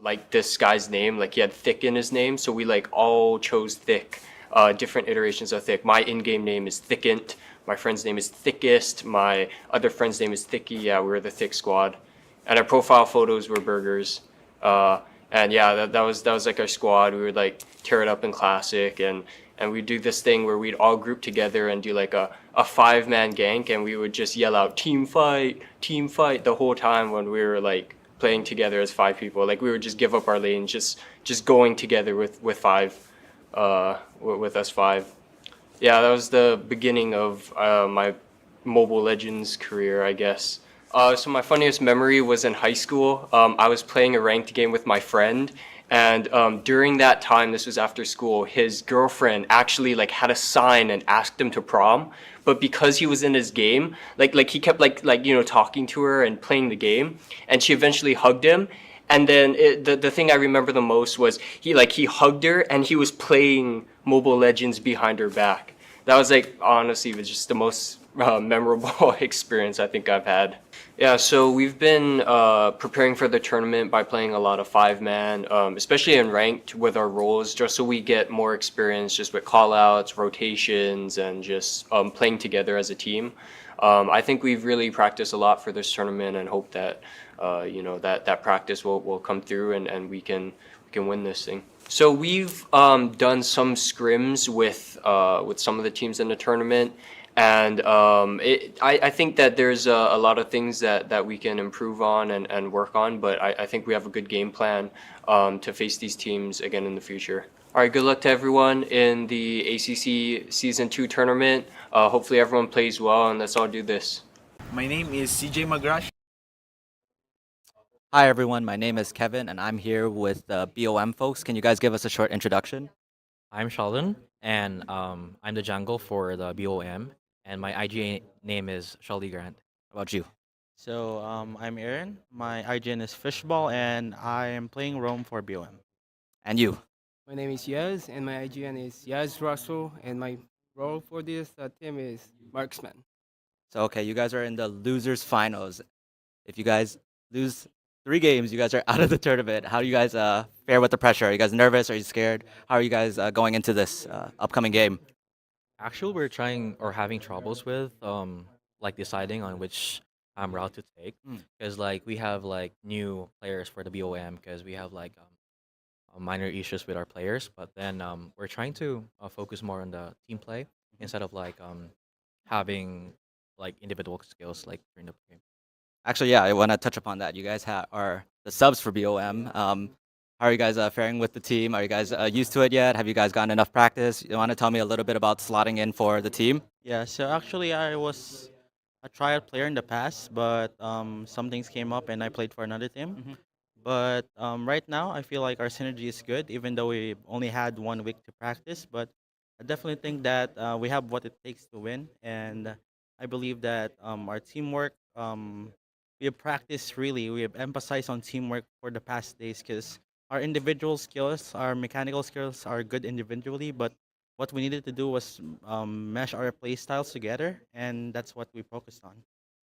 like this guy's name. Like he had Thick in his name, so we like all chose Thick. Different iterations of Thick. My in-game name is Thickent. My friend's name is Thickest. My other friend's name is Thicky. Yeah, we were the Thick Squad, and our profile photos were burgers. And yeah, that was like our squad. We would like tear it up in Classic, and we'd do this thing where we'd all group together and do like a 5-man gank, and we would just yell out team fight the whole time when we were like playing together as 5 people. Like we would just give up our lane, just going together with with us 5. Yeah, that was the beginning of my Mobile Legends career, I guess. So my funniest memory was in high school. I was playing a ranked game with my friend, and during that time, this was after school, his girlfriend actually like had a sign and asked him to prom. But because he was in his game, like he kept like talking to her and playing the game, and she eventually hugged him. And then the thing I remember the most was he hugged her and he was playing Mobile Legends behind her back. That was like honestly was just the most memorable experience I think I've had. Yeah, so we've been preparing for the tournament by playing a lot of 5-man, especially in ranked with our roles, just so we get more experience just with callouts, rotations, and just playing together as a team. I think we've really practiced a lot for this tournament and hope that that practice will come through and we can win this thing. So we've done some scrims with some of the teams in the tournament, and I think that there's a lot of things that we can improve on and work on, but I think we have a good game plan to face these teams again in the future. All right, good luck to everyone in the ACC Season 2 tournament. Hopefully everyone plays well, and let's all do this. My name is CJ Magrash. Hi everyone, my name is Kevin and I'm here with the BOM folks. Can you guys give us a short introduction? I'm Sheldon, and I'm the jungle for the BOM, and my IGA name is Shelly Grant. How about you? So I'm Aaron. My IGN is Fishball, and I am playing Rome for BOM. And you? My name is Yaz, and my IGN is Yaz Russell, and my role for this team is marksman. So okay, you guys are in the losers finals. If you guys lose 3 games, you guys are out of the tournament. How do you guys fare with the pressure? Are you guys nervous? Are you scared? How are you guys going into this upcoming game? Actually, we're trying or having troubles with like deciding on which route to take, Mm. because like we have like new players for the BOM, because we have like minor issues with our players, but then we're trying to focus more on the team play instead of like having like individual skills like during the game. Actually, yeah, I want to touch upon that. You guys are the subs for BOM. How are you guys faring with the team? Are you guys used to it yet? Have you guys gotten enough practice? You want to tell me a little bit about slotting in for the team? Yeah, so actually I was a tryout player in the past, but some things came up and I played for another team. But right now I feel like our synergy is good, even though we only had 1 week to practice. But I definitely think that we have what it takes to win, and I believe that our teamwork. We have practiced really. We have emphasized on teamwork for the past days because our individual skills, our mechanical skills are good individually, but what we needed to do was mesh our play styles together, and that's what we focused on.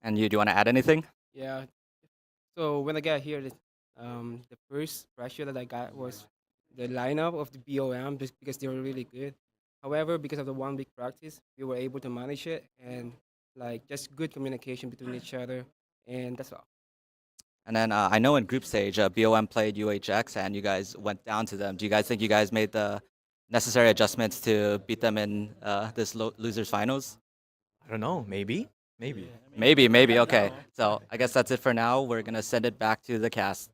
And you do you want to add anything? Yeah. So when I got here, the first pressure that I got was the lineup of the BOM just because they were really good. However, because of the 1 week practice, we were able to manage it and like just good communication between each other, and that's all. And then I know in group stage, BOM played UHX and you guys went down to them. Do you guys think you guys made the necessary adjustments to beat them in this losers finals? I don't know, maybe. Maybe. Okay. So I guess that's it for now. We're gonna send it back to the cast.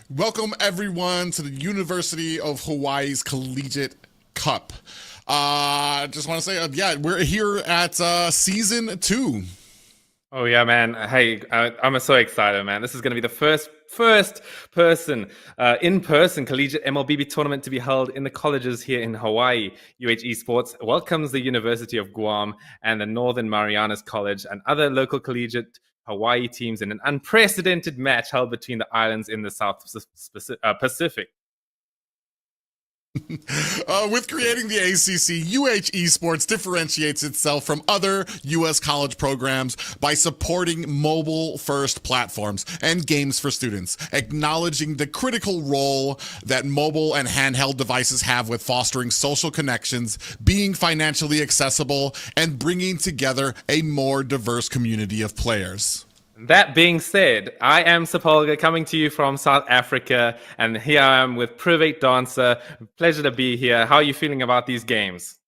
Welcome everyone to the University of Hawaii's Collegiate Cup. Just want to say, yeah, we're here at season 2. Oh yeah, man! Hey, I'm so excited, man! This is going to be the first person in-person collegiate MLBB tournament to be held in the colleges here in Hawaii. Esports welcomes the University of Guam and the Northern Marianas College and other local collegiate Hawaii teams in an unprecedented match held between the islands in the South Pacific. With creating the ACC, UH Esports differentiates itself from other U.S. college programs by supporting mobile-first platforms and games for students, acknowledging the critical role that mobile and handheld devices have with fostering social connections, being financially accessible, and bringing together a more diverse community of players. That being said, I am Sapolga coming to you from South Africa, and here I am with Private Dancer. Pleasure to be here. How are you feeling about these games?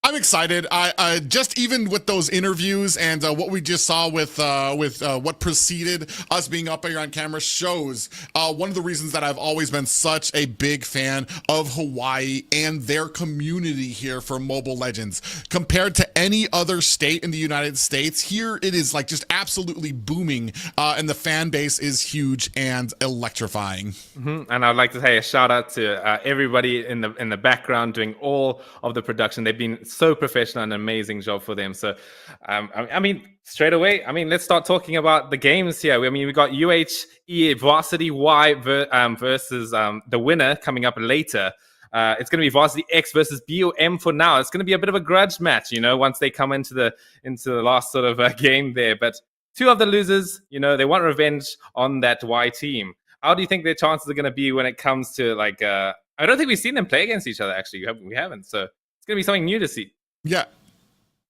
I'm excited. I just even with those interviews and what we just saw with what preceded us being up here on camera shows one of the reasons that I've always been such a big fan of Hawaii and their community here for Mobile Legends. Compared to any other state in the United States, here it is like just absolutely booming, and the fan base is huge and electrifying. And I'd like to say a shout out to everybody in the background doing all of the production. They've been so professional and amazing job for them. So, I mean, straight away, let's start talking about the games here. We got UHE Varsity Y versus the winner coming up later. It's going to be Varsity X versus BOM for now. It's going to be a bit of a grudge match, once they come into the last sort of game there. But two of the losers, they want revenge on that Y team. How do you think their chances are going to be when it comes to I don't think we've seen them play against each other, actually. We haven't. So it's going to be something new to see. Yeah,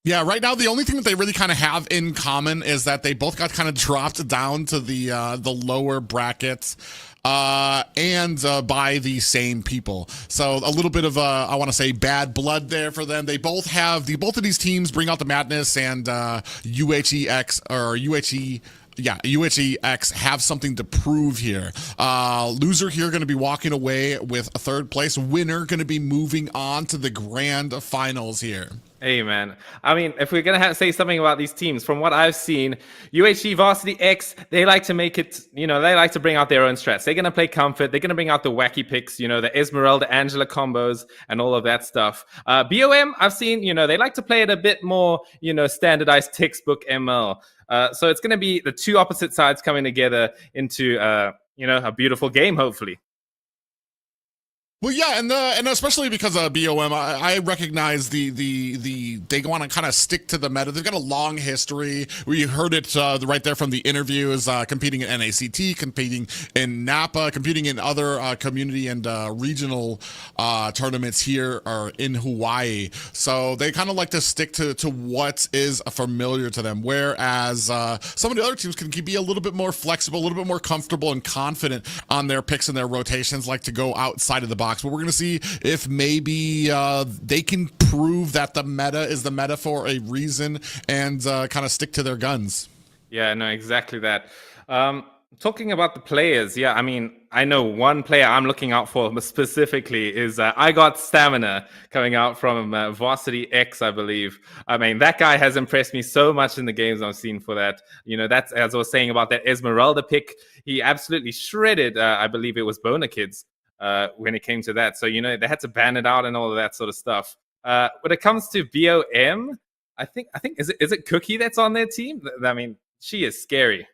right now the only thing that they really kind of have in common is that they both got kind of dropped down to the lower brackets and by the same people. So a little bit of I want to say bad blood there for them. Both of these teams bring out the madness, and UHEX or UHE. Yeah, UHEX have something to prove here. Loser here going to be walking away with a third place. Winner going to be moving on to the grand finals here. Hey, man. If we're going to say something about these teams, from what I've seen, UHE Varsity X, they like to make it, they like to bring out their own strats. They're going to play comfort. They're going to bring out the wacky picks, the Esmeralda, Angela combos, and all of that stuff. BOM, I've seen, they like to play it a bit more, standardized textbook ML. So it's going to be the two opposite sides coming together into, a beautiful game, hopefully. Well, yeah, and especially because of BOM, I recognize the they want to kind of stick to the meta. They've got a long history. We heard it right there from the interviews, competing in NACT, competing in Napa, competing in other community and regional tournaments here or in Hawaii. So they kind of like to stick to what is familiar to them. Whereas some of the other teams can be a little bit more flexible, a little bit more comfortable and confident on their picks and their rotations, like to go outside of the box. But we're going to see if maybe they can prove that the meta is the meta for a reason and kind of stick to their guns. Yeah, no, exactly that. Talking about the players, yeah, I know one player I'm looking out for specifically is I got Stamina coming out from Varsity X, I believe. That guy has impressed me so much in the games I've seen for that. That's, as I was saying about that Esmeralda pick, he absolutely shredded, I believe it was Bona Kids. When it came to that. So, they had to ban it out and all of that sort of stuff. When it comes to BOM, I think is it Cookie that's on their team? She is scary.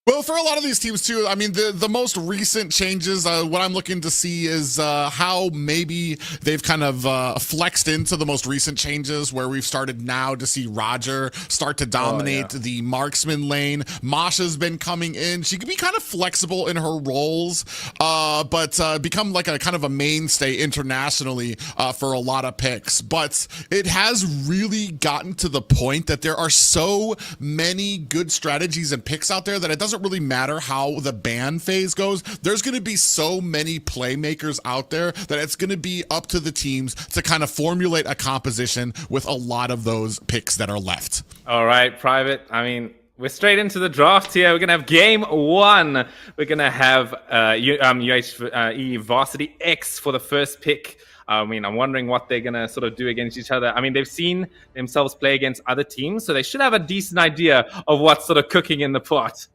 Well, for a lot of these teams too, the most recent changes, what I'm looking to see is how maybe they've kind of flexed into the most recent changes, where we've started now to see Roger start to dominate the marksman lane. Masha's been coming in. She can be kind of flexible in her roles, but become like a kind of a mainstay internationally for a lot of picks. But it has really gotten to the point that there are so many good strategies and picks out there that it doesn't really matter how the ban phase goes. There's going to be so many playmakers out there that it's going to be up to the teams to kind of formulate a composition with a lot of those picks that are left. All right, Private. We're straight into the draft here. We're going to have game one. We're going to have UHE Varsity X for the first pick. I'm wondering what they're going to sort of do against each other. They've seen themselves play against other teams, so they should have a decent idea of what's sort of cooking in the pot.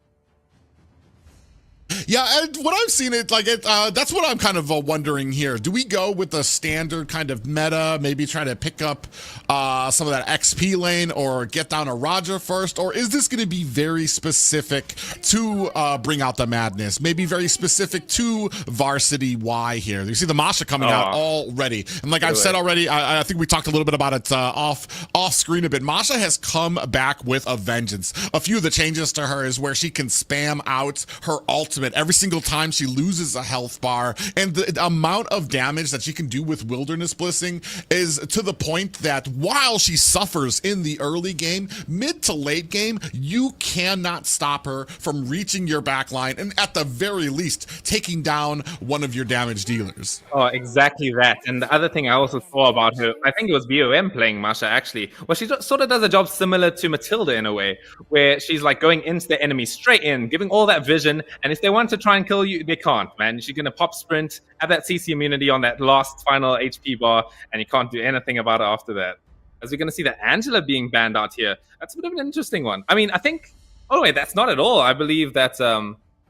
Yeah, and what I've seen that's what I'm kind of wondering here. Do we go with the standard kind of meta, maybe try to pick up some of that XP lane or get down a Roger first, or is this going to be very specific to bring out the madness? Maybe very specific to Varsity Y here. You see the Masha coming out already, and like I've said already, I think we talked a little bit about it off screen a bit. Masha has come back with a vengeance. A few of the changes to her is where she can spam out her ultimate every single time she loses a health bar, and the amount of damage that she can do with Wilderness Blissing is to the point that while she suffers in the early game, mid to late game, you cannot stop her from reaching your backline and at the very least taking down one of your damage dealers. Oh, exactly that. And the other thing I also saw about her, I think it was BOM playing Masha actually. Well, she sort of does a job similar to Matilda in a way, where she's like going into the enemy straight in, giving all that vision, and if they want to try and kill you, they can't, man. She's gonna pop sprint, have that CC immunity on that last final HP bar, and you can't do anything about it after that. As we're gonna see that Angela being banned out here, that's a bit of an interesting one. I mean, I think, oh wait, that's not at all. I believe that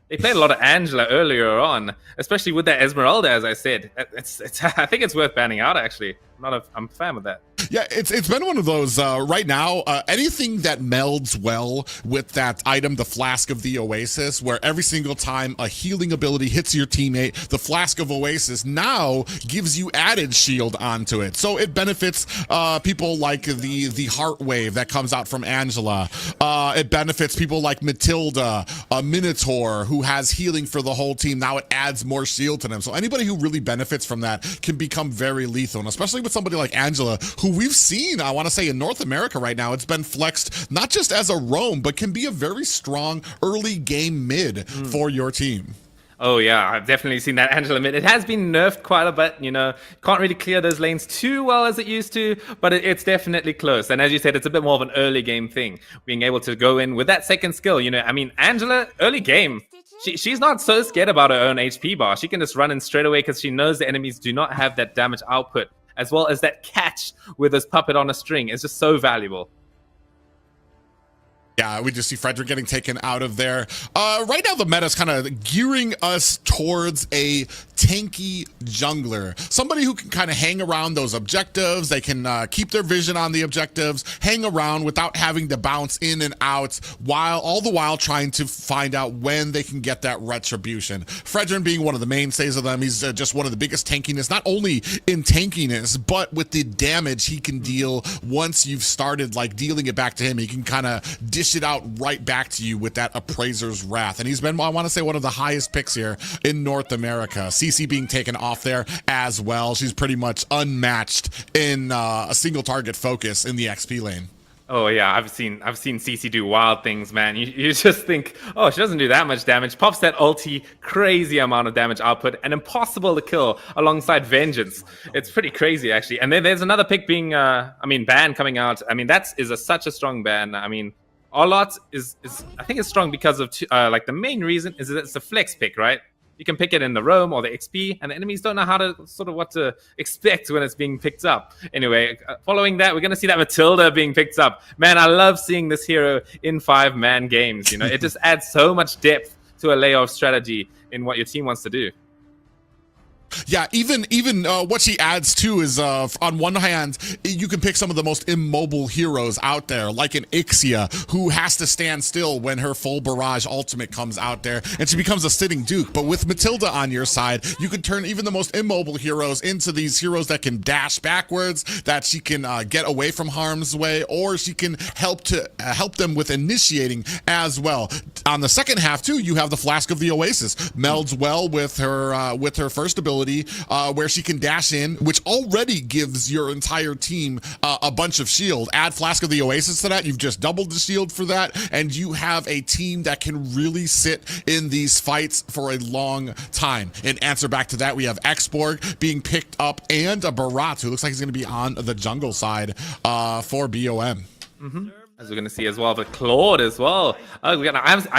they played a lot of Angela earlier on, especially with that Esmeralda, as I said. I think it's worth banning out, actually. I'm a fan of that. Yeah, it's been one of those right now. Anything that melds well with that item, the Flask of the Oasis, where every single time a healing ability hits your teammate, the Flask of Oasis now gives you added shield onto it. So it benefits people like the Heart Wave that comes out from Angela. It benefits people like Matilda, Minotaur, who has healing for the whole team. Now it adds more shield to them. So anybody who really benefits from that can become very lethal, and especially with somebody like Angela, who we've seen, I want to say, in North America right now, it's been flexed not just as a roam, but can be a very strong early game mid for your team. Oh yeah, I've definitely seen that Angela mid. It has been nerfed quite a bit, you know. Can't really clear those lanes too well as it used to, but it's definitely close. And as you said, it's a bit more of an early game thing, being able to go in with that second skill. You know, I mean, Angela, early game, she's not so scared about her own HP bar. She can just run in straight away because she knows the enemies do not have that damage output, as well as that catch with this puppet on a string is just so valuable. Yeah, we just see Frederick getting taken out of there. Right now, the meta is kind of gearing us towards a tanky jungler. Somebody who can kind of hang around those objectives. They can keep their vision on the objectives, hang around without having to bounce in and out, all the while trying to find out when they can get that retribution. Frederick being one of the mainstays of them. He's just one of the biggest tankiness, not only in tankiness, but with the damage he can deal once you've started like dealing it back to him. He can kind of dish it out right back to you with that Appraiser's Wrath. And he's been, I want to say, one of the highest picks here in North America. CC being taken off there as well. She's pretty much unmatched in a single target focus in the XP lane. Oh yeah, I've seen CC do wild things, man. You just think, oh, she doesn't do that much damage. Pops that ulti, crazy amount of damage output, and impossible to kill alongside Vengeance. It's pretty crazy, actually. And then there's another pick being, ban coming out. I mean, such a strong ban. I mean, Arlot is I think it's strong because of the main reason is that it's a flex pick, right? You can pick it in the roam or the XP, and the enemies don't know how to what to expect when it's being picked up. Anyway, following that, we're going to see that Matilda being picked up. Man, I love seeing this hero in 5-man games. You know, it just adds so much depth to a layer of strategy in what your team wants to do. Yeah, even what she adds too is on one hand, you can pick some of the most immobile heroes out there, like an Ixia, who has to stand still when her full barrage ultimate comes out there, and she becomes a sitting duke. But with Matilda on your side, you can turn even the most immobile heroes into these heroes that can dash backwards, that she can get away from harm's way, or she can help them with initiating as well. On the second half too, you have the Flask of the Oasis, melds well with her first ability, where she can dash in, which already gives your entire team a bunch of shield. Add Flask of the Oasis to that, you've just doubled the shield for that, and you have a team that can really sit in these fights for a long time. In answer back to that, we have Exborg being picked up, and a Barat, who looks like he's going to be on the jungle side for BOM. Mm-hmm. As we're going to see as well, the Claude as well. I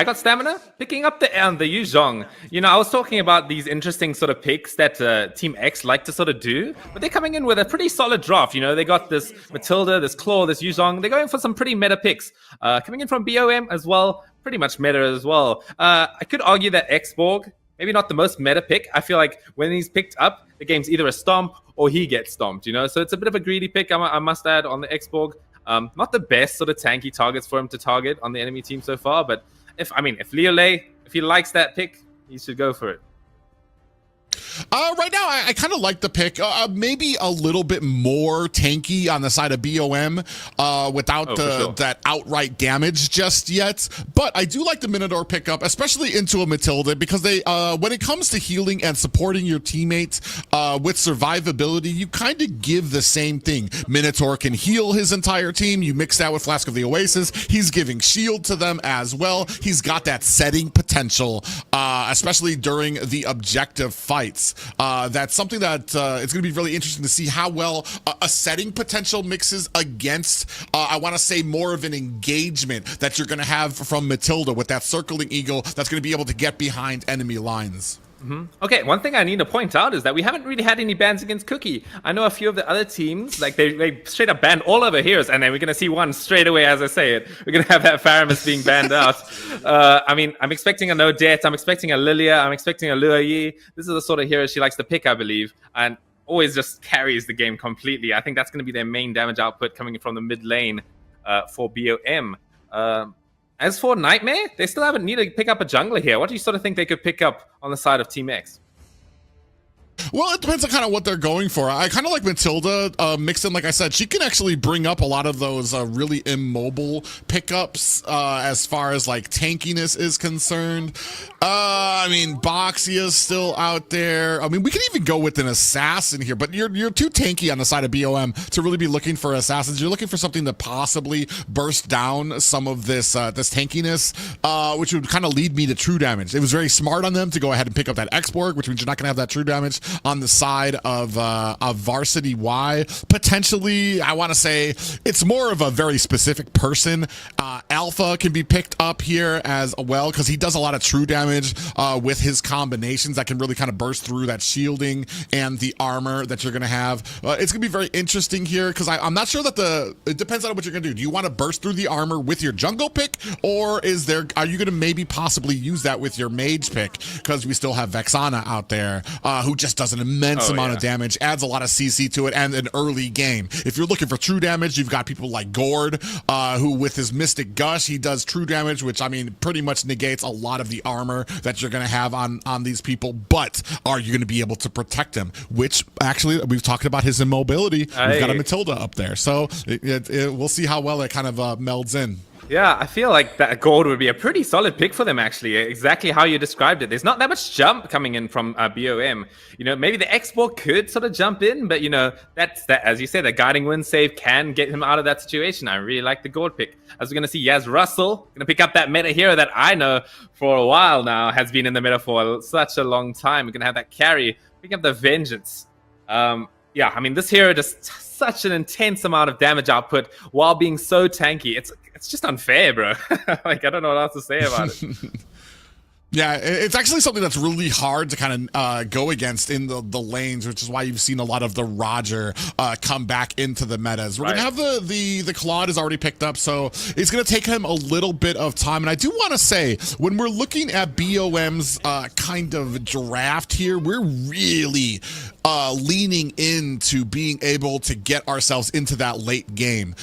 got stamina picking up the Yuzhong. You know, I was talking about these interesting sort of picks that Team X like to sort of do, but they're coming in with a pretty solid draft. You know, they got this Matilda, this Claude, this Yuzhong. They're going for some pretty meta picks. Coming in from BOM as well, pretty much meta as well. I could argue that Xborg, maybe not the most meta pick. I feel like when he's picked up, the game's either a stomp or he gets stomped, you know? So it's a bit of a greedy pick, I must add, on the Xborg. Not the best sort of tanky targets for him to target on the enemy team so far, but if Leolay, if he likes that pick, he should go for it. Right now, I kind of like the pick. Maybe a little bit more tanky on the side of BOM without that outright damage just yet. But I do like the Minotaur pickup, especially into a Matilda, because they, when it comes to healing and supporting your teammates with survivability, you kind of give the same thing. Minotaur can heal his entire team. You mix that with Flask of the Oasis. He's giving shield to them as well. He's got that setting potential, especially during the objective fights. That's something that it's going to be really interesting to see how well a setting potential mixes against, I want to say, more of an engagement that you're going to have from Matilda with that circling eagle that's going to be able to get behind enemy lines. Okay, one thing I need to point out is that we haven't really had any bans against Cookie. I know a few of the other teams, like they straight up banned all of our heroes, and then we're going to see one straight away as I say it. We're going to have that Faramis being banned out. I mean, I'm expecting a Nodet, I'm expecting a Lilia, I'm expecting a Lua Yi. This is the sort of hero she likes to pick, I believe, and always just carries the game completely. I think that's going to be their main damage output coming from the mid lane for BOM. As for Nightmare, they still haven't needed to pick up a jungler here. What do you sort of think they could pick up on the side of Team X? Well, it depends on kind of what they're going for. I kind of like Matilda mixed in, like I said, she can actually bring up a lot of those really immobile pickups as far as like tankiness is concerned. I mean, Boxia's still out there. I mean, we can even go with an assassin here, but you're too tanky on the side of BOM to really be looking for assassins. You're looking for something to possibly burst down some of this this tankiness, which would kind of lead me to true damage. It was very smart on them to go ahead and pick up that Xborg, which means you're not going to have that true damage on the side of Varsity Y. Potentially, I want to say it's more of a very specific person. Alpha can be picked up here as well because he does a lot of true damage with his combinations that can really kind of burst through that shielding and the armor that you're going to have. It's going to be very interesting here because I'm not sure that it depends on what you're going to do. Do you want to burst through the armor with your jungle pick, or are you going to maybe possibly use that with your mage pick? Because we still have Vexana out there who just does an immense amount of damage, adds a lot of CC to it, and an early game. If you're looking for true damage, you've got people like Gord, who with his Mystic Gush, he does true damage, which I mean pretty much negates a lot of the armor that you're going to have on these people. But are you going to be able to protect them? Which actually we've talked about his immobility. We've got a Matilda up there, so we'll see how well it kind of melds in. Yeah, I feel like that gold would be a pretty solid pick for them, actually. Exactly how you described it. There's not that much jump coming in from BOM. You know, maybe the Xborg could sort of jump in, but, you know, that's that. As you said, the guiding wind save can get him out of that situation. I really like the gold pick. As we're going to see Yaz Russell, going to pick up that meta hero that I know for a while now has been in the meta for such a long time. We're going to have that carry, pick up the Vengeance. Yeah, I mean, this hero just such an intense amount of damage output while being so tanky. It's just unfair, bro. Like, I don't know what else to say about it. Yeah, it's actually something that's really hard to kind of go against in the lanes, which is why you've seen a lot of the Roger come back into the metas. We're going to have the Claude is already picked up, so it's going to take him a little bit of time. And I do want to say, when we're looking at BOM's kind of draft here, we're really leaning into being able to get ourselves into that late game.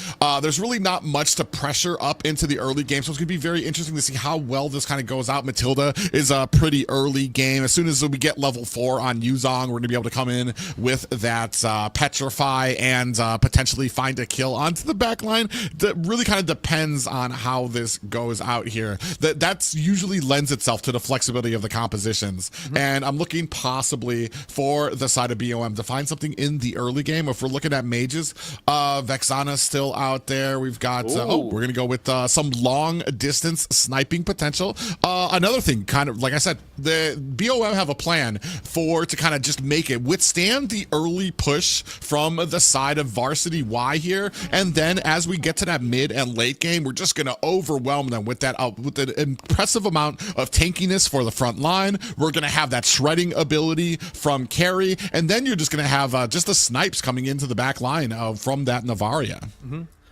There's really not much to pressure up into the early game, so it's going to be very interesting to see how well this kind of goes out. Matilda is a pretty early game. As soon as we get level 4 on Yuzong, we're going to be able to come in with that Petrify and potentially find a kill onto the back line. That really kind of depends on how this goes out here. That's usually lends itself to the flexibility of the compositions. And I'm looking possibly for the side of BOM to find something in the early game. If we're looking at mages, Vexana's still out there. We've got, we're going to go with some long distance sniping potential. Another thing, kind of, like I said, the BOM have a plan to kind of just make it, withstand the early push from the side of Varsity Y here, and then as we get to that mid and late game, we're just going to overwhelm them with that with an impressive amount of tankiness for the front line. We're going to have that shredding ability from Carry, and then you're just going to have just the snipes coming into the back line from that Navaria.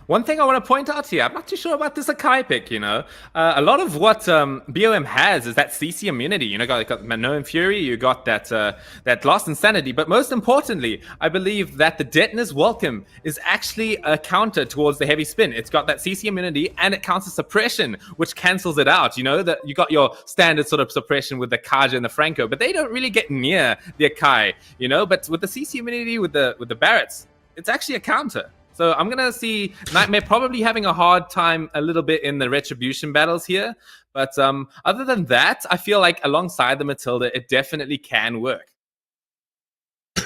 One thing I want to point out here, I'm not too sure about this Akai pick, you know. A lot of what BOM has is that CC immunity. You know, got Known Fury, you got that Lost Insanity, but most importantly, I believe that the Detona's Welcome is actually a counter towards the Heavy Spin. It's got that CC immunity, and it counts as suppression, which cancels it out. You know, that you got your standard sort of suppression with the Kaja and the Franco, but they don't really get near the Akai, you know. But with the CC immunity, with the Barretts, it's actually a counter. So I'm going to see Nightmare probably having a hard time a little bit in the Retribution battles here. But other than that, I feel like alongside the Matilda, it definitely can work.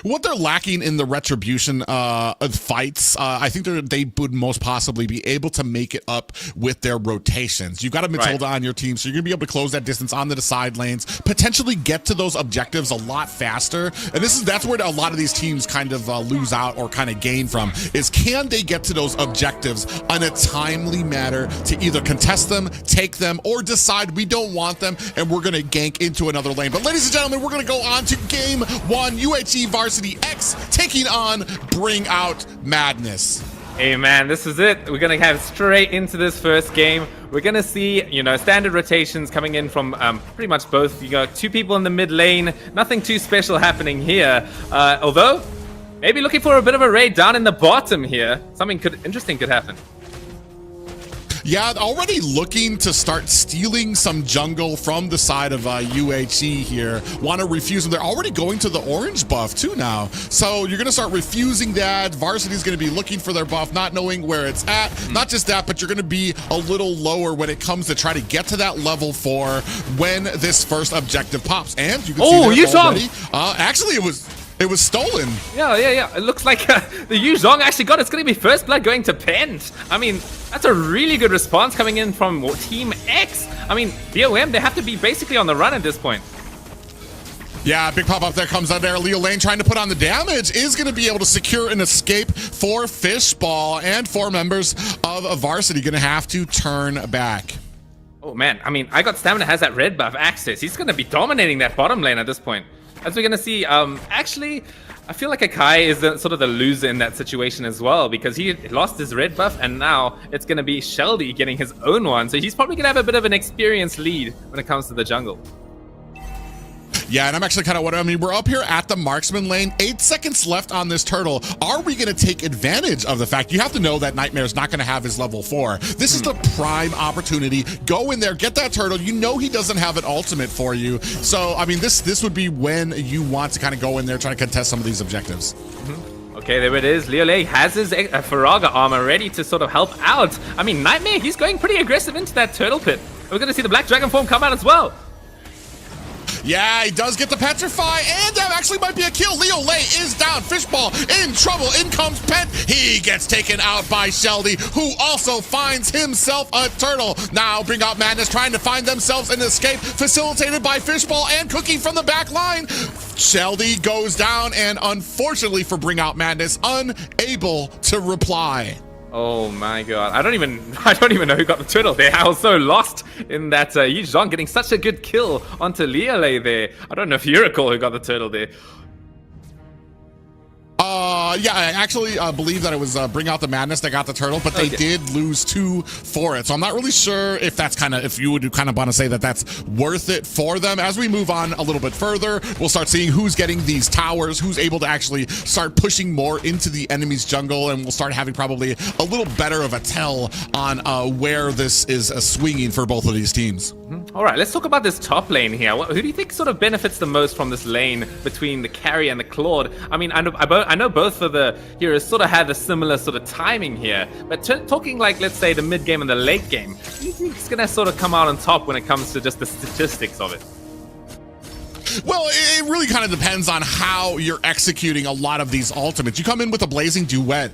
What they're lacking in the Retribution fights, I think they would most possibly be able to make it up with their rotations. You've got a Matilda on your team, so you're going to be able to close that distance on the side lanes, potentially get to those objectives a lot faster. And that's where a lot of these teams kind of lose out or kind of gain from, is can they get to those objectives in a timely manner to either contest them, take them, or decide we don't want them and we're going to gank into another lane. But ladies and gentlemen, we're going to go on to game 1, UHE Varsity X taking on Bring Out Madness. Hey man, this is it. We're gonna have straight into this first game. We're gonna see, you know, standard rotations coming in from pretty much both. You got two people in the mid lane. Nothing too special happening here. Although, maybe looking for a bit of a raid down in the bottom here. Something interesting could happen. Yeah, already looking to start stealing some jungle from the side of UHE here. Want to refuse them. They're already going to the orange buff too now. So you're going to start refusing that. Varsity's going to be looking for their buff, not knowing where it's at. Not just that, but you're going to be a little lower when it comes to try to get to that level 4 when this first objective pops. And you can see that already. Actually, it was stolen. Yeah. It looks like the Yu Zhong actually got it. It's going to be first blood going to Pent. I mean, that's a really good response coming in from Team X. I mean, BOM, they have to be basically on the run at this point. Yeah, big pop-up there comes out there. Leo Lane trying to put on the damage, is going to be able to secure an escape for Fishball, and 4 members of Varsity going to have to turn back. Oh, man. I mean, I Got Stamina has that red buff access. He's going to be dominating that bottom lane at this point. As we're going to see, actually, I feel like Akai is sort of the loser in that situation as well, because he lost his red buff, and now it's going to be Sheldy getting his own one. So he's probably going to have a bit of an experience lead when it comes to the jungle. Yeah, and I'm actually kind of wondering, I mean, we're up here at the marksman lane, 8 seconds left on this turtle. Are we going to take advantage of the fact, you have to know that Nightmare's not going to have his level 4. This is the prime opportunity. Go in there, get that turtle. You know he doesn't have an ultimate for you. So, I mean, this would be when you want to kind of go in there, try to contest some of these objectives. Okay, there it is. Leo Lei has his Faraga armor ready to sort of help out. I mean, Nightmare, he's going pretty aggressive into that turtle pit. We're going to see the Black Dragon form come out as well. Yeah, he does get the Petrify, and that actually might be a kill. Leo Lei is down. Fishball in trouble. In comes Pent. He gets taken out by Sheldy, who also finds himself a turtle. Now Bring Out Madness trying to find themselves an escape, facilitated by Fishball and Cookie from the back line. Sheldy goes down, and unfortunately for Bring Out Madness, unable to reply. Oh my god, I don't even know who got the turtle there. I was so lost in that Yu Zhong getting such a good kill onto Liale there. I don't know if you recall who got the turtle there. Yeah, I actually believe that it was Bring Out the Madness that got the turtle, but they did lose 2 for it. So I'm not really sure if that's if you would kind of want to say that that's worth it for them. As we move on a little bit further, we'll start seeing who's getting these towers, who's able to actually start pushing more into the enemy's jungle, and we'll start having probably a little better of a tell on where this is swinging for both of these teams. All right, let's talk about this top lane here. Who do you think sort of benefits the most from this lane between the carry and the Claude? I mean, I know both of the heroes sort of had a similar sort of timing here, but talking like, let's say, the mid game and the late game, who do you think is going to sort of come out on top when it comes to just the statistics of it? Well, it really kind of depends on how you're executing a lot of these ultimates. You come in with a Blazing Duet,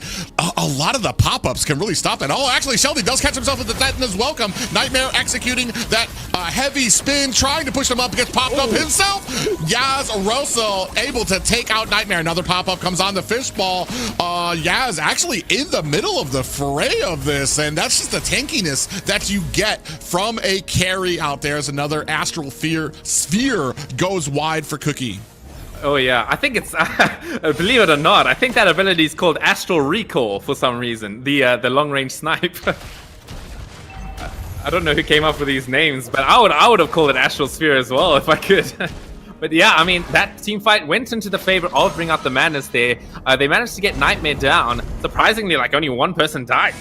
a lot of the pop-ups can really stop it. Oh, actually, Sheldy does catch himself with the Titan as welcome. Nightmare executing that heavy spin, trying to push him up, gets popped up himself. Yaz Rosso able to take out Nightmare. Another pop-up comes on the fishball. Yaz actually in the middle of the fray of this, and that's just the tankiness that you get from a carry out there as another Astral Sphere goes wide for Cookie. Oh yeah, I think it's believe it or not, I think that ability is called Astral Recall for some reason. The long range snipe. I don't know who came up with these names, but I would have called it Astral Sphere as well if I could. But yeah, I mean, that team fight went into the favor of Bring Out the Madness there. They managed to get Nightmare down. Surprisingly, like only one person died.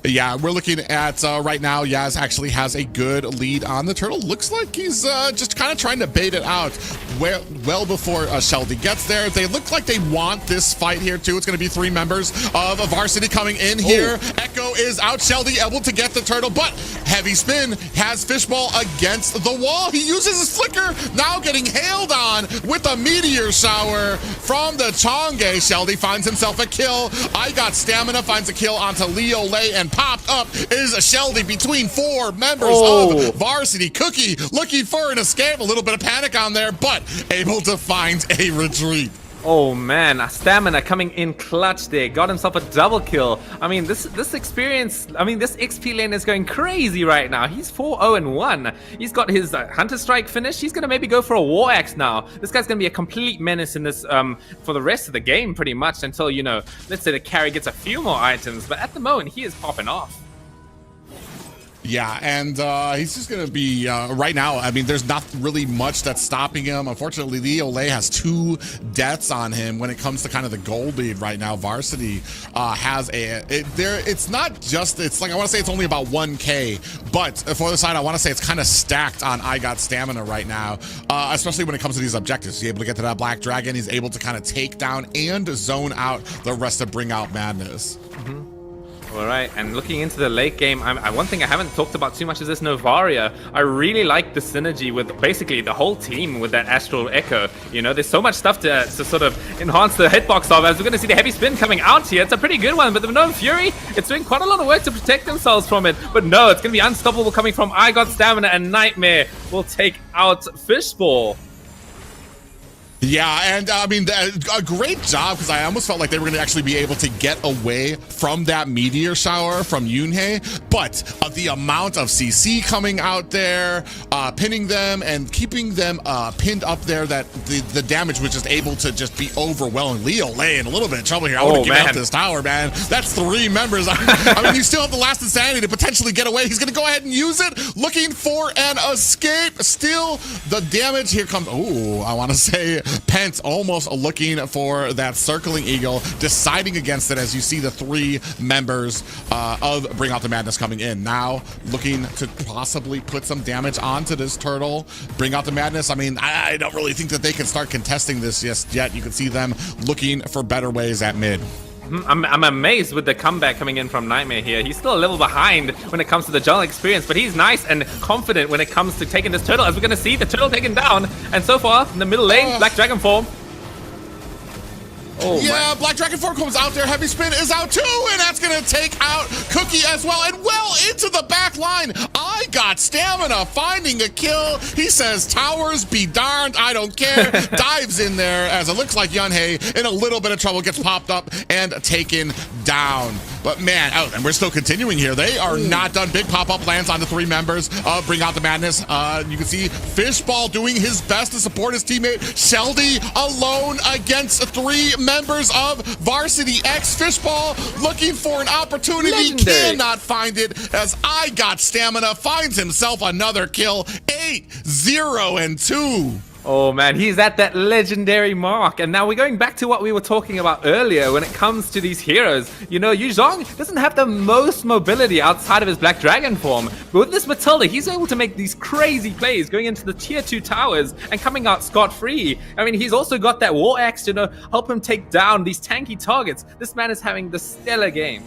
Yeah, we're looking at right now, Yaz actually has a good lead on the turtle. Looks like he's just kind of trying to bait it out well before Sheldy gets there. They look like they want this fight here too. It's going to be 3 members of Varsity coming in here. Echo is out. Sheldy able to get the turtle, but heavy spin has Fishball against the wall. He uses his flicker, now getting hailed on with a meteor shower from the Chonge. Sheldy finds himself a kill. I Got Stamina finds a kill onto Leo Lay, and popped up is a Sheldy between 4 members of Varsity. Cookie looking for an escape, a little bit of panic on there, but able to find a retreat. Oh man, Stamina coming in clutch there, got himself a double kill. I mean, this experience, I mean, this XP lane is going crazy right now. He's 4-0-1. He's got his Hunter Strike finish. He's gonna maybe go for a War Axe now. This guy's gonna be a complete menace in this for the rest of the game, pretty much, until, you know, let's say the carry gets a few more items. But at the moment, he is popping off. Yeah, and he's just going to be, right now, I mean, there's not really much that's stopping him. Unfortunately, Leo Lay has 2 deaths on him when it comes to kind of the gold lead right now. Varsity has it's not just, it's like, I want to say it's only about 1K, but for the side, I want to say it's kind of stacked on I Got Stamina right now, especially when it comes to these objectives. He's able to get to that Black Dragon. He's able to kind of take down and zone out the rest of Bring Out Madness. All right, and looking into the late game, one thing I haven't talked about too much is this Novaria. I really like the synergy with basically the whole team with that Astral Echo. You know, there's so much stuff to sort of enhance the hitbox of, as we're going to see the heavy spin coming out here. It's a pretty good one, but the Gnome Fury, it's doing quite a lot of work to protect themselves from it. But no, it's going to be unstoppable coming from I Got Stamina, and Nightmare will take out Fishball. Yeah, and I mean, a great job, because I almost felt like they were going to actually be able to get away from that meteor shower from Yunhei, but the amount of CC coming out there, pinning them and keeping them pinned up there, that the damage was just able to just be overwhelming. Leo Lay in a little bit of trouble here. I want to give out this tower, man. That's 3 members. I mean, you still have the last insanity to potentially get away. He's going to go ahead and use it, looking for an escape. Still, the damage here comes. Oh, I want to say Pence almost looking for that circling eagle, deciding against it as you see the 3 members of Bring Out the Madness coming in. Now looking to possibly put some damage onto this turtle. Bring Out the Madness, I mean, I don't really think that they can start contesting this just yet. You can see them looking for better ways at mid. I'm amazed with the comeback coming in from Nightmare here. He's still a little behind when it comes to the jungle experience, but he's nice and confident when it comes to taking this turtle, as we're going to see the turtle taken down. And so far, in the middle lane, Black Dragon form. Oh, yeah, Black Dragon form comes out there. Heavy spin is out too, and that's going to take out Cookie as well, and well into the back line. I Got Stamina finding a kill. He says, towers be darned, I don't care. Dives in there as it looks like Yunhei in a little bit of trouble, gets popped up and taken down. But man, and we're still continuing here. They are not done. Big pop-up lands on the 3 members of Bring Out the Madness. You can see Fishball doing his best to support his teammate. Sheldy alone against 3 members of Varsity X. Fishball looking for an opportunity. Legendary. Cannot find it as I Got Stamina finds himself another kill. 8-0-2. Oh man, he's at that legendary mark. And now we're going back to what we were talking about earlier when it comes to these heroes. You know, Yu Zhong doesn't have the most mobility outside of his Black Dragon form. But with this Matilda, he's able to make these crazy plays, going into the tier 2 towers and coming out scot-free. I mean, he's also got that War Axe to, you know, help him take down these tanky targets. This man is having the stellar game.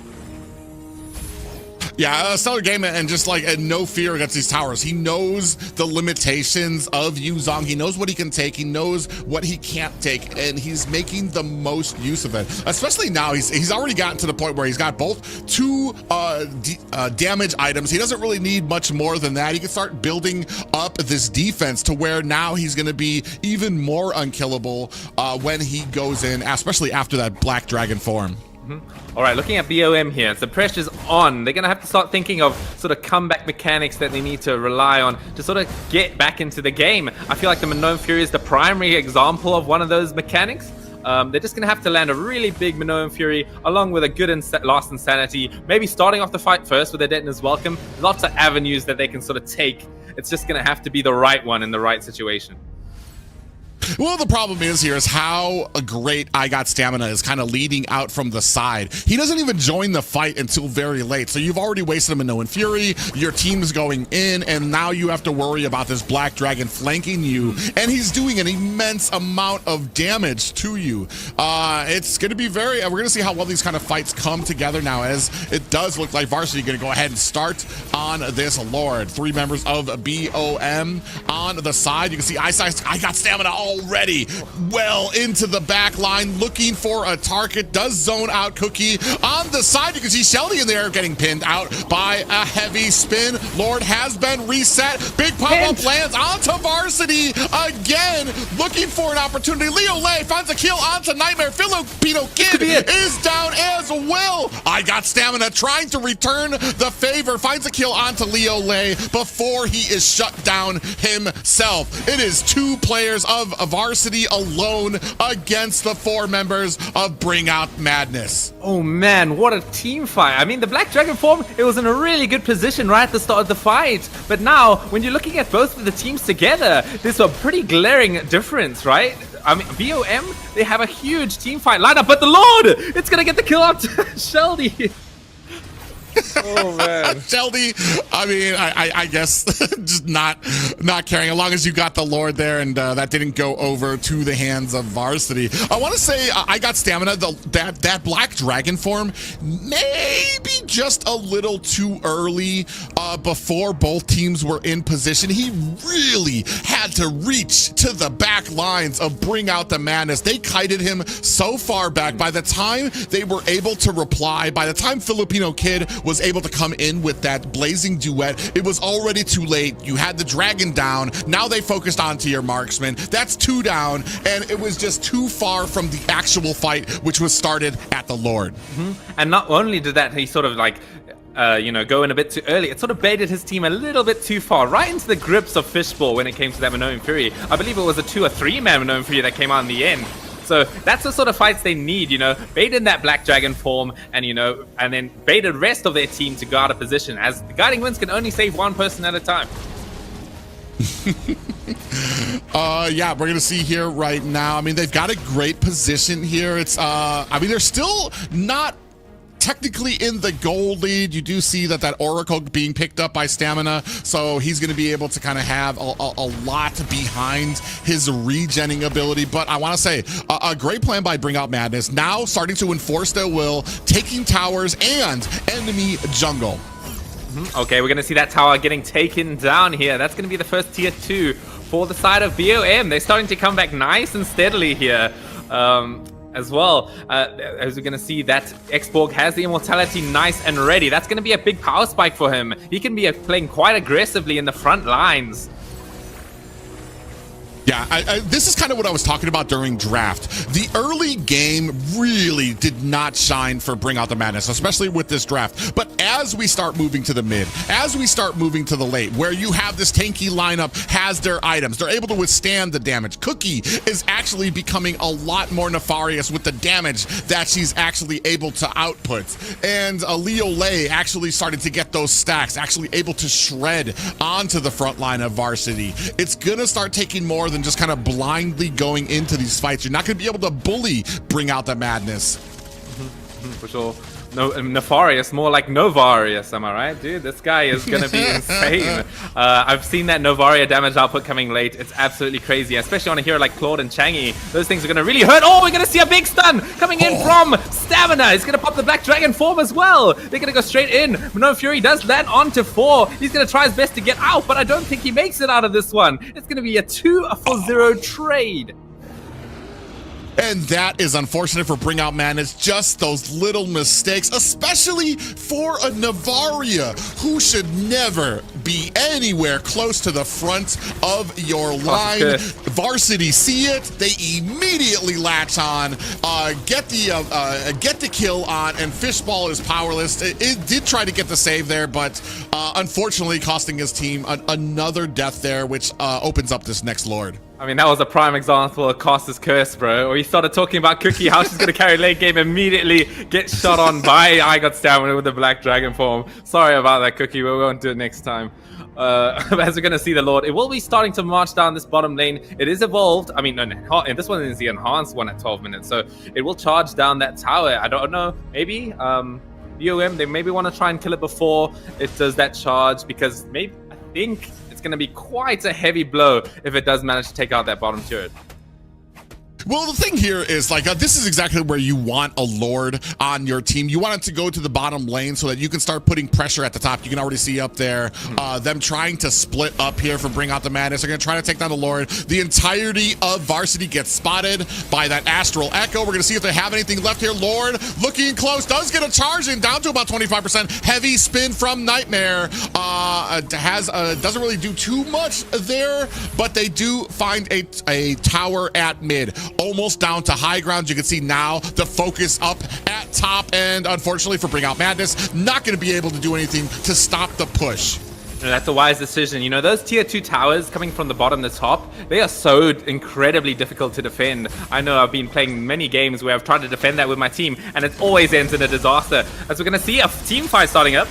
Yeah, stellar game, and just like no fear against these towers. He knows the limitations of Yuzong. He knows what he can take. He knows what he can't take, and he's making the most use of it. Especially now, he's already gotten to the point where he's got both two damage items. He doesn't really need much more than that. He can start building up this defense to where now he's going to be even more unkillable when he goes in, especially after that Black Dragon form. All right, looking at BOM here, so pressure's on. They're going to have to start thinking of sort of comeback mechanics that they need to rely on to sort of get back into the game. I feel like the Minoan Fury is the primary example of one of those mechanics. They're just going to have to land a really big Minoan Fury along with a good last Insanity. Maybe starting off the fight first with a Detonator's Welcome. Lots of avenues that they can sort of take. It's just going to have to be the right one in the right situation. Well, the problem is here is how great I Got Stamina is kind of leading out from the side. He doesn't even join the fight until very late. So you've already wasted a Minoan Fury. Your team's going in, and now you have to worry about this Black Dragon flanking you. And he's doing an immense amount of damage to you. It's going to be we're going to see how well these kind of fights come together now, as it does look like Varsity going to go ahead and start on this Lord. 3 members of BOM on the side. You can see I Got Stamina already well into the back line, looking for a target. Does zone out Cookie on the side. You can see Shelly in there getting pinned out by a heavy spin. Lord has been reset. Big pop-up lands onto Varsity again, looking for an opportunity. Leo Lay finds a kill onto Nightmare. Filipino Kid is down as well. I Got Stamina trying to return the favor. Finds a kill onto Leo Lay before he is shut down himself. It is 2 players of Varsity alone against the 4 members of Bring Out Madness. Oh man, what a team fight. I mean, the Black Dragon form, it was in a really good position right at the start of the fight. But now, when you're looking at both of the teams together, there's a pretty glaring difference, right? I mean, BOM, they have a huge team fight lineup, but the Lord, it's gonna get the kill out to Sheldy. Oh man, Sheldy. I mean, I guess just not caring. As long as you got the Lord there, and that didn't go over to the hands of Varsity. I want to say I Got Stamina. That Black Dragon form maybe just a little too early before both teams were in position. He really had to reach to the back lines of Bring Out the Madness. They kited him so far back. By the time they were able to reply, by the time Filipino Kid was able to come in with that blazing duet, it was already too late. You had the dragon down. Now they focused onto your marksman. That's 2 down, and it was just too far from the actual fight, which was started at the Lord. And not only did that, he sort of like go in a bit too early. It sort of baited his team a little bit too far, right into the grips of Fishbowl when it came to that Minoan Fury. I believe it was a 2 or 3 man Minoan Fury that came out in the end. So that's the sort of fights they need, bait in that Black Dragon form, and and then bait the rest of their team to go out of position, as the Guiding Winds can only save 1 person at a time. Yeah, we're gonna see here right now. I mean, they've got a great position here. It's I mean, they're still not technically in the gold lead. You do see that Oracle being picked up by Stamina, so he's going to be able to kind of have a lot behind his regenning ability. But I want to say a great plan by Bring Out Madness, now starting to enforce their will, taking towers and enemy jungle. Okay, we're going to see that tower getting taken down here. That's going to be the first tier 2 for the side of BOM. They're starting to come back nice and steadily here. As well, as we're going to see that Xborg has the immortality nice and ready. That's going to be a big power spike for him. He can be playing quite aggressively in the front lines. Yeah, this is kind of what I was talking about during draft. The early game really did not shine for Bring Out the Madness, especially with this draft. But as we start moving to the mid, as we start moving to the late, where you have this tanky lineup has their items, they're able to withstand the damage. Cookie is actually becoming a lot more nefarious with the damage that she's actually able to output. And Leo Lay actually started to get those stacks, actually able to shred onto the front line of Varsity. It's gonna start taking more than just kind of blindly going into these fights. You're not going to be able to bully Bring Out the Madness. For sure. No, nefarious, more like Novarious, am I right, dude? This guy is gonna be insane. I've seen that Novaria damage output coming late. It's absolutely crazy, especially on a hero like Claude and Changi. Those things are gonna really hurt. Oh, we're gonna see a big stun coming in from Stamina. He's gonna pop the Black Dragon form as well. They're gonna go straight in. No Fury does land onto 4. He's gonna try his best to get out, but I don't think he makes it out of this one. It's gonna be a 2-for-0 trade. And that is unfortunate for Bring Out Madness. Just those little mistakes, especially for a Navaria who should never be anywhere close to the front of your line. Varsity see it, they immediately latch on, get the kill on, and Fishball is powerless. It did try to get the save there, but unfortunately costing his team another death there, which opens up this next Lord. I mean, that was a prime example of Costa's curse, bro. Or he started talking about Cookie, how she's going to carry late game, immediately get shot on by I Got Stamina with the Black Dragon form. Sorry about that, Cookie. We won't do it next time. As we're going to see the Lord, it will be starting to march down this bottom lane. It is evolved. I mean, and this one is the enhanced one at 12 minutes. So it will charge down that tower. I don't know. Maybe BOM, they maybe want to try and kill it before it does that charge, because maybe, I think it's going to be quite a heavy blow if it does manage to take out that bottom turret. Well, the thing here is, like, this is exactly where you want a Lord on your team. You want it to go to the bottom lane so that you can start putting pressure at the top. You can already see up there them trying to split up here for Bring Out the Madness. They're going to try to take down the Lord. The entirety of Varsity gets spotted by that Astral Echo. We're going to see if they have anything left here. Lord looking close, does get a charge in, down to about 25%. Heavy spin from Nightmare. Doesn't really do too much there, but they do find a tower at mid. Almost down to high ground. You can see now the focus up at top, and unfortunately for Bring Out Madness, not going to be able to do anything to stop the push. That's a wise decision. You know, those tier 2 towers coming from the bottom to top, they are so incredibly difficult to defend. I know I've been playing many games where I've tried to defend that with my team, and it always ends in a disaster. As we're going to see a team fight starting up.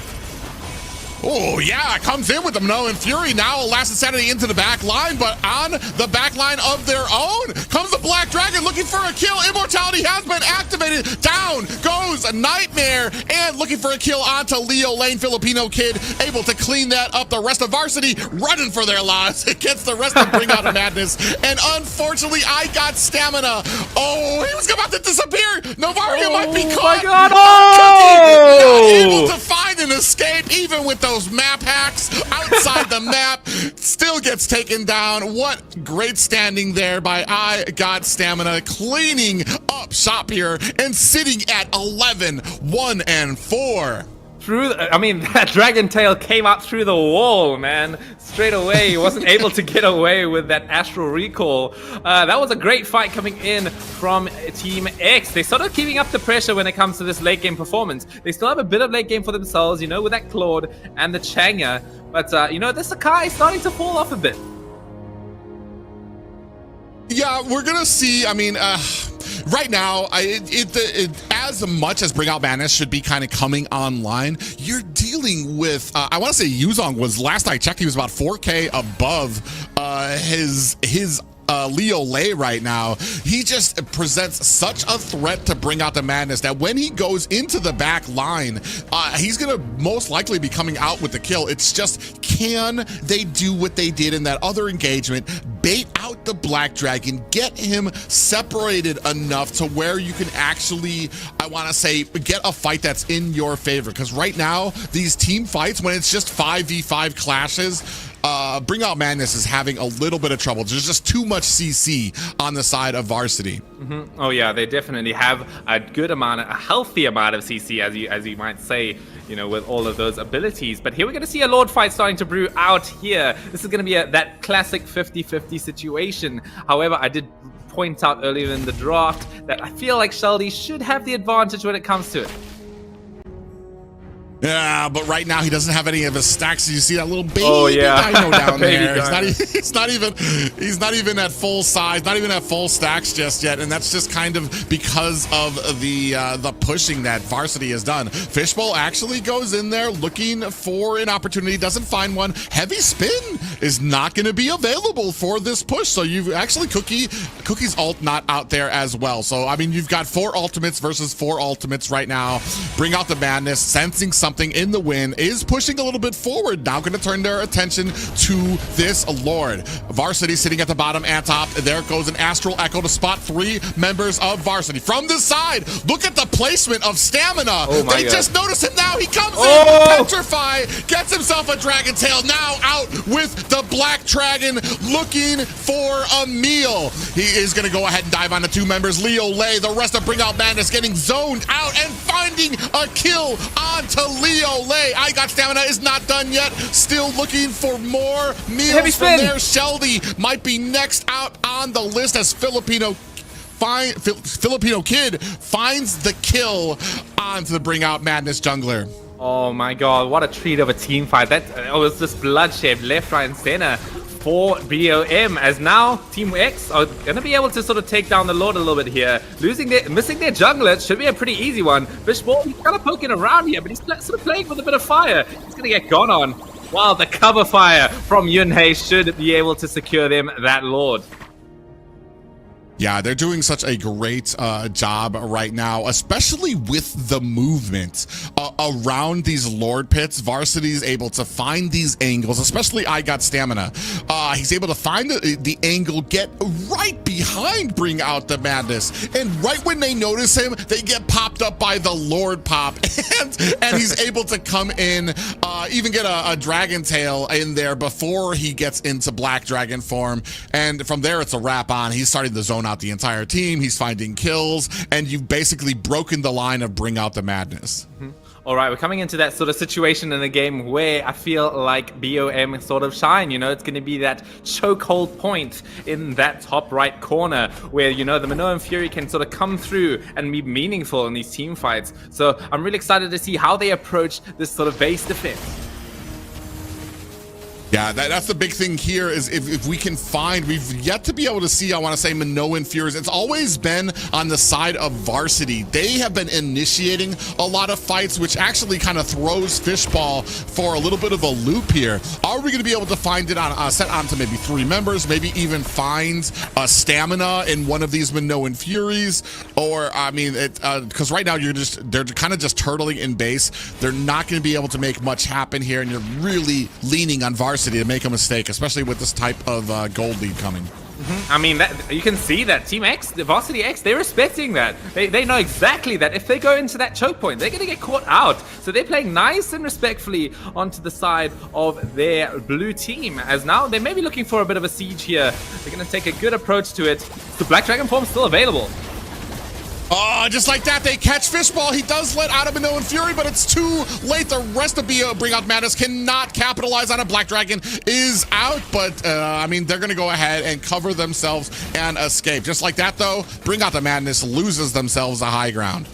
Oh, yeah, comes in with them. No, and Fury now last Insanity into the back line, but on the back line of their own comes the Black Dragon looking for a kill. Immortality has been activated. Down goes a Nightmare, and looking for a kill onto Leo Lane. Filipino Kid able to clean that up. The rest of Varsity running for their lives against the rest of Bring Out Madness. And unfortunately, I Got Stamina. Oh, he was about to disappear. Novaria might be caught. My God. Oh! Not able to find an escape, even with those map hacks outside the map. Still gets taken down. What great standing there by I Got Stamina, cleaning up shop here and sitting at 11, 1 and 4. I mean, that Dragon Tail came out through the wall, man. Straight away, he wasn't able to get away with that Astral Recall. That was a great fight coming in from Team X. They're sort of keeping up the pressure when it comes to this late game performance. They still have a bit of late game for themselves, you know, with that Claude and the Chang'e. But, you know, this Sakai is starting to fall off a bit. Yeah, we're going to see, I mean, right now, as much as Bring Out Madness should be kind of coming online, you're dealing with, I want to say Yuzong was, last I checked, he was about 4K above his Leo Lay right now. He just presents such a threat to Bring Out the Madness that when he goes into the back line, he's gonna most likely be coming out with the kill. It's just, can they do what they did in that other engagement, bait out the Black Dragon, get him separated enough to where you can actually, I want to say, get a fight that's in your favor? Because right now, these team fights, when it's just 5v5 clashes, Bring Out Madness is having a little bit of trouble. There's just too much CC on the side of Varsity. Oh yeah, they definitely have a good amount, a healthy amount of CC, as you might say, you know, with all of those abilities. But here we're going to see a Lord fight starting to brew out here. This is going to be that classic 50-50 situation. However, I did point out earlier in the draft that I feel like Sheldy should have the advantage when it comes to it. Yeah, but right now he doesn't have any of his stacks. You see that little baby dino down Baby there. dino. He's not even at full size, not even at full stacks just yet, and that's just kind of because of the pushing that Varsity has done. Fishbowl actually goes in there looking for an opportunity, doesn't find one. Heavy Spin is not going to be available for this push, so you've actually Cookie's ult not out there as well. So I mean, you've got 4 ultimates versus 4 ultimates right now. Bring out the madness, sensing something in the win, is pushing a little bit forward. Now going to turn their attention to this Lord. Varsity sitting at the bottom and top. There goes an Astral Echo to spot 3 members of Varsity. From this side, look at the placement of Stamina. Oh my they God. just notice him now. He comes in, Petrify, gets himself a Dragon Tail. Now out with the Black Dragon, looking for a meal. He is going to go ahead and dive on the 2 members. Leo Lay, the rest of Bring Out Madness getting zoned out and finding a kill onto Leo Lay. I Got Stamina is not done yet. Still looking for more meals Heavy from spin. there. Sheldy might be next out on the list as Filipino Kid finds the kill onto the Bring Out Madness jungler. Oh my god, what a treat of a team fight. That was just bloodshed left, right, and center for BOM, as now Team X are going to be able to sort of take down the Lord a little bit here. Missing their jungler, it should be a pretty easy one. Fishbowl, he's kind of poking around here, but he's sort of playing with a bit of fire. He's going to get gone on. Wow, the cover fire from Yunhei should be able to secure them that Lord. Yeah, they're doing such a great job right now, especially with the movement around these Lord pits. Varsity's able to find these angles, especially I Got Stamina. He's able to find the angle, get right behind Bring Out the Madness. And right when they notice him, they get popped up by the Lord pop. and he's able to come in, even get a Dragon Tail in there before he gets into Black Dragon form. And from there, it's a wrap on. He's starting to zone out the entire team. He's finding kills, and you've basically broken the line of Bring Out the Madness. All right, we're coming into that sort of situation in the game where I feel like BOM sort of shine. You know, it's going to be that chokehold point in that top right corner where, you know, the Minoan Fury can sort of come through and be meaningful in these team fights. So I'm really excited to see how they approach this sort of base defense. Yeah, that's the big thing here is if we can find, we've yet to be able to see, I want to say, Minoan Furies. It's always been on the side of Varsity. They have been initiating a lot of fights, which actually kind of throws Fishball for a little bit of a loop here. Are we going to be able to find it on set onto maybe 3 members, maybe even find a Stamina in one of these Minoan Furies? Or, I mean, because right now they're kind of just turtling in base. They're not going to be able to make much happen here, and you're really leaning on Varsity to make a mistake, especially with this type of gold lead coming. I mean, you can see that Team X, the Varsity X, they're respecting that. They know exactly that if they go into that choke point, they're going to get caught out. So they're playing nice and respectfully onto the side of their blue team, as now they may be looking for a bit of a siege here. They're going to take a good approach to it. The Black Dragon form still available. Oh, just like that, they catch Fishball. He does let out of Minoan Fury, but it's too late. The rest of Bring Out Madness cannot capitalize on it. Black Dragon is out, but I mean, they're going to go ahead and cover themselves and escape. Just like that, though, Bring Out the Madness loses themselves a high ground.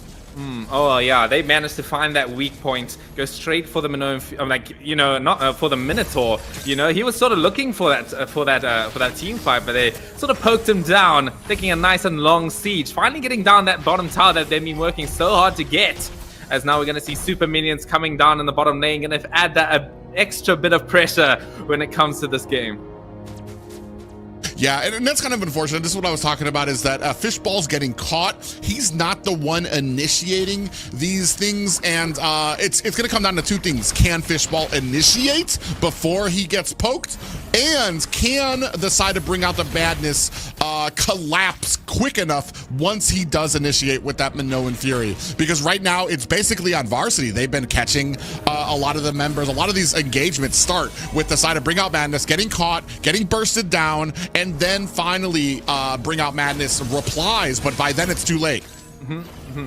Oh yeah, they managed to find that weak point, go straight for the Minoan, like, you know, not for the Minotaur. You know, he was sort of looking for that team fight, but they sort of poked him down, taking a nice and long siege, finally getting down that bottom tower that they've been working so hard to get. As now we're going to see super minions coming down in the bottom lane, going to add that extra bit of pressure when it comes to this game. Yeah, and that's kind of unfortunate. This is what I was talking about, is that Fishball's getting caught. He's not the one initiating these things, and it's going to come down to 2 things. Can Fishball initiate before he gets poked? And can the side to Bring Out the Madness collapse quick enough once he does initiate with that Minoan Fury? Because right now, it's basically on Varsity. They've been catching a lot of the members. A lot of these engagements start with the side to Bring Out Madness getting caught, getting bursted down, and then finally Bring Out Madness replies, but by then it's too late.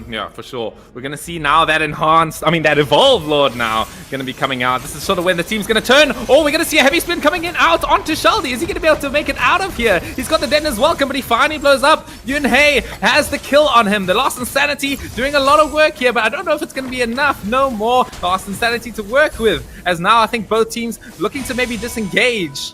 Yeah, for sure. We're going to see now that that evolved Lord now going to be coming out. This is sort of when the team's going to turn. Oh, we're going to see a heavy spin coming in out onto Sheldy. Is he going to be able to make it out of here? He's got the Deton's welcome, but he finally blows up. Yunhei has the kill on him. The Lost Insanity doing a lot of work here, but I don't know if it's going to be enough. No more Lost Insanity to work with, as now I think both teams looking to maybe disengage.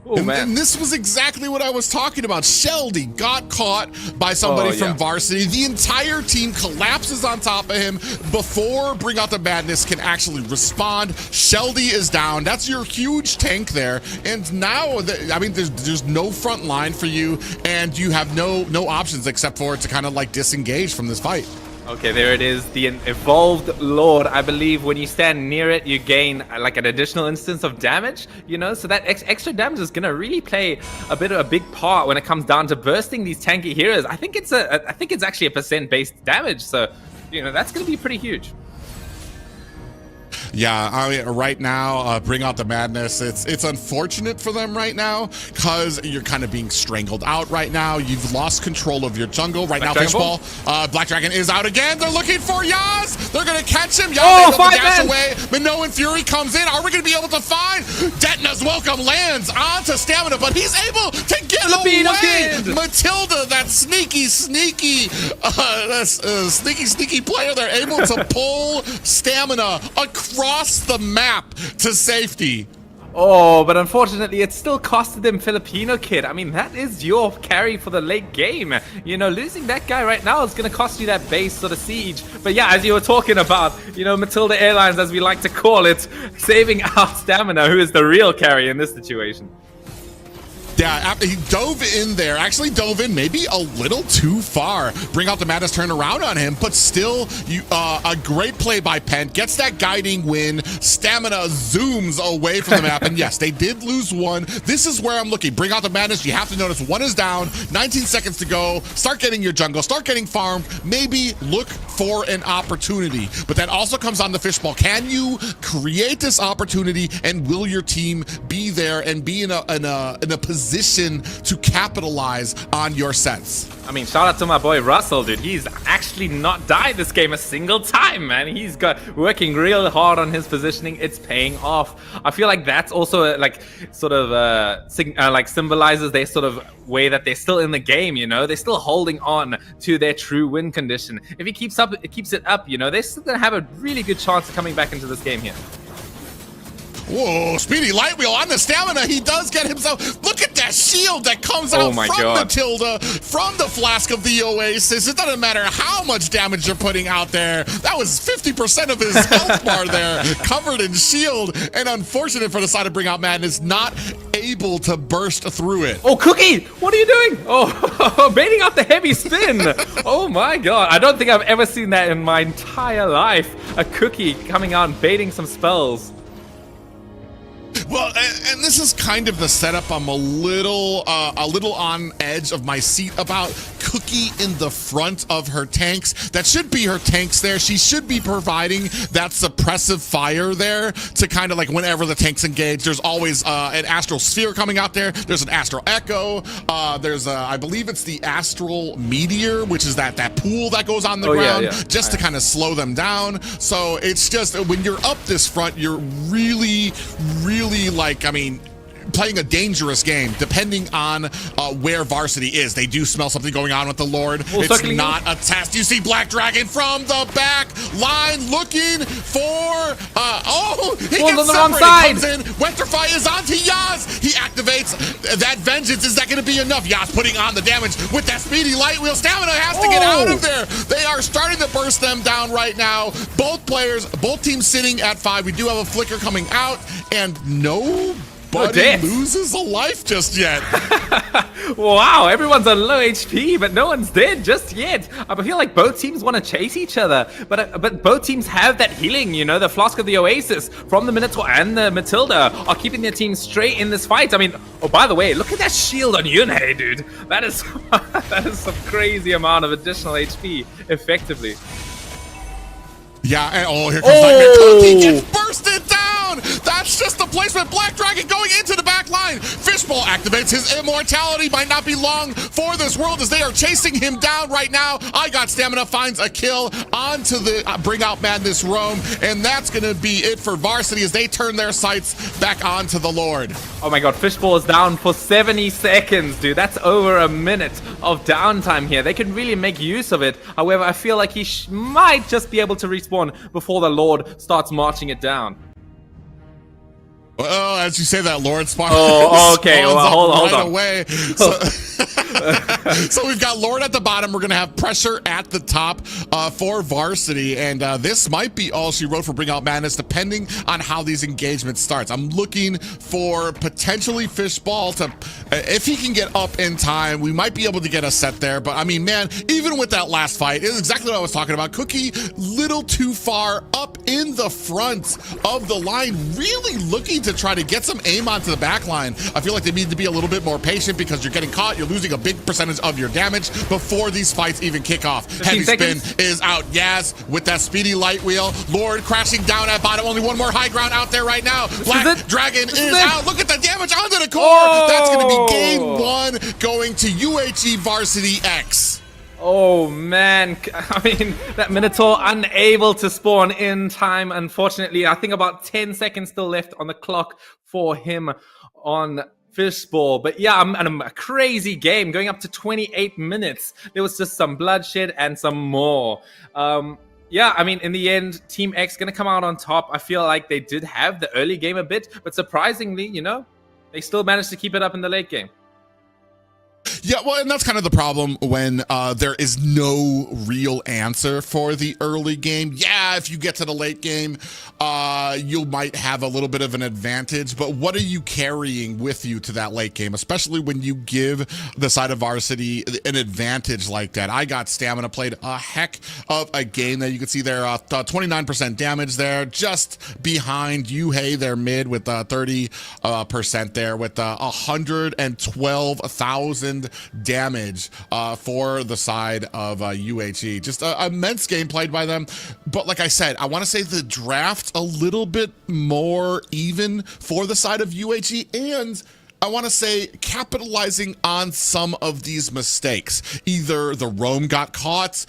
Oh, man. And this was exactly what I was talking about. Sheldy got caught by somebody from varsity. The entire team collapses on top of him before Bring Out the Madness can actually respond. Sheldy is down. That's your huge tank there. And now, there's no front line for you, and you have no options except for to kind of like disengage from this fight. Okay, there it is, the evolved Lord. I believe when you stand near it, you gain like an additional instance of damage, you know? So that extra damage is gonna really play a big part when it comes down to bursting these tanky heroes. I think it's actually a percent-based damage, so, you know, that's gonna be pretty huge. Yeah, I mean, right now, Bring Out the Madness. It's unfortunate for them right now because you're kind of being strangled out right now. You've lost control of your jungle right now. Fishball, Black Dragon is out again. They're looking for Yaz. They're gonna catch him. Yaz able to dash away. Minnow and Fury comes in. Are we gonna be able to find Detna's welcome lands onto Stamina, but he's able to get away. Matilda, that sneaky player, they're able to pull Stamina across the map to safety. Oh, but unfortunately, it still costed them Filipino Kid. I mean, that is your carry for the late game. You know, losing that guy right now is going to cost you that base sort of siege. But yeah, as you were talking about, you know, Matilda Airlines, as we like to call it, saving out Stamina, who is the real carry in this situation. Yeah, he dove in there. Actually dove in maybe a little too far. Bring Out the Madness turned around on him, but still a great play by Pent. Gets that guiding win. Stamina zooms away from the map. And yes, they did lose one. This is where I'm looking. Bring Out the Madness. You have to notice one is down. 19 seconds to go. Start getting your jungle. Start getting farmed. Maybe look for an opportunity. But that also comes on the fishbowl. Can you create this opportunity, and will your team be there and be in a position to capitalize on your sets? I mean, shout out to my boy Russell, dude. He's actually not died this game a single time, man. He's got working real hard on his positioning. It's paying off. I feel like that's also like sort of like symbolizes their sort of way that they're still in the game, you know? They're still holding on to their true win condition. If he keeps it up, you know, they're still gonna have a really good chance of coming back into this game here. Whoa, Speedy Lightwheel on the Stamina. He does get himself. Look at that shield that comes out from Matilda, from the Flask of the Oasis. It doesn't matter how much damage you're putting out there. That was 50% of his health bar there, covered in shield. And unfortunate for the side of Bring Out Madness, not able to burst through it. Oh, Cookie, what are you doing? Oh, baiting out the heavy spin. Oh my God. I don't think I've ever seen that in my entire life. A Cookie coming out and baiting some spells. Well, and this is kind of the setup I'm a little on edge of my seat about. Cookie in the front of her tanks. That should be her tanks there. She should be providing that suppressive fire there to kind of like whenever the tanks engage. There's always an Astral Sphere coming out there. There's an Astral Echo. There's I believe it's the Astral Meteor, which is that pool that goes on the ground just to kind of slow them down. So it's just when you're up this front, you're really like, I mean, playing a dangerous game depending on where varsity is. They do smell something going on with the Lord. It's not a test. You see Black Dragon from the back line looking for he gets on the wrong side. Comes in. Winterfire is onto Yaz. He activates that vengeance. Is that going to be enough? Yaz putting on the damage with that speedy light wheel. Stamina has to get out of there. They are starting to burst them down right now. Both teams sitting at 5. We do have a flicker coming out, and nobody loses a life just yet. Wow, everyone's on low HP, but no one's dead just yet. I feel like both teams want to chase each other, but both teams have that healing, you know, the Flask of the Oasis from the Minotaur and the Matilda are keeping their team straight in this fight. I mean, oh, by the way, look at that shield on Yunhei, dude. That is some crazy amount of additional HP, effectively. Yeah, and here comes Nightmare Cookie, gets bursted down! That's That's just the placement. Black Dragon going into the back line. Fishbowl activates his immortality. Might not be long for this world as they are chasing him down right now. I Got Stamina finds a kill onto the Bring Out Madness roam, and that's going to be it for Varsity as they turn their sights back onto the Lord. Oh my god, Fishbowl is down for 70 seconds, dude. That's over a minute of downtime here. They can really make use of it. However, I feel like he might just be able to respawn before the Lord starts marching it down. Well, as you say that, Lord spawn. Oh, okay. Well, hold on. Away. So we've got Lord at the bottom. We're going to have pressure at the top for Varsity. And this might be all she wrote for Bring Out Madness, depending on how these engagements starts. I'm looking for potentially Fishball to, if he can get up in time, we might be able to get a set there. But I mean, man, even with that last fight, it's exactly what I was talking about. Cookie, little too far up in the front of the line, really looking to try to get some aim onto the back line. I feel like they need to be a little bit more patient because you're getting caught. You're losing a big percentage of your damage before these fights even kick off. Heavy spin is out. Yaz with that speedy light wheel. Lord crashing down at bottom. Only one more high ground out there right now. Black Dragon is out. Look at the damage onto the core. Oh! That's going to be game one going to UHE Varsity X. Oh man, I mean, that Minotaur unable to spawn in time, unfortunately. I think about 10 seconds still left on the clock for him on Fishbowl. But yeah, a crazy game going up to 28 minutes. There was just some bloodshed and some more. Yeah, I mean, in the end, Team X going to come out on top. I feel like they did have the early game a bit, but surprisingly, you know, they still managed to keep it up in the late game. Yeah, well, and that's kind of the problem when there is no real answer for the early game. Yeah, if you get to the late game, you might have a little bit of an advantage, but what are you carrying with you to that late game, especially when you give the side of Varsity an advantage like that? I Got Stamina played a heck of a game there. You can see there 29% damage there, just behind Yuhei, their mid with 30% there with 112,000 damage for the side of UHE. Just immense game played by them. But like I said, I want to say the draft a little bit more even for the side of UHE, and I want to say capitalizing on some of these mistakes. Either the roam got caught,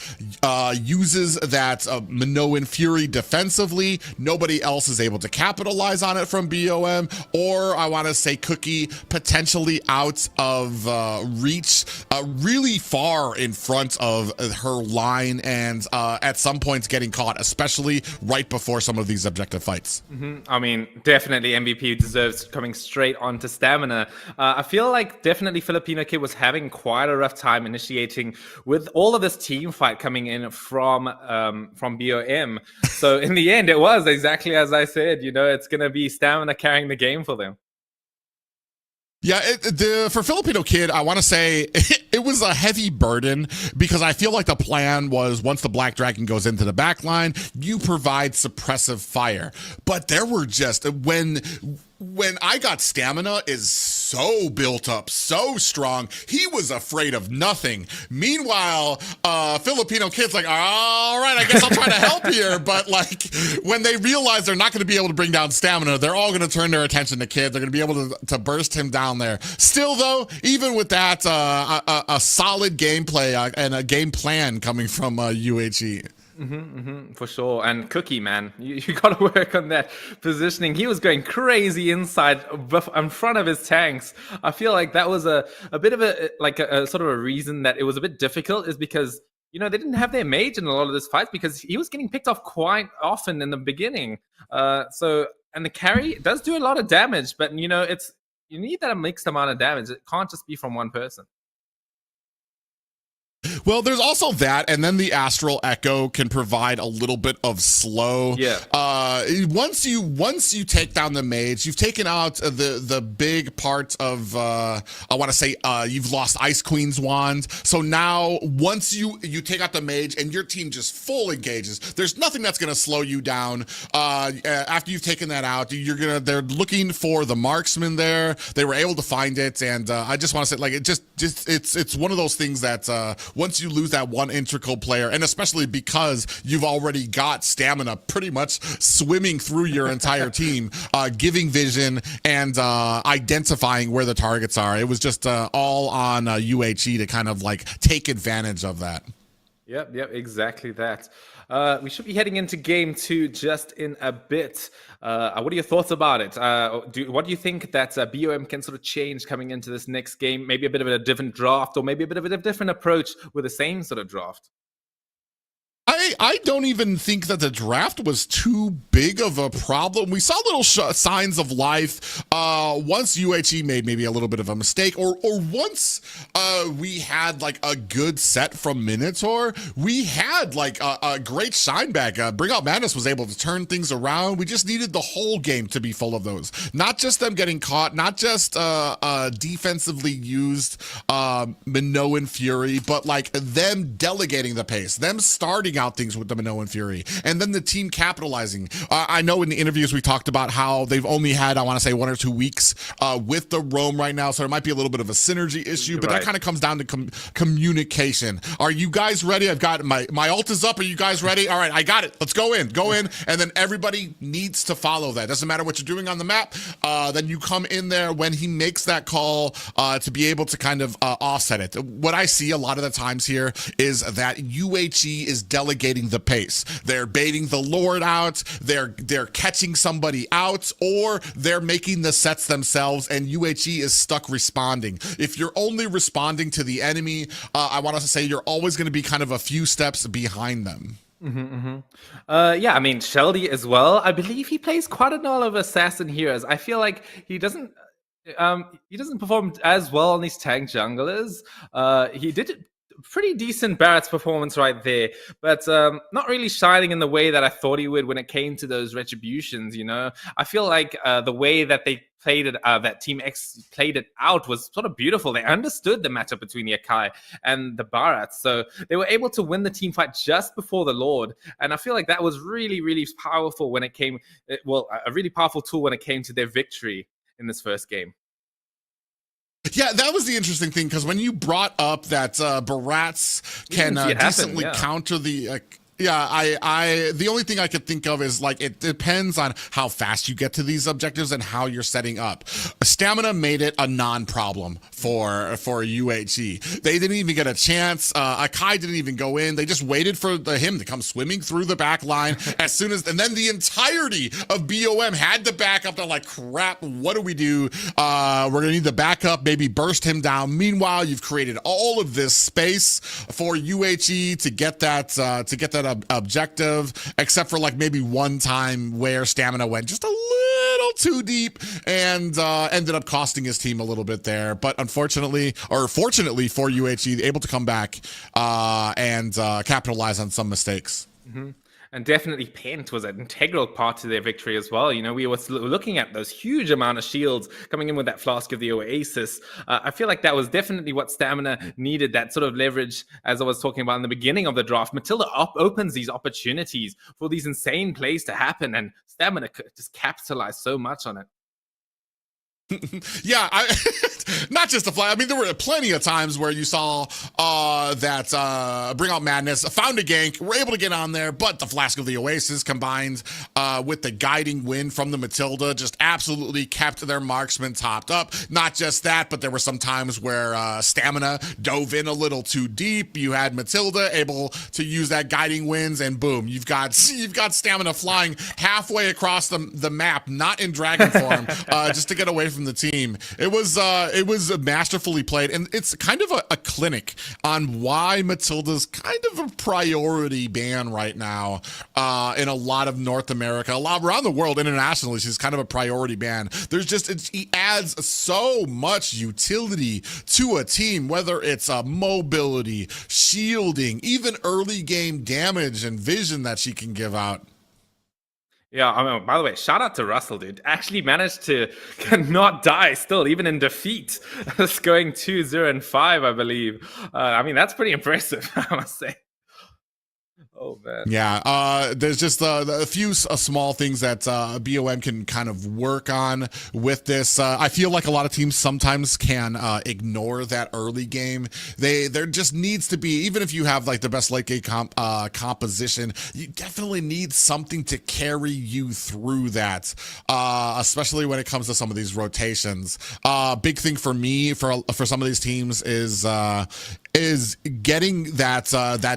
uses that Minoan Fury defensively, nobody else is able to capitalize on it from BOM, or I want to say Cookie potentially out of reach, really far in front of her line, and at some points getting caught, especially right before some of these objective fights. I mean, definitely MVP deserves coming straight onto Stamina. I feel like definitely Filipino Kid was having quite a rough time initiating with all of this team fight coming in from BOM. So in the end, it was exactly as I said. You know, it's going to be Stamina carrying the game for them. Yeah, for Filipino Kid, I want to say it was a heavy burden because I feel like the plan was once the Black Dragon goes into the back line, you provide suppressive fire. But there were just, when I Got Stamina is so built up, so strong, he was afraid of nothing. Meanwhile, Filipino Kid's like, all right, I guess I'll try to help here. But like when they realize they're not going to be able to bring down Stamina, they're all going to turn their attention to Kid. They're going to be able to burst him down there. Still though, even with that, a solid gameplay and a game plan coming from UHE. For sure. And Cookie, man, you got to work on that positioning. He was going crazy inside in front of his tanks. I feel like that was a bit of a sort of a reason that it was a bit difficult, is because, you know, they didn't have their mage in a lot of this fights because he was getting picked off quite often in the beginning. And the carry does do a lot of damage, but you know, you need that mixed amount of damage. It can't just be from one person. Well, there's also that, and then the Astral Echo can provide a little bit of slow. Yeah. Once you take down the mage, you've taken out the big part of I want to say you've lost Ice Queen's wand. So now once you take out the mage and your team just full engages, there's nothing that's going to slow you down. After you've taken that out, they're looking for the marksman there. They were able to find it, and I just want to say, like, it's one of those things that once once you lose that one integral player, and especially because you've already got Stamina pretty much swimming through your entire team, giving vision and identifying where the targets are. It was just all on UHE to kind of like take advantage of that. Yep, exactly that. We should be heading into game 2 just in a bit. What are your thoughts about it? What do you think that BOM can sort of change coming into this next game? Maybe a bit of a different draft, or maybe a bit of a different approach with the same sort of draft? I don't even think that the draft was too big of a problem. We saw little signs of life once UHE made maybe a little bit of a mistake, or once we had like a good set from Minotaur. We had like a great shine back. Bring Out Madness was able to turn things around. We just needed the whole game to be full of those. Not just them getting caught, not just defensively used Minoan Fury, but like them delegating the pace, them starting out things with the Minoan Fury, and then the team capitalizing. I know in the interviews we talked about how they've only had, I want to say, 1 or 2 weeks with the roam right now, so there might be a little bit of a synergy issue, but that kind of comes down to communication. Are you guys ready? I've got my ult is up. Are you guys ready? All right, I got it. Let's go in, and then everybody needs to follow that. Doesn't matter what you're doing on the map. Then you come in there when he makes that call to be able to kind of offset it. What I see a lot of the times here is that UHE is delegating the pace. They're baiting the Lord out, they're catching somebody out, or they're making the sets themselves, and UHE is stuck responding. If you're only responding to the enemy, I want to say you're always going to be kind of a few steps behind them. Yeah, I mean, Sheldy as well. I believe he plays quite a lot of assassin heroes. I feel like he doesn't perform as well on these tank junglers. He did pretty decent Barrett's performance right there, but not really shining in the way that I thought he would when it came to those retributions. You know, I feel like the way that they played it, that Team X played it out, was sort of beautiful. They understood the matchup between the Akai and the Barats, so they were able to win the team fight just before the Lord. And I feel like that was really, really powerful when it came. Well, a really powerful tool when it came to their victory in this first game. Yeah, that was the interesting thing, because when you brought up that Barats can decently counter the the only thing I could think of is like it depends on how fast you get to these objectives and how you're setting up. Stamina made it a non-problem for UHE. They didn't even get a chance. Akai didn't even go in. They just waited for him to come swimming through the back line and then the entirety of BOM had to back up. They're like, crap, what do we do? We're gonna need to back up, maybe burst him down. Meanwhile, you've created all of this space for UHE to get that objective, except for like maybe one time where Stamina went just a little too deep and ended up costing his team a little bit there. But unfortunately, or fortunately for UHE, able to come back and capitalize on some mistakes. And definitely Pent was an integral part to their victory as well. You know, we were looking at those huge amount of shields coming in with that Flask of the Oasis. I feel like that was definitely what Stamina needed, that sort of leverage, as I was talking about in the beginning of the draft. Matilda opens these opportunities for these insane plays to happen, and Stamina just capitalized so much on it. Yeah, not just the fly. I mean, there were plenty of times where you saw that Bring Out Madness found a gank, were able to get on there, but the Flask of the Oasis combined with the guiding wind from the Matilda just absolutely kept their marksman topped up. Not just that, but there were some times where Stamina dove in a little too deep. You had Matilda able to use that guiding winds, and boom, you've got Stamina flying halfway across the map, not in dragon form, just to get away from the team. It was masterfully played, and it's kind of a clinic on why Matilda's kind of a priority ban right now in a lot of North America, a lot around the world, internationally. She's kind of a priority ban. He adds so much utility to a team, whether it's mobility, shielding, even early game damage and vision that she can give out. Yeah, I mean, by the way, shout out to Russell, dude. Actually managed to not die still, even in defeat. It's going 2-0-5, I believe. I mean, that's pretty impressive, I must say. Oh man. Yeah, there's just a few small things that BOM can kind of work on with this. I feel like a lot of teams sometimes can ignore that early game. There just needs to be, even if you have like the best late game composition, you definitely need something to carry you through that, especially when it comes to some of these rotations. Big thing for me for some of these teams is getting that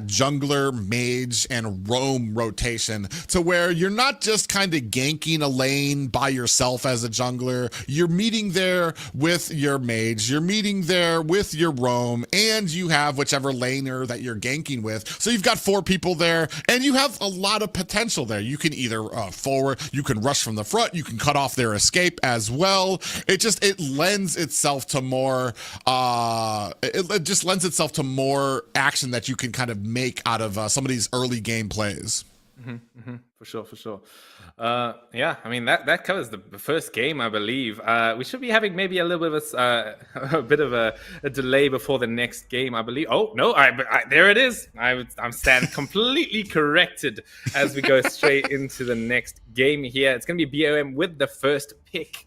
jungler, mage, and roam rotation to where you're not just kind of ganking a lane by yourself as a jungler. You're meeting there with your mage, you're meeting there with your roam, and you have whichever laner that you're ganking with. So you've got 4 people there, and you have a lot of potential there. You can either forward, you can rush from the front, you can cut off their escape as well. It lends itself to more it just lends itself to more action that you can kind of make out of some of these early game plays. For sure. Yeah, I mean that covers the first game, I believe. We should be having maybe a little bit of a bit of a delay before the next game, I believe. Oh no, there it is. I'm standing completely corrected as we go straight into the next game here. It's going to be BOM with the first pick.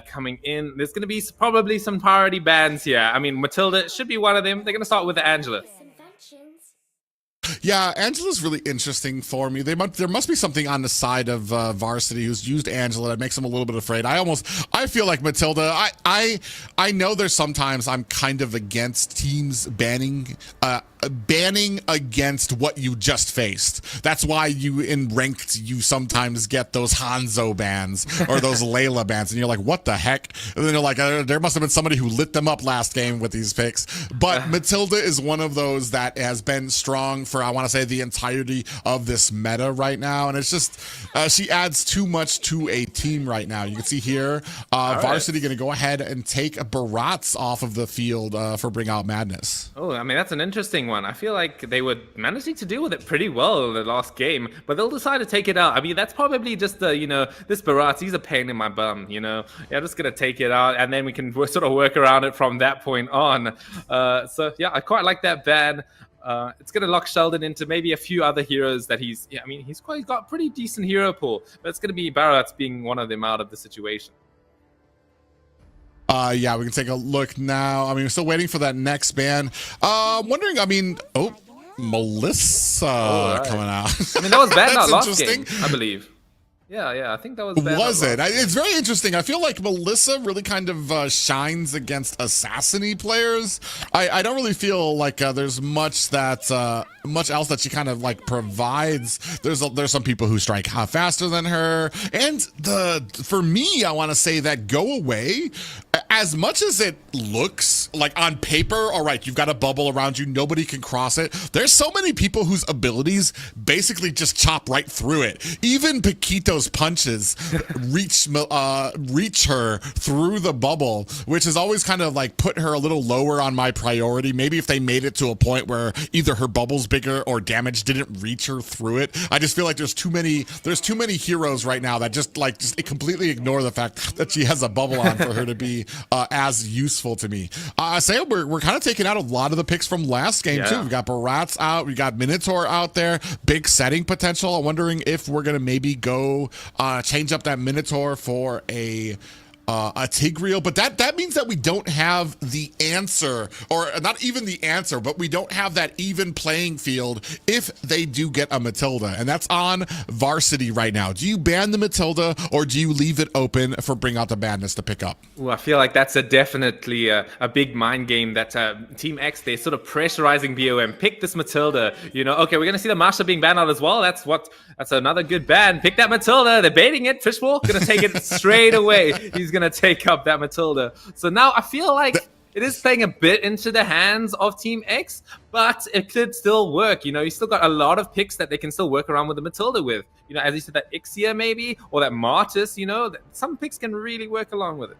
Coming in. There's going to be probably some priority bans here. I mean, Matilda should be one of them. They're going to start with Angela. Yeah, Angela's really interesting for me. There must be something on the side of Varsity who's used Angela that makes them a little bit afraid. I feel like Matilda. I know there's sometimes I'm kind of against teams banning against what you just faced. That's why you in ranked you sometimes get those Hanzo bans or those Layla bans, and you're like, what the heck? And then you're like, there must have been somebody who lit them up last game with these picks. But Matilda is one of those that has been strong for, I want to say, the entirety of this meta right now, and it's just she adds too much to a team right now. You can see here Varsity going to go ahead and take Barats off of the field for Bring Out Madness. Oh, I mean, that's an interesting one. I feel like they were managing to deal with it pretty well in the last game, but they'll decide to take it out. I mean, that's probably just this Barats, he's a pain in my bum, Yeah, I'm just going to take it out, and then we can sort of work around it from that point on. So, yeah, I quite like that ban. It's going to lock Sheldon into maybe a few other heroes that he's got pretty decent hero pool, but it's going to be Barats being one of them out of the situation. Yeah, we can take a look now. I mean, we're still waiting for that next ban. Wondering, Melissa coming out. I mean, that was banned out last game, I believe. Yeah, I think that was banned. Was it? It's very interesting. I feel like Melissa really kind of shines against Assassin-y players. I don't really feel like there's much else that she kind of like provides. There's some people who strike faster than her, and for me, I want to say that Go Away, as much as it looks like on paper, all right, you've got a bubble around you, nobody can cross it. There's so many people whose abilities basically just chop right through it. Even Paquito's punches reach her through the bubble, which has always kind of like put her a little lower on my priority. Maybe if they made it to a point where either her bubble's bigger or damage didn't reach her through it. I just feel like there's too many heroes right now that just completely ignore the fact that she has a bubble on for her to be as useful to me. I say we're kind of taking out a lot of the picks from last game too. We got Barats out, we got Minotaur out there, big setting potential. I'm wondering if we're gonna maybe go change up that Minotaur for a Tigreal, but that means that we don't have the answer, or not even the answer, but we don't have that even playing field if they do get a Matilda, and that's on Varsity right now. Do you ban the Matilda, or do you leave it open for Bring Out the Madness to pick up? Ooh, I feel like that's definitely a big mind game that Team X, they're sort of pressurizing BOM. Pick this Matilda, okay, we're going to see the Master being banned out as well. That's another good ban. Pick that Matilda. They're baiting it. Fishbowl going to take it straight away. He's going to take up that Matilda. So now I feel like it is playing a bit into the hands of Team X, but it could still work. You still got a lot of picks that they can still work around with the Matilda with. As you said, that Ixia maybe, or that Martis, some picks can really work along with it.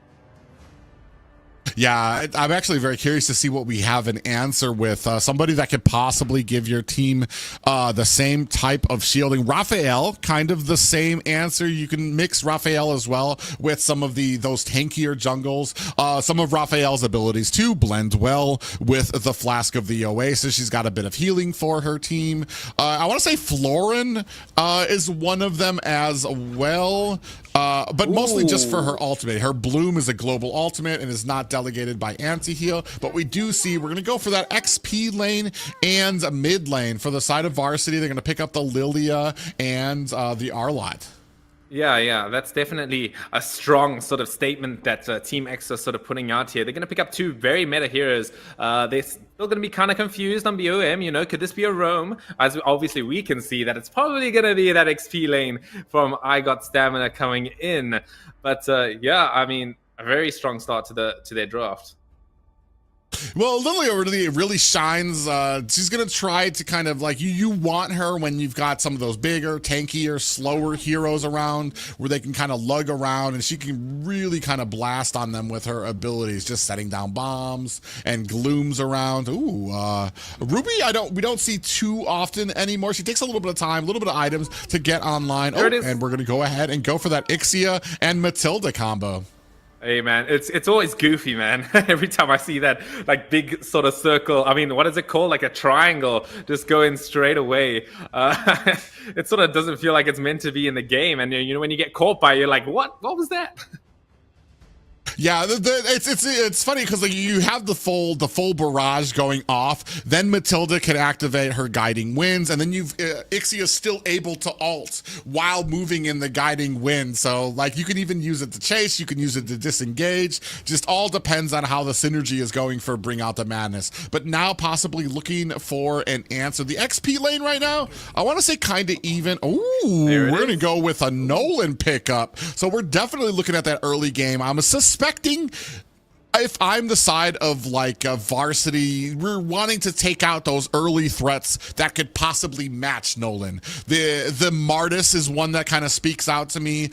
Yeah, I'm actually very curious to see what we have an answer with. Somebody that could possibly give your team the same type of shielding. Raphael, kind of the same answer. You can mix Raphael as well with some of those tankier jungles. Some of Raphael's abilities too blend well with the Flask of the Oasis. She's got a bit of healing for her team. I want to say Florin is one of them as well. But mostly just for her ultimate. Her Bloom is a global ultimate and is not delegated by anti-heal. But we do see we're going to go for that XP lane and mid lane. For the side of Varsity, they're going to pick up the Lilia and the Arlott. Yeah, that's definitely a strong sort of statement that Team X are sort of putting out here. They're going to pick up two very meta heroes. They're still going to be kind of confused on BOM, could this be a roam? As obviously we can see that it's probably going to be that XP lane from I Got Stamina coming in. But yeah, I mean, a very strong start to their draft. Well, Lilia really shines. She's going to try to kind of like you want her when you've got some of those bigger, tankier, slower heroes around where they can kind of lug around and she can really kind of blast on them with her abilities, just setting down bombs and glooms around. Ooh, Ruby, we don't see too often anymore. She takes a little bit of time, a little bit of items to get online. There it is. And we're going to go ahead and go for that Ixia and Matilda combo. Hey man, it's always goofy, man. Every time I see that like big sort of circle, I mean, what is it called? Like a triangle, just going straight away. It sort of doesn't feel like it's meant to be in the game. And when you get caught by it, you're like, what was that? Yeah, it's funny because like you have the full barrage going off, then Matilda can activate her guiding winds, and then Ixia is still able to ult while moving in the guiding wind. So like you can even use it to chase, you can use it to disengage. Just all depends on how the synergy is going for Bring Out the Madness. But now possibly looking for an answer. The XP lane right now, I want to say kind of even. Ooh, we're gonna go with a Nolan pickup. So we're definitely looking at that early game. I'm suspecting if I'm the side of like Varsity, we're wanting to take out those early threats that could possibly match Nolan. The Martis is one that kind of speaks out to me.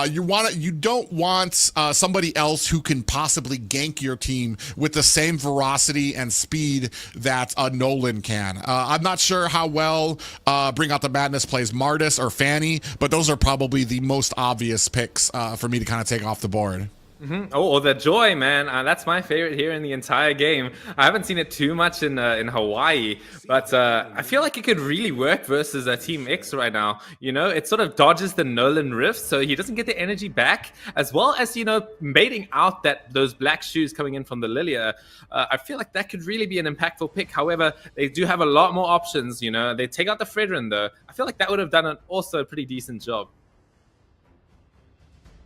You don't want somebody else who can possibly gank your team with the same ferocity and speed that Nolan can. I'm not sure how well Bring Out the Madness plays Martis or Fanny, but those are probably the most obvious picks for me to kind of take off the board. Mm-hmm. Oh, the Joy, man. That's my favorite here in the entire game. I haven't seen it too much in Hawaii, but I feel like it could really work versus Team X right now. It sort of dodges the Nolan rift, so he doesn't get the energy back, as well as, baiting out those black shoes coming in from the Lilia. I feel like that could really be an impactful pick. However, they do have a lot more options. They take out the Fredrin, though. I feel like that would have done also a pretty decent job.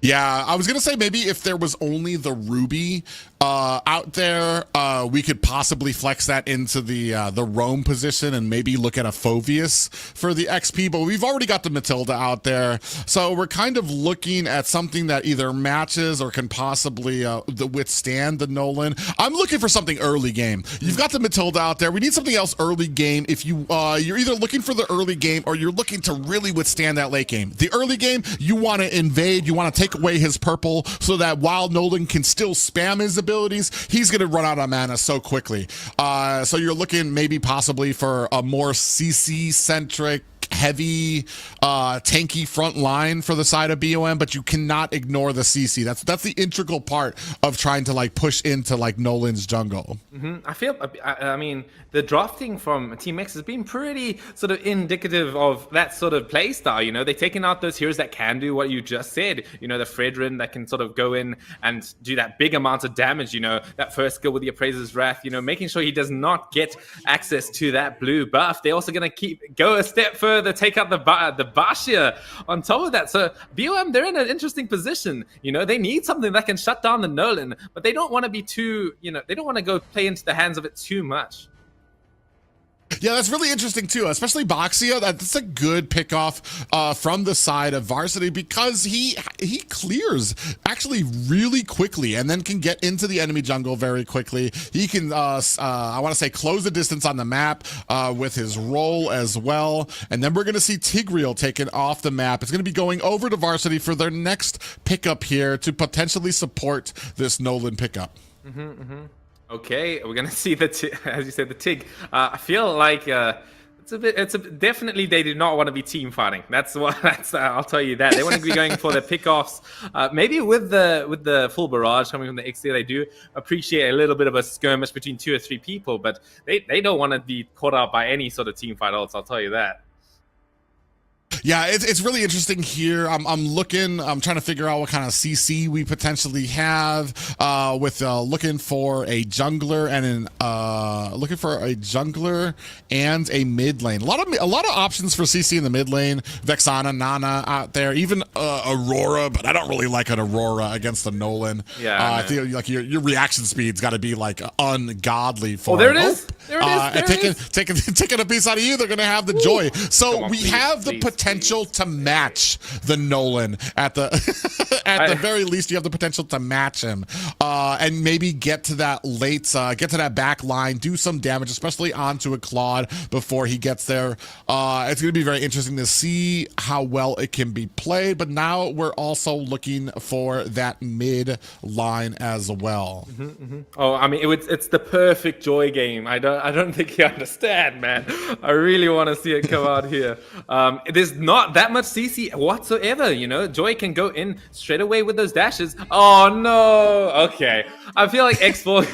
Yeah, I was going to say maybe if there was only the Ruby out there, we could possibly flex that into the roam position and maybe look at a Phoveus for the XP, but we've already got the Matilda out there. So we're kind of looking at something that either matches or can possibly withstand the Nolan. I'm looking for something early game. You've got the Matilda out there. We need something else early game. If you're either looking for the early game or you're looking to really withstand that late game. The early game, you want to invade, you want to take away his purple so that while Nolan can still spam his abilities, he's going to run out of mana so quickly. So you're looking maybe possibly for a more CC centric, heavy, tanky front line for the side of BOM, but you cannot ignore the CC. That's the integral part of trying to like push into like Nolan's jungle. Mm-hmm. I mean, the drafting from Team X has been pretty sort of indicative of that sort of play style. They're taking out those heroes that can do what you just said. The Fredrin that can sort of go in and do that big amount of damage. That first skill with the Appraiser's Wrath. Making sure he does not get access to that blue buff. They're also going to go a step further, take out the Bashir on top of that. So BOM, they're in an interesting position. They need something that can shut down the Nolan, but they don't want to be too, they don't want to go play into the hands of it too much. Yeah, that's really interesting too, especially Boxia. That's a good pickoff from the side of Varsity because he clears actually really quickly and then can get into the enemy jungle very quickly. He can, I want to say, close the distance on the map with his roll as well. And then we're going to see Tigreal taken off the map. It's going to be going over to Varsity for their next pickup here to potentially support this Nolan pickup. Okay, we're gonna see as you said, the TIG. I feel like definitely they do not want to be team fighting. That's what I'll tell you that they want to be going for the pickoffs. Maybe with the full barrage coming from the XD, they do appreciate a little bit of a skirmish between 2 or 3 people, but they don't want to be caught out by any sort of team fight else. I'll tell you that. Yeah, it's really interesting here. I'm trying to figure out what kind of CC we potentially have with looking for a jungler and a mid lane. A lot of options for CC in the mid lane. Vexana, Nana out there, even Aurora, but I don't really like an Aurora against the Nolan. Yeah, I feel like your reaction speed's got to be like ungodly for. Oh, there it is. There it is. Taking a piece out of you, they're gonna have the joy. So we have the potential to match the Nolan at the the very least. You have the potential to match him and maybe get to that get to that back line, do some damage, especially onto a Claude before he gets there. It's going to be very interesting to see how well it can be played, but now we're also looking for that mid line as well. Oh, I mean, it's the perfect joy game. I don't think you understand, man. I really want to see it come out here. There's not that much CC whatsoever, you know. Joy can go in straight away with those dashes. Oh no. Okay. I feel like X-Borg,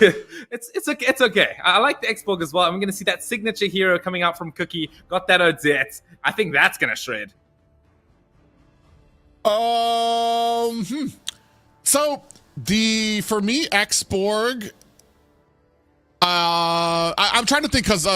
it's okay. I like the X-Borg as well. I'm gonna see that signature hero coming out from Cookie. Got that Odette. I think that's gonna shred. So for me, X-Borg, I'm trying to think, because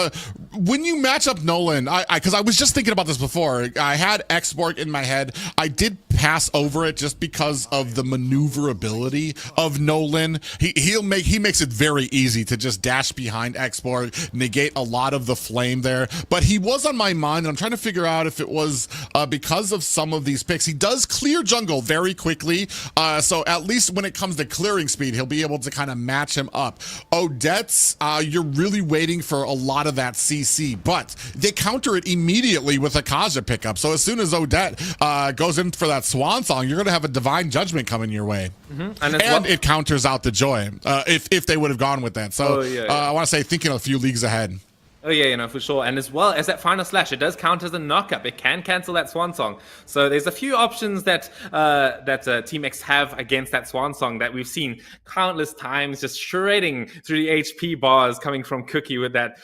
when you match up Nolan, because I was just thinking about this before. I had X-Borg in my head. I did pass over it just because of the maneuverability of Nolan. He makes it very easy to just dash behind X-Borg, negate a lot of the flame there. But he was on my mind, and I'm trying to figure out if it was because of some of these picks. He does clear jungle very quickly, so at least when it comes to clearing speed, he'll be able to kind of match him up. Odette's, you're really waiting for a lot of that CC, but they counter it immediately with a Kaja pickup. So as soon as Odette goes in for that swan song, you're going to have a divine judgment coming your way. And it counters out the joy if they would have gone with that. So I want to say thinking a few leagues ahead. Oh yeah, you know, for sure. And as well as that final slash, it does count as a knockup. It can cancel that swan song. So there's a few options that Team X have against that swan song that we've seen countless times, just shredding through the HP bars coming from Cookie with that.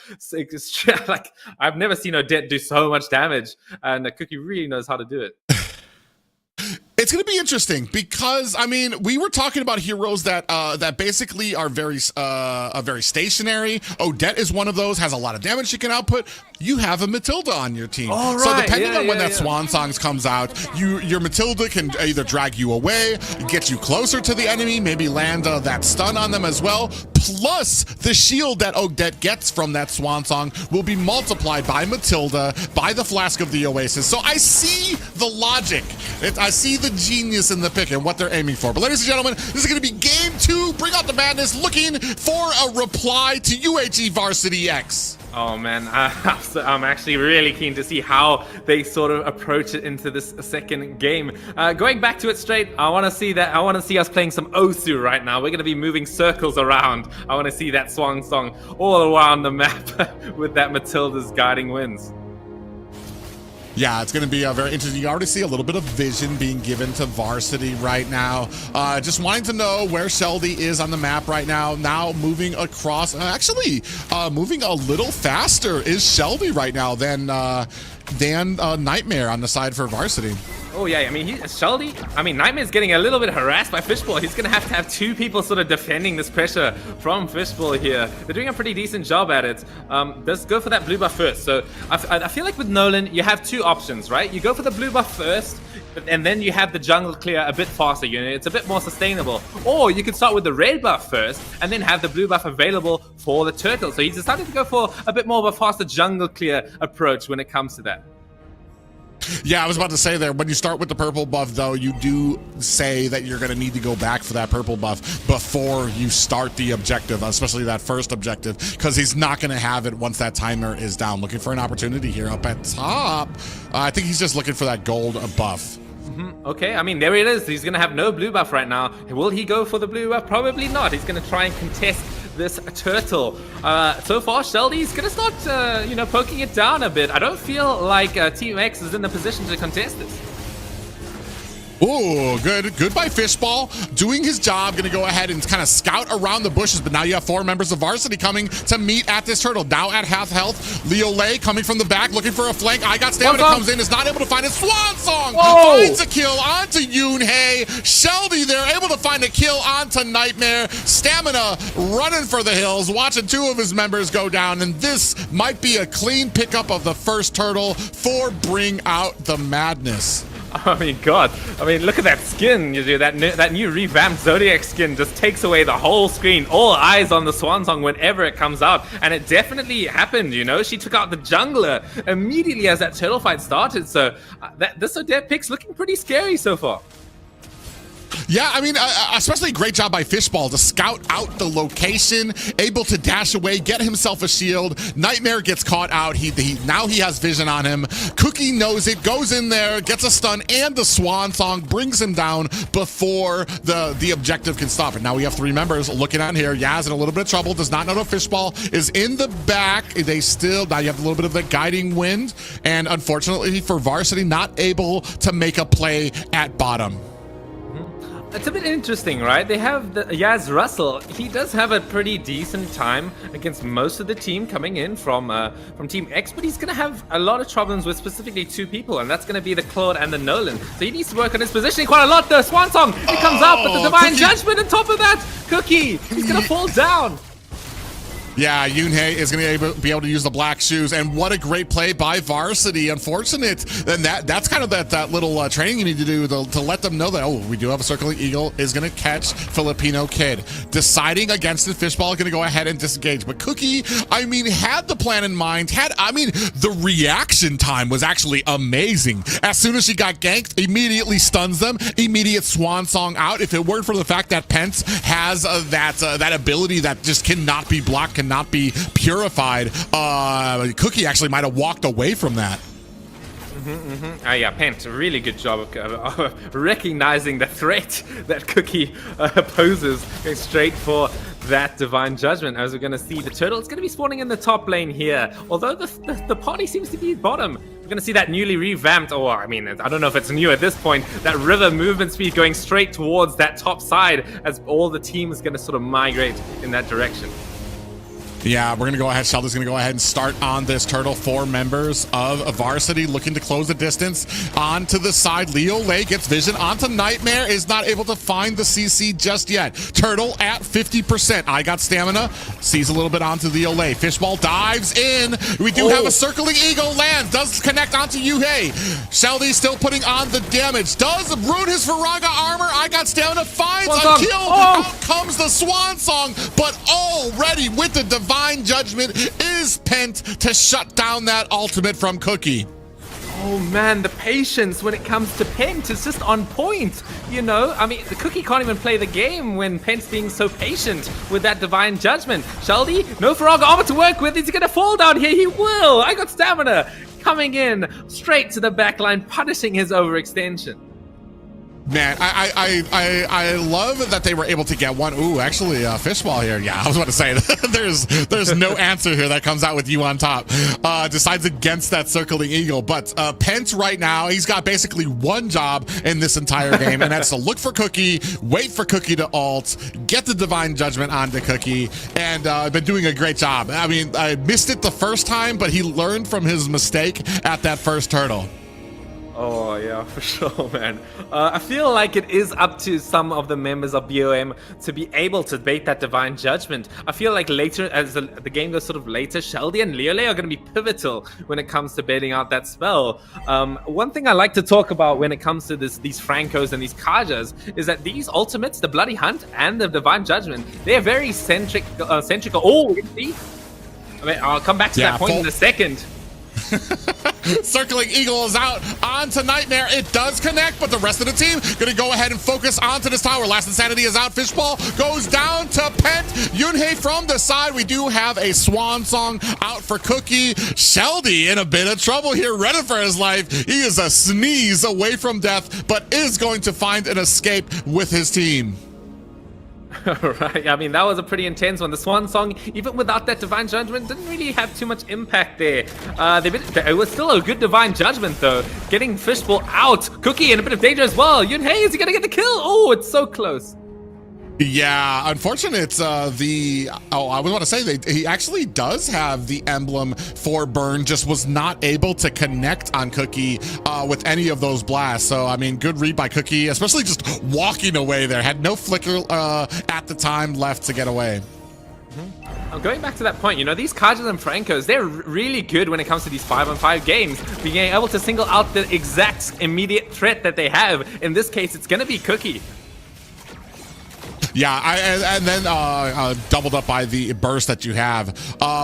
Like, I've never seen Odette do so much damage, and Cookie really knows how to do it. It's going to be interesting because, I mean, we were talking about heroes that basically are very stationary. Odette is one of those, has a lot of damage she can output. You have a Matilda on your team. Oh, right. So depending on when that Swan Songs comes out, your Matilda can either drag you away, get you closer to the enemy, maybe land that stun on them as well. Plus, the shield that Odette gets from that Swan Song will be multiplied by Matilda, by the Flask of the Oasis. So I see the logic. I see the genius in the pick and what they're aiming for. But ladies and gentlemen, this is going to be game 2. Bring out the madness, looking for a reply to UHE Varsity X. Oh man, I'm actually really keen to see how they sort of approach it into this second game. Going back to it straight, I want to see that. I want to see us playing some Osu right now. We're going to be moving circles around. I want to see that swan song all around the map with that Matilda's guiding winds. Yeah, it's going to be very interesting. You already see a little bit of vision being given to Varsity right now. Just wanting to know where Sheldy is on the map right now. Now moving across, moving a little faster is Sheldy right now than Nightmare on the side for Varsity. Oh yeah, I mean, Nightmare's getting a little bit harassed by Fishbowl. He's gonna have to have 2 people sort of defending this pressure from Fishbowl here. They're doing a pretty decent job at it. Let's go for that blue buff first. So I feel like with Nolan, you have 2 options, right? You go for the blue buff first, and then you have the jungle clear a bit faster. You know, it's a bit more sustainable. Or you could start with the red buff first, and then have the blue buff available for the turtle. So he's decided to go for a bit more of a faster jungle clear approach when it comes to that. Yeah, I was about to say there, when you start with the purple buff, though, you do say that you're going to need to go back for that purple buff before you start the objective, especially that first objective, because he's not going to have it once that timer is down. Looking for an opportunity here up at top. I think he's just looking for that gold buff. Okay, I mean, there it is. He's going to have no blue buff right now. Will he go for the blue buff? Probably not. He's going to try and contest this turtle. So far, Sheldy's going to start, poking it down a bit. I don't feel like Team X is in the position to contest this. Ooh, good by Fishball, doing his job. Gonna go ahead and kind of scout around the bushes, but now you have 4 members of Varsity coming to meet at this turtle. Now at half health, Leo Lay coming from the back, looking for a flank. I got Stamina comes in, is not able to find it. Swan Song finds a kill onto Yoon Hae. Shelby there, able to find a kill onto Nightmare. Stamina running for the hills, watching 2 of his members go down, and this might be a clean pickup of the first turtle for Bring Out the Madness. I mean, God. I mean, look at that skin. That new revamped Zodiac skin just takes away the whole screen. All eyes on the Swan Song whenever it comes out. And it definitely happened, you know? She took out the jungler immediately as that turtle fight started. So this Odette pick's looking pretty scary so far. Yeah, I mean, especially great job by Fishball to scout out the location, able to dash away, get himself a shield. Nightmare gets caught out. Now he has vision on him. Cookie knows it, goes in there, gets a stun and the Swan Song, brings him down before the objective can stop. And now we have 3 members looking on here. Yaz in a little bit of trouble, does not know that Fishball is in the back. Now you have a little bit of the guiding wind. And unfortunately for Varsity, not able to make a play at bottom. It's a bit interesting, right? They have the Yaz Russell. He does have a pretty decent time against most of the team coming in from Team X, but he's going to have a lot of problems with specifically 2 people, and that's going to be the Claude and the Nolan. So he needs to work on his positioning quite a lot. The Swan Song, it comes out, but the Divine Judgment on top of that. Cookie, he's going to fall down. Yeah, Yoon Hae is going to be able to use the black shoes, and what a great play by Varsity. Unfortunate, and that's kind of that little training you need to do to let them know that, oh, we do have a circling eagle, is going to catch Filipino Kid. Deciding against it, Fishball going to go ahead and disengage. But Cookie, I mean, had the plan in mind, the reaction time was actually amazing. As soon as she got ganked, immediately stuns them, immediate Swan Song out. If it weren't for the fact that Pence has that ability that just cannot be blocked, cannot be purified, Cookie actually might have walked away from that. Yeah, Pent, a really good job of recognizing the threat that Cookie poses, going straight for that Divine Judgment. As we're going to see, the turtle is going to be spawning in the top lane here, although the party seems to be bottom. We're going to see that newly revamped, I don't know if it's new at this point, that river movement speed going straight towards that top side as all the team is going to sort of migrate in that direction. Yeah, we're going to go ahead. Sheldon's going to go ahead and start on this turtle. 4 members of Varsity looking to close the distance. Onto the side, Leo Lay gets vision onto Nightmare. Is not able to find the CC just yet. Turtle at 50%. I got Stamina. Sees a little bit onto Leo Lay. Fishball dives in. We do have a circling eagle land. Does connect onto Yuhei. Sheldy still putting on the damage. Does ruin his Viraga armor. I got Stamina. Finds a kill. Out comes the Swan Song. But already with the Divine Judgment is pent to shut down that ultimate from Cookie. Oh man, the patience when it comes to Pent is just on point, you know? I mean, the Cookie can't even play the game when Pent's being so patient with that Divine Judgment. Sheldy, no Firaga armor to work with. Is he gonna fall down here? He will! I got Stamina coming in straight to the backline, punishing his overextension. Man, I love that they were able to get one. Ooh, actually, Fishball here. Yeah, I was about to say, there's no answer here that comes out with you on top. Decides against that circling eagle. But Pence right now, he's got basically one job in this entire game, and that's to look for Cookie, wait for Cookie to ult, get the Divine Judgment onto Cookie, and been doing a great job. I mean, I missed it the first time, but he learned from his mistake at that first turtle. Oh, yeah, for sure, man. I feel like it is up to some of the members of BOM to be able to bait that Divine Judgment. I feel like later, as the game goes sort of later, Sheldy and Leole are going to be pivotal when it comes to baiting out that spell. One thing I like to talk about when it comes to these Francos and these Kajas is that these ultimates, the Bloody Hunt and the Divine Judgment, they're very centric. Oh, you see? I mean, I'll come back to that point in a second. Circling Eagle is out onto Nightmare. It does connect, but the rest of the team gonna go ahead and focus onto this tower. Last Insanity is out. Fishball goes down to Pent. Yunhei from the side. We do have a swan song out for Cookie. Sheldy in a bit of trouble here, running for his life. He is a sneeze away from death, but is going to find an escape with his team. Right, I mean, that was a pretty intense one. The Swan Song, even without that Divine Judgment, didn't really have too much impact there. It was still a good Divine Judgment, though. Getting Fishbowl out. Cookie in a bit of danger as well. Yunhei, is he going to get the kill? Oh, it's so close. Yeah, unfortunately, it's I was want to say he actually does have the emblem for burn, just was not able to connect on Cookie with any of those blasts. So, I mean, good read by Cookie, especially just walking away there. Had no flicker at the time left to get away. Going back to that point, you know, these Kajas and Francos, they're really good when it comes to these 5-on-5 games. Being able to single out the exact immediate threat that they have. In this case, it's going to be Cookie. Yeah, and then doubled up by the burst that you have.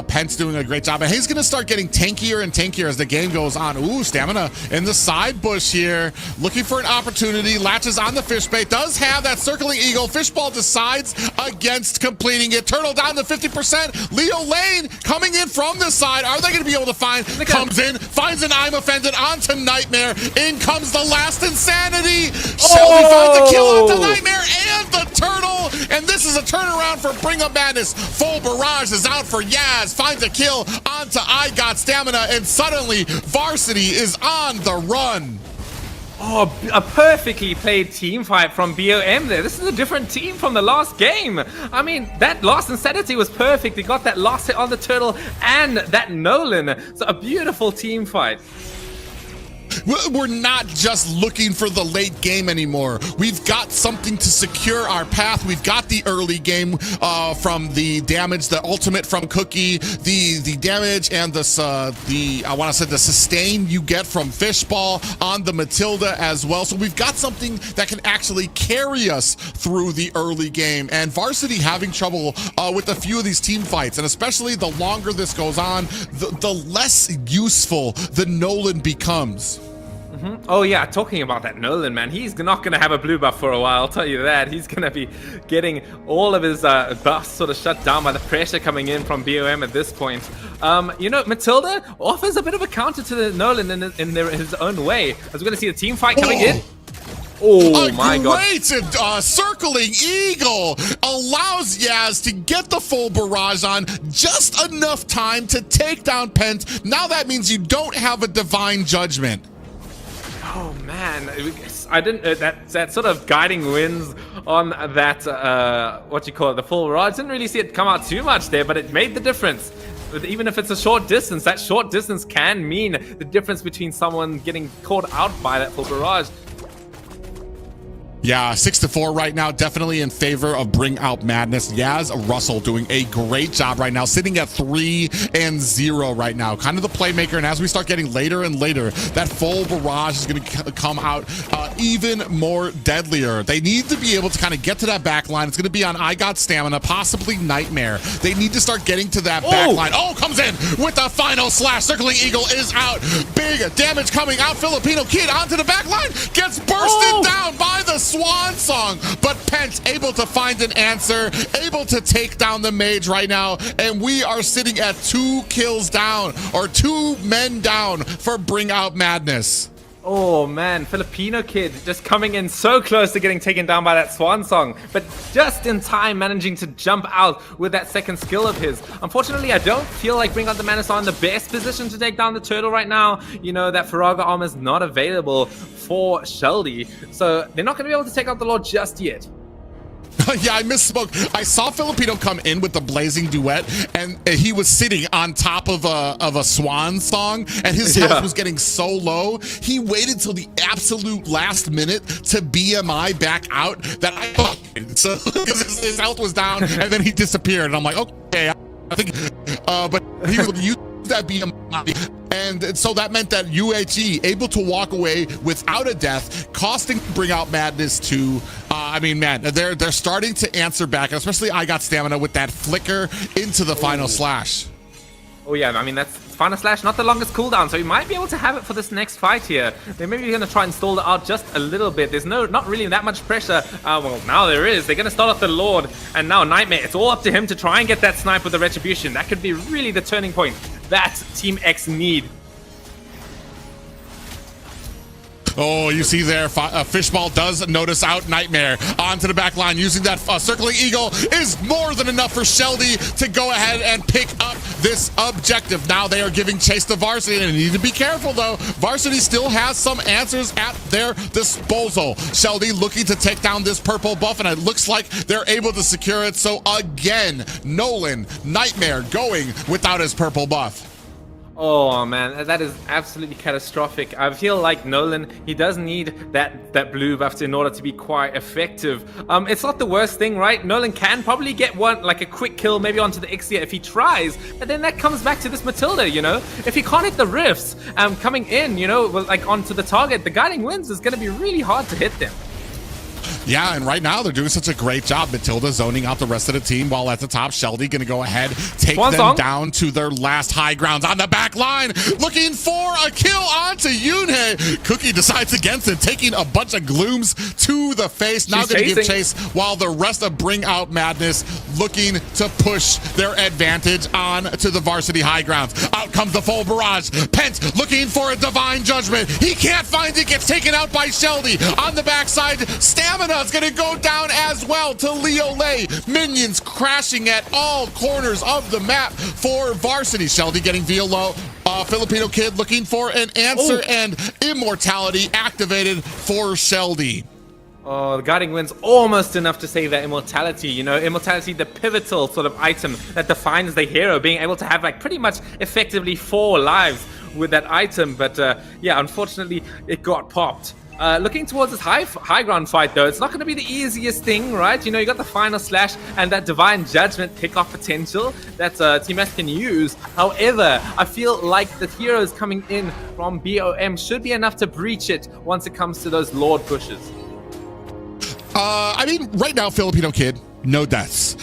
Pence doing a great job, and he's going to start getting tankier and tankier as the game goes on. Ooh, Stamina in the side bush here, looking for an opportunity. Latches on the fish bait, does have that circling eagle. Fishball decides against completing it. Turtle down to 50%. Leo Lane coming in from the side. Are they going to be able to find? Comes in, finds an I'm Offended onto Nightmare. In comes the last Insanity. Shelby finds the kill onto Nightmare and the Turtle. And this is a turnaround for Bring Up Madness. Full Barrage is out for Yaz. Finds a kill onto I Got Stamina. And suddenly, Varsity is on the run. Oh, a perfectly played team fight from BOM there. This is a different team from the last game. I mean, that last Insanity was perfect. They got that last hit on the Turtle and that Nolan. So a beautiful team fight. We're not just looking for the late game anymore. We've got something to secure our path. We've got the early game from the damage, the ultimate from Cookie, the damage, and the sustain you get from Fishball on the Matilda as well. So we've got something that can actually carry us through the early game. And Varsity having trouble with a few of these team fights, and especially the longer this goes on, the less useful the Nolan becomes. Oh yeah, talking about that Nolan, man, he's not going to have a blue buff for a while, I'll tell you that. He's going to be getting all of his buffs sort of shut down by the pressure coming in from BOM at this point. You know, Matilda offers a bit of a counter to the Nolan in his own way. As we're going to see the team fight coming in. Oh my god. Great circling eagle allows Yaz to get the full barrage on, just enough time to take down Pent. Now that means you don't have a divine judgment. Oh man, I didn't. That sort of guiding winds on that what you call it, the full barrage. Didn't really see it come out too much there, but it made the difference. Even if it's a short distance, that short distance can mean the difference between someone getting caught out by that full barrage. Yeah, 6-4 right now, definitely in favor of Bring Out Madness. Yaz Russell doing a great job right now, sitting at 3-0 right now. Kind of the playmaker, and as we start getting later and later, that full barrage is going to come out even more deadlier. They need to be able to kind of get to that back line. It's going to be on I Got Stamina, possibly Nightmare. They need to start getting to that back line. Oh, comes in with the final slash. Circling Eagle is out. Big damage coming out. Filipino Kid onto the back line. Gets bursted down by the Swan Song, but Pence able to find an answer, able to take down the mage right now, and we are sitting at 2 kills down, or 2 men down for Bring Out Madness. Oh man, Filipino Kid just coming in so close to getting taken down by that Swan Song, but just in time managing to jump out with that second skill of his. Unfortunately, I don't feel like Bring Out the Madness are in the best position to take down the Turtle right now. You know, that Faraga armor is not available for Sheldy, so they're not going to be able to take out the Lord just yet. Yeah, I misspoke. I saw Filipino come in with the blazing duet, and he was sitting on top of a Swan Song, and his health was getting so low. He waited till the absolute last minute to BMI back out that I thought so his health was down, and then he disappeared. And I'm like, okay, I think, but he would use that BMI. And so that meant that UHE able to walk away without a death, costing Bring Out Madness to, I mean, man, they're starting to answer back, especially I Got Stamina with that flicker into the final slash. Oh yeah, I mean, that's Final Slash, not the longest cooldown, so he might be able to have it for this next fight here. They're maybe going to try and stall it out just a little bit. There's not really that much pressure. Well, now there is. They're going to start off the Lord, and now Nightmare. It's all up to him to try and get that snipe with the Retribution. That could be really the turning point that Team X need. Oh, you see there, Fishball does notice out Nightmare onto the back line. Using that circling eagle is more than enough for Sheldy to go ahead and pick up this objective. Now they are giving chase to Varsity, and they need to be careful though. Varsity still has some answers at their disposal. Sheldy looking to take down this purple buff, and it looks like they're able to secure it. So again, Nolan, Nightmare going without his purple buff. Oh man, that is absolutely catastrophic. I feel like Nolan, he does need that blue buff in order to be quite effective. It's not the worst thing, right? Nolan can probably get one, like a quick kill maybe onto the Ixia if he tries, but then that comes back to this Matilda, you know? If he can't hit the rifts coming in, you know, like onto the target, the Guiding Winds is going to be really hard to hit them. Yeah, and right now they're doing such a great job. Matilda zoning out the rest of the team, while at the top, Sheldy going to go ahead, take them down to their last high grounds on the back line, looking for a kill onto Yunhei. Cookie decides against it, taking a bunch of glooms to the face. Now going to give chase, while the rest of Bring Out Madness looking to push their advantage on to the varsity high grounds. Out comes the full barrage. Pent looking for a divine judgment. He can't find it, gets taken out by Sheldy. On the backside, Stamina is going to go down as well to Leo Lay. Minions crashing at all corners of the map for Varsity. Sheldy getting via low. Filipino Kid looking for an answer, and Immortality activated for Sheldy. Oh, the Guiding Wind's almost enough to save that Immortality, you know, Immortality, the pivotal sort of item that defines the hero, being able to have like pretty much effectively 4 lives with that item, but yeah, unfortunately it got popped. Looking towards this high ground fight though, it's not going to be the easiest thing, right? You know, you got the Final Slash and that Divine Judgment pick-off potential that Team S can use. However, I feel like the heroes coming in from BOM should be enough to breach it once it comes to those Lord pushes. I mean, right now, Filipino Kid, no deaths.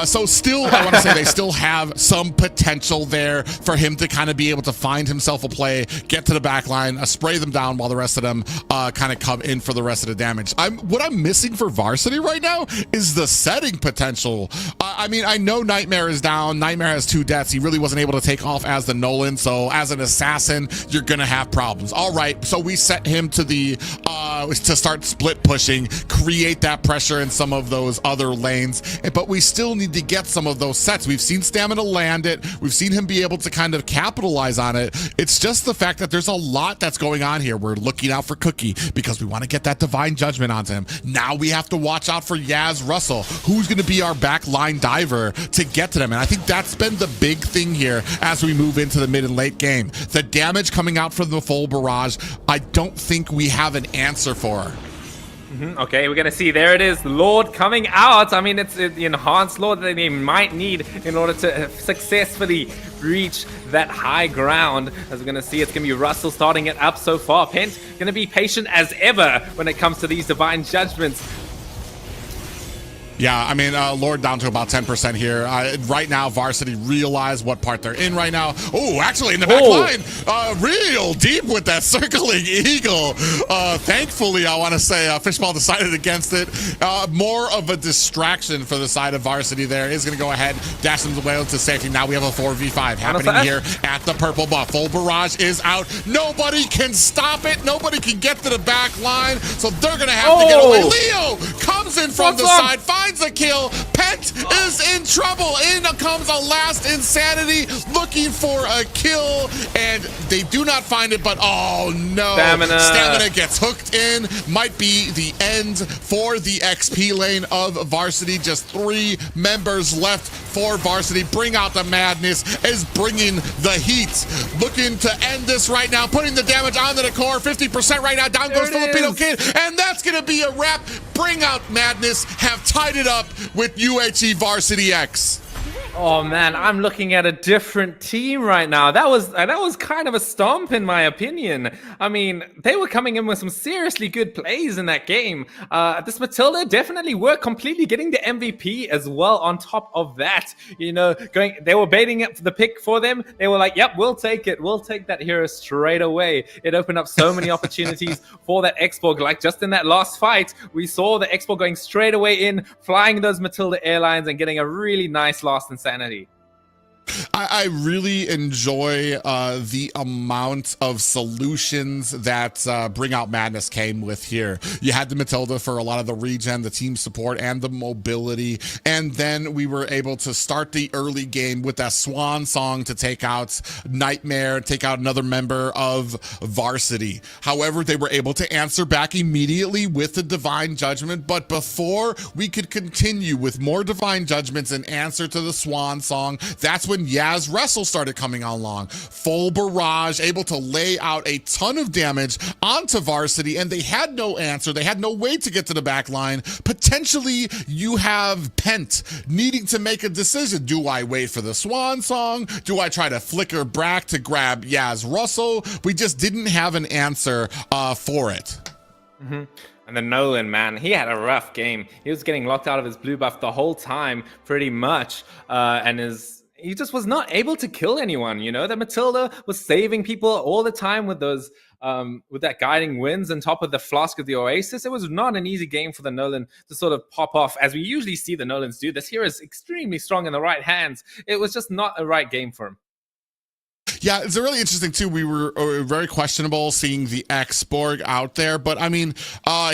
So still, I want to say they still have some potential there for him to kind of be able to find himself a play, get to the back line, spray them down while the rest of them kind of come in for the rest of the damage. What I'm missing for Varsity right now is the setting potential. I mean, I know Nightmare is down. Nightmare has 2 deaths. He really wasn't able to take off as the Nolan. So as an assassin, you're going to have problems. All right. So we set him to the to start split pushing, create that pressure in some of those other lanes. But we still need to get some of those sets. We've seen Stamina land it. We've seen him be able to kind of capitalize on it. It's just the fact that there's a lot that's going on here. We're looking out for Cookie because we want to get that Divine Judgment onto him. Now we have to watch out for Yaz Russell, who's going to be our backline diver to get to them. And I think that's been the big thing here as we move into the mid and late game. The damage coming out from the full barrage, I don't think we have an answer for. Okay, we're gonna see. There it is, Lord coming out. I mean, it's the enhanced Lord that they might need in order to successfully reach that high ground. As we're gonna see, it's gonna be Russell starting it up so far. Pent gonna be patient as ever when it comes to these Divine Judgments. Yeah, I mean, Lord down to about 10% here. Right now, Varsity realize what part they're in right now. Oh, actually, in the back line, real deep with that circling eagle. Thankfully, I want to say Fishball decided against it. More of a distraction for the side of Varsity there. Is going to go ahead, dash them away to safety. Now we have a 4v5 happening here at the purple buff. Full barrage is out. Nobody can stop it. Nobody can get to the back line. So they're going to have to get away. Leo comes in from the side, finds a kill. Pet is in trouble. In comes a last Insanity looking for a kill, and they do not find it, but oh no. Stamina gets hooked in. Might be the end for the XP lane of Varsity. Just 3 members left for Varsity. Bring Out the Madness is bringing the heat. Looking to end this right now, putting the damage onto the core. 50% right now. Down goes Filipino Kid, and that's going to be a wrap. Bring Out Madness have tied it up with UHE Varsity X. Oh man, I'm looking at a different team right now. That was kind of a stomp in my opinion. I mean, they were coming in with some seriously good plays in that game. This Matilda definitely were completely getting the MVP as well. On top of that, they were baiting up the pick for them. They were like, "Yep, we'll take it. We'll take that hero straight away." It opened up so many opportunities for that Exporg. Like just in that last fight, we saw the Exporg going straight away in, flying those Matilda airlines and getting a really nice last insanity. I really enjoy the amount of solutions that Bring Out Madness came with here. You had the Matilda for a lot of the regen, the team support, and the mobility. And then we were able to start the early game with that swan song to take out Nightmare, take out another member of Varsity. However, they were able to answer back immediately with the Divine Judgment. But before we could continue with more Divine Judgments in answer to the swan song, that's when Yaz Wrestle started coming along. Full barrage, able to lay out a ton of damage onto Varsity, and they had no answer. They had no way to get to the back line. Potentially, you have Pent needing to make a decision. Do I wait for the swan song? Do I try to flicker back to grab Yaz Russell? We just didn't have an answer for it. Mm-hmm. And then Nolan, man, he had a rough game. He was getting locked out of his blue buff the whole time, pretty much, he just was not able to kill anyone. That Matilda was saving people all the time with those, with that guiding winds on top of the flask of the Oasis. It was not an easy game for the Nolan to sort of pop off, as we usually see the Nolans do. This hero is extremely strong in the right hands. It was just not a right game for him. Yeah, it's really interesting too. We were very questionable seeing the Exborg out there, but I mean,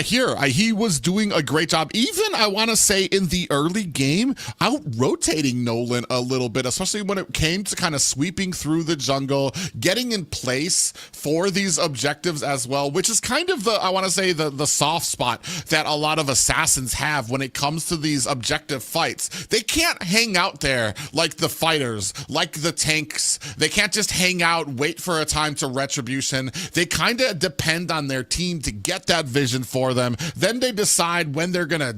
he was doing a great job. Even I want to say in the early game, out rotating Nolan a little bit, especially when it came to kind of sweeping through the jungle, getting in place for these objectives as well, which is kind of the soft spot that a lot of assassins have when it comes to these objective fights. They can't hang out there like the fighters, like the tanks. They can't just hang out, wait for a time to retribution. They kind of depend on their team to get that vision for them. Then they decide when they're gonna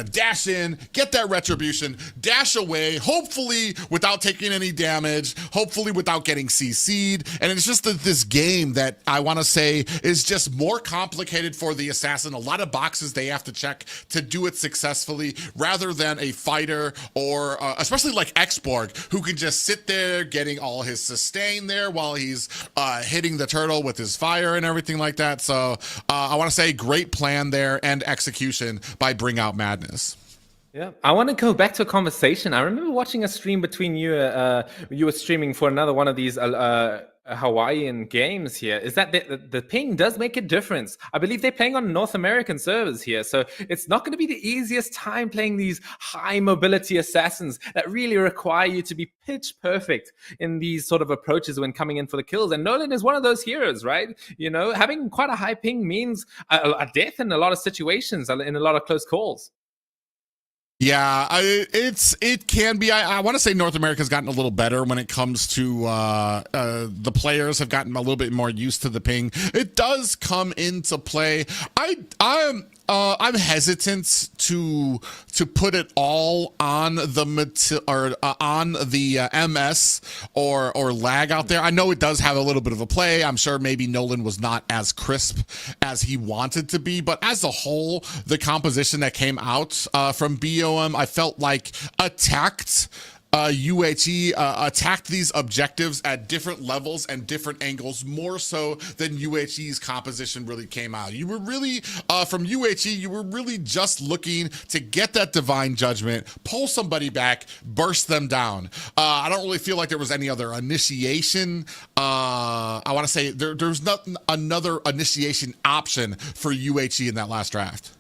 dash in, get that retribution, dash away, hopefully without taking any damage, hopefully without getting CC'd. And it's just this game that I want to say is just more complicated for the assassin. A lot of boxes they have to check to do it successfully, rather than a fighter or especially like Exborg, who can just sit there getting all his sustain there while he's hitting the turtle with his fire and everything like that. So I want to say great plan there and execution by Bring Out Madness. Yeah, I want to go back to a conversation. I remember watching a stream between you. You were streaming for another one of these Hawaiian games here. Is that the ping does make a difference? I believe they're playing on North American servers here, so it's not going to be the easiest time playing these high mobility assassins that really require you to be pitch perfect in these sort of approaches when coming in for the kills. And Nolan is one of those heroes, right? Having quite a high ping means a death in a lot of situations, in a lot of close calls. Yeah, it can be. I want to say North America's gotten a little better when it comes to the players have gotten a little bit more used to the ping. It does come into play. I'm hesitant to put it all on the MS or lag out there. I know it does have a little bit of a play. I'm sure maybe Nolan was not as crisp as he wanted to be, but as a whole, the composition that came out from BOM, I felt like attacked UHE attacked these objectives at different levels and different angles, more so than UHE's composition really came out. You were really, from UHE, you were really just looking to get that Divine Judgment, pull somebody back, burst them down. I don't really feel like there was any other initiation. I want to say there's not another initiation option for UHE in that last draft.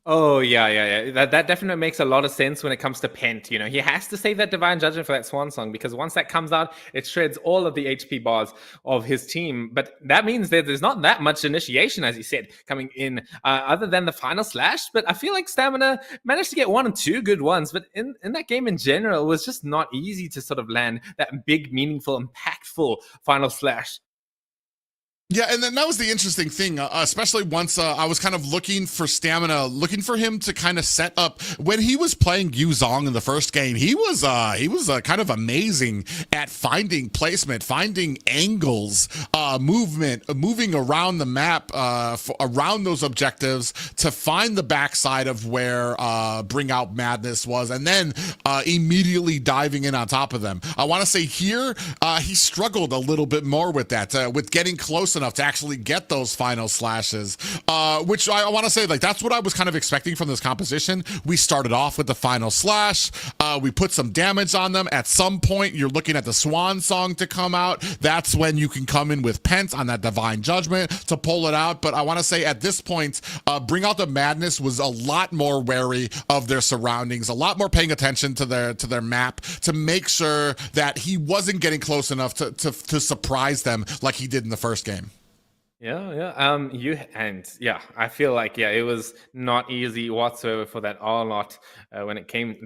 Oh, yeah. That definitely makes a lot of sense when it comes to Pent. He has to save that Divine Judgment for that Swan Song, because once that comes out, it shreds all of the HP bars of his team. But that means that there's not that much initiation, as you said, coming in, other than the final slash. But I feel like Stamina managed to get one and two good ones. But in that game in general, it was just not easy to sort of land that big, meaningful, impactful final slash. Yeah, and then that was the interesting thing, especially once I was kind of looking for stamina, looking for him to kind of set up. When he was playing Yu Zhong in the first game, he was kind of amazing at finding placement, finding angles, moving around the map, around those objectives to find the backside of where Bring Out Madness was, and then immediately diving in on top of them. I want to say here, he struggled a little bit more with that, with getting close enough to actually get those final slashes, which I want to say, like, that's what I was kind of expecting from this composition. We started off with the final slash, we put some damage on them. At some point, you're looking at the Swan Song to come out. That's when you can come in with Pent on that Divine Judgment to pull it out. But I want to say at this point, Bring Out the Madness was a lot more wary of their surroundings, a lot more paying attention to their map to make sure that he wasn't getting close enough to surprise them like he did in the first game. Yeah. I feel like it was not easy whatsoever for that Aloha when it came.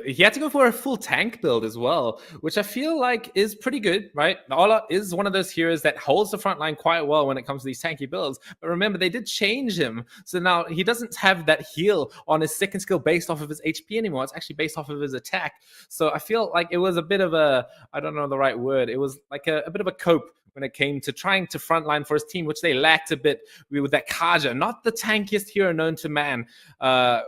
He had to go for a full tank build as well, which I feel like is pretty good, right? Aloha is one of those heroes that holds the front line quite well when it comes to these tanky builds. But remember, they did change him, so now he doesn't have that heal on his second skill based off of his HP anymore. It's actually based off of his attack. So I feel like it was a bit of a, I don't know the right word. It was like a bit of a cope when it came to trying to frontline for his team, which they lacked a bit with that Kaja, not the tankiest hero known to man. So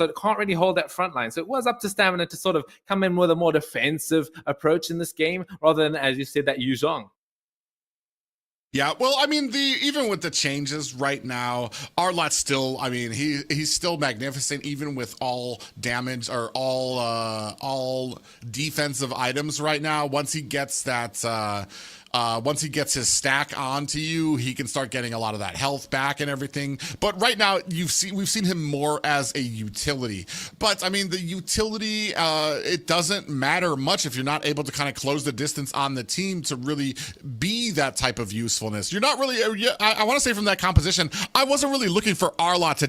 it can't really hold that frontline. So it was up to Stamina to sort of come in with a more defensive approach in this game, rather than, as you said, that Yu Zhong. Yeah, well, I mean, even with the changes right now, Arlot's still, I mean, he's still magnificent, even with all damage or all defensive items right now. Once he gets that, once he gets his stack onto you, he can start getting a lot of that health back and everything. But right now, we've seen him more as a utility. But I mean, the utility, it doesn't matter much if you're not able to kind of close the distance on the team to really be that type of usefulness. You're not really. I want to say from that composition, I wasn't really looking for Arlot to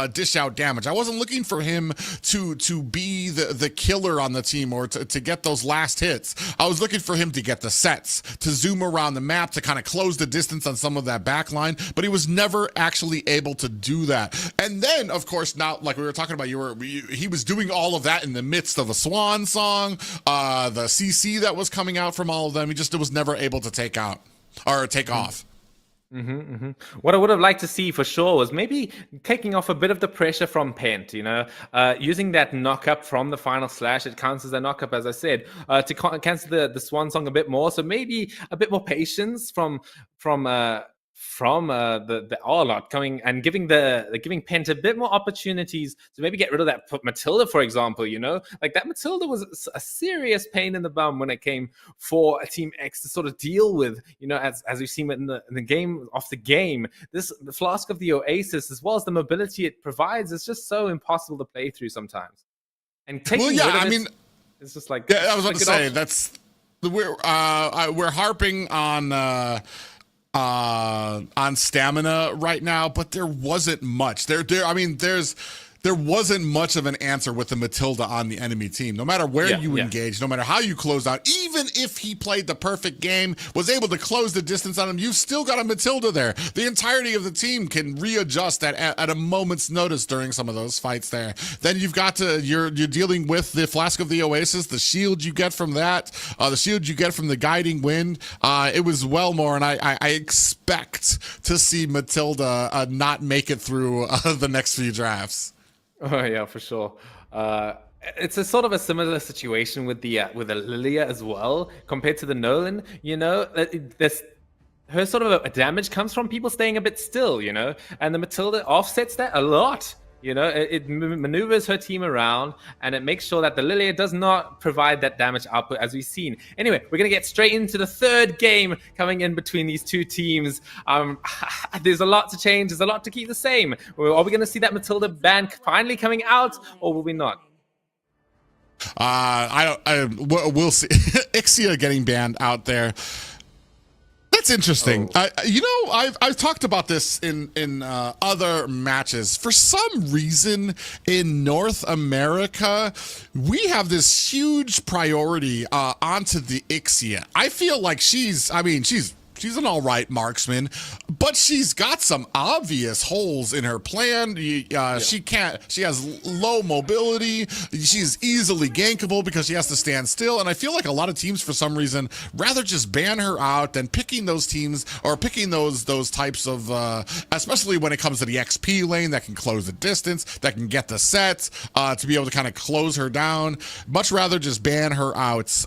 dish out damage. I wasn't looking for him to be the killer on the team or to get those last hits. I was looking for him to get the sets, to zoom around the map, to kind of close the distance on some of that back line, but he was never actually able to do that. And then, of course, now, like we were talking about, he was doing all of that in the midst of a Swan Song, the CC that was coming out from all of them. He just was never able to take off. What I would have liked to see for sure was maybe taking off a bit of the pressure from Pent, using that knock-up from the final slash. It counts as a knock-up, as I said, to cancel the Swan Song a bit more. So maybe a bit more patience from the Aloha coming and giving Pent a bit more opportunities to maybe get rid of that Matilda, for example. Like that Matilda was a serious pain in the bum when it came for a Team X to sort of deal with. As we've seen in the game off the game, the Flask of the Oasis, as well as the mobility it provides, is just so impossible to play through sometimes. And taking rid of it's just like, I was about to say that's we're harping on Stamina right now, but there wasn't much. There wasn't much of an answer with the Matilda on the enemy team. No matter where you engage, no matter how you close out, even if he played the perfect game, was able to close the distance on him, you've still got a Matilda there. The entirety of the team can readjust at a moment's notice during some of those fights there. Then you're dealing with the Flask of the Oasis, the shield you get from that, the shield you get from the Guiding Wind. It was well more, and I expect to see Matilda not make it through the next few drafts. Oh yeah, for sure. It's a sort of a similar situation with the Lilia as well, compared to the Nolan. Her sort of a damage comes from people staying a bit still, and the Matilda offsets that a lot. It maneuvers her team around, and it makes sure that the Lilia does not provide that damage output, as we've seen. Anyway, we're going to get straight into the third game coming in between these two teams. There's a lot to change. There's a lot to keep the same. Are we going to see that Matilda ban finally coming out, or will we not? We'll see. Ixia getting banned out there. That's interesting. I've talked about this in other matches. For some reason, in North America, we have this huge priority onto the Ixia. I feel like she's She's an all right marksman, but she's got some obvious holes in her plan. She has low mobility. She's easily gankable because she has to stand still. And I feel like a lot of teams, for some reason, rather just ban her out than picking those teams or picking those types of, especially when it comes to the XP lane that can close the distance, that can get the sets, to be able to kind of close her down. Much rather just ban her out.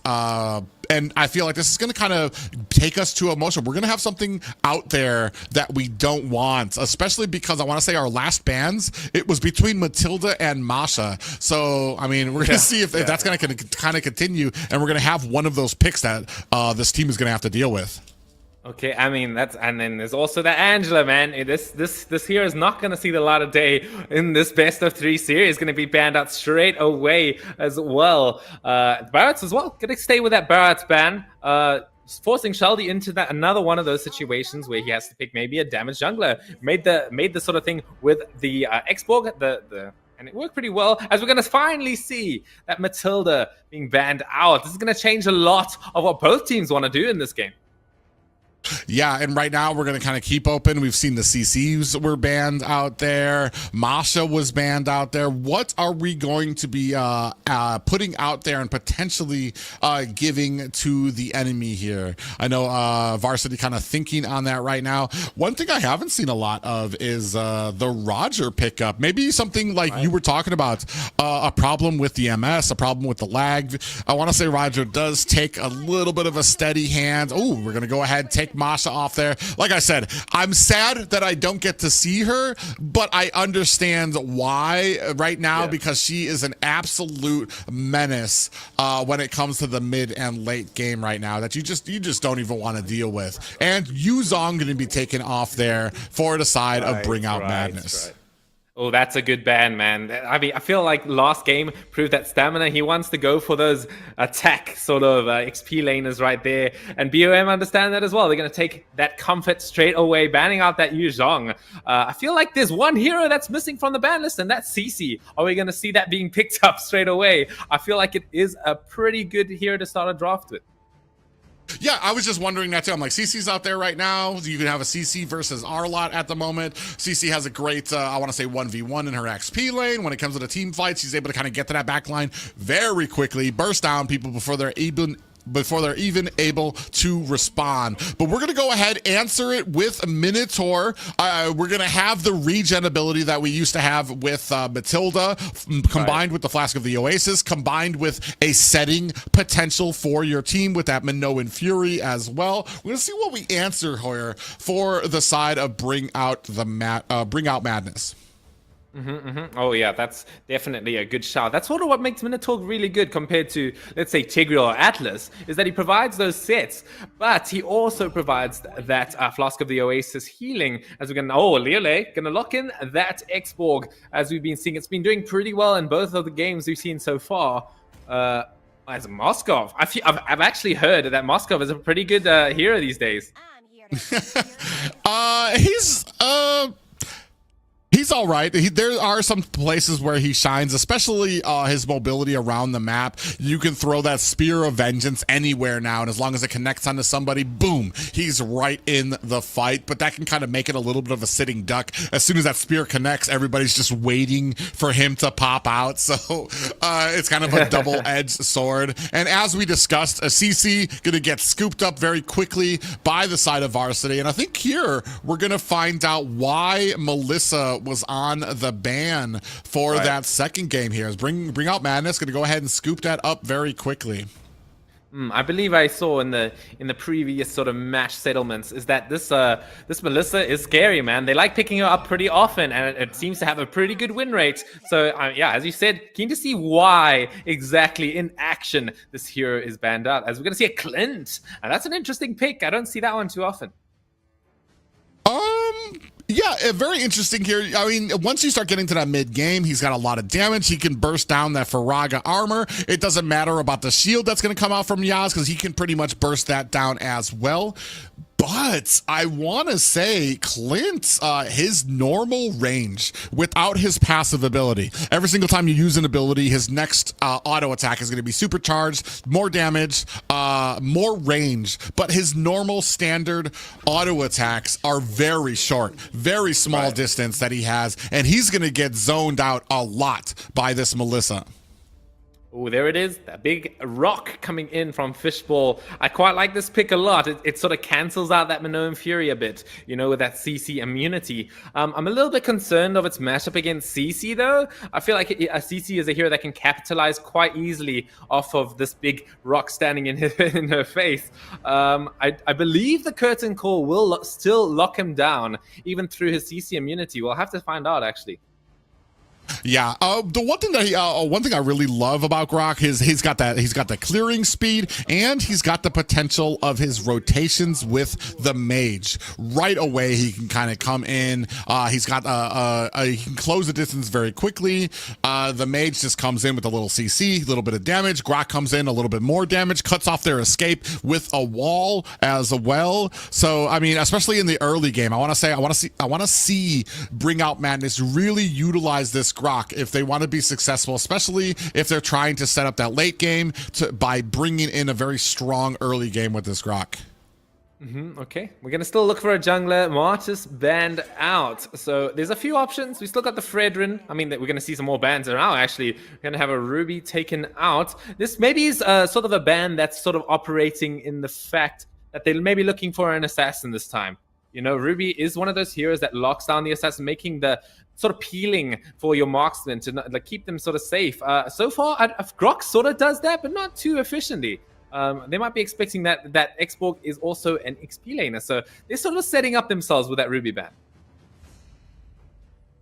And I feel like this is going to kind of take us to emotion. We're going to have something out there that we don't want, especially because I want to say our last bans, it was between Matilda and Masha. So, I mean, we're going to see if that's going to kind of continue, and we're going to have one of those picks that this team is going to have to deal with. Okay, I mean and then there's also that Angela, man. This hero is not gonna see the light of day in this best of 3 series. Gonna be banned out straight away as well. Barrett's as well. Gonna stay with that Barrett's ban. Forcing Sheldy into that another one of those situations where he has to pick maybe a damage jungler. Made the sort of thing with the Xborg, and it worked pretty well, as we're going to finally see that Matilda being banned out. This is going to change a lot of what both teams want to do in this game. Yeah, and right now we're going to kind of keep open. We've seen the CCs were banned out there. Masha was banned out there. What are we going to be putting out there and potentially giving to the enemy here? I know Varsity kind of thinking on that right now. One thing I haven't seen a lot of is the Roger pickup. Maybe something like you were talking about, a problem with the MS, a problem with the lag. I want to say Roger does take a little bit of a steady hand. Oh, we're going to go ahead and take Masha off there. Like I said, I'm sad that I don't get to see her, but I understand why right now, because she is an absolute menace when it comes to the mid and late game right now that you just don't even want to deal with. And Yuzong going to be taken off there for the side of Bring Out Madness. Right. Oh, that's a good ban, man. I mean, I feel like last game proved that stamina. He wants to go for those attack sort of XP laners right there. And BOM understand that as well. They're going to take that comfort straight away, banning out that Yu Zhong. I feel like there's one hero that's missing from the ban list, and that's CC. Are we going to see that being picked up straight away? I feel like it is a pretty good hero to start a draft with. Yeah, I was just wondering that too. I'm like, CC's out there right now. You can have a CC versus Arlot at the moment. CC has a great, I want to say 1v1 in her XP lane. When it comes to the team fights, she's able to kind of get to that back line very quickly, burst down people before they're even able to respond. But we're going to go ahead, answer it with Minotaur. We're going to have the regen ability that we used to have with Matilda, combined with the Flask of the Oasis, combined with a setting potential for your team with that Minoan Fury as well. We're going to see what we answer here for the side of Bring Out Madness. Oh yeah, that's definitely a good shout. That's sort of what makes Minotaur really good compared to, let's say, Tigreal or Atlas, is that he provides those sets, but he also provides that Flask of the Oasis healing. As we're Leole gonna lock in that Xborg, as we've been seeing. It's been doing pretty well in both of the games we've seen so far. As Moskov, I've actually heard that Moskov is a pretty good hero these days. He's all right. There are some places where he shines, especially his mobility around the map. You can throw that Spear of Vengeance anywhere now, and as long as it connects onto somebody, boom, he's right in the fight. But that can kind of make it a little bit of a sitting duck. As soon as that spear connects, everybody's just waiting for him to pop out. So it's kind of a double-edged sword. And as we discussed, a CC going to get scooped up very quickly by the side of Varsity. And I think here we're going to find out why Melissa was on the ban for that second game here. Is Bring Out Madness going to go ahead and scoop that up very quickly. I believe I saw in the previous sort of match settlements is that this Melissa is scary, man. They like picking her up pretty often, and it seems to have a pretty good win rate. So yeah, as you said, keen to see why exactly in action this hero is banned out. As we're going to see a Clint, and that's an interesting pick. I don't see that one too often. Yeah, very interesting here. I mean, once you start getting to that mid game, he's got a lot of damage. He can burst down that Faraga armor. It doesn't matter about the shield that's going to come out from Yaz, because he can pretty much burst that down as well. But I want to say Clint, his normal range without his passive ability, every single time you use an ability, his next auto attack is going to be supercharged, more damage, more range. But his normal standard auto attacks are very short, very small distance that he has, and he's going to get zoned out a lot by this Melissa. Oh, there it is. That big rock coming in from Fishball. I quite like this pick a lot. It sort of cancels out that Minoan Fury a bit, you know, with that CC immunity. I'm a little bit concerned of its matchup against CC, though. I feel like CC is a hero that can capitalize quite easily off of this big rock standing in, in her face. I believe the Curtain Call will still lock him down, even through his CC immunity. We'll have to find out, actually. Yeah, the one thing that one thing I really love about Grok is he's got the clearing speed, and he's got the potential of his rotations with the mage. Right away, he can kind of come in. He's got he can close the distance very quickly. The mage just comes in with a little CC, a little bit of damage. Grok comes in, a little bit more damage, cuts off their escape with a wall as well. So I mean, especially in the early game, I want to see Bring Out Madness really utilize this Grok if they want to be successful, especially if they're trying to set up that late game by bringing in a very strong early game with this Grok. Okay, we're going to still look for a jungler. Martis banned out. So there's a few options. We still got the Fredrin. I mean, we're going to see some more bans around, actually. We're going to have a Ruby taken out. This maybe is sort of a ban that's sort of operating in the fact that they're maybe looking for an assassin this time. You know, Ruby is one of those heroes that locks down the assassin, making the sort of peeling for your marksmen to like keep them sort of safe. So far, Grok sort of does that, but not too efficiently. They might be expecting that Xborg is also an XP laner, so they're sort of setting up themselves with that Ruby ban.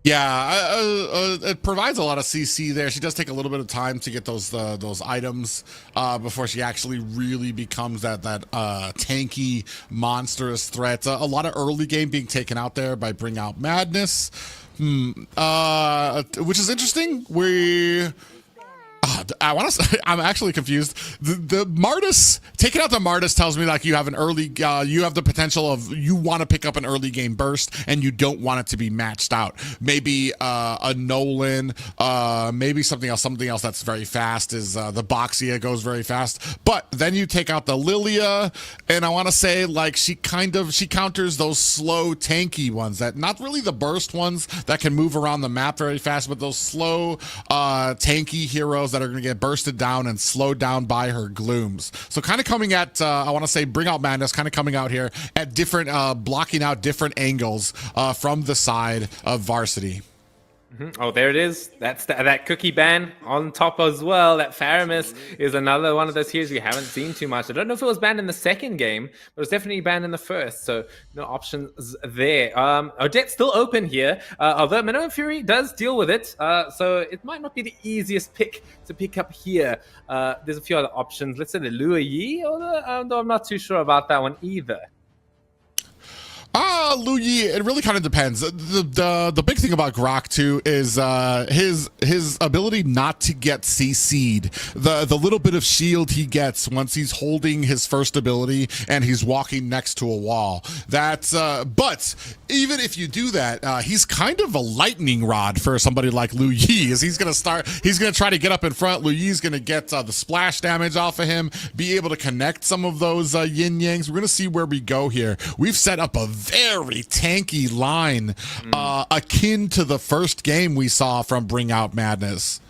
Yeah, it provides a lot of CC there. She does take a little bit of time to get those items before she actually really becomes that tanky, monstrous threat. A lot of early game being taken out there by Bring Out Madness, which is interesting. I'm actually confused. The Martis, taking out the Martis tells me like you have an early, you have the potential of you want to pick up an early game burst and you don't want it to be matched out. Maybe a Nolan, maybe something else that's very fast is the Boxia goes very fast. But then you take out the Lilia, and I want to say like she counters those slow tanky ones that not really the burst ones that can move around the map very fast, but those slow tanky heroes that are going to get bursted down and slowed down by her glooms. So kind of coming at, I want to say Bring Out Madness, kind of coming out here at different, blocking out different angles from the side of Varsity. Oh, there it is. That's that cookie ban on top as well. That Faramis is another one of those heroes we haven't seen too much. I don't know if it was banned in the second game, but it was definitely banned in the first. So no options there. Odette's still open here, although Minoan Fury does deal with it. So it might not be the easiest pick to pick up here. There's a few other options. Let's say the Lua Yi, although I'm not too sure about that one either. Lu Yi, it really kind of depends. The big thing about Grok too is his ability not to get CC'd. The little bit of shield he gets once he's holding his first ability and he's walking next to a wall. That's but even if you do that, he's kind of a lightning rod for somebody like Lu Yi. He's gonna try to get up in front. Lu Yi's gonna get the splash damage off of him, be able to connect some of those yin yangs. We're gonna see where we go here. We've set up a very tanky line, akin to the first game we saw from Bring Out Madness.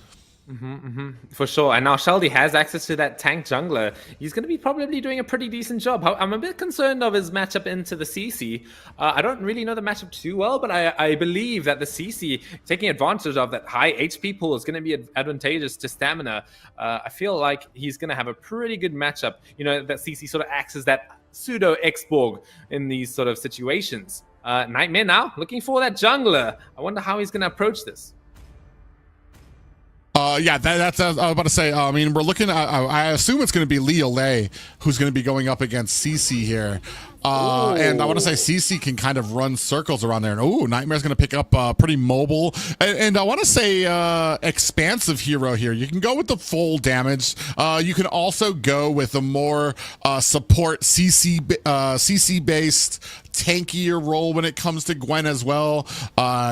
For sure. And now Sheldy has access to that tank jungler. He's going to be probably doing a pretty decent job. I'm a bit concerned of his matchup into the CC. I don't really know the matchup too well, but I believe that the CC taking advantage of that high HP pool is going to be advantageous to stamina. I feel like he's going to have a pretty good matchup. You know, that CC sort of acts as that pseudo Xborg in these sort of situations. Nightmare now looking for that jungler. I wonder how he's going to approach this. Yeah, that's I was about to say. I mean, we're looking at. I assume it's going to be Leo Lei who's going to be going up against CC here. And I want to say CC can kind of run circles around there. And Nightmare's going to pick up pretty mobile. And I want to say expansive hero here. You can go with the full damage. You can also go with a more support CC based tankier role when it comes to Gwen as well.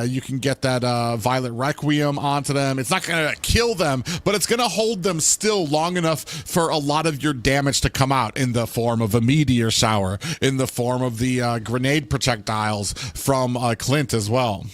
You can get that Violet Requiem onto them. It's not going to kill them, but it's going to hold them still long enough for a lot of your damage to come out in the form of a meteor shower, in the form of the grenade projectiles from Clint as well.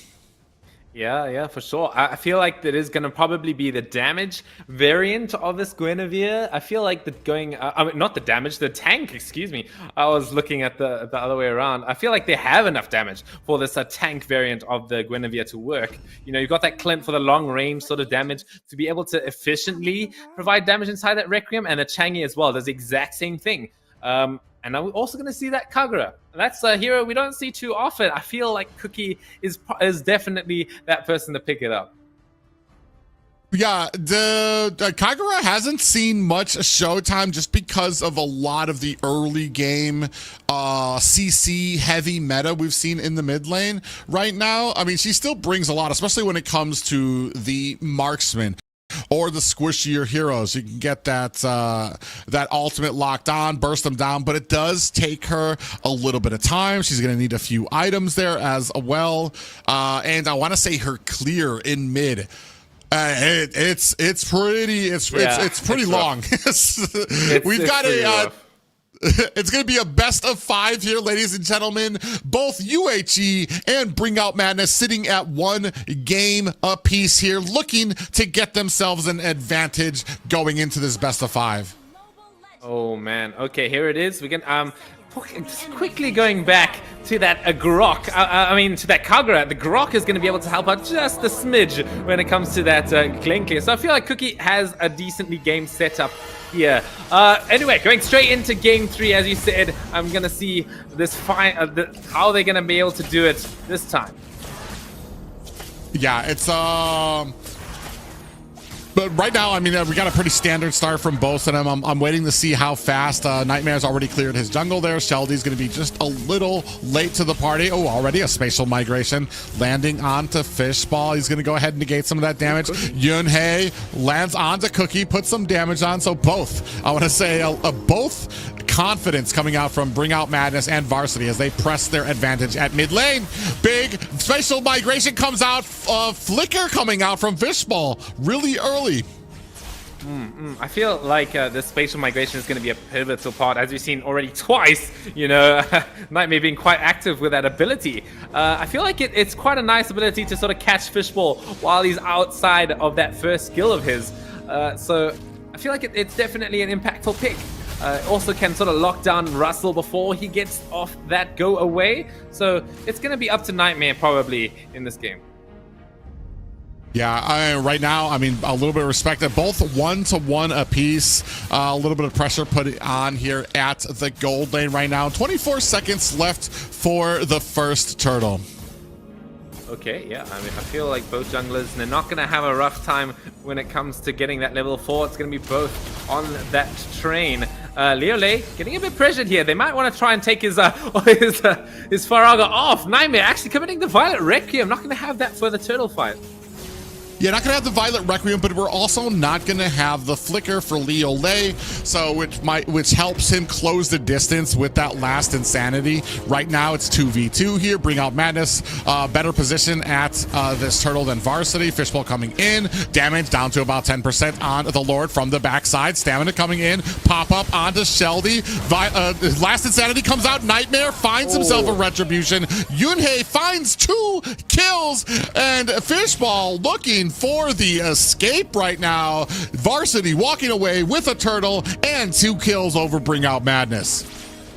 Yeah, for sure. I feel like that is going to probably be the damage variant of this Guinevere. I feel like not the damage, the tank, excuse me. I was looking at the other way around. I feel like they have enough damage for this tank variant of the Guinevere to work. You know, you've got that Clint for the long range sort of damage to be able to efficiently provide damage inside that Requiem, and the Changi as well does the exact same thing. And now we're also going to see that Kagura. That's a hero we don't see too often. I feel like Cookie is definitely that person to pick it up. Yeah, the Kagura hasn't seen much showtime just because of a lot of the early game CC heavy meta we've seen in the mid lane right now. I mean, she still brings a lot, especially when it comes to the marksman or the squishier heroes. You can get that ultimate locked on, burst them down, but it does take her a little bit of time. She's going to need a few items there as well. And I want to say her clear in mid. It's pretty long. We've got a it's going to be a best of 5 here, ladies and gentlemen. Both UHE and Bring Out Madness sitting at 1 game apiece here, looking to get themselves an advantage going into this best of 5. Oh man. Okay, here it is. We can quickly going back to that Grok. To that Kagura. The Grok is going to be able to help out just a smidge when it comes to that Glenclear. So I feel like Cookie has a decently game setup here. Anyway, going straight into game 3, as you said, I'm gonna see this how they're gonna be able to do it this time. Yeah, it's but right now, I mean, we got a pretty standard start from both of them. I'm waiting to see how fast Nightmare's already cleared his jungle there. Sheldy's going to be just a little late to the party. Oh, already a spatial migration landing onto Fishball. He's going to go ahead and negate some of that damage. Yunhei lands onto Cookie, puts some damage on. So both, I want to say, both confidence coming out from Bring Out Madness and Varsity as they press their advantage at mid lane. Big spatial migration comes out. Flicker coming out from Fishball really early. I feel like the spatial migration is going to be a pivotal part, as we've seen already twice. You know, Nightmare being quite active with that ability. I feel like it's quite a nice ability to sort of catch Fishball while he's outside of that first skill of his. So I feel like it's definitely an impactful pick. Also can sort of lock down Russell before he gets off that go away. So it's going to be up to Nightmare probably in this game. Yeah, right now, I mean, a little bit of respect. Both 1-1 apiece. A little bit of pressure put on here at the gold lane right now. 24 seconds left for the first turtle. Okay, yeah, I mean, I feel like both junglers, they're not going to have a rough time when it comes to getting that level 4. It's going to be both on that train. Leolay getting a bit pressured here. They might want to try and take his Faraga off. Nightmare actually committing the Violet Requiem. Not going to have that for the turtle fight. You're not going to have the Violet Requiem, but we're also not going to have the Flicker for Leolay, so which helps him close the distance with that last Insanity. Right now, it's 2v2 here. Bring Out Madness, better position at this turtle than Varsity. Fishbowl coming in. Damage down to about 10% on the Lord from the backside. Stamina coming in. Pop up onto Sheldy. Last Insanity comes out. Nightmare finds himself a Retribution. Yunhei finds 2 kills, and Fishball looking for the escape right now. Varsity walking away with a turtle and 2 kills over Bring Out Madness.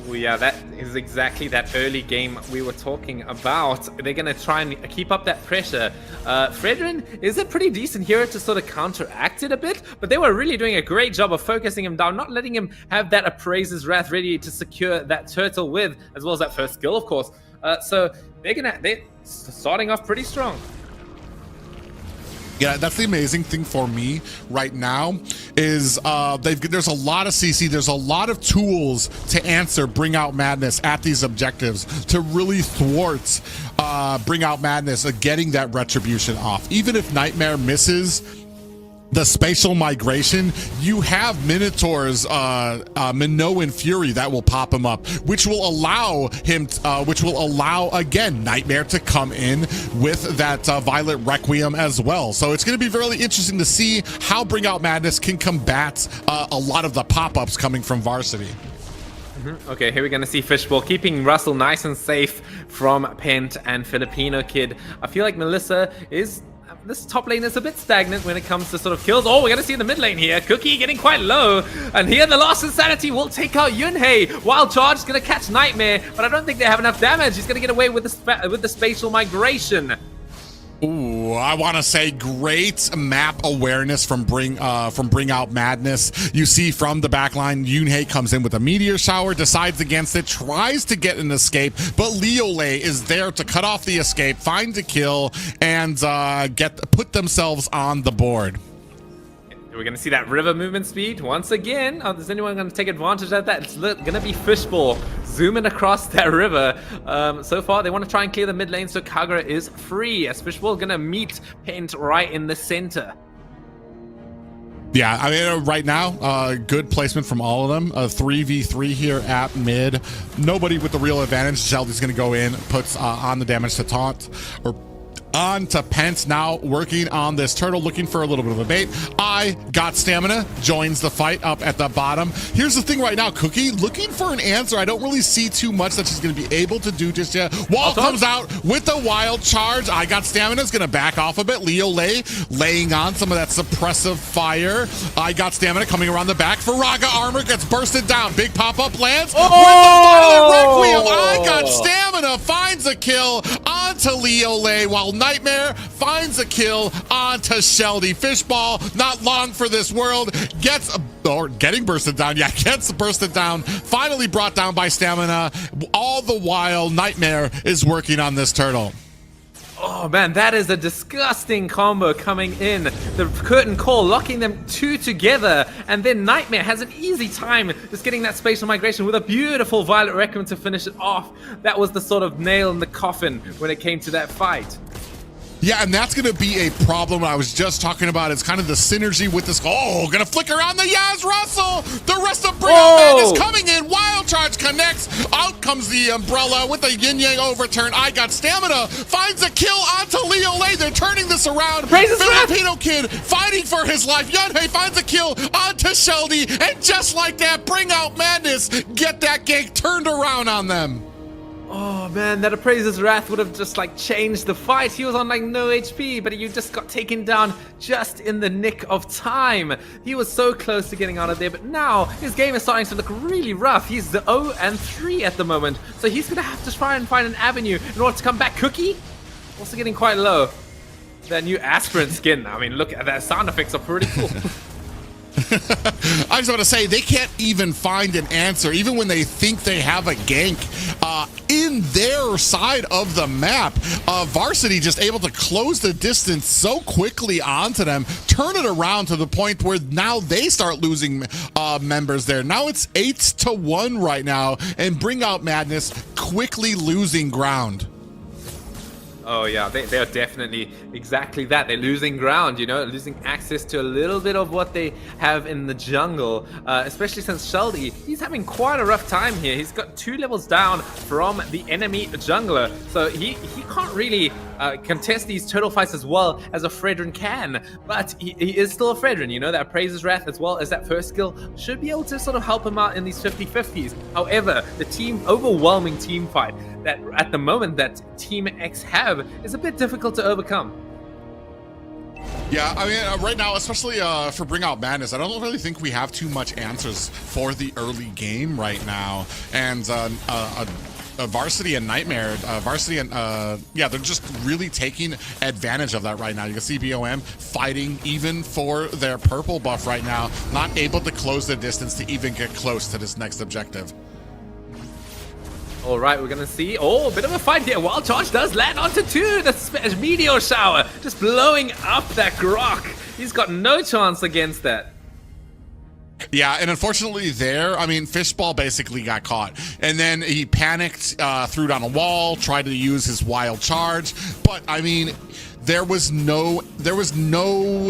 Oh yeah, that is exactly that early game we were talking about. They're going to try and keep up that pressure. Fredrin is a pretty decent hero to sort of counteract it a bit, but they were really doing a great job of focusing him down, not letting him have that Appraiser's Wrath ready to secure that turtle with, as well as that first skill, of course. So they're starting off pretty strong. Yeah, that's the amazing thing for me right now is there's a lot of CC, there's a lot of tools to answer Bring Out Madness at these objectives to really thwart Bring Out Madness getting that retribution off. Even if Nightmare misses the spatial migration, you have Minotaur's Minoan Fury that will pop him up, which will allow him, again, Nightmare to come in with that Violet Requiem as well. So it's going to be really interesting to see how Bring Out Madness can combat a lot of the pop-ups coming from Varsity. Okay, here we're going to see Fishbowl keeping Russell nice and safe from Pent and Filipino Kid. I feel like Melissa is... This top lane is a bit stagnant when it comes to sort of kills. Oh, we're going to see in the mid lane here. Cookie getting quite low. And here the Lost Insanity will take out Yunhei. Wild Charge is going to catch Nightmare, but I don't think they have enough damage. He's going to get away with the spatial migration. Ooh, I want to say great map awareness from Bring Out Madness. You see from the backline, Yunhei comes in with a meteor shower, decides against it, tries to get an escape, but Leolei is there to cut off the escape, find a kill, and put themselves on the board. We're going to see that river movement speed once again. Is anyone going to take advantage of that? It's going to be Fishbowl zooming across that river. So far, they want to try and clear the mid lane so Kagura is free, as Fishbowl going to meet Pent right in the center. Yeah, I mean, right now, good placement from all of them. 3v3 here at mid. Nobody with the real advantage. Shelby's going to go in, puts on the damage to taunt, or on to Pence, now working on this turtle, looking for a little bit of a bait. I got stamina, joins the fight up at the bottom. Here's the thing right now, Cookie looking for an answer. I don't really see too much that she's going to be able to do just yet. Wall comes out with the wild charge. I got stamina, is going to back off a bit. Leolei laying on some of that suppressive fire. I got stamina coming around the back. Faraga armor gets bursted down. Big pop-up lands with the Violet Requiem. I got stamina, finds a kill onto Leolei, while Nightmare finds a kill onto Sheldy. Fishbowl, not long for this world, getting bursted down. Yeah, gets bursted down. Finally brought down by stamina. All the while, Nightmare is working on this turtle. Oh man, that is a disgusting combo coming in. The curtain call locking them two together, and then Nightmare has an easy time just getting that spatial migration with a beautiful Violet Requiem to finish it off. That was the sort of nail in the coffin when it came to that fight. Yeah, and that's going to be a problem I was just talking about. It's kind of the synergy with this. Oh, going to flicker on the Yaz Russell. The rest of Bring Out Madness coming in. Wild Charge connects. Out comes the Umbrella with the Yin Yang overturn. I got stamina. Finds a kill onto Leolei. They're turning this around. Filipino Kid fighting for his life. Yunhei finds a kill onto Sheldy. And just like that, Bring Out Madness get that gank turned around on them. Oh man, that Appraiser's Wrath would have just like changed the fight. He was on like no HP, but you just got taken down just in the nick of time. He was so close to getting out of there, but now his game is starting to look really rough. He's the 0-3 at the moment, so he's gonna have to try and find an avenue in order to come back. Cookie also getting quite low. That new aspirant skin, I mean, look at that, sound effects are pretty cool. I just want to say, they can't even find an answer, even when they think they have a gank in their side of the map. Varsity just able to close the distance so quickly onto them, turn it around to the point where now they start losing members there. Now it's 8-1 right now, and Bring Out Madness quickly losing ground. Oh yeah, they are definitely exactly that. They're losing ground, you know, losing access to a little bit of what they have in the jungle, especially since Sheldy, he's having quite a rough time here. He's got 2 levels down from the enemy jungler, so he can't really contest these turtle fights as well as a Fredrin can, but he is still a Fredrin, you know, that Appraiser's Wrath as well as that first skill should be able to sort of help him out in these 50-50s. However, the overwhelming team fight that at the moment that Team X have is a bit difficult to overcome. Yeah, I mean, right now, especially for Bring Out Madness, I don't really think we have too much answers for the early game right now. And Varsity and Nightmare, yeah, they're just really taking advantage of that right now. You can see BOM fighting even for their purple buff right now, not able to close the distance to even get close to this next objective. All right, we're going to see. Oh, a bit of a fight here. Wild Charge does land onto 2. The meteor shower just blowing up that Grok. He's got no chance against that. Yeah, and unfortunately there, I mean, Fishball basically got caught. And then he panicked, threw down a wall, tried to use his wild charge. But, I mean, there was no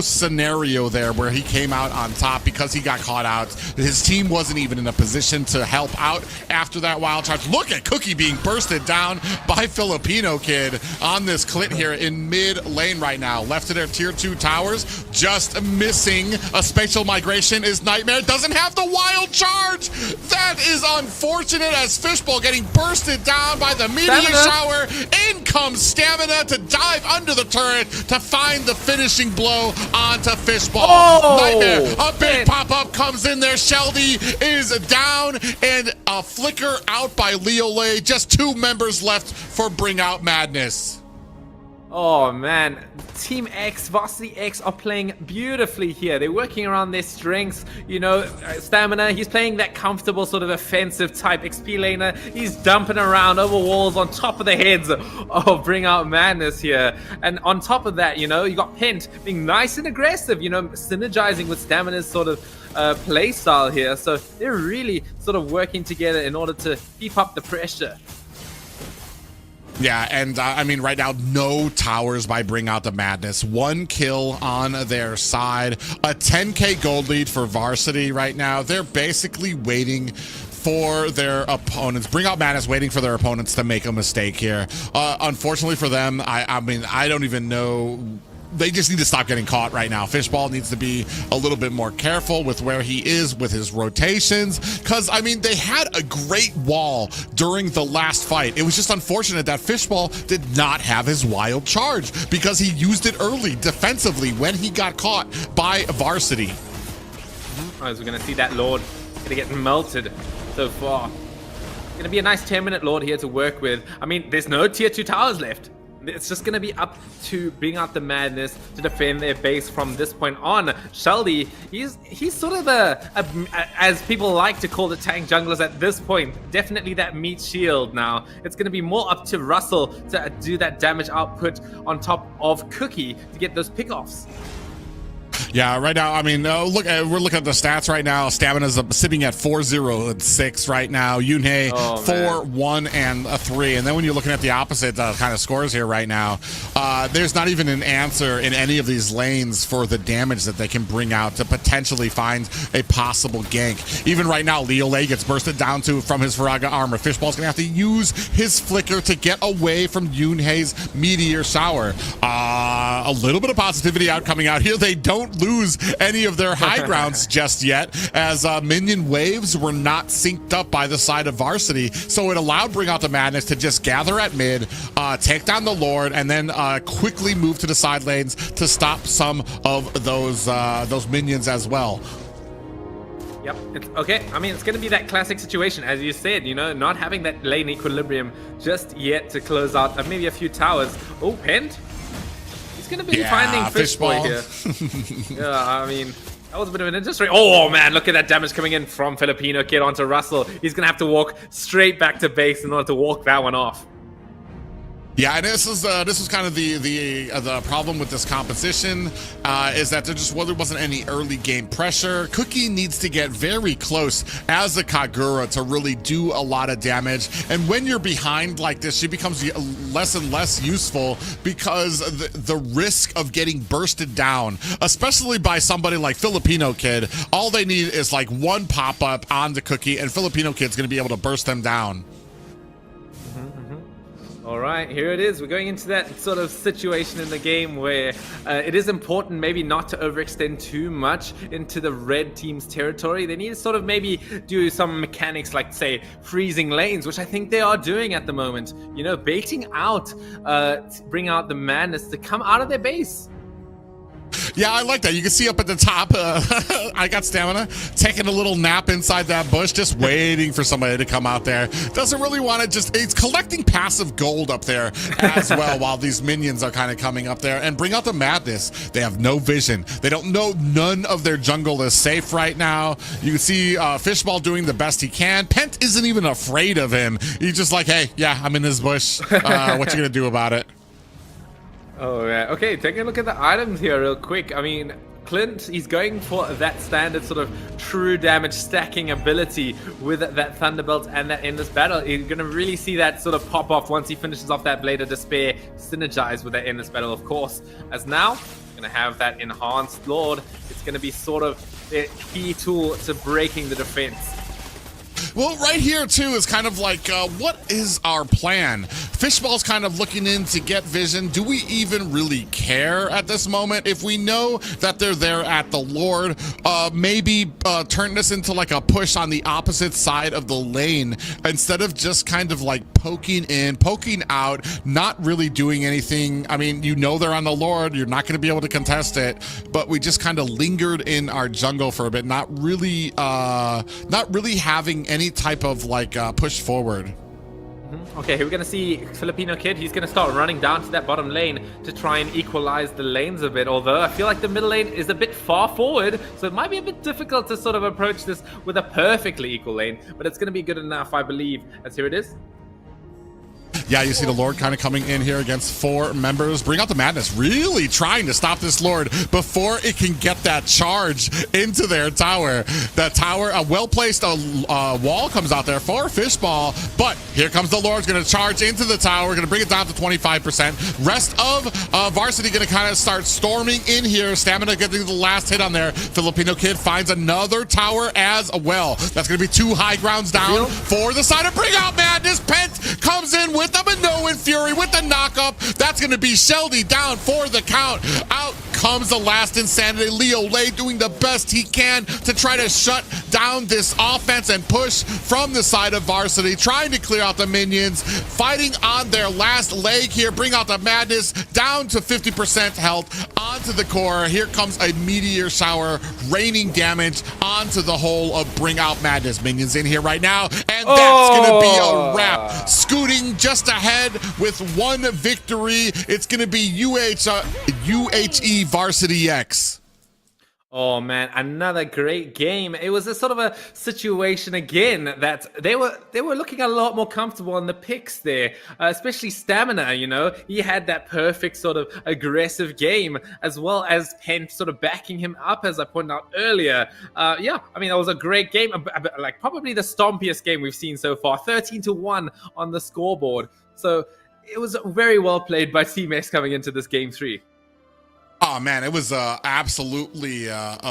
scenario there where he came out on top because he got caught out. His team wasn't even in a position to help out after that wild charge. Look at Cookie being bursted down by Filipino Kid on this clit here in mid lane right now. Left to their tier 2 towers, just missing a spatial migration is Nightmare. Doesn't have the wild charge. That is unfortunate as Fishball getting bursted down by the meteor shower. In comes Stamina to dive under the turret to find the finishing blow onto Fishball. Oh, Nightmare, a big pop-up comes in there. Sheldy is down and a flicker out by Leolay. Just 2 members left for Bring Out Madness. Oh man, Team X, Varsity X are playing beautifully here. They're working around their strengths. You know, Stamina, he's playing that comfortable sort of offensive type XP laner. He's dumping around over walls on top of the heads of Bring Out Madness here. And on top of that, you know, you got Pent being nice and aggressive, you know, synergizing with Stamina's sort of play style here. So they're really sort of working together in order to keep up the pressure. Yeah, and I mean, right now, no towers by Bring Out the Madness. 1 kill on their side. A 10K gold lead for Varsity right now. They're basically waiting for their opponents. Bring Out Madness waiting for their opponents to make a mistake here. Unfortunately for them, I mean, I don't even know. They just need to stop getting caught right now. Fishball needs to be a little bit more careful with where he is with his rotations. Because, I mean, they had a great wall during the last fight. It was just unfortunate that Fishball did not have his wild charge because he used it early defensively when he got caught by Varsity. As we're going to see that Lord going to get melted so far. Going to be a nice 10-minute Lord here to work with. I mean, there's no tier 2 towers left. It's just going to be up to Bring Out the Madness to defend their base from this point on. Sheldy, he's sort of as people like to call the tank junglers at this point, definitely that meat shield now. It's going to be more up to Russell to do that damage output on top of Cookie to get those pickoffs. Yeah, right now, I mean, we're looking at the stats right now. Stamina's sitting at 4-0-6 right now. Yunhei 4-1-3. And then when you're looking at the opposite kind of scores here right now, there's not even an answer in any of these lanes for the damage that they can bring out to potentially find a possible gank. Even right now, Leolay gets bursted down from his Faraga armor. Fishball's going to have to use his flicker to get away from Yunhei's meteor shower. A little bit of positivity coming out here. They don't lose any of their high grounds just yet, as minion waves were not synced up by the side of Varsity, so it allowed Bring Out the Madness to just gather at mid, take down the Lord, and then quickly move to the side lanes to stop some of those minions as well. Yep. Okay. I mean, it's going to be that classic situation, as you said, you know, not having that lane equilibrium just yet to close out maybe a few towers. Oh, Pent. Going to be finding Fishball here. Yeah, I mean, that was a bit of an industry. Oh man, look at that damage coming in from Filipino Kid onto Russell. He's gonna have to walk straight back to base in order to walk that one off. Yeah, and this is kind of the problem with this composition is that there wasn't any early game pressure. Cookie needs to get very close as a Kagura to really do a lot of damage. And when you're behind like this, she becomes less and less useful because the risk of getting bursted down, especially by somebody like Filipino Kid, all they need is like one pop-up on the Cookie, and Filipino Kid's going to be able to burst them down. All right, here it is. We're going into that sort of situation in the game where it is important maybe not to overextend too much into the red team's territory. They need to sort of maybe do some mechanics like, say, freezing lanes, which I think they are doing at the moment. You know, baiting out, Bring Out the Madness to come out of their base. Yeah, I like that. You can see up at the top, I got stamina, taking a little nap inside that bush, just waiting for somebody to come out there. Doesn't really want to just, it's collecting passive gold up there as well while these minions are kind of coming up there and bring out the madness. They have no vision. They don't know, none of their jungle is safe right now. You can see Fishball doing the best he can. Pent isn't even afraid of him. He's just like, hey, yeah, I'm in this bush. What you gonna do about it? Oh, yeah. Okay, taking a look at the items here real quick. I mean, Clint, he's going for that standard sort of true damage stacking ability with that Thunderbolt and that Endless Battle. You're going to really see that sort of pop off once he finishes off that Blade of Despair, synergize with that Endless Battle, of course. As now, you're going to have that Enhanced Lord. It's going to be sort of the key tool to breaking the defense. Well, right here, too, is kind of like, what is our plan? Fishball's kind of looking in to get vision. Do we even really care at this moment? If we know that they're there at the Lord, maybe turn this into like a push on the opposite side of the lane instead of just kind of like poking in, poking out, not really doing anything. I mean, you know they're on the Lord. You're not going to be able to contest it, but we just kind of lingered in our jungle for a bit, not really having any type of like push forward. Okay, here we're going to see Filipino Kid. He's going to start running down to that bottom lane to try and equalize the lanes a bit. Although I feel like the middle lane is a bit far forward, so it might be a bit difficult to sort of approach this with a perfectly equal lane. But it's going to be good enough, I believe. As here it is. Yeah, you see the Lord kind of coming in here against 4 members. Bring out the madness. Really trying to stop this Lord before it can get that charge into their tower. The tower, a well-placed wall comes out there for Fishball, but here comes the Lord. Going to charge into the tower. Going to bring it down to 25%. Rest of Varsity going to kind of start storming in here. Stamina getting the last hit on there. Filipino Kid finds another tower as well. That's going to be 2 high grounds down for the side of Bring Out Madness. Pent comes in with the Minoan Fury with the knock-up. That's going to be Sheldy down for the count. Out comes the last Insanity. Leo Lay doing the best he can to try to shut down this offense and push from the side of Varsity, trying to clear out the minions, fighting on their last leg here. Bring Out the Madness down to 50% health onto the core. Here comes a meteor shower raining damage onto the whole of Bring Out Madness. Minions in here right now, and that's going to be a wrap. Scooting just ahead with 1 victory. It's going to be UHE Varsity X. Oh man, another great game. It was a sort of a situation again that they were looking a lot more comfortable on the picks there, especially Stamina. You know, he had that perfect sort of aggressive game, as well as Pent sort of backing him up, as I pointed out earlier. Yeah, I mean, that was a great game, like probably the stompiest game we've seen so far. 13-1 on the scoreboard. So it was very well played by Team X coming into this game 3. Oh man, it was absolutely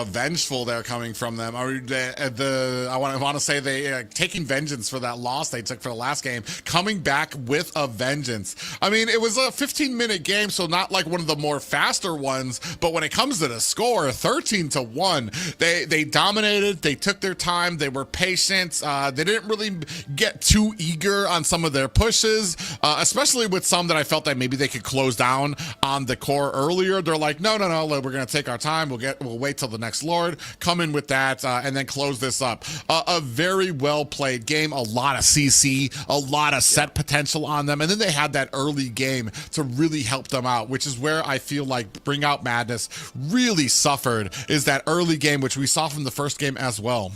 vengeful there coming from them. I mean, I want to say they taking vengeance for that loss they took for the last game, coming back with a vengeance. I mean, it was a 15-minute game, so not like one of the more faster ones. But when it comes to the score, 13-1, they dominated. They took their time. They were patient. They didn't really get too eager on some of their pushes, especially with some that I felt that maybe they could close down on the core earlier. They're like, no, we're going to take our time. We'll wait till the next Lord, come in with that, and then close this up. A very well played game, a lot of CC, a lot of set potential on them, and then they had that early game to really help them out, which is where I feel like Bring Out Madness really suffered, is that early game, which we saw from the first game as well.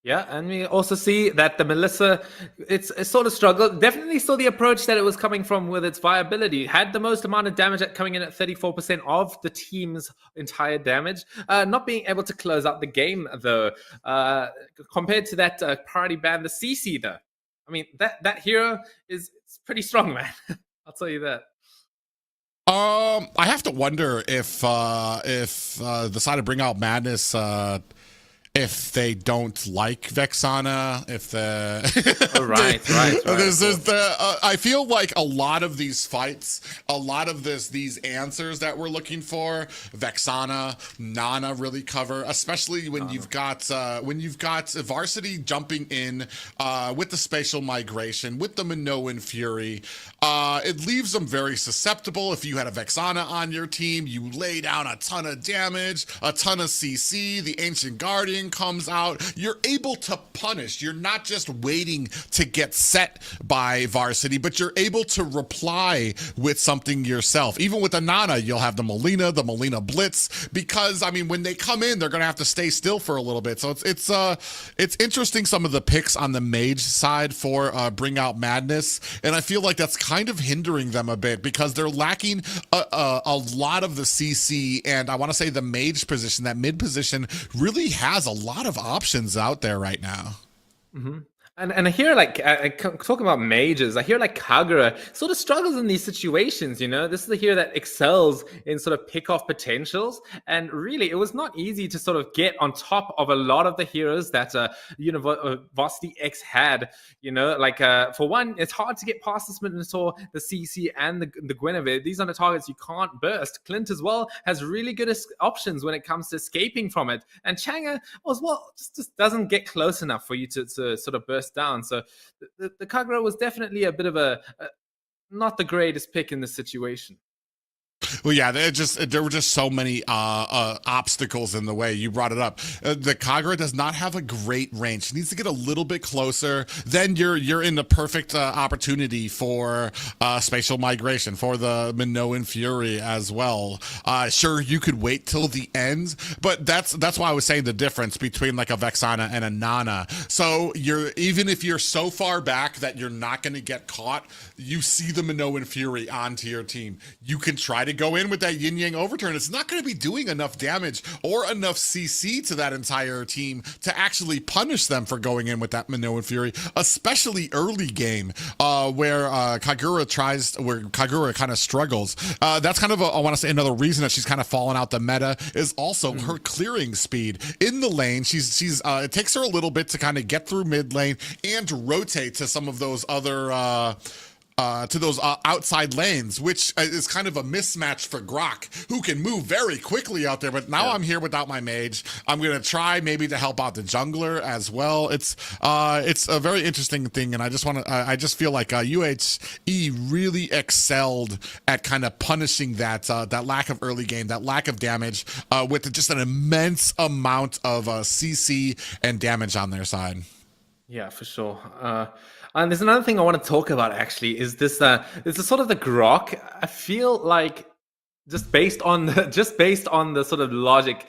Yeah, and we also see that the Melissa, it's sort of struggled. Definitely saw the approach that it was coming from with its viability. Had the most amount of damage coming in at 34% of the team's entire damage. Not being able to close out the game, though, compared to that party band, the CC, though. I mean, that hero is pretty strong, man. I'll tell you that. I have to wonder if the side of Bring Out Madness if they don't like Vexana, if the Oh, right. there's the I feel like a lot of these fights, a lot of these answers that we're looking for, Vexana, Nana really cover, especially when you've got Varsity jumping in with the spatial migration, with the Minoan Fury. It leaves them very susceptible. If you had a Vexana on your team, you lay down a ton of damage, a ton of CC, the Ancient Guardian comes out, you're able to punish. You're not just waiting to get set by Varsity, but you're able to reply with something yourself. Even with the Nana, you'll have the Molina Blitz, because I mean, when they come in, they're gonna have to stay still for a little bit. So it's interesting, some of the picks on the mage side for Bring Out Madness, and I feel like that's kind of hindering them a bit because they're lacking a lot of the CC, and I want to say the mage position, that mid position, really has a lot of options out there right now. Mm-hmm. And I hear talking about mages, I hear like Kagura sort of struggles in these situations, you know? This is the hero that excels in sort of pick off potentials. And really, it was not easy to sort of get on top of a lot of the heroes that Varsity X had, you know? Like, for one, it's hard to get past the Minotaur, the CC, and the Guinevere. These are the targets you can't burst. Clint as well has really good options when it comes to escaping from it. And Changa as well just doesn't get close enough for you to sort of burst down. So the Kagura was definitely a bit of a not the greatest pick in this situation. Well, yeah, there were just so many obstacles in the way. You brought it up. The Kagura does not have a great range. She needs to get a little bit closer. Then you're in the perfect opportunity for spatial migration, for the Minoan Fury as well. Sure, you could wait till the end, but that's why I was saying the difference between like a Vexana and a Nana. So even if you're so far back that you're not going to get caught, you see the Minoan Fury onto your team. You can try to go in with that yin yang overturn. It's not going to be doing enough damage or enough CC to that entire team to actually punish them for going in with that Minoan Fury, especially early game where Kagura kind of struggles. That's kind of I want to say another reason that she's kind of fallen out the meta is also her clearing speed in the lane. She's it takes her a little bit to kind of get through mid lane and rotate to some of those other outside lanes, which is kind of a mismatch for Grok, who can move very quickly out there. But now I'm here without my mage. I'm going to try maybe to help out the jungler as well. It's a very interesting thing, and I just feel like UHE really excelled at kind of punishing that lack of early game, that lack of damage, with just an immense amount of CC and damage on their side. Yeah, for sure. And there's another thing I want to talk about actually is this sort of the Grok. I feel like just based on the sort of logic,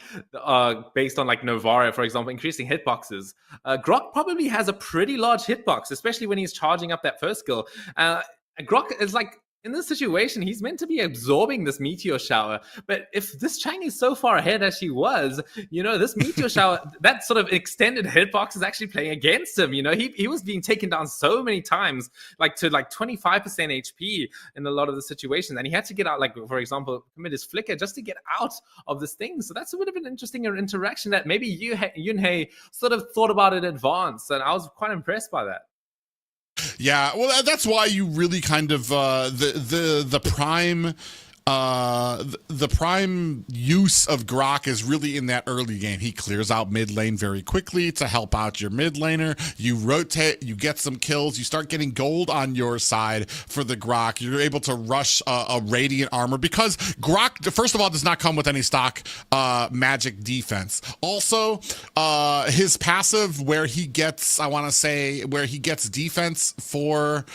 based on like Novara, for example, increasing hitboxes, Grok probably has a pretty large hitbox, especially when he's charging up that first skill. Grok is like, in this situation, he's meant to be absorbing this meteor shower. But if this Chang is so far ahead as she was, you know, this meteor shower, that sort of extended hitbox is actually playing against him. You know, he was being taken down so many times, like to like 25% HP in a lot of the situations. And he had to get out, like, for example, commit his flicker just to get out of this thing. So that's a bit of an interesting interaction that maybe Yunhei sort of thought about in advance. And I was quite impressed by that. Yeah, well, that's why you really kind of the prime the prime use of Grok is really in that early game. He clears out mid lane very quickly to help out your mid laner. You rotate, you get some kills, you start getting gold on your side for the Grok. You're able to rush a radiant armor because Grok, first of all, does not come with any stock magic defense. Also, his passive where he gets, I want to say, where he gets defense for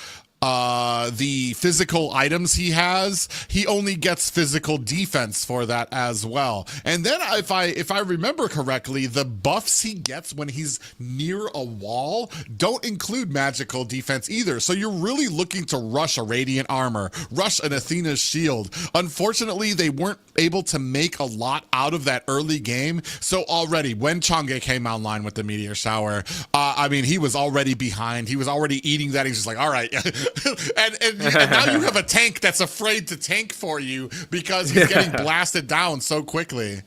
the physical items he has, he only gets physical defense for that as well. And then if I remember correctly, the buffs he gets when he's near a wall don't include magical defense either. So you're really looking to rush a radiant armor, rush an Athena's shield. Unfortunately, they weren't able to make a lot out of that early game. So already when Chang'e came online with the meteor shower, I mean, he was already behind. He was already eating that. He's just like, all right. and now you have a tank that's afraid to tank for you because he's getting blasted down so quickly.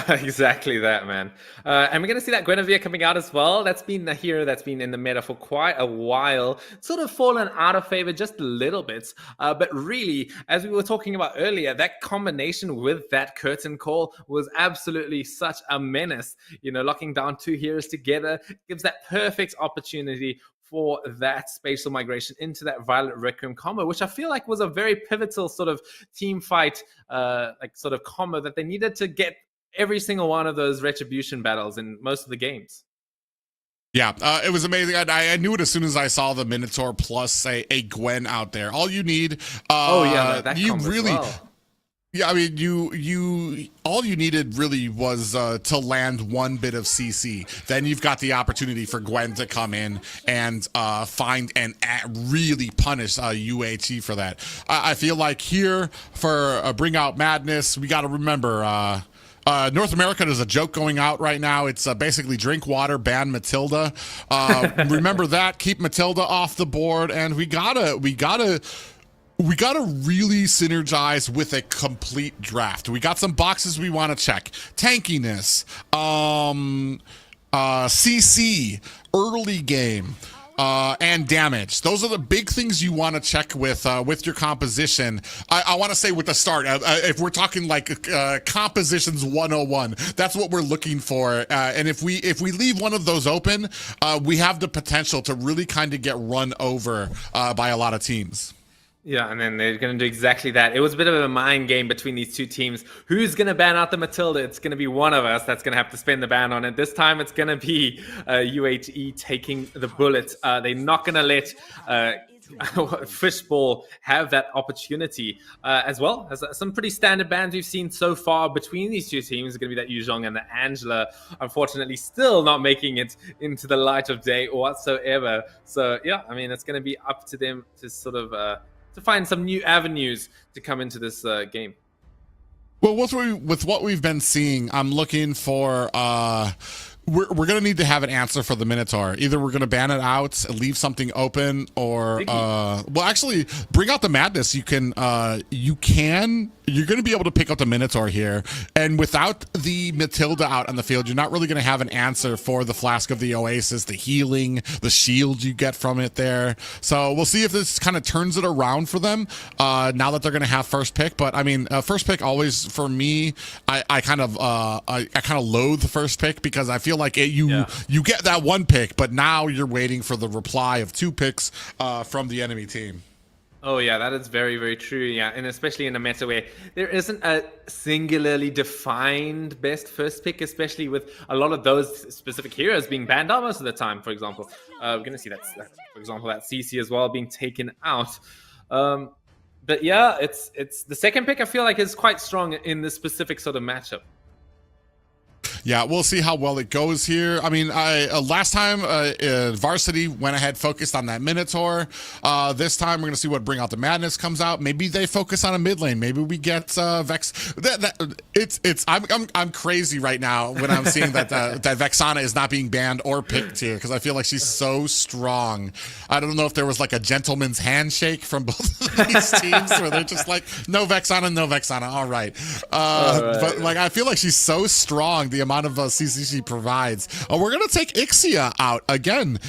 Exactly that, man. And we're going to see that Guinevere coming out as well. That's been a hero that's been in the meta for quite a while. Sort of fallen out of favor just a little bit. But really, as we were talking about earlier, that combination with that curtain call was absolutely such a menace. You know, locking down two heroes together gives that perfect opportunity for that spatial migration into that Violet Requiem combo, which I feel like was a very pivotal sort of team fight, like sort of combo that they needed to get every single one of those retribution battles in most of the games. Yeah, it was amazing. I knew it as soon as I saw the Minotaur plus a Gwen out there. All you need, that you combo as really, well. yeah. I mean, you all you needed really was to land one bit of CC. Then you've got the opportunity for Gwen to come in and find and really punish UHE for that. I feel like here for Bring Out Madness, we got to remember. North America, there's a joke going out right now. It's basically drink water, ban Matilda. Remember that. Keep Matilda off the board, and we gotta really synergize with a complete draft. We got some boxes we want to check: tankiness, CC, early game. And damage. Those are the big things you want to check with your composition. I want to say with the start, if we're talking like compositions 101, that's what we're looking for. And if we leave one of those open, we have the potential to really kind of get run over by a lot of teams. Yeah, and then they're going to do exactly that. It was a bit of a mind game between these two teams. Who's going to ban out the Matilda? It's going to be one of us that's going to have to spend the ban on it. This time it's going to be UHE taking the bullet. They're not going to let Fishball have that opportunity, as well as some pretty standard bans we've seen so far between these two teams. It's going to be that Yuzhong and the Angela, unfortunately still not making it into the light of day whatsoever. So yeah, I mean, it's going to be up to them to sort of to find some new avenues to come into this game. Well, with what we've been seeing, I'm looking for we're going to need to have an answer for the Minotaur. Either we're going to ban it out, leave something open, or well, actually bring out the madness. You're going to be able to pick up the Minotaur here, and without the Matilda out on the field, you're not really going to have an answer for the Flask of the Oasis, the healing, the shield you get from it there. So we'll see if this kind of turns it around for them now that they're going to have first pick. But I mean, first pick always for me, I kind of loathe the first pick because I feel like you get that one pick, but now you're waiting for the reply of two picks from the enemy team. Oh yeah, that is very, very true. Yeah, and especially in a meta where there isn't a singularly defined best first pick, especially with a lot of those specific heroes being banned out most of the time. For example, we're gonna see that for example, that CC as well being taken out. But yeah, it's the second pick I feel like is quite strong in this specific sort of matchup. Yeah, we'll see how well it goes here. I mean, last time Varsity went ahead, focused on that Minotaur. This time we're gonna see what Bring Out the Madness comes out. Maybe they focus on a mid lane. Maybe we get Vex. I'm crazy right now when I'm seeing that that Vexana is not being banned or picked here because I feel like she's so strong. I don't know if there was like a gentleman's handshake from both of these teams where they're just like, no Vexana, no Vexana. All right. But like I feel like she's so strong. The amount of CC she provides. We're gonna take Ixia out again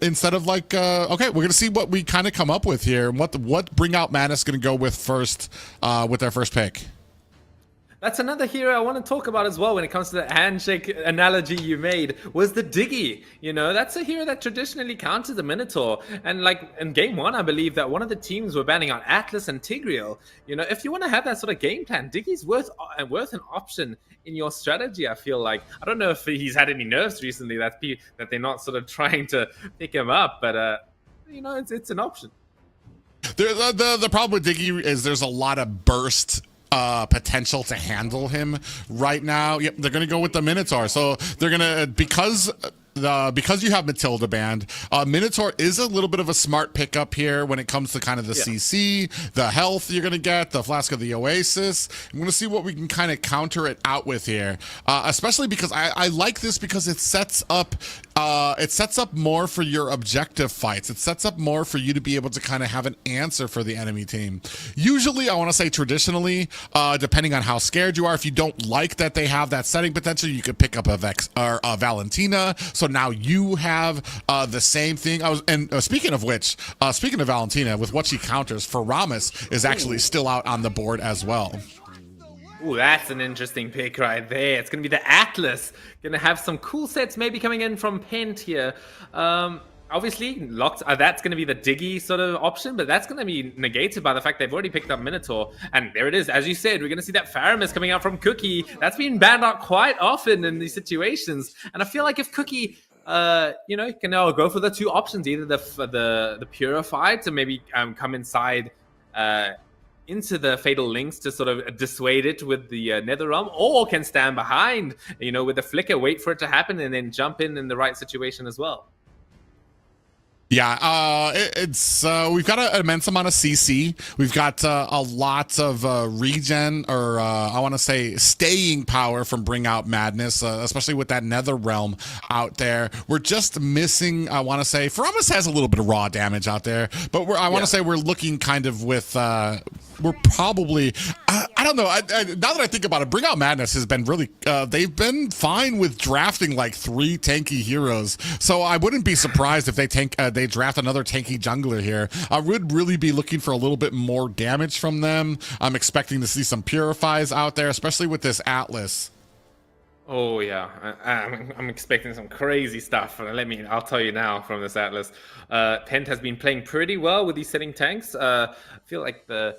instead of like okay, we're gonna see what we kind of come up with here and what Bring Out Madness gonna go with first with their first pick. That's another hero I want to talk about as well when it comes to the handshake analogy you made, was the Diggy. You know, that's a hero that traditionally counters the Minotaur. And like in game one, I believe that one of the teams were banning out Atlas and Tigreal. You know, if you want to have that sort of game plan, Diggy's worth an option in your strategy, I feel like. I don't know if he's had any nerfs recently that they're not sort of trying to pick him up, but you know, it's an option. The problem with Diggy is there's a lot of burst potential to handle him right now. Yep, they're gonna go with the Minotaur. So they're gonna because you have Matilda banned, Minotaur is a little bit of a smart pickup here when it comes to kind of the CC, the health you're going to get, the Flask of the Oasis. I'm going to see what we can kind of counter it out with here, especially because I like this because it sets up it sets up more for your objective fights. It sets up more for you to be able to kind of have an answer for the enemy team. Usually, I want to say traditionally, depending on how scared you are, if you don't like that they have that setting, potentially you could pick up a Vex or a Valentina. So now you have the same thing. Speaking of which, speaking of Valentina, with what she counters, Faramis is actually still out on the board as well. Ooh, that's an interesting pick right there. It's going to be the Atlas. Going to have some cool sets maybe coming in from Pent here. Obviously, locked. That's going to be the Diggy sort of option, but that's going to be negated by the fact they've already picked up Minotaur. And there it is. As you said, we're going to see that Faramis coming out from Cookie. That's been banned out quite often in these situations. And I feel like if Cookie... can now go for the two options, either the Purified to maybe come inside into the Fatal Links to sort of dissuade it with the Nether Realm, or can stand behind, with the Flicker, wait for it to happen, and then jump in the right situation as well. Yeah, we've got an immense amount of CC. We've got a lot of regen, or I want to say staying power from Bring Out Madness, especially with that Nether Realm out there. We're just missing, I want to say, Faramis has a little bit of raw damage out there, but I want to say we're looking kind of with, we're probably, I don't know, now that I think about it, Bring Out Madness has been really, they've been fine with drafting like 3 tanky heroes, so I wouldn't be surprised if they draft another tanky jungler here. I would really be looking for a little bit more damage from them. I'm expecting to see some Purifies out there, especially with this Atlas. Oh yeah, I'm expecting some crazy stuff. I'll tell you now from this Atlas. Pent has been playing pretty well with these setting tanks. I feel like I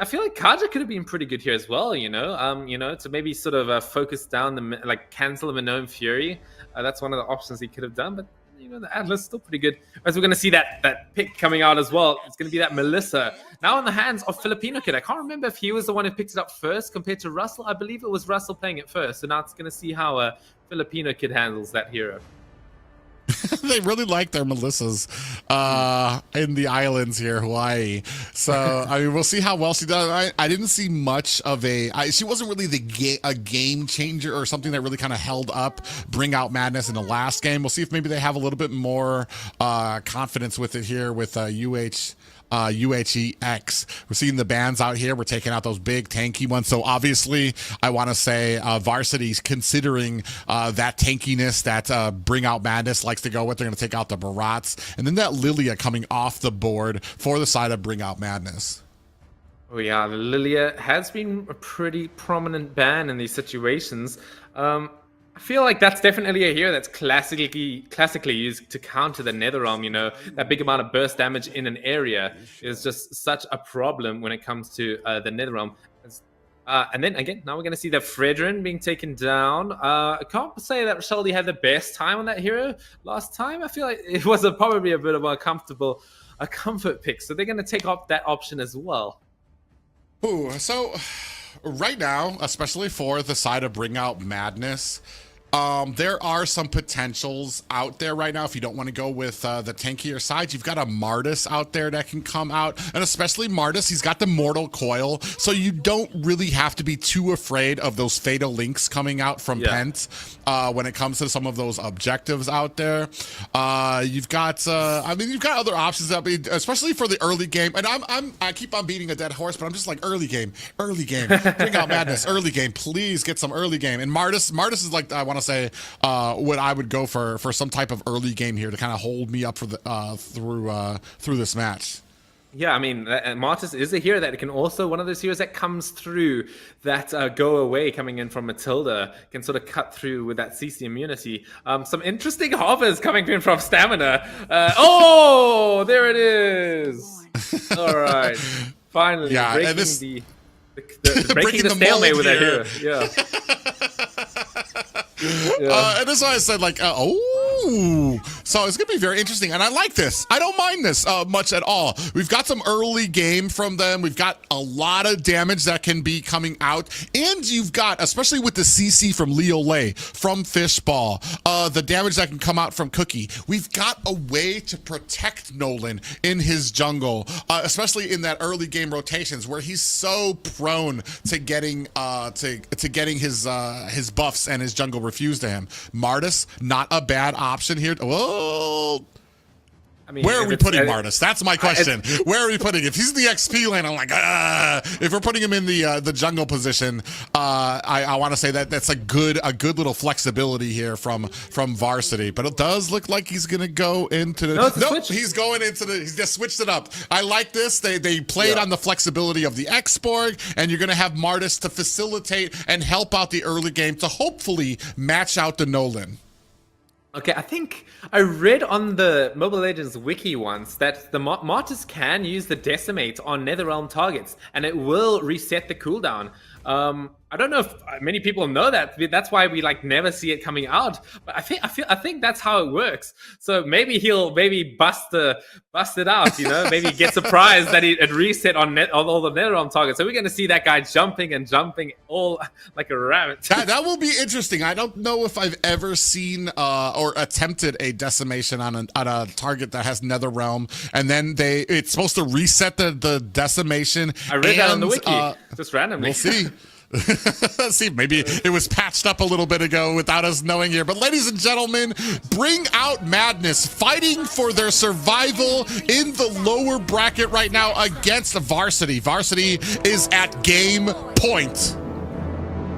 feel like Kaja could have been pretty good here as well, to maybe sort of focus down cancel the Minone Fury. That's one of the options he could have done, but the Atlas is still pretty good. As we're going to see that pick coming out as well. It's going to be that Melissa. Now in the hands of Filipino Kid. I can't remember if he was the one who picked it up first compared to Russell. I believe it was Russell playing it first. So now it's going to see how Filipino Kid handles that hero. They really like their Melissas in the islands here, Hawaii. So we'll see how well she does. I didn't see much of she wasn't really a game changer or something that really kind of held up Bring Out Madness in the last game. We'll see if maybe they have a little bit more confidence with it here with UHEX. We're seeing the bans out here. We're taking out those big tanky ones. So obviously, I want to say Varsity's considering that tankiness that Bring Out Madness likes to go with. They're going to take out the Barats. And then that Lilia coming off the board for the side of Bring Out Madness. Oh yeah, the Lilia has been a pretty prominent ban in these situations. I feel like that's definitely a hero that's classically used to counter the Nether Realm. That big amount of burst damage in an area is just such a problem when it comes to the Nether Realm. And then again, now we're going to see the Fredrin being taken down. I can't say that Sheldy had the best time on that hero last time. I feel like it was probably a bit of a comfort pick. So they're going to take off that option as well. Ooh, so right now, especially for the side of Bring Out Madness, there are some potentials out there right now. If you don't want to go with the tankier side, you've got a Martis out there that can come out, and especially Martis, he's got the Mortal Coil, so you don't really have to be too afraid of those Fatal Links coming out from Pent when it comes to some of those objectives out there. You've got other options that especially for the early game, and I keep on beating a dead horse, but I'm just like early game, Bring Out Madness, early game, please get some early game. And Martis is like, I want to say what I would go for some type of early game here to kind of hold me up for the through this match. Yeah, I mean, Martis is a hero that can also, one of those heroes that comes through that go away coming in from Matilda, can sort of cut through with that CC immunity. Some interesting hovers coming in from Stamina. There it is. All right. Finally, breaking breaking the stalemate with that hero. Yeah. And that's why I said, So it's going to be very interesting. And I like this. I don't mind this much at all. We've got some early game from them. We've got a lot of damage that can be coming out. And you've got, especially with the CC from Leo Lay, from Fishball, the damage that can come out from Cookie. We've got a way to protect Nolan in his jungle, especially in that early game rotations where he's so prone to getting getting his buffs and his jungle refused to him. Martis, not a bad option here. Whoa. I mean, where are we putting Martis? That's my question. Where are we putting him? If he's in the XP lane, I'm like, if we're putting him in the jungle position, I want to say that that's a good little flexibility here from Varsity. But it does look like he's gonna go into the nope, he's going into the he's just switched it up. I like this. They played on the flexibility of the Xborg, and you're gonna have Martis to facilitate and help out the early game to hopefully match out the Nolan. Okay, I think I read on the Mobile Legends wiki once that the Martis can use the Decimate on Netherrealm targets, and it will reset the cooldown. I don't know if many people know that. That's why we like never see it coming out. But I think that's how it works. So maybe he'll bust it out. You know, maybe get surprised that it reset on all the Netherrealm targets. So we're going to see that guy jumping all like a rabbit. That will be interesting. I don't know if I've ever seen or attempted a decimation on a target that has Netherrealm, and then it's supposed to reset the decimation. I read that on the wiki, just randomly. We'll see. See, maybe it was patched up a little bit ago without us knowing here. But ladies and gentlemen, bring out Madness, fighting for their survival in the lower bracket right now against Varsity. Varsity is at game point.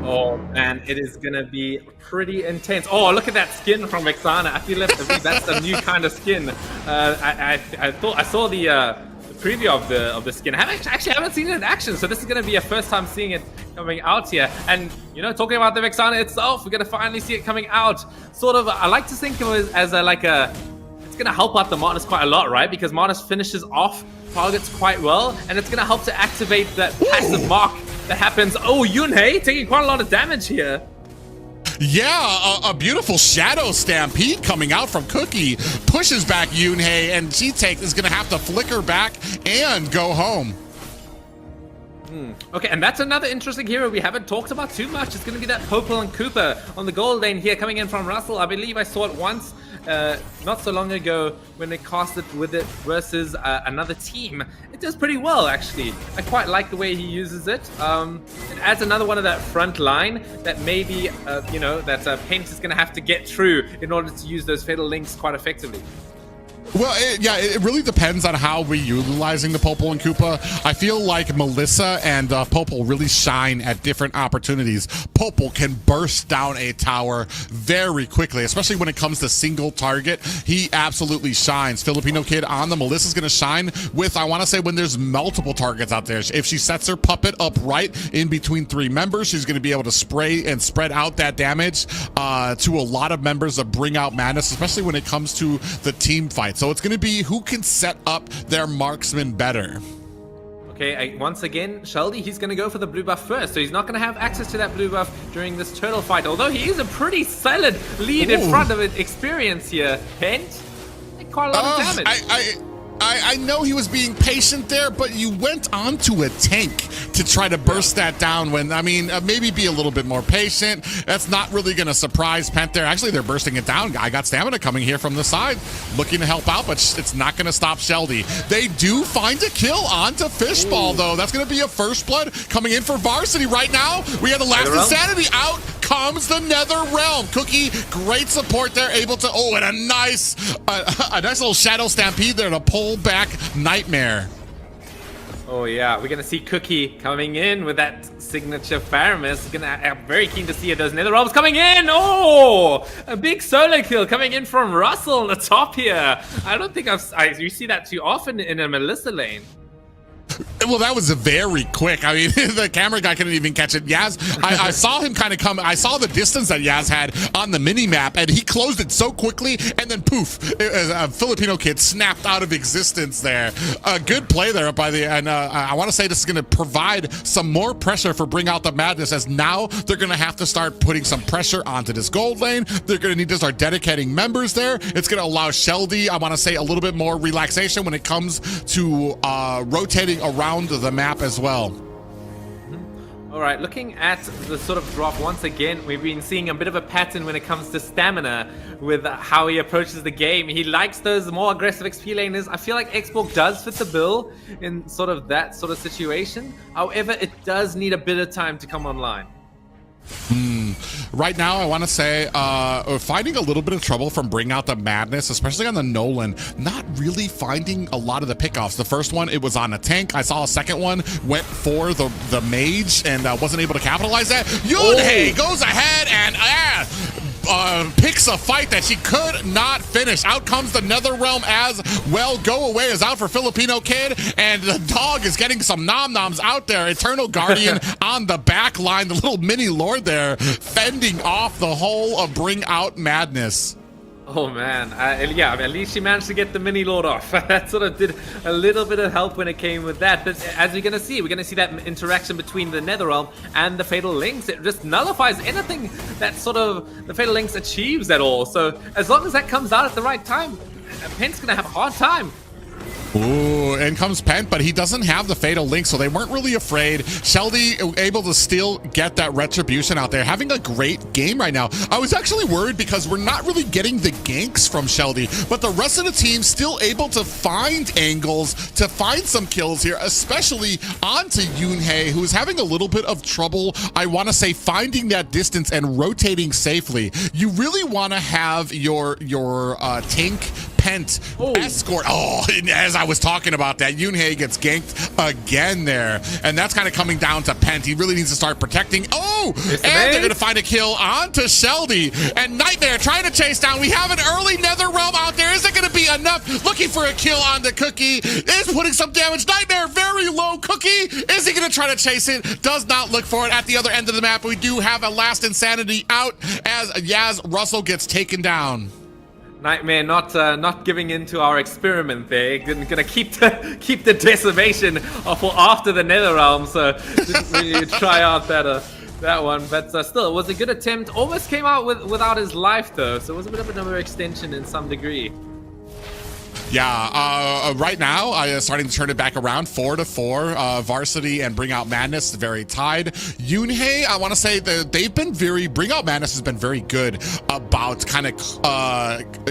Oh man, it is gonna be pretty intense. Oh, look at that skin from Vexana. I feel that's a new kind of skin. I thought I saw the preview of the skin. I actually haven't seen it in action, so this is going to be a first time seeing it coming out here. And you know, talking about the Vexana itself, we're going to finally see it coming out. Sort of, I like to think of it as it's going to help out the Martis quite a lot, right? Because Martis finishes off targets quite well, and it's going to help to activate that passive mark that happens. Oh, Yunhei taking quite a lot of damage here. Yeah, a beautiful Shadow Stampede coming out from Cookie. Pushes back Yunhei, and G-Take is going to have to flicker back and go home. Okay, and that's another interesting hero we haven't talked about too much. It's going to be that Popel and Cooper on the gold lane here coming in from Russell. I believe I saw it once not so long ago when they cast it with it versus another team. It does pretty well, actually. I quite like the way he uses it. It adds another one of that front line that maybe, you know, that Pent is going to have to get through in order to use those Fatal Links quite effectively. Well, it really depends on how we're utilizing the Popel and Koopa. I feel like Melissa and Popel really shine at different opportunities. Popel can burst down a tower very quickly, especially when it comes to single target. He absolutely shines. Filipino Kid on the Melissa's going to shine with, I want to say, when there's multiple targets out there. If she sets her puppet up right in between three members, she's going to be able to spray and spread out that damage to a lot of members that bring out Madness, especially when it comes to the team fight. So it's going to be who can set up their marksman better. Okay, once again, Sheldy, he's going to go for the blue buff first, so he's not going to have access to that blue buff during this turtle fight, although he is a pretty solid lead in front of it. Experience here. Pent, quite a lot of damage. I know he was being patient there, but you went onto a tank to try to burst that down when, I mean, maybe be a little bit more patient. That's not really going to surprise Pent there. Actually, they're bursting it down. I got Stamina coming here from the side, looking to help out, but it's not going to stop Sheldy. They do find a kill onto Fishball, though. That's going to be a first blood coming in for Varsity right now. We have the last Insanity. Out comes the Nether Realm. Cookie, great support there, able to, and a nice little Shadow Stampede there to pull back Nightmare. Oh yeah, we're gonna see Cookie coming in with that signature Faramis. I'm very keen to see those Nether Realms coming in. Oh, a big solo kill coming in from Russell on the top here. I don't think you see that too often in a Melissa lane. Well, that was very quick. I mean, the camera guy couldn't even catch it. Yaz, I saw him kind of come. I saw the distance that Yaz had on the mini map, and he closed it so quickly, and then poof, a Filipino kid snapped out of existence there. A good play there by the, and I want to say this is going to provide some more pressure for Bring Out the Madness, as now they're going to have to start putting some pressure onto this gold lane. They're going to need to start dedicating members there. It's going to allow Sheldy, I want to say, a little bit more relaxation when it comes to rotating around the map as well. All right, looking at the sort of drop once again, we've been seeing a bit of a pattern when it comes to stamina with how he approaches the game. He likes those more aggressive XP laners. I feel like Xborg does fit the bill in sort of that sort of situation. However, it does need a bit of time to come online. Right now, I want to say finding a little bit of trouble from Bring Out the Madness, especially on the Nolan. Not really finding a lot of the pickoffs. The first one, it was on a tank. I saw a second one went for the mage and wasn't able to capitalize that. Yunhei goes ahead and picks a fight that she could not finish. Out comes the Netherrealm as well. Go Away is out for Filipino Kid, and the dog is getting some nom-noms out there. Eternal Guardian on the back line. The little mini lord there fending off the whole of Bring Out Madness. Oh man, yeah, at least she managed to get the mini lord off. That sort of did a little bit of help when it came with that. But as we're gonna see that interaction between the Netherrealm and the Fatal Links. It just nullifies anything that sort of the Fatal Links achieves at all. So as long as that comes out at the right time, Pent's gonna have a hard time. Ooh, in comes Pent, but he doesn't have the Fatal Link, so they weren't really afraid. Sheldy able to still get that retribution out there, having a great game right now. I was actually worried because we're not really getting the ganks from Sheldy, but the rest of the team still able to find angles, to find some kills here, especially onto Yunhei, who's having a little bit of trouble, I want to say, finding that distance and rotating safely. You really want to have your tank Pent escort. Oh, as I was talking about that, Yunhei gets ganked again there. And that's kind of coming down to Pent. He really needs to start protecting. Oh, and they're going to find a kill onto Sheldy. And Nightmare trying to chase down. We have an early Netherrealm out there. Is it going to be enough? Looking for a kill on the Cookie. Is putting some damage. Nightmare very low. Cookie, is he going to try to chase it? Does not look for it at the other end of the map. We do have a last Insanity out as Yaz Russell gets taken down. Nightmare not giving in to our experiment there. Gonna keep the decimation for after the Netherrealm, so didn't really try out that one. But still, it was a good attempt. Almost came out without his life though, so it was a bit of an overextension in some degree. Yeah, right now, starting to turn it back around, 4-4. Varsity and Bring Out Madness very tied. Yunhei, I want to say that they've been Bring Out Madness has been very good about kind of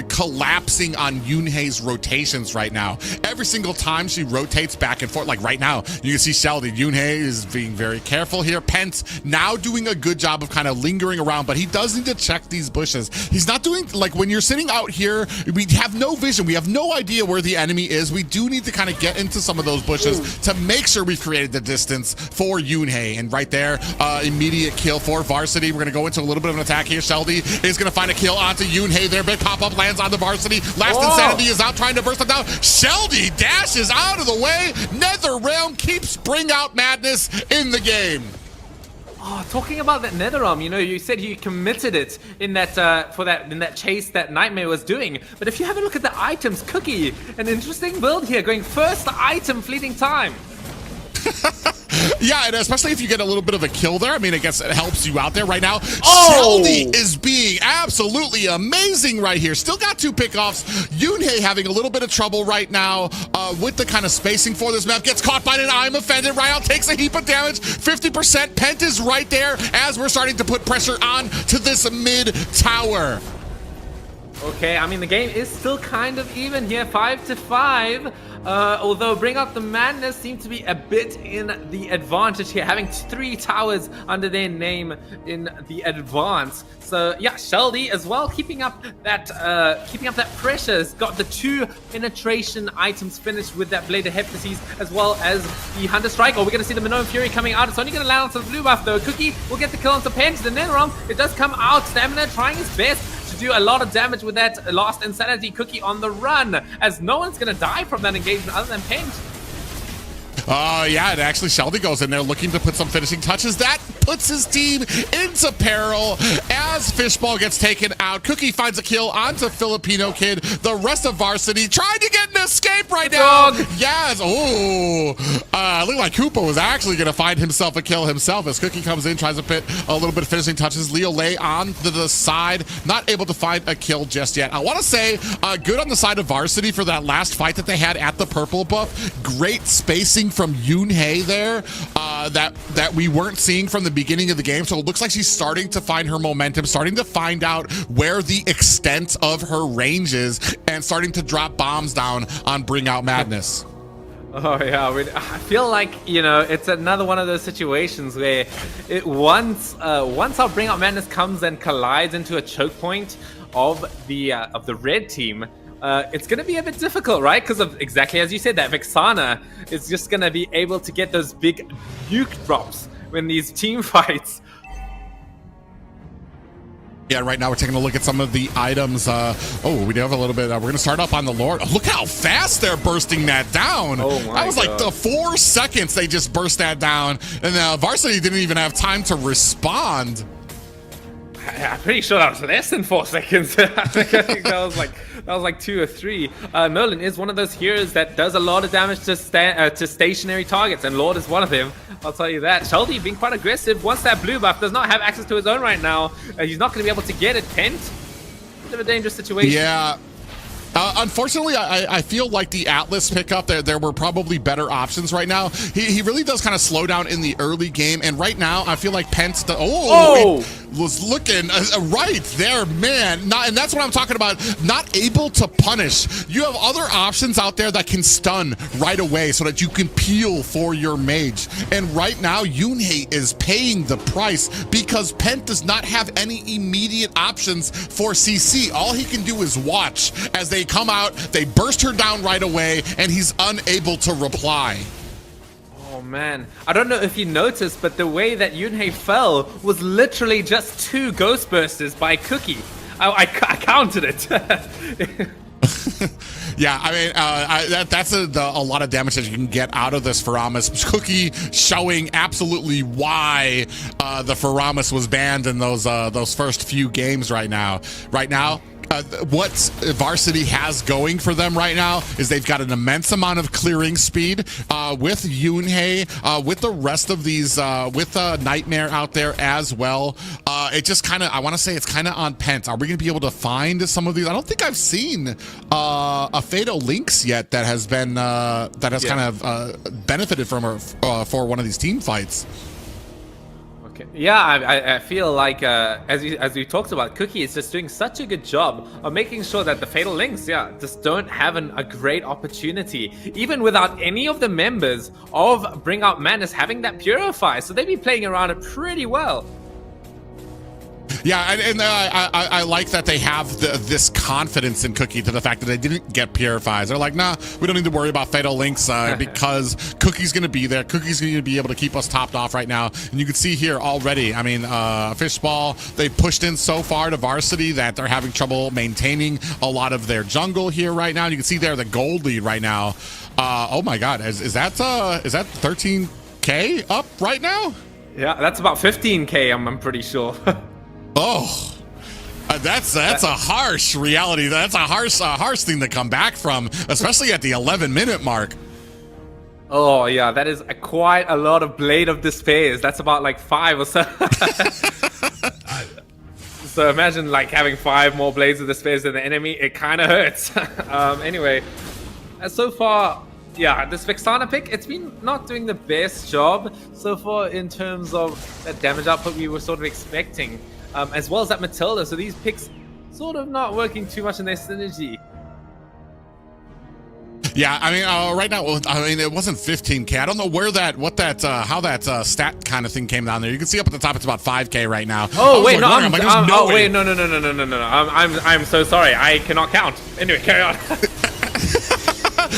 collapsing on Yunhei's rotations right now. Every single time she rotates back and forth, like right now, you can see Sheldy. Yunhei is being very careful here. Pent now doing a good job of kind of lingering around, but he does need to check these bushes. He's not doing, like when you're sitting out here, we have no vision. We have no idea where the enemy is. We do need to kind of get into some of those bushes to make sure we've created the distance for Yunhei. And right there, immediate kill for Varsity. We're going to go into a little bit of an attack here. Sheldy is going to find a kill onto Yunhei. Their big pop-up lands on the Varsity. Last Insanity is out trying to burst them down. Sheldy dashes out of the way. Netherrealm keeps Bring Out Madness in the game. Oh, talking about that Netherrealm, you know, you said you committed it in that in that chase that Nightmare was doing. But if you have a look at the items, Cookie, an interesting build here, going first item, fleeting time. Yeah, and especially if you get a little bit of a kill there. I mean, I guess it helps you out there right now. Sheldy is being absolutely amazing right here. Still got 2 pickoffs. Yunhei having a little bit of trouble right now with the kind of spacing for this map. Gets caught by an I'm Offended. Ryle takes a heap of damage. 50%. Pent is right there as we're starting to put pressure on to this mid tower. Okay, I mean, the game is still kind of even here, 5-5. Although Bring Out the Madness seem to be a bit in the advantage here, having 3 towers under their name in the advance. So yeah, Sheldy as well, keeping up that pressure. Has got the 2 penetration items finished with that Blade of Hephaestus, as well as the Hunter Strike. Oh, we're going to see the Minoan Fury coming out. It's only going to land onto the blue buff though. Cookie will get the kill onto Pent. The Netherrealm, it does come out. Stamina trying his best to do a lot of damage with that last Insanity. Cookie on the run, as no one's gonna die from that engagement other than Pent. Yeah, and actually Shelby goes in there looking to put some finishing touches. That puts his team into peril as Fishball gets taken out. Cookie finds a kill onto Filipino Kid. The rest of Varsity trying to get an escape right now. Yes. Oh, looked like Koopa was actually going to find himself a kill himself as Cookie comes in, tries to put a little bit of finishing touches. Leo Lay on the side, not able to find a kill just yet. I want to say good on the side of Varsity for that last fight that they had at the purple buff. Great spacing from Yoon Hae there that we weren't seeing from the beginning of the game. So it looks like she's starting to find her momentum, starting to find out where the extent of her range is, and starting to drop bombs down on Bring Out Madness. Oh yeah, I feel like, you know, it's another one of those situations where once our Bring Out Madness comes and collides into a choke point of the red team, it's going to be a bit difficult, right? Because of exactly as you said, that Vexana is just going to be able to get those big nuke drops when these team fights. Yeah, right now we're taking a look at some of the items. We do have a little bit. We're going to start up on the Lord. Oh, look how fast they're bursting that down. Oh my That was like God. the 4 seconds they just burst that down. And Varsity didn't even have time to respond. I'm pretty sure that was less than 4 seconds. I think that was like 2 or 3. Merlin is one of those heroes that does a lot of damage to stationary targets, and Lord is one of them. I'll tell you that. Shelby being quite aggressive. Once that blue buff does not have access to his own right now, he's not going to be able to get it. Pent. Bit of a dangerous situation. Yeah. Unfortunately, I feel like the Atlas pickup, there were probably better options right now. He really does kind of slow down in the early game, and right now I feel like Pence was looking right there, man. And that's what I'm talking about. Not able to punish. You have other options out there that can stun right away so that you can peel for your mage. And right now, Yoonhae is paying the price because Pent does not have any immediate options for CC. All he can do is watch as they come out, they burst her down right away, and he's unable to reply. Oh man, I don't know if you noticed, but the way that Yoonhae fell was literally just 2 ghost bursters by Cookie. I counted it. Yeah, I mean, that's a lot of damage that you can get out of this Faramis. Cookie showing absolutely why the Faramis was banned in those first few games right now. Right now, what Varsity has going for them right now is they've got an immense amount of clearing speed with Yoonhae, with the rest of these, with Nightmare out there as well. It just kind of, I want to say it's kind of on Pent. Are we going to be able to find some of these? I don't think I've seen a Fatal Lynx yet that has been, that has kind of benefited from her for one of these team fights. Yeah, I feel like as we talked about, Cookie is just doing such a good job of making sure that the Fatal Links, just don't have a great opportunity, even without any of the members of Bring Out Madness having that Purify. So they'd be playing around it pretty well. Yeah, and I like that they have this confidence in Cookie to the fact that they didn't get Purifies. They're like, nah, we don't need to worry about Fatal Links because Cookie's going to be there. Cookie's going to be able to keep us topped off right now. And you can see here already, I mean, Fishball, they pushed in so far to Varsity that they're having trouble maintaining a lot of their jungle here right now. You can see there the gold lead right now. Oh my God, is that 13K up right now? Yeah, that's about 15K, I'm pretty sure. Oh, that's a harsh reality. That's a harsh thing to come back from, especially at the 11-minute mark. Oh yeah, that is quite a lot of Blade of Despairs. That's about like 5 or so. So imagine like having 5 more Blades of Despairs than the enemy. It kind of hurts. Anyway, so far, yeah, this Vexana pick, it's been not doing the best job so far in terms of that damage output we were sort of expecting. As well as that Matilda, so these picks sort of not working too much in their synergy. Yeah, I mean, right now, I mean, it wasn't 15K. I don't know where how that stat kind of thing came down there. You can see up at the top, it's about 5K right now. Oh wait, no, wait, no. I'm so sorry. I cannot count. Anyway, carry on.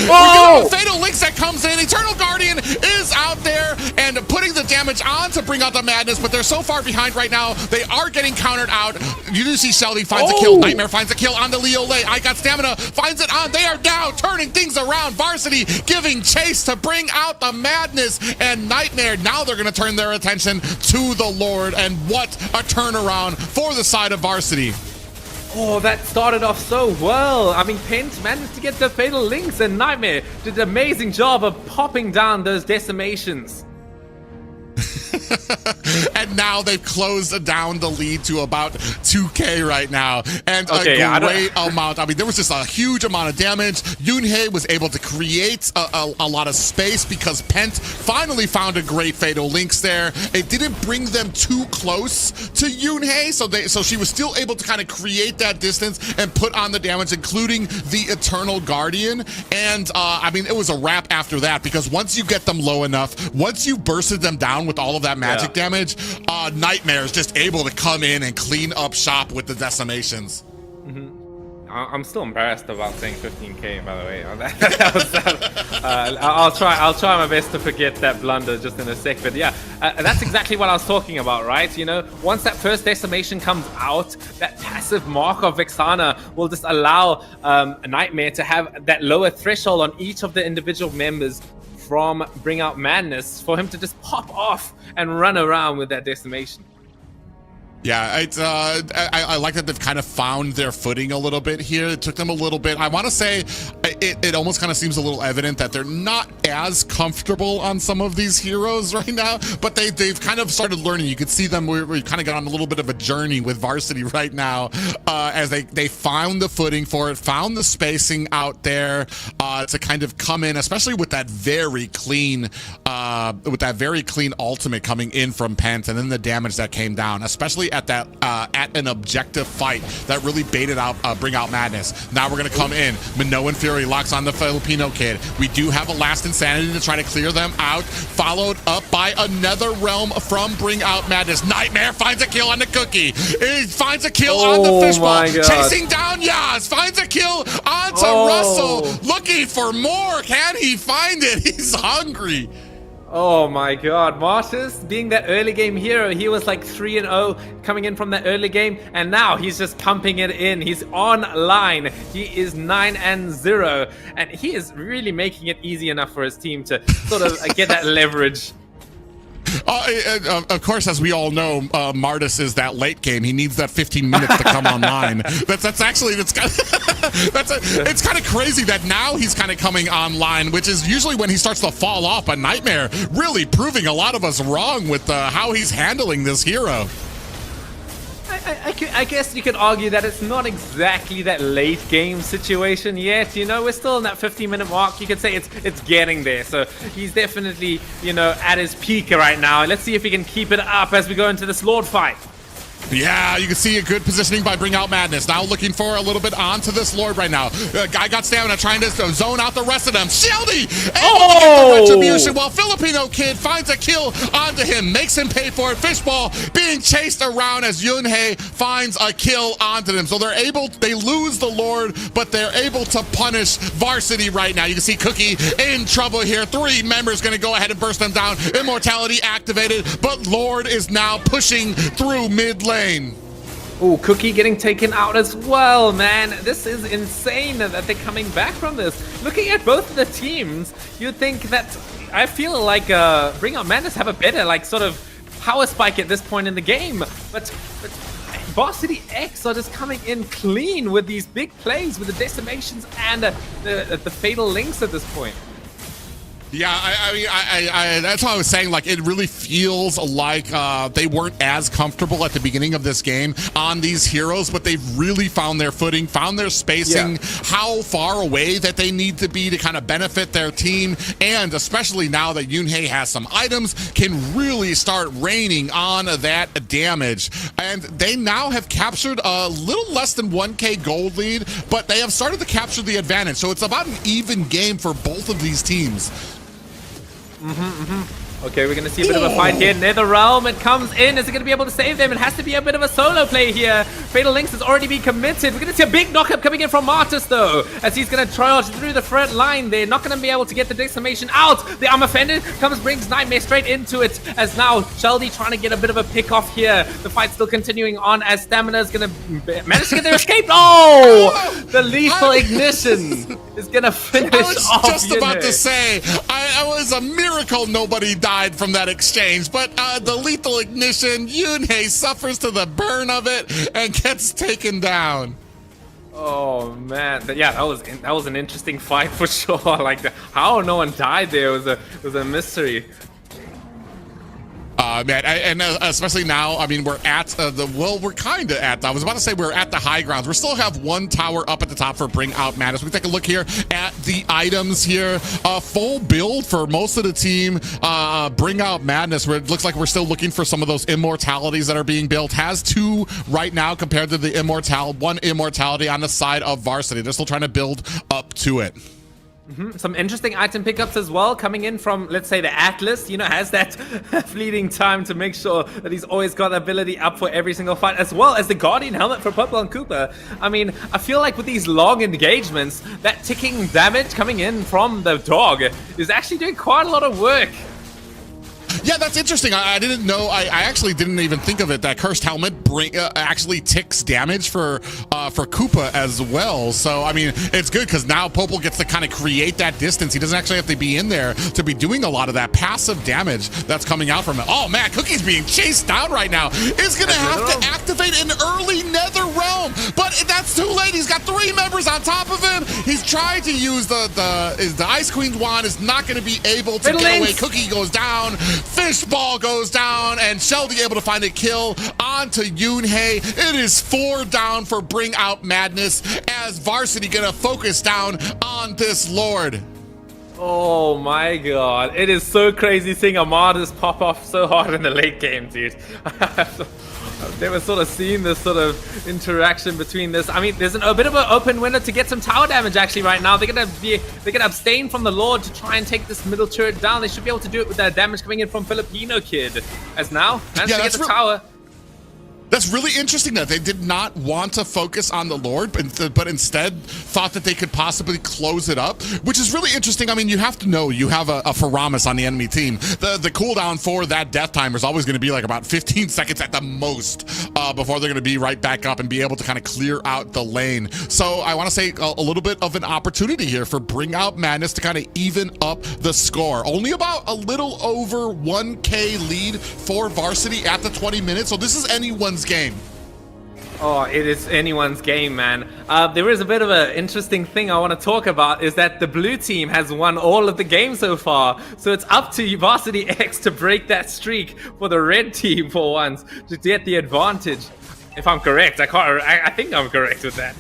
We got a Fatal Links that comes in. Eternal Guardian is out there and putting the damage on to bring out the madness, but they're so far behind right now. They are getting countered out. You do see Shelly finds a kill. Nightmare finds a kill on the Leo Lay. I Got Stamina finds it on. They are down, turning things around. Varsity giving chase to bring out the madness, and Nightmare, now they're going to turn their attention to the Lord, and what a turnaround for the side of Varsity. Oh, that started off so well. I mean, Pent managed to get the Fatal Links, and Nightmare did an amazing job of popping down those decimations. And now they've closed down the lead to about 2K right now. And a great amount. I mean, there was just a huge amount of damage. Yoonhae was able to create a lot of space because Pent finally found a great Fatal Links there. It didn't bring them too close to Yoonhae, so she was still able to kind of create that distance and put on the damage, including the Eternal Guardian. And I mean, it was a wrap after that, because once you get them low enough, once you bursted them down with all of that magic damage, Nightmare is just able to come in and clean up shop with the decimations. I'm still embarrassed about saying 15K, by the way. I'll try my best to forget that blunder just in a sec. But yeah, that's exactly what I was talking about, right? You know, once that first decimation comes out, that passive mark of Vexana will just allow a Nightmare to have that lower threshold on each of the individual members from Bring Out Madness for him to just pop off and run around with that decimation. Yeah, I like that they've kind of found their footing a little bit here. It took them a little bit. I want to say it almost kind of seems a little evident that they're not as comfortable on some of these heroes right now, but they've kind of started learning. You could see them, we kind of got on a little bit of a journey with Varsity right now, as they found the footing for it, found the spacing out there to kind of come in, especially with that very clean ultimate coming in from Pent, and then the damage that came down, especially at that at an objective fight that really baited out Bring Out Madness. Now we're gonna come in. Minoan Fury locks on the Filipino kid. We do have a last insanity to try to clear them out, followed up by another realm from Bring Out Madness. Nightmare finds a kill on the Cookie. He finds a kill on the Fishball. Chasing down Yaz, finds a kill onto Russell. Looking for more. Can he find it? He's hungry. Oh my god, Martis being that early game hero, he was like 3-0 coming in from that early game, and now he's just pumping it in. He's online. He is 9-0, and he is really making it easy enough for his team to sort of get that leverage. Of course, as we all know, Martis is that late game. He needs that 15 minutes to come online. It's kind of crazy that now he's kind of coming online, which is usually when he starts to fall off. But Nightmare really proving a lot of us wrong with how he's handling this hero. I guess you could argue that it's not exactly that late game situation yet. You know, we're still in that 15-minute mark. You could say it's getting there. So he's definitely, you know, at his peak right now. Let's see if he can keep it up as we go into this Lord fight. Yeah, you can see a good positioning by Bring Out Madness. Now looking for a little bit onto this Lord right now. Guy got stamina, trying to zone out the rest of them. Sheldy able to get the retribution while Filipino Kid finds a kill onto him, makes him pay for it. Fishball being chased around as Yoonhae finds a kill onto them. So they lose the Lord, but they're able to punish Varsity right now. You can see Cookie in trouble here. 3 members going to go ahead and burst them down. Immortality activated, but Lord is now pushing through mid lane. Oh, Cookie getting taken out as well, man. This is insane that they're coming back from this. Looking at both of the teams, you'd think that, I feel like Bring Out Madness have a better, like, sort of power spike at this point in the game. But Varsity X are just coming in clean with these big plays with the decimations and the Fatal Links at this point. Yeah, I mean, that's what I was saying. Like, it really feels like they weren't as comfortable at the beginning of this game on these heroes, but they've really found their footing, found their spacing, how far away that they need to be to kind of benefit their team, and especially now that Yoonhae has some items, can really start raining on that damage. And they now have captured a little less than 1K gold lead, but they have started to capture the advantage. So it's about an even game for both of these teams. Okay, we're gonna see a bit of a fight here. Nether Realm, it comes in. Is it gonna be able to save them? It has to be a bit of a solo play here Fatal Links has already been committed. We're going to see a big knockup coming in from Martis, though, as he's going to charge through the front line. They're not going to be able to get the decimation out. The Arm Offended brings Nightmare straight into it, as now Sheldy trying to get a bit of a pick off here. The fight's still continuing on, as Stamina is going to manage to get their escape. Oh! The lethal ignition is going to finish off. I was just about to say, it was a miracle nobody died from that exchange, but the lethal ignition, Yunhei suffers to the burn of it and gets taken down. Oh man, yeah, that was an interesting fight for sure. Like how no one died there was a mystery. Man, and especially now, I mean, we're at we're kind of at, I was about to say we're at the high grounds. We still have one tower up at the top for Bring Out Madness. We take a look here at the items here. Full build for most of the team. Bring Out Madness, where it looks like we're still looking for some of those immortalities that are being built. Has 2 right now compared to the one immortality on the side of Varsity. They're still trying to build up to it. Some interesting item pickups as well coming in from, let's say, the Atlas, has that fleeting time to make sure that he's always got ability up for every single fight, as well as the Guardian helmet for Purple and Cooper. I mean, I feel like with these long engagements, that ticking damage coming in from the dog is actually doing quite a lot of work. Yeah, that's interesting. I didn't know. I actually didn't even think of it. That cursed helmet actually ticks damage for Koopa as well. So I mean, it's good because now Popol gets to kind of create that distance. He doesn't actually have to be in there to be doing a lot of that passive damage that's coming out from him. Oh man, Cookie's being chased down right now. Is gonna have to activate an early Nether Realm, but that's too late. He's got 3 members on top of him. He's trying to use the Ice Queen's wand. Is not going to be able to get away. Cookie goes down. Fishball goes down, and Sheldy able to find a kill onto Yunhei. It is 4 down for Bring Out Madness, as Varsity gonna focus down on this Lord. Oh my god, it is so crazy seeing Armadas pop off so hard in the late game, dude. I've never sort of seen this sort of interaction between this. I mean, there's a bit of an open window to get some tower damage actually right now. They're gonna abstain from the Lord to try and take this middle turret down. They should be able to do it with that damage coming in from Filipino Kid. As now, managed to get the tower. That's really interesting that they did not want to focus on the Lord, but instead thought that they could possibly close it up, which is really interesting. I mean, you have to know you have a Faramis on the enemy team. The cooldown for that death timer is always going to be like about 15 seconds at the most before they're going to be right back up and be able to kind of clear out the lane. So I want to say a little bit of an opportunity here for Bring Out Madness to kind of even up the score. Only about a little over 1K lead for Varsity at the 20 minutes. So this is anyone's game. Oh, it is anyone's game, man. There is a bit of an interesting thing I want to talk about, is that the blue team has won all of the games so far. So it's up to Varsity X to break that streak for the red team for once, to get the advantage. If I'm correct, I think I'm correct with that.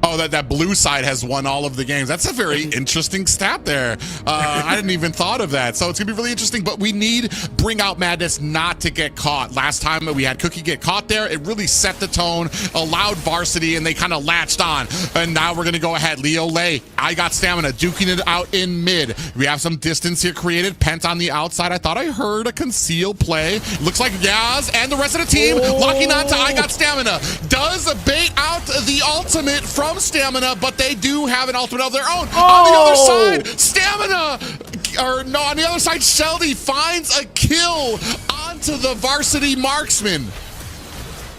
Oh, that blue side has won all of the games. That's a very interesting stat there. I didn't even thought of that. So it's gonna be really interesting, but we need Bring Out Madness not to get caught. Last time that we had Cookie get caught there, it really set the tone, allowed Varsity, and they kind of latched on. And now we're gonna go ahead. Leo Lay, I got Stamina, duking it out in mid. We have some distance here created. Pent on the outside. I thought I heard a conceal play. Looks like Yaz and the rest of the team locking on to I got Stamina. Does bait out the ultimate from Stamina, but they do have an ultimate of their own. On the other side, Stamina, or no, on the other side, Sheldy finds a kill onto the Varsity marksman.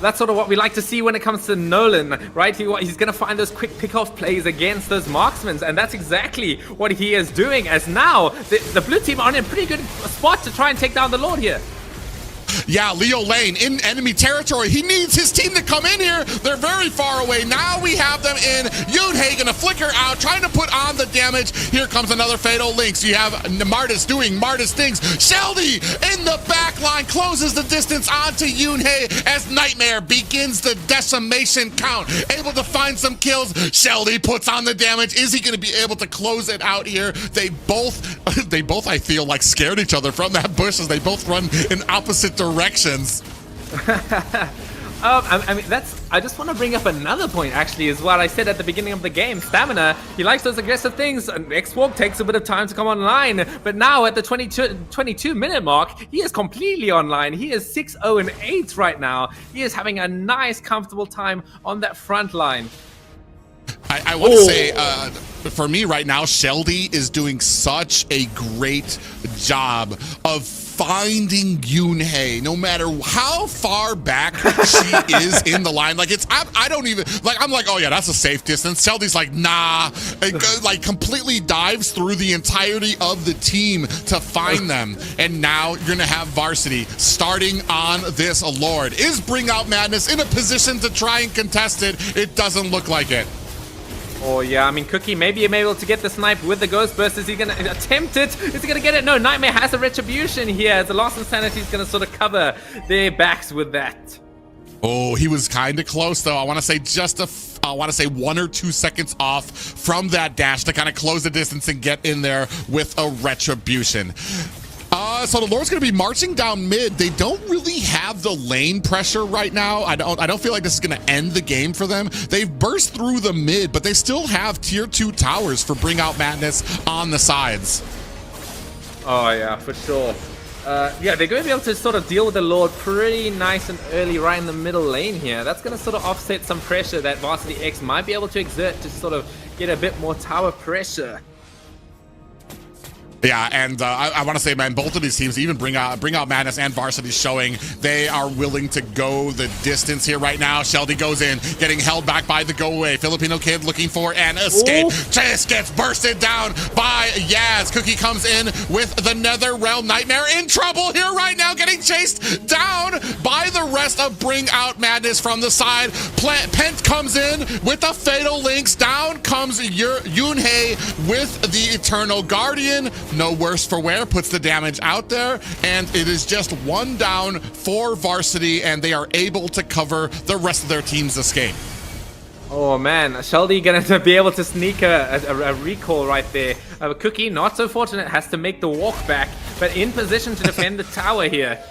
That's sort of what we like to see when it comes to Nolan, right? He's going to find those quick pick-off plays against those marksmen, and that's exactly what he is doing, as now the blue team are in a pretty good spot to try and take down the Lord here. Yeah, Leo Lane in enemy territory. He needs his team to come in here. They're very far away. Now we have them in. Yunhei gonna flicker out, trying to put on the damage. Here comes another Fatal Link. So you have Martis doing Martis things. Sheldy in the back line closes the distance onto Yunhei as Nightmare begins the decimation count. Able to find some kills. Sheldy puts on the damage. Is he gonna be able to close it out here? They both, I feel like, scared each other from that bush as they both run in opposite directions. I mean, I just want to bring up another point, actually, is what I said at the beginning of the game. Stamina, he likes those aggressive things. X-Walk takes a bit of time to come online, but now at the 22-minute mark, he is completely online. He is 6-0-8 right now. He is having a nice, comfortable time on that front line. I want to say, for me right now, Sheldy is doing such a great job of finding Yoonhei, no matter how far back she is in the line. Like, I don't even, like, I'm like, oh yeah, that's a safe distance. Sheldy's like, nah, like completely dives through the entirety of the team to find them. And now you're gonna have Varsity starting on this Lord. Is Bring Out Madness in a position to try and contest it? It doesn't look like it. Oh yeah, I mean, Cookie maybe able to get the snipe with the Ghost Burst. Is he gonna attempt it? Is he gonna get it? No, Nightmare has a retribution here as the Lost Insanity is gonna sort of cover their backs with that. Oh, he was kind of close though. I want to say just I want to say 1 or 2 seconds off from that dash to kind of close the distance and get in there with a retribution. So the Lord's going to be marching down mid. They don't really have the lane pressure right now. I don't feel like this is going to end the game for them. They've burst through the mid, but they still have tier 2 towers for Bring Out Madness on the sides. Oh yeah, for sure. Yeah, they're going to be able to sort of deal with the Lord pretty nice and early right in the middle lane here. That's going to sort of offset some pressure that Varsity X might be able to exert to sort of get a bit more tower pressure. Yeah, and I want to say, man, both of these teams, even Bring Out Madness and Varsity, showing they are willing to go the distance here right now. Sheldy goes in, getting held back by the go away. Filipino Kid looking for an escape. Just gets bursted down by Yaz. Cookie comes in with the Nether Realm Nightmare, in trouble here right now, getting chased down by the rest of Bring Out Madness from the side. Pent comes in with the Fatal Links. Down comes Yoonhei with the Eternal Guardian. No worse for wear, puts the damage out there, and it is just 1 down for Varsity, and they are able to cover the rest of their team's escape. Oh man, Sheldy gonna be able to sneak a recall right there. Cookie, not so fortunate, has to make the walk back, but in position to defend the tower here.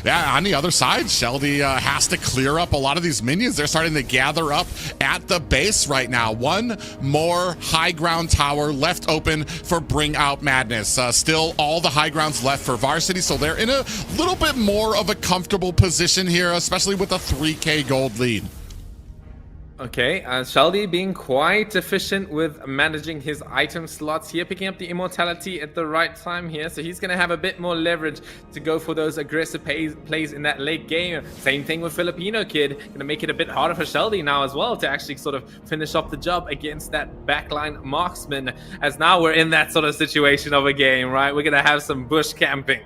Yeah, on the other side, Sheldy has to clear up a lot of these minions. They're starting to gather up at the base right now. 1 more high ground tower left open for Bring Out Madness. Still all the high grounds left for Varsity, so they're in a little bit more of a comfortable position here, especially with a 3K gold lead. Okay, Sheldy being quite efficient with managing his item slots here, picking up the immortality at the right time here, so he's going to have a bit more leverage to go for those aggressive plays in that late game. Same thing with Filipino Kid, going to make it a bit harder for Sheldy now as well to actually sort of finish off the job against that backline marksman, as now we're in that sort of situation of a game, right? We're going to have some bush camping.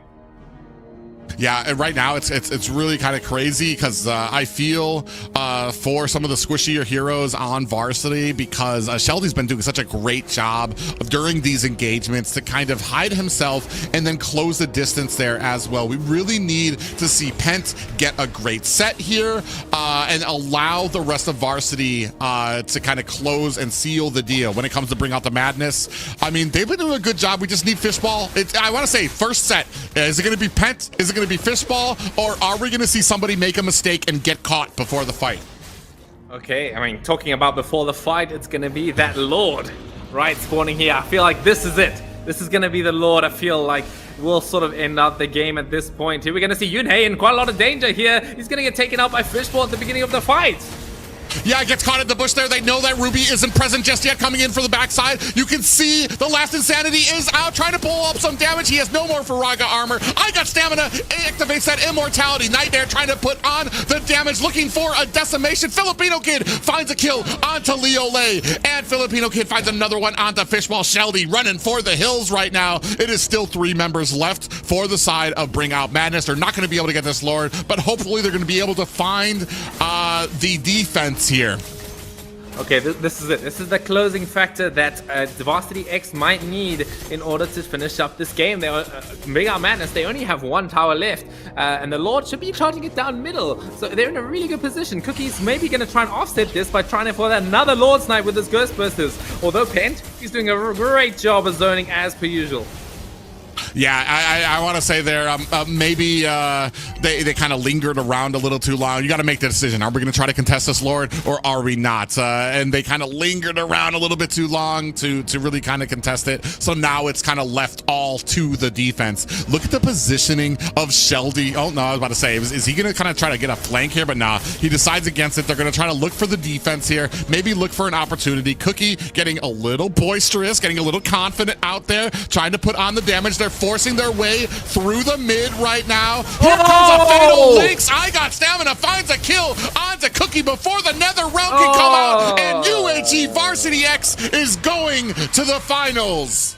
Yeah, and right now it's really kind of crazy because I feel for some of the squishier heroes on Varsity, because Sheldy's been doing such a great job of during these engagements to kind of hide himself and then close the distance there as well. We really need to see Pent get a great set here and allow the rest of Varsity to kind of close and seal the deal when it comes to Bring Out the Madness. I mean, they've been doing a good job. We just need Fishball. I want to say first set. Is it going to be Pent? Is it going to be Fishball, or are we going to see somebody make a mistake and get caught before the fight? Okay, I mean, talking about before the fight, it's going to be that Lord, right, spawning here. I feel like this is it. This is going to be the Lord. I feel like we'll sort of end out the game at this point. Here we're going to see Yoonhei in quite a lot of danger here. He's going to get taken out by Fishball at the beginning of the fight. Yeah, gets caught in the bush there. They know that Ruby isn't present just yet, coming in for the backside. You can see the last Insanity is out, trying to pull up some damage. He has no more Faraga armor. I got stamina. Activates that immortality. Nightmare trying to put on the damage, looking for a decimation. Filipino Kid finds a kill onto Leo Lay, and Filipino Kid finds another one onto Fishball. Sheldy running for the hills right now. It is still 3 members left for the side of Bring Out Madness. They're not going to be able to get this Lord, but hopefully they're going to be able to find the defense here. Okay, this is it. This is the closing factor that Varsity X might need in order to finish up this game. Bring Out Madness, they only have 1 tower left, and the Lord should be charging it down middle. So they're in a really good position. Cookie's maybe going to try and offset this by trying to for another Lord Snipe with his Ghostbusters. Although Pent, he's doing a great job of zoning as per usual. Yeah, I want to say there, maybe they kind of lingered around a little too long. You got to make the decision. Are we going to try to contest this, Lord, or are we not? And they kind of lingered around a little bit too long to really kind of contest it. So now it's kind of left all to the defense. Look at the positioning of Sheldy. Oh, no, I was about to say, is he going to kind of try to get a flank here? But nah, he decides against it. They're going to try to look for the defense here, maybe look for an opportunity. Cookie getting a little boisterous, getting a little confident out there, trying to put on the damage. They're forcing their way through the mid right now. Here comes a Fatal Lynx. I got stamina, finds a kill onto Cookie before the Nether Realm can come out, and UHE Varsity X is going to the finals.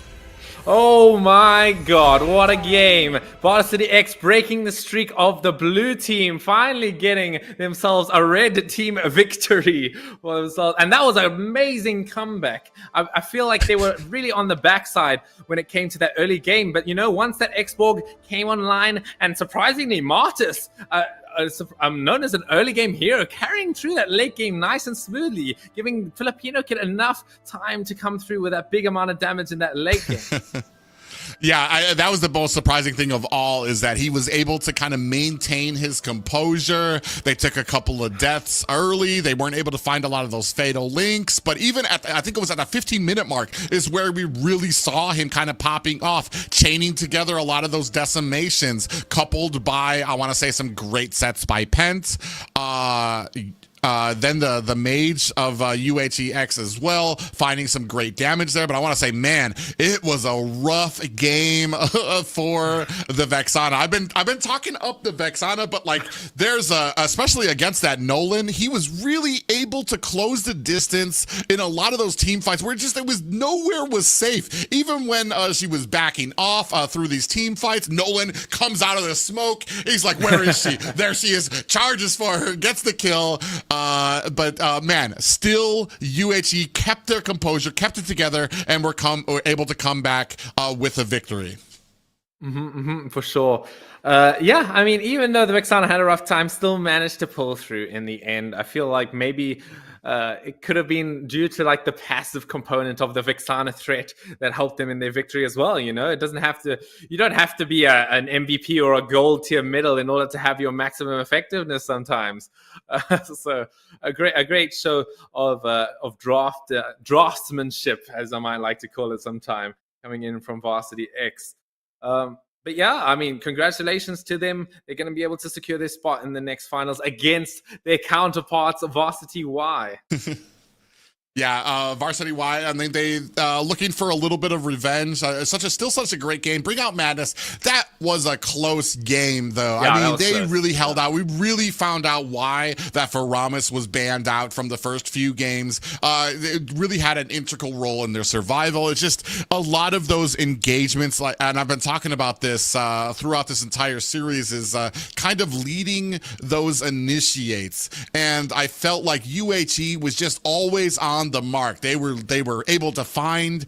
Oh my god, what a game. Varsity X breaking the streak of the blue team, finally getting themselves a red team victory for themselves. And that was an amazing comeback. I feel like they were really on the backside when it came to that early game. But you know, once that Xborg came online, and surprisingly, Martis, known as an early game hero, carrying through that late game nice and smoothly, giving Filipino Kid enough time to come through with that big amount of damage in that late game. Yeah, that was the most surprising thing of all, is that he was able to kind of maintain his composure. They took a couple of deaths early. They weren't able to find a lot of those fatal links. But even at, I think it was at the 15-minute mark, is where we really saw him kind of popping off, chaining together a lot of those decimations, coupled by, I want to say, some great sets by Pent. Then the mage of UHEX as well, finding some great damage there. But I want to say, man, it was a rough game for the Vexana. I've been talking up the Vexana, but like there's especially against that Nolan, he was really able to close the distance in a lot of those team fights where it was nowhere was safe. Even when she was backing off through these team fights, Nolan comes out of the smoke. He's like, where is she? There she is. Charges for her, gets the kill. But man, still UHE kept their composure, kept it together, and were able to come back with a victory. For sure. Yeah, I mean, even though the Vexana had a rough time, still managed to pull through in the end. I feel like maybe it could have been due to like the passive component of the Vexana threat that helped them in their victory as well. You know, it doesn't have to. You don't have to be an MVP or a gold tier medal in order to have your maximum effectiveness. Sometimes, so a great show of draftsmanship, as I might like to call it, sometime coming in from Varsity X. But yeah, I mean, congratulations to them. They're going to be able to secure their spot in the next finals against their counterparts of Varsity Y. Yeah, Varsity Y, I mean, they looking for a little bit of revenge. Still such a great game. Bring Out Madness. That was a close game, though. Yeah, I mean, they really held out. We really found out why that Faramis was banned out from the first few games. It really had an integral role in their survival. It's just a lot of those engagements, and I've been talking about this throughout this entire series, is kind of leading those initiates. And I felt like UHE was just always on the mark. They were able to find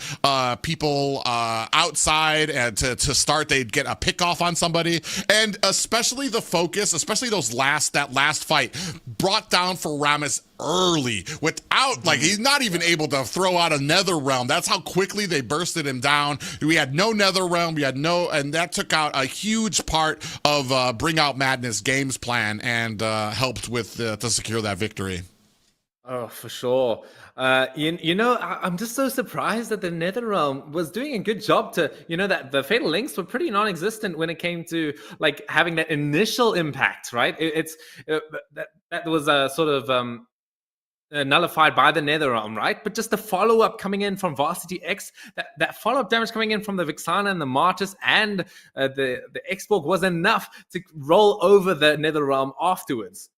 people outside, and to start, they'd get a pick off on somebody, and especially the focus, especially that last fight, brought down Faramis early without he's not even able to throw out a nether realm. That's how quickly they bursted him down. We had no nether realm, and that took out a huge part of Bring Out Madness game's plan, and helped with to secure that victory. Oh, for sure. You know, I'm just so surprised that the NetherRealm was doing a good job to, that the Fatal Links were pretty non-existent when it came to like having that initial impact, right? That was sort of nullified by the NetherRealm, right? But just the follow-up coming in from Varsity X, that follow-up damage coming in from the Vexana and the Martis and the Xborg was enough to roll over the NetherRealm afterwards.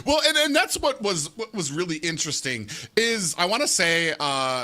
Well, and that's what was really interesting is, I want to say,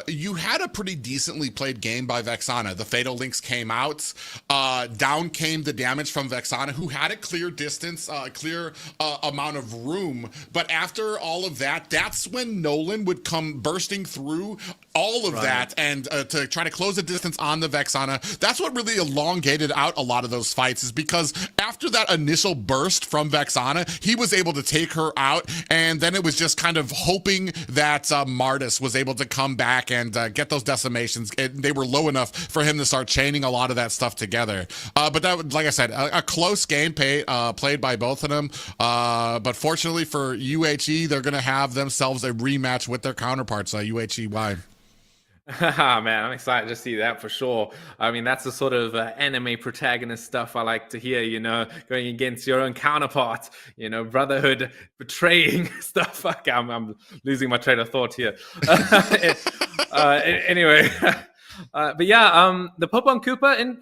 you had a pretty decently played game by Vexana. The Fatal Links came out, down came the damage from Vexana, who had a clear distance, clear amount of room. But after all of that, that's when Nolan would come bursting through all of that, and to try to close the distance on the Vexana. That's what really elongated out a lot of those fights, is because after that initial burst from Vexana, he was able to take her out out. And then it was just kind of hoping that Martis was able to come back and get those decimations. They were low enough for him to start chaining a lot of that stuff together. But that, like I said, a close game played by both of them. But fortunately for UHE, they're going to have themselves a rematch with their counterparts, UHEY. Man, I'm excited to see that for sure. I mean, that's the sort of anime protagonist stuff I like to hear, you know, going against your own counterpart, you know, brotherhood, betraying stuff. Fuck, I'm losing my train of thought here. Anyway, but yeah, the Popon Koopa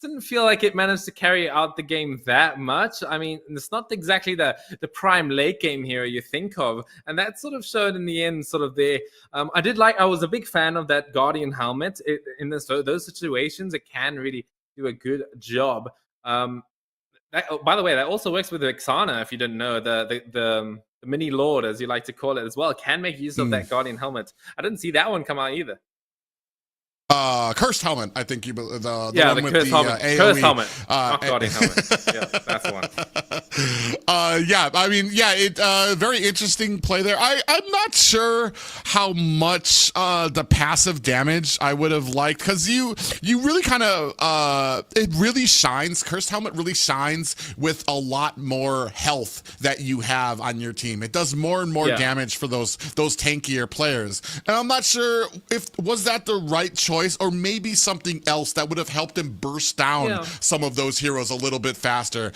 didn't feel like it managed to carry out the game that much. I mean, it's not exactly the prime late game hero you think of, and that sort of showed in the end. Sort of there, I was a big fan of that Guardian helmet. In those situations, it can really do a good job. By the way, that also works with Ixana. If you didn't know, the mini lord, as you like to call it, as well, can make use of that Guardian helmet. I didn't see that one come out either. Cursed helmet, I think the one with cursed helmet. AOE. Cursed helmet, not Guardian helmet. Yeah, that's the one. Yeah, I mean, yeah, it very interesting play there. I'm not sure how much the passive damage I would have liked, because you really kind of it really shines. Cursed helmet really shines with a lot more health that you have on your team. It does more and more damage for those tankier players, and I'm not sure if was that the right choice, or maybe something else that would have helped him burst down some of those heroes a little bit faster.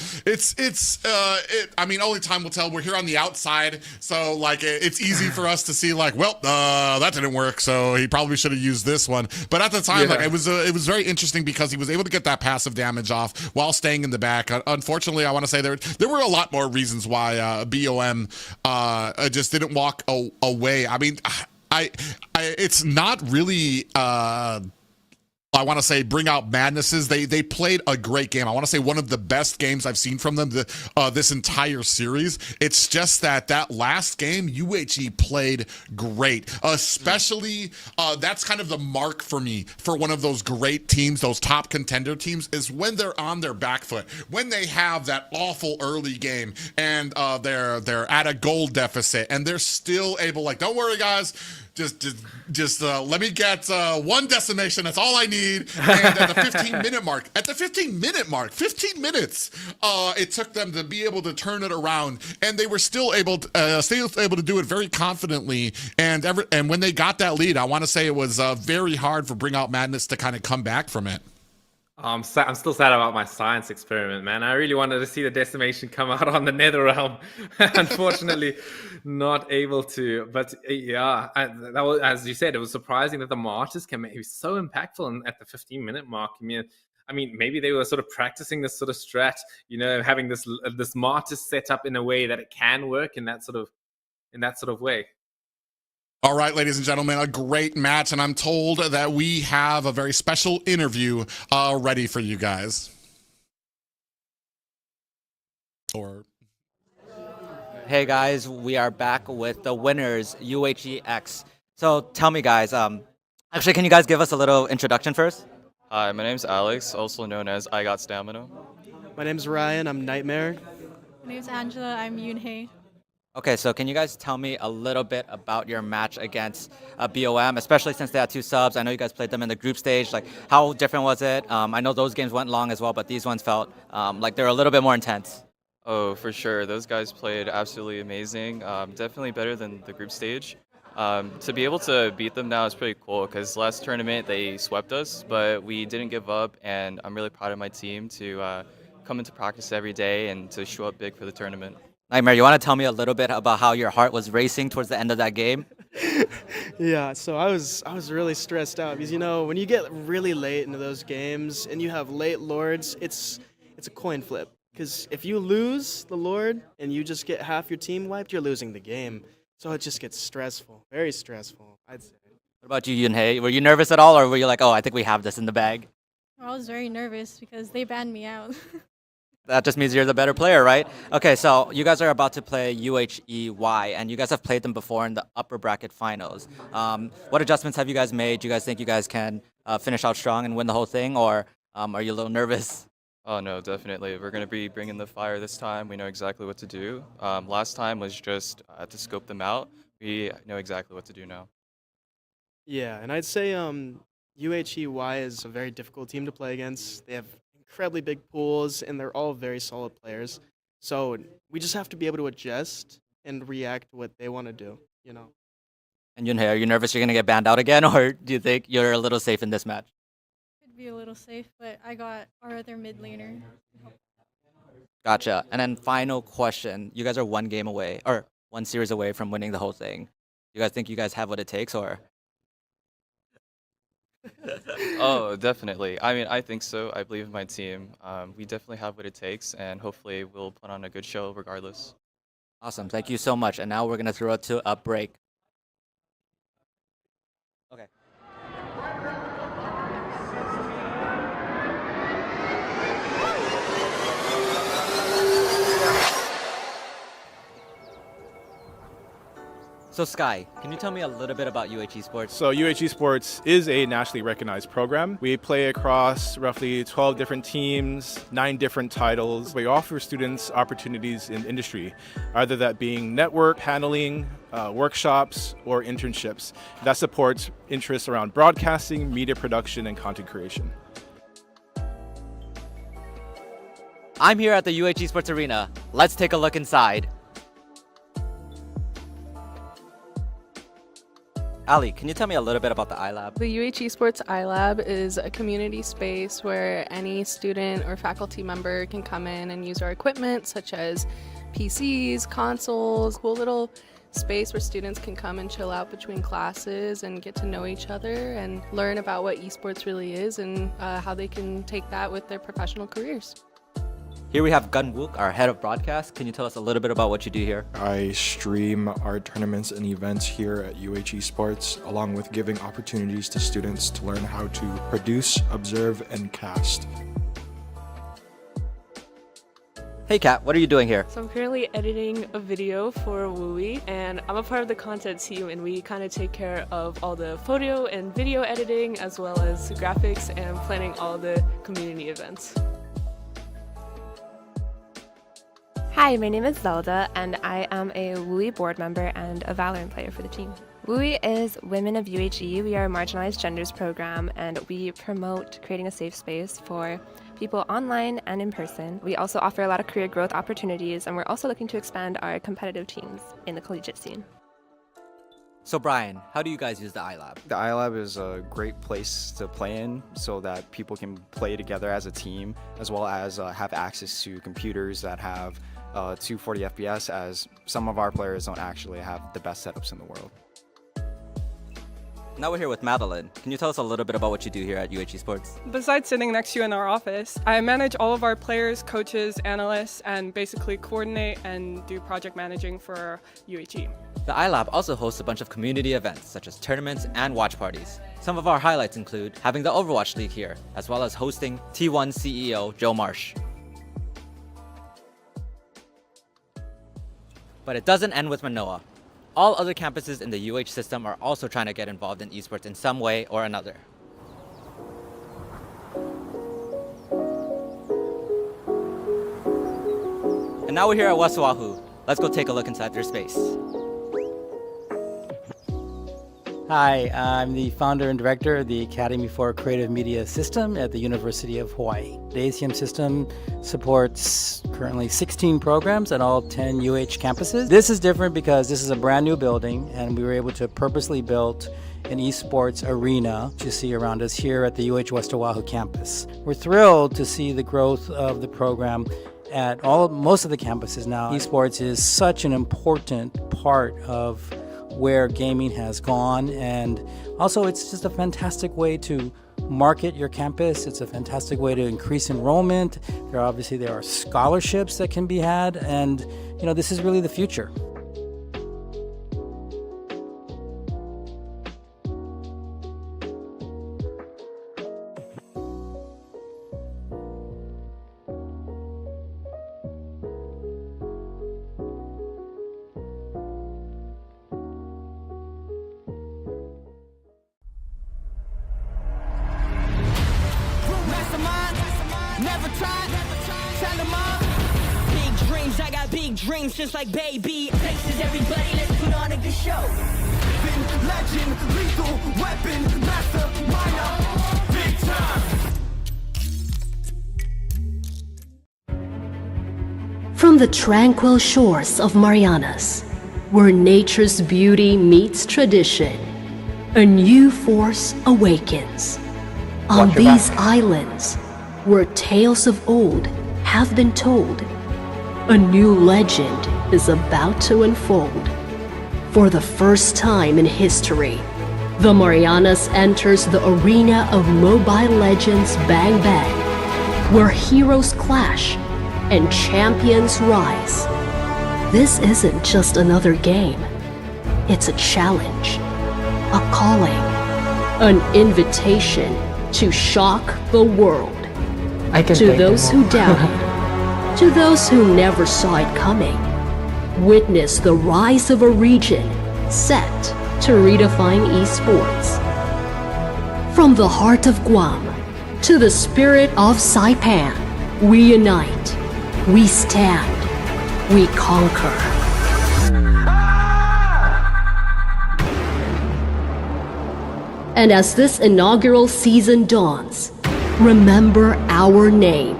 I mean, only time will tell. We're here on the outside, so like it's easy for us to see like, well, that didn't work, so he probably should have used this one. But at the time, like it was very interesting because he was able to get that passive damage off while staying in the back. Unfortunately, I want to say there were a lot more reasons why BOM just didn't walk away. I mean, it's not really I want to say bring out madnesses. They played a great game. I want to say one of the best games I've seen from them this entire series. It's just that last game, UHE played great. Especially, that's kind of the mark for me for one of those great teams, those top contender teams, is when they're on their back foot. When they have that awful early game and they're at a gold deficit and they're still able, like, don't worry, guys. Just let me get one decimation. That's all I need. And at the 15-minute mark, 15 minutes, it took them to be able to turn it around, and they were still able to do it very confidently. And when they got that lead, I want to say it was very hard for Bring Out Madness to kind of come back from it. I'm still sad about my science experiment, man. I really wanted to see the decimation come out on the Nether Realm. Unfortunately, not able to. But yeah, that was, as you said, it was surprising that the Martyrs can be so impactful at the 15-minute mark. I mean, maybe they were sort of practicing this sort of strat, you know, having this Martyrs set up in a way that it can work in that sort of way. All right, ladies and gentlemen, a great match, and I'm told that we have a very special interview ready for you guys. Hey guys, we are back with the winners, UHEX. So tell me guys, actually can you guys give us a little introduction first? Hi, my name's Alex, also known as I Got Stamina. My name's Ryan, I'm Nightmare. My name's Angela, I'm Yoonhae. Okay, so can you guys tell me a little bit about your match against BOM, especially since they had 2 subs? I know you guys played them in the group stage. Like, how different was it? I know those games went long as well, but these ones felt like they were a little bit more intense. Oh, for sure. Those guys played absolutely amazing. Definitely better than the group stage. To be able to beat them now is pretty cool because last tournament they swept us, but we didn't give up, and I'm really proud of my team to come into practice every day and to show up big for the tournament. Nightmare, you want to tell me a little bit about how your heart was racing towards the end of that game? Yeah, so I was really stressed out because, you know, when you get really late into those games and you have late lords, it's a coin flip. Because if you lose the lord and you just get half your team wiped, you're losing the game. So it just gets stressful, very stressful, I'd say. What about you, Yoonhae? Were you nervous at all, or were you like, oh, I think we have this in the bag? I was very nervous because they banned me out. That just means you're the better player, right? Okay, so you guys are about to play UHEY, and you guys have played them before in the upper bracket finals. What adjustments have you guys made? Do you guys think you guys can finish out strong and win the whole thing, or are you a little nervous? Oh no, definitely. We're gonna be bringing the fire this time. We know exactly what to do. Last time was just to scope them out. We know exactly what to do now. Yeah, and I'd say UHEY is a very difficult team to play against. They have incredibly big pools, and they're all very solid players. So we just have to be able to adjust and react to what they want to do. You know. And Yunhei, are you nervous you're gonna get banned out again, or do you think you're a little safe in this match? Could be a little safe, but I got our other mid laner. Gotcha. And then final question: you guys are one game away, or one series away from winning the whole thing. You guys think you guys have what it takes, or? Oh, definitely. I mean, I think so. I believe in my team. We definitely have what it takes, and hopefully we'll put on a good show regardless. Awesome. Thank you so much. And now we're gonna throw it to a break. Okay. So Sky, can you tell me a little bit about UH Esports? So UH Esports is a nationally recognized program. We play across roughly 12 different teams, 9 different titles. We offer students opportunities in industry, either that being network, paneling, workshops, or internships. That supports interests around broadcasting, media production, and content creation. I'm here at the UH Esports Arena. Let's take a look inside. Ali, can you tell me a little bit about the iLab? The UH Esports iLab is a community space where any student or faculty member can come in and use our equipment, such as PCs, consoles, cool little space where students can come and chill out between classes and get to know each other and learn about what esports really is and how they can take that with their professional careers. Here we have Gun Wook, our head of broadcast. Can you tell us a little bit about what you do here? I stream our tournaments and events here at UH Esports, along with giving opportunities to students to learn how to produce, observe, and cast. Hey Kat, what are you doing here? So I'm currently editing a video for Wooey, and I'm a part of the content team, and we kind of take care of all the photo and video editing, as well as graphics and planning all the community events. Hi, my name is Zelda, and I am a WUI board member and a Valorant player for the team. WUI is Women of UHE. We are a marginalized genders program, and we promote creating a safe space for people online and in person. We also offer a lot of career growth opportunities, and we're also looking to expand our competitive teams in the collegiate scene. So Brian, how do you guys use the iLab? The iLab is a great place to play in so that people can play together as a team, as well as have access to computers that have 240 FPS, as some of our players don't actually have the best setups in the world. Now we're here with Madeline. Can you tell us a little bit about what you do here at UH Esports? Besides sitting next to you in our office, I manage all of our players, coaches, analysts, and basically coordinate and do project managing for UHE. The iLab also hosts a bunch of community events, such as tournaments and watch parties. Some of our highlights include having the Overwatch League here, as well as hosting T1 CEO Joe Marsh. But it doesn't end with Manoa. All other campuses in the UH system are also trying to get involved in esports in some way or another. And now we're here at West Oahu. Let's go take a look inside their space. Hi, I'm the founder and director of the Academy for Creative Media System at the University of Hawaii. The ACM system supports currently 16 programs at all 10 UH campuses. This is different because this is a brand new building, and we were able to purposely build an esports arena to see around us here at the UH West Oahu campus. We're thrilled to see the growth of the program at most of the campuses now. Esports is such an important part of where gaming has gone, and also it's just a fantastic way to market your campus. It's a fantastic way to increase enrollment. There are scholarships that can be had, and this is really the future. Never tried, tell them all. Big dreams, I got big dreams just like baby. Faces everybody, let's put on a good show. Legend, lethal, weapon, master, minor, big time. From the tranquil shores of Marianas, where nature's beauty meets tradition, a new force awakens. On these islands, where tales of old have been told, a new legend is about to unfold. For the first time in history, the Marianas enters the arena of Mobile Legends Bang Bang, where heroes clash and champions rise. This isn't just another game. It's a challenge, a calling, an invitation to shock the world. To those who doubted, to those who never saw it coming, witness the rise of a region set to redefine esports. From the heart of Guam to the spirit of Saipan, we unite, we stand, we conquer. And as this inaugural season dawns, remember our name,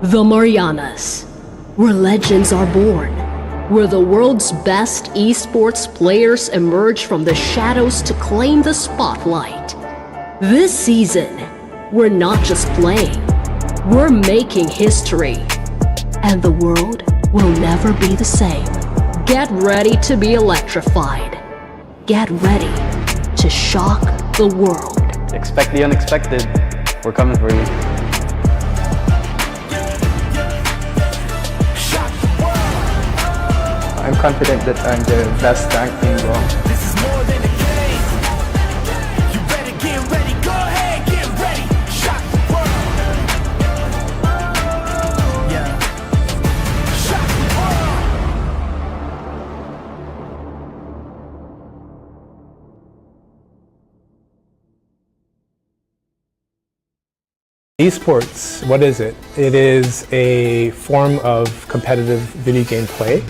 the Marianas, where legends are born, where the world's best esports players emerge from the shadows to claim the spotlight. This season, we're not just playing, we're making history, and the world will never be the same. Get ready to be electrified. Get ready to shock the world. Expect the unexpected. We're coming for you. I'm confident that I'm the best tank in the world. This is more than a game. You better get ready. Go ahead, get ready. Shock the world. Yeah. Shock the world. Esports, what is it? It is a form of competitive video game play.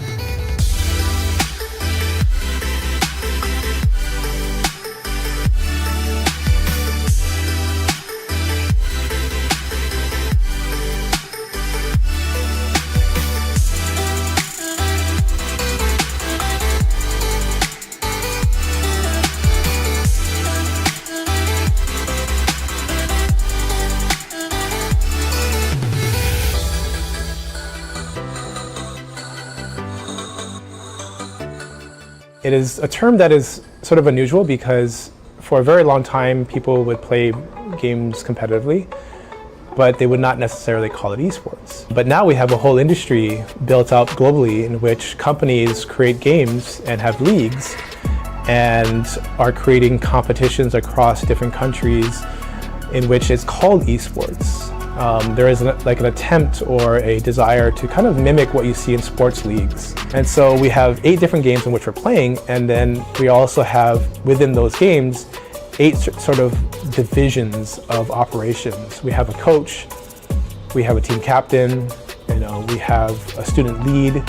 It is a term that is sort of unusual because for a very long time people would play games competitively, but they would not necessarily call it esports. But now we have a whole industry built up globally in which companies create games and have leagues and are creating competitions across different countries in which it's called esports. There is an attempt or a desire to kind of mimic what you see in sports leagues. And so we have 8 different games in which we're playing, and then we also have within those games 8 sort of divisions of operations. We have a coach, we have a team captain, we have a student lead,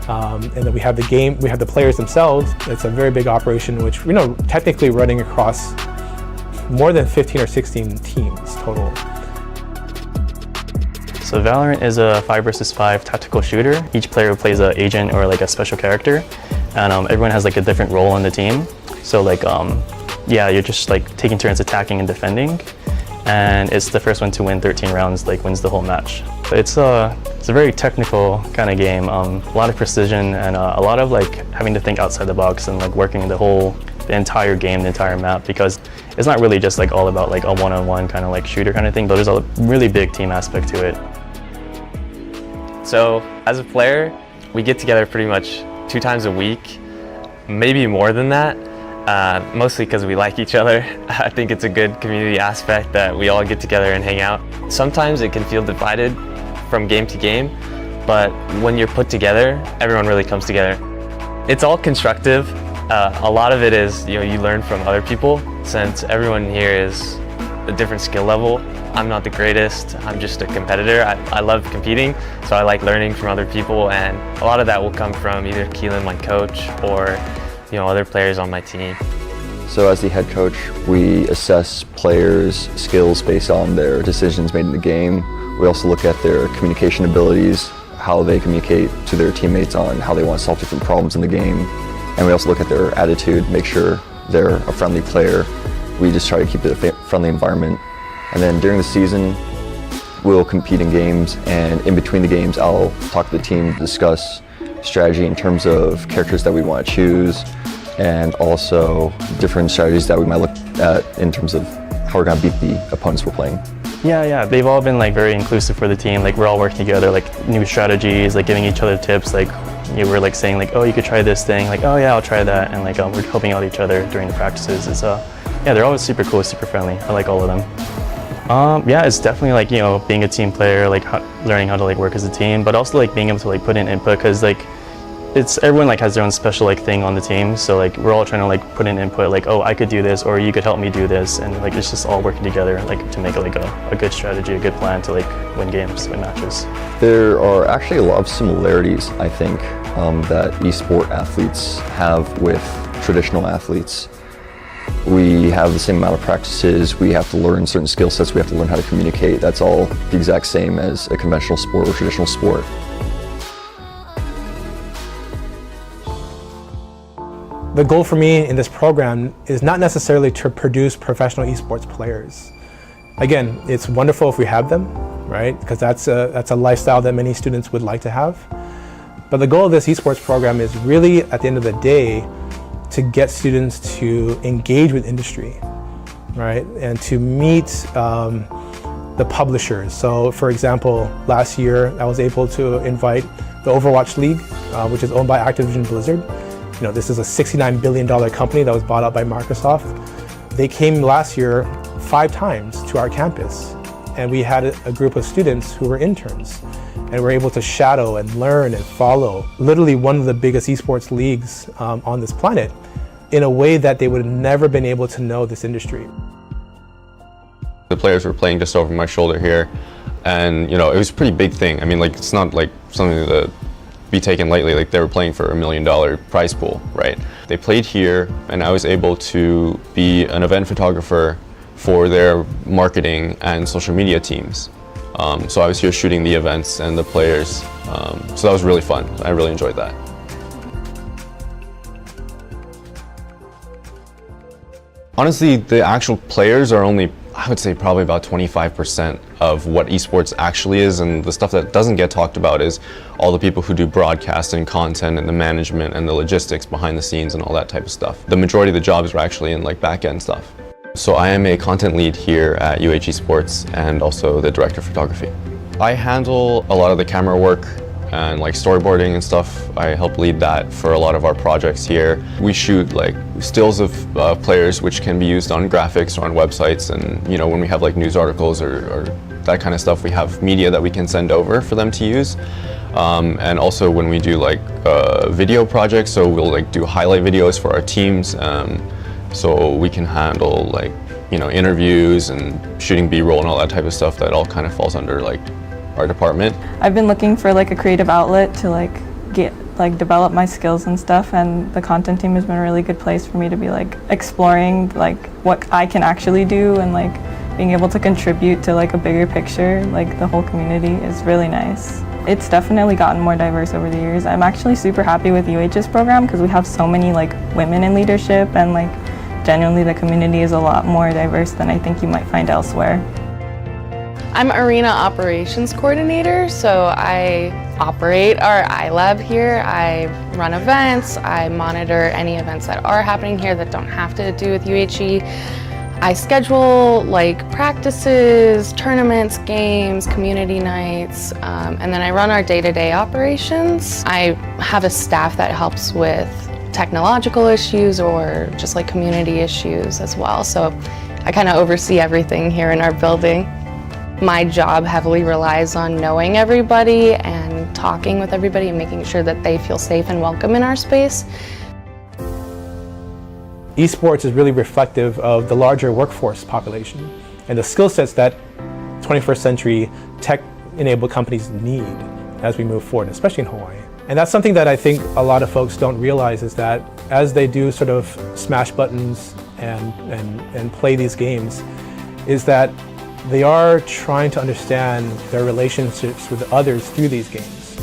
and then we have the players themselves. It's a very big operation which technically running across more than 15 or 16 teams total. So Valorant is a 5 versus 5 tactical shooter. Each player plays an agent or like a special character, and everyone has like a different role on the team. So like, you're just like taking turns attacking and defending, and it's the first one to win 13 rounds like wins the whole match. It's a very technical kind of game, a lot of precision and a lot of like having to think outside the box and like working the entire game, the entire map, because it's not really just like all about like a one-on-one kind of like shooter kind of thing, but there's a really big team aspect to it. So as a player, we get together pretty much 2 times a week, maybe more than that, mostly because we like each other. I think it's a good community aspect that we all get together and hang out. Sometimes it can feel divided from game to game, but when you're put together, everyone really comes together. It's all constructive. A lot of it is, you learn from other people, since everyone here is a different skill level. I'm not the greatest, I'm just a competitor. I love competing, so I like learning from other people, and a lot of that will come from either Keelan, my coach, or other players on my team. So as the head coach, we assess players' skills based on their decisions made in the game. We also look at their communication abilities, how they communicate to their teammates on how they want to solve different problems in the game. And we also look at their attitude, make sure they're a friendly player. We just try to keep it a friendly environment. And then during the season, we'll compete in games, and in between the games, I'll talk to the team, discuss strategy in terms of characters that we want to choose, and also different strategies that we might look at in terms of how we're going to beat the opponents we're playing. Yeah, they've all been like very inclusive for the team. Like we're all working together, like new strategies, like giving each other tips. Like we're like saying like, oh, you could try this thing. Like, oh yeah, I'll try that. And like we're helping out each other during the practices. It's yeah, they're always super cool, super friendly. I like all of them. Yeah, it's definitely like being a team player, like learning how to like work as a team, but also like being able to like put in input, because like everyone like has their own special like thing on the team. So like we're all trying to like put in input, like, oh, I could do this, or you could help me do this, and like it's just all working together like to make like a good strategy, a good plan to like win games, win matches. There are actually a lot of similarities, I think, that esport athletes have with traditional athletes. We have the same amount of practices, we have to learn certain skill sets, we have to learn how to communicate. That's all the exact same as a conventional sport or traditional sport. The goal for me in this program is not necessarily to produce professional esports players. Again, it's wonderful if we have them, right? Because that's a lifestyle that many students would like to have. But the goal of this esports program is really, at the end of the day, to get students to engage with industry, right? And to meet the publishers. So for example, last year I was able to invite the Overwatch League, which is owned by Activision Blizzard. This is a $69 billion company that was bought out by Microsoft. They came last year 5 times to our campus, and we had a group of students who were interns, and were able to shadow and learn and follow literally one of the biggest esports leagues on this planet in a way that they would have never been able to know this industry. The players were playing just over my shoulder here, and it was a pretty big thing. I mean, like, it's not like something to be taken lightly. Like, they were playing for $1 million prize pool, right? They played here, and I was able to be an event photographer for their marketing and social media teams. So I was here shooting the events and the players, so that was really fun. I really enjoyed that. Honestly, the actual players are only, I would say, probably about 25% of what esports actually is, and the stuff that doesn't get talked about is all the people who do broadcast and content and the management and the logistics behind the scenes and all that type of stuff. The majority of the jobs are actually in like back-end stuff. So I am a content lead here at UH Esports and also the director of photography. I handle a lot of the camera work and like storyboarding and stuff. I help lead that for a lot of our projects here. We shoot like stills of players which can be used on graphics or on websites, and when we have like news articles or that kind of stuff, we have media that we can send over for them to use. And also when we do like video projects, so we'll like do highlight videos for our teams, so we can handle like interviews and shooting B-roll and all that type of stuff. That all kind of falls under like our department. I've been looking for like a creative outlet to develop my skills and stuff, and the content team has been a really good place for me to be like exploring like what I can actually do, and like being able to contribute to like a bigger picture, like the whole community, is really nice. It's definitely gotten more diverse over the years. I'm actually super happy with UH's program because we have so many like women in leadership, and like genuinely the community is a lot more diverse than I think you might find elsewhere. I'm Arena Operations Coordinator, so I operate our iLab here. I run events, I monitor any events that are happening here that don't have to do with UHE. I schedule like practices, tournaments, games, community nights, and then I run our day-to-day operations. I have a staff that helps with technological issues or just like community issues as well. So I kind of oversee everything here in our building. My job heavily relies on knowing everybody and talking with everybody and making sure that they feel safe and welcome in our space. Esports is really reflective of the larger workforce population and the skill sets that 21st century tech-enabled companies need as we move forward, especially in Hawaii. And that's something that I think a lot of folks don't realize, is that as they do sort of smash buttons and play these games, is that they are trying to understand their relationships with others through these games.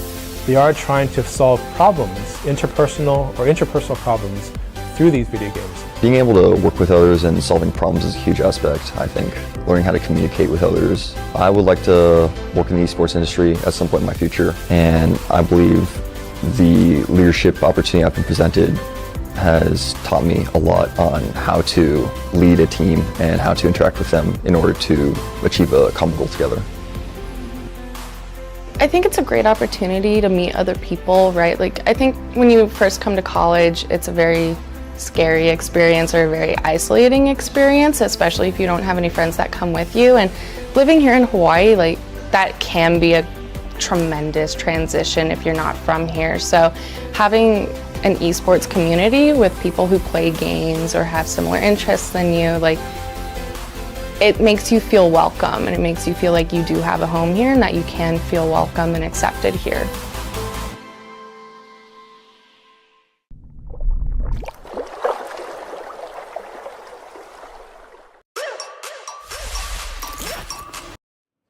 They are trying to solve problems, interpersonal problems, through these video games. Being able to work with others and solving problems is a huge aspect, I think. Learning how to communicate with others. I would like to work in the esports industry at some point in my future, and I believe the leadership opportunity I've been presented has taught me a lot on how to lead a team and how to interact with them in order to achieve a common goal together. I think it's a great opportunity to meet other people, right? Like, I think when you first come to college, it's a very scary experience or a very isolating experience, especially if you don't have any friends that come with you. And living here in Hawaii, like, that can be a tremendous transition if you're not from here. So having an esports community with people who play games or have similar interests than you, like, it makes you feel welcome, and it makes you feel like you do have a home here and that you can feel welcome and accepted here.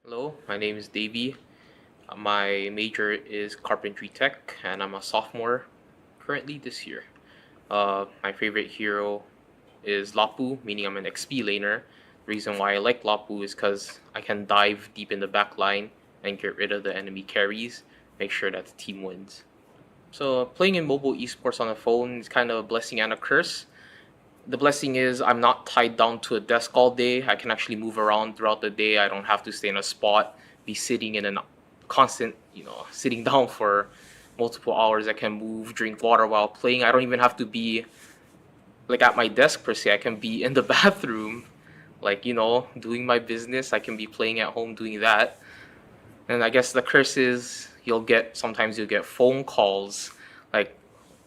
Hello, my name is Davey. My major is carpentry tech, and I'm a sophomore currently this year. My favorite hero is Lapu, meaning I'm an XP laner. The reason why I like Lapu is because I can dive deep in the back line and get rid of the enemy carries, make sure that the team wins. So playing in mobile esports on the phone is kind of a blessing and a curse. The blessing is I'm not tied down to a desk all day. I can actually move around throughout the day. I don't have to stay in a spot, be sitting in a constant, sitting down for multiple hours. I can move, drink water while playing. I don't even have to be like at my desk per se. I can be in the bathroom, like, doing my business. I can be playing at home doing that. And I guess the curse is sometimes you'll get phone calls. Like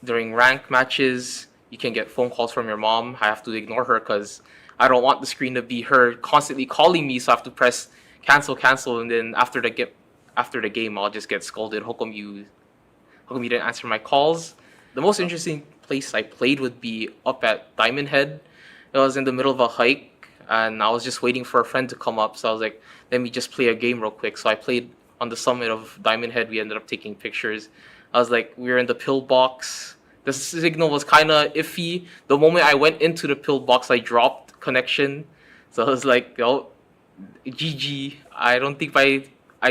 during rank matches, you can get phone calls from your mom. I have to ignore her because I don't want the screen to be her constantly calling me, so I have to press cancel, and then after the game, I'll just get scolded. How come you didn't answer my calls? The most interesting place I played would be up at Diamond Head. It was in the middle of a hike, and I was just waiting for a friend to come up, so I was like, let me just play a game real quick. So I played on the summit of Diamond Head. We ended up taking pictures. I was like, we were in the pillbox. The signal was kind of iffy. The moment I went into the pillbox, I dropped connection. So I was like, GG. I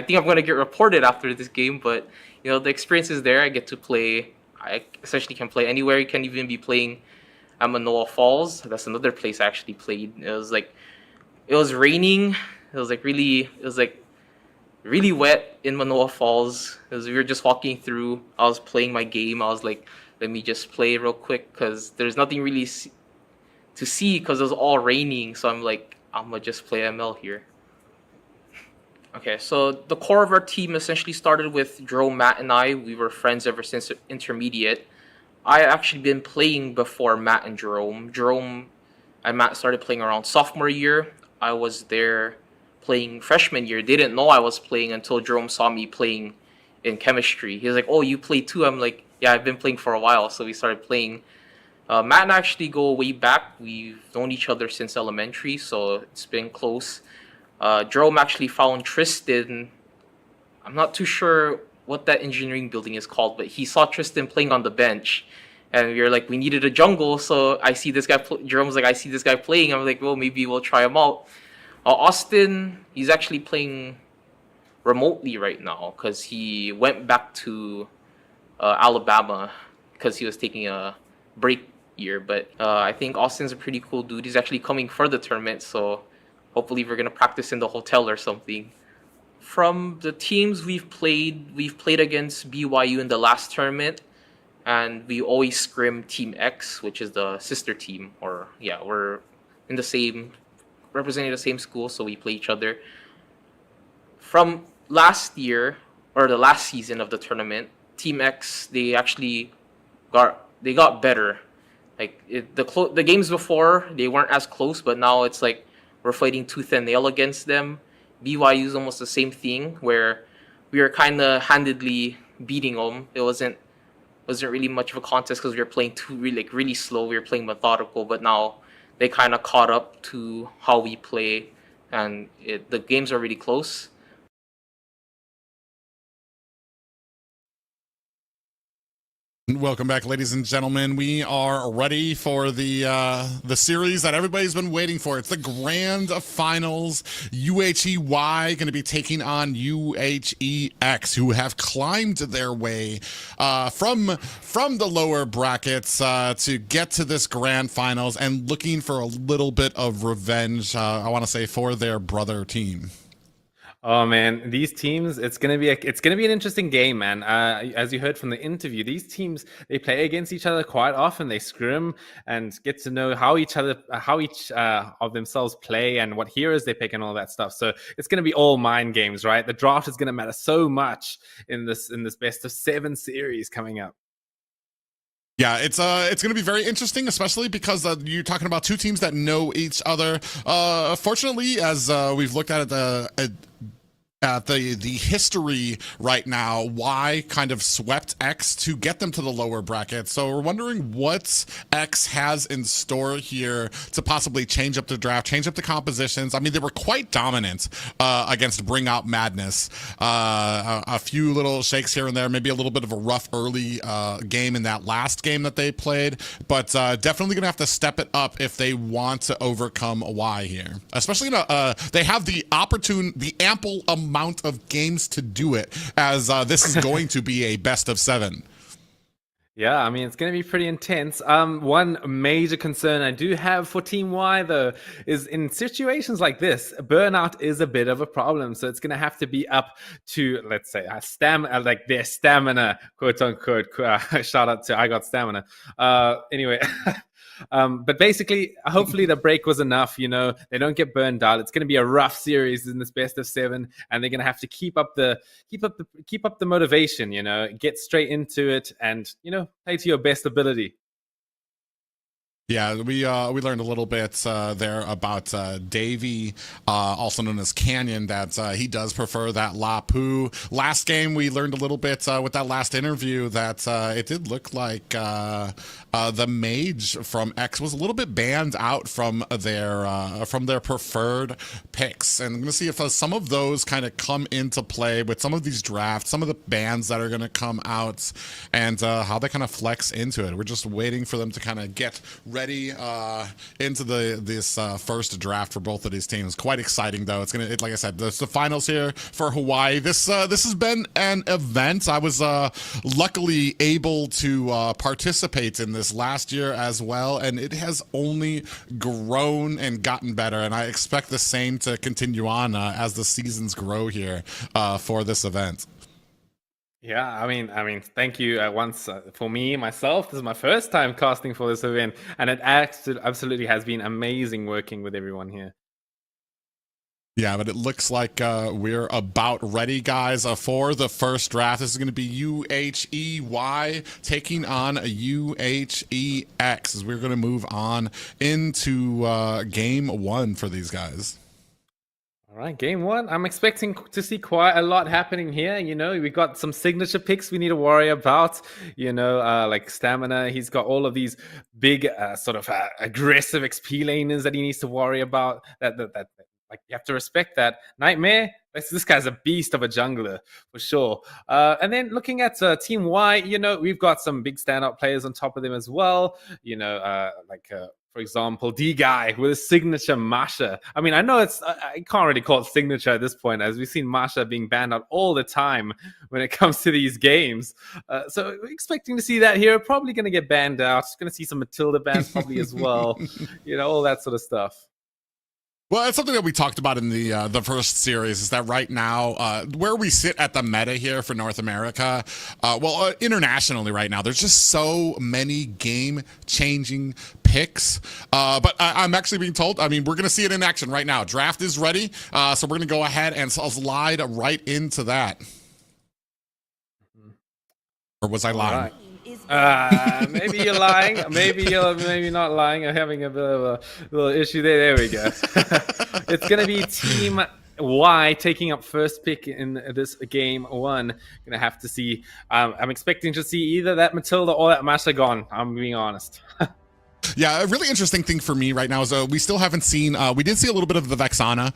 think I'm gonna get reported after this game, but the experience is there. I get to play. I essentially can play anywhere. You can even be playing at Manoa Falls. That's another place I actually played. It was raining. It was really wet in Manoa Falls. We were just walking through. I was playing my game. I was like, let me just play real quick because there's nothing really to see because it was all raining. So I'm like, I'm gonna just play ML here. Okay, so the core of our team essentially started with Jerome, Matt, and I. We were friends ever since intermediate. I actually been playing before Matt and Jerome. Jerome and Matt started playing around sophomore year. I was there playing freshman year. They didn't know I was playing until Jerome saw me playing in chemistry. He was like, oh, you play too? I'm like, yeah, I've been playing for a while. So we started playing. Matt and I actually go way back. We've known each other since elementary, so it's been close. Jerome actually found Tristan. I'm not too sure what that engineering building is called, but he saw Tristan playing on the bench. And we were like, we needed a jungle, so I see this guy. Jerome was like, I see this guy playing. I'm like, well, maybe we'll try him out. Austin, he's actually playing remotely right now because he went back to Alabama because he was taking a break year. But I think Austin's a pretty cool dude. He's actually coming for the tournament, so hopefully we're gonna practice in the hotel or something. From the teams we've played against BYU in the last tournament, and we always scrim Team X, which is the sister team. Or yeah, we're in representing the same school, so we play each other. From last year or the last season of the tournament, Team X, they got better. Like the games before, they weren't as close, but now it's like we're fighting tooth and nail against them. BYU is almost the same thing, where we were kind of handedly beating them. It wasn't really much of a contest because we were playing really slow. We were playing methodical, but now they kind of caught up to how we play, and the games are really close. Welcome back, ladies and gentlemen. We are ready for the series that everybody's been waiting for. It's the grand finals. UHEY going to be taking on UHEX, who have climbed their way from the lower brackets to get to this grand finals and looking for a little bit of revenge, I want to say, for their brother team. Oh man, these teams, it's gonna be an interesting game, man. As you heard from the interview, these teams, they play against each other quite often. They scrim and get to know how each of themselves play and what heroes they pick and all that stuff. So it's gonna be all mind games, right? The draft is gonna matter so much in this best of 7 series coming up. Yeah, it's going to be very interesting, especially because you're talking about two teams that know each other. Fortunately, as we've looked at the history right now, Y kind of swept X to get them to the lower bracket. So we're wondering what X has in store here to possibly change up the draft, change up the compositions. I mean, they were quite dominant against Bring Out Madness. A few little shakes here and there, maybe a little bit of a rough early game in that last game that they played, but definitely gonna have to step it up if they want to overcome Y here. Especially they have the ample amount of games to do it, as this is going to be a best of 7. Yeah, I mean, it's going to be pretty intense. One major concern I do have for Team Y, though, is in situations like this, burnout is a bit of a problem. So it's going to have to be up to, let's say, their stamina, quote unquote. Shout out to I Got Stamina. Anyway. But basically, hopefully the break was enough. You know, they don't get burned out. It's going to be a rough series in this best of 7, and they're going to have to keep up the motivation. You know, get straight into it, and play to your best ability. Yeah, we learned a little bit there about Davey, also known as Canyon, that he does prefer that Lapu. Last game, we learned a little bit with that last interview that it did look like the mage from X was a little bit banned out from their preferred picks. And I'm going to see if some of those kind of come into play with some of these drafts, some of the bans that are going to come out, and how they kind of flex into it. We're just waiting for them to kind of get ready into this first draft for both of these teams. Quite exciting, though. Like I said, it's the finals here for Hawaii. This has been an event. I was luckily able to participate in this last year as well, and it has only grown and gotten better, and I expect the same to continue on as the seasons grow here for this event. Yeah, I mean, thank you once for me, myself. This is my first time casting for this event, and it absolutely has been amazing working with everyone here. Yeah, but it looks like we're about ready, guys, for the first draft. This is going to be UHEY taking on UHEX as we're going to move on into game 1 for these guys. All right, game 1. I'm expecting to see quite a lot happening here. You know, we got some signature picks we need to worry about. You know, like Stamina. He's got all of these big sort of aggressive XP laners that he needs to worry about. That like you have to respect that. Nightmare. This guy's a beast of a jungler for sure. And then looking at Team Y, you know, we've got some big standout players on top of them as well. You know, for example, D-Guy with his signature Masha. I mean, I know I can't really call it signature at this point, as we've seen Masha being banned out all the time when it comes to these games. So we're expecting to see that here. Probably going to get banned out. Going to see some Matilda bans probably as well. You know, all that sort of stuff. Well, it's something that we talked about in the first series, is that right now, where we sit at the meta here for North America, internationally right now, there's just so many game-changing picks. But I'm actually being told, I mean, we're going to see it in action right now. Draft is ready, so we're going to go ahead and slide right into that. Or was I lying? Maybe you're lying. Maybe not lying. I'm having a bit of a little issue there. There we go. It's going to be Team why taking up first pick in this game one. Gonna have to see. I'm expecting to see either that Matilda or that Masha gone. I'm being honest. Yeah, a really interesting thing for me right now is we still haven't seen. We did see a little bit of the Vexana,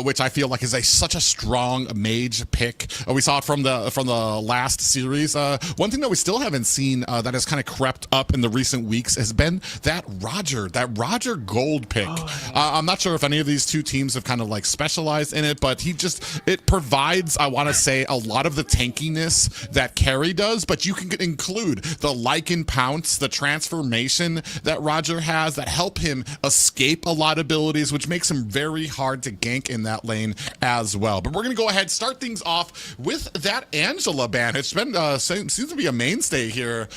which I feel like is such a strong mage pick. We saw it from the last series. One thing that we still haven't seen that has kind of crept up in the recent weeks has been that Roger Gold pick. I'm not sure if any of these two teams have kind of like specialized in it, but it provides, I want to say, a lot of the tankiness that Carry does, but you can include the Lycan Pounce, the transformation that Roger has that help him escape a lot of abilities, which makes him very hard to gank in that lane as well. But we're going to go ahead, start things off with that Angela ban. It's been seems to be a mainstay here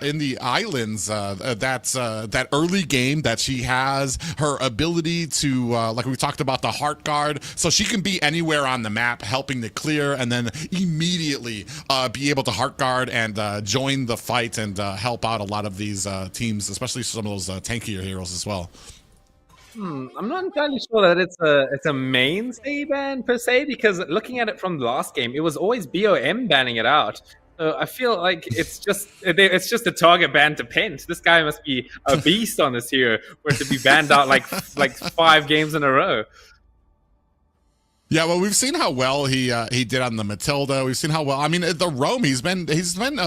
in the islands. That early game that she has, her ability to, like we talked about, the Heart Guard, so she can be anywhere on the map helping to clear and then immediately be able to Heart Guard and join the fight and help out a lot of these teams, especially some of those tankier heroes as well. I'm not entirely sure that it's a mainstay ban per se, because looking at it from the last game, it was always BOM banning it out. So I feel like it's just a target ban to Pent. This guy must be a beast on this hero for it to be banned out like 5 games in a row. Yeah, well, we've seen how well he did on the Matilda. We've seen how well. I mean, the roam, he's been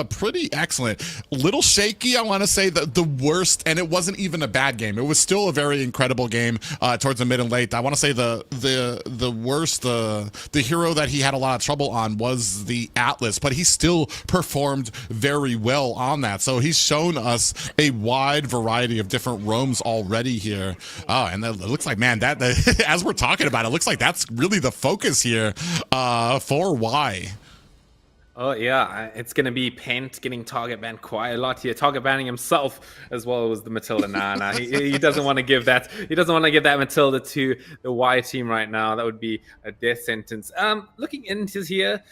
pretty excellent. Little shaky, I want to say the worst, and it wasn't even a bad game. It was still a very incredible game towards the mid and late. I want to say the worst, the hero that he had a lot of trouble on was the Atlas, but he still performed very well on that. So he's shown us a wide variety of different roams already here. Oh, and it looks like, man, that as we're talking about, it looks like that's really the focus here for Y. Oh yeah, it's gonna be Pent getting target banned quite a lot here. Target banning himself as well as the Matilda. Nah, he doesn't want to give that. He doesn't want to give that Matilda to the Y team right now. That would be a death sentence. Looking into here,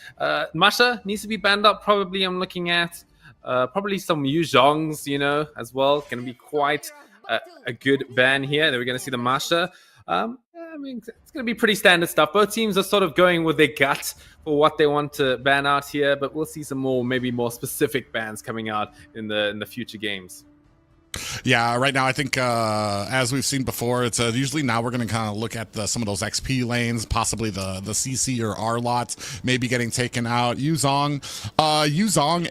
Masha needs to be banned up. Probably, I'm looking at probably some Yu Zhongs, as well. Gonna be quite a good ban here. Then we're gonna see the Masha. I mean, it's going to be pretty standard stuff. Both teams are sort of going with their gut for what they want to ban out here, but we'll see some maybe more specific bans coming out in the future games. Yeah, right now I think as we've seen before, it's usually now we're going to kind of look at some of those XP lanes, possibly the CC or R lots maybe getting taken out. Yuzong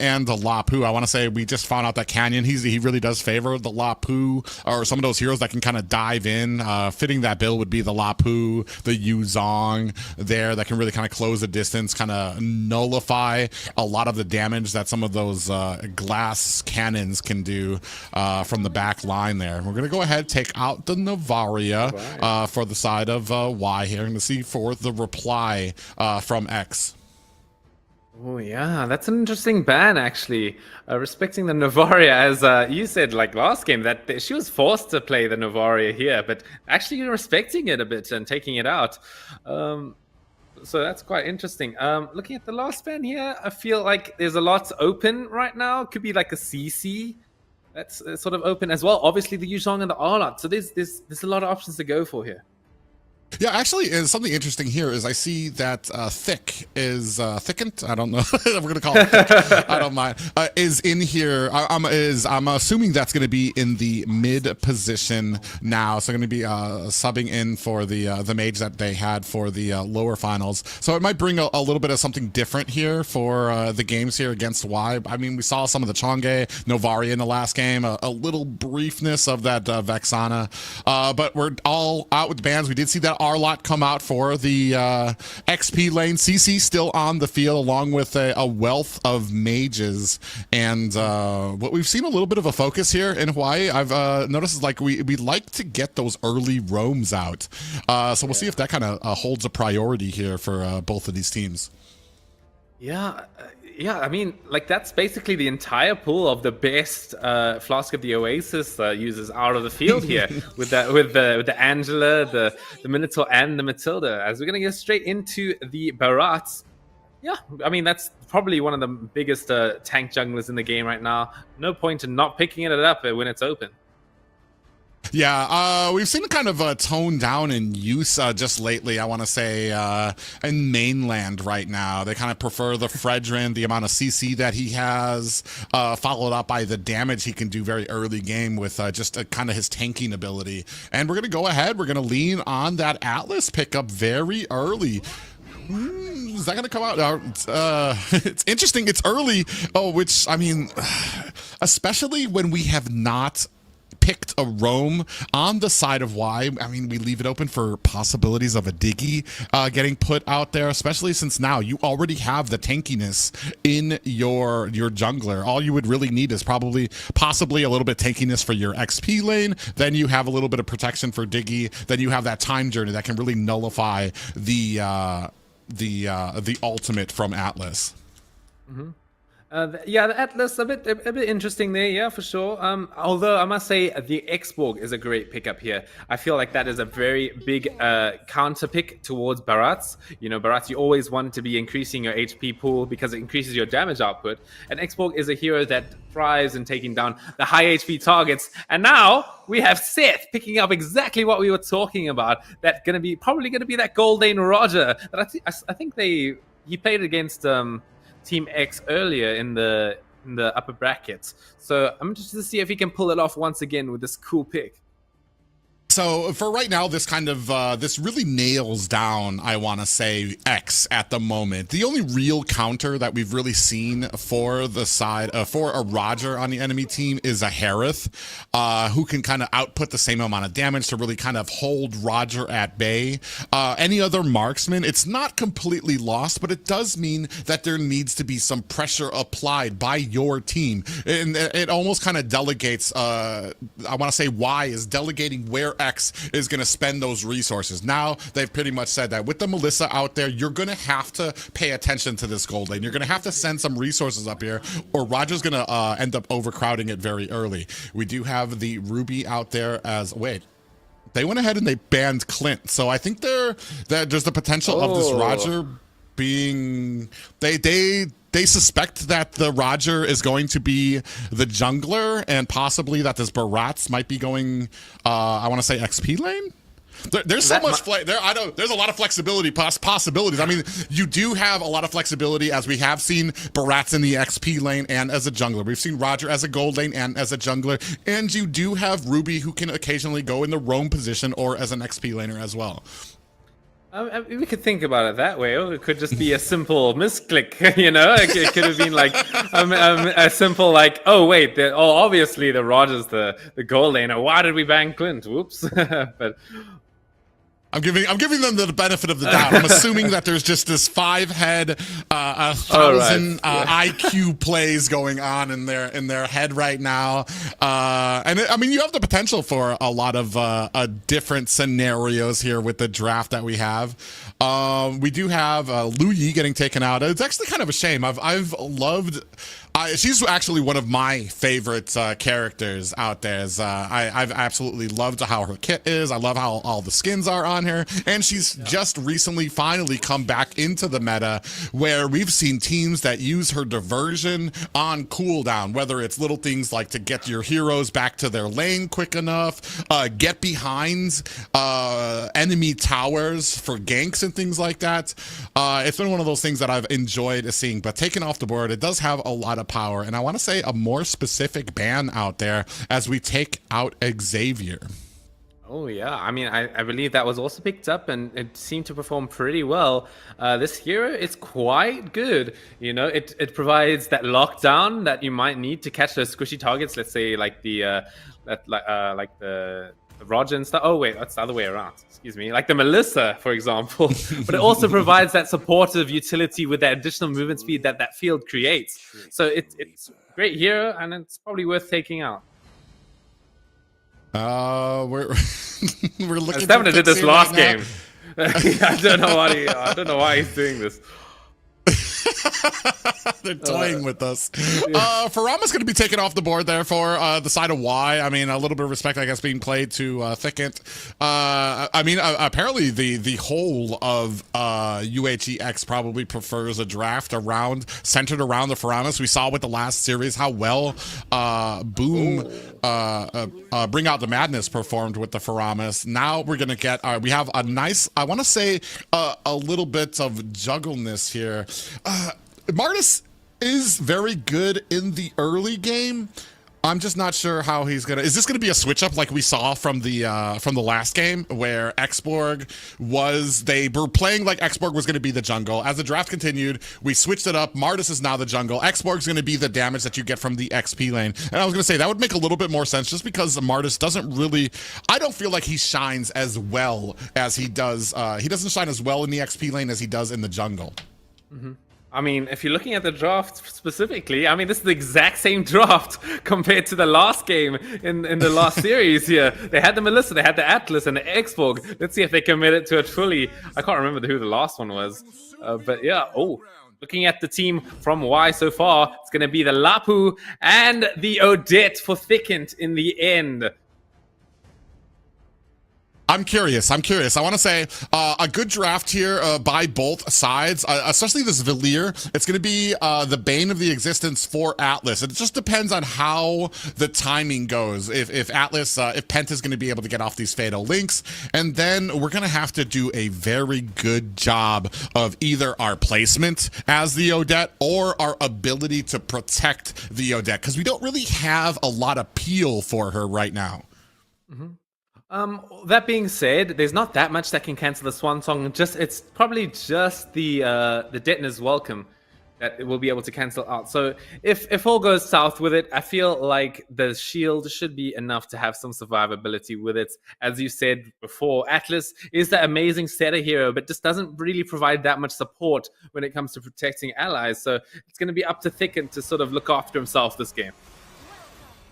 and the Lapu. I want to say we just found out that Canyon, he really does favor the Lapu or some of those heroes that can kind of dive in. Fitting that bill would be the Lapu, the Yuzong there that can really kind of close the distance, kind of nullify a lot of the damage that some of those glass cannons can do from the back line there. We're going to go ahead, take out the Navaria for the side of Y here. And to see for the reply from X. Oh yeah, that's an interesting ban actually. Respecting the Navaria, as you said, like last game, that she was forced to play the Navaria here, but actually respecting it a bit and taking it out. So that's quite interesting. Looking at the last ban here, I feel like there's a lot open right now. It could be like a CC. That's sort of open as well. Obviously, the Yuzhong and the Arlot. So there's a lot of options to go for here. Yeah, actually, something interesting here is I see that Thick is Thickened. I don't know. We're gonna call it Thick. I don't mind. Is in here. I'm assuming that's gonna be in the mid position now. So gonna be subbing in for the mage that they had for the lower finals. So it might bring a little bit of something different here for the games here against Y. I mean, we saw some of the Chonge, Novaria in the last game. A little briefness of that Vexana, but we're all out with bans. We did see that Arlot come out for the XP lane. CC still on the field along with a wealth of mages. And what we've seen a little bit of a focus here in Hawaii, I've noticed is like we like to get those early roams out. So we'll see if that kind of holds a priority here for both of these teams. Yeah, I mean, like that's basically the entire pool of the best Flask of the Oasis users out of the field here with the Angela, the Minotaur, and the Matilda. As we're gonna get straight into the Barats. Yeah, I mean that's probably one of the biggest tank junglers in the game right now. No point in not picking it up when it's open. Yeah, we've seen kind of a tone down in use just lately, I want to say, in mainland right now. They kind of prefer the Fredrin, the amount of CC that he has, followed up by the damage he can do very early game with just kind of his tanking ability. And we're going to go ahead. We're going to lean on that Atlas pickup very early. Is that going to come out? It's interesting. It's early. Oh, which, I mean, especially when we have not picked a roam on the side of Y. I mean, we leave it open for possibilities of a Diggy getting put out there, especially since now you already have the tankiness in your jungler. All you would really need is possibly a little bit tankiness for your XP lane. Then you have a little bit of protection for Diggy. Then you have that time journey that can really nullify the ultimate from Atlas. Mm-hmm. Yeah, the Atlas a bit interesting there, yeah, for sure. Although I must say the Xborg is a great pickup here. I feel like that is a very big counter pick towards Barats. You know, Barats, you always want to be increasing your HP pool because it increases your damage output. And Xborg is a hero that thrives in taking down the high HP targets. And now we have Seth picking up exactly what we were talking about. That's probably gonna be that Golden Roger that I think he played against Team X earlier in the upper brackets. So I'm interested to see if he can pull it off once again with this cool pick. So for right now, this kind of this really nails down, I want to say, X at the moment. The only real counter that we've really seen for the side for a Roger on the enemy team is a Harith, who can kind of output the same amount of damage to really kind of hold Roger at bay. Any other marksman, it's not completely lost, but it does mean that there needs to be some pressure applied by your team, and it almost kind of delegates. I want to say Y is delegating where X is going to spend those resources. Now they've pretty much said that with the Melissa out there, you're going to have to pay attention to this gold lane. You're going to have to send some resources up here, or Roger's going to end up overcrowding it very early. We do have the Ruby out there as they went ahead and they banned Clint, so I think there's the potential of this Roger being they suspect that the Roger is going to be the jungler, and possibly that this Barats might be going, I want to say XP lane. There's so much there's a lot of flexibility possibilities. I mean, you do have a lot of flexibility, as we have seen Barats in the XP lane and as a jungler. We've seen Roger as a gold lane and as a jungler, and you do have Ruby, who can occasionally go in the roam position or as an XP laner as well. We could think about it that way. It could just be a simple misclick, you know? It could have been like a simple like, oh wait, obviously the Roger's the goal laner. Why did we ban Clint? Whoops. But I'm giving them the benefit of the doubt. I'm assuming that there's just this 5-head, 1,000 IQ plays going on in their head right now, and I mean, you have the potential for a lot of different scenarios here with the draft that we have. We do have Lu Yi getting taken out. It's actually kind of a shame. I've loved. She's actually one of my favorite characters out there. I've absolutely loved how her kit is. I love how all the skins are on her. And she's just recently finally come back into the meta, where we've seen teams that use her diversion on cooldown, whether it's little things like to get your heroes back to their lane quick enough, get behind enemy towers for ganks and things like that. It's been one of those things that I've enjoyed seeing, but taken off the board, it does have a lot of power, and I want to say a more specific ban out there as we take out Xavier. Oh yeah, I mean, I believe that was also picked up, and it seemed to perform pretty well. This hero is quite good. You know, it provides that lockdown that you might need to catch those squishy targets. Let's say like the Roger and stuff. Oh wait, that's the other way around. Excuse me. Like the Melissa, for example. But it also provides that supportive utility with that additional movement speed that field creates. So it's a great hero, and it's probably worth taking out. We're looking. Stamina did this last game. I don't know why he's doing this. They're toying with us. Farama's going to be taken off the board there for the side of Y. I mean, a little bit of respect, I guess, being played to Thicket. I mean, apparently the whole of UHEX probably prefers a draft centered around the Faramas. We saw with the last series how well Boom Bring Out the Madness performed with the Faramas. Now we're going to get, we have a nice, I want to say, a little bit of juggleness here. Martis is very good in the early game. I'm just not sure how he's gonna. Is this gonna be a switch up like we saw from the last game where Xborg was? They were playing like Xborg was gonna be the jungle. As the draft continued, we switched it up. Martis is now the jungle. Xborg's gonna be the damage that you get from the XP lane. And I was gonna say that would make a little bit more sense just because Martis doesn't really. I don't feel like he shines as well as he does. He doesn't shine as well in the XP lane as he does in the jungle. Mm-hmm. I mean, if you're looking at the draft specifically, I mean, this is the exact same draft compared to the last game in the last series here. They had the Melissa, they had the Atlas, and the Xborg. Let's see if they committed to it fully. I can't remember who the last one was. But yeah, looking at the team from Y so far, it's going to be the Lapu and the Odette for Thicket in the end. I'm curious. I want to say a good draft here by both sides, especially this Valier. It's going to be the bane of the existence for Atlas. It just depends on how the timing goes. If Atlas, if Penta's going to be able to get off these fatal links, and then we're going to have to do a very good job of either our placement as the Odette or our ability to protect the Odette, because we don't really have a lot of peel for her right now. Mm-hmm. That being said, there's not that much that can cancel the Swan Song. It's probably just the Detonator's Welcome that it will be able to cancel out. So if all goes south with it, I feel like the shield should be enough to have some survivability with it. As you said before, Atlas is the amazing setter hero, but just doesn't really provide that much support when it comes to protecting allies. So it's going to be up to Thicket to sort of look after himself this game.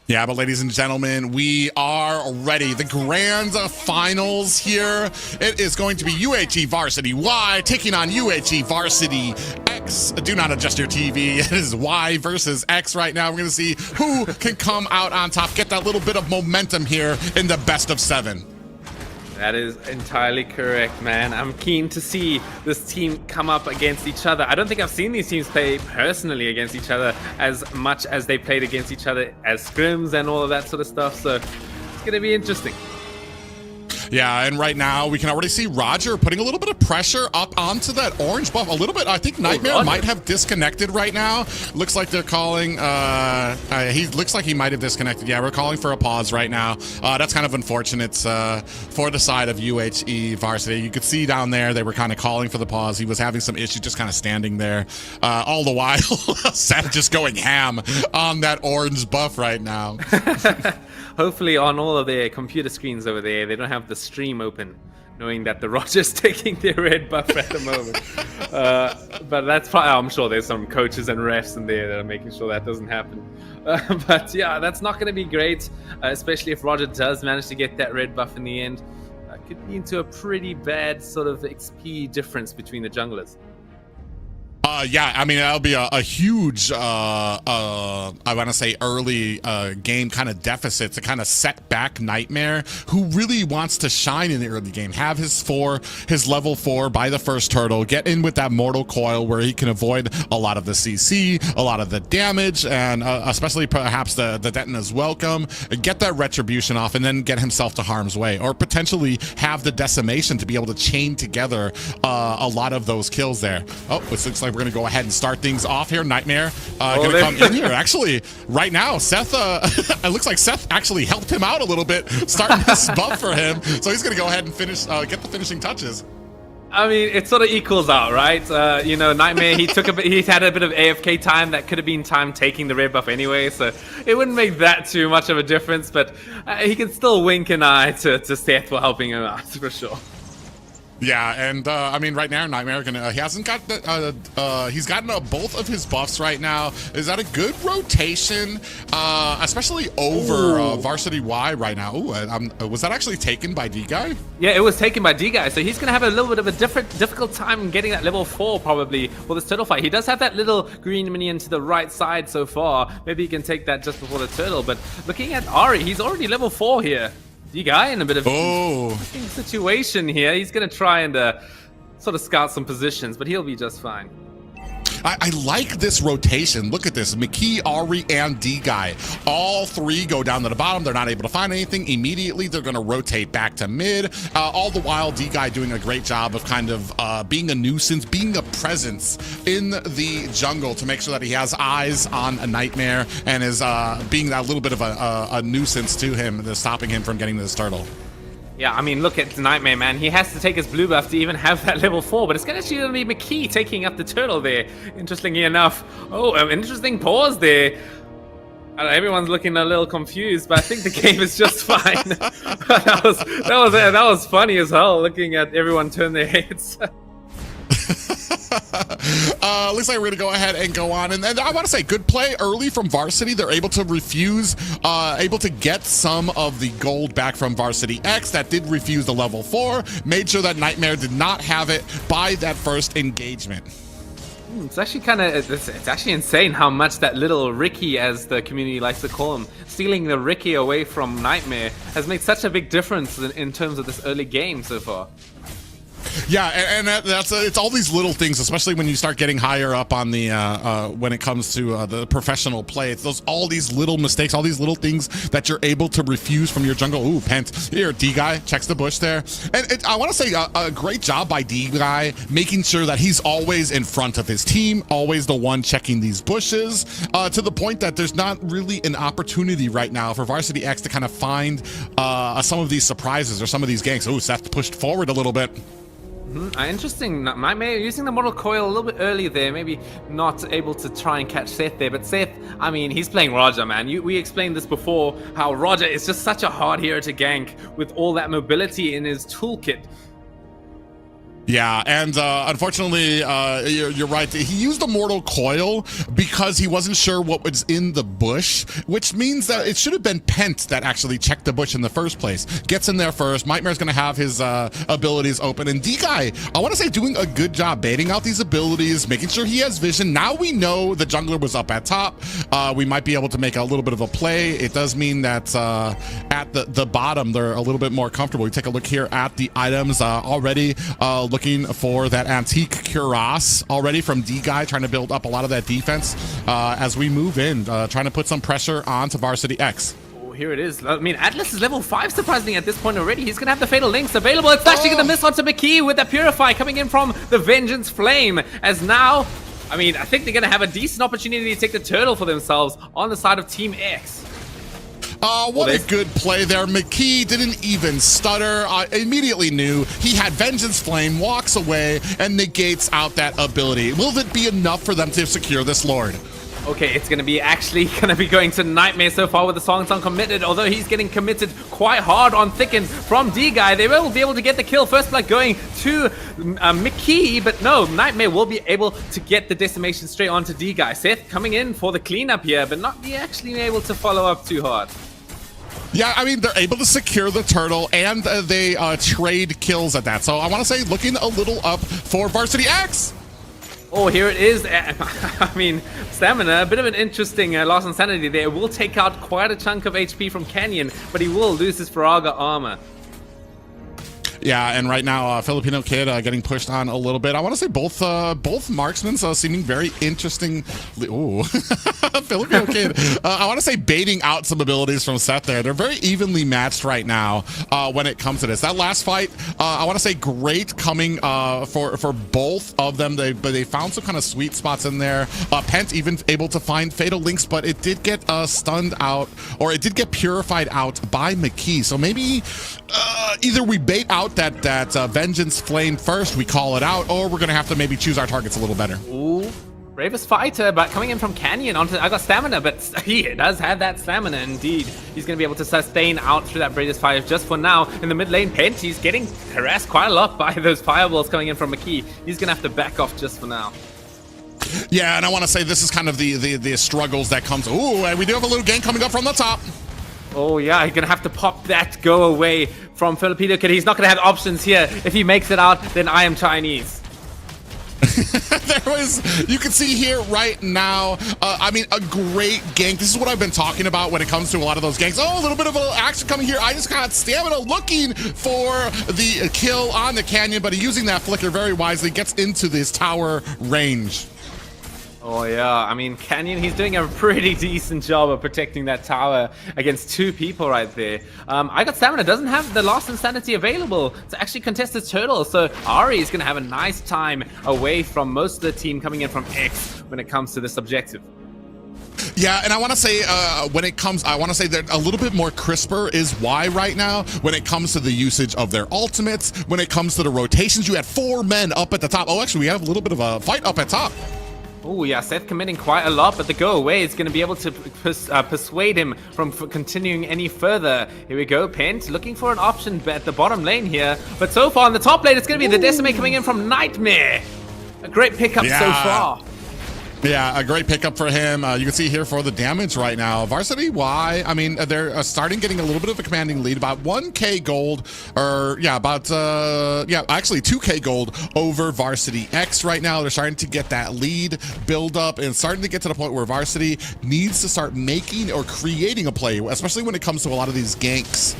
Yeah, but ladies and gentlemen, we are ready. The grand finals here. It is going to be UHE Varsity Y taking on UHE Varsity X. Do not adjust your TV. It is Y versus X right now. We're going to see who can come out on top, get that little bit of momentum here in the best of 7. That is entirely correct, man. I'm keen to see this team come up against each other. I don't think I've seen these teams play personally against each other as much as they played against each other as scrims and all of that sort of stuff. So it's going to be interesting. Yeah, and right now we can already see Roger putting a little bit of pressure up onto that orange buff. A little bit. I think Nightmare might have disconnected right now. Looks like they're calling. He looks like he might have disconnected. Yeah, we're calling for a pause right now. That's kind of unfortunate for the side of UHE Varsity. You could see down there they were kind of calling for the pause. He was having some issues just kind of standing there. All the while, Seth just going ham on that orange buff right now. Hopefully on all of their computer screens over there, they don't have the stream open, knowing that the Roger's taking their red buff at the moment. But that's probably, I'm sure there's some coaches and refs in there that are making sure that doesn't happen. But yeah, that's not going to be great, especially if Roger does manage to get that red buff in the end. Could lead to a pretty bad sort of XP difference between the junglers. Yeah, I mean, that'll be a huge, I want to say early game kind of deficit to kind of set back Nightmare, who really wants to shine in the early game, have his level 4 by the first turtle, get in with that Mortal Coil where he can avoid a lot of the CC, a lot of the damage, and especially perhaps the Detonator's Welcome, get that Retribution off, and then get himself to harm's way, or potentially have the Decimation to be able to chain together a lot of those kills there. Oh, it looks like we're going to go ahead and start things off here. Nightmare going to come in here. Actually, right now, Seth, it looks like Seth actually helped him out a little bit, starting this buff for him. So he's going to go ahead and finish, get the finishing touches. I mean, it sort of equals out, right? You know, Nightmare, he had a bit of AFK time that could have been time taking the red buff anyway, so it wouldn't make that too much of a difference, but he can still wink an eye to Seth for helping him out, for sure. Yeah, and I mean, right now, Nightmare he hasn't got the, he's gotten both of his buffs right now. Is that a good rotation, especially over Varsity Y right now? Ooh, was that actually taken by D-Guy? Yeah, it was taken by D-Guy, so he's going to have a little bit of a difficult time getting that level 4 probably for this turtle fight. He does have that little green minion to the right side so far. Maybe he can take that just before the turtle, but looking at Ari, he's already level 4 here. D-Guy in a bit of a situation here. He's going to try and sort of scout some positions, but he'll be just fine. I like this rotation. Look at this. McKee, Ari, and D-Guy. All three go down to the bottom. They're not able to find anything. Immediately, they're going to rotate back to mid. All the while, D-Guy doing a great job of kind of being a nuisance, being a presence in the jungle to make sure that he has eyes on a Nightmare and is being that little bit of a nuisance to him, stopping him from getting this turtle. Yeah, I mean, look at Nightmare, man. He has to take his blue buff to even have that level 4, but it's going to be McKee taking up the turtle there, interestingly enough. Oh, an interesting pause there. Everyone's looking a little confused, but I think the game is just fine. that was funny as hell, looking at everyone turn their heads. Looks like we're gonna go ahead and go on, and I want to say good play early from Varsity. They're able to refuse, able to get some of the gold back from Varsity X that did refuse the level 4, made sure that Nightmare did not have it by that first engagement. It's actually it's actually insane how much that little Ricky, as the community likes to call him, stealing the Ricky away from Nightmare has made such a big difference in terms of this early game so far. Yeah, and that's it's all these little things, especially when you start getting higher up on the when it comes to the professional play. It's all these little mistakes, all these little things that you're able to refuse from your jungle. Ooh, Pent here, D-Guy checks the bush there, and I want to say a great job by D-Guy making sure that he's always in front of his team, always the one checking these bushes, to the point that there's not really an opportunity right now for Varsity X to kind of find some of these surprises or some of these ganks. Ooh, Seth pushed forward a little bit. Interesting. Nightmare using the Mortal Coil a little bit early there, maybe not able to try and catch Seth there, but Seth, I mean, he's playing Roger, man. We explained this before, how Roger is just such a hard hero to gank with all that mobility in his toolkit. Yeah, and unfortunately, you're right. He used the Mortal Coil because he wasn't sure what was in the bush, which means that it should have been Pent that actually checked the bush in the first place. Gets in there first. Nightmare's going to have his abilities open. And D-Guy, I want to say, doing a good job baiting out these abilities, making sure he has vision. Now we know the jungler was up at top. We might be able to make a little bit of a play. It does mean that at the bottom, they're a little bit more comfortable. We take a look here at the items already. Looking for that antique cuirass already from D-Guy, trying to build up a lot of that defense as we move in, trying to put some pressure onto Varsity X. Oh, here it is. I mean, Atlas is level 5 surprisingly at this point already. He's going to have the Fatal Links available. It's actually going to miss onto McKee with the Purify coming in from the Vengeance Flame. As now, I mean, I think they're going to have a decent opportunity to take the turtle for themselves on the side of Team X. What a good play there. McKee didn't even stutter. Immediately knew he had Vengeance Flame, walks away, and negates out that ability. Will it be enough for them to secure this Lord? Okay, it's going to be going to Nightmare so far with the Song's uncommitted, although he's getting committed quite hard on Thicken from D-Guy. They will be able to get the kill. First blood going to McKee, but no, Nightmare will be able to get the decimation straight onto D-Guy. Seth coming in for the cleanup here, but not be actually able to follow up too hard. Yeah, I mean, they're able to secure the turtle, and they trade kills at that. So I want to say, looking a little up for Varsity X. Oh, here it is. I mean, Stamina, a bit of an interesting loss on sanity there. Will take out quite a chunk of HP from Canyon, but he will lose his Faraga armor. Yeah, and right now, Filipino Kid getting pushed on a little bit. I want to say both marksmen seeming very interesting. Ooh, Filipino Kid. I want to say baiting out some abilities from Seth there. They're very evenly matched right now when it comes to this. That last fight, I want to say great coming for both of them. They found some kind of sweet spots in there. Pent even able to find Fatal Links, but it did get stunned out, or it did get purified out by McKee. So maybe either we bait out that Vengeance Flame first, we call it out, or we're gonna have to maybe choose our targets a little better. Ooh, bravest fighter, but coming in from Canyon onto, I got stamina, but he does have that stamina indeed. He's going to be able to sustain out through that bravest fighter just for now. In the mid lane, Pent, he's getting harassed quite a lot by those fireballs coming in from McKee. He's going to have to back off just for now. Yeah, and I want to say this is kind of the struggles that comes. Ooh, and we do have a little gank coming up from the top. Oh yeah, he's gonna have to pop that go away from Filipino Kid. He's not gonna have options here. If he makes it out, then I am Chinese. You can see here right now, I mean, a great gank. This is what I've been talking about when it comes to a lot of those ganks. Oh, a little bit of action coming here. I just got stamina looking for the kill on the Canyon, but using that flicker very wisely, gets into this tower range. Oh yeah, I mean, Canyon, he's doing a pretty decent job of protecting that tower against two people right there. I got stamina, doesn't have the last insanity available to actually contest his turtle, so Ari is going to have a nice time away from most of the team coming in from X when it comes to this objective. Yeah, and I want to say I want to say that a little bit more crisper is Y right now when it comes to the usage of their ultimates, when it comes to the rotations. You had 4 men up at the top. Oh, actually, we have a little bit of a fight up at top. Oh yeah, Seth committing quite a lot, but the go away is going to be able to persuade him from continuing any further. Here we go, Pent looking for an option at the bottom lane here, but so far on the top lane it's going to be the Decimate coming in from Nightmare. A great pickup so far. Yeah, a great pickup for him. You can see here for the damage right now. Varsity Y, I mean, they're starting getting a little bit of a commanding lead, about 1K gold, or yeah, about, actually 2K gold over Varsity X right now. They're starting to get that lead build up and starting to get to the point where Varsity needs to start making or creating a play, especially when it comes to a lot of these ganks.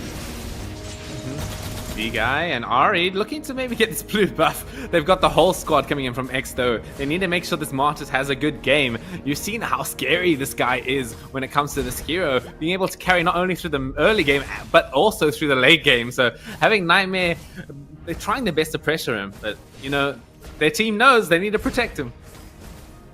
B-Guy and Ari looking to maybe get this blue buff. They've got the whole squad coming in from X though. They need to make sure this Martyrs has a good game. You've seen how scary this guy is when it comes to this hero. Being able to carry not only through the early game, but also through the late game. So having Nightmare, they're trying their best to pressure him. But, you know, their team knows they need to protect him.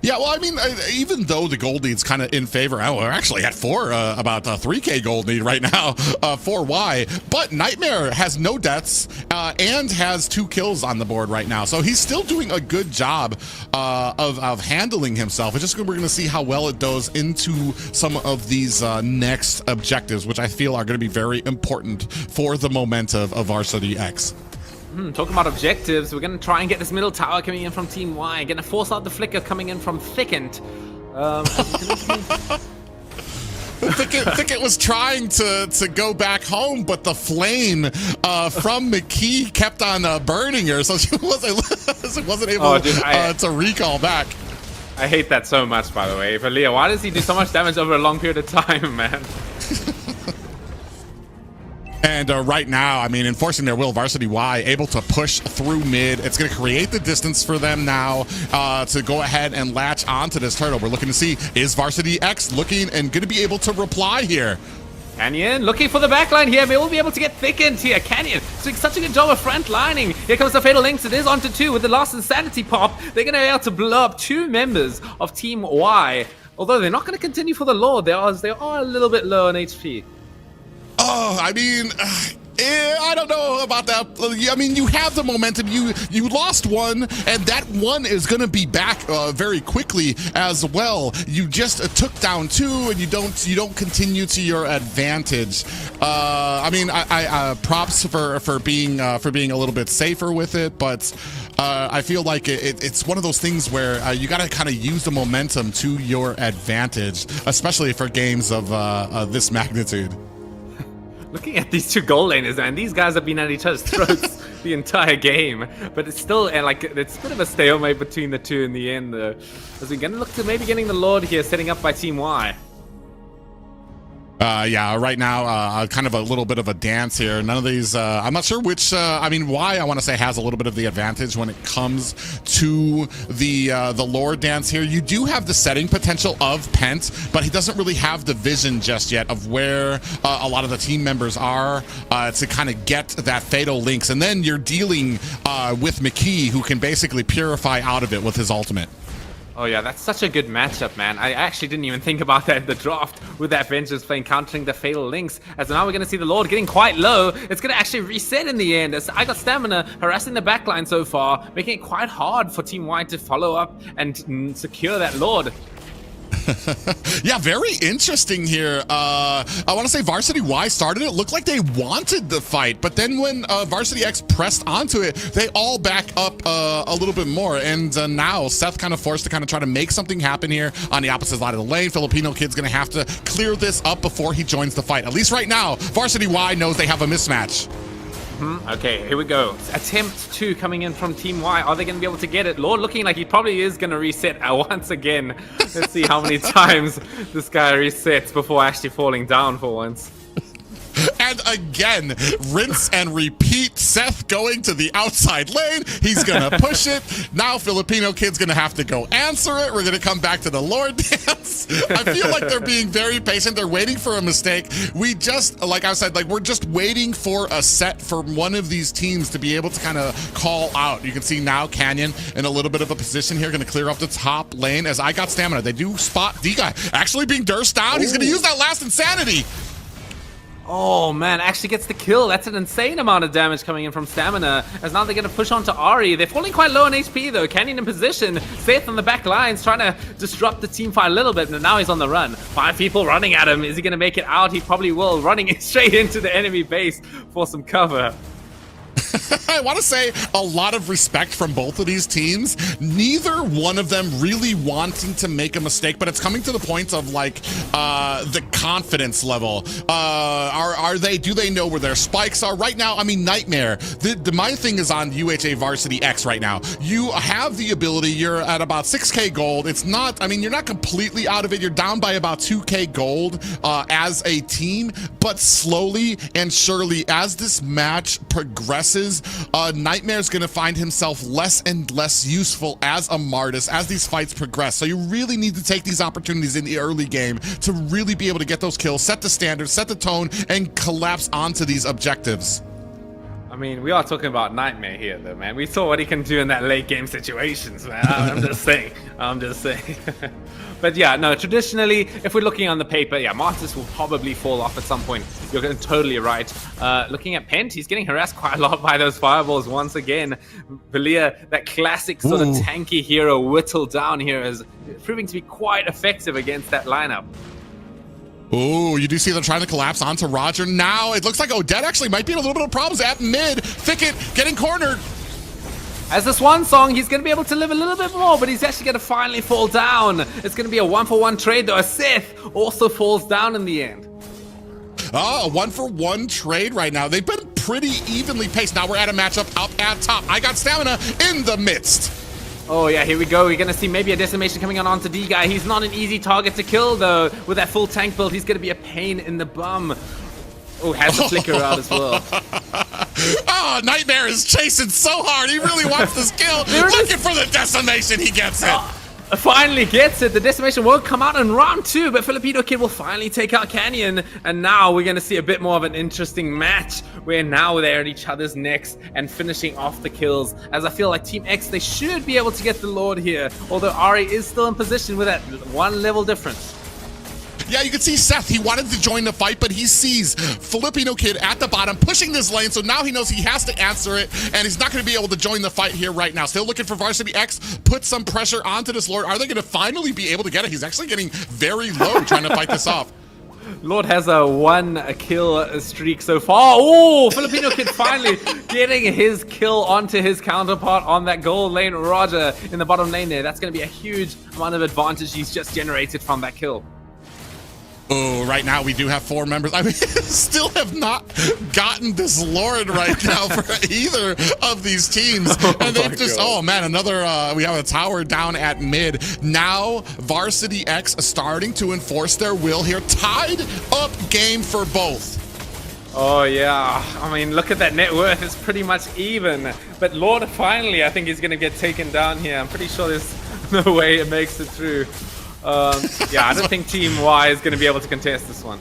Yeah, well, I mean, even though the gold lead's kind of in favor, we're actually at about 3K gold lead right now for Y, but Nightmare has no deaths and has 2 kills on the board right now. So he's still doing a good job of handling himself. It's just we're going to see how well it goes into some of these next objectives, which I feel are going to be very important for the momentum of Varsity X. Talking about objectives, we're going to try and get this middle tower coming in from Team Y. Going to force out the flicker coming in from Thickened. Thicket was trying to go back home, but the flame from McKee kept on burning her, so she wasn't able to recall back. I hate that so much, by the way. For Leo, why does he do so much damage over a long period of time, man? And right now, I mean, enforcing their will, Varsity Y able to push through mid. It's going to create the distance for them now to go ahead and latch onto this turtle. We're looking to see, is Varsity X looking and going to be able to reply here? Canyon looking for the backline here. They will be able to get Thickened here. Canyon doing such a good job of front lining. Here comes the Fatal Links. It is onto 2 with the last Insanity pop. They're going to be able to blow up 2 members of Team Y. Although they're not going to continue for the Lord. They are a little bit low on HP. Oh, I mean, I don't know about that. I mean, you have the momentum. You lost one, and that one is going to be back very quickly as well. You just took down 2, and you don't continue to your advantage. I mean, I props for being a little bit safer with it, but I feel like it's one of those things where you got to kind of use the momentum to your advantage, especially for games of this magnitude. Looking at these 2 goal laners, man, these guys have been at each other's throats the entire game, but it's still it's a bit of a stalemate between the 2 in the end. As we're going to look to maybe getting the Lord here, setting up by Team Y. Yeah, right now, kind of a little bit of a dance here. None of these, I'm not sure which, I mean, Y, I want to say, has a little bit of the advantage when it comes to the Lord dance here. You do have the setting potential of Pent, but he doesn't really have the vision just yet of where a lot of the team members are to kind of get that Fatal Links. And then you're dealing with McKee, who can basically purify out of it with his ultimate. Oh yeah, that's such a good matchup, man. I actually didn't even think about that in the draft with that Vengeance Flame countering the Fatal Links. As now we're going to see the Lord getting quite low. It's going to actually reset in the end. As I got Stamina harassing the backline so far, making it quite hard for Team White to follow up and secure that Lord. Yeah, very interesting here. I want to say Varsity Y started it. Looked like they wanted the fight, but then when Varsity X pressed onto it, they all back up a little bit more. And now Seth kind of forced to kind of try to make something happen here on the opposite side of the lane. Filipino Kid's going to have to clear this up before he joins the fight. At least right now, Varsity Y knows they have a mismatch. Okay, here we go. Attempt 2 coming in from Team Y. Are they going to be able to get it? Lord looking like he probably is going to reset once again. Let's see how many times this guy resets before actually falling down for once. And again, rinse and repeat. Seth going to the outside lane. He's going to push it. Now Filipino Kid's going to have to go answer it. We're going to come back to the Lord dance. I feel like they're being very patient. They're waiting for a mistake. We just, like I said, like we're just waiting for a set for one of these teams to be able to kind of call out. You can see now Canyon in a little bit of a position here, going to clear up the top lane as I got Stamina. They do spot D-Guy actually being durst down. He's going to use that last insanity. Oh man, actually gets the kill. That's an insane amount of damage coming in from Stamina. As now they're going to push on to Ari. They're falling quite low on HP though. Canyon in position. Seth on the back lines trying to disrupt the team fight a little bit, but now he's on the run. 5 people running at him. Is he going to make it out? He probably will. Running straight into the enemy base for some cover. I want to say a lot of respect from both of these teams. Neither one of them really wanting to make a mistake, but it's coming to the point of like the confidence level. Do they know where their spikes are right now? I mean, Nightmare. My thing is on UHA Varsity X right now. You have the ability. You're at about 6K gold. It's not. I mean, you're not completely out of it. You're down by about 2K gold as a team, but slowly and surely, as this match progresses, Nightmare's going to find himself less and less useful as a Martis as these fights progress. So you really need to take these opportunities in the early game to really be able to get those kills, set the standard, set the tone, and collapse onto these objectives. I mean, we are talking about Nightmare here, though, man. We saw what he can do in that late game situations, man. I'm just saying. But yeah, no, traditionally, if we're looking on the paper, yeah, Martis will probably fall off at some point. You're totally right. Looking at Pent, he's getting harassed quite a lot by those fireballs once again. Valia, that classic sort of tanky hero, whittled down here, is proving to be quite effective against that lineup. Oh, you do see them trying to collapse onto Roger. Now it looks like Odette actually might be in a little bit of problems at mid. Thicket getting cornered. As this one song, he's going to be able to live a little bit more, but he's actually going to finally fall down. It's going to be a 1-for-1 trade, though. Seth also falls down in the end. Oh, a 1-for-1 trade right now. They've been pretty evenly paced. Now we're at a matchup up at top. I got Stamina in the midst. Oh yeah, here we go. We're gonna see maybe a decimation coming on onto D-Guy. He's not an easy target to kill though. With that full tank build, he's gonna be a pain in the bum. Oh, has the flicker out as well. Oh, Nightmare is chasing so hard. He really wants this kill. Looking for the decimation. He gets it. Finally gets it. The decimation won't come out in round 2, but Filipino Kid will finally take out Canyon. And now we're going to see a bit more of an interesting match where now they're at each other's necks and finishing off the kills. As I feel like Team X, they should be able to get the Lord here. Although Ari is still in position with that 1 level difference. Yeah, you can see Seth, he wanted to join the fight, but he sees Filipino Kid at the bottom pushing this lane, so now he knows he has to answer it, and he's not going to be able to join the fight here right now. Still looking for Varsity X, put some pressure onto this Lord. Are they going to finally be able to get it? He's actually getting very low trying to fight this off. Lord has a 1 kill streak so far. Oh, Filipino Kid finally getting his kill onto his counterpart on that gold lane, Roger, in the bottom lane there. That's going to be a huge amount of advantage he's just generated from that kill. Oh, right now we do have 4 members. I mean, still have not gotten this Lord right now for either of these teams. And they've just, oh man, another, we have a tower down at mid. Now, Varsity X starting to enforce their will here. Tied up game for both. Oh yeah, I mean, look at that net worth. It's pretty much even. But Lord, finally, I think he's going to get taken down here. I'm pretty sure there's no way it makes it through. Yeah, I don't think Team Y is going to be able to contest this one.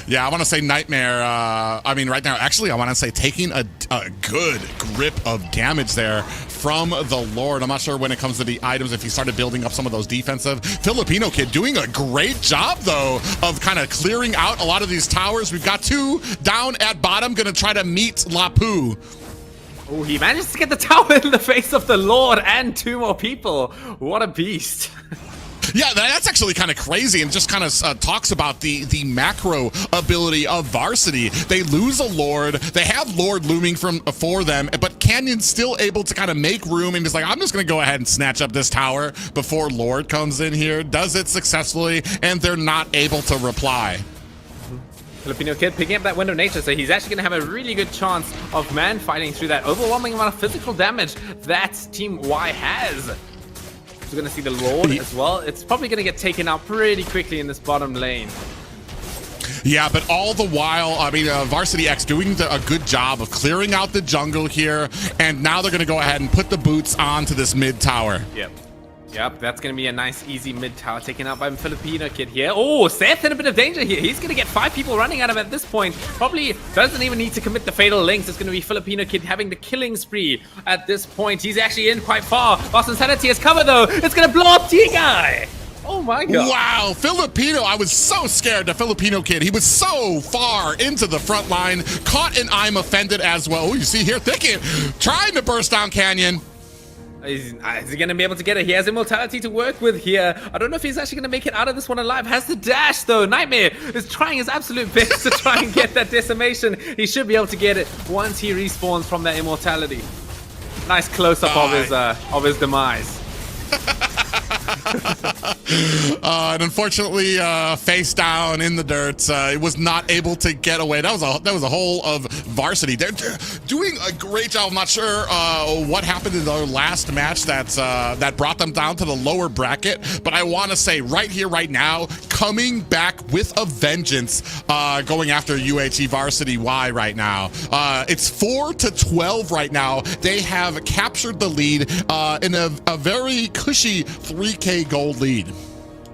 Yeah, I want to say Nightmare. Right now, actually, I want to say taking a good grip of damage there from the Lord. I'm not sure when it comes to the items if he started building up some of those defensive. Filipino Kid doing a great job, though, of kind of clearing out a lot of these towers. We've got 2 down at bottom, going to try to meet Lapu. Oh, he managed to get the tower in the face of the Lord and 2 more people. What a beast. Yeah, that's actually kind of crazy, and just kind of talks about the macro ability of Varsity. They lose a Lord. They have Lord looming for them, but Canyon's still able to kind of make room and is like, I'm just going to go ahead and snatch up this tower before Lord comes in here, does it successfully, and they're not able to reply. Filipino Kid picking up that Wind of Nature, so he's actually going to have a really good chance of man fighting through that overwhelming amount of physical damage that Team Y has. We're going to see the Lord as well. It's probably going to get taken out pretty quickly in this bottom lane. Yeah, but all the while, Varsity X doing a good job of clearing out the jungle here, and now they're going to go ahead and put the boots onto this mid tower. Yep, that's going to be a nice, easy mid tower taken out by Filipino Kid here. Oh, Seth in a bit of danger here. He's going to get 5 people running at him at this point. Probably doesn't even need to commit the fatal links. It's going to be Filipino Kid having the killing spree at this point. He's actually in quite far. Lost Insanity has cover, though. It's going to blow up T-Guy. Oh my god. Wow, Filipino, I was so scared to Filipino Kid. He was so far into the front line. Caught and I'm offended as well. Ooh, you see here, Thicket trying to burst down Canyon. Is he going to be able to get it? He has immortality to work with here. I don't know if he's actually going to make it out of this one alive. Has the dash, though. Nightmare is trying his absolute best to try and get that decimation. He should be able to get it once he respawns from that immortality. Nice close-up of his demise. And unfortunately, face down in the dirt, it was not able to get away. That was a whole of Varsity. They're doing a great job. I'm not sure what happened in their last match that brought them down to the lower bracket, but I want to say right here, right now, coming back with a vengeance, going after UHE Varsity Y right now. It's 4-12 right now. They have captured the lead in a very cushy 3K gold lead.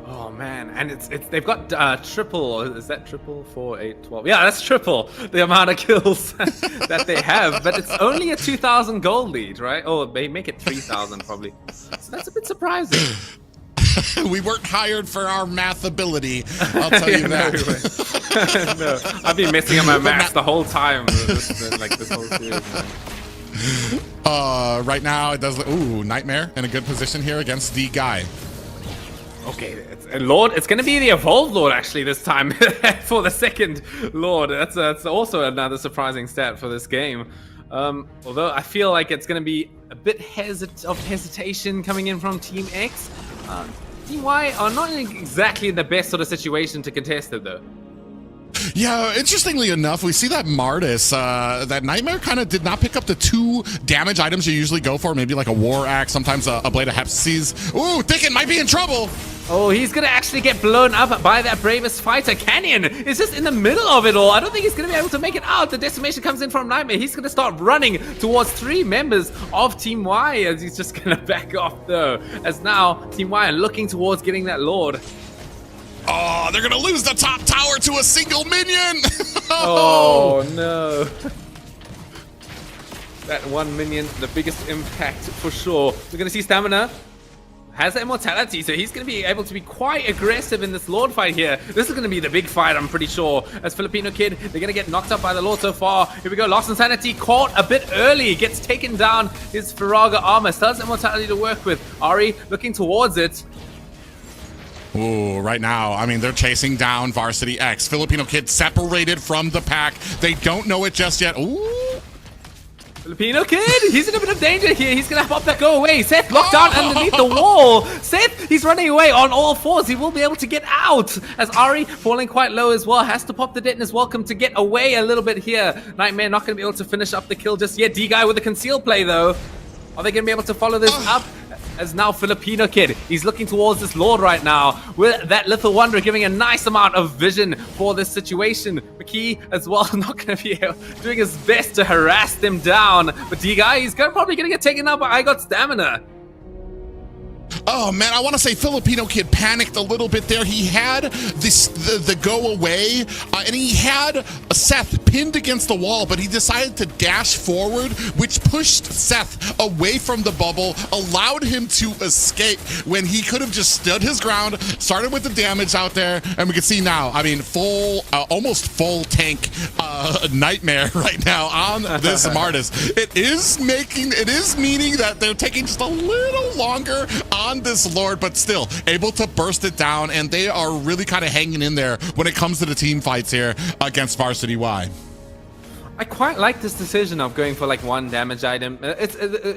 Oh man, and they've got triple. Is that triple? 4, 8, 12. Yeah, that's triple the amount of kills that they have. But it's only a 2,000 gold lead, right? Oh, they make it 3,000 probably. So that's a bit surprising. We weren't hired for our math ability, I'll tell you that. No, I've been messing up my math the whole time, this whole series. Right now it does. Ooh, Nightmare in a good position here against the guy. Okay, Lord, it's going to be the Evolved Lord actually this time for the second Lord. That's also another surprising stat for this game. Although I feel like it's going to be a bit of hesitation coming in from Team X. Team Y are not exactly in the best sort of situation to contest it though. Yeah, interestingly enough, we see that Martis, that Nightmare kind of did not pick up the 2 damage items you usually go for, maybe like a War Axe, sometimes a Blade of Hepsies. Ooh, Thicket might be in trouble. Oh, he's going to actually get blown up by that bravest fighter. Canyon is just in the middle of it all. I don't think he's going to be able to make it out. The decimation comes in from Nightmare. He's going to start running towards 3 members of Team Y as he's just going to back off though. As now, Team Y are looking towards getting that Lord. Oh, they're going to lose the top tower to a single minion. Oh, no. That one minion, the biggest impact for sure. We're going to see Stamina has that immortality, so he's going to be able to be quite aggressive in this Lord fight here. This is going to be the big fight, I'm pretty sure. As Filipino Kid, they're going to get knocked up by the Lord so far. Here we go, Lost Insanity caught a bit early. Gets taken down. His Faraga armor still has immortality to work with. Ari looking towards it. Ooh, right now, they're chasing down Varsity X. Filipino Kid separated from the pack. They don't know it just yet. Ooh. Filipino Kid, he's in a bit of danger here. He's going to pop that go away. Seth locked down underneath the wall. Seth, he's running away on all 4s. He will be able to get out. As Ari, falling quite low as well, has to pop the detonus welcome to get away a little bit here. Nightmare not going to be able to finish up the kill just yet. D-Guy with a conceal play, though. Are they going to be able to follow this up? As now Filipino Kid, he's looking towards this Lord right now with that Little Wonder giving a nice amount of vision for this situation. McKee as well not going to be doing his best to harass them down, but D-Guy, he's probably going to get taken out by I Got Stamina. Oh man, I want to say Filipino Kid panicked a little bit there. He had the go away, and he had Seth pinned against the wall, but he decided to dash forward, which pushed Seth away from the bubble, allowed him to escape when he could have just stood his ground, started with the damage out there, and we can see now, I mean, full, almost full tank nightmare right now on this Martis. It is meaning that they're taking just a little longer on this Lord, but still able to burst it down, and they are really kind of hanging in there when it comes to the team fights here against Varsity Y. I quite like this decision of going for like one damage item.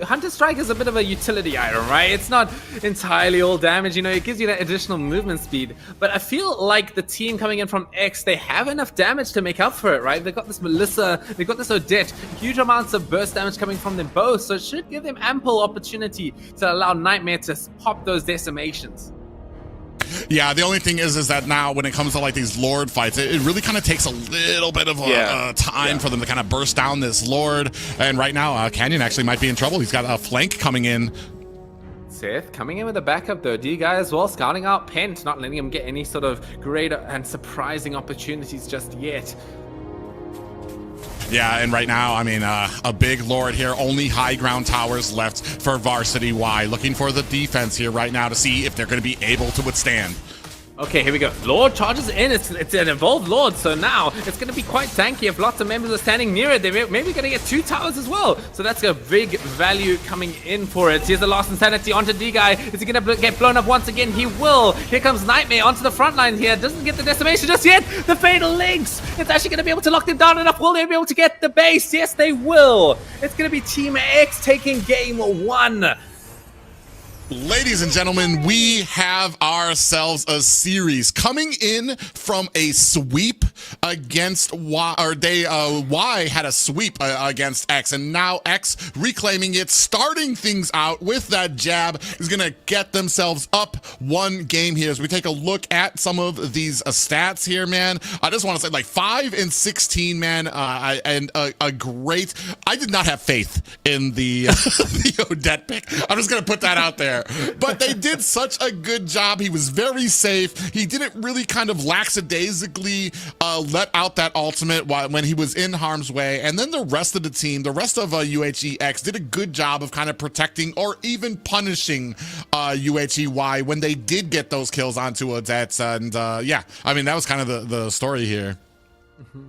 Hunter Strike is a bit of a utility item, right? It's not entirely all damage, you know, it gives you that additional movement speed. But I feel like the team coming in from X, they have enough damage to make up for it, right? They've got this Melissa, they've got this Odette, huge amounts of burst damage coming from them both, so it should give them ample opportunity to allow Nightmare to pop those decimations. Yeah, the only thing is that now when it comes to like these Lord fights, it really kind of takes a little bit of time for them to kind of burst down this Lord. And right now, Canyon actually might be in trouble. He's got a flank coming in. Seth coming in with a backup though. D-Guy as well, scouting out Pent, not letting him get any sort of great and surprising opportunities just yet. Yeah, and right now, I mean, a big Lord here. Only high ground towers left for Varsity Y. Looking for the defense here right now to see if they're going to be able to withstand. Okay, here we go. Lord charges in. It's an involved Lord, so now it's going to be quite tanky if lots of members are standing near it. They're maybe going to get 2 towers as well. So that's a big value coming in for it. Here's the last Insanity onto D-Guy. Is he going to get blown up once again? He will. Here comes Nightmare onto the front line here. Doesn't get the decimation just yet. The Fatal Links. It's actually going to be able to lock them down enough. Will they be able to get the base? Yes, they will. It's going to be Team X taking game 1. Ladies and gentlemen, we have ourselves a series coming in from a sweep against Y, or Y had a sweep against X, and now X reclaiming it, starting things out with that jab, is gonna get themselves up 1 game here. As we take a look at some of these stats here, man, I just want to say like 5 and 16, man, and a great. I did not have faith in the the Odette pick. I'm just gonna put that out there. But they did such a good job. He was very safe. He didn't really kind of lackadaisically let out that ultimate when he was in harm's way. And then the rest of the team, the rest of UHEX did a good job of kind of protecting or even punishing UHEY when they did get those kills onto Odette. And yeah, I mean, that was kind of the story here. Mm-hmm.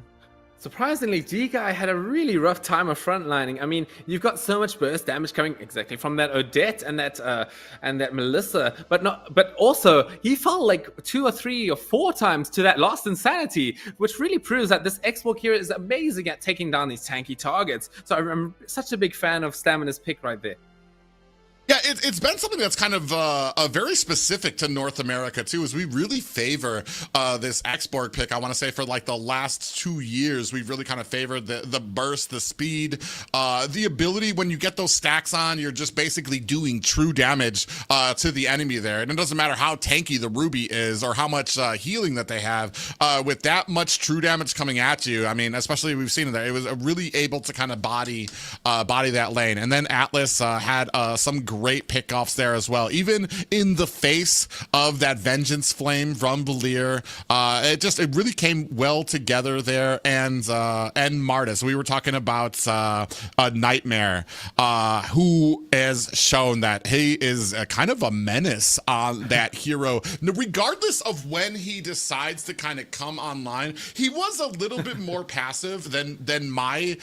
Surprisingly, D-Guy had a really rough time of frontlining. I mean, you've got so much burst damage coming exactly from that Odette and that Melissa, but also he fell like 2 or 3 or 4 times to that last Insanity, which really proves that this X-Borg hero is amazing at taking down these tanky targets. So I'm such a big fan of Stamina's pick right there. Yeah, it's been something that's kind of very specific to North America too, is we really favor this X-Borg pick. I want to say for like the last 2 years, we've really kind of favored the burst, the speed, the ability when you get those stacks on, you're just basically doing true damage to the enemy there. And it doesn't matter how tanky the Ruby is or how much healing that they have, with that much true damage coming at you. I mean, especially we've seen it there. It was really able to kind of body that lane. And then Atlas had some great pickoffs there as well, even in the face of that vengeance flame from Valir. It really came well together there. And Martis, we were talking about a Nightmare, who has shown that he is kind of a menace on that hero, regardless of when he decides to kind of come online. He was a little bit more passive than my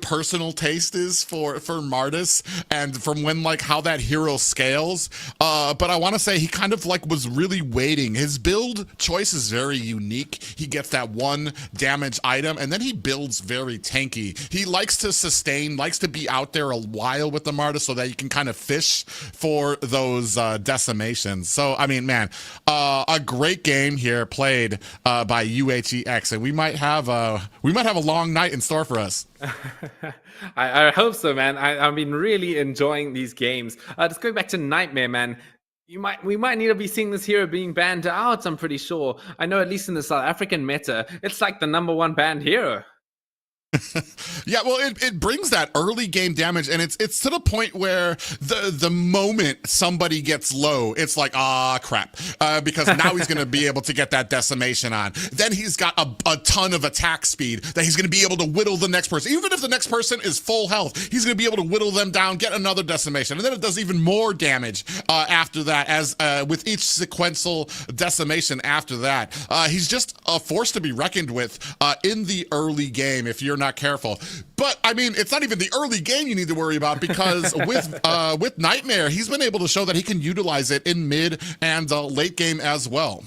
personal taste is for Martis, and from when like how that hero scales, but I want to say he kind of like was really waiting. His build choice is very unique. He gets that 1 damage item, and then he builds very tanky. He likes to sustain, likes to be out there a while with the Martis so that you can kind of fish for those decimations. So I mean, man, a great game here played by UHEX, and we might have a long night in store for us. I hope so, man. I've been really enjoying these games. Just going back to Nightmare, man. We might need to be seeing this hero being banned out, I'm pretty sure. I know at least in the South African meta, it's like the #1 banned hero. Yeah, well, it brings that early game damage, and it's to the point where the moment somebody gets low, it's like, crap, because now he's going to be able to get that decimation on. Then he's got a ton of attack speed that he's going to be able to whittle the next person. Even if the next person is full health, he's going to be able to whittle them down, get another decimation, and then it does even more damage after that, as with each sequential decimation after that. He's just a force to be reckoned with in the early game if you're not careful. But I mean, it's not even the early game you need to worry about, because with Nightmare, he's been able to show that he can utilize it in mid and late game as well.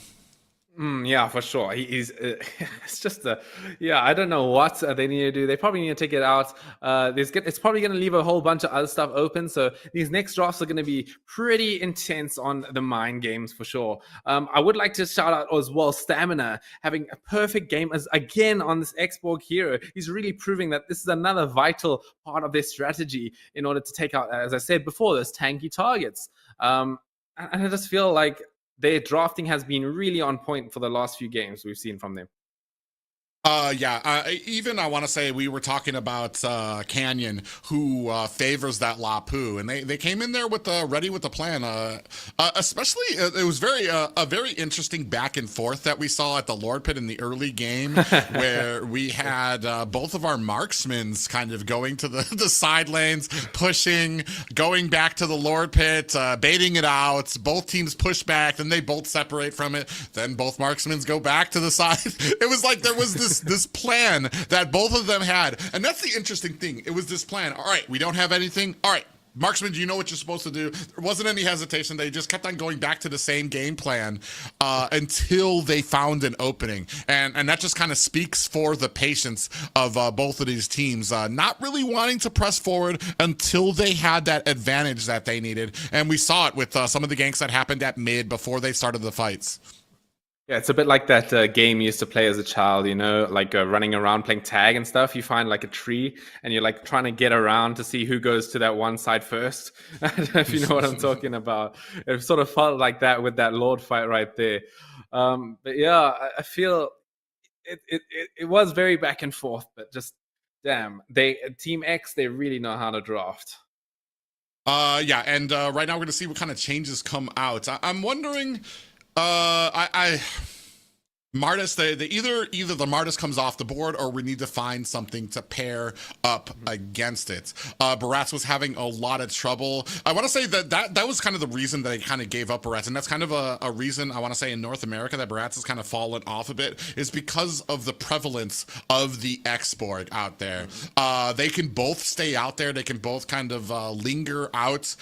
Yeah, for sure. He's it's just I don't know what they need to do. They probably need to take it out. It's probably going to leave a whole bunch of other stuff open. So these next drafts are going to be pretty intense on the mind games for sure. I would like to shout out as well Stamina, having a perfect game as again on this Xborg hero. He's really proving that this is another vital part of their strategy in order to take out, as I said before, those tanky targets. And I just feel like their drafting has been really on point for the last few games we've seen from them. Even I want to say we were talking about Canyon, who favors that Lapu, and they came in there with ready with a plan. Especially, it was a very interesting back and forth that we saw at the Lord Pit in the early game, where we had both of our marksmen kind of going to the side lanes, pushing, going back to the Lord Pit, baiting it out. Both teams push back, then they both separate from it. Then both marksmen go back to the side. It was like there was this plan that both of them had, and that's the interesting thing. It was this plan. All right, we don't have anything. All right, marksman, do you know what you're supposed to do? There wasn't any hesitation. They just kept on going back to the same game plan until they found an opening, and that just kind of speaks for the patience of both of these teams, not really wanting to press forward until they had that advantage that they needed. And we saw it with some of the ganks that happened at mid before they started the fights. Yeah, it's a bit like that game you used to play as a child, you know, like running around playing tag and stuff. You find like a tree and you're like trying to get around to see who goes to that one side first. I don't know if you know what I'm talking about. It sort of felt like that with that Lord fight right there. But yeah, I feel it was very back and forth, but just damn, Team X, they really know how to draft. And right now we're gonna see what kind of changes come out. I'm wondering. Martis, either the Martis comes off the board, or we need to find something to pair up against it. Barats was having a lot of trouble. I want to say that was kind of the reason that they kind of gave up Barats, and that's kind of a reason I want to say in North America that Barats has kind of fallen off a bit, is because of the prevalence of the Xborg out there. They can both stay out there. They can both kind of linger out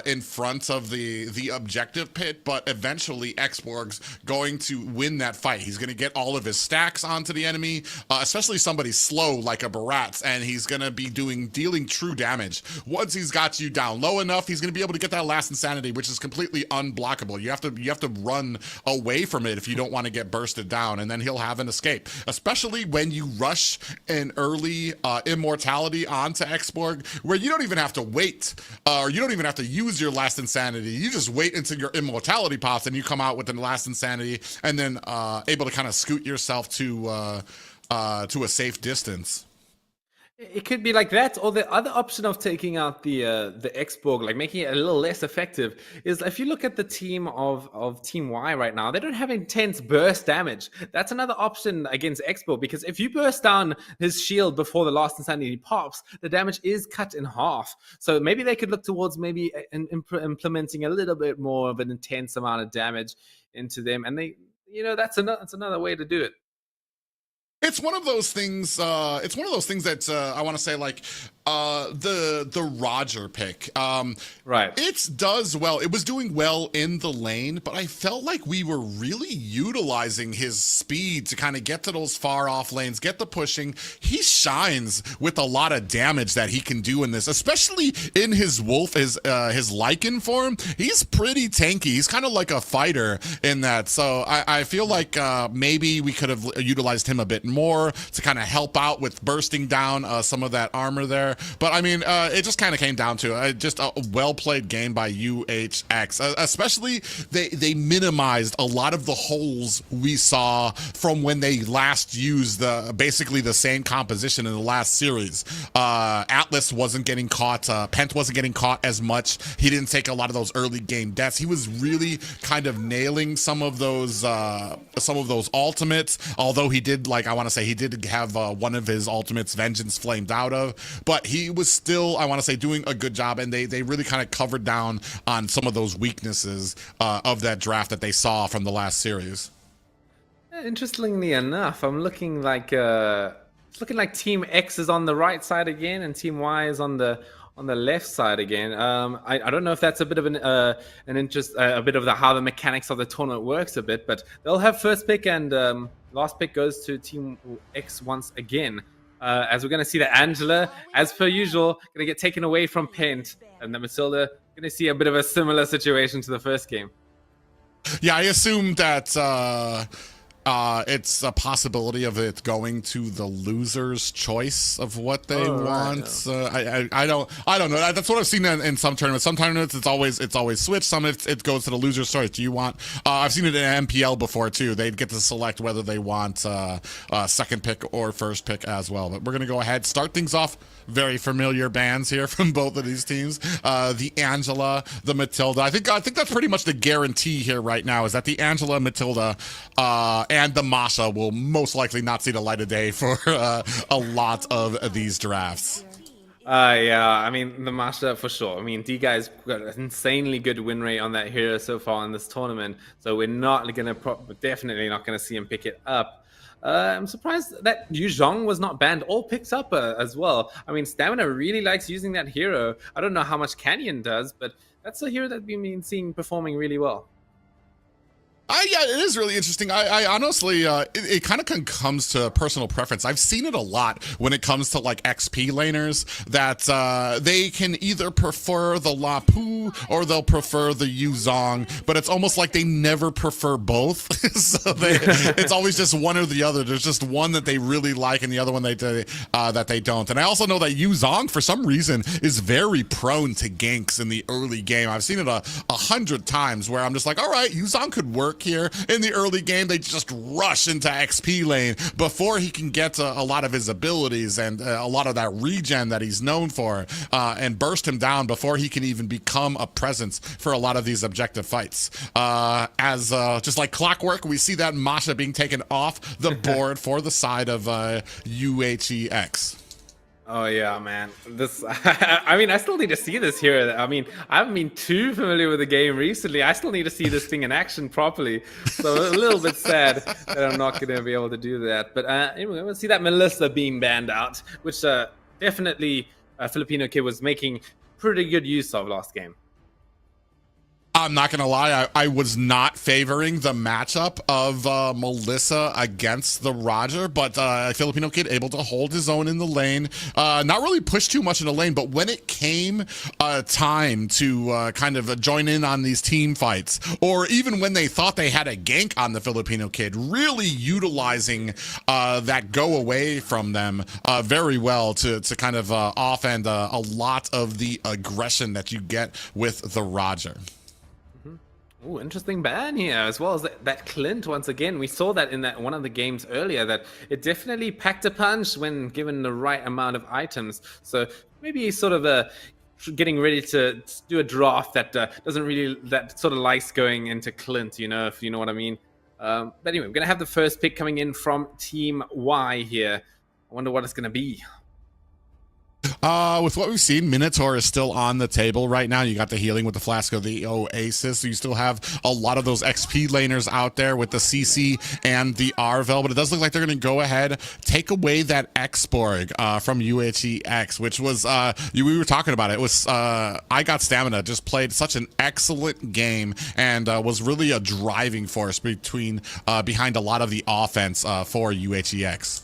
in front of the objective pit, but eventually Xborg's going to win that fight. He's going to get all of his stacks onto the enemy, especially somebody slow like a Barats, and he's going to be dealing true damage. Once he's got you down low enough, he's going to be able to get that last insanity, which is completely unblockable. You have to run away from it if you don't want to get bursted down, and then he'll have an escape. Especially when you rush an early immortality onto Xborg, where you don't even have to wait, or you don't even have to use your last insanity. You just wait until your immortality pops, and you come out with the last insanity, and then able to kind of scoot yourself to a safe distance. It could be like that, or the other option of taking out the Xborg, like making it a little less effective, is if you look at the team of Team Y right now, they don't have intense burst damage. That's another option against Xborg, because if you burst down his shield before the last insanity pops, the damage is cut in half. So maybe they could look towards maybe implementing a little bit more of an intense amount of damage into them, and that's another way to do it. It's one of those things. That I want to say, like the Roger pick. Right. It does well. It was doing well in the lane, but I felt like we were really utilizing his speed to kind of get to those far off lanes, get the pushing. He shines with a lot of damage that he can do in this, especially in his wolf, his Lycan form. He's pretty tanky. He's kind of like a fighter in that. So I feel like maybe we could have utilized him a bit more to kind of help out with bursting down some of that armor there. But I mean, it just kind of came down to just a well-played game by UHX. Especially, they minimized a lot of the holes we saw from when they last used basically the same composition in the last series. Atlas wasn't getting caught. Pent wasn't getting caught as much. He didn't take a lot of those early game deaths. He was really kind of nailing some of those ultimates. Although he did, like, I want to say he did have one of his ultimates, Vengeance, flamed out of, but he was still, I want to say, doing a good job. And they really kind of covered down on some of those weaknesses of that draft that they saw from the last series. Interestingly enough, I'm looking like it's looking like Team X is on the right side again, and Team Y is on the left side again. I don't know if that's a bit of an interest, a bit of how the mechanics of the tournament works a bit, but they'll have first pick, and last pick goes to Team X once again. As we're going to see that Angela, as per usual, going to get taken away from Pent, and then Matilda going to see a bit of a similar situation to the first game. Yeah, I assume that it's a possibility of it going to the loser's choice of what they want. Right, I don't know. That's what I've seen in some tournaments. Some tournaments it's always switched. Some it goes to the loser's choice. Do you want? I've seen it in MPL before too. They'd get to select whether they want second pick or first pick as well. But we're gonna go ahead, start things off. Very familiar bands here from both of these teams. The Angela, the Matilda. I think that's pretty much the guarantee here right now, is that the Angela, Matilda, and the Masha will most likely not see the light of day for a lot of these drafts. Yeah, I mean, the Masha for sure. I mean, D-Guy's got an insanely good win rate on that hero so far in this tournament, so we're definitely not going to see him pick it up. I'm surprised that Yu Zhong was not banned or picked up as well. I mean, Stamina really likes using that hero. I don't know how much Canyon does, but that's a hero that we've been seeing performing really well. Yeah, it is really interesting. I honestly, it kind of comes to personal preference. I've seen it a lot when it comes to like XP laners that they can either prefer the Lapu or they'll prefer the Yuzong, but it's almost like they never prefer both. So it's always just one or the other. There's just one that they really like and the other one that they don't. And I also know that Yuzong, for some reason, is very prone to ganks in the early game. I've seen it 100 times where I'm just like, all right, Yuzong could work here in the early game. They just rush into XP lane before he can get a lot of his abilities and a lot of that regen that he's known for, and burst him down before he can even become a presence for a lot of these objective fights. As just like clockwork, we see that Masha being taken off the board for the side of UHEX. Oh yeah, man. This, I mean, I still need to see this here. I mean, I haven't been too familiar with the game recently. I still need to see this thing in action properly. So a little bit sad that I'm not going to be able to do that. But anyway, we'll see that Melissa being banned out, which definitely Filipino Kid was making pretty good use of last game. I'm not going to lie, I was not favoring the matchup of Melissa against the Roger, but Filipino Kid able to hold his own in the lane, not really push too much in the lane, but when it came time to kind of join in on these team fights, or even when they thought they had a gank on the Filipino Kid, really utilizing that go away from them very well to kind of offend a lot of the aggression that you get with the Roger. Oh, interesting ban here, as well as that Clint once again. We saw that in that one of the games earlier, that it definitely packed a punch when given the right amount of items. So maybe sort of getting ready to do a draft that that sort of likes going into Clint, if you know what I mean. But anyway, we're going to have the first pick coming in from Team Y here. I wonder what it's going to be. With what we've seen, Minotaur is still on the table right now. You got the healing with the Flask of the Oasis. So you still have a lot of those XP laners out there with the CC and the Arvel, but it does look like they're going to go ahead, take away that Xborg from UHEX, which was, we were talking about it. It was, I Got Stamina just played such an excellent game and was really a driving force behind a lot of the offense for UHEX.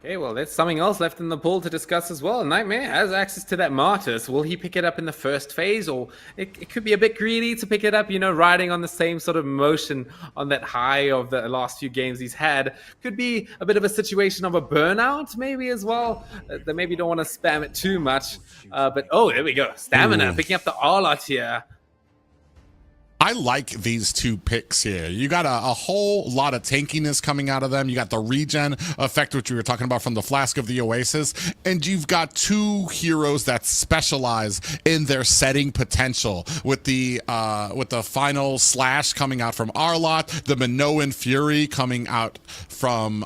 Okay, well, there's something else left in the pool to discuss as well. Nightmare has access to that Martyrs. Will he pick it up in the first phase, or it could be a bit greedy to pick it up, riding on the same sort of motion on that high of the last few games he's had. Could be a bit of a situation of a burnout, maybe, as well. They maybe don't want to spam it too much. But, there we go. Stamina, picking up the R-Lot here. I like these two picks here. You got a whole lot of tankiness coming out of them. You got the regen effect, which we were talking about from the Flask of the Oasis, and you've got two heroes that specialize in their setting potential with the final slash coming out from R-Lot, the Minoan Fury coming out from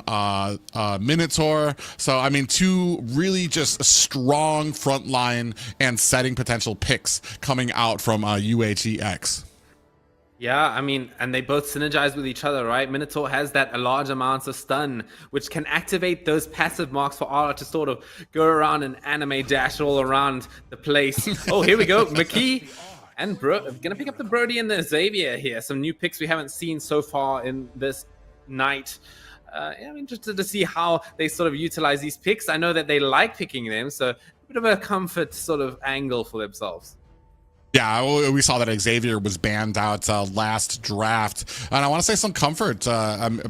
Minotaur. So I mean, two really just strong frontline and setting potential picks coming out from UHEX. Yeah, I mean, and they both synergize with each other, right? Minotaur has that a large amounts of stun, which can activate those passive marks for Ara to sort of go around and anime dash all around the place. Oh, here we go. McKee and gonna pick up the Brody and the Xavier here. Some new picks we haven't seen so far in this night. I'm interested to see how they sort of utilize these picks. I know that they like picking them, so a bit of a comfort sort of angle for themselves. Yeah, we saw that Xavier was banned out last draft. And I want to say some comfort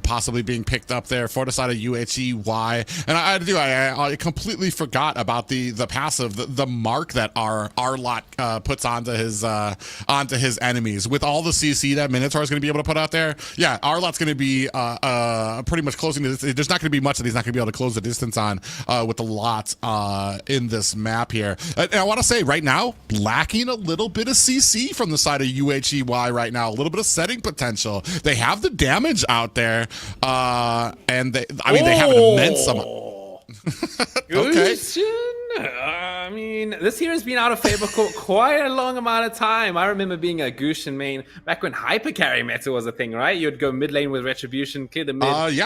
possibly being picked up there for the side of UHEY. And I completely forgot about the passive, the mark that R-Lot puts onto his enemies. With all the CC that Minotaur is going to be able to put out there, yeah, R-Lot's going to be pretty much closing this. There's not going to be much that he's not going to be able to close the distance on with a lot in this map here. And I want to say right now, lacking a little bit of CC from the side of UHEY right now, a little bit of setting potential. They have the damage out there, and they have an immense amount. Okay. I mean, this here has been out of favor for quite a long amount of time. I remember being a Gushin main back when hypercarry meta was a thing, right? You'd go mid lane with Retribution, clear the mid. That's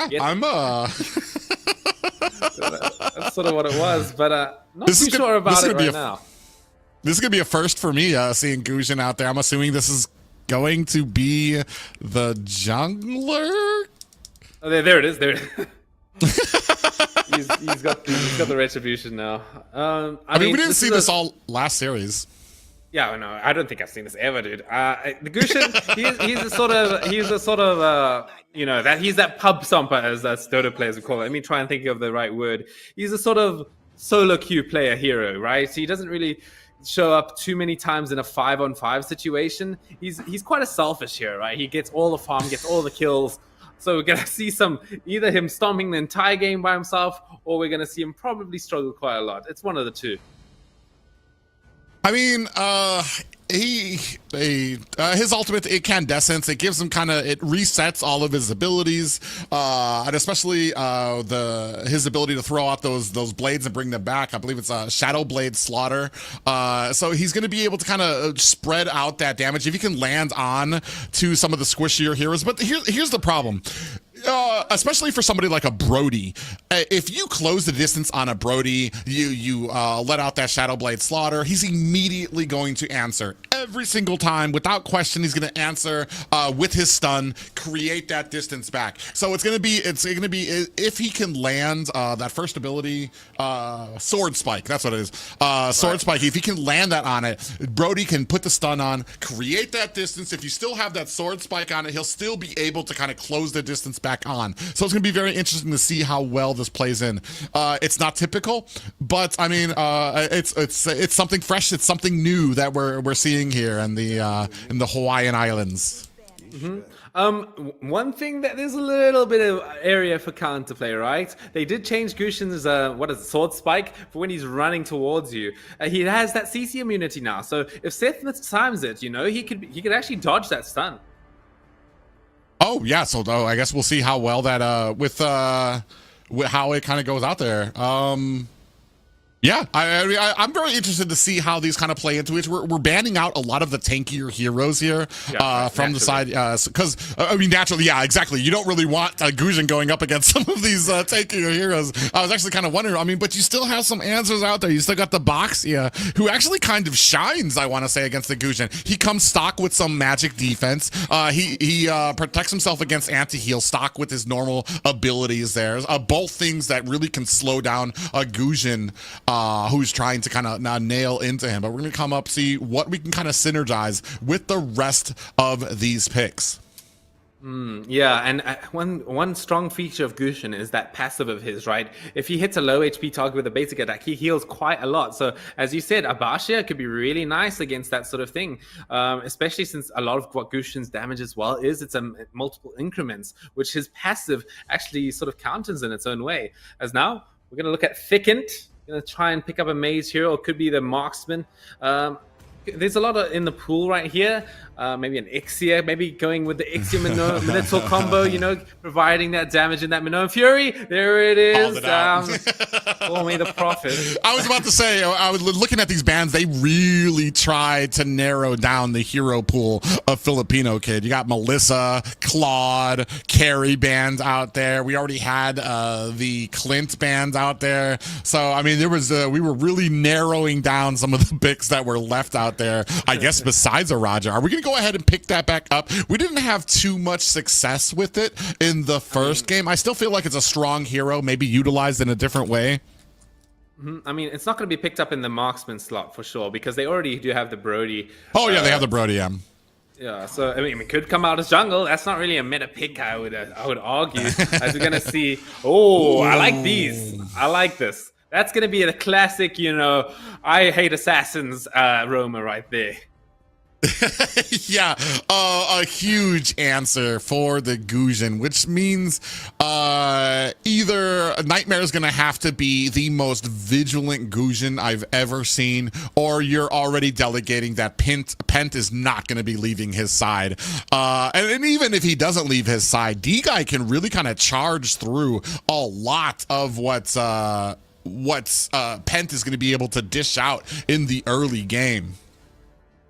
sort of what it was, but not too sure about it right now. This is going to be a first for me, seeing Gushin out there. I'm assuming this is going to be the jungler? Oh, there it is. There it is. he's got the Retribution now. I mean, we didn't see this all last series. Yeah, no, I don't think I've seen this ever, dude. The Gushin, he's a sort of he's that pub stomper, as us Dota players would call it. Let me try and think of the right word. He's a sort of solo queue player hero, right? So he doesn't really show up too many times in a 5-on-5 situation. He's quite a selfish hero, right? He gets all the farm, gets all the kills. So we're gonna see either him stomping the entire game by himself, or we're gonna see him probably struggle quite a lot. It's one of the two. I mean, his ultimate incandescence, it gives him it resets all of his abilities, and especially his ability to throw out those blades and bring them back. I believe it's a Shadow Blade Slaughter. So he's going to be able to spread out that damage if he can land on to some of the squishier heroes. But here's the problem. Especially for somebody like a Brody, if you close the distance on a Brody, you let out that Shadow Blade Slaughter, he's immediately going to answer every single time without question. He's going to answer with his stun, create that distance back. So it's going to be if he can land that first ability, Sword Spike. That's what it is. Sword Spike. If he can land that on it, Brody can put the stun on, create that distance. If you still have that Sword Spike on it, he'll still be able to close the distance back on. So it's going to be very interesting to see how well this plays in. It's not typical, but I mean, it's something fresh. It's something new that we're seeing here in the Hawaiian Islands. Mm-hmm. One thing that there's a little bit of area for counterplay, right? They did change Gushin's Sword Spike for when he's running towards you. He has that CC immunity now, so if Seth times it, he could actually dodge that stun. Oh yeah, so I guess we'll see how well that with how it goes out there. Yeah, I'm very interested to see how these kind of play into it. We're banning out a lot of the tankier heroes here from the side, because I mean, naturally, yeah, exactly. You don't really want Guzhin going up against some of these tankier heroes. I was actually kind of wondering. I mean, but you still have some answers out there. You still got the Boxia, who actually kind of shines, I want to say, against the Guzhin. He comes stock with some magic defense. He protects himself against anti-heal stock with his normal abilities there. Both things that really can slow down a Guzhin. Who's trying to kind of nail into him. But we're going to come up, see what we can kind of synergize with the rest of these picks. Yeah, and one strong feature of Guzhin is that passive of his, right? If he hits a low HP target with a basic attack, he heals quite a lot. So as you said, Abashia could be really nice against that sort of thing, especially since a lot of what Gushin's damage as well is it's multiple increments, which his passive actually sort of counters in its own way. As now, we're going to look at Thickened. Going to try and pick up a maze here, or could be the marksman. There's a lot in the pool right here. Maybe an Ixia, maybe going with the Ixia Minotaur combo, you know, providing that damage in that Minoan Fury. There it is. Call me the prophet. I was about to say, I was looking at these bands. They really tried to narrow down the hero pool of Filipino Kid. You got Melissa, Claude, Carrie bands out there. We already had the Clint bands out there. So, I mean, there was we were really narrowing down some of the picks that were left out there. I guess besides a Raja. Are we going to go ahead and pick that back up? We didn't have too much success with it in the first game. I still feel like it's a strong hero, maybe utilized in a different way. I mean, it's not going to be picked up in the marksman slot for sure, because they already do have the Brody. Oh, yeah, they have the Brody, Yeah, so I mean, it could come out as jungle. That's not really a meta pick, I would argue. As we're going to see. Oh, I like these. I like this. That's going to be the classic, you know, I hate assassins Roma right there. Yeah, a huge answer for the Guzhin, which means either Nightmare is going to have to be the most vigilant Guzhin I've ever seen, or you're already delegating that Pent is not going to be leaving his side. And even if he doesn't leave his side, D-Guy can really kind of charge through a lot of what's Pent is going to be able to dish out in the early game.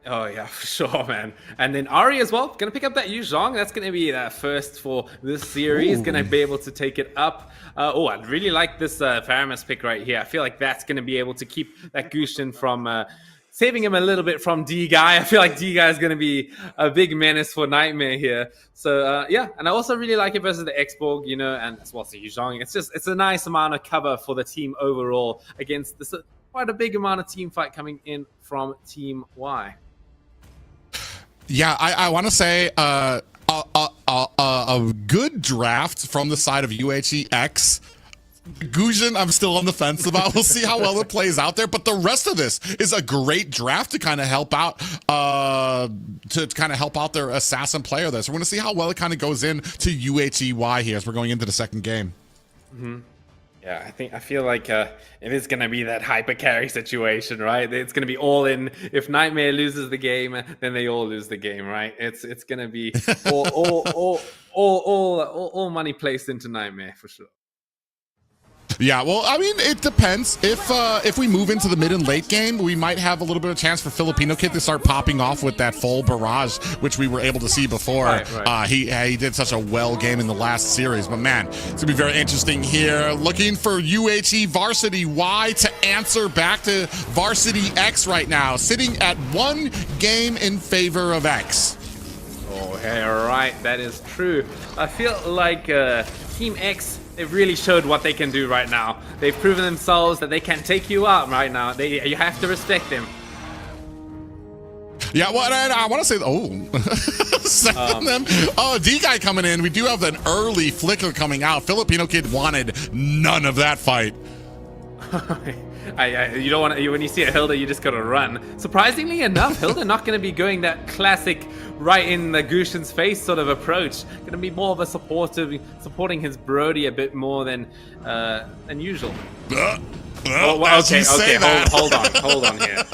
Oh, yeah, for sure, man. And then Ari as well, going to pick up that Yu Zhong. That's going to be that first for this series. Going to be able to take it up. Oh, I really like this Faramis pick right here. I feel like that's going to be able to keep that Guzhin from saving him a little bit from D-Guy. I feel like D-Guy is going to be a big menace for Nightmare here. So, yeah, and I also really like it versus the X-Borg, you know, and as well as the Yu Zhong. It's a nice amount of cover for the team overall against this quite a big amount of team fight coming in from Team Y. Yeah, I want to say a good draft from the side of UHEX. Guzhin, I'm still on the fence about. We'll see how well it plays out there. But the rest of this is a great draft to kind of help out their assassin player there. So we're going to see how well it kind of goes in to UHEY here as we're going into the second game. Yeah, I feel like it is going to be that hyper carry situation, right? It's going to be all in. If Nightmare loses the game, then they all lose the game, right? It's going to be all money placed into Nightmare for sure. Yeah, well, I mean, it depends. If we move into the mid and late game, we might have a little bit of chance for Filipino Kid to start popping off with that full barrage, which we were able to see before. Right. He did such a well game in the last series. But man, it's going to be very interesting here. Looking for UHE Varsity Y to answer back to Varsity X right now, sitting at 1 game in favor of X. Oh, hey, right, that is true. I feel like Team X, they've really showed what they can do right now. They've proven themselves that they can take you out right now. You have to respect them. Yeah, well, I want to say, them. Oh, D-Guy coming in. We do have an early flicker coming out. Filipino Kid wanted none of that fight. You don't want to, when you see a Hilda, you just gotta run. Surprisingly enough, Hilda not going to be going that classic right in the Guzhin's face sort of approach. Going to be more of a supporting his Brody a bit more than usual. Okay, hold on here.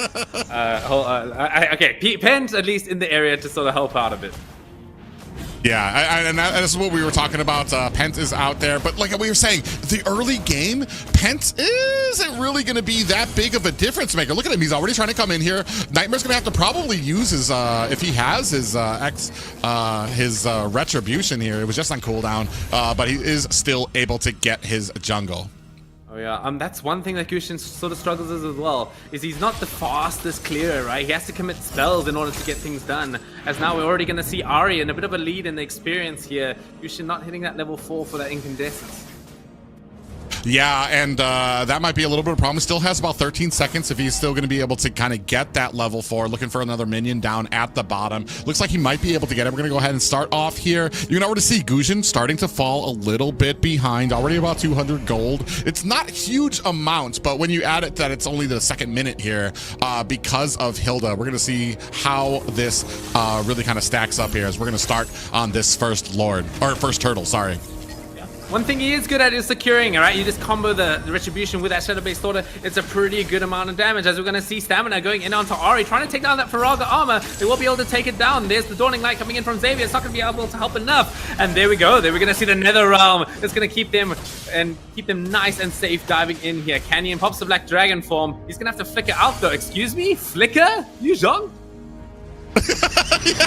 Okay, Pent at least in the area to sort of help out a bit. Yeah, and this is what we were talking about. Pent is out there, but like we were saying, the early game, Pent isn't really going to be that big of a difference maker. Look at him; he's already trying to come in here. Nightmare's going to have to probably use his, if he has his retribution here. It was just on cooldown, but he is still able to get his jungle. Oh yeah, that's one thing that Gushin sort of struggles with as well, is he's not the fastest clearer, right? He has to commit spells in order to get things done. As now we're already going to see Ari in a bit of a lead in the experience here. Gushin not hitting that level 4 for that incandescence. Yeah, and that might be a little bit of a problem. Still has about 13 seconds if he's still going to be able to kind of get that level 4. Looking for another minion down at the bottom. Looks like he might be able to get it. We're going to go ahead and start off here. You can already see Gushin starting to fall a little bit behind. Already about 200 gold. It's not huge amounts, but when you add it that it's only the second minute here because of Hilda, we're going to see how this really kind of stacks up here as we're going to start on this first turtle, sorry. One thing he is good at is securing, all right? You just combo the retribution with that shadow-based order. It's a pretty good amount of damage, as we're going to see Stamina going in onto Ari, trying to take down that Faraga armor. They will be able to take it down. There's the Dawning Light coming in from Xavier. It's not going to be able to help enough. And there we go. There we're going to see the Nether Realm. It's going to keep them nice and safe diving in here. Canyon pops the Black Dragon form. He's going to have to flicker out, though. Excuse me? Flicker? Yuzhong? Yeah,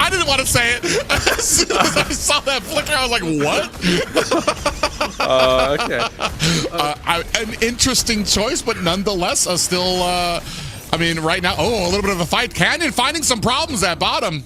I didn't want to say it. As soon as I saw that flicker, I was like, what? Okay. An interesting choice, but nonetheless, still, I mean, right now, a little bit of a fight. Canyon finding some problems at bottom.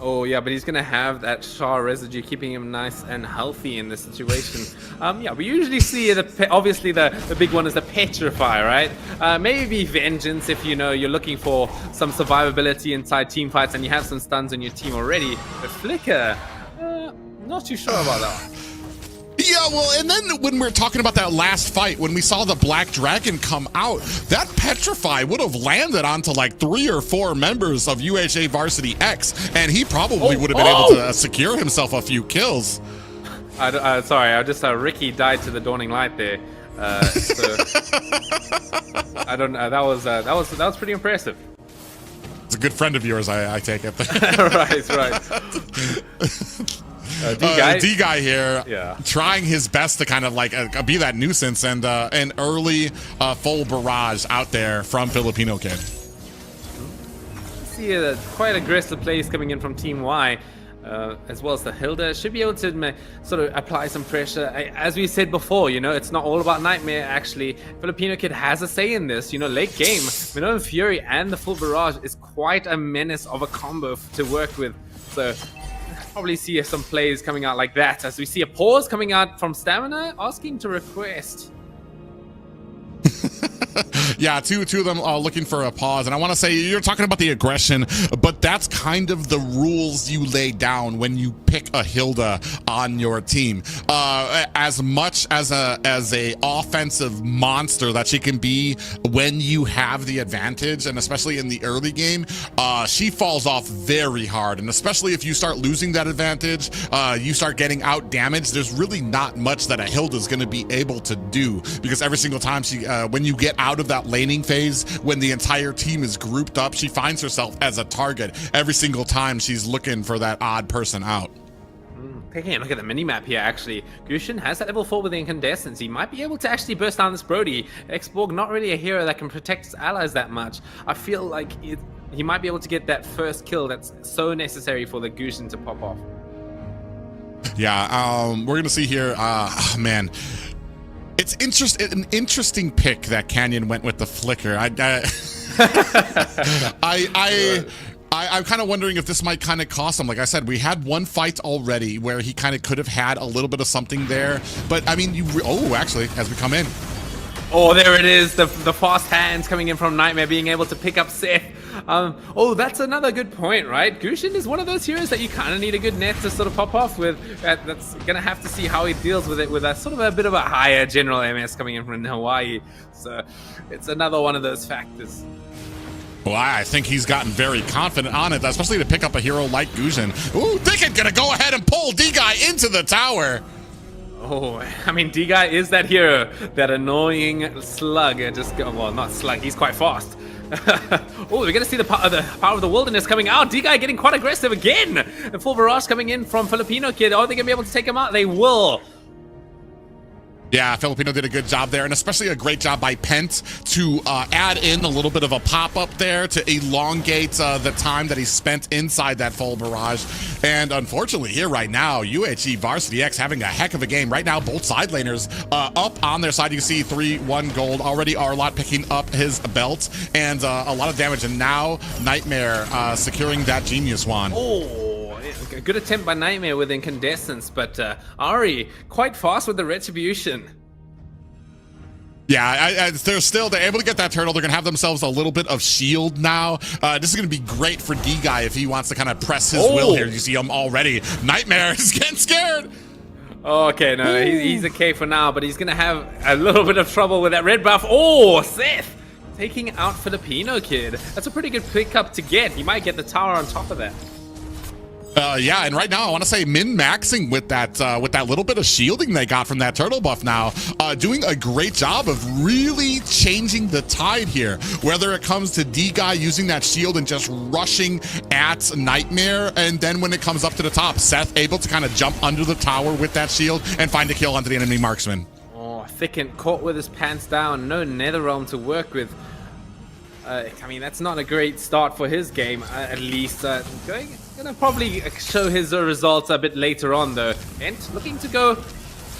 Oh, yeah, but he's going to have that Char residue keeping him nice and healthy in this situation. Yeah, we usually see, obviously, the big one is the Petrify, right? Maybe Vengeance if, you're looking for some survivability inside team fights and you have some stuns on your team already. But Flicker, not too sure about that one. Yeah, well, and then when we were talking about that last fight, when we saw the Black Dragon come out, that Petrify would have landed onto like 3 or 4 members of UHA Varsity X, and he probably would have been able to secure himself a few kills. Sorry, I just Ricky died to the Dawning Light there. So I don't know. That was pretty impressive. It's a good friend of yours, I take it. Right. D-Guy here, yeah, trying his best to kind of like be that nuisance and an early full barrage out there from Filipino Kid. See quite aggressive plays coming in from Team Y. As well as the Hilda should be able to sort of apply some pressure. As we said before, it's not all about Nightmare. Actually, Filipino Kid has a say in this. Late game, Minoan Fury and the full barrage is quite a menace of a combo to work with. So probably see some plays coming out like that, as we see a pause coming out from Stamina asking to request. Yeah, two of them looking for a pause. And I want to say, you're talking about the aggression, but that's kind of the rules you lay down when you pick a Hilda on your team. As much as a offensive monster that she can be when you have the advantage, and especially in the early game, she falls off very hard. And especially if you start losing that advantage, you start getting out damaged, there's really not much that a Hilda is going to be able to do, because every single time when you get out of that laning phase, when the entire team is grouped up, she finds herself as a target every single time she's looking for that odd person out. Taking a look at the mini-map here, actually, Gushin has that level 4 with the incandescence. He might be able to actually burst down this Brody. Xborg, not really a hero that can protect his allies that much. I feel like he might be able to get that first kill that's so necessary for the Gushin to pop off. Yeah, we're going to see here, man. It's an interesting pick that Canyon went with the flicker. I'm kind of wondering if this might kind of cost him. Like I said, we had one fight already where he kind of could have had a little bit of something there. But I mean, actually, as we come in. Oh, there it is. The fast hands coming in from Nightmare, being able to pick up Seth. That's another good point, right? Gushin is one of those heroes that you kind of need a good net to sort of pop off with. That's going to have to see how he deals with it, with a sort of a bit of a higher general MS coming in from Hawaii. So it's another one of those factors. Well, I think he's gotten very confident on it, especially to pick up a hero like Gushin. Ooh, Thicket gonna go ahead and pull D-Guy into the tower. Oh, I mean, D-Guy is that hero, that annoying slug. Well, not slug, he's quite fast. Oh, we're going to see the power of the wilderness coming out. D-Guy getting quite aggressive again. The full barrage coming in from Filipino Kid. Are they going to be able to take him out? They will. Yeah, Filipino did a good job there, and especially a great job by Pent to add in a little bit of a pop-up there to elongate the time that he spent inside that full barrage. And unfortunately here right now, UHE Varsity X having a heck of a game. Right now, both side laners up on their side. You can see 3-1 gold. Already Arlott picking up his belt, and a lot of damage. And now Nightmare securing that Genius Wand. Oh. A good attempt by Nightmare with Incandescence, but Ari quite fast with the Retribution. Yeah, they're able to get that turtle. They're going to have themselves a little bit of shield now. This is going to be great for D-Guy if he wants to kind of press his will here. You see him already. Nightmare is getting scared. Okay, no, he's okay for now, but he's going to have a little bit of trouble with that red buff. Oh, Seth taking out Filipino Kid. That's a pretty good pickup to get. He might get the tower on top of that. Yeah, and right now I want to say min-maxing with that little bit of shielding they got from that turtle buff now, doing a great job of really changing the tide here. Whether it comes to D-Guy using that shield and just rushing at Nightmare, and then when it comes up to the top, Seth able to kind of jump under the tower with that shield and find a kill onto the enemy marksman. Oh, Thicken caught with his pants down, no Netherrealm to work with. I mean, that's not a great start for his game, at least. Gonna probably show his results a bit later on, though. Ent looking to go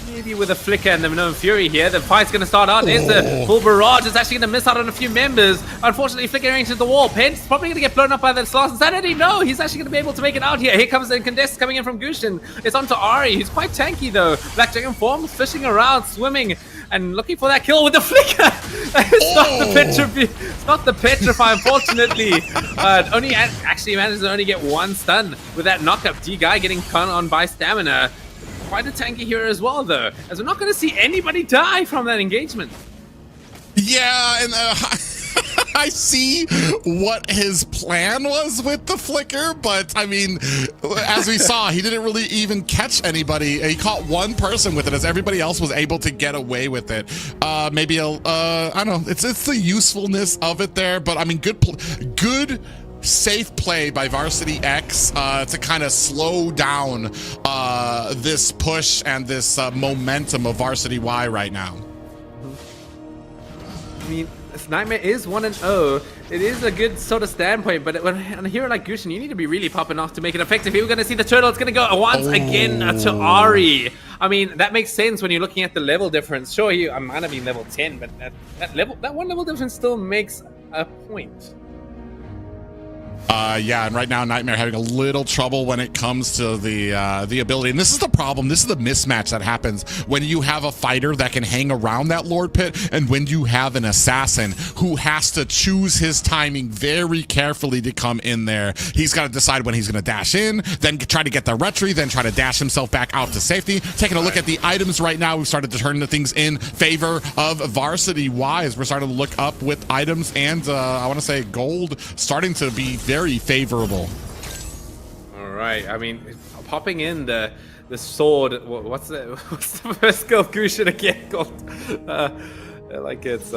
maybe with a flicker and the known fury here. The fight's gonna start out. There's the full barrage. It's actually gonna miss out on a few members. Unfortunately, flickering into the wall. Pent's probably gonna get blown up by the Last Insanity. No, he's actually gonna be able to make it out here. Here comes the Incandescence coming in from Gushin. It's onto Ari, who's quite tanky though. Black Dragon form, fishing around, swimming, and looking for that kill with the flicker. It's not the Petrify, unfortunately. Only actually managed to only get one stun with that knockup. D-Guy getting caught on by stamina. Quite a tanky hero as well, though, as we're not going to see anybody die from that engagement. Yeah, and I see what his plan was with the flicker, but I mean, as we saw, he didn't really even catch anybody. He caught one person with it, as everybody else was able to get away with it. Maybe I don't know. It's the usefulness of it there, but I mean, good. Safe play by Varsity X to kind of slow down this push and this momentum of Varsity Y right now. I mean, this Nightmare is 1-0. It is a good sort of standpoint, but on a hero like Gushin, you need to be really popping off to make it effective. Here we're going to see the turtle. It's going to go once again to Ari. I mean, that makes sense when you're looking at the level difference. Sure, I might have been level 10, but that one level difference still makes a point. Yeah, and right now Nightmare having a little trouble when it comes to the ability. And this is the problem. This is the mismatch that happens when you have a fighter that can hang around that Lord Pit and when you have an assassin who has to choose his timing very carefully to come in there. He's got to decide when he's going to dash in, then try to get the retry, then try to dash himself back out to safety. Taking a look at the items right now, we've started to turn the things in favor of Varsity Y as we're starting to look up with items and I want to say gold starting to be very favorable. All right, I mean, popping in the sword. What's the first skill Gushin again called? Like it's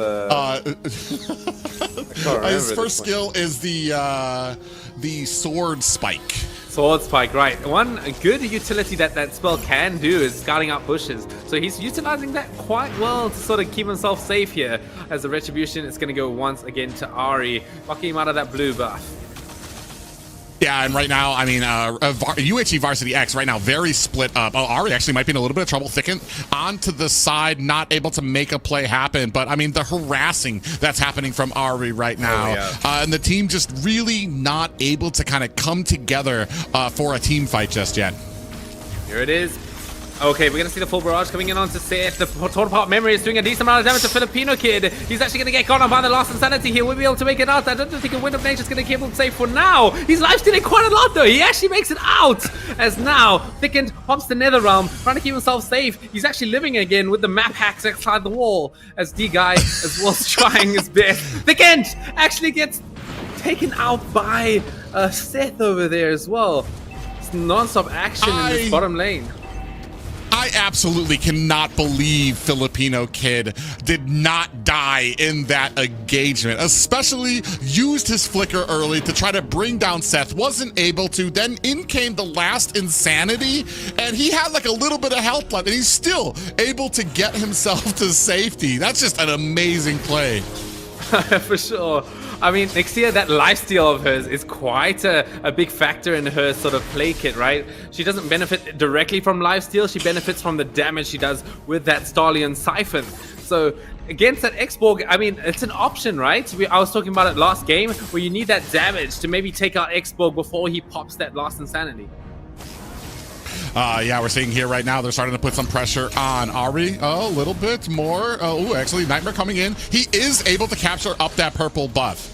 his first skill is the sword spike. Sword spike, right. One good utility that spell can do is scouting out bushes. So he's utilizing that quite well to sort of keep himself safe here. As the retribution is going to go once again to Ari, knocking him out of that blue buff. Yeah, and right now, I mean, UHE Varsity X right now very split up. Oh, Ari actually might be in a little bit of trouble. Thicken onto the side, not able to make a play happen. But I mean, the harassing that's happening from Ari right now, and the team just really not able to kind of come together for a team fight just yet. Here it is. Okay, we're going to see the full barrage coming in onto Seth. The Total Part Memory is doing a decent amount of damage to Filipino Kid. He's actually going to get caught on by the Last Insanity here. We'll be able to make it out. I don't think a Wind of Nature is going to keep him safe for now. He's life-stealing quite a lot, though. He actually makes it out. As now, Thickened hops the Netherrealm, trying to keep himself safe. He's actually living again with the map hacks outside the wall. As D-Guy as well is trying his best. Thickened actually gets taken out by Seth over there as well. It's non-stop action in this bottom lane. I absolutely cannot believe Filipino Kid did not die in that engagement, especially used his flicker early to try to bring down Seth, wasn't able to, then in came the last insanity, and he had like a little bit of health left, and he's still able to get himself to safety. That's just an amazing play. For sure. I mean, Nixia, that lifesteal of hers is quite a big factor in her sort of play kit, right? She doesn't benefit directly from lifesteal. She benefits from the damage she does with that Stallion Siphon. So against that X-Borg, I mean, it's an option, right? I was talking about it last game, where you need that damage to maybe take out X-Borg before he pops that last insanity. Yeah, we're seeing here right now, they're starting to put some pressure on Ari a little bit more. Oh, actually, Nightmare coming in. He is able to capture up that purple buff.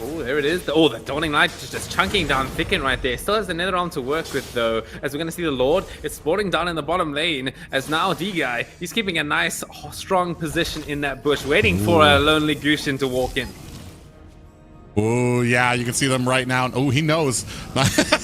Oh, there it is. Oh, the Dawning Light just chunking down Thicken right there. Still has the Nether Arm to work with, though, as we're going to see the Lord. It's sporting down in the bottom lane, as now D-Guy, he's keeping a nice, strong position in that bush, waiting for a Lonely Gushin to walk in. Oh, yeah, you can see them right now. Oh, he knows.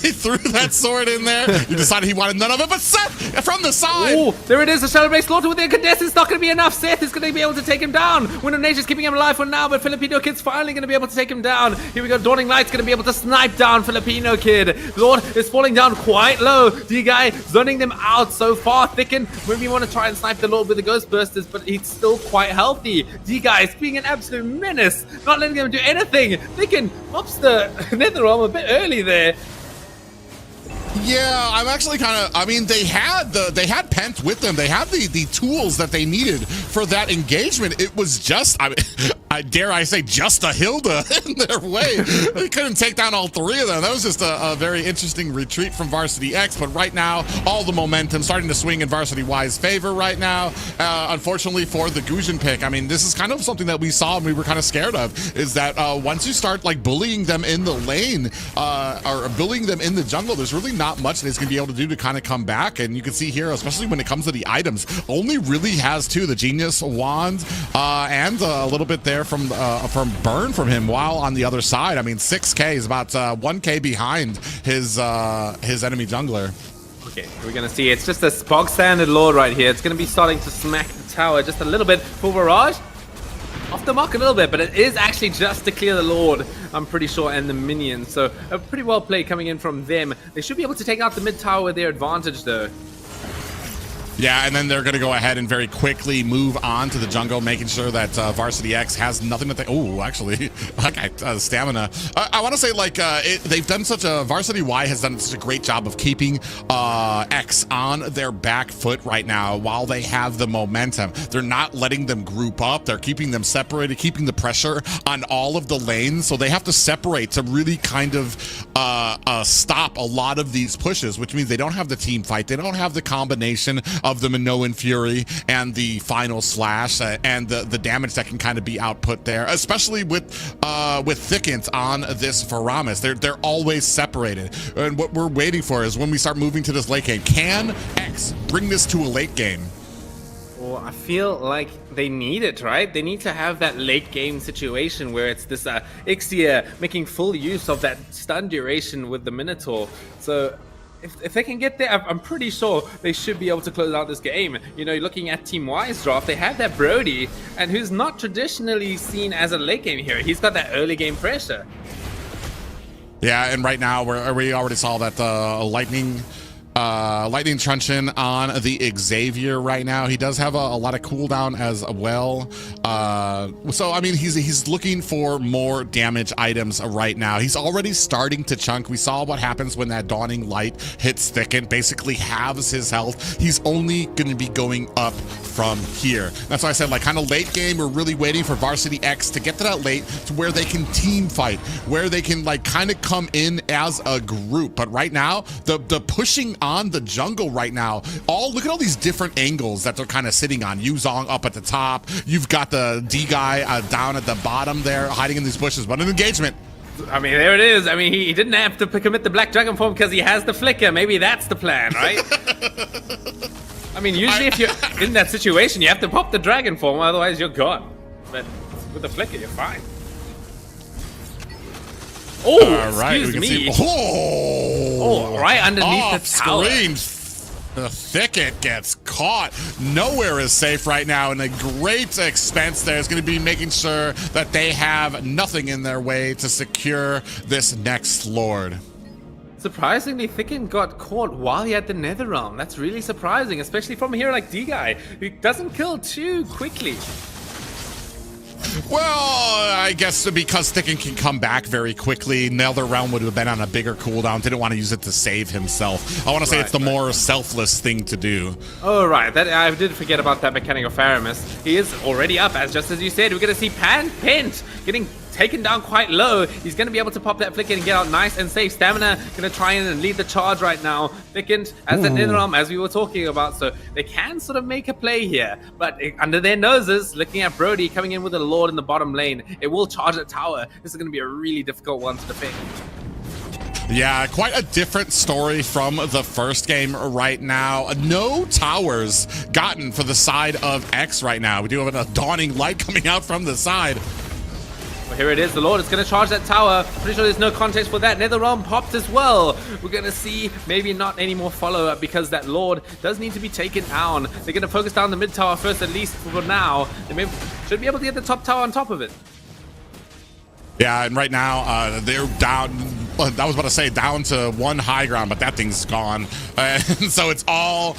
He threw that sword in there. He decided he wanted none of it, but Seth from the side. Oh, there it is. The Shadow-based Slaughter with the incandescence. It's not going to be enough. Seth is going to be able to take him down. Wind of Nature's keeping him alive for now, but Filipino Kid's finally going to be able to take him down. Here we go. Dawning Light's going to be able to snipe down Filipino Kid. Lord is falling down quite low. D-Guy zoning them out so far. Thicken. Maybe want to try and snipe the Lord with the Ghost Bursters, but he's still quite healthy. D-Guy is being an absolute menace, not letting him do anything. Thicken pops the Nether Realm a bit early there. Yeah, I'm actually kind of, I mean, they had Pent with them. They had the tools that they needed for that engagement. It was just, I mean, dare I say, just a Hilda in their way. They couldn't take down all three of them. That was just a very interesting retreat from Varsity X. But right now, all the momentum starting to swing in Varsity Y's favor right now. Unfortunately for the Gujin pick, I mean, this is kind of something that we saw and we were kind of scared of, is that once you start like bullying them in the lane or bullying them in the jungle, there's really not much that he's going to be able to do to kind of come back. And you can see here, especially when it comes to the items, only really has two, the Genius Wand and a little bit there from Burn from him, while on the other side, I mean, 6K is about 1K behind his enemy jungler. Okay, we're going to see it's just a bog standard Lord right here. It's going to be starting to smack the tower just a little bit for Barrage. Off the mark a little bit, but it is actually just to clear the Lord, I'm pretty sure, and the minions. So a pretty well played coming in from them. They should be able to take out the mid tower with their advantage, though. Yeah, and then they're going to go ahead and very quickly move on to the jungle, making sure that Varsity X has nothing to think. Oh, actually, okay, stamina. I want to say, like, they've done such a, Varsity Y has done such a great job of keeping X on their back foot right now while they have the momentum. They're not letting them group up. They're keeping them separated, keeping the pressure on all of the lanes. So they have to separate to really kind of stop a lot of these pushes, which means they don't have the team fight. They don't have the combination of the Minoan Fury and the final slash and the damage that can kind of be output there, especially with Thickens on this Varamis. They're always separated. And what we're waiting for is when we start moving to this late game, can X bring this to a late game? Well, I feel like they need it, right? They need to have that late game situation where it's this Ixia making full use of that stun duration with the Minotaur. So if they can get there, I'm pretty sure they should be able to close out this game. You know, looking at Team Y's draft, they have that Brody, and who's not traditionally seen as a late game hero. He's got that early game pressure. Yeah, and right now we already saw that Lightning Truncheon on the Xavier right now. He does have a lot of cooldown as well. So I mean, he's looking for more damage items right now. He's already starting to chunk. We saw what happens when that Dawning Light hits Thicken, basically halves his health. He's only going to be going up from here. That's why I said, like, kind of late game, we're really waiting for Varsity X to get to that late to where they can team fight, where they can like kind of come in as a group. But right now, the pushing on the jungle right now, look at all these different angles that they're kind of sitting on. Yuzong up at the top, you've got the D guy down at the bottom there hiding in these bushes, but an engagement. I mean, there it is. I mean, he didn't have to commit the Black Dragon form because he has the flicker. Maybe that's the plan, right? I mean, usually if you're in that situation, you have to pop the dragon form, otherwise you're gone. But with the flicker, you're fine. Oh, right, excuse me. Oh, right underneath the tower. Screen. The Thicket gets caught. Nowhere is safe right now, and a great expense there is going to be making sure that they have nothing in their way to secure this next Lord. Surprisingly, Thicken got caught while he had the Nether Realm. That's really surprising, especially from a hero like D-Guy, who doesn't kill too quickly. Well, I guess because Thicken can come back very quickly. Nether Realm would have been on a bigger cooldown. Didn't want to use it to save himself. I want to say it's the more selfless thing to do. Oh, right. That I did forget about that mechanic of Aramis. He is already up, as just as you said. We're going to see Pent getting taken down quite low. He's going to be able to pop that flicker and get out nice and safe. Stamina going to try and lead the charge right now. Thickened as the Nether Realm, as we were talking about. So they can sort of make a play here. But under their noses, looking at Brody coming in with a Lord in the bottom lane, it will charge that tower. This is going to be a really difficult one to defend. Yeah, quite a different story from the first game right now. No towers gotten for the side of X right now. We do have a dawning light coming out from the side. Well, here it is. The Lord is going to charge that tower. Pretty sure there's no context for that. Nether Realm popped as well. We're going to see maybe not any more follow-up because that Lord does need to be taken down. They're going to focus down the mid tower first, at least for now. They should be able to get the top tower on top of it. Yeah, and right now they're down. I was about to say down to one high ground, but that thing's gone. And so it's all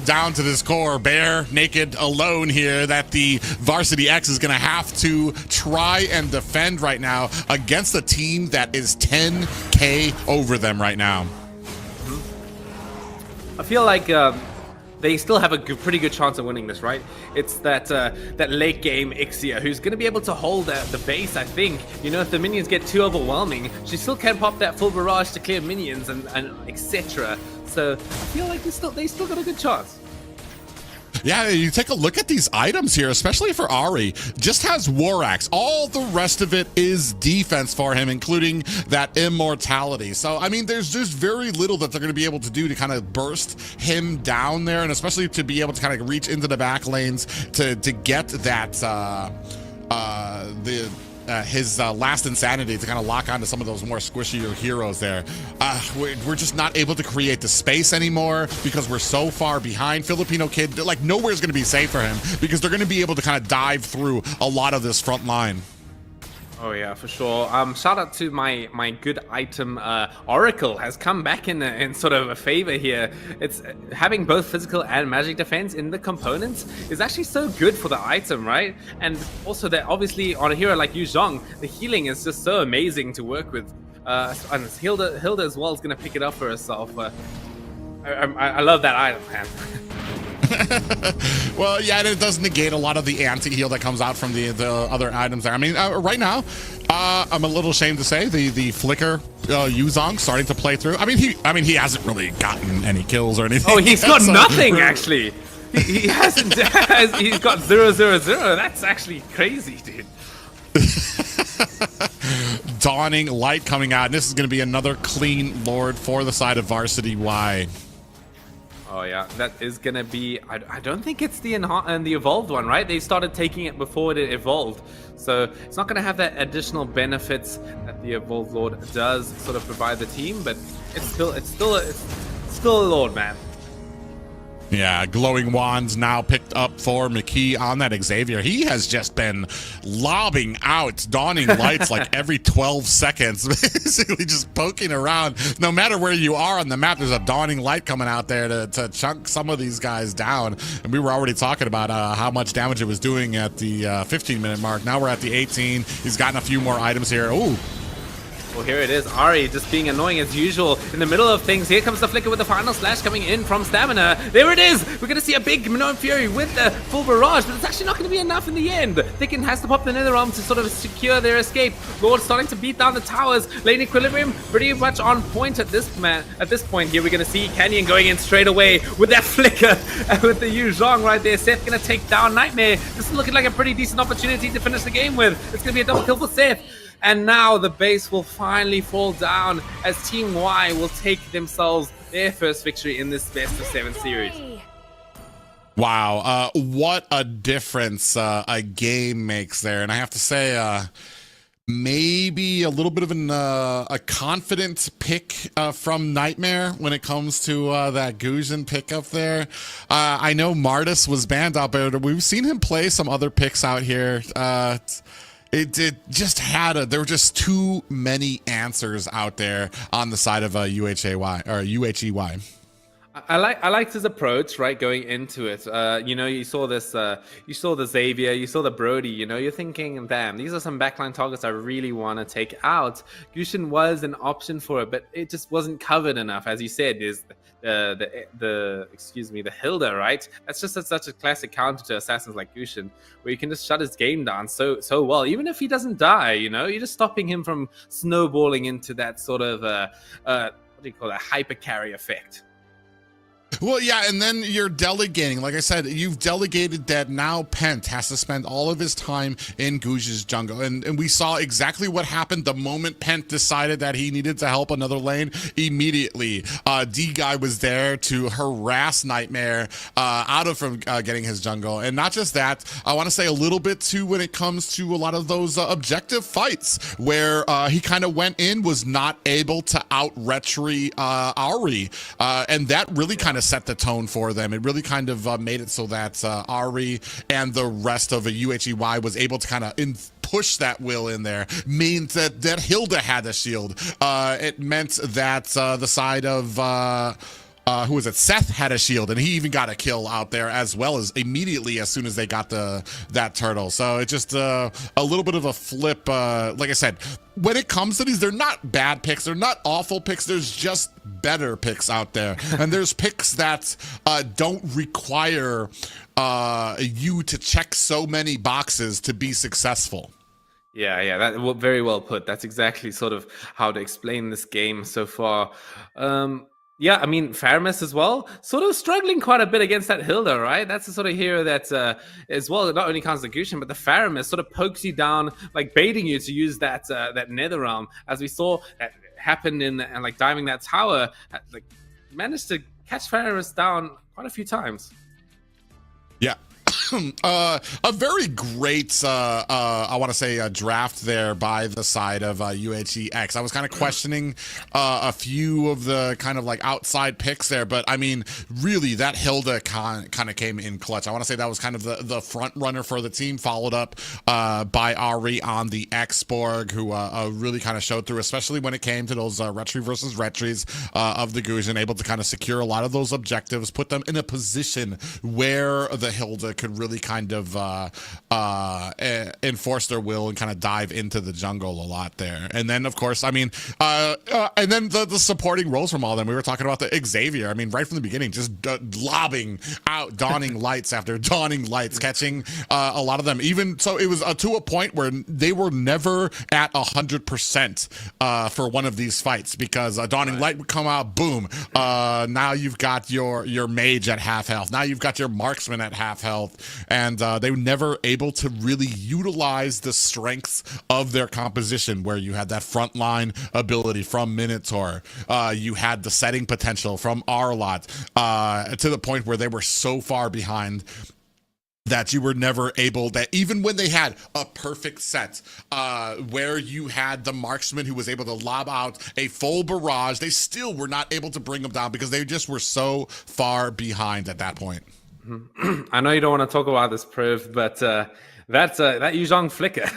down to this core, bare, naked, alone here that the Varsity X is going to have to try and defend right now against a team that is 10K over them right now. I feel like they still have a pretty good chance of winning this, right? It's that late game Ixia who's going to be able to hold the base, I think. You know, if the minions get too overwhelming, she still can pop that full barrage to clear minions and etc. So I feel like they still got a good chance. Yeah, you take a look at these items here, especially for Ari. Just has War Axe. All the rest of it is defense for him, including that immortality. So, I mean, there's just very little that they're going to be able to do to kind of burst him down there, and especially to be able to kind of reach into the back lanes to get that his last insanity to kind of lock onto some of those more squishier heroes there. We're just not able to create the space anymore because we're so far behind. Filipino Kid, like, nowhere's going to be safe for him because they're going to be able to kind of dive through a lot of this front line. Oh yeah, for sure. Shout out to my good item. Oracle has come back in sort of a favor here. It's having both physical and magic defense in the components is actually so good for the item, right? And also that obviously on a hero like Yu Zhong, the healing is just so amazing to work with. And Hilda as well is going to pick it up for herself. I love that item, man. Well, yeah, and it does negate a lot of the anti-heal that comes out from the other items there. I mean, right now, I'm a little ashamed to say the flicker Yu Zhong starting to play through. I mean, he hasn't really gotten any kills or anything. Oh, he's got nothing actually. He hasn't. He's got 0, 0, 0. That's actually crazy, dude. Dawning light coming out, and this is going to be another clean Lord for the side of Varsity Y. Oh yeah, that is gonna be. I don't think it's the evolved one, right? They started taking it before it evolved, so it's not gonna have that additional benefits that the evolved Lord does sort of provide the team. But it's still a Lord, man. Yeah, glowing wands now picked up for McKee on that Xavier. He has just been lobbing out dawning lights like every 12 seconds, basically just poking around. No matter where you are on the map, there's a dawning light coming out there to chunk some of these guys down. And we were already talking about how much damage it was doing at the 15-minute mark. Now we're at the 18. He's gotten a few more items here. Ooh. Well, here it is. Ari just being annoying as usual in the middle of things. Here comes the flicker with the final slash coming in from Stamina. There it is. We're going to see a big Minoan Fury with the full barrage, but it's actually not going to be enough in the end. Thicken has to pop the Nether Realm to sort of secure their escape. Lord starting to beat down the towers. Lane equilibrium pretty much on point at this point. Here we're going to see Canyon going in straight away with that flicker with the Yu Zhong right there. Seth going to take down Nightmare. This is looking like a pretty decent opportunity to finish the game with. It's going to be a double kill for Seth. And now the base will finally fall down as Team Y will take themselves their first victory in this best of 7 series. Wow, what a difference a game makes there. And I have to say, maybe a little bit of a confident pick from Nightmare when it comes to that Guzin pick up there. I know Martis was banned out, but we've seen him play some other picks out here. It just there were just too many answers out there on the side of UHAY or UHEY. I liked his approach, right, going into it. You saw this, you saw the Xavier, you saw the Brody. You're thinking, damn, these are some backline targets I really want to take out. Gushin was an option for it, but it just wasn't covered enough. As you said, is the Hilda, right? That's just such a classic counter to assassins like Gushin, where you can just shut his game down so well. Even if he doesn't die, you're just stopping him from snowballing into that sort of what do you call it, hyper carry effect. Well, yeah, and then you're delegating. Like I said, you've delegated that now Pent has to spend all of his time in Guz's jungle. And we saw exactly what happened the moment Pent decided that he needed to help another lane. Immediately, D-Guy was there to harass Nightmare out of from getting his jungle. And not just that, I want to say a little bit too when it comes to a lot of those objective fights where he kind of went in, was not able to out-retry Ari. And that really kind of set the tone for them. It really kind of made it so that Ari and the rest of the UHEY was able to kind of push that will in there. Means that Hilda had a shield. It meant that the side of who was it? Seth had a shield, and he even got a kill out there as well as immediately as soon as they got that turtle. So it's just a little bit of a flip. Like I said, when it comes to these, they're not bad picks. They're not awful picks. There's just better picks out there. And there's picks that don't require you to check so many boxes to be successful. Yeah, that very well put. That's exactly sort of how to explain this game so far. Yeah, I mean, Faramis as well, sort of struggling quite a bit against that Hilda, right? That's the sort of hero that, as well, not only counts the Gushin, but the Faramis sort of pokes you down, like baiting you to use that Nether Realm, as we saw that happen and like diving that tower, like managed to catch Faramis down quite a few times. Yeah. A very great, I want to say, draft there by the side of UHEX. I was kind of questioning a few of the kind of like outside picks there, but I mean, really, that Hilda kind of came in clutch. I want to say that was kind of the front runner for the team, followed up by Ari on the Xborg, who really kind of showed through, especially when it came to those retry versus retries of the Guzin, able to kind of secure a lot of those objectives, put them in a position where the Hilda could really kind of enforce their will and kind of dive into the jungle a lot there. And then, of course, I mean, and then the supporting roles from all of them. We were talking about the Xavier. I mean, right from the beginning, just lobbing out dawning lights after dawning lights, catching a lot of them. Even so, it was to a point where they were never at 100% for one of these fights, because a dawning light would come out, boom. Now you've got your mage at half health. Now you've got your marksman at half health. And they were never able to really utilize the strengths of their composition, where you had that frontline ability from Minotaur. You had the setting potential from Arlot, to the point where they were so far behind that you were never able, that even when they had a perfect set, where you had the marksman who was able to lob out a full barrage, they still were not able to bring them down because they just were so far behind at that point. I know you don't want to talk about this, Priv, but that Yuzhong flicker.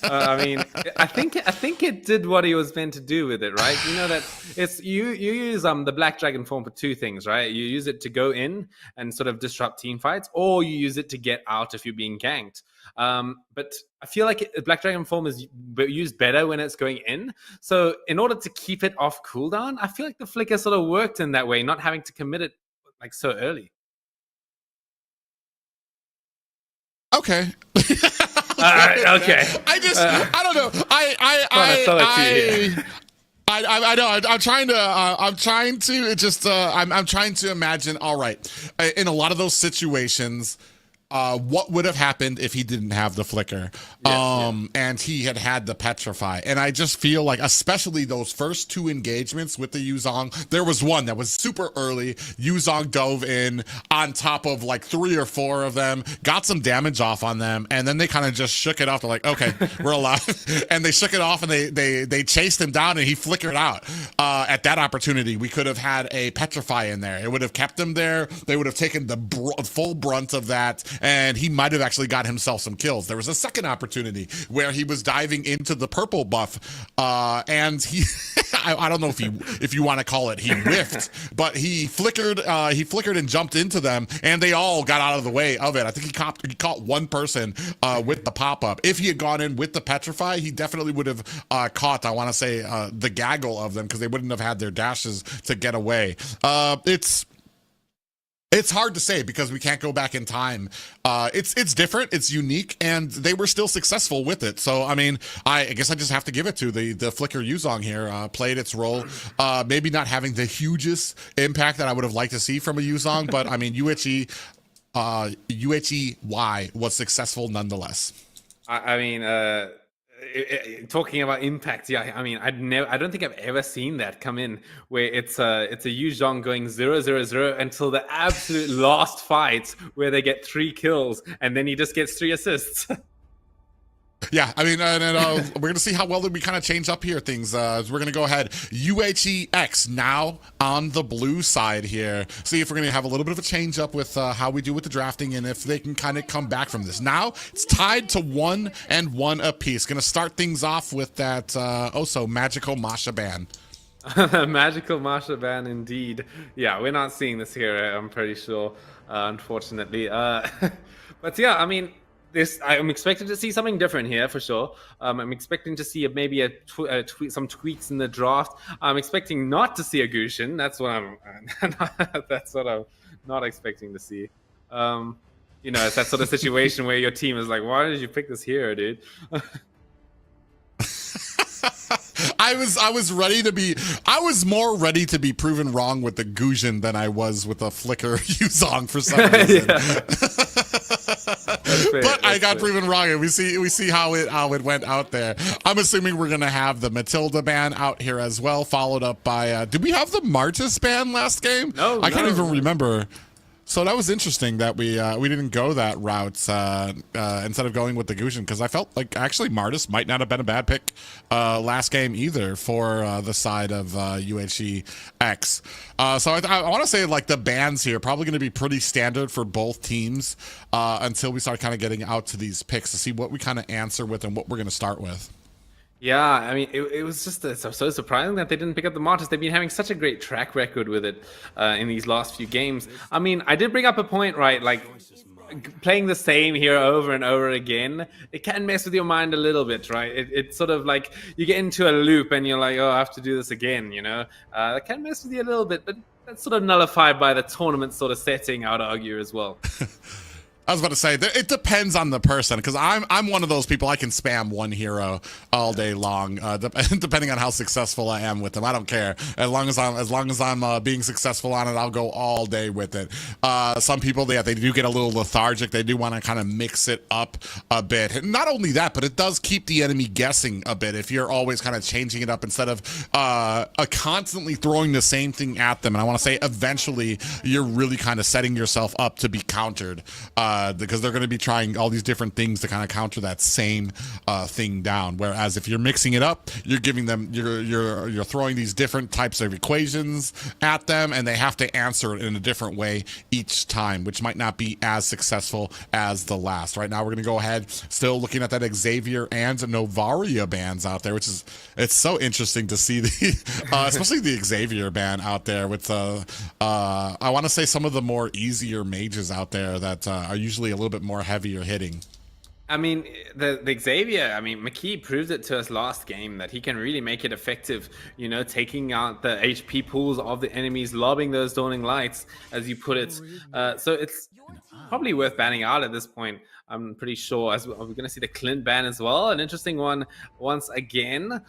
I mean, I think it did what he was meant to do with it, right? You know that it's you use the Black Dragon form for two things, right? You use it to go in and sort of disrupt team fights, or you use it to get out if you're being ganked. But I feel like Black Dragon form is used better when it's going in. So in order to keep it off cooldown, I feel like the flicker sort of worked in that way, not having to commit it like so early. Okay. Okay. I don't know. I know. I'm trying to imagine. All right. In a lot of those situations, what would have happened if he didn't have the flicker, and he had the petrify. And I just feel like, especially those first two engagements with the Yuzong, there was one that was super early. Yuzong dove in on top of like 3 or 4 of them, got some damage off on them, and then they kind of just shook it off. They're like, okay, we're alive. And they shook it off, and they chased him down, and he flickered out. At that opportunity, we could have had a petrify in there. It would have kept him there. They would have taken the full brunt of that, and he might have actually got himself some kills. There was a second opportunity where he was diving into the purple buff, and he I don't know if you want to call it he whiffed, but he flickered and jumped into them, and they all got out of the way of it. I think he caught one person with the pop-up. If he had gone in with the petrify, he definitely would have caught, I want to say, the gaggle of them, because they wouldn't have had their dashes to get away. It's hard to say because we can't go back in time. It's different, it's unique, and they were still successful with it. So, I mean, I guess I just have to give it to the Flicker Yuzong here. Played its role. Maybe not having the hugest impact that I would have liked to see from a Yuzong, but I mean, UHEY was successful nonetheless. I mean, talking about impact, yeah, I mean, I don't think I've ever seen that come in where it's a Yuzhong going 0-0-0 until the absolute last fight where they get 3 kills and then he just gets 3 assists. Yeah, I mean, we're going to see how well we kind of change up here things. We're going to go ahead. UHEX now on the blue side here. See if we're going to have a little bit of a change up with how we do with the drafting and if they can kind of come back from this. Now it's tied to 1-1 apiece. Going to start things off with that so magical Masha ban. Magical Masha ban indeed. Yeah, we're not seeing this here, I'm pretty sure, unfortunately. But yeah, I mean, I'm expecting to see something different here for sure. I'm expecting to see maybe some tweaks in the draft. I'm expecting not to see a Gushin. That's what I'm not expecting to see. It's that sort of situation where your team is like, why did you pick this hero, dude? I was more ready to be proven wrong with the Gushin than I was with a Flicker Yuzong for some reason. But I got proven wrong, and we see how it went out there. I'm assuming we're gonna have the Matilda ban out here as well, followed up by did we have the Martis ban last game? No, I can't even remember. So that was interesting that we didn't go that route instead of going with the Gushin, because I felt like actually Martis might not have been a bad pick last game either for the side of UHEX. So I want to say like the bans here probably going to be pretty standard for both teams until we start kind of getting out to these picks to see what we kind of answer with and what we're going to start with. Yeah, I mean, it was just so surprising that they didn't pick up the Martis. They've been having such a great track record with it in these last few games. I mean, I did bring up a point, right? Like, playing the same hero over and over again, it can mess with your mind a little bit, right? It's sort of like you get into a loop and you're like, oh, I have to do this again, you know? That can mess with you a little bit, but that's sort of nullified by the tournament sort of setting, I would argue, as well. I was about to say, it depends on the person, because I'm one of those people, I can spam one hero all day long, depending on how successful I am with them. I don't care. As long as I'm being successful on it, I'll go all day with it. Some people, they do get a little lethargic. They do want to kind of mix it up a bit. And not only that, but it does keep the enemy guessing a bit if you're always kind of changing it up instead of constantly throwing the same thing at them. And I want to say, eventually, you're really kind of setting yourself up to be countered. Because they're going to be trying all these different things to kind of counter that same thing down. Whereas if you're mixing it up, you're giving them, you're throwing these different types of equations at them, and they have to answer it in a different way each time, which might not be as successful as the last. Right now, we're going to go ahead, still looking at that Xavier and Novaria bans out there, which is, it's so interesting to see especially the Xavier ban out there with I want to say some of the more easier mages out there that are usually a little bit more heavier hitting. I mean, the Xavier, I mean, McKee proved it to us last game that he can really make it effective, you know, taking out the HP pools of the enemies, lobbing those Dawning Lights, as you put it. So it's probably worth banning out at this point, I'm pretty sure. As we're going to see the Clint ban as well. An interesting one once again.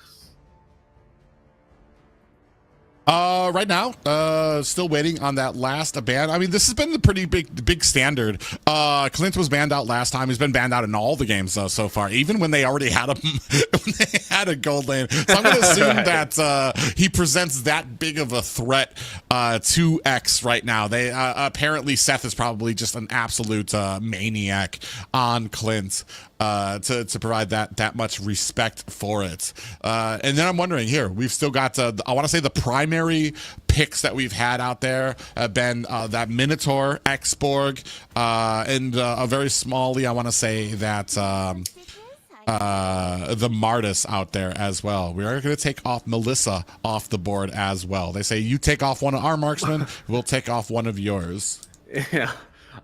Right now, still waiting on that last ban. I mean, this has been a pretty big standard. Clint was banned out last time. He's been banned out in all the games so far, even when they already had a gold lane. So I'm going to assume that he presents that big of a threat to X right now. They apparently Seth is probably just an absolute maniac on Clint. To provide that much respect for it. And then I'm wondering here, we've still got, I want to say the primary picks that we've had out there have been that Minotaur, Xborg, and a very smallly, I want to say that the Martis out there as well. We are going to take off Melissa off the board as well. They say you take off one of our marksmen, we'll take off one of yours. Yeah.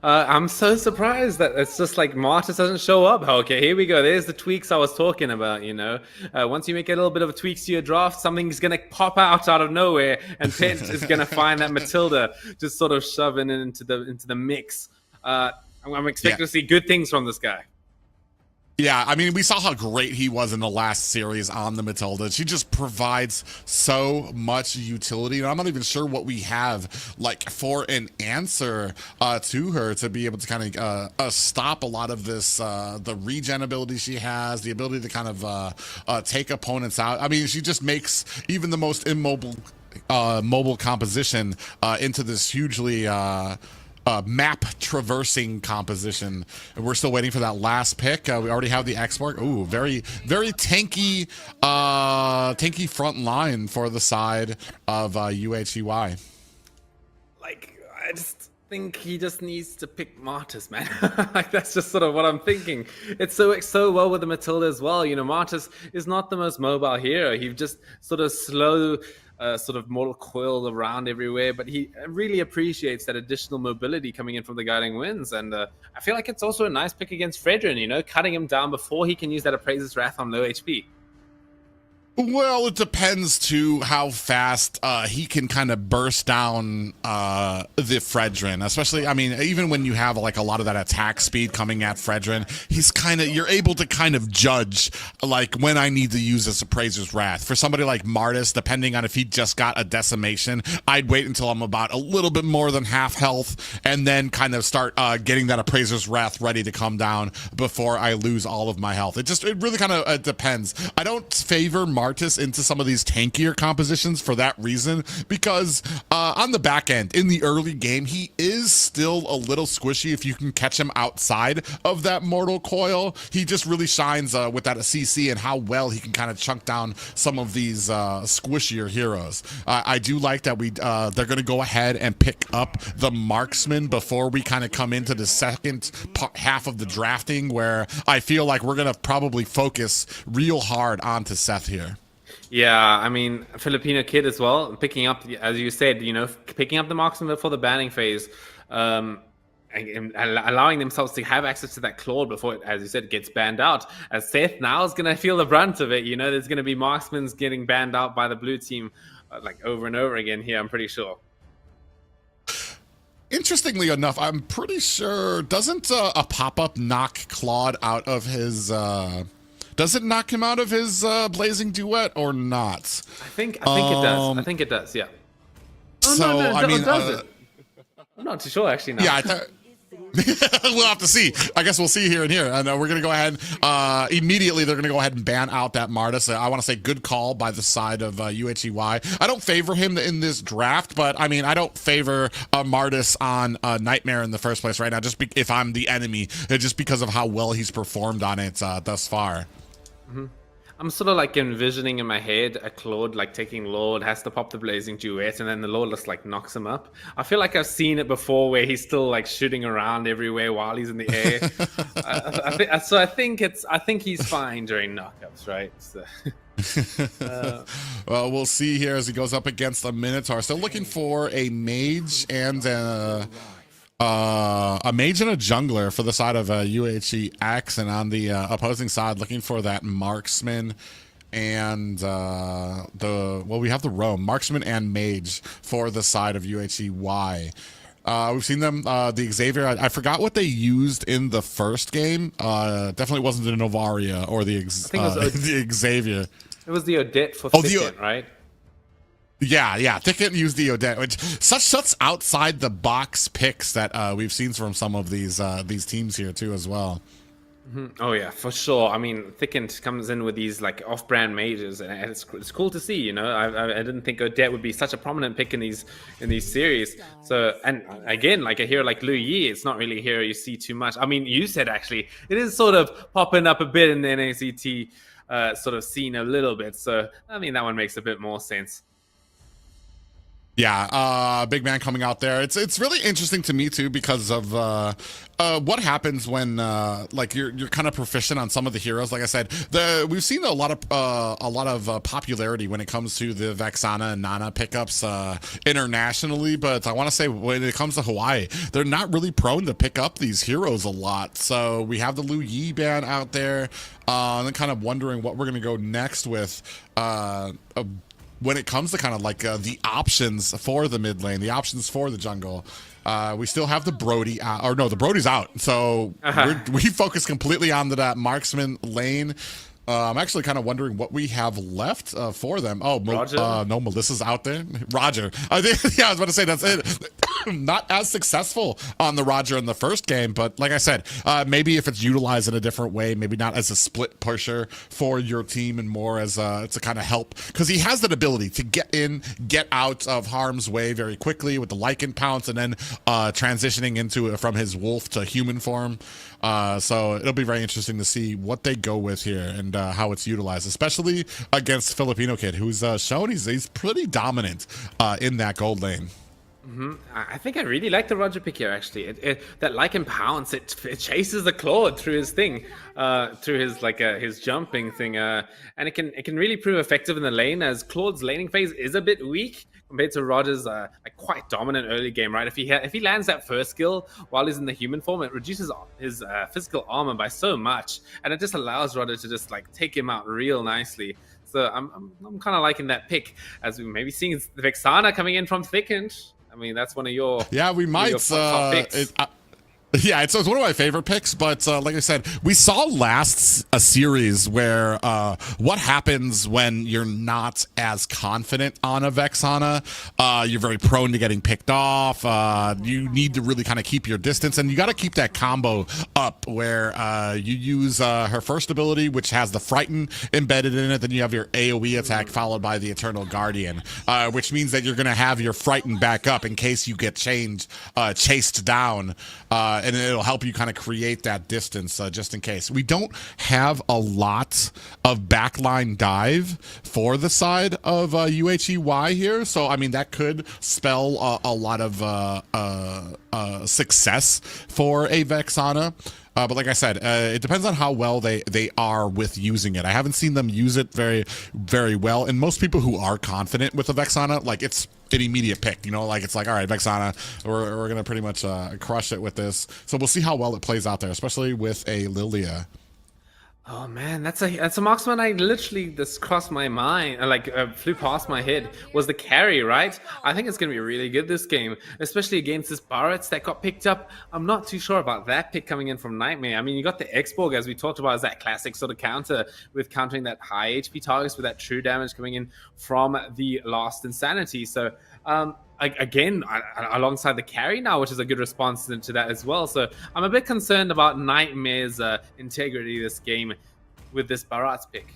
I'm so surprised that it's just like Martis doesn't show up. Okay, here we go. There's the tweaks I was talking about, you know. Once you make a little bit of a tweaks to your draft, something's going to pop out of nowhere, and Pent is going to find that Matilda just sort of shoving it into the mix. I'm expecting to see good things from this guy. Yeah, I mean, we saw how great he was in the last series on the Matilda. She just provides so much utility, and I'm not even sure what we have like for an answer to her to be able to kind of stop a lot of this, the regen ability she has, the ability to kind of take opponents out. I mean, she just makes even the most immobile mobile composition into this hugely map traversing composition. We're still waiting for that last pick. We already have the Xborg. Ooh, very tanky tanky front line for the side of UHEY. Like, I just think he just needs to pick Martis, man. Like, that's just sort of what I'm thinking. It's so well with the Matilda as well. You know, Martis is not the most mobile hero. He just sort of slow sort of mortal coil around everywhere, but he really appreciates that additional mobility coming in from the Guiding Winds, and I feel like it's also a nice pick against Fredrin, you know, cutting him down before he can use that Appraiser's Wrath on low HP. Well, it depends to how fast he can kind of burst down the Fredrin, especially, I mean, even when you have like a lot of that attack speed coming at Fredrin, you're able to kind of judge like when I need to use this Appraiser's Wrath. For somebody like Martis, depending on if he just got a decimation, I'd wait until I'm about a little bit more than half health and then kind of start getting that Appraiser's Wrath ready to come down before I lose all of my health. It really kind of depends. I don't favor Martis into some of these tankier compositions for that reason, because on the back end in the early game he is still a little squishy. If you can catch him outside of that mortal coil, he just really shines with that CC and how well he can kind of chunk down some of these squishier heroes. I do like that they're going to go ahead and pick up the marksman before we kind of come into the second half of the drafting, where I feel like we're going to probably focus real hard onto Seth here. Yeah, I mean, Filipino Kid as well, picking up, as you said, you know, picking up the marksman before the banning phase, and allowing themselves to have access to that Claude before it, as you said, gets banned out. As Seth now is going to feel the brunt of it, you know, there's going to be marksmen getting banned out by the blue team like over and over again here, I'm pretty sure. Interestingly enough, I'm pretty sure, doesn't a pop-up knock Claude out of his... Does it knock him out of his Blazing Duet or not? I think it does. I think it does, yeah. Oh, so, no, I mean... does it? I'm not too sure, actually, now. Yeah, we'll have to see. I guess we'll see here and here. And we're going to go ahead. Immediately, they're going to go ahead and ban out that Martis. I want to say good call by the side of UHEY. I don't favor him in this draft, but I mean, I don't favor Martis on Nightmare in the first place right now, just if I'm the enemy, just because of how well he's performed on it thus far. Mm-hmm. I'm sort of like envisioning in my head a Claude like taking Lord, has to pop the Blazing Duet, and then the Lord just like knocks him up. I feel like I've seen it before where he's still like shooting around everywhere while he's in the air. I think he's fine during knockups, right? So. Well, we'll see here as he goes up against the Minotaur. Still looking for a mage and a mage and a jungler for the side of UHEX, and on the opposing side looking for that marksman and we have the roam marksman and mage for the side of UHEY. We've seen them, the Xavier, I forgot what they used in the first game. Definitely wasn't the Novaria or the Xavier. It was the Odette for Flickant, right? Yeah. Thicket used the Odette, which such outside the box picks that we've seen from some of these teams here too as well. Oh yeah, for sure. I mean, Thickent comes in with these like off-brand majors, and it's cool to see. You know, I didn't think Odette would be such a prominent pick in these series. So, and again, like a hero like Lu Yi, it's not really a hero you see too much. I mean, you said actually it is sort of popping up a bit in the NACT sort of scene a little bit. So, I mean, that one makes a bit more sense. Yeah, big man coming out there. It's really interesting to me too because of what happens when like you're kind of proficient on some of the heroes. Like I said, we've seen a lot of popularity when it comes to the Vexana and Nana pickups internationally. But I want to say when it comes to Hawaii, they're not really prone to pick up these heroes a lot. So we have the Lu Yi ban out there, and then kind of wondering what we're gonna go next with. When it comes to kind of like the options for the mid lane, the options for the jungle, we still have the Brody out, or no, the Brody's out. So we focus completely on that marksman lane. I'm actually kind of wondering what we have left for them. Oh, no, Melissa's out there. Roger. I think, yeah, I was about to say that's it. Not as successful on the Roger in the first game, but like I said, maybe if it's utilized in a different way, maybe not as a split pusher for your team and more as to kind of help, because he has that ability to get in, get out of harm's way very quickly with the Lycan pounce, and then transitioning into from his wolf to human form. So it'll be very interesting to see what they go with here and how it's utilized, especially against Filipino Kid, who's shown he's pretty dominant in that gold lane. I think I really like the Roger pick here. Actually, that Lycan pounce, it chases the Claude through his thing, through his his jumping thing, and it can really prove effective in the lane, as Claude's laning phase is a bit weak compared to Roger's like quite dominant early game. Right, if he lands that first skill while he's in the human form, it reduces his physical armor by so much, and it just allows Roger to just like take him out real nicely. So I'm kind of liking that pick, as we maybe seeing the Vexana coming in from Thickent. I mean, that's one of your we might top picks. Yeah, it's one of my favorite picks, but like I said, we saw last a series where what happens when you're not as confident on a Vexana. You're very prone to getting picked off. You need to really kind of keep your distance, and you got to keep that combo up where you use her first ability, which has the Frighten embedded in it. Then you have your AoE attack followed by the Eternal Guardian, which means that you're going to have your Frighten back up in case you get chased down. And it'll help you kind of create that distance just in case. We don't have a lot of backline dive for the side of UHEY here. So, I mean, that could spell a lot of success for a Vexana. But like I said, it depends on how well they are with using it. I haven't seen them use it very, very well. And most people who are confident with a Vexana, like it's an immediate pick, you know, like it's like, all right, Vexana, we're going to pretty much crush it with this. So we'll see how well it plays out there, especially with a Lilia. Oh man, that's a marksman I literally just crossed my mind, flew past my head, was the carry, right? I think it's going to be really good this game, especially against this Barretts that got picked up. I'm not too sure about that pick coming in from Nightmare. I mean, you got the Xborg, as we talked about, as that classic sort of counter with countering that high HP targets with that true damage coming in from the Last Insanity. So, again, alongside the carry now, which is a good response to that as well. So I'm a bit concerned about Nightmare's integrity this game with this Barretts pick.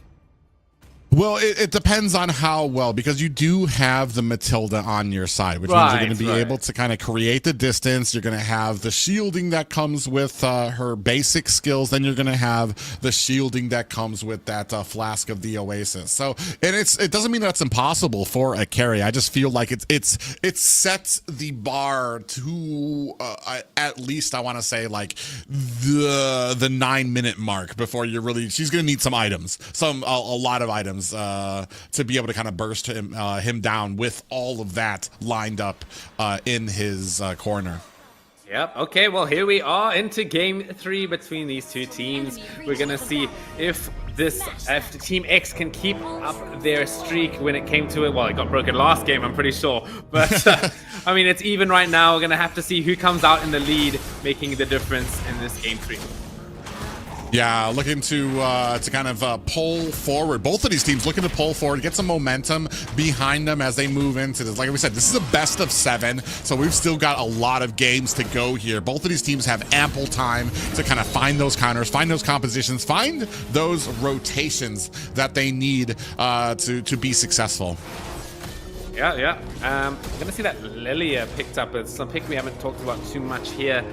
Well, it depends on how well, because you do have the Matilda on your side, which means you're going to be able to kind of create the distance. You're going to have the shielding that comes with her basic skills. Then you're going to have the shielding that comes with that Flask of the Oasis. So, and it doesn't mean that's impossible for a carry. I just feel like it sets the bar to at least, I want to say, like the 9-minute mark before you're really. She's going to need some items, a lot of items. To be able to kind of burst him down with all of that lined up in his corner. Yep. Okay. Well, here we are into game 3 between these two teams. We're gonna see if Team X can keep up their streak when it came to it. Well, it got broken last game, I'm pretty sure. But I mean, it's even right now. We're gonna have to see who comes out in the lead, making the difference in this game 3. Yeah, looking to kind of pull forward. Both of these teams looking to pull forward, get some momentum behind them as they move into this. Like we said, this is a best of 7, so we've still got a lot of games to go here. Both of these teams have ample time to kind of find those counters, find those compositions, find those rotations that they need to be successful. Yeah. I'm gonna see that Lilia picked up. It's some pick we haven't talked about too much here.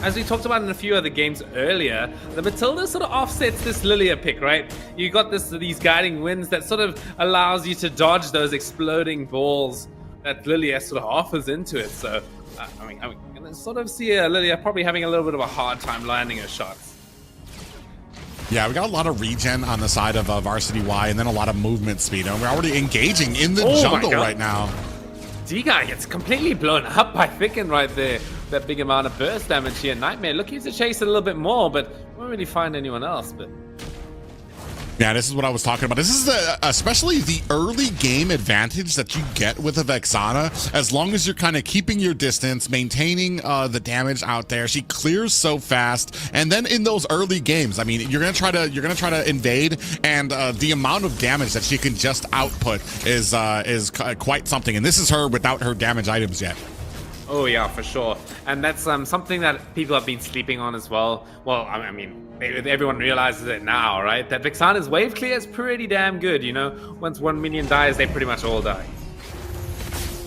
As we talked about in a few other games earlier, the Matilda sort of offsets this Lilia pick, right? You got these guiding winds that sort of allows you to dodge those exploding balls that Lilia sort of offers into it. So, I'm gonna sort of see Lilia probably having a little bit of a hard time landing her shots. Yeah, we got a lot of regen on the side of Varsity Y, and then a lot of movement speed. And we're already engaging in the jungle right now. D-Guy gets completely blown up by Thicken right there. That big amount of burst damage here. Nightmare looking to chase it a little bit more, but won't really find anyone else. But yeah, this is what I was talking about. This is especially the early game advantage that you get with a Vexana. As long as you're kind of keeping your distance, maintaining the damage out there, she clears so fast. And then in those early games, I mean, you're gonna try to invade, and the amount of damage that she can just output is quite something. And this is her without her damage items yet. oh yeah, for sure. And that's something that people have been sleeping on as well. Well, I mean, everyone realizes it now, right? That Vexana's wave clear is pretty damn good, you know? Once 1 minion dies, they pretty much all die.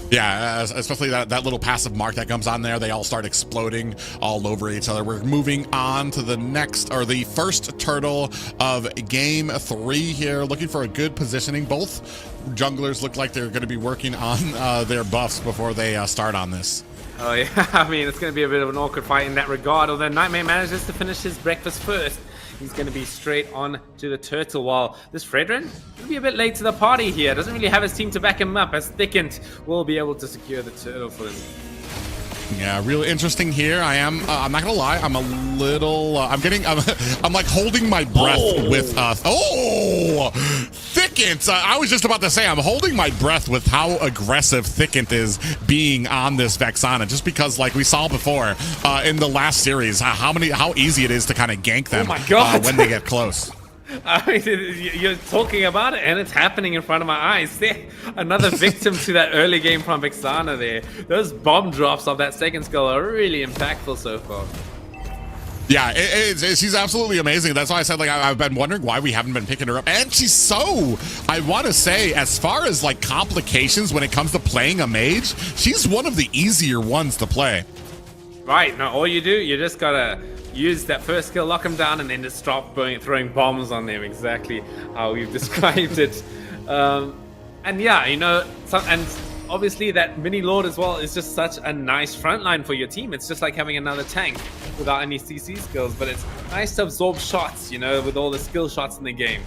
Yeah, especially that little passive mark that comes on there. They all start exploding all over each other. We're moving on to the first turtle of game 3 here. Looking for a good positioning. Both junglers look like they're going to be working on their buffs before they start on this. Oh yeah, I mean, it's going to be a bit of an awkward fight in that regard. Although Nightmare manages to finish his breakfast first. He's going to be straight on to the turtle, while this Fredrin will be a bit late to the party here. Doesn't really have his team to back him up, as Thickened will be able to secure the turtle for him. Yeah, real interesting here. I'm not gonna lie, I'm a little, I'm like holding my breath with, Thickent. I was just about to say, I'm holding my breath with how aggressive Thickent is being on this Vexana, just because, like we saw before in the last series, how easy it is to kind of gank them when they get close. I mean, you're talking about it, and it's happening in front of my eyes. Another victim to that early game from Vexana there. Those bomb drops of that second skill are really impactful so far. Yeah, she's absolutely amazing. That's why I said, like, I've been wondering why we haven't been picking her up. And she's so, I want to say, as far as, like, complications when it comes to playing a mage, she's one of the easier ones to play. Right, now all you do, you just gotta use that first skill, lock them down, and then just stop throwing bombs on them, exactly how we've described it. And yeah, you know, and obviously that mini lord as well is just such a nice frontline for your team. It's just like having another tank without any CC skills, but it's nice to absorb shots, you know, with all the skill shots in the game.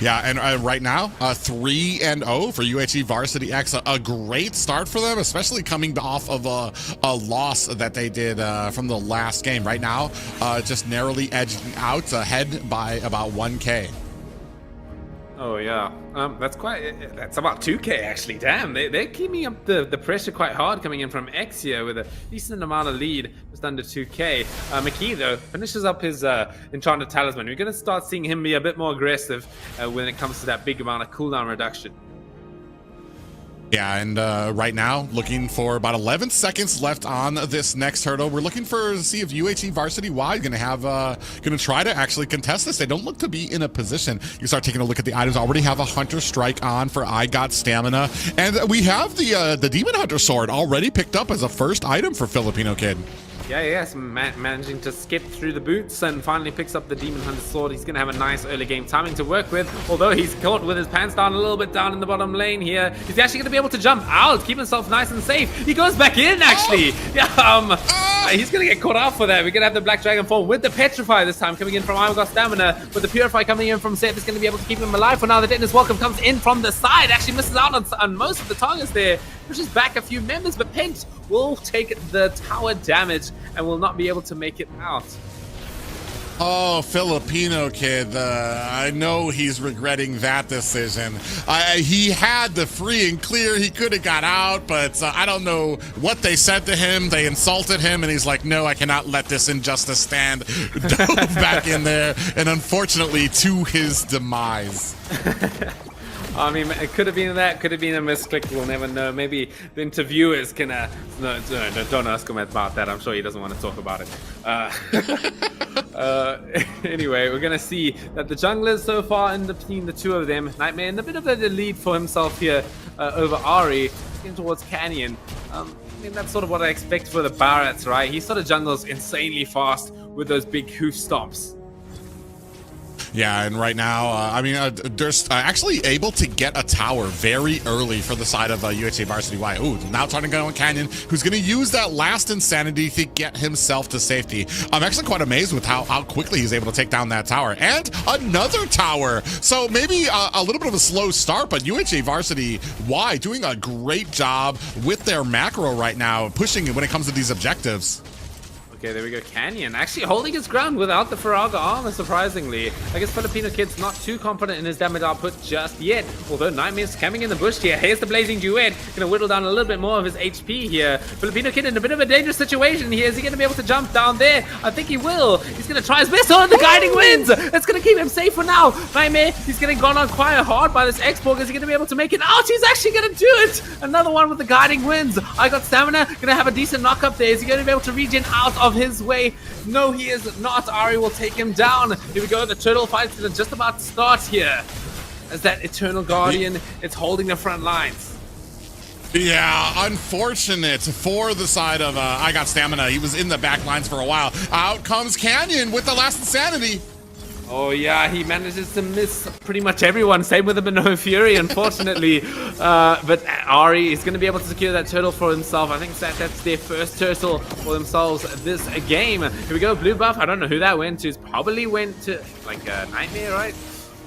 Yeah, and right now, 3-0 for UHE Varsity X. A great start for them, especially coming off of a loss that they did from the last game. Right now, just narrowly edging out ahead by about 1K. Oh yeah, that's about 2K actually. Damn, they're keeping up the pressure quite hard coming in from X here with a decent amount of lead, just under 2K. McKee though finishes up his Enchanted Talisman. We're gonna start seeing him be a bit more aggressive when it comes to that big amount of cooldown reduction. Yeah, and right now, looking for about 11 seconds left on this next hurdle. We're looking to see if UHE Varsity Y gonna try to actually contest this. They don't look to be in a position. You start taking a look at the items. Already have a Hunter Strike on for I Got Stamina, and we have the Demon Hunter Sword already picked up as a first item for Filipino Kid. Yeah, so managing to skip through the boots and finally picks up the Demon Hunter Sword. He's going to have a nice early game timing to work with, although he's caught with his pants down a little bit down in the bottom lane here. He's actually going to be able to jump out, keep himself nice and safe. He goes back in, actually. He's going to get caught out for that. We're going to have the Black Dragon form with the Petrify this time coming in from I Got Stamina, with the Purify coming in from Seth is going to be able to keep him alive for now. The Detonus Welcome comes in from the side, actually misses out on most of the targets there, pushes back a few members, but Pent will take the tower damage and will not be able to make it out. Oh, Filipino kid. I know he's regretting that decision. He had the free and clear. He could have got out, but I don't know what they said to him. They insulted him, and he's like, no, I cannot let this injustice stand. Dove back in there, and unfortunately, to his demise. I mean, it could have been that, could have been a misclick. We'll never know. Maybe the interviewers can. No, don't ask him about that. I'm sure he doesn't want to talk about it. Anyway, we're gonna see that the junglers so far in between the two of them, Nightmare in a bit of a lead for himself here over Ari, in towards Canyon. I mean, that's sort of what I expect for the Barretts, right? He sort of jungles insanely fast with those big hoof stomps. Yeah, and right now, I mean, they're actually able to get a tower very early for the side of UHA Varsity Y. Ooh, now trying to go on Canyon, who's going to use that last insanity to get himself to safety. I'm actually quite amazed with how quickly he's able to take down that tower. And another tower! So maybe a little bit of a slow start, but UHA Varsity Y doing a great job with their macro right now, pushing when it comes to these objectives. Okay, there we go. Canyon actually holding his ground without the Faraga armor, surprisingly. I guess Filipino kid's not too confident in his damage output just yet. Although Nightmare's camping in the bush here. Here's the Blazing Duet. Gonna whittle down a little bit more of his HP here. Filipino kid in a bit of a dangerous situation here. Is he gonna be able to jump down there? I think he will. He's gonna try his best. Oh, the guiding winds! That's gonna keep him safe for now. Nightmare, he's getting gone on quite hard by this X-Borg. Is he gonna be able to make it out? He's actually gonna do it! Another one with the guiding winds. I got stamina. Gonna have a decent knock up there. Is he gonna be able to regen out of his way? No, he is not. Ari will take him down. Here we go. The turtle fight is just about to start here. As that Eternal Guardian is holding the front lines. Yeah, unfortunate for the side of I got stamina. He was in the back lines for a while. Out comes Canyon with the last insanity. Oh yeah, he manages to miss pretty much everyone. Same with the Minoan Fury, unfortunately. But Ari is going to be able to secure that turtle for himself. I think that's their first turtle for themselves this game. Here we go, blue buff. I don't know who that went to. It probably went to like Nightmare, right?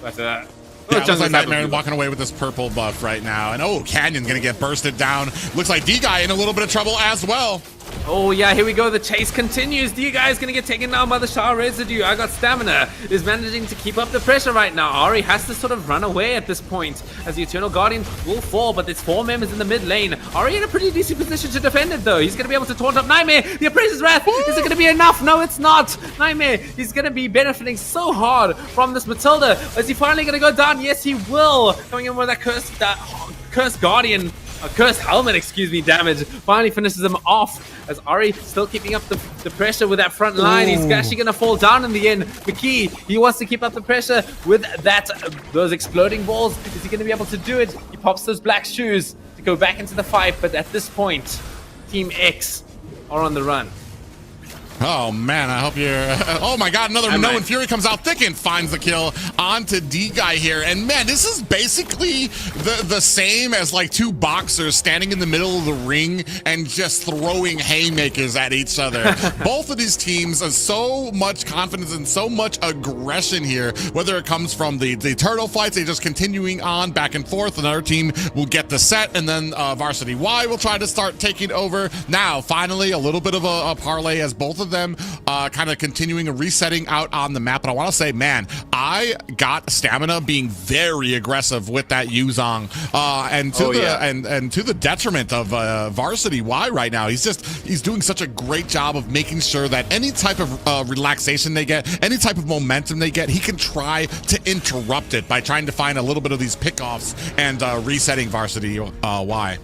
But yeah, it looks like Nightmare walking away with this purple buff right now. And oh, Canyon's going to get bursted down. Looks like D-Guy in a little bit of trouble as well. Oh yeah, here we go. The chase continues. D-Guy is going to get taken down by the Shah Residue. I got stamina. Is managing to keep up the pressure right now. Ari has to sort of run away at this point as the Eternal Guardian will fall, but there's 4 members in the mid lane. Ari in a pretty decent position to defend it though. He's going to be able to taunt up Nightmare. The Appraiser's Wrath. Is it going to be enough? No, it's not. Nightmare, he's going to be benefiting so hard from this Matilda. Is he finally going to go down? Yes, he will. Coming in with that Cursed Guardian. A Cursed Helmet, excuse me, damage. Finally finishes him off as Ari still keeping up the pressure with that front line. Ooh. He's actually going to fall down in the end. McKee, he wants to keep up the pressure with those exploding balls. Is he going to be able to do it? He pops those black shoes to go back into the fight, but at this point, Team X are on the run. Oh man, I hope you're oh my god, another Minoan Fury comes out thick and finds the kill onto D-Guy here. And man, this is basically the same as like 2 boxers standing in the middle of the ring and just throwing haymakers at each other. Both of these teams have so much confidence and so much aggression here, whether it comes from the turtle fights, they just continuing on back and forth. Another team will get the set, and then Varsity Y will try to start taking over. Now, finally, a little bit of a parlay as both of them kind of continuing and resetting out on the map. But I want to say, man, I got stamina being very aggressive with that Yuzong, and to the detriment of Varsity Y right now. He's doing such a great job of making sure that any type of relaxation they get, any type of momentum they get, he can try to interrupt it by trying to find a little bit of these pickoffs and resetting Varsity Y.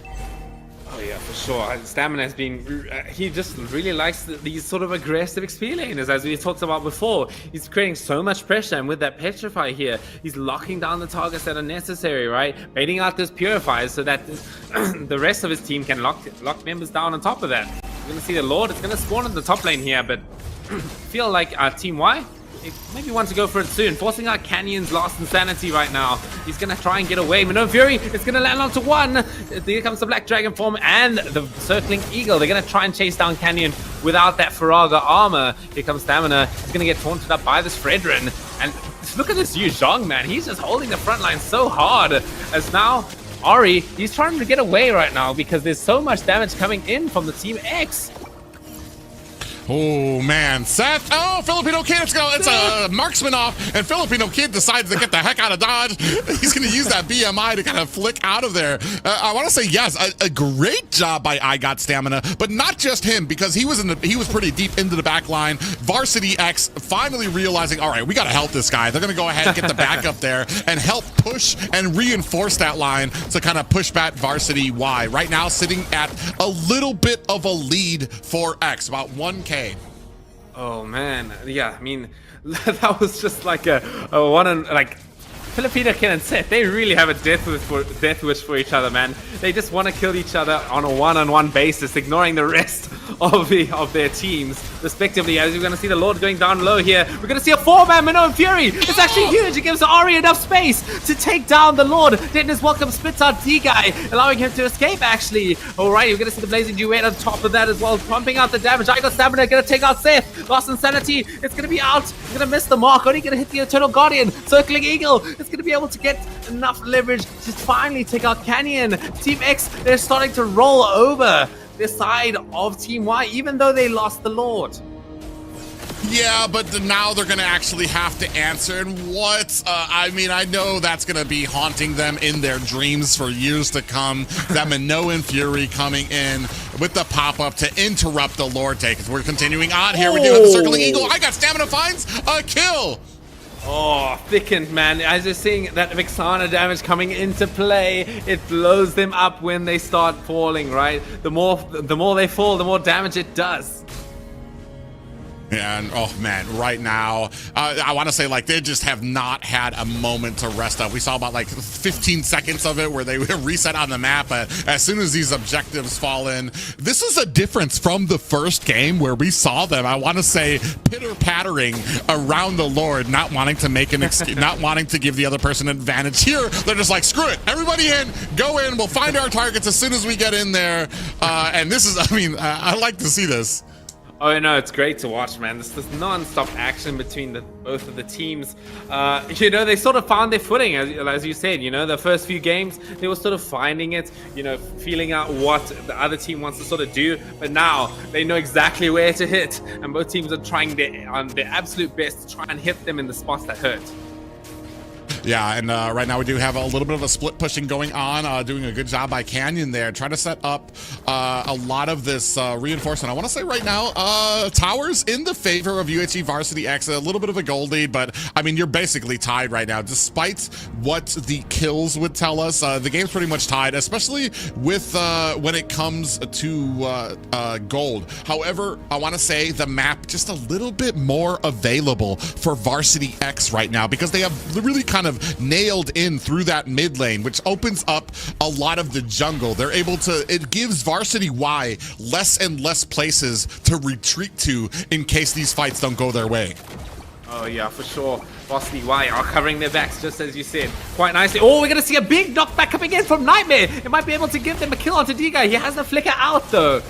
Oh yeah, for sure. Stamina has been, he just really likes these sort of aggressive XP laners, as we talked about before. He's creating so much pressure, and with that Petrify here, he's locking down the targets that are necessary, right? Baiting out those Purifiers so that the rest of his team can lock members down on top of that. We're going to see the Lord. It's going to spawn in the top lane here, but feel like Team Y maybe want to go for it soon, forcing out Canyon's last insanity right now. He's gonna try and get away. Minoan Fury is gonna land onto one. Here comes the Black Dragon form and the Circling Eagle. They're gonna try and chase down Canyon without that Faraga armor. Here comes Stamina. He's gonna get taunted up by this Fredrin. And look at this Yu Zhong, man. He's just holding the front line so hard. As now, Ari, he's trying to get away right now because there's so much damage coming in from the Team X. Oh man, Seth. Oh, Filipino Kid. It's a marksman off, and Filipino Kid decides to get the heck out of Dodge. He's going to use that BMI to kind of flick out of there. I want to say yes, a great job by I Got Stamina, but not just him, because he was pretty deep into the back line. Varsity X finally realizing, all right, we got to help this guy. They're going to go ahead and get the backup there and help push and reinforce that line to kind of push back Varsity Y. Right now, sitting at a little bit of a lead for X, about 1K. Oh man, yeah, I mean, that was just like a one and like Filipino Kid and Seth, they really have a death wish for each other, man. They just want to kill each other on a one-on-one basis, ignoring the rest of their teams, respectively. As you're going to see the Lord going down low here, we're going to see a 4-man Minnow Fury. It's actually huge. It gives Ari enough space to take down the Lord. Dennis Welcome spits out D-Guy, allowing him to escape, actually. Alright, we're going to see the Blazing Duet on top of that as well, pumping out the damage. I Got Stamina, going to take out Seth. Lost Insanity, it's going to be out. He's going to miss the mark, only going to hit the Eternal Guardian. Circling Eagle, it's going to be able to get enough leverage to finally take out Canyon. Team X, they're starting to roll over the side of Team Y, even though they lost the Lord. Yeah, but now they're going to actually have to answer. And what? I mean, I know that's going to be haunting them in their dreams for years to come. That Minoan Fury coming in with the pop-up to interrupt the Lord take. We're continuing on here. We do have the Circling Eagle. I Got Stamina finds a kill. Oh, thickened, man. As you're seeing that Vixana damage coming into play, it blows them up when they start falling, right? The more they fall, the more damage it does. And oh man, right now, I want to say like they just have not had a moment to rest up. We saw about like 15 seconds of it where they reset on the map, but as soon as these objectives fall in, this is a difference from the first game where we saw them, I want to say, pitter-pattering around the Lord, not wanting to make an excuse, not wanting to give the other person an advantage. Here, they're just like, screw it, everybody in, go in, we'll find our targets as soon as we get in there. And this is, I mean, I like to see this. Oh no, it's great to watch, man. This non-stop action between both of the teams. You know, they sort of found their footing, as you said. You know, the first few games, they were sort of finding it, you know, feeling out what the other team wants to sort of do. But now, they know exactly where to hit. And both teams are trying their absolute best to try and hit them in the spots that hurt. Yeah, and right now we do have a little bit of a split pushing going on, doing a good job by Canyon there, trying to set up a lot of this reinforcement. I want to say right now, towers in the favor of UHE Varsity X, a little bit of a goal lead, but I mean, you're basically tied right now. Despite what the kills would tell us, the game's pretty much tied, especially with when it comes to gold. However, I want to say the map just a little bit more available for Varsity X right now, because they have really kind of nailed in through that mid lane, which opens up a lot of the jungle. They're able to, it gives Varsity Y less and less places to retreat to in case these fights don't go their way. Oh yeah, for sure. Varsity Y are covering their backs, just as you said, quite nicely. Oh, we're going to see a big knockback coming in from Nightmare. It might be able to give them a kill onto D-Guy. He has the flicker out though.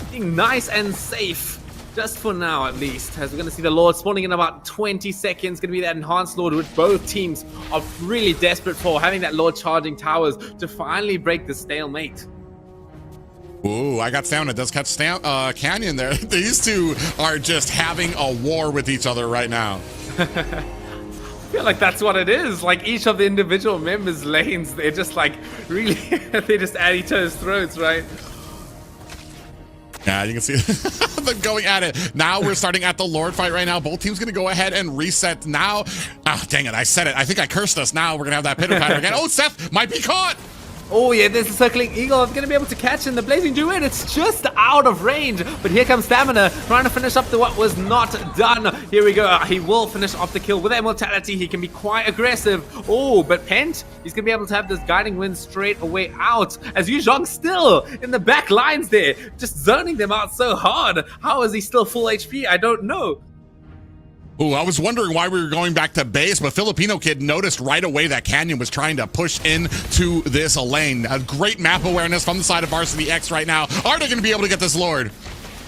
Being nice and safe. Just for now, at least, as we're going to see the Lord spawning in about 20 seconds. Going to be that enhanced Lord, which both teams are really desperate for, having that Lord charging towers to finally break the stalemate. Ooh, I Got Stamina. Does catch Canyon there. These two are just having a war with each other right now. I feel like that's what it is. Like each of the individual members' lanes, they're just like really, they just at each other's throats, right? Yeah, you can see them going at it. Now we're starting at the Lord fight right now. Both teams going to go ahead and reset now. Oh, dang it. I said it. I think I cursed us. Now we're going to have that pitter patter again. Oh, Seth might be caught. Oh yeah, there's a Circling Eagle. It's going to be able to catch in the Blazing Duet. It's just out of range. But here comes Stamina, trying to finish up what was not done. Here we go. He will finish off the kill with Immortality. He can be quite aggressive. Oh, but Pent, he's going to be able to have this Guiding Wind straight away out. As Yuzhong still in the back lines there, just zoning them out so hard. How is he still full HP? I don't know. Ooh, I was wondering why we were going back to base, but Filipino Kid noticed right away that Canyon was trying to push into this lane. A great map awareness from the side of Varsity X right now. Are they going to be able to get this Lord?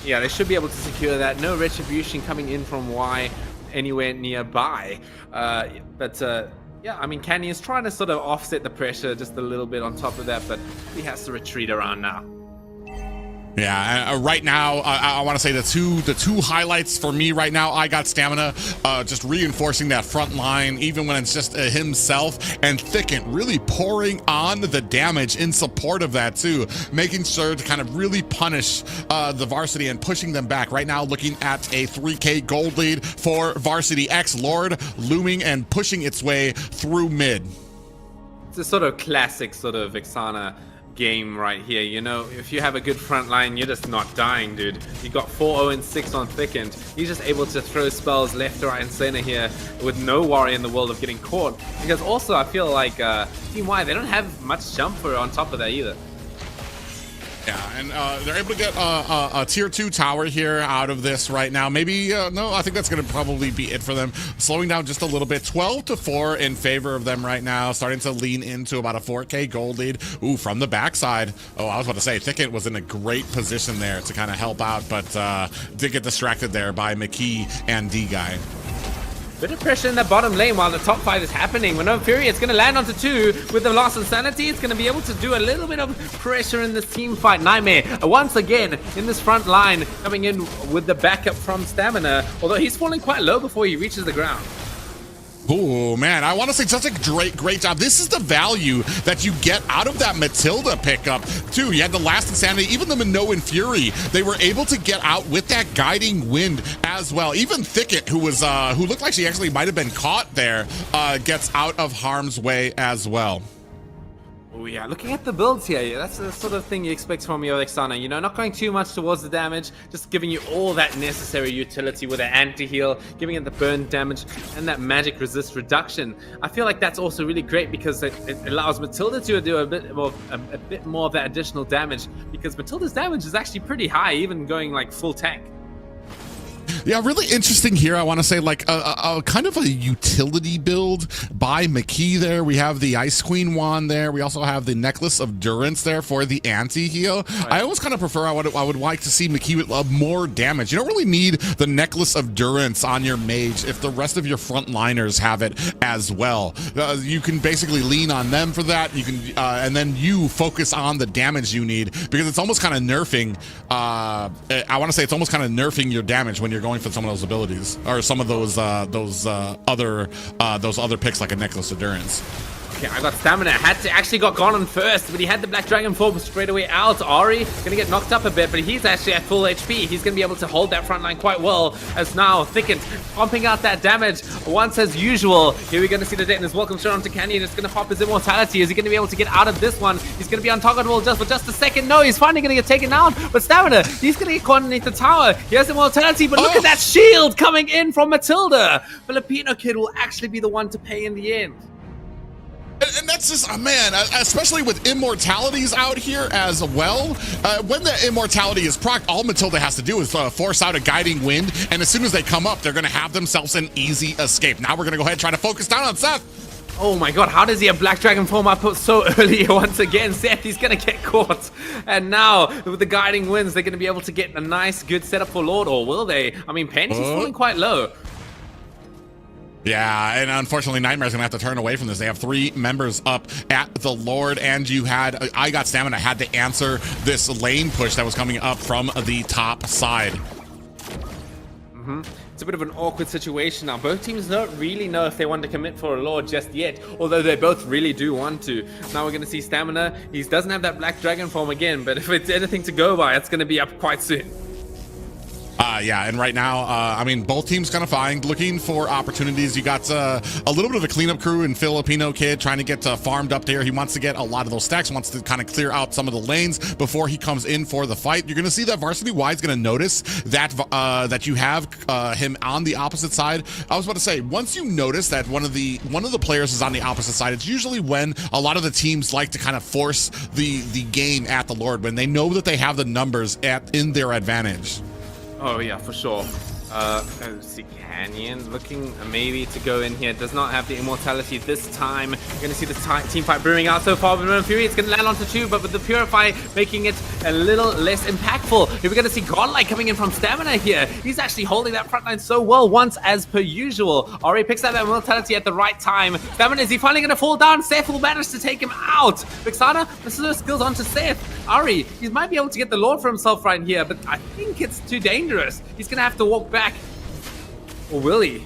Yeah, they should be able to secure that. No retribution coming in from Y anywhere nearby. Yeah, I mean, Canyon's trying to sort of offset the pressure just a little bit on top of that, but he has to retreat around now. Yeah, right now, I want to say the two highlights for me right now. I got Stamina, just reinforcing that front line, even when it's just himself, and Thicket really pouring on the damage in support of that too, making sure to kind of really punish the Varsity and pushing them back. Right now, looking at a 3K gold lead for Varsity X. Lord looming and pushing its way through mid. It's a sort of classic sort of Vexana game right here. You know, if you have a good front line, you're just not dying, dude. You got 4-0 and 6 on Thickened. He's just able to throw spells left, right, and center here with no worry in the world of getting caught. Because also, I feel like Team Y, they don't have much jumper on top of that either. Yeah, and they're able to get a tier 2 tower here out of this right now. Maybe, no, I think that's going to probably be it for them. Slowing down just a little bit. 12-4 in favor of them right now. Starting to lean into about a 4K gold lead. Ooh, from the backside. Oh, I was about to say, Thicket was in a great position there to kind of help out, but did get distracted there by McKee and D-Guy. Bit of pressure in the bottom lane while the top fight is happening. With no Fury, it's going to land onto 2. With the loss of Sanity, it's going to be able to do a little bit of pressure in this team fight. Nightmare, once again, in this front line, coming in with the backup from Stamina, although he's falling quite low before he reaches the ground. Oh man, I want to say such a great job. This is the value that you get out of that Matilda pickup too. You had the last Insanity, even the Minoan Fury. They were able to get out with that guiding wind as well. Even Thicket, who looked like she actually might have been caught there, gets out of harm's way as well. Oh yeah, looking at the builds here, that's the sort of thing you expect from your Vexana. You know, not going too much towards the damage, just giving you all that necessary utility with an anti-heal, giving it the burn damage and that magic resist reduction. I feel like that's also really great because it allows Matilda to do a bit more of that additional damage, because Matilda's damage is actually pretty high, even going like full tank. Yeah, really interesting here. I want to say like a kind of a utility build by McKee there. We have the Ice Queen wand there. We also have the Necklace of Durance there for the anti-heal. Right. I always kind of prefer, I would like to see McKee with more damage. You don't really need the Necklace of Durance on your mage if the rest of your frontliners have it as well. You can basically lean on them for that. You can, and then you focus on the damage you need, because it's almost kind of nerfing. I want to say it's almost kind of nerfing your damage when you're going for some of those abilities, or some of those other picks like a Necklace of Durance. Okay, I got Stamina. Actually got gone on first, but he had the Black Dragon form straight away out. Ari gonna get knocked up a bit, but he's actually at full HP. He's gonna be able to hold that front line quite well, as now Thicket pumping out that damage once as usual. Here we're gonna see the Dayton's welcome shot onto Canyon. It's gonna pop his immortality. Is he gonna be able to get out of this one? He's gonna be untargetable just for just a second. No, he's finally gonna get taken down, but Stamina, he's gonna get caught underneath the tower. He has immortality, but look at that shield coming in from Matilda. Filipino Kid will actually be the one to pay in the end. And that's just, man, especially with immortalities out here as well. When the immortality is proc, all Matilda has to do is force out a guiding wind, and as soon as they come up, they're going to have themselves an easy escape. Now we're going to go ahead and try to focus down on Seth. Oh my god, how does he have Black Dragon form up so early once again? Seth, he's going to get caught. And now, with the guiding winds, they're going to be able to get a nice, good setup for Lord, or will they? I mean, Penny's falling quite low. Yeah, and unfortunately, Nightmare's gonna have to turn away from this. They have 3 members up at the Lord, and you had I got Stamina had to answer this lane push that was coming up from the top side. It's a bit of an awkward situation now. Both teams don't really know if they want to commit for a Lord just yet, although they both really do want to. Now we're going to see Stamina. He doesn't have that Black Dragon form again, but if it's anything to go by, it's going to be up quite soon. Yeah, and right now, I mean, both teams kind of fine, looking for opportunities. You got a little bit of a cleanup crew in Filipino Kid trying to get farmed up there. He wants to get a lot of those stacks, wants to kind of clear out some of the lanes before he comes in for the fight. You're going to see that Varsity Y is going to notice that that you have him on the opposite side. I was about to say, once you notice that one of the players is on the opposite side, it's usually when a lot of the teams like to kind of force the game at the Lord, when they know that they have the numbers in their advantage. Oh yeah, for sure. Let's see, Canyon looking maybe to go in here. Does not have the immortality this time. You're going to see the team fight brewing out so far. With Fury, it's going to land onto 2, but with the Purify making it a little less impactful. We're going to see Godlike coming in from Stamina here. He's actually holding that front line so well once as per usual. Ori picks up that immortality at the right time. Stamina, is he finally going to fall down? Seth will manage to take him out. Vexana, this is those skills onto Seth. Ari, he might be able to get the Lord for himself right here, but I think it's too dangerous. He's going to have to walk back. Or will he?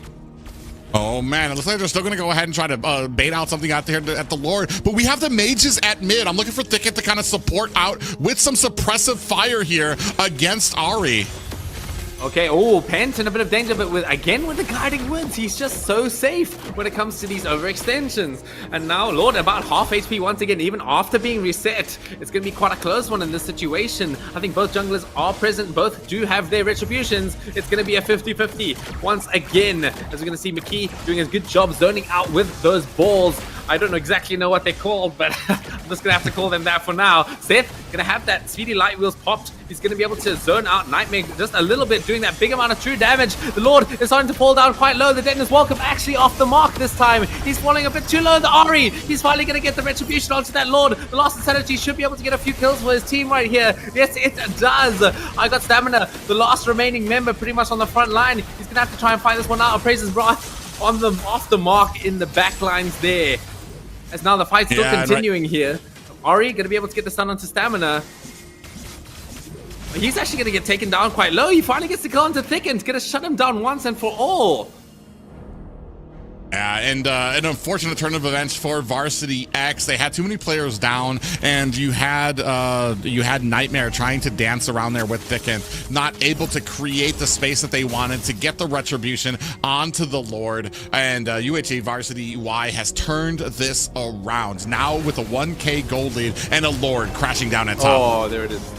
Oh man, it looks like they're still gonna go ahead and try to bait out something out there at the Lord. But we have the mages at mid. I'm looking for Thicket to kind of support out with some suppressive fire here against Ari. Okay, oh, Pent in a bit of danger, but with the guiding winds, he's just so safe when it comes to these overextensions. And now Lord about half HP once again, even after being reset. It's going to be quite a close one in this situation. I think both junglers are present, both do have their retributions. It's going to be a 50-50 once again, as we're going to see McKee doing a good job zoning out with those balls. I don't exactly know what they're called, but I'm just going to have to call them that for now. Seth going to have that speedy light wheels popped. He's going to be able to zone out Nightmare just a little bit, doing that big amount of true damage. The Lord is starting to fall down quite low. The Deton's Welcome actually off the mark this time. He's falling a bit too low. The Ari, he's finally going to get the retribution onto that Lord. The Lost Insanity should be able to get a few kills for his team right here. Yes, it does. I got Stamina, the last remaining member, pretty much on the front line. He's going to have to try and fight this one out. Praise his wrath on the off the mark in the back lines there. As now the fight's still continuing here. Ari going to be able to get the stun onto Stamina. He's actually going to get taken down quite low. He finally gets the kill onto Thick and going to shut him down once and for all. Yeah, and an unfortunate turn of events for Varsity X. They had too many players down, and you had Nightmare trying to dance around there with Thicken, not able to create the space that they wanted to get the retribution onto the Lord. And UHA Varsity Y has turned this around now with a 1K gold lead and a Lord crashing down at top. Oh, there it is.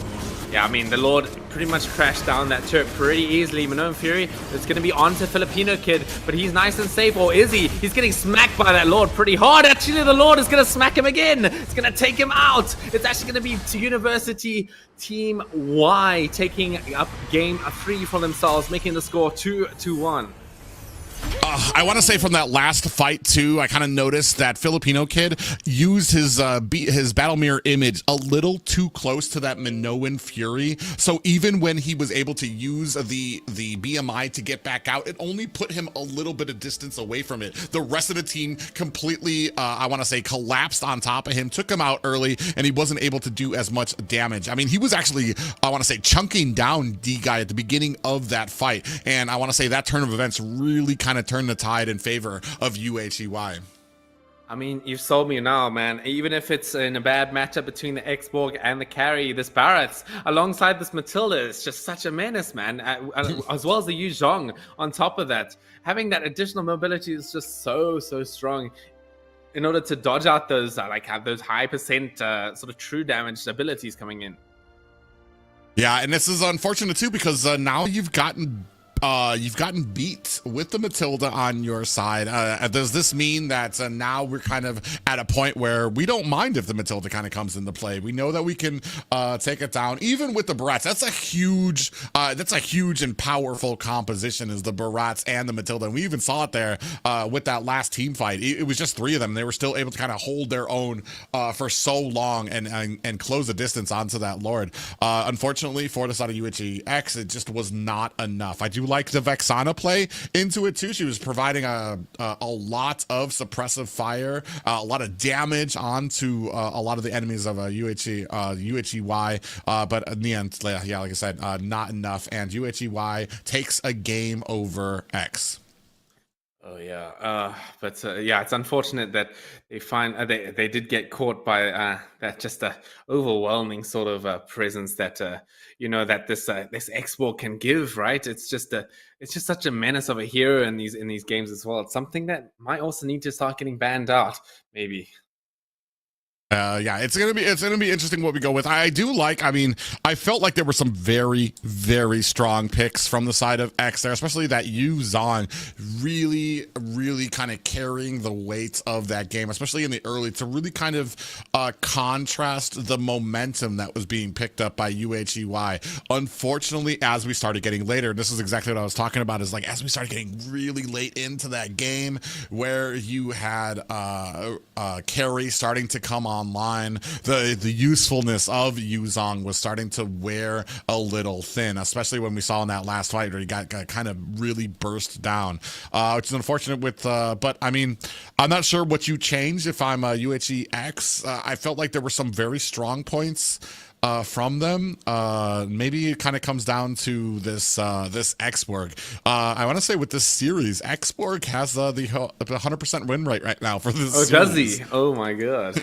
Yeah, I mean, the Lord pretty much crashed down that turret pretty easily. Minone Fury, it's going to be on to Filipino Kid, but he's nice and safe. Or is he? He's getting smacked by that Lord pretty hard. Actually, the Lord is going to smack him again. It's going to take him out. It's actually going to be to University Team Y taking up game 3 for themselves, making the score 2-1. I want to say from that last fight too, I kind of noticed that Filipino Kid used his battle mirror image a little too close to that Minoan Fury. So even when he was able to use the BMI to get back out, it only put him a little bit of distance away from it. The rest of the team completely, I want to say, collapsed on top of him, took him out early, and he wasn't able to do as much damage. I mean, he was actually, I want to say, chunking down D-Guy at the beginning of that fight. And I want to say that turn of events really kind of turned the tide in favor of UHEY. I mean, you've sold me now, man. Even if it's in a bad matchup between the X-Borg and the carry, this Barretts, alongside this Matilda, is just such a menace, man. As well as the Yu Zhong on top of that. Having that additional mobility is just so strong in order to dodge out those, have those high percent sort of true damage abilities coming in. Yeah, and this is unfortunate too, because now you've gotten beat with the Matilda on your side. Does this mean that now we're kind of at a point where we don't mind if the Matilda kind of comes into play? We know that we can take it down, even with the Barats. That's a huge and powerful composition, is the Barats and the Matilda. And we even saw it there with that last team fight. It was just 3 of them. They were still able to kind of hold their own for so long and close the distance onto that Lord. Unfortunately, for the side of UHEX, it just was not enough. I do like the Vexana play into it too. She was providing a lot of suppressive fire, a lot of damage onto a lot of the enemies of UHEY, but in the end, yeah, like I said, not enough, and UHEY takes a game over X. Oh yeah, but yeah, it's unfortunate that they find they did get caught by that just overwhelming sort of presence that that this X-Borg can give, right? It's just such a menace of a hero in these games as well. It's something that might also need to start getting banned out, maybe. Yeah, it's gonna be interesting what we go with. I felt like there were some very, very strong picks from the side of X there, especially that Yu Zhong really, really kind of carrying the weight of that game, especially in the early, to really kind of contrast the momentum that was being picked up by UHEY. Unfortunately, as we started getting later, this is exactly what I was talking about, is like as we started getting really late into that game, where you had carry starting to come online, the usefulness of Yu Zhong was starting to wear a little thin, especially when we saw in that last fight where he got kind of really burst down, which is unfortunate with, but I mean, I'm not sure what you change if I'm UHEX. I felt like there were some very strong points from them. Maybe it kind of comes down to this Xborg. I want to say with this series, Xborg has the 100% win rate right now for this series. Does he? Oh my god.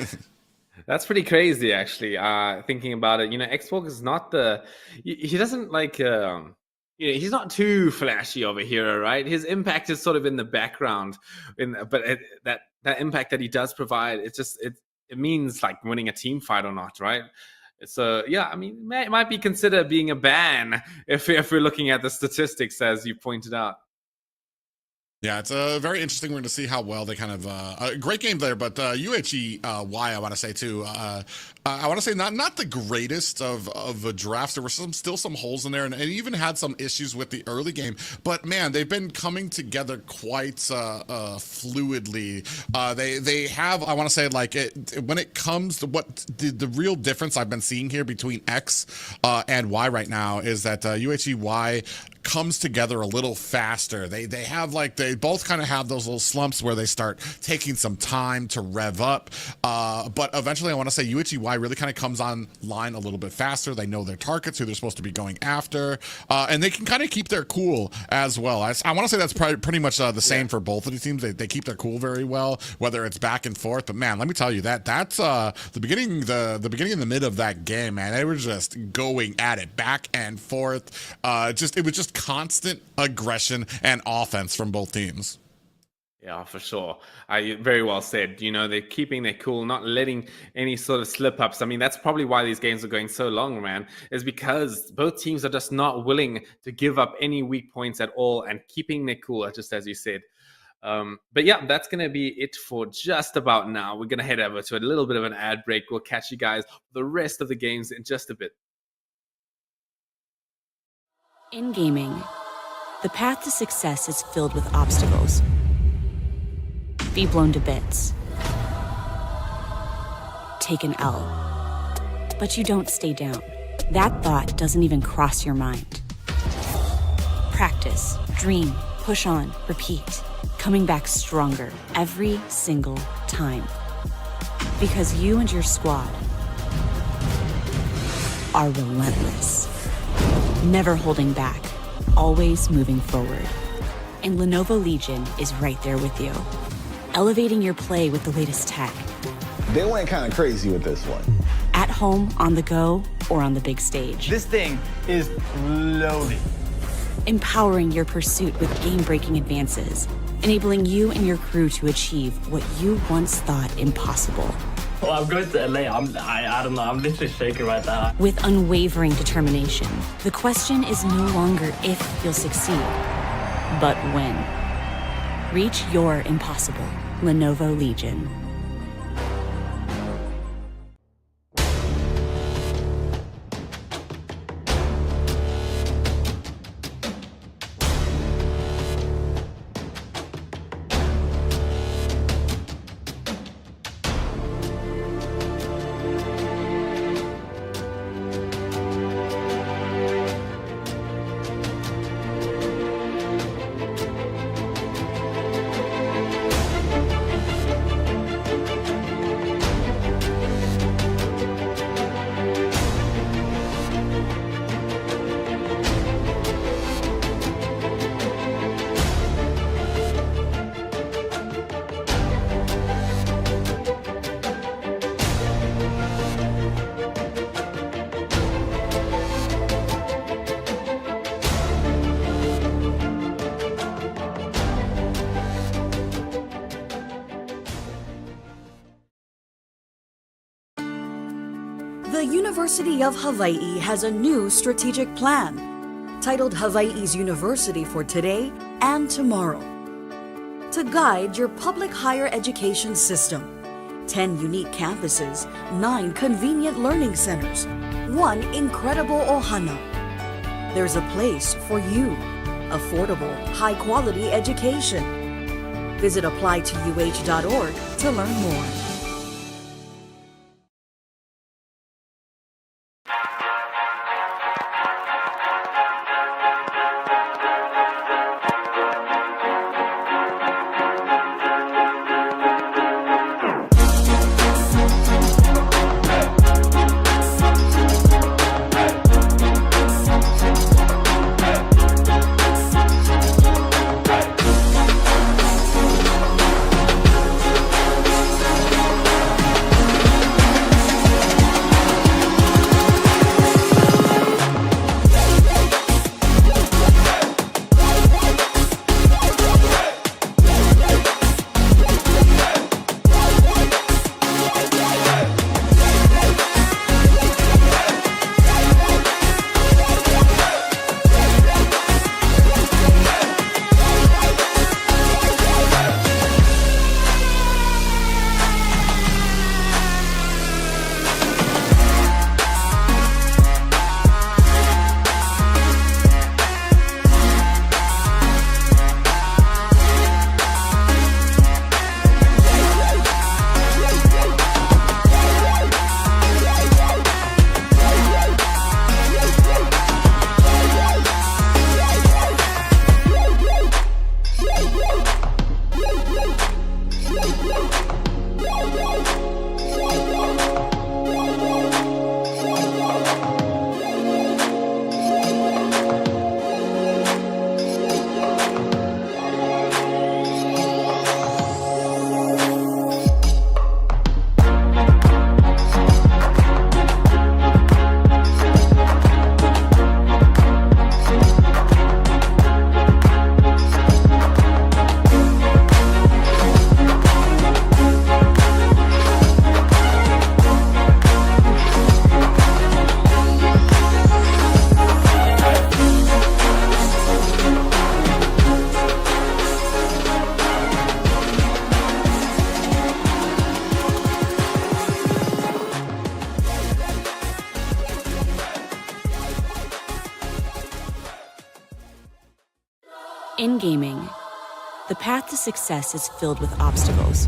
That's pretty crazy, actually. Thinking about it, Xbox is not he doesn't like, he's not too flashy of a hero, right? His impact is sort of in the background, but that impact that he does provide, it means like winning a team fight or not, right? So yeah, I mean, it might be considered being a ban if we're looking at the statistics, as you pointed out. Yeah, it's very interesting. We're going to see how well they kind of a great game there, but UHE Y, I want to say too. I want to say not the greatest of drafts. There were still some holes in there, and even had some issues with the early game. But man, they've been coming together quite fluidly. They have, I want to say, like when it comes to what the real difference I've been seeing here between X and Y right now is that UHE Y comes together a little faster. They both kind of have those little slumps where they start taking some time to rev up, but eventually I want to say UHEY really kind of comes online a little bit faster. They know their targets, who they're supposed to be going after, and they can kind of keep their cool as well. I want to say that's pretty much the same for both of these teams. They keep their cool very well, whether it's back and forth. But man, let me tell you that's the beginning and the mid of that game, man. They were just going at it back and forth. It was just constant aggression and offense from both teams. Yeah, for sure. Very well said. They're keeping their cool, not letting any sort of slip-ups. I mean, that's probably why these games are going so long, man, is because both teams are just not willing to give up any weak points at all and keeping their cool, just as you said. But yeah, that's going to be it for just about now. We're going to head over to a little bit of an ad break. We'll catch you guys for the rest of the games in just a bit. In gaming, the path to success is filled with obstacles. Be blown to bits. Take an L. But you don't stay down. That thought doesn't even cross your mind. Practice, dream, push on, repeat. Coming back stronger every single time. Because you and your squad are relentless. Never holding back, always moving forward. And Lenovo Legion is right there with you, elevating your play with the latest tech. They went kind of crazy with this one. At home, on the go, or on the big stage. This thing is loaded. Empowering your pursuit with game-breaking advances, enabling you and your crew to achieve what you once thought impossible. Well, I'm going to LA. I don't know. I'm literally shaking right now. With unwavering determination, the question is no longer if you'll succeed, but when. Reach your impossible. Lenovo Legion. The University of Hawaii has a new strategic plan titled Hawaii's University for Today and Tomorrow. To guide your public higher education system, 10 unique campuses, 9 convenient learning centers, 1 incredible ohana. There's a place for you. Affordable, high-quality education. Visit applytouh.org to learn more. In gaming, the path to success is filled with obstacles.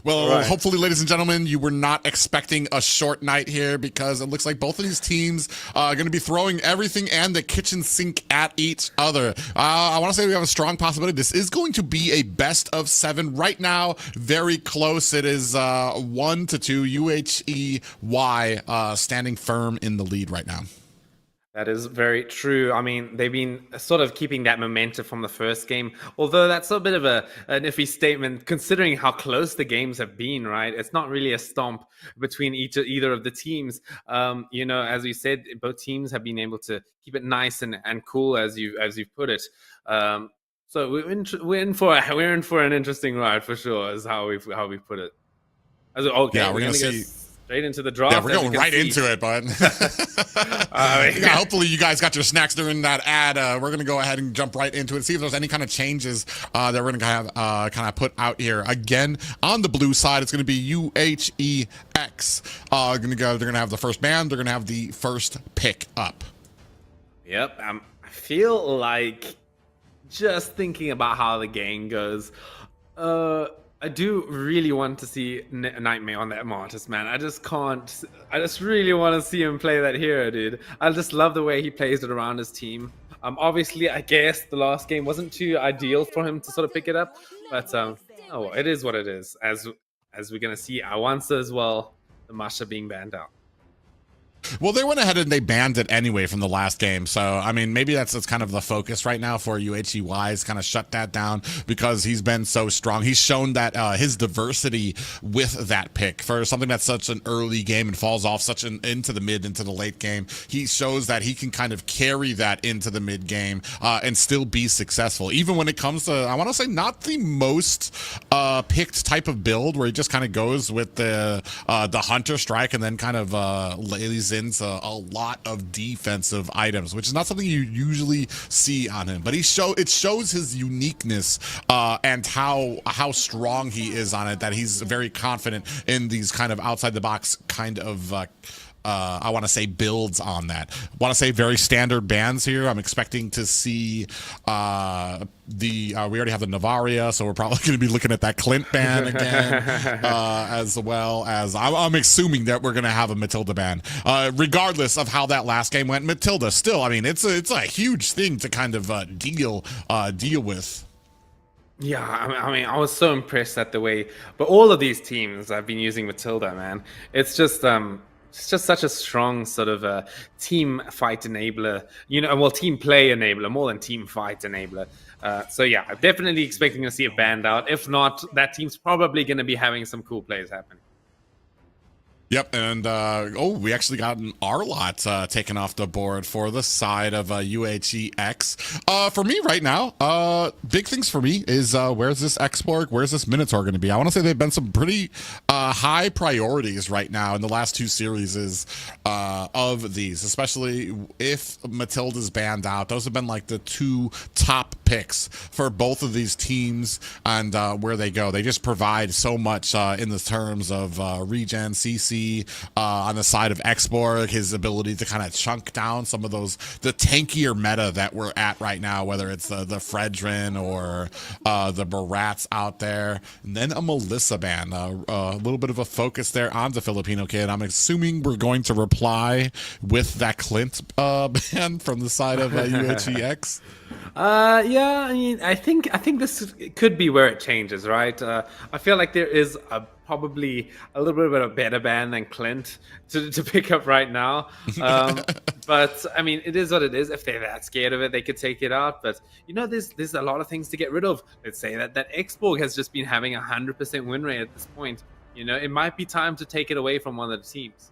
Well, hopefully, ladies and gentlemen, you were not expecting a short night here, because it looks like both of these teams are going to be throwing everything and the kitchen sink at each other. I want to say we have a strong possibility. This is going to be a best of 7 right now. Very close. It is 1-2. UHEY standing firm in the lead right now. That is very true. I mean, they've been sort of keeping that momentum from the first game, although that's a bit of an iffy statement considering how close the games have been, right? It's not really a stomp between either of the teams. You know, as we said, both teams have been able to keep it nice and cool, as you've put it. So we're in for an interesting ride for sure, is how we put it. Okay, yeah, we're gonna see. Straight into the draft. Yeah, we're going right into it, bud. Yeah, hopefully you guys got your snacks during that ad. We're going to go ahead and jump right into it, see if there's any kind of changes that we're going to have kind of put out here. Again, on the blue side, it's going to be UHEX. They're going to have the first ban. They're going to have the first pick up. Yep. I feel like, just thinking about how the game goes, I do really want to see Nightmare on that Martyrs, man. I just really want to see him play that hero, dude. I just love the way he plays it around his team. Obviously, I guess the last game wasn't too ideal for him to sort of pick it up, but it is what it is. As we're going to see Awansa as well, the Masha being banned out. Well, they went ahead and they banned it anyway from the last game. So, I mean, maybe that's kind of the focus right now for UHEY, is kind of shut that down, because he's been so strong. He's shown that his diversity with that pick for something that's such an early game and falls off into the mid, into the late game. He shows that he can kind of carry that into the mid game and still be successful. Even when it comes to, I want to say, not the most picked type of build, where he just kind of goes with the Hunter Strike and then kind of lays into a lot of defensive items, which is not something you usually see on him. But it shows his uniqueness and how strong he is on it, that he's very confident in these kind of outside the box kind of I want to say builds on that. I want to say very standard bans here. I'm expecting to see we already have the Navaria, so we're probably going to be looking at that Clint ban again, as well as I'm assuming that we're going to have a Matilda ban. Regardless of how that last game went, Matilda still, I mean, it's a huge thing to kind of deal with. Yeah, I mean, I was so impressed at the way, but all of these teams have been using Matilda, man. It's just such a strong sort of team fight enabler, team play enabler, more than team fight enabler. So yeah, I'm definitely expecting to see it banned out. If not, that team's probably going to be having some cool plays happening. Yep, and we actually got an R-Lot taken off the board for the side of UHEX. For me right now, big things for me is where's this Exborg, where's this Minotaur going to be? I want to say they've been some pretty high priorities right now in the last two series of these, especially if Matilda's banned out. Those have been like the two top picks for both of these teams and where they go. They just provide so much in the terms of regen, CC, on the side of Exborg, his ability to kind of chunk down some of the tankier meta that we're at right now, whether it's the Fredrin or the Barats out there. And then a Melissa ban, a little bit of a focus there on the Filipino kid. I'm assuming we're going to reply with that Clint ban from the side of UHEX. Yeah, I mean, I think this could be where it changes, right? I feel like there is probably a little bit of a better ban than Clint to pick up right now. But I mean, it is what it is. If they're that scared of it, they could take it out. But there's a lot of things to get rid of. Let's say that Exborg has just been having 100% win rate at this point. It might be time to take it away from one of the teams.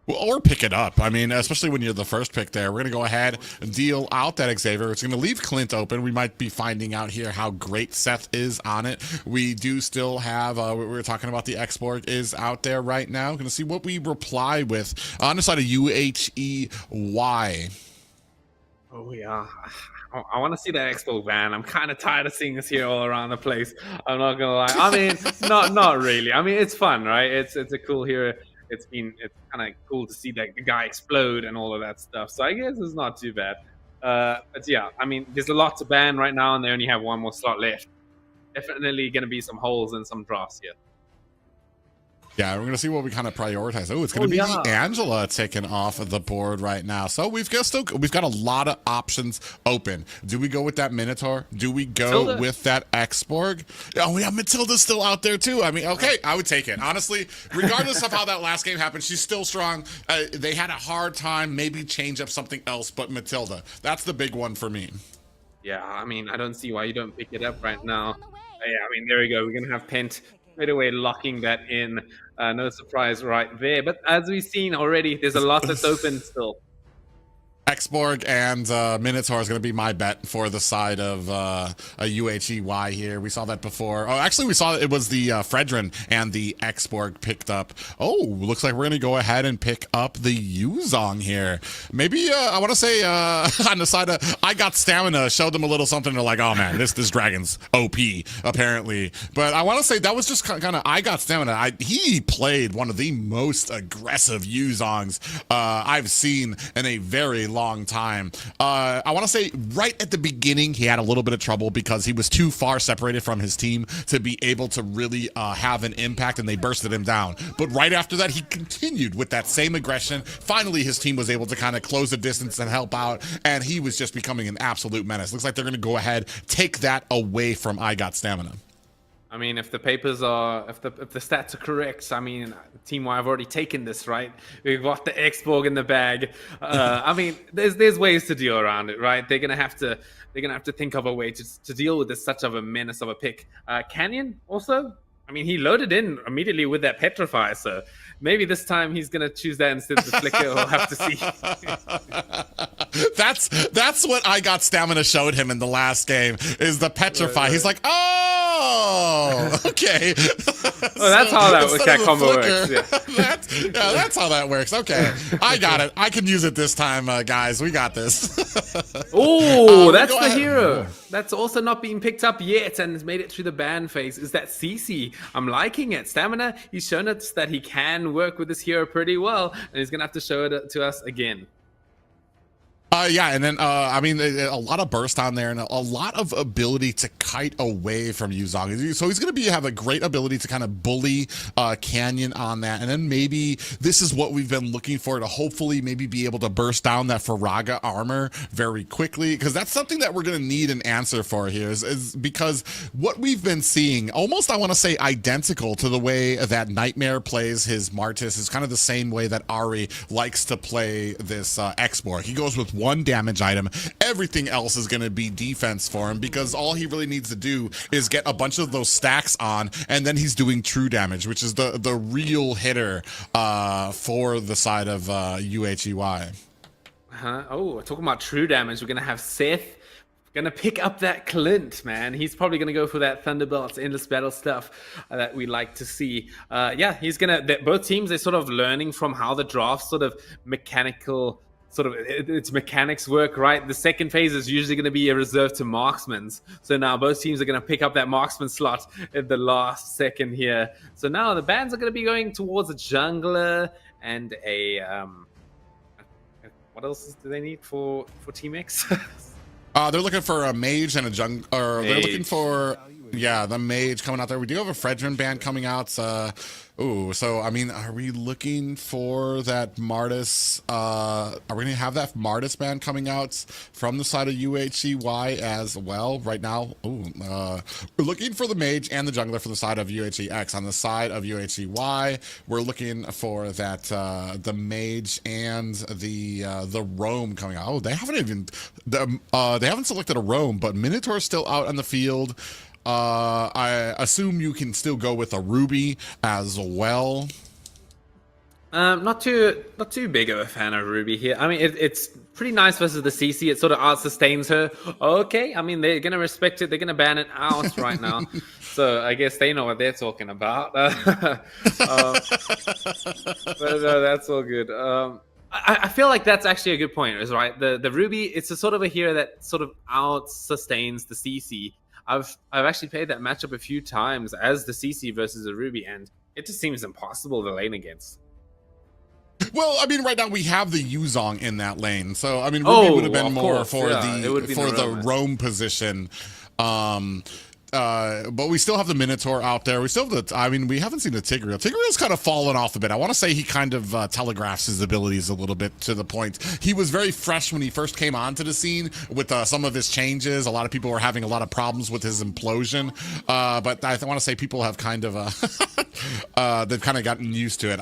Well, or pick it up. I mean, especially when you're the first pick there. We're going to go ahead and deal out that Xavier. It's going to leave Clint open. We might be finding out here how great Seth is on it. We do still have, we were talking about the Exborg is out there right now. Going to see what we reply with on the side of UHEY. Oh, yeah. I want to see that Expo ban. I'm kind of tired of seeing this here all around the place. I'm not going to lie. I mean, not really. I mean, it's fun, right? It's a cool hero. it's kind of cool to see that the guy explode and all of that stuff. So I guess it's not too bad. But yeah, I mean, there's a lot to ban right now, and they only have one more slot left. Definitely going to be some holes in some drafts here. Yeah, we're going to see what we kind of prioritize. Oh, it's going to be the Angela taken off of the board right now. So we've got a lot of options open. Do we go with that Minotaur? Do we go Matilda. with that Exborg? Oh, yeah, Matilda's still out there too. I mean, okay, I would take it. Honestly, regardless of how that last game happened, she's still strong. They had a hard time, maybe change up something else, but Matilda, that's the big one for me. Yeah, I mean, I don't see why you don't pick it up right now. Yeah, I mean, there we go. We're going to have Pent straight away locking that in. No surprise right there. But as we've seen already, there's a lot that's open still. Exborg and Minotaur is going to be my bet for the side of a UHEY here. We saw that before. Oh, actually, we saw it was the Fredrin and the Exborg picked up. Oh, looks like we're going to go ahead and pick up the Yuzong here. Maybe, I want to say, on the side of I Got Stamina, showed them a little something. They're like, oh, man, this dragon's OP, apparently. But I want to say that was just kind of I Got Stamina. He played one of the most aggressive Yuzongs I've seen in a very long time. I want to say right at the beginning, he had a little bit of trouble because he was too far separated from his team to be able to really have an impact, and they bursted him down. But right after that, he continued with that same aggression. Finally, his team was able to kind of close the distance and help out, and he was just becoming an absolute menace. Looks like they're going to go ahead, take that away from I Got Stamina. I mean, if the papers are, if the stats are correct, I mean, Team Y have already taken this, right? We've got the Exborg in the bag. I mean, there's ways to deal around it, right? They're gonna have to think of a way to deal with this such of a menace of a pick. Canyon also, I mean, he loaded in immediately with that Petrify, so maybe this time he's gonna choose that instead of the Flicker. We'll have to see. That's what I Got Stamina showed him in the last game is the Petrify. He's like, oh, okay. Well, that's how that combo works. Yeah. That's how that works. Okay, I got it. I can use it this time, guys. We got this. Oh, that's the hero. That's also not being picked up yet and has made it through the ban phase. Is that CC? I'm liking it. Stamina, he's shown us that he can work with this hero pretty well, and he's going to have to show it to us again. Yeah, and then, I mean, a lot of burst on there and a lot of ability to kite away from Yuzong. So he's going to have a great ability to kind of bully Canyon on that. And then maybe this is what we've been looking for to hopefully maybe be able to burst down that Faraga armor very quickly. Because that's something that we're going to need an answer for here is because what we've been seeing, almost I want to say identical to the way that Nightmare plays his Martis, is kind of the same way that Ari likes to play this Exborg. He goes with one damage item. Everything else is going to be defense for him because all he really needs to do is get a bunch of those stacks on, and then he's doing true damage, which is the real hitter for the side of UHEY. Oh, talking about true damage, we're going to have Seth gonna pick up that Clint, man. He's probably gonna go for that Thunderbolts, endless battle stuff that we like to see. Yeah, he's gonna. Both teams are sort of learning from how the draft sort of mechanical. Its mechanics work, right? The second phase is usually going to be a reserve to marksmans. So now both teams are going to pick up that marksman slot at the last second here. So now the bans are going to be going towards a jungler and a what else do they need for Team X? They're looking for a mage and a jungler. They're looking for the mage coming out there. We do have a Fredrin band coming out. So I mean, are we looking for that Martis? Are we going to have that Martis band coming out from the side of UHEY as well right now? We're looking for the mage and the jungler for the side of UHEX. On the side of UHEY, we're looking for that the mage and the roam coming out. Oh, they haven't selected a roam, but Minotaur's still out on the field. I assume you can still go with a Ruby as well. Not too big of a fan of Ruby here. I mean, it's pretty nice versus the CC. It sort of out sustains her. Okay, I mean, they're gonna respect it. They're gonna ban it out right now. So I guess they know what they're talking about. But that's all good. I feel like that's actually a good point, is right? The Ruby, it's a sort of a hero that sort of out sustains the CC. I've actually played that matchup a few times as the CC versus a Ruby, and it just seems impossible to lane against. Well, I mean, right now we have the Yuzong in that lane, so I mean, Ruby would have been more for the roam position. But we still have the Minotaur out there. We still have I mean, we haven't seen the Tigreal. Tigreal's kind of fallen off a bit. I want to say he kind of telegraphs his abilities a little bit to the point. He was very fresh when he first came onto the scene with some of his changes. A lot of people were having a lot of problems with his implosion. But I want to say people have kind of, they've kind of gotten used to it.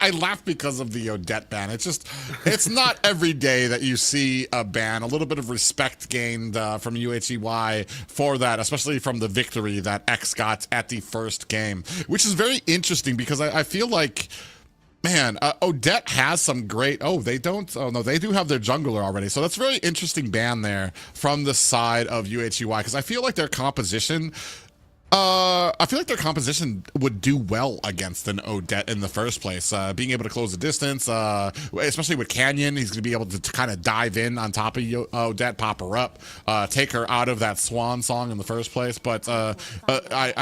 I laugh because of the Odette ban. It's not every day that you see a ban. A little bit of respect gained from UHEY for that, especially from the victory that X got at the first game, which is very interesting because I feel like, man, Odette has some great, they do have their jungler already, so that's a very interesting ban there from the side of UHEY, because I feel like their composition would do well against an Odette in the first place. Being able to close the distance, especially with Canyon, he's going to be able to kind of dive in on top of Odette, pop her up, take her out of that swan song in the first place. But I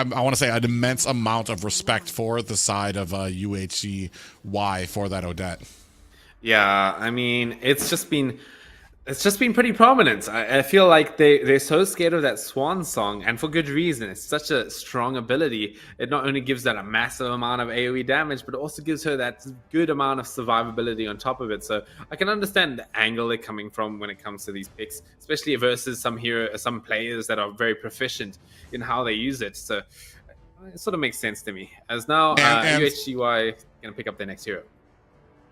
want to say an immense amount of respect for the side of UHEY for that Odette. Yeah, I mean, it's just been pretty prominent. I feel like they're so scared of that swan song, and for good reason. It's such a strong ability. It not only gives that a massive amount of AoE damage, but it also gives her that good amount of survivability on top of it. So I can understand the angle they're coming from when it comes to these picks, especially versus some players that are very proficient in how they use it. So it sort of makes sense to me. As now UHEY gonna pick up their next hero.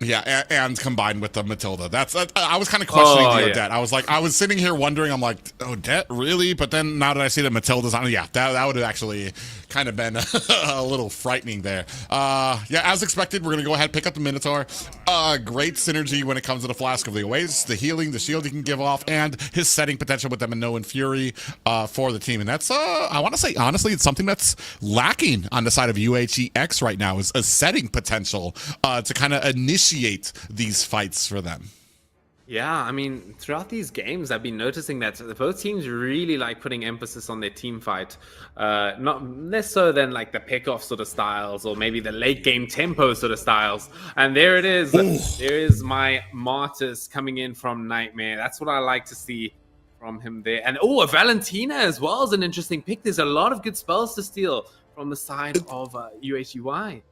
Yeah, and combined with the Matilda. I was kind of questioning the Odette. Yeah. I was sitting here wondering, I'm like, Odette, really? But then now that I see that Matilda's on, that would have actually kind of been a little frightening there. As expected, we're going to go ahead and pick up the Minotaur. Great synergy when it comes to the Flask of the Oasis, the healing, the shield he can give off, and his setting potential with the Minoan Fury for the team. And that's, I want to say, honestly, it's something that's lacking on the side of UHEX right now, is a setting potential to kind of initiate these fights for them. Yeah, I mean, throughout these games, I've been noticing that both teams really like putting emphasis on their team fight. Not less so than like the pick-off sort of styles or maybe the late game tempo sort of styles. And there it is. Ooh. There is my Martyrs coming in from Nightmare. That's what I like to see from him there. And a Valentina as well is an interesting pick. There's a lot of good spells to steal from the side of UHEY.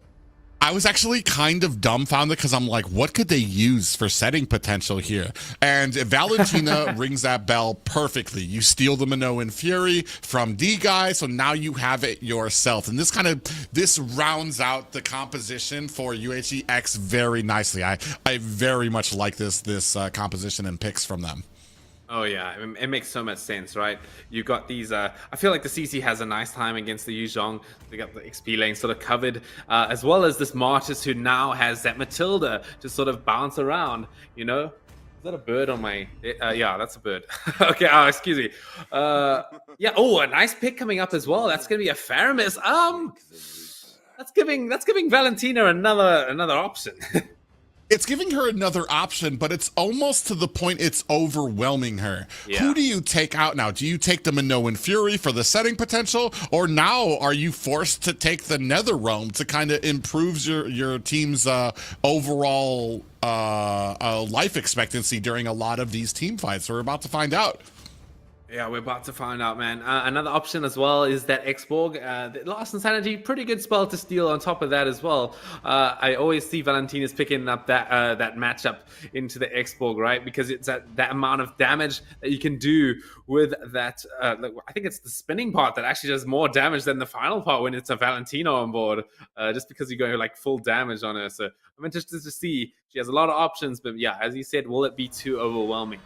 I was actually kind of dumbfounded because I'm like, what could they use for setting potential here? And Valentina rings that bell perfectly. You steal the Minoan Fury from D-Guy, so now you have it yourself. And this rounds out the composition for UHEX very nicely. I very much like this composition and picks from them. Oh yeah, it makes so much sense, right? You got these. I feel like the CC has a nice time against the Yuzhong. They got the XP lane sort of covered, as well as this Martyrs who now has that Matilda to sort of bounce around. You know, is that a bird on my? Yeah, that's a bird. Okay, excuse me. Yeah. Oh, a nice pick coming up as well. That's gonna be a Faramis. That's giving Valentina another option. It's giving her another option, but it's almost to the point it's overwhelming her. Yeah. Who do you take out now? Do you take the Minoan Fury for the setting potential? Or now are you forced to take the Nether Realm to kind of improve your team's overall life expectancy during a lot of these team fights? We're about to find out. Yeah, we're about to find out, man. Another option as well is that X-Borg. The Last Insanity, pretty good spell to steal on top of that as well. I always see Valentina's picking up that matchup into the X-Borg, right? Because it's that amount of damage that you can do with that. I think it's the spinning part that actually does more damage than the final part when it's a Valentina on board, just because you're going like full damage on her. So I'm interested to see. She has a lot of options, but yeah, as you said, will it be too overwhelming?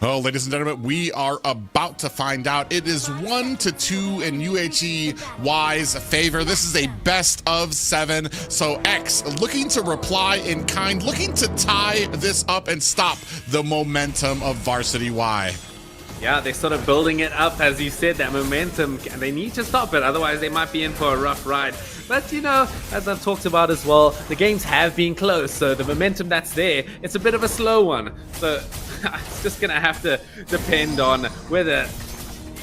Well, ladies and gentlemen, we are about to find out. It is 1-2 in UHEY's favor. This is a best of 7. So X looking to reply in kind, looking to tie this up and stop the momentum of Varsity Y. Yeah, they're sort of building it up, as you said, that momentum. They need to stop it, otherwise they might be in for a rough ride. But, you know, as I've talked about as well, the games have been close, so the momentum that's there, it's a bit of a slow one. So it's just going to have to depend on whether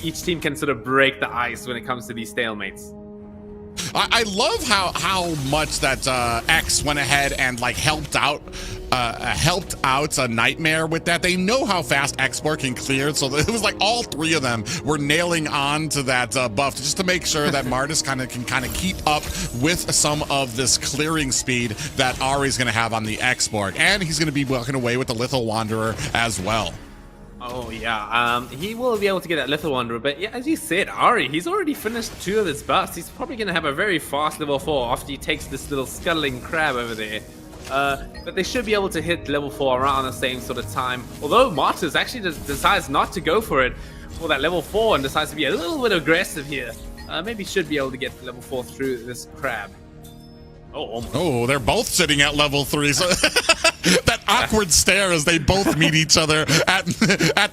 each team can sort of break the ice when it comes to these stalemates. I love how much that X went ahead and like helped out a Nightmare with that. They know how fast Export can clear, so it was like all three of them were nailing on to that buff just to make sure that Martis can keep up with some of this clearing speed that Ari's going to have on the Export, and he's going to be walking away with the Lethal Wanderer as well. Oh yeah, he will be able to get that Lethal Wanderer, but yeah, as you said, Ari, he's already finished 2 of his buffs. He's probably going to have a very fast level 4 after he takes this little scuttling crab over there. But they should be able to hit level 4 around the same sort of time. Although Martis actually decides not to go for it for that level 4 and decides to be a little bit aggressive here. Maybe should be able to get level 4 through this crab. Oh, they're both sitting at level 3. So that awkward stare as they both meet each other at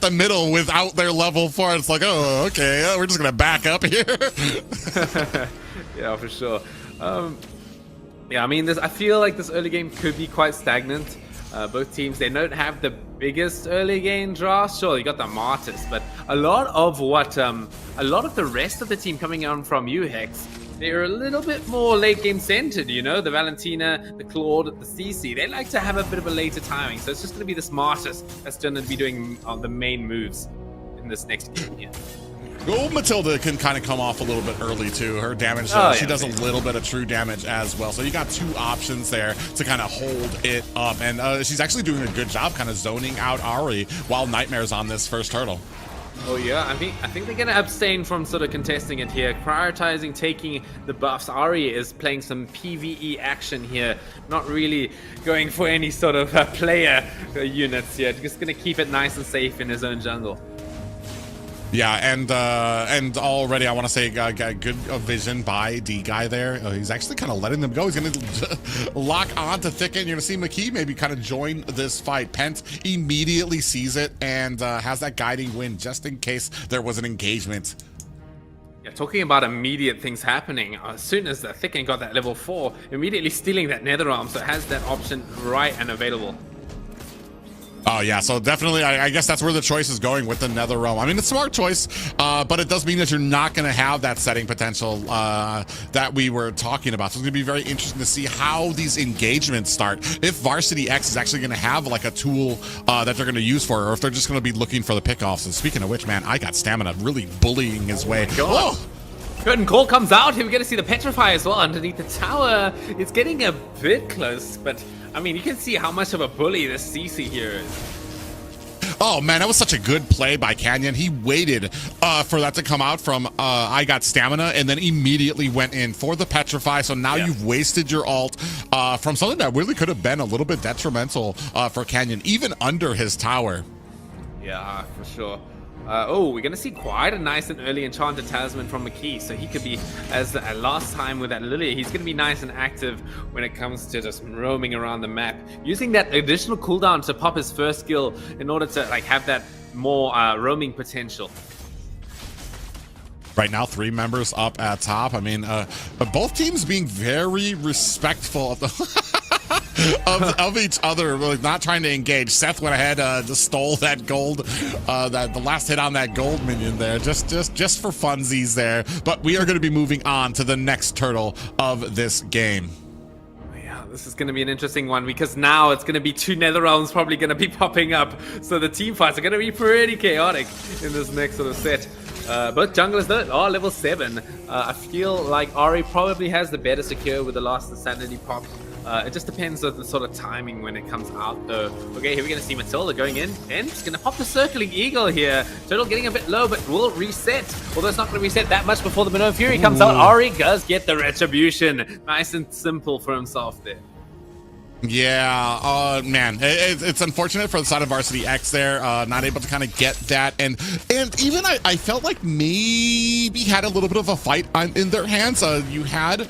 the middle without their level 4. It's like, oh, okay, we're just gonna back up here. Yeah, for sure. Yeah, I mean, I feel like this early game could be quite stagnant. Both teams, they don't have the biggest early game draw. Sure, you got the Martis, but a lot of the rest of the team coming on from you, Hex, they're a little bit more late game centered, you know? The Valentina, the Claude, the CC, they like to have a bit of a later timing. So it's just going to be this Martis that's going to be doing the main moves in this next game here. Oh, Matilda can kind of come off a little bit early too. Her damage, she does a little bit of true damage as well. So you got 2 options there to kind of hold it up. And she's actually doing a good job kind of zoning out Ari while Nightmare's on this first hurdle. Oh yeah, I think they're gonna abstain from sort of contesting it here, prioritizing taking the buffs. Ari is playing some PvE action here, not really going for any sort of player units here. Just gonna keep it nice and safe in his own jungle. Yeah, and already I want to say got good vision by D guy there. He's actually kind of letting them go. He's going to lock on to Thicket. You're going to see McKee maybe kind of join this fight. Pent immediately sees it and has that guiding wind just in case there was an engagement. Yeah, talking about immediate things happening, as soon as the Thicket got that level 4, immediately stealing that Netherrealm, so it has that option right and available. Oh yeah, so definitely, I guess that's where the choice is going with the Netherrealm. I mean, it's a smart choice, but it does mean that you're not going to have that setting potential that we were talking about. So it's going to be very interesting to see how these engagements start. If Varsity X is actually going to have like a tool that they're going to use for it, or if they're just going to be looking for the pickoffs. And speaking of which, man, I got Stamina really bullying his way. Oh! Curtain Call comes out. Here we get to see the Petrify as well underneath the tower. It's getting a bit close, but I mean, you can see how much of a bully this CC here is. Oh man, that was such a good play by Canyon. He waited for that to come out from I got Stamina and then immediately went in for the Petrify. So now you've wasted your ult from something that really could have been a little bit detrimental for Canyon, even under his tower. Yeah, for sure. Oh, we're going to see quite a nice and early Enchanted Talisman from McKee. So he could be, as last time with that Lily, he's going to be nice and active when it comes to just roaming around the map. Using that additional cooldown to pop his first skill in order to like have that more roaming potential. Right now, 3 members up at top. I mean, but both teams being very respectful of the of each other, really not trying to engage. Seth went ahead, just stole that gold, the last hit on that gold minion there, just for funsies there. But we are going to be moving on to the next turtle of this game. Yeah, this is going to be an interesting one because now it's going to be 2 Netherrealms probably going to be popping up. So the team fights are going to be pretty chaotic in this next sort of set. Both junglers though are level 7. I feel like Ari probably has the better secure with the last Insanity pop. It just depends on the sort of timing when it comes out though. Okay, here we're going to see Matilda going in and it's going to pop the Circling Eagle here. Turtle getting a bit low but will reset. Although it's not going to reset that much before the Minnow Fury comes out. Ari does get the Retribution. Nice and simple for himself there. Yeah, man, it's unfortunate for the side of Varsity X there, not able to kind of get that, and even I felt like maybe had a little bit of a fight in their hands. You had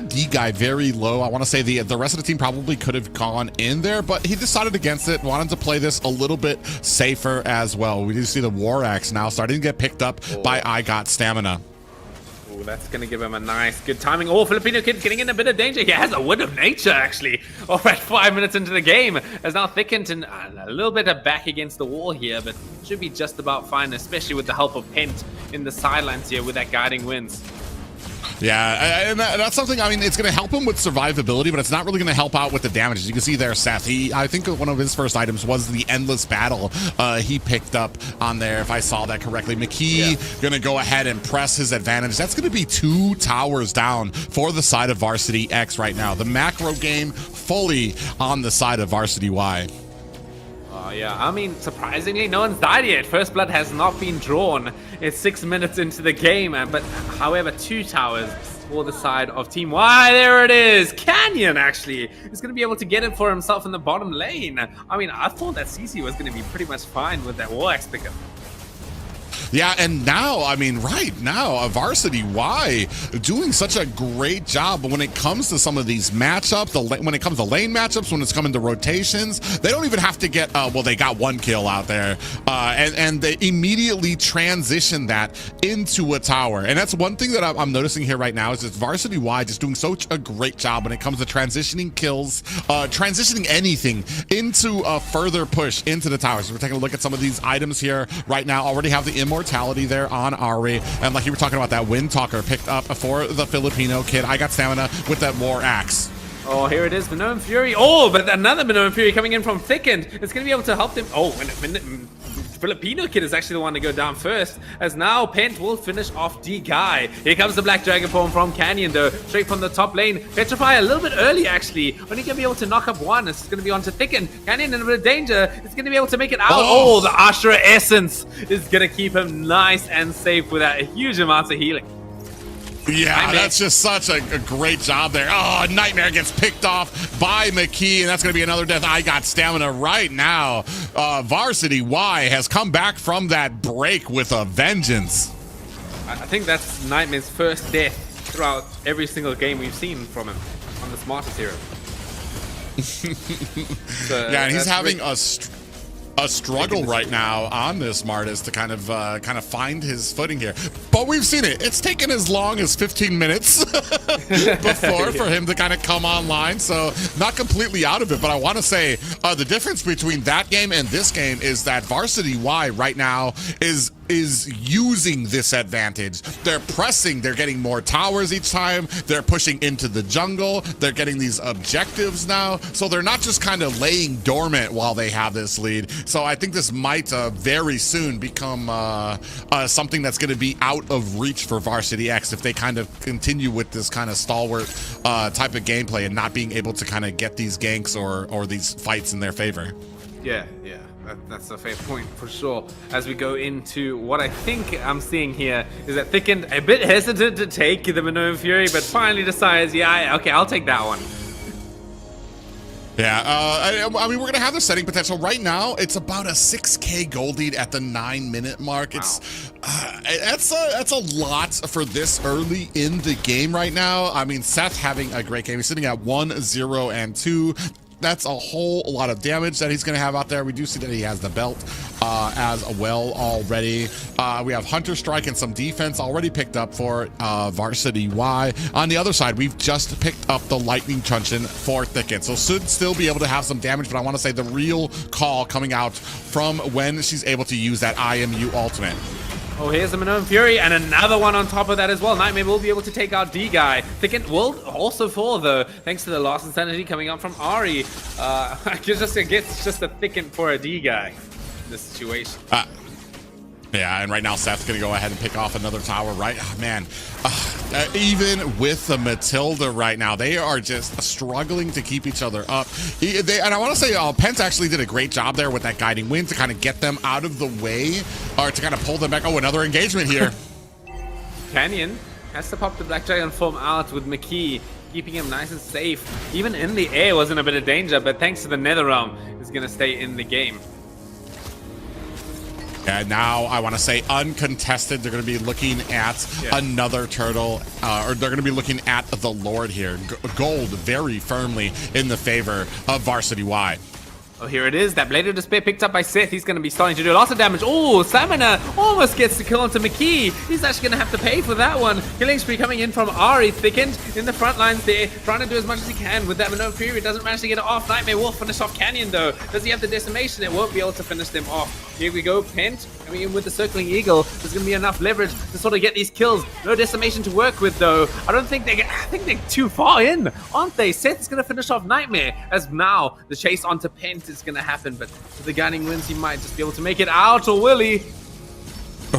D guy very low. I want to say the rest of the team probably could have gone in there, but he decided against it. Wanted to play this a little bit safer as well. We do see the War Axe now starting to get picked up by I Got Stamina. Ooh, that's going to give him a nice, good timing. Oh, Filipino Kid getting in a bit of danger. He has a Wind of Nature, actually. At 5 minutes into the game. Has now thickened and a little bit of back against the wall here, but should be just about fine, especially with the help of Pent in the sidelines here with that Guiding Winds. Yeah, and that's something, I mean, it's going to help him with survivability, but it's not really going to help out with the damage. As you can see there, Seth, I think one of his first items was the Endless Battle he picked up on there, if I saw that correctly. McKee going to go ahead and press his advantage. That's going to be 2 towers down for the side of Varsity X right now. The macro game fully on the side of Varsity Y. Yeah, I mean, surprisingly, no one's died yet. First blood has not been drawn. It's 6 minutes into the game, but however, 2 towers for the side of Team Y. There it is. Canyon actually is going to be able to get it for himself in the bottom lane. I mean, I thought that CC was going to be pretty much fine with that War Axe pickup. Yeah, and now, I mean, right now, Varsity Y doing such a great job when it comes to some of these matchups, when it comes to lane matchups, when it's coming to rotations, they don't even have to get, well, they got 1 kill out there, and they immediately transition that into a tower. And that's one thing that I'm noticing here right now is that Varsity Y just doing such a great job when it comes to transitioning kills, transitioning anything into a further push into the towers. So we're taking a look at some of these items here right now. Already have the Immortality there on Ari, and like you were talking about, that Wind Talker picked up for the Filipino kid. I got stamina with that War Axe. Oh, here it is, Minoan Fury. Oh, but another Minoan Fury coming in from Thickened. It's going to be able to help them. Oh, Filipino kid is actually the one to go down first, as now Pent will finish off D-Guy. Here comes the Black Dragon form from Canyon, though, straight from the top lane. Petrify a little bit early, actually. Only going to be able to knock up 1. It's going to be onto Thickened. Canyon in a bit of danger. It's going to be able to make it out. Oh, the Ashra Essence is going to keep him nice and safe with that huge amount of healing. Yeah, that's just such a great job there. Oh, Nightmare gets picked off by McKee, and that's going to be another death. I got stamina right now. Varsity Y has come back from that break with a vengeance. I think that's Nightmare's first death throughout every single game we've seen from him on the Smartest hero. So, yeah, and he's having a struggle right now on this Smartest to kind of find his footing here. But we've seen it. It's taken as long as 15 minutes before for him to kind of come online. So not completely out of it, but I want to say the difference between that game and this game is that Varsity Y right now is using this advantage. They're pressing, they're getting more towers each time, they're pushing into the jungle, they're getting these objectives now, so they're not just kind of laying dormant while they have this lead. So I think this might very soon become something that's going to be out of reach for Varsity X if they kind of continue with this kind of stalwart type of gameplay and not being able to kind of get these ganks or these fights in their favor. Yeah. That's a fair point for sure. As we go into what I think I'm seeing here is that Thickened a bit hesitant to take the Minoan Fury, but finally decides, yeah, okay, I'll take that one. Yeah, I mean, we're gonna have the setting potential right now. It's about a 6K gold lead at the 9-minute mark. Wow. That's a lot for this early in the game right now. I mean, Seth having a great game. He's sitting at 1-0-2. That's a whole lot of damage that he's going to have out there. We do see that he has the belt as well already. We have Hunter Strike and some defense already picked up for Varsity Y. On the other side, we've just picked up the Lightning Truncheon for Thicket. So should still be able to have some damage, but I want to say the real call coming out from when she's able to use that IMU ultimate. Oh, here's the Minoan Fury, and another one on top of that as well. Nightmare will be able to take out D-Guy. Thicket will also fall, though, thanks to the Lost Insanity coming up from Ari. I guess it's just a Thicket for a D-Guy in this situation. Yeah, and right now Seth's going to go ahead and pick off another tower, right? Oh, man, even with the Matilda right now, they are just struggling to keep each other up. And I want to say Pence actually did a great job there with that Guiding Wind to kind of get them out of the way, or to kind of pull them back. Oh, another engagement here. Canyon has to pop the Black Dragon form out with McKee, keeping him nice and safe. Even in the air was in a bit of danger, but thanks to the Nether Realm, is going to stay in the game. And now I want to say uncontested. They're going to be looking at another turtle, or they're going to be looking at the Lord here. Gold very firmly in the favor of Varsity Y. Oh, here it is. That Blade of Despair picked up by Seth. He's going to be starting to do lots of damage. Oh, Stamina almost gets the kill onto McKee. He's actually going to have to pay for that one. Killing spree coming in from Ari. Thickened in the front lines there, trying to do as much as he can with that Minoan Fury. Doesn't manage to get it off. Nightmare will finish off Canyon, though. Does he have the decimation? It won't be able to finish them off. Here we go. Pent Coming in with the circling eagle, there's going to be enough leverage to sort of get these kills. No decimation to work with, though. I think they're too far in, aren't they? Seth is going to finish off Nightmare, as now the chase onto Pent is going to happen, but with the Guiding Winds, he might just be able to make it out, or will he?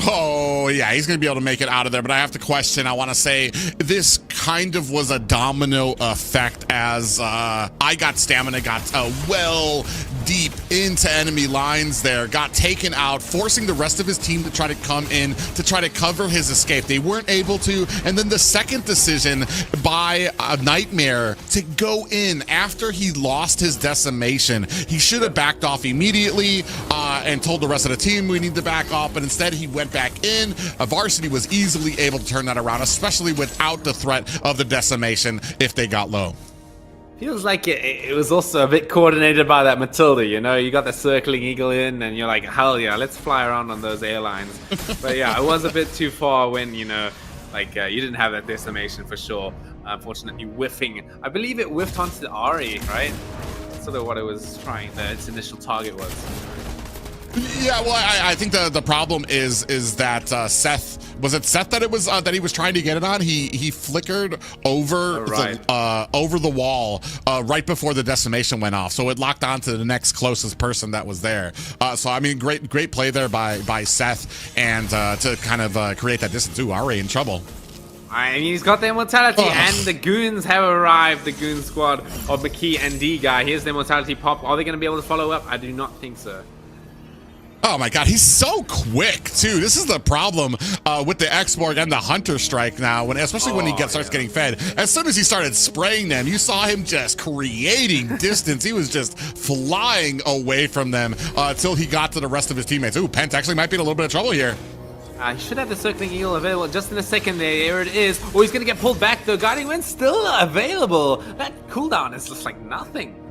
Oh, yeah, he's going to be able to make it out of there, but I have to question. I want to say this kind of was a domino effect as I got stamina, got well deep into enemy lines there, got taken out, forcing the rest of his team to try to come in to try to cover his escape. They weren't able to, and then the second decision by Nightmare to go in after he lost his decimation. He should have backed off immediately and told the rest of the team we need to back off, but instead he went back in. Varsity was easily able to turn that around, especially without the threat of the decimation if they got low. Feels like it was also a bit coordinated by that Matilda, you know? You got the circling eagle in, and you're like, hell yeah, let's fly around on those airlines. But yeah, it was a bit too far when, you know, like you didn't have that decimation for sure. Unfortunately, whiffing. I believe it whiffed onto the Ari, right? That's sort of what it was trying, its initial target was. Yeah, well, I think the problem is that Seth, was it Seth that it was that he was trying to get it on? He flickered over over the wall right before the decimation went off, so it locked on to the next closest person that was there. So I mean, great play there by Seth, and to kind of create that distance. Ooh, Ari in trouble. I mean, he's got the immortality, and the goons have arrived. The goon squad of McKee and D guy. Here's the immortality pop. Are they going to be able to follow up? I do not think so. Oh my god, he's so quick too. This is the problem with the Exborg and the Hunter Strike now, especially when he starts getting fed. As soon as he started spraying them, you saw him just creating distance. He was just flying away from them until he got to the rest of his teammates. Ooh, Pent actually might be in a little bit of trouble here. He should have the circling eagle available just in a second. There it is. Oh, he's gonna get pulled back though. Guiding Wind's still available. That cooldown is just like nothing.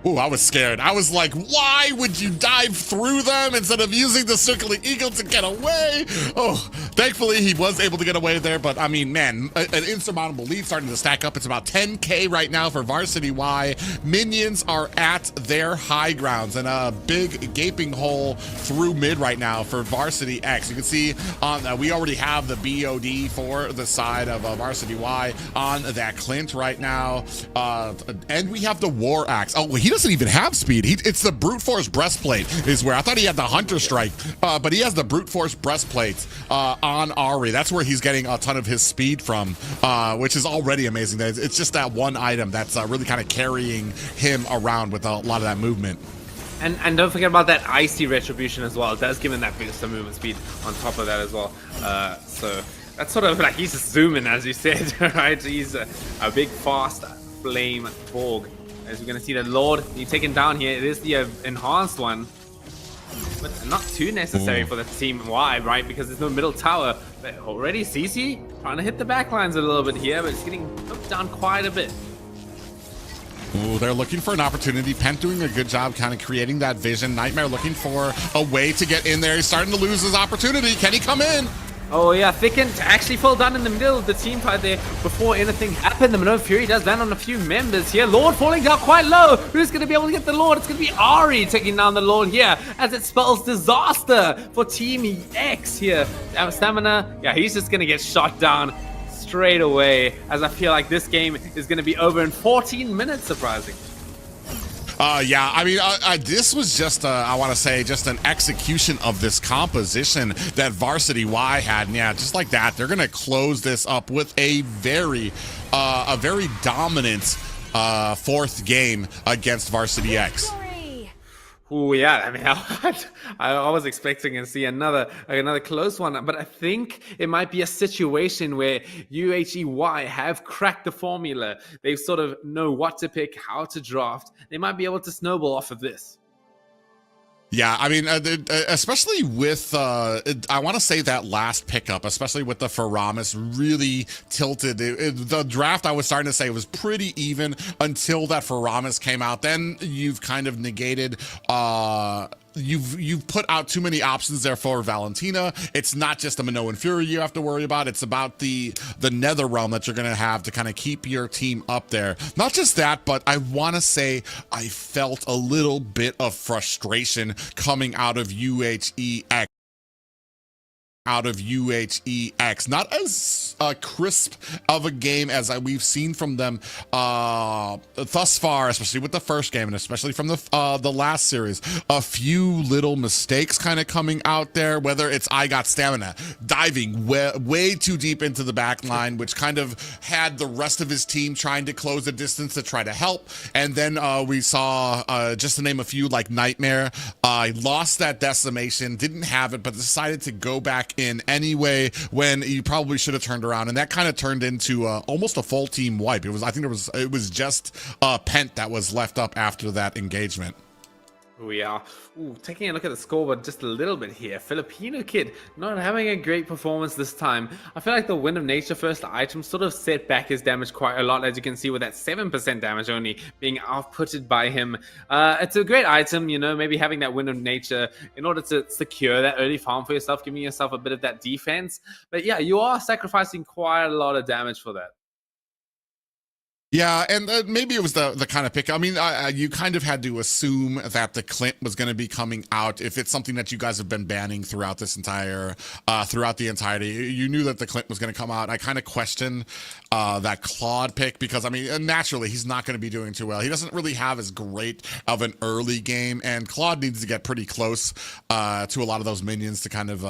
Ooh, I was scared. I was like, why would you dive through them instead of using the circling eagle to get away? Oh, thankfully he was able to get away there, but I mean, man, an insurmountable lead starting to stack up. It's about 10K right now for Varsity Y. Minions are at their high grounds, and a big gaping hole through mid right now for Varsity X. You can see on we already have the BOD for the side of Varsity Y on that Clint right now, and we have the War Axe. Oh, he doesn't even have speed. It's the brute force breastplate is where I thought he had the Hunter Strike, but he has the brute force breastplate on Ari. That's where he's getting a ton of his speed from, which is already amazing. It's just that one item that's really kind of carrying him around with a lot of that movement. And don't forget about that icy retribution as well. It does give him that boost of movement speed on top of that as well. So that's sort of like he's just zooming, as you said, right? He's a big fast flame Borg. As we're going to see the Lord being taken down here. It is the enhanced one, but not too necessary for the team Y, right? Because there's no middle tower. But already CC trying to hit the backlines a little bit here, but it's getting knocked down quite a bit. Ooh, they're looking for an opportunity. Pent doing a good job kind of creating that vision. Nightmare looking for a way to get in there. He's starting to lose his opportunity. Can he come in? Oh yeah, Thicken actually fall down in the middle of the team fight there before anything happened. The Minoan Fury does land on a few members here. Lord falling down quite low. Who's going to be able to get the Lord? It's going to be Ari taking down the Lord here as it spells disaster for Team X here. Stamina, yeah, he's just going to get shot down straight away, as I feel like this game is going to be over in 14 minutes, surprising. Yeah, I mean, this was just, I want to say, just an execution of this composition that Varsity Y had. And yeah, just like that, they're going to close this up with a very dominant fourth game against Varsity X. Oh yeah, I mean, I was expecting to see another close one, but I think it might be a situation where UHEY have cracked the formula. They sort of know what to pick, how to draft. They might be able to snowball off of this. Yeah, I mean, especially with, I want to say that last pickup, especially with the Faramis, really tilted. The draft, I was starting to say, was pretty even until that Faramis came out. Then you've kind of negated, you've put out too many options there for Valentina. It's not just the Minoan Fury you have to worry about. It's about the Nether Realm that you're going to have to kind of keep your team up there. Not just that, but I want to say I felt a little bit of frustration coming out of UHEX. out of UHEX. Not as crisp of a game as we've seen from them thus far, especially with the first game and especially from the last series. A few little mistakes kind of coming out there, whether it's I got stamina, diving way too deep into the back line, which kind of had the rest of his team trying to close the distance to try to help. And then we saw, just to name a few, like Nightmare, lost that decimation, didn't have it, but decided to go back in anyway when you probably should have turned around, and that kind of turned into almost a full team wipe. I think it was just Pent that was left up after that engagement. We are taking a look at the scoreboard just a little bit here. Filipino Kid not having a great performance this time. I feel like the Wind of Nature first item sort of set back his damage quite a lot, as you can see with that 7% damage only being outputted by him. It's a great item, you know, maybe having that Wind of Nature in order to secure that early farm for yourself, giving yourself a bit of that defense. But yeah, you are sacrificing quite a lot of damage for that. Yeah, and maybe it was the kind of pick. I mean, you kind of had to assume that the Clint was going to be coming out. If it's something that you guys have been banning throughout the entirety, you knew that the Clint was going to come out. I kind of questioned that Claude pick because, I mean, naturally, he's not going to be doing too well. He doesn't really have as great of an early game, and Claude needs to get pretty close to a lot of those minions to kind of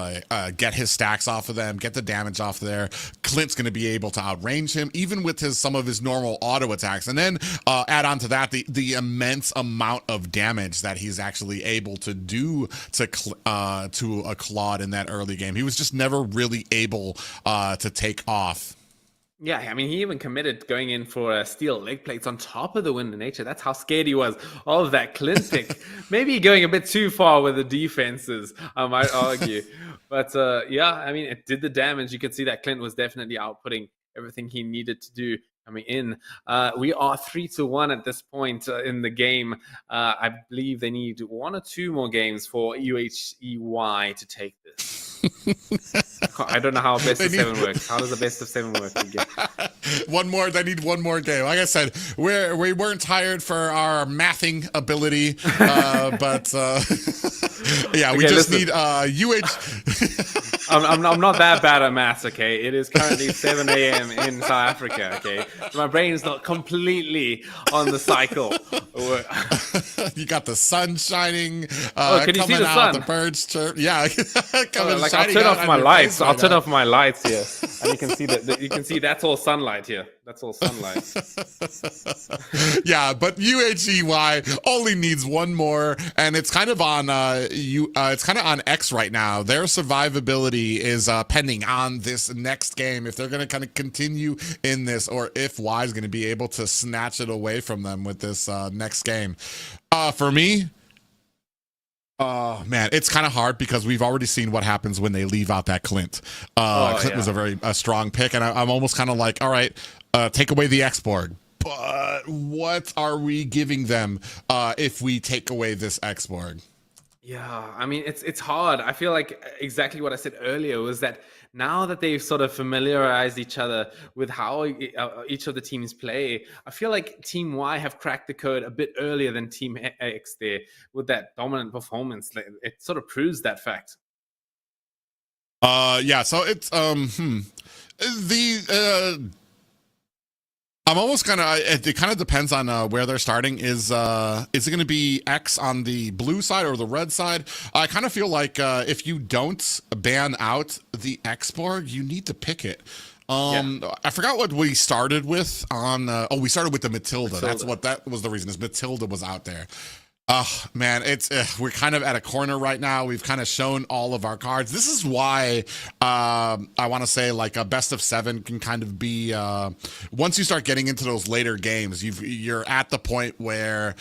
get his stacks off of them, get the damage off there. Clint's going to be able to outrange him, even with some of his normal auto attacks, and then add on to that the immense amount of damage that he's actually able to do to a Claude in that early game. He was just never really able to take off. Yeah, I mean, he even committed going in for steel leg plates on top of the Wind of Nature. That's how scared he was of that Clint pick. Maybe going a bit too far with the defenses, I might argue. But yeah, I mean, it did the damage. You could see that Clint was definitely outputting everything he needed to do coming in. We are 3-1 at this point in the game. I believe they need 1 or 2 more games for UHEY to take this. I don't know how best of 7 works. How does the best of 7 work again? They need one more game. Like I said, we weren't tired for our mathing ability, but yeah, okay, we just need I'm not that bad at maths, okay? It is currently 7 a.m. in South Africa, okay? So my brain is not completely on the cycle. You got the sun shining, can you see the sun? The birds chirp. Yeah, like I'll turn off my lights. I'll turn off my lights here, and you can see that. You can see that's all sunlight here. That's all sunlight. Yeah, but UHEY only needs 1 more, and it's kind of on it's kind of on X right now. Their survivability is pending on this next game. If they're going to kind of continue in this, or if Y is going to be able to snatch it away from them with this next game. For me, man, it's kind of hard because we've already seen what happens when they leave out that Clint. Clint was a very strong pick, and I'm almost kind of like, all right, take away the X-Borg. But what are we giving them if we take away this X-Borg? Yeah, I mean, it's hard. I feel like exactly what I said earlier was that now that they've sort of familiarized each other with how each of the teams play, I feel like Team Y have cracked the code a bit earlier than Team X there with that dominant performance. It sort of proves that fact. Yeah, so it's I'm almost kind of, it kind of depends on where they're starting. Is it going to be X on the blue side or the red side? I kind of feel like if you don't ban out the X-Borg, you need to pick it. I forgot what we started with on, we started with the Matilda. That was the reason, is Matilda was out there. Oh man, it's we're kind of at a corner right now. We've kind of shown all of our cards. This is why I want to say like a best of 7 can kind of be once you start getting into those later games, you're at the point where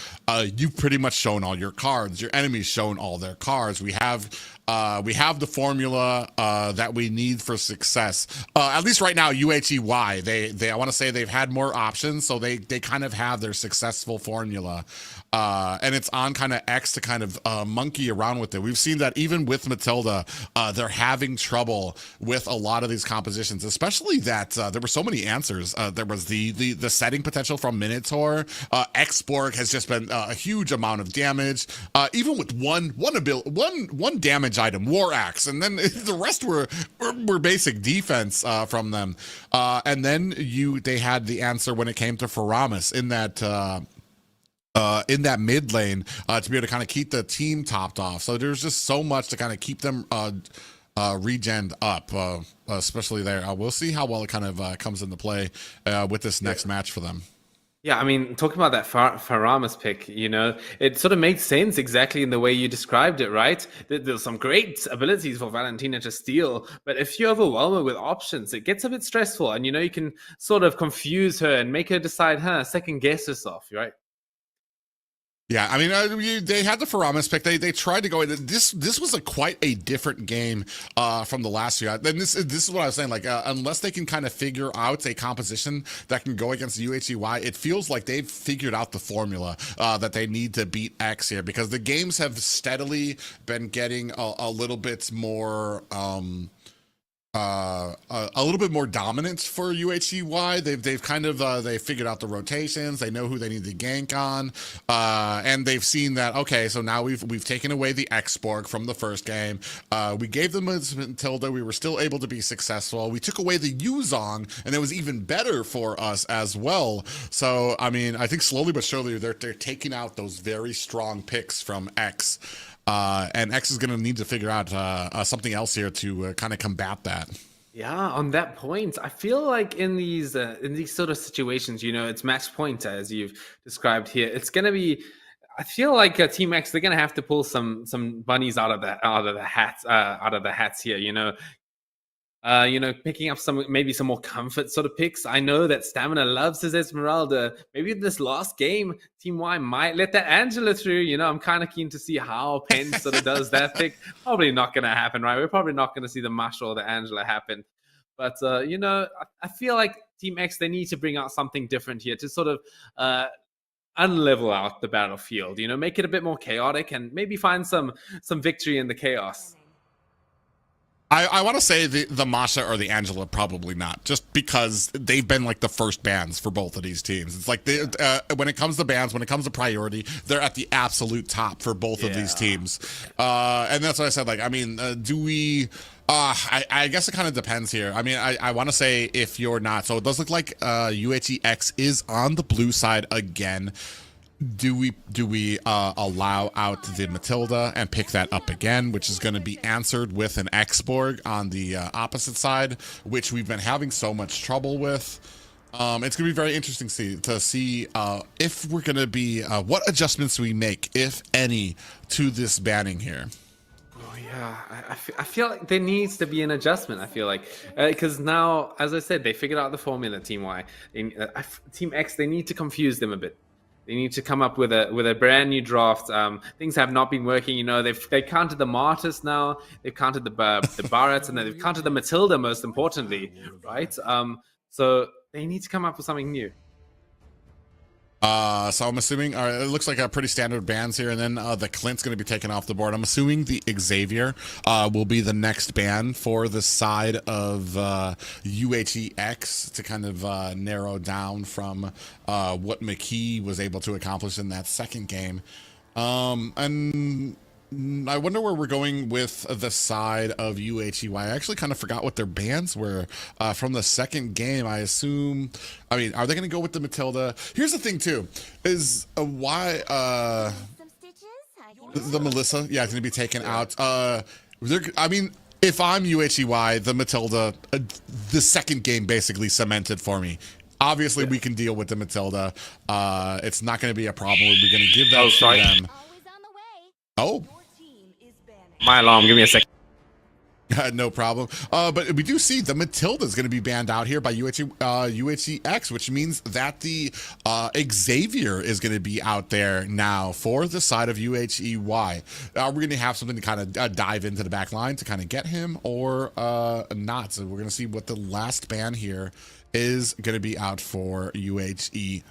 you've pretty much shown all your cards. Your enemy's shown all their cards. We have the formula that we need for success. At least right now, UHEY, they I want to say they've had more options, so they kind of have their successful formula. and it's on kind of X to kind of monkey around with it. We've seen that even with Matilda, they're having trouble with a lot of these compositions, especially that there were so many answers. There was the setting potential from Minotaur. Xborg has just been a huge amount of damage, even with one damage item, War Axe, and then the rest were basic defense from them. And then they had the answer when it came to Faramis in that mid lane to be able to kind of keep the team topped off. So there's just so much to kind of keep them regen up, especially there. We'll see how well it kind of comes into play with this next match for them. Yeah, I mean, talking about that Faramis pick, you know, it sort of made sense exactly in the way you described it, right? There's some great abilities for Valentina to steal, but if you overwhelm her with options, it gets a bit stressful. And, you know, you can sort of confuse her and make her decide, second guess herself, right? Yeah, I mean, they had the Faramis pick. They tried to go in. This was quite a different game from the last year. And this is what I was saying. Like, unless they can kind of figure out a composition that can go against UHEY, it feels like they've figured out the formula that they need to beat X here, because the games have steadily been getting a little bit more. A little bit more dominant for UHEY. They've kind of they figured out the rotations. They know who they need to gank on, and they've seen that. Okay, so now we've taken away the Xborg from the first game. We gave them a Matilda. We were still able to be successful. We took away the Yuzong, and it was even better for us as well. So I mean, I think slowly but surely they're taking out those very strong picks from X. And X is going to need to figure out something else here to kind of combat that. Yeah, on that point, I feel like in these sort of situations, you know, it's match point as you've described here. It's going to be, I feel like Team X, they're going to have to pull some bunnies out of the hats here. You know, picking up maybe some more comfort sort of picks. I know that Stamina loves his Esmeralda. Maybe this last game, Team Y might let that Angela through. You know, I'm kind of keen to see how Penn sort of does that pick. Probably not going to happen, right? We're probably not going to see the Masha or the Angela happen. But, you know, I feel like Team X, they need to bring out something different here to sort of unlevel out the battlefield. You know, make it a bit more chaotic and maybe find some victory in the chaos. I want to say the Masha or the Angela, probably not, just because they've been like the first bans for both of these teams. It's like when it comes to bans, when it comes to priority, they're at the absolute top for both of these teams. And that's what I said. Like, I mean, do we? I guess it kind of depends here. I mean, I want to say if you're not. So it does look like UHEX is on the blue side again. Do we allow out the Matilda and pick that up again, which is going to be answered with an Xborg on the opposite side, which we've been having so much trouble with. It's going to be very interesting to see if we're going to be what adjustments we make, if any, to this banning here. Oh yeah, I feel like there needs to be an adjustment. I feel like because now, as I said, they figured out the formula. Team Y, Team X, they need to confuse them a bit. They need to come up with a brand new draft. Things have not been working. You know, they've counted the Martyrs now. They've counted the Barretts, and they've counted the Matilda. Most importantly, right? So they need to come up with something new. So I'm assuming it looks like a pretty standard bans here, and then the Clint's going to be taken off the board. I'm assuming the Xavier will be the next ban for the side of UHEX to kind of narrow down from what McKee was able to accomplish in that second game. And I wonder where we're going with the side of UHEY. I actually kind of forgot what their bans were from the second game. I assume, I mean, are they going to go with the Matilda? Here's the thing too, is why the Melissa, yeah, it's going to be taken out. I mean, if I'm UHEY, the Matilda, the second game basically cemented for me. Obviously, we can deal with the Matilda. It's not going to be a problem. We're going to give that to them. Oh. My alarm, give me a second. No problem. But we do see the Matilda is going to be banned out here by UHEX, which means that the Xavier is going to be out there now for the side of UHEY. We're going to have something to kind of dive into the back line to kind of get him or not. So we're going to see what the last ban here is going to be out for UHEY.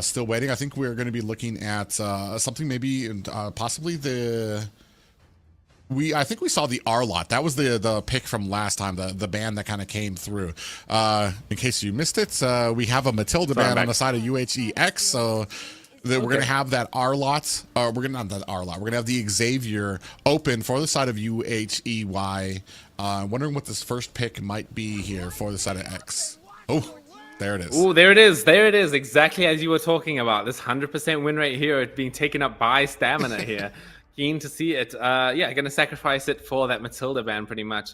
Still waiting. I think we're going to be looking at something maybe possibly I think we saw the R-Lot. That was the pick from last time, the band that kind of came through. In case you missed it, we have a Matilda band on the side of UHEX, so we're going to have that R-Lot. We're going to not that R-Lot. We're going to have the Xavier open for the side of UHEY. Wondering what this first pick might be here for the side of X. Oh, there it is. Oh, there it is. There it is. Exactly as you were talking about. This 100% win rate here being taken up by Stamina here. Keen to see it. Yeah, going to sacrifice it for that Matilda band pretty much.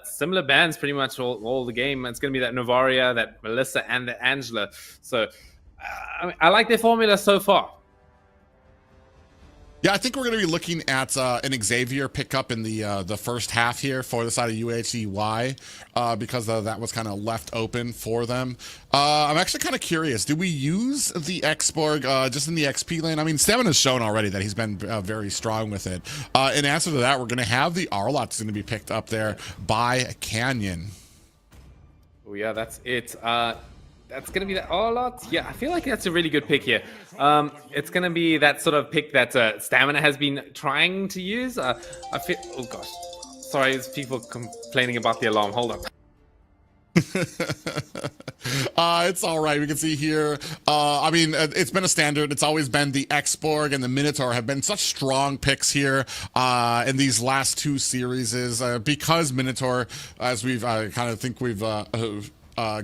Similar bands pretty much all the game. It's going to be that Novaria, that Melissa, and the Angela. So I like their formula so far. Yeah, I think we're going to be looking at an Xavier pickup in the first half here for the side of UHEY because that was kind of left open for them. I'm actually kind of curious. Do we use the Xborg just in the XP lane? I mean, Stamina's shown already that he's been very strong with it. In answer to that, we're going to have the R-Lot's going to be picked up there by Canyon. Oh, yeah, that's it. That's going to be the R-Lot. Yeah, I feel like that's a really good pick here. It's going to be that sort of pick that Stamina has been trying to use. I feel... Oh, gosh. Sorry, there's people complaining about the alarm. Hold on. It's all right. We can see here. I mean, it's been a standard. It's always been the Xborg and the Minotaur have been such strong picks here in these last two series because Minotaur, as we've kind of think we've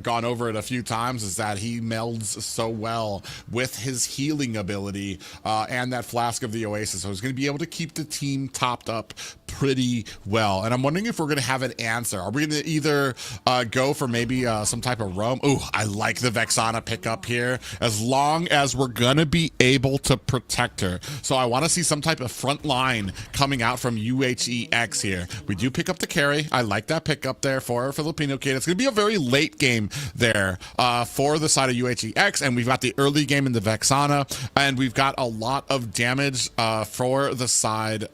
gone over it a few times, is that he melds so well with his healing ability and that Flask of the Oasis. So he's going to be able to keep the team topped up pretty well. And I'm wondering if we're going to have an answer. Are we going to either go for maybe some type of roam? Oh, I like the Vexana pickup here, as long as we're going to be able to protect her. So I want to see some type of front line coming out from UHEX here. We do pick up the carry. I like that pickup there for our Filipino kid. It's going to be a very late game there for the side of UHEX, and we've got the early game in the Vexana, and we've got a lot of damage for the side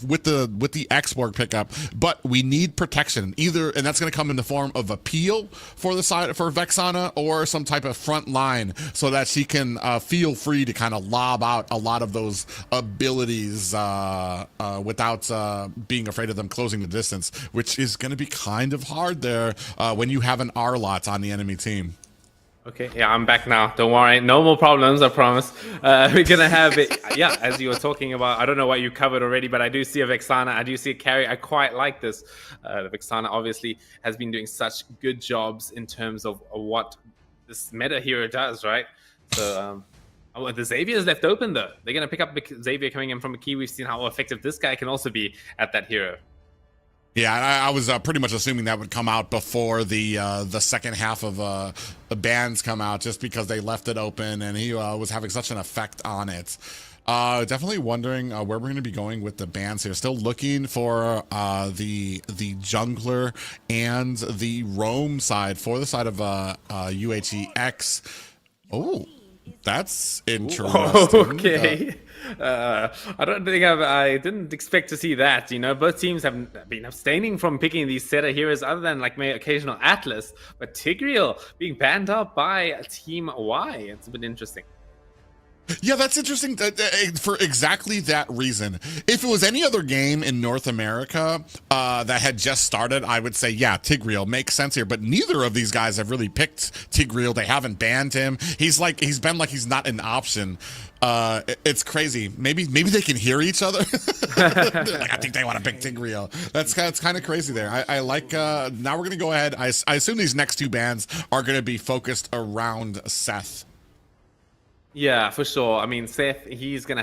with the Xborg pickup, but we need protection either, and that's going to come in the form of a peel for the side for Vexana or some type of front line so that she can feel free to kind of lob out a lot of those abilities without being afraid of them closing the distance, which is going to be kind of hard there when you have an R-Lot on the enemy team. Okay, yeah, I'm back now. Don't worry. No more problems, I promise. We're going to have it. Yeah, as you were talking about, I don't know what you covered already, but I do see a Vexana. I do see a carry. I quite like this. The Vexana obviously has been doing such good jobs in terms of what this meta hero does, right? So the Xavier is left open, though. They're going to pick up Xavier coming in from a key. We've seen how effective this guy can also be at that hero. Yeah, I was pretty much assuming that would come out before the second half of the bands come out, just because they left it open and he was having such an effect on it. Definitely wondering where we're going to be going with the bands here. Still looking for the jungler and the roam side for the side of UHEX. Oh, that's interesting. Okay. I don't think I didn't expect to see that. You know, both teams have been abstaining from picking these set of heroes other than like maybe occasional Atlas, but Tigreal being banned out by Team Y. It's a bit interesting. Yeah, that's interesting for exactly that reason. If it was any other game in North America that had just started, I would say, yeah, Tigreal makes sense here. But neither of these guys have really picked Tigreal. They haven't banned him. He's been like he's not an option. It's crazy. Maybe they can hear each other. Like, I think they want to pick Tigreal. That's kind of crazy there. I like. Now we're gonna go ahead. I assume these next two bans are gonna be focused around Seth. Yeah, for sure. I mean, Seth, he's got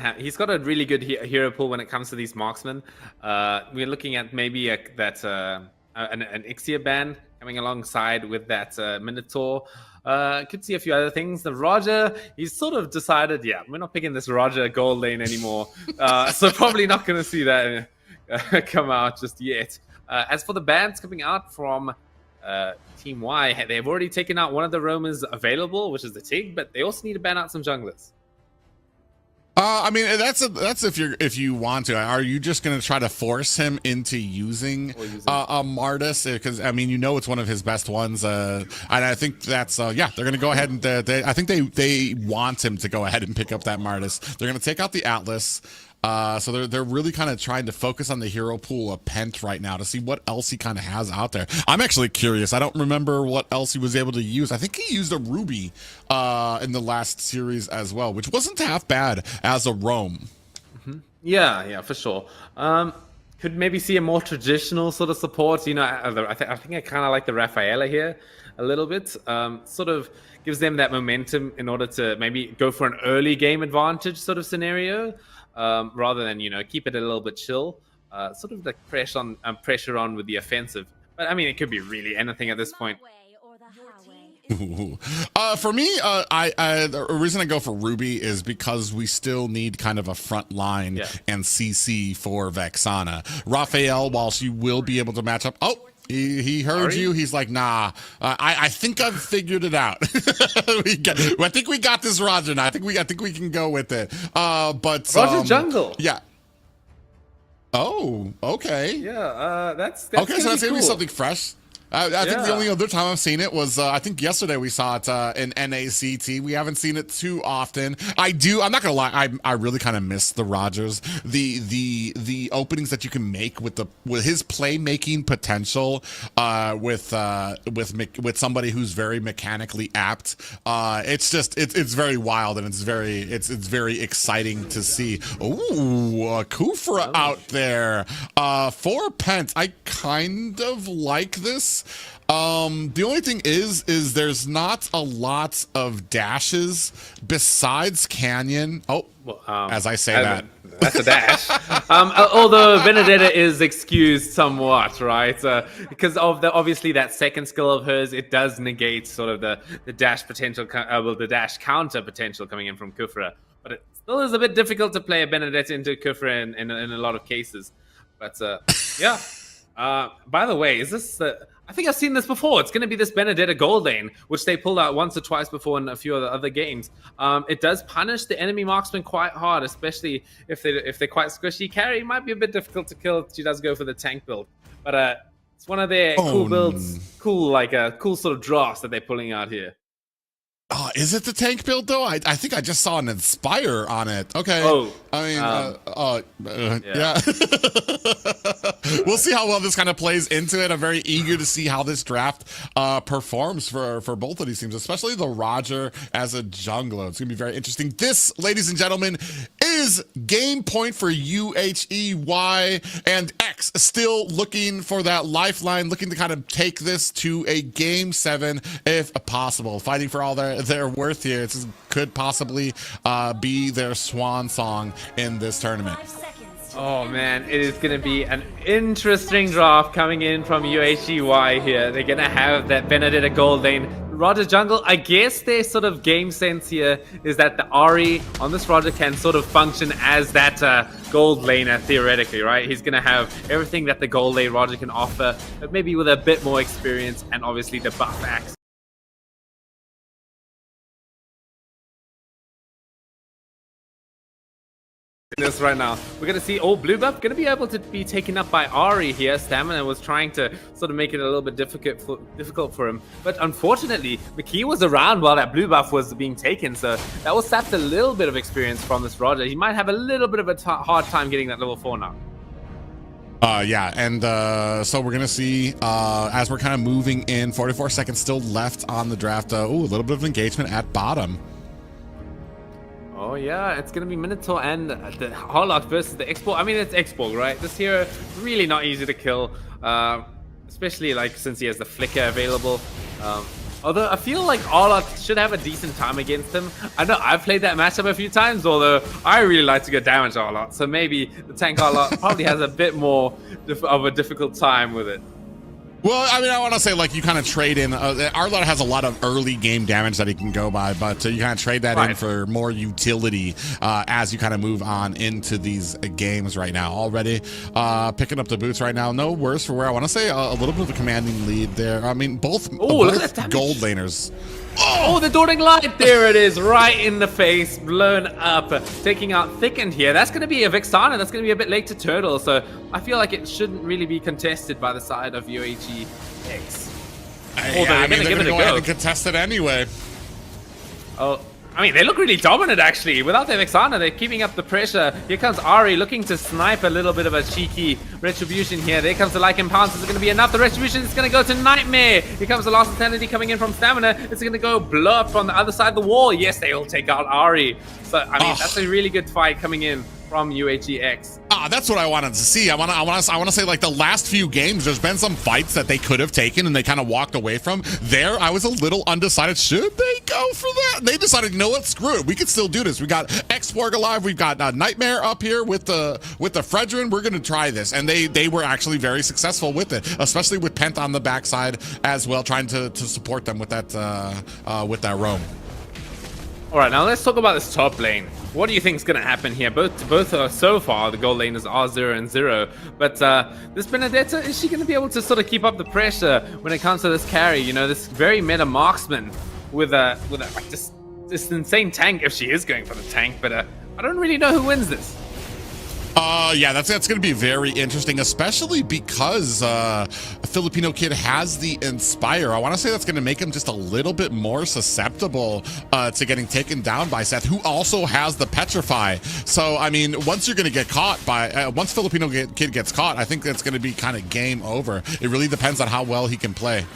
a really good hero pool when it comes to these marksmen. We're looking at maybe an Ixia ban coming alongside with that Minotaur. Could see a few other things. The Roger, he's sort of decided, yeah, we're not picking this Roger gold lane anymore. So probably not going to see that come out just yet. As for the bans coming out from Team Y, they've already taken out one of the roamers available, which is the Tig, but they also need to ban out some junglers. I mean, that's if you want to. Are you just going to try to force him into using a Martis? Because I mean, it's one of his best ones, and I think that's they're going to go ahead and I think they want him to go ahead and pick up that Martis. They're going to take out the Atlas. So they're really kind of trying to focus on the hero pool of Pent right now to see what else he kind of has out there. I'm actually curious. I don't remember what else he was able to use. I think he used a Ruby in the last series as well, which wasn't half bad as a roam. Yeah, for sure. Could maybe see a more traditional sort of support. I think I kind of like the Rafaela here a little bit. Sort of gives them that momentum in order to maybe go for an early game advantage sort of scenario. Rather than keep it a little bit chill, sort of like pressure on with the offensive. But I mean, it could be really anything at this point. For me, the reason I go for Ruby is because we still need kind of a front line and CC for Vexana. Raphael, while she will be able to match up. Oh, he heard you. He's like, nah. I think I've figured it out. I think we got this, Roger. Now I think we can go with it. But Roger Jungle. Yeah. Oh, okay. Yeah. That's okay. So that's gonna be something fresh. I think the only other time I've seen it was I think yesterday we saw it in NACT. We haven't seen it too often. I'm not gonna lie. I really kind of miss the Rogers. The openings that you can make with his playmaking potential with somebody who's very mechanically apt. It's very wild and it's very exciting to see. Ooh, Kufra out there for Pent. I kind of like this. The only thing is there's not a lot of dashes besides Canyon. Oh, as I say that. That's a dash. Although Benedetta is excused somewhat, right? Because of obviously that second skill of hers, it does negate sort of the dash potential, the dash counter potential coming in from Kufra. But it still is a bit difficult to play a Benedetta into Kufra in a lot of cases. But yeah. By the way, is this I think I've seen this before. It's going to be this Benedetta gold lane, which they pulled out once or twice before in a few other games. It does punish the enemy marksman quite hard, especially if they're quite squishy. Carry might be a bit difficult to kill. She does go for the tank build, but it's one of their cool builds, cool sort of drafts that they're pulling out here. Oh, is it the tank build though? I think I just saw an Inspire on it. Okay. Oh, I mean, yeah. We'll see how well this kind of plays into it. I'm very eager to see how this draft performs for both of these teams, especially the Roger as a jungler. It's gonna be very interesting. This, ladies and gentlemen, is game point for UHEY and X. Still looking for that lifeline, looking to kind of take this to a game 7 if possible. Fighting for all their worth here. It could possibly be their swan song in this tournament. Oh man, it is going to be an interesting draft coming in from UHEY here. They're going to have that Benedetta gold lane. Roger jungle, I guess their sort of game sense here is that the Ari on this Roger can sort of function as that gold laner theoretically, right? He's going to have everything that the gold lane Roger can offer, but maybe with a bit more experience and obviously the buff axe. This right now, we're gonna see blue buff gonna be able to be taken up by Ari here. Stamina was trying to sort of make it a little bit difficult for him, but unfortunately McKee was around while that blue buff was being taken, so that will sap a little bit of experience from this Roger. He might have a little bit of a hard time getting that level 4 now. Yeah, and so we're gonna see as we're kind of moving in, 44 seconds still left on the draft. A little bit of engagement at bottom. Oh yeah, it's gonna be Minotaur and the Harlock versus the Export. I mean, it's Export, right? This hero really not easy to kill, especially like since he has the flicker available. Although I feel like Harlock should have a decent time against him. I know I've played that matchup a few times, although I really like to get damage Harlock. So maybe the tank Harlock probably has a bit more of a difficult time with it. Well, I mean, I want to say, like, you kind of trade in. Arlott has a lot of early game damage that he can go by, but you kind of trade that in for more utility as you kind of move on into these games right now. Already picking up the boots right now. No worse for where I want to say a little bit of a commanding lead there. I mean, both gold laners. Oh, the dawning light! There it is, right in the face, blown up, taking out Thickened here. That's going to be a Vexana. That's going to be a bit late to Turtle, so I feel like it shouldn't really be contested by the side of UAG X. Yeah, I mean, they're going to go ahead and contest it anyway. Oh, I mean, they look really dominant, actually. Without their Vexana, they're keeping up the pressure. Here comes Ari looking to snipe a little bit of a cheeky Retribution here. There comes the Lycan Pounce. Is it going to be enough? The Retribution is going to go to Nightmare. Here comes the last Insanity coming in from Stamina. It's going to go blow up on the other side of the wall. Yes, they will take out Ari. So, I mean, that's a really good fight coming in from UAGX. That's what I wanted to see. I want to say, like, the last few games, there's been some fights that they could have taken and they kind of walked away from. There, I was a little undecided. Should they go for that? And they decided, you know what, screw it. We can still do this. We got X-Borg alive. We've got Nightmare up here with the Fredrin. We're going to try this. And they were actually very successful with it, especially with Pent on the backside as well, trying to support them with that roam. All right, now let's talk about this top lane. What do you think is going to happen here? Both are so far, the gold laners are 0 and 0. But this Benedetta, is she going to be able to sort of keep up the pressure when it comes to this carry? You know, this very meta marksman with a like this insane tank, if she is going for the tank. But I don't really know who wins this. Yeah, that's going to be very interesting, especially because Filipino Kid has the Inspire. I want to say that's going to make him just a little bit more susceptible to getting taken down by Seth, who also has the Petrify. So, I mean, once you're going to get caught by, once Filipino Kid gets caught, I think that's going to be kind of game over. It really depends on how well he can play.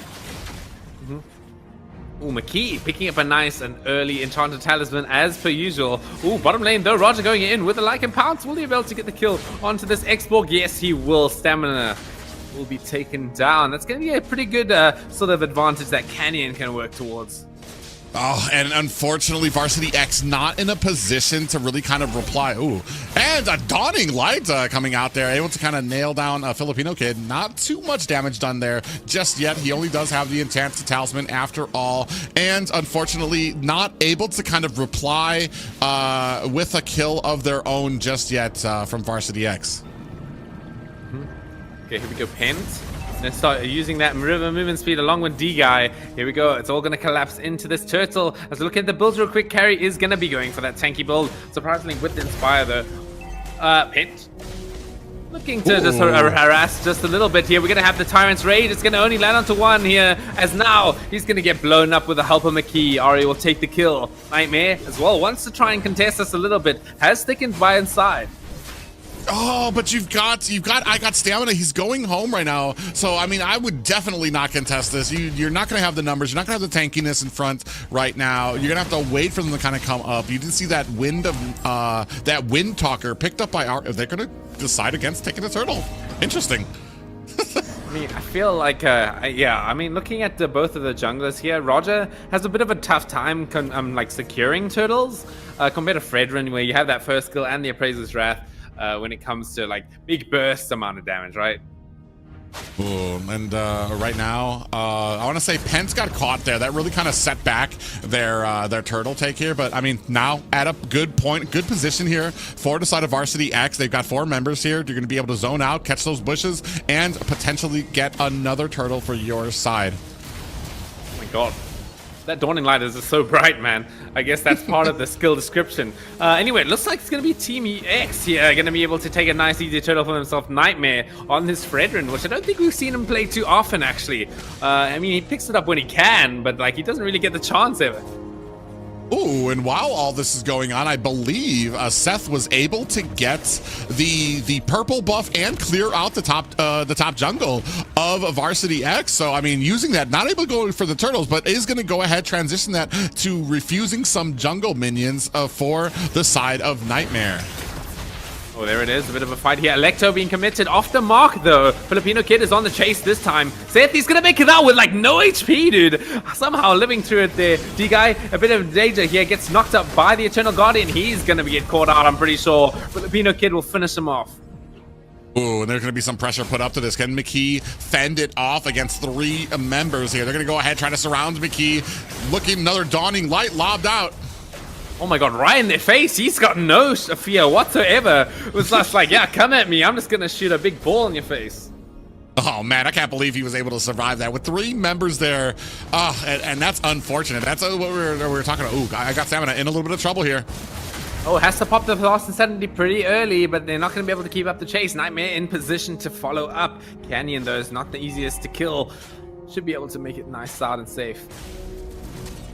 Ooh, McKee picking up a nice and early Enchanted Talisman as per usual. Ooh, bottom lane though, Roger going in with a Lycan Pounce. Will he be able to get the kill onto this X-Borg? Yes, he will. Stamina will be taken down. That's going to be a pretty good sort of advantage that Canyon can work towards. Oh, and unfortunately, Varsity X not in a position to really kind of reply. Ooh, and a Dawning Light coming out there, able to kind of nail down a Filipino Kid. Not too much damage done there just yet. He only does have the Enchanted Talisman after all. And unfortunately, not able to kind of reply with a kill of their own just yet from Varsity X. Okay, here we go, Pent. Let's start using that river movement speed along with D-Guy. Here we go. It's all going to collapse into this turtle. As we look at the builds real quick, Carry is going to be going for that tanky build. Surprisingly, with the Inspire, though. Pent looking to just harass just a little bit here. We're going to have the Tyrant's Rage. It's going to only land onto one here, as now he's going to get blown up with the help of McKee. Ari will take the kill. Nightmare, as well, wants to try and contest us a little bit. Has Thickened by inside. Oh, but I got Stamina. He's going home right now. So, I mean, I would definitely not contest this. You're not going to have the numbers. You're not going to have the tankiness in front right now. You're going to have to wait for them to kind of come up. You didn't see that that Wind Talker picked up by they're going to decide against taking a turtle. Interesting. I mean, I feel like, yeah, I mean, looking at both of the junglers here, Roger has a bit of a tough time like securing turtles compared to Fredrin, where you have that first skill and the Appraiser's Wrath. When it comes to like big burst amount of damage, right? Ooh, and right now, I want to say Pence got caught there. That really kind of set back their turtle take here. But I mean, now at a good point, good position here for the side of Varsity X. They've got 4 members here. You're going to be able to zone out, catch those bushes, and potentially get another turtle for your side. Oh my god. That Dawning Light is so bright, man. I guess that's part of the skill description. Anyway, it looks like it's going to be Team X here, going to be able to take a nice easy turtle for himself, Nightmare, on this Fredrin, which I don't think we've seen him play too often, actually. I mean, he picks it up when he can, but like he doesn't really get the chance ever. Ooh, and while all this is going on, I believe Seth was able to get the purple buff and clear out the top jungle of Varsity X. So, I mean, using that, not able to go for the turtles, but is going to go ahead, transition that to refusing some jungle minions for the side of Nightmare. Oh, there it is. A bit of a fight here. Electo being committed off the mark, though. Filipino Kid is on the chase this time. Seth, he's going to make it out with, like, no HP, dude. Somehow living through it there. D-Guy, a bit of danger here. Gets knocked up by the Eternal Guardian. He's going to get caught out, I'm pretty sure. Filipino Kid will finish him off. Ooh, and there's going to be some pressure put up to this. Can McKee fend it off against 3 members here? They're going to go ahead, try to surround McKee. Looking, another Dawning Light lobbed out. Oh my god, right in their face. He's got no fear whatsoever. It was just like, yeah, come at me. I'm just going to shoot a big ball in your face. Oh man, I can't believe he was able to survive that with 3 members there. And that's unfortunate. That's what we were talking about. Ooh, I got Stamina in a little bit of trouble here. Oh, has to pop the Lost Insanity pretty early, but they're not going to be able to keep up the chase. Nightmare in position to follow up. Canyon, though, is not the easiest to kill. Should be able to make it nice, out and safe.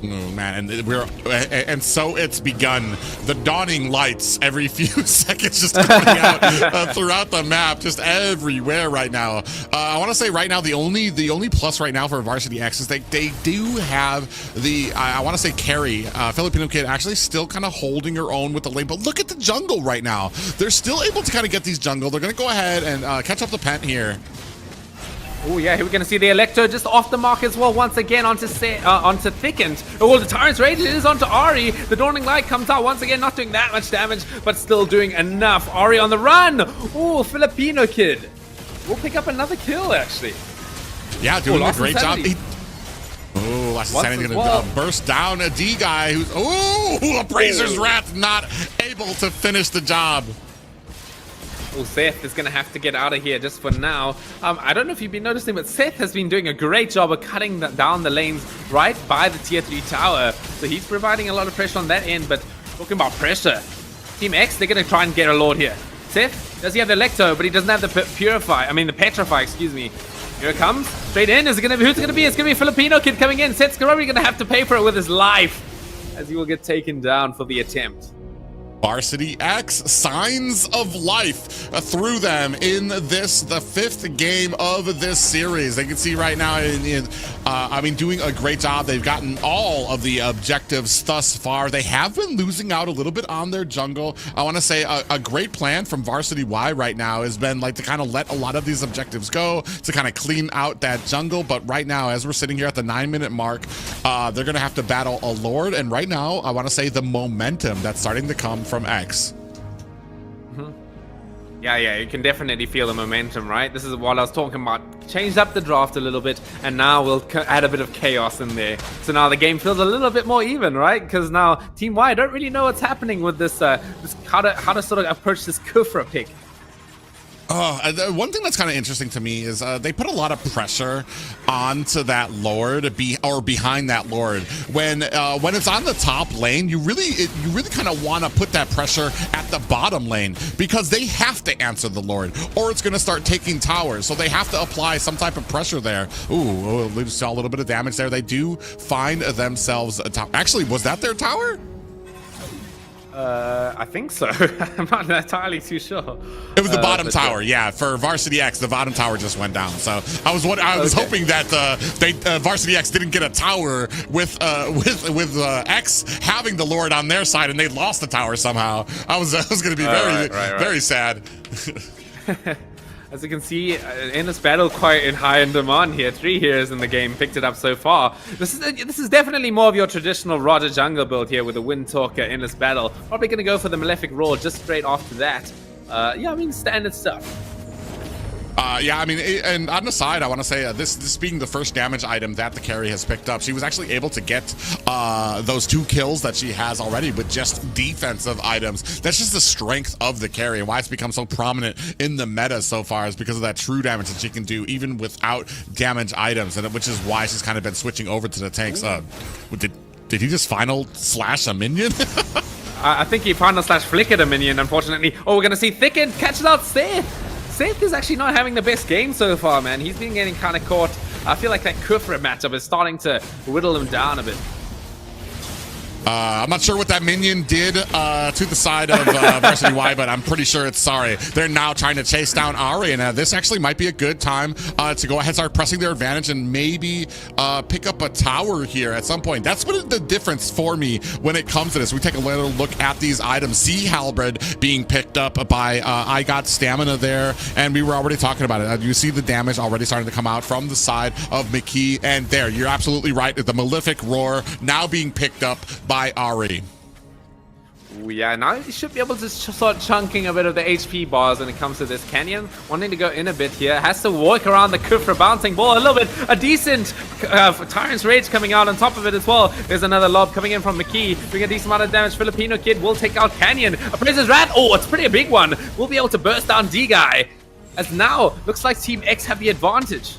Oh man, and so it's begun. The dawning lights every few seconds just coming out throughout the map, just everywhere right now. I want to say right now the only plus right now for Varsity X is they do have the I want to say carry. Filipino Kid actually still kind of holding her own with the lane, but look at the jungle right now. They're still able to kind of get these jungle. They're going to go ahead and catch up the Pent here. Oh yeah, here we're gonna see the Electro just off the mark as well once again onto Thickened. Oh, the Tyrant's Rage is onto Ari. The Dawning Light comes out once again, not doing that much damage, but still doing enough. Ari on the run. Oh, Filipino Kid. We'll pick up another kill actually. Yeah, doing a great job. Lost Insanity gonna burst down a D guy who's Appraiser's Wrath not able to finish the job. Well, Seth is going to have to get out of here just for now. I don't know if you've been noticing, but Seth has been doing a great job of cutting down the lanes right by the tier 3 tower. So he's providing a lot of pressure on that end, but talking about pressure, Team X, they're going to try and get a Lord here. Seth, does he have the Electro, but he doesn't have the the Petrify, excuse me. Here it comes, straight in. Is it going to be, who's it going to be? It's going to be a Filipino Kid coming in. Seth's probably going to have to pay for it with his life, as he will get taken down for the attempt. Varsity X, signs of life through them in the 5th game of this series. They can see right now, doing a great job. They've gotten all of the objectives thus far. They have been losing out a little bit on their jungle. I want to say a great plan from Varsity Y right now has been to kind of let a lot of these objectives go, to kind of clean out that jungle. But right now, as we're sitting here at the 9-minute mark, they're going to have to battle a Lord. And right now, I want to say the momentum that's starting to come from X. Yeah, you can definitely feel the momentum, right? This is what I was talking about. Changed up the draft a little bit, and now we'll add a bit of chaos in there. So now the game feels a little bit more even, right? Because now Team Y don't really know what's happening with this, how to sort of approach this Kufra pick. One thing that's kind of interesting to me is they put a lot of pressure onto that Lord behind that Lord. When it's on the top lane, you really kind of want to put that pressure at the bottom lane, because they have to answer the Lord, or it's going to start taking towers. So they have to apply some type of pressure there. We saw a little bit of damage there. They do find themselves a tower. Actually, was that their tower? I think so. I'm not entirely too sure. It was the bottom tower, yeah. For Varsity X, the bottom tower just went down. So I was hoping that Varsity X didn't get a tower with X having the Lord on their side, and they lost the tower somehow. I was going to be very sad. As you can see, in this battle, quite in high in demand here. 3 heroes in the game picked it up so far. This is definitely more of your traditional Roger jungle build here with the Windtalker Endless Battle. Probably going to go for the Malefic Roar just straight after that. Standard stuff. And on the side, I want to say this being the first damage item that the carry has picked up, she was actually able to get those 2 kills that she has already with just defensive items. That's just the strength of the carry, and why it's become so prominent in the meta so far is because of that true damage that she can do even without damage items, and which is why she's kind of been switching over to the tanks. Did he just final slash a minion? I think he final slash flickered a minion, unfortunately. Oh, we're going to see Thickened catches out Seth. Seth is actually not having the best game so far, man. He's been getting kind of caught. I feel like that Kufra matchup is starting to whittle him down a bit. I'm not sure what that minion did to the side of Varsity Y, but I'm pretty sure it's sorry. They're now trying to chase down Ari, and this actually might be a good time to go ahead and start pressing their advantage and maybe pick up a tower here at some point. That's what the difference for me when it comes to this. We take a little look at these items. Sea Halberd being picked up by I Got Stamina there, and we were already talking about it. You see the damage already starting to come out from the side of McKee, and there, you're absolutely right. The Malefic Roar now being picked up by Ari. Yeah, now he should be able to start chunking a bit of the HP bars when it comes to this. Canyon wanting to go in a bit here. Has to walk around the Kufra bouncing ball a little bit. A decent Tyrant's Rage coming out on top of it as well. There's another lob coming in from McKee. Doing a decent amount of damage. Filipino Kid will take out Canyon. Appraiser's Wrath. Oh, it's pretty a big one. We'll be able to burst down D-Guy. as now looks like Team X have the advantage.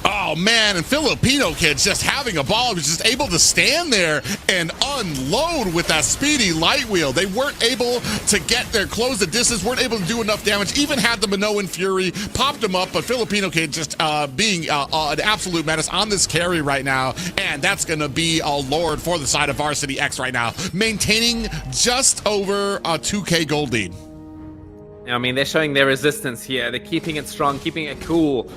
Oh man, and Filipino Kid's just having a ball. He was just able to stand there and unload with that speedy light wheel. They weren't able to get there, close the distance, weren't able to do enough damage, even had the Minoan Fury, popped him up, but Filipino Kid just being an absolute menace on this carry right now, and that's gonna be a lord for the side of Varsity X right now, maintaining just over a 2K gold lead. I mean, they're showing their resistance here. They're keeping it strong, keeping it cool.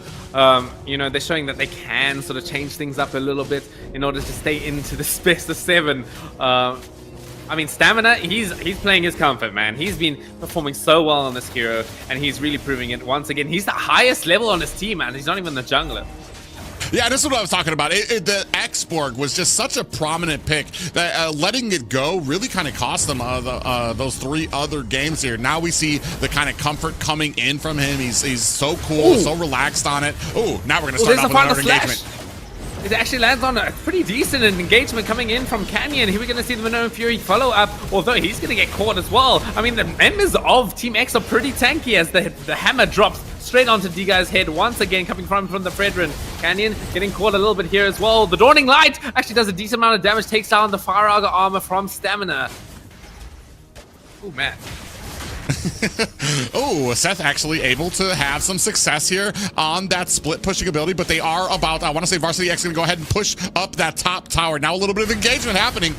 You know, they're showing that they can sort of change things up a little bit in order to stay into this best of 7. I mean, Stamina, he's playing his comfort, man. He's been performing so well on this hero, and he's really proving it once again. He's the highest level on his team, man. He's not even the jungler. Yeah, this is what I was talking about. The X-Borg was just such a prominent pick that letting it go really kind of cost them those 3 other games here. Now we see the kind of comfort coming in from him. He's so cool, so relaxed on it. Oh, now we're going to start off with another engagement. It actually lands on a pretty decent engagement coming in from Canyon. Here we're going to see the Minoan Fury follow up, although he's going to get caught as well. I mean, the members of Team X are pretty tanky as the hammer drops straight onto D-Guy's head once again, coming from the Fredrin. Canyon getting caught a little bit here as well. The Dawning Light actually does a decent amount of damage, takes down the Fire Auger armor from Stamina. Oh, man. Oh, Seth actually able to have some success here on that split pushing ability, but they are about, I want to say Varsity X going to go ahead and push up that top tower. Now a little bit of engagement happening.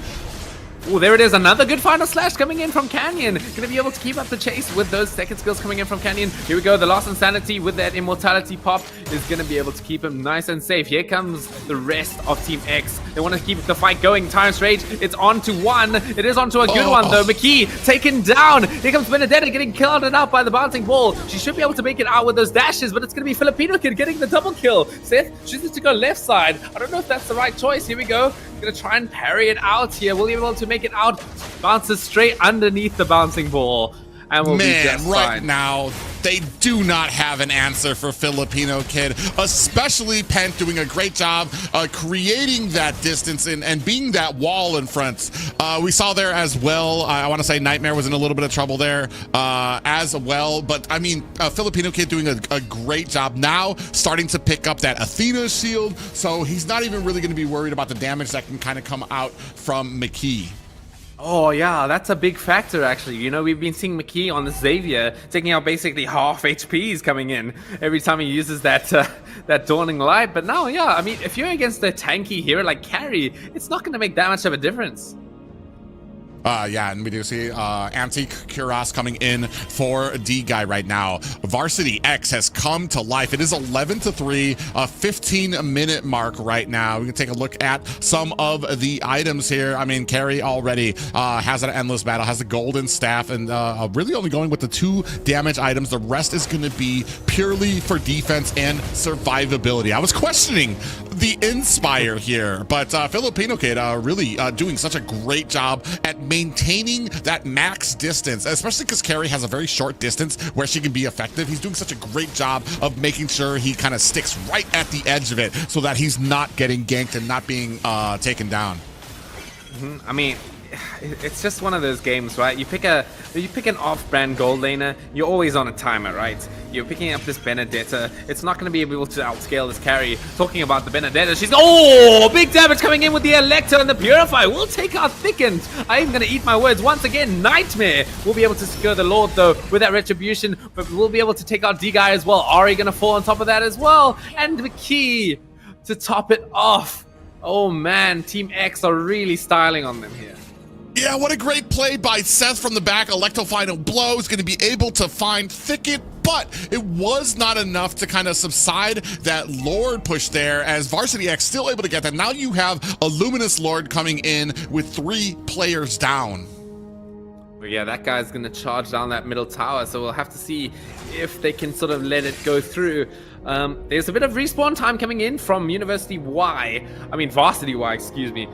Oh, there it is. Another good final slash coming in from Canyon. Going to be able to keep up the chase with those second skills coming in from Canyon. Here we go. The Lost Insanity with that Immortality pop is going to be able to keep him nice and safe. Here comes the rest of Team X. They want to keep the fight going. Tyrant's Rage, it's on to 1. It is on to a good one, though. McKee taken down. Here comes Benedetta getting killed out by the bouncing ball. She should be able to make it out with those dashes, but it's going to be Filipino Kid getting the double kill. Seth chooses to go left side. I don't know if that's the right choice. Here we go. Going to try and parry it out here. Will he be able to make it out? Bounces straight underneath the bouncing ball. And we'll be just right fine. now, they do not have an answer for Filipino Kid, especially Pent doing a great job creating that distance and being that wall in front. We saw there as well, I want to say Nightmare was in a little bit of trouble there as well, but I mean, Filipino Kid doing a great job now, starting to pick up that Athena shield, so he's not even really going to be worried about the damage that can kind of come out from McKee. Oh yeah, that's a big factor actually. You know, we've been seeing McKee on the Xavier taking out basically half HPs coming in every time he uses that that Dawning Light. But now, yeah, I mean, if you're against a tanky hero like Carry, it's not going to make that much of a difference. Yeah, and we do see Antique Kuras coming in for D-Guy right now. Varsity X has come to life. It is 11-3, a 15-minute mark right now. We can take a look at some of the items here. I mean, Carrie already has an endless battle, has a golden staff, and really only going with the 2 damage items. The rest is going to be purely for defense and survivability. I was questioning the Inspire here, but Filipino Kid really doing such a great job at maintaining that max distance, especially because Carrie has a very short distance where she can be effective. He's doing such a great job of making sure he kind of sticks right at the edge of it so that he's not getting ganked and not being taken down. I mean, it's just one of those games, right? You pick an off-brand gold laner, you're always on a timer, right? You're picking up this Benedetta. It's not going to be able to outscale this Carry. Talking about the Benedetta, she's big damage coming in with the Elector and the Purify. We'll take out Thickened. I'm going to eat my words once again. Nightmare will be able to secure the Lord though with that Retribution, but we'll be able to take out D-Guy as well. Ari going to fall on top of that as well, and the key to top it off. Oh man, Team X are really styling on them here. Yeah, what a great play by Seth from the back. Electro Final Blow is going to be able to find Thicket, but it was not enough to kind of subside that Lord push there, as Varsity X still able to get that. Now you have a Luminous Lord coming in with 3 players down. But yeah, that guy's going to charge down that middle tower, so we'll have to see if they can sort of let it go through. There's a bit of respawn time coming in from Varsity Y, excuse me.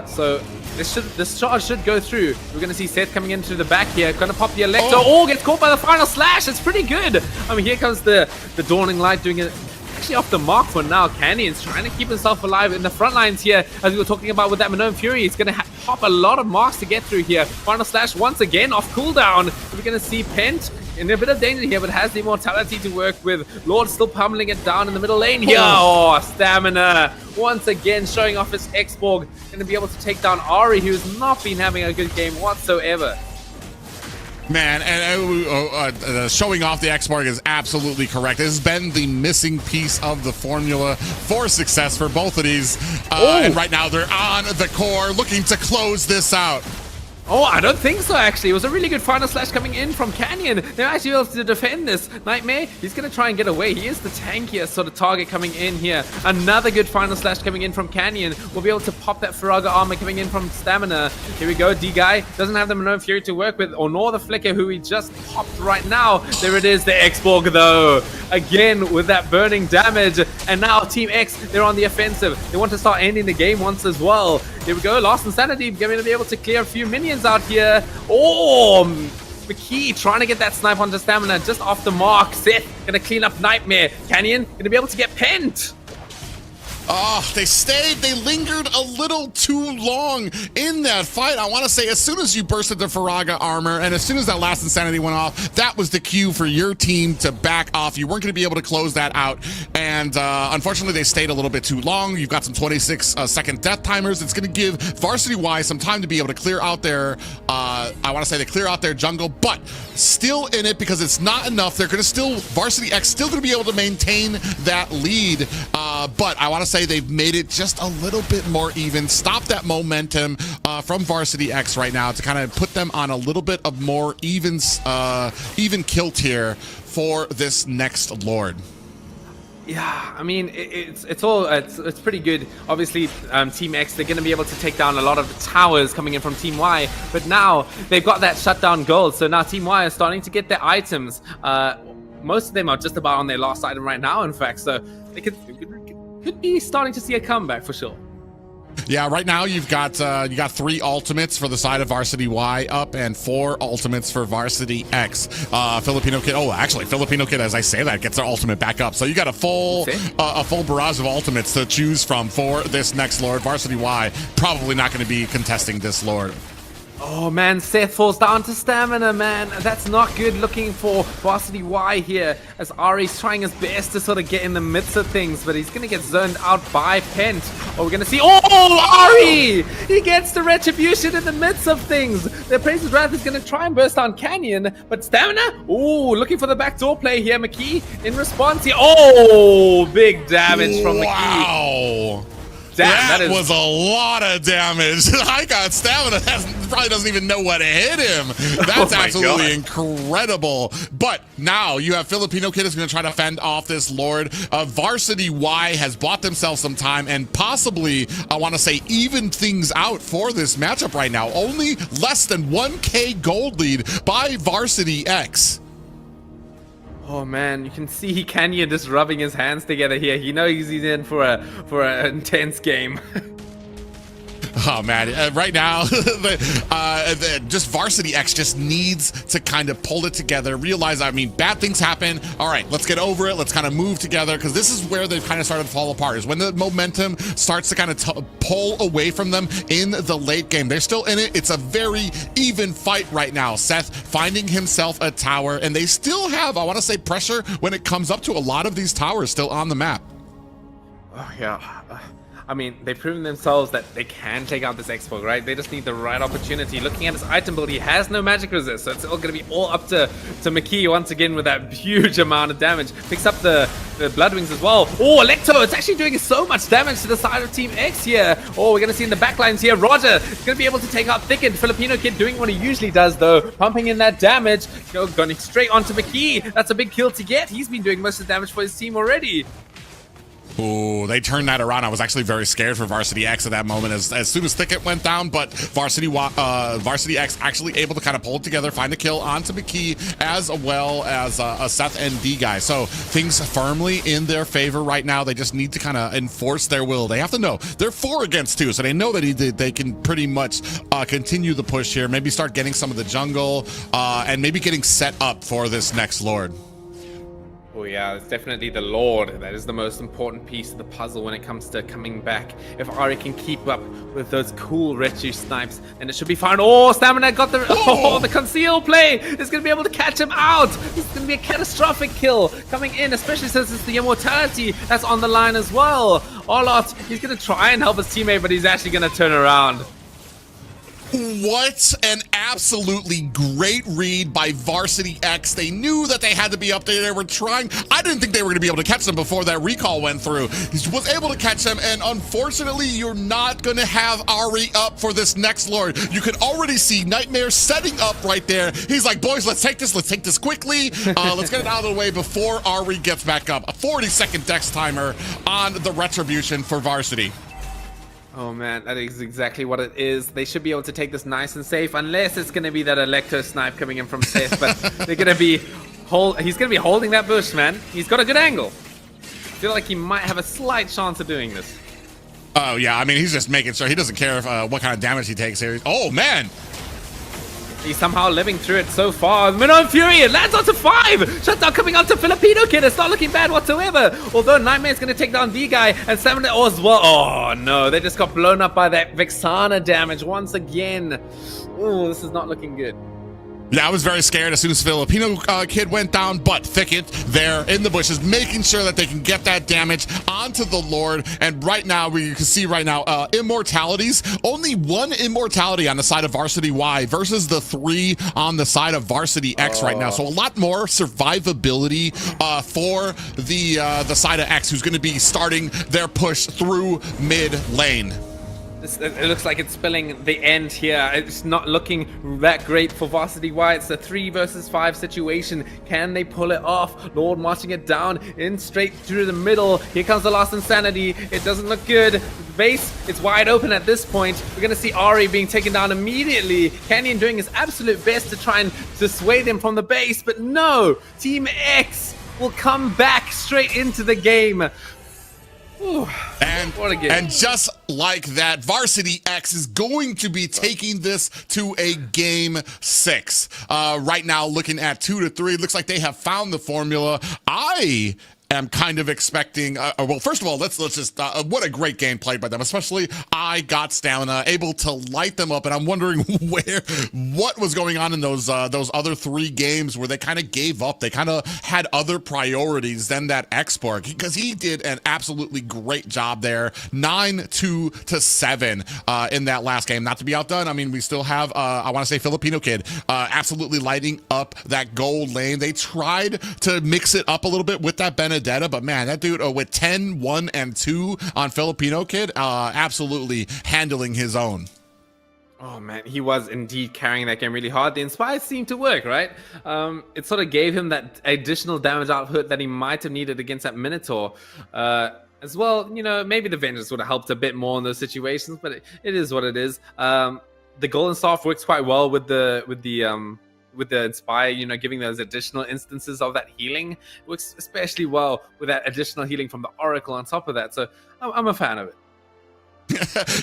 So this charge should go through. We're going to see Seth coming into the back here, going to pop the Electro. Gets caught by the final slash. It's pretty good. I mean, here comes the Dawning Light doing it. Actually off the mark for now. Canyon's trying to keep himself alive in the front lines here, as we were talking about with that Minoan Fury. He's going to pop a lot of marks to get through here. Final slash once again off cooldown. We're going to see Pent in a bit of danger here, but has the immortality to work with. Lord still pummeling it down in the middle lane here. Oh, Stamina once again showing off his X-Borg. Going to be able to take down Ari, who's not been having a good game whatsoever. Man, and showing off the X-Borg is absolutely correct. This has been the missing piece of the formula for success for both of these. And right now they're on the core looking to close this out. Oh, I don't think so, actually. It was a really good final slash coming in from Canyon. They're actually able to defend this. Nightmare, he's going to try and get away. He is the tankiest sort of target coming in here. Another good final slash coming in from Canyon. We'll be able to pop that Faraga armor coming in from Stamina. Here we go. D-Guy doesn't have the Manone Fury to work with, or nor the Flicker, who he just popped right now. There it is, the X-Borg, though. Again, with that burning damage. And now Team X, they're on the offensive. They want to start ending the game once as well. Here we go. Lost Insanity going to be able to clear a few minions out here. Oh, McKee trying to get that snipe onto Stamina just off the mark. Seth going to clean up Nightmare. Canyon going to be able to get pent. Oh, they stayed. They lingered a little too long in that fight. I want to say, as soon as you bursted the Faraga armor and as soon as that last Insanity went off, that was the cue for your team to back off. You weren't going to be able to close that out. And unfortunately, they stayed a little bit too long. You've got some 26-second death timers. It's going to give Varsity Y some time to be able to clear out their, I want to say they clear out their jungle, but still in it because it's not enough. They're going to still, Varsity X still going to be able to maintain that lead. But I want to say they've made it just a little bit more even. Stop that momentum from Varsity X right now to kind of put them on a little bit of more even kill tier for this next Lord. Yeah, I mean, it's pretty good. Obviously, Team X, they're going to be able to take down a lot of the towers coming in from Team Y, but now they've got that shutdown gold, so now Team Y is starting to get their items. Most of them are just about on their last item right now, in fact, so they could be starting to see a comeback for sure. Yeah, right now you got 3 ultimates for the side of Varsity Y up and 4 ultimates for Varsity X. Filipino Kid, Filipino Kid, as I say that, gets their ultimate back up. So you got a full barrage of ultimates to choose from for this next Lord. Varsity Y probably not going to be contesting this Lord. Oh man, Seth falls down to Stamina, man. That's not good looking for Varsity Y here, as Ari's trying his best to sort of get in the midst of things, but he's going to get zoned out by Pent. Oh, we're going to see, Ari! He gets the retribution in the midst of things. The Praise's Wrath is going to try and burst down Canyon, but Stamina, looking for the backdoor play here. McKee in response here. Oh, big damage from McKee. Wow. That was a lot of damage. I got Stamina that probably doesn't even know what hit him. That's absolutely incredible. But now you have Filipino Kid is going to try to fend off this Lord. Varsity Y has bought themselves some time and possibly, I want to say, even things out for this matchup right now. Only less than 1K gold lead by Varsity X. Oh man, you can see Canyon just rubbing his hands together here. He knows he's in for an intense game. Oh man, right now, just Varsity X just needs to kind of pull it together, realize, I mean, bad things happen. All right, let's get over it. Let's kind of move together, because this is where they've kind of started to fall apart, is when the momentum starts to kind of pull away from them in the late game. They're still in it. It's a very even fight right now. Seth finding himself a tower, and they still have, I want to say, pressure when it comes up to a lot of these towers still on the map. Oh yeah. I mean, they've proven themselves that they can take out this X-Borg, right? They just need the right opportunity. Looking at his item build, he has no magic resist, so it's all going to be all up to McKee once again with that huge amount of damage. Picks up the Bloodwings as well. Oh, Electo, it's actually doing so much damage to the side of Team X here. Oh, we're going to see in the backlines here, Roger is going to be able to take out Thickened. Filipino Kid doing what he usually does, though, pumping in that damage. Going straight onto McKee. That's a big kill to get. He's been doing most of the damage for his team already. Ooh, they turned that around. I was actually very scared for Varsity X at that moment as soon as Thicket went down, but Varsity X actually able to kind of pull it together, find a kill onto McKee as well as a Seth and D-Guy. So things firmly in their favor right now. They just need to kind of enforce their will. They have to know they're 4 against 2, so they know that they can pretty much continue the push here, maybe start getting some of the jungle and maybe getting set up for this next Lord. Oh Oh yeah, it's definitely the Lord. That is the most important piece of the puzzle when it comes to coming back. If Ari can keep up with those cool Rechu snipes, then it should be fine. Oh, Stamina got the the conceal play. It's gonna be able to catch him out. This is gonna be a catastrophic kill coming in, especially since it's the immortality that's on the line as well. Olot, he's gonna try and help his teammate, but he's actually gonna turn around. What an absolutely great read by Varsity X. They knew that they had to be up there. They were trying. I didn't think they were going to be able to catch them before that recall went through. He was able to catch them, and unfortunately, you're not going to have Ari up for this next Lord. You can already see Nightmare setting up right there. He's like, boys, let's take this quickly. Let's get it out of the way before Ari gets back up. A 40-second dex timer on the Retribution for Varsity. Oh man, that is exactly what it is. They should be able to take this nice and safe, unless it's going to be that Electro snipe coming in from Seth. But they're going to be he's going to be holding that bush, man. He's got a good angle. I feel like he might have a slight chance of doing this. Oh yeah, I mean, he's just making sure. He doesn't care if, what kind of damage he takes here. Oh man. He's somehow living through it so far. Minnow Fury, it lands onto 5! Shutdown coming onto Filipino Kid. It's not looking bad whatsoever. Although Nightmare's going to take down D-Guy and Stamina as well. Oh no, they just got blown up by that Vexana damage once again. Ooh, this is not looking good. Yeah, I was very scared as soon as Filipino Kid went down, but Thicket there in the bushes, making sure that they can get that damage onto the Lord. And right now, you can see right now, immortalities. Only 1 immortality on the side of Varsity Y versus the 3 on the side of Varsity X right now. So a lot more survivability for the side of X, who's going to be starting their push through mid lane. It looks like it's spelling the end here. It's not looking that great for Varsity Y. It's a 3 versus 5 situation. Can they pull it off? Lord marching it down in straight through the middle. Here comes the last Insanity. It doesn't look good. The base, it's wide open at this point. We're going to see Ari being taken down immediately. Canyon doing his absolute best to try and dissuade him from the base. But no, Team X will come back straight into the game. Ooh, and just like that, Varsity X is going to be taking this to a game 6. Right now, looking at 2 to 3, looks like they have found the formula. I am kind of expecting, well, first of all, let's just, what a great game played by them, especially I got Stamina, able to light them up, and I'm wondering what was going on in those other 3 games where they kind of gave up. They kind of had other priorities than that export, because he did an absolutely great job there. 9-2 to 7 in that last game. Not to be outdone, I mean, we still have, I want to say Filipino Kid, absolutely lighting up that gold lane. They tried to mix it up a little bit with that Benedict, but man, that dude with 10, 1, and 2 on Filipino Kid, absolutely handling his own. Oh man, he was indeed carrying that game really hard. The Inspire seemed to work, right? It sort of gave him that additional damage output that he might have needed against that Minotaur. As well, you know, maybe the Vengeance would have helped a bit more in those situations, but it is what it is. The Golden Staff works quite well with the Inspire, you know, giving those additional instances of that healing. It works especially well with that additional healing from the Oracle on top of that. So I'm a fan of it.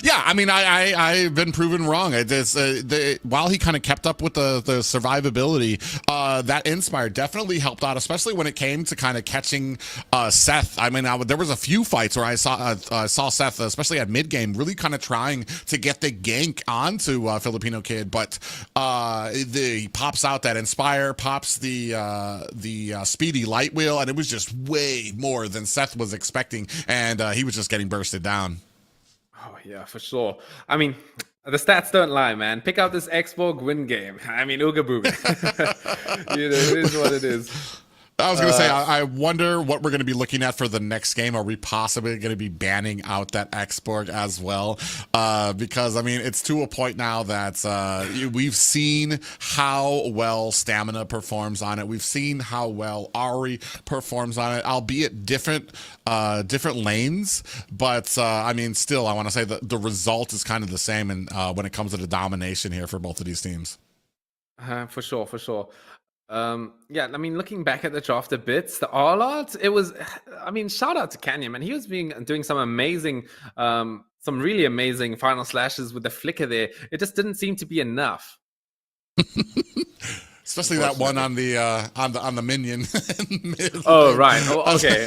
Yeah, I mean, I've been proven wrong. While he kind of kept up with the survivability, that Inspire definitely helped out, especially when it came to kind of catching Seth. I mean, there was a few fights where I saw Seth, especially at mid game, really kind of trying to get the gank onto Filipino Kid, but he pops out that Inspire, pops the speedy light wheel, and it was just way more than Seth was expecting, and he was just getting bursted down. Oh, yeah, for sure. I mean, the stats don't lie, man. Pick out this Xborg win game. I mean, ooga booga. You know, it is what it is. I was going to say, I wonder what we're going to be looking at for the next game. Are we possibly going to be banning out that Xborg as well? Because, I mean, it's to a point now that we've seen how well Stamina performs on it. We've seen how well Ari performs on it, albeit different lanes. But, I mean, still, I want to say that the result is kind of the same when it comes to the domination here for both of these teams. For sure, for sure. Yeah, I mean, looking back at the draft a bit, the Arlot, it was, I mean, shout out to Canyon, man. He was doing some amazing, some really amazing final slashes with the flicker there. It just didn't seem to be enough. Especially that one on the minion. Oh right. Oh, okay.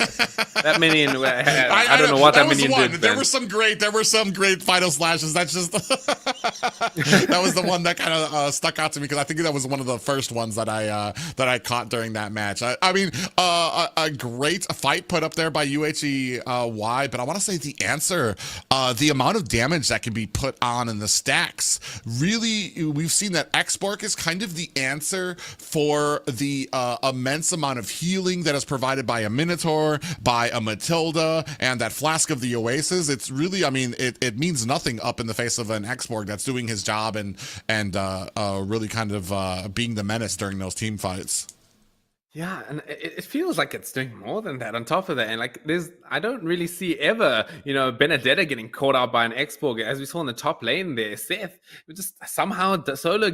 That minion. I don't know what that minion did. There were some great final slashes. That's just that was the one that kind of stuck out to me because I think that was one of the first ones that I caught during that match. I mean, a great fight put up there by UHEY, but I want to say the answer, the amount of damage that can be put on in the stacks. Really, we've seen that Xborg is kind of the answer for the immense amount of healing that is provided by a Minotaur, by a Matilda, and that Flask of the Oasis. It's really, I mean, it means nothing up in the face of an Xborg that's doing his job and really kind of being the menace during those team fights. Yeah, and it feels like it's doing more than that on top of that. And like I don't really see ever, Benedetta getting caught out by an Xborg. As we saw in the top lane there, Seth just somehow got solo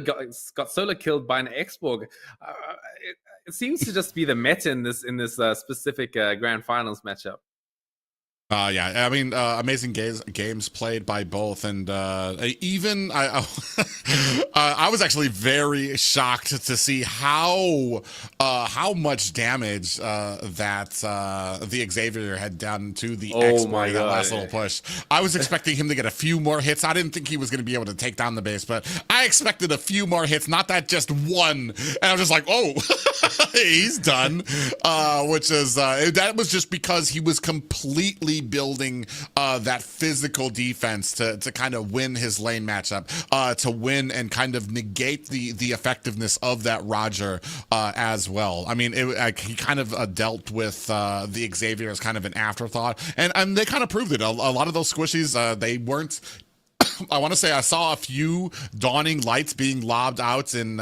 killed by an Xborg. It seems to just be the meta in this specific grand finals matchup. Yeah, I mean, amazing games played by both, and even I was actually very shocked to see how much damage that the Xavier had done to the Xborg that last little push. I was expecting him to get a few more hits. I didn't think he was going to be able to take down the base, but I expected a few more hits, not that just one. And I was just like, oh, he's done, which is that was just because he was completely building that physical defense to kind of win his lane matchup, to win and kind of negate the effectiveness of that Roger as well. I mean, he kind of dealt with the Xavier as kind of an afterthought, and they kind of proved it. A lot of those squishies, they weren't. I want to say I saw a few dawning lights being lobbed out in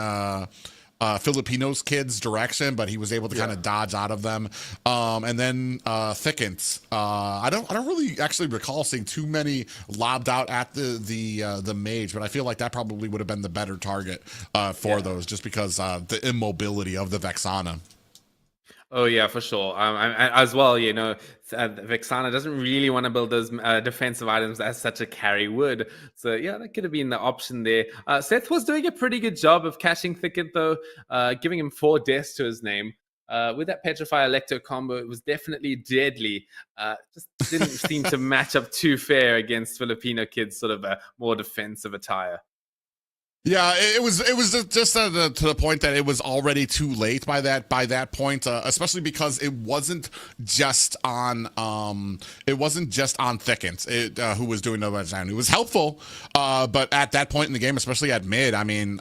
Filipinos kid's direction, but he was able to kind of dodge out of them. And then Thickens. I don't really actually recall seeing too many lobbed out at the mage, but I feel like that probably would have been the better target for those, just because the immobility of the Vexana. Oh yeah, for sure. As well, Vexana doesn't really want to build those defensive items as such a carry would. So yeah, that could have been the option there. Seth was doing a pretty good job of catching Thicket though, giving him 4 deaths to his name. With that Petrify Electro combo, it was definitely deadly. Just didn't seem to match up too fair against Filipino kids' sort of a more defensive attire. Yeah, it was just to the point that it was already too late by that point, especially because it wasn't just on Thickens who was doing no design. It was helpful, but at that point in the game, especially at mid, I mean,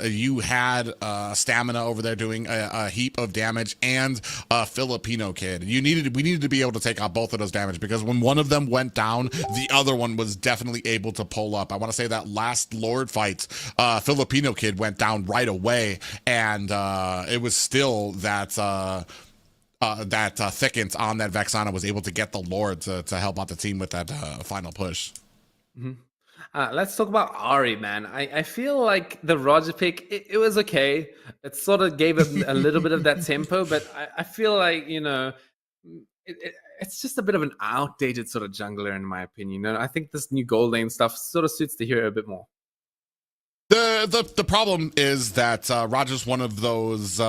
you had Stamina over there doing a heap of damage and a Filipino kid. We needed to be able to take out both of those damage, because when one of them went down, the other one was definitely able to pull up. I want to say that last Lord fight, Filipino kid went down right away, and it was still that Thickens on that Vexana was able to get the Lord to help out the team with that final push. Mm-hmm. Let's talk about Ari, man. I feel like the Roger pick, it was okay. It sort of gave him a little bit of that tempo, but I feel like, it's just a bit of an outdated sort of jungler in my opinion. I think this new gold lane stuff sort of suits the hero a bit more. The problem is that Roger's one of those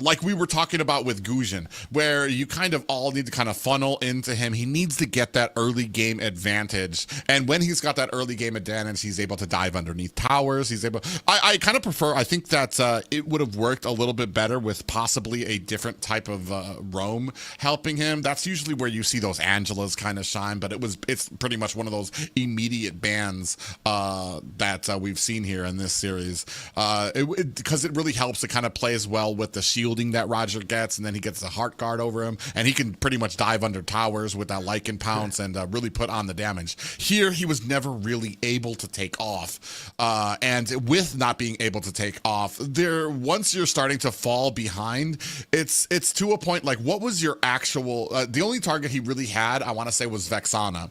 like we were talking about with Gujin, where you kind of all need to kind of funnel into him. He needs to get that early game advantage, and when he's got that early game advantage, he's able to dive underneath towers. I kind of prefer, I think that it would have worked a little bit better with possibly a different type of roam helping him. That's usually where you see those Angelas kind of shine, but it's pretty much one of those immediate bans that we've seen here in this series, because it really helps to kind of play as well with the shielding that Roger gets, and then he gets the heart guard over him, and he can pretty much dive under towers with that Lycan pounce and really put on the damage. Here, he was never really able to take off, and with not being able to take off, once you're starting to fall behind, it's to a point like, what was your actual? The only target he really had, I want to say, was Vexana.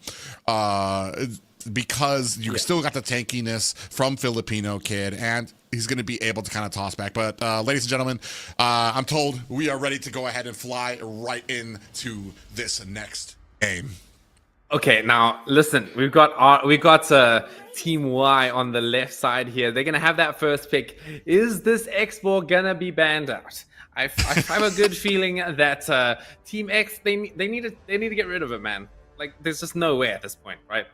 Because you still got the tankiness from Filipino kid, and he's going to be able to kind of toss back. But ladies and gentlemen, I'm told we are ready to go ahead and fly right into this next game. Okay, now listen, we've got Team Y on the left side here. They're gonna have that first pick. Is this X-Borg gonna be banned out? I have a good feeling that Team X they need to get rid of it, man. Like, there's just no way at this point, right?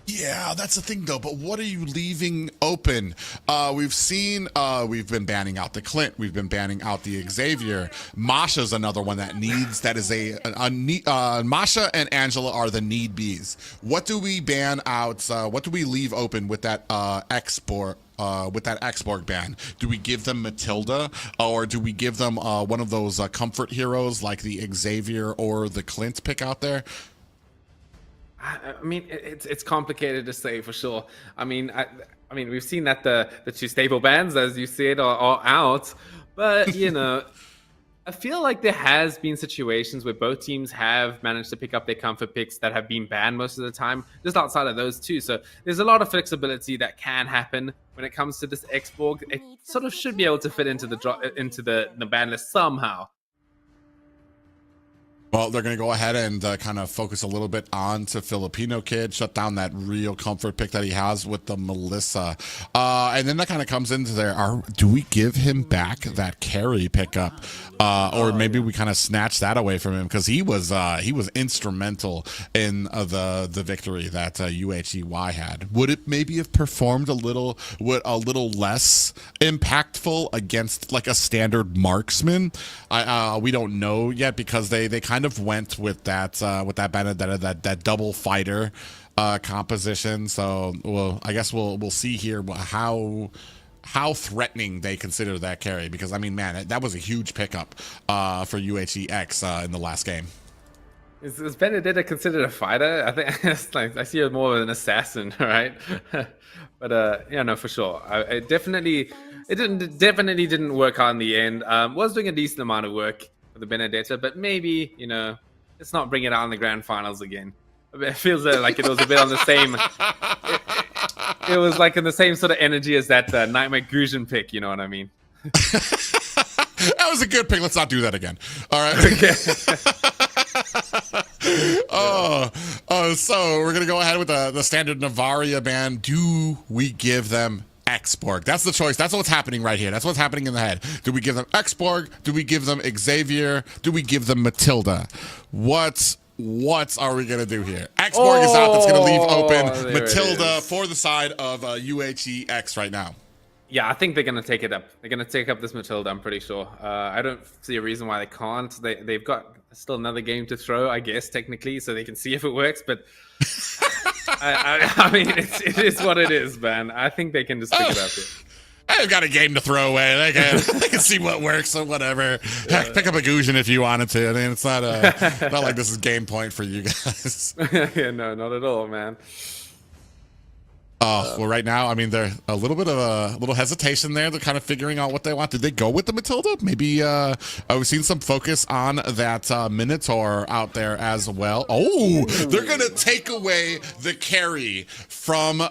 Yeah, that's the thing though. But what are you leaving open? We've seen we've been banning out the Clint. We've been banning out the Xavier. Masha's another one that needs. That is Masha and Angela are the need bees. What do we ban out? What do we leave open with that export? With that X-Borg ban, do we give them Matilda, or do we give them one of those comfort heroes like the Xavier or the Clint pick out there? I mean, it's complicated to say for sure. I mean, we've seen that the two staple bans, as you said, are out, but you know. I feel like there has been situations where both teams have managed to pick up their comfort picks that have been banned most of the time, just outside of those two. So there's a lot of flexibility that can happen when it comes to this X-Borg. It sort of should be able to fit into the ban list somehow. Well, they're going to go ahead and kind of focus a little bit on to Filipino Kid, shut down that real comfort pick that he has with the Melissa. And then that kind of comes into there. Do we give him back that carry pickup? Or maybe we kind of snatch that away from him, because he was instrumental in the victory that UHEY had. Would it maybe have performed a little less impactful against like a standard marksman? We don't know yet, because they kind of went with that Benedetta, that double fighter composition. So I guess we'll see here how threatening they consider that carry, because I mean, man, that was a huge pickup for UHEX in the last game. Is Benedetta considered a fighter? I think it's like, I see her more of an assassin, right? But yeah, no, for sure. It definitely didn't work out in the end. Was doing a decent amount of work for the Benedetta, but maybe, you know, let's not bring it out in the grand finals again. It feels like it was a bit on the same. It was like in the same sort of energy as that Nightmare Grushin pick. You know what I mean? That was a good pick. Let's not do that again. All right. Okay. So we're gonna go ahead with the standard Navaria ban. Do we give them X-Borg? That's the choice. That's what's happening right here. That's what's happening in the head. Do we give them X-Borg? Do we give them Xavier? Do we give them Matilda? What are we gonna do here? X-Borg is out. That's gonna leave open Matilda for the side of UHEX right now. Yeah, I think they're gonna take it up. They're gonna take up this Matilda, I'm pretty sure. I don't see a reason why they can't. They've got still another game to throw, I guess, technically, so they can see if it works. But I mean, it is what it is, man. I think they can just pick it up here. They've got a game to throw away. They can see what works or whatever. Heck, pick up a Gujin if you wanted to. I mean, it's not not like this is game point for you guys. Yeah, no, not at all, man. Well, right now, I mean, they're a little bit of a little hesitation there. They're kind of figuring out what they want. Did they go with the Matilda? Maybe we've seen some focus on that Minotaur out there as well. Oh, they're going to take away the carry from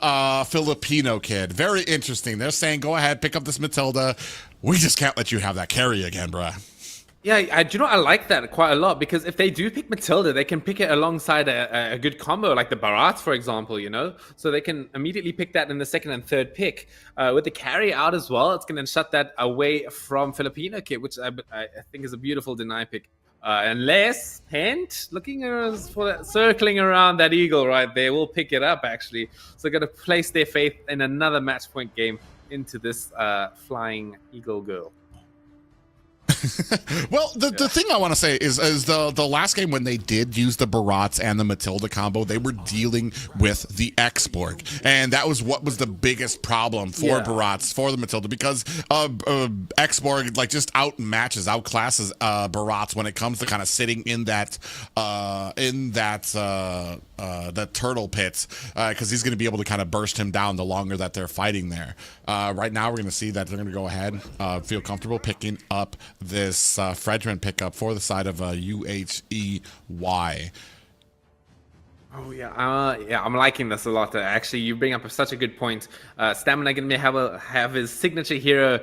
Filipino Kid. Very interesting. They're saying, go ahead, pick up this Matilda. We just can't let you have that carry again, bruh. Yeah, do you know, I like that quite a lot, because if they do pick Matilda, they can pick it alongside a good combo, like the Barat, for example, you know? So they can immediately pick that in the second and third pick. With the carry out as well, it's going to shut that away from Filipino Kit, which I think is a beautiful deny pick. Unless, hint, circling around that eagle right there, will pick it up, actually. So they're going to place their faith in another match point game into this flying eagle girl. Well, the thing I want to say is the last game, when they did use the Barats and the Matilda combo, they were dealing with the X-Borg, and that was what was the biggest problem for Barats, for the Matilda, because X-Borg like just outclasses Barats when it comes to kind of sitting in that the turtle pit, because he's going to be able to kind of burst him down the longer that they're fighting there. Right now, we're going to see that they're going to go ahead, feel comfortable picking up this Fredrin pickup for the side of UHEY. Oh yeah, I'm liking this a lot. Actually, you bring up such a good point. Stamina gonna have his signature hero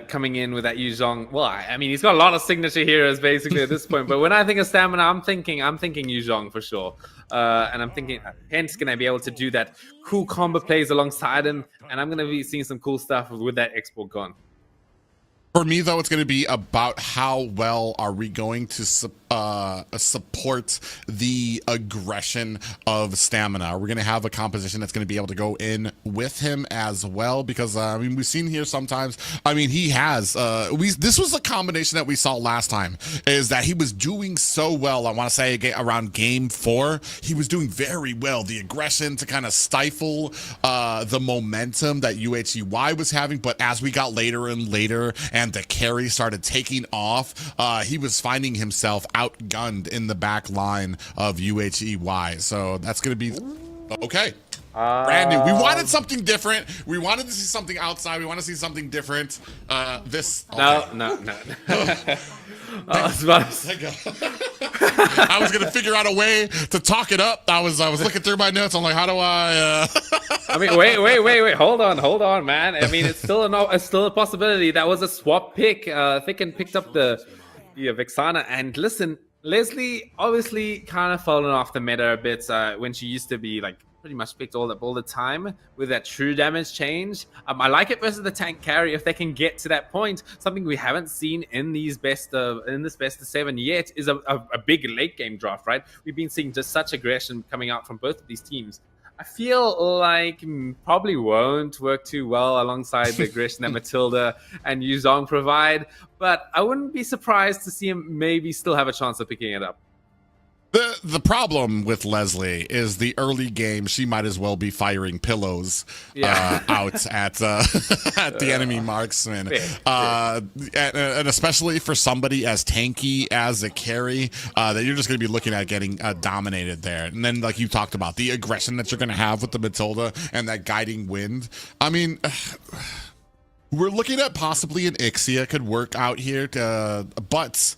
coming in with that Yu Zhong. Well, I mean, he's got a lot of signature heroes basically at this point. But when I think of Stamina, I'm thinking Yu Zhong for sure. And I'm thinking Hence gonna be able to do that cool combo plays alongside him, and I'm gonna be seeing some cool stuff with that export gone. For me, though, it's going to be about how well are we going to support the aggression of Stamina. Are we going to have a composition that's going to be able to go in with him as well? Because, I mean, we've seen here sometimes, I mean, he has, this was a combination that we saw last time, is that he was doing so well. I want to say around game 4, he was doing very well. The aggression to kind of stifle the momentum that UHEY was having. But as we got later and later, and the carry started taking off, he was finding himself outgunned in the back line of UHEY. So that's going to be okay. Brand new. We wanted something different. We wanted to see something outside. We want to see something different. This. Okay. No. I was gonna figure out a way to talk it up. I was looking through my notes. I'm like, how do I? I mean, wait. Hold on, man. I mean, it's still a possibility. That was a swap pick. Thicken picked up the Vexana, and listen, Leslie obviously kind of fallen off the meta a bit when she used to be like pretty much picked all the time with that true damage change. I like it versus the tank carry if they can get to that point. Something we haven't seen in this best of 7 yet is a big late game draft, right? We've been seeing just such aggression coming out from both of these teams. I feel like probably won't work too well alongside the aggression that Matilda and Yu Zhong provide, but I wouldn't be surprised to see him maybe still have a chance of picking it up. The problem with Leslie is the early game. She might as well be firing pillows out at the enemy marksman, and especially for somebody as tanky as a carry, that you're just going to be looking at getting dominated there. And then, like you talked about, the aggression that you're going to have with the Matilda and that guiding wind. I mean, we're looking at possibly an Ixia could work out here, but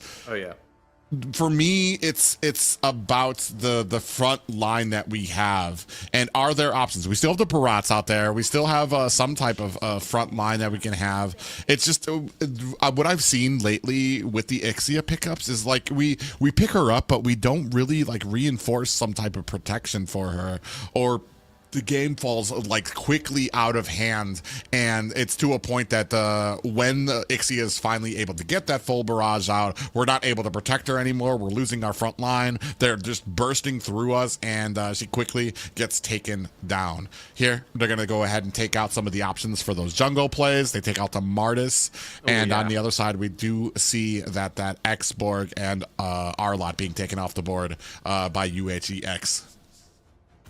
for me, it's about the front line that we have, and are there options? We still have the Parats out there. We still have some type of front line that we can have. It's just what I've seen lately with the Ixia pickups is like we pick her up, but we don't really like reinforce some type of protection for her, or the game falls like quickly out of hand, and it's to a point that when the Ixia is finally able to get that full barrage out, we're not able to protect her anymore. We're losing our front line. They're just bursting through us, and she quickly gets taken down. Here, they're going to go ahead and take out some of the options for those jungle plays. They take out the Martis, and on the other side, we do see that Xborg and Arlot being taken off the board by UHEX.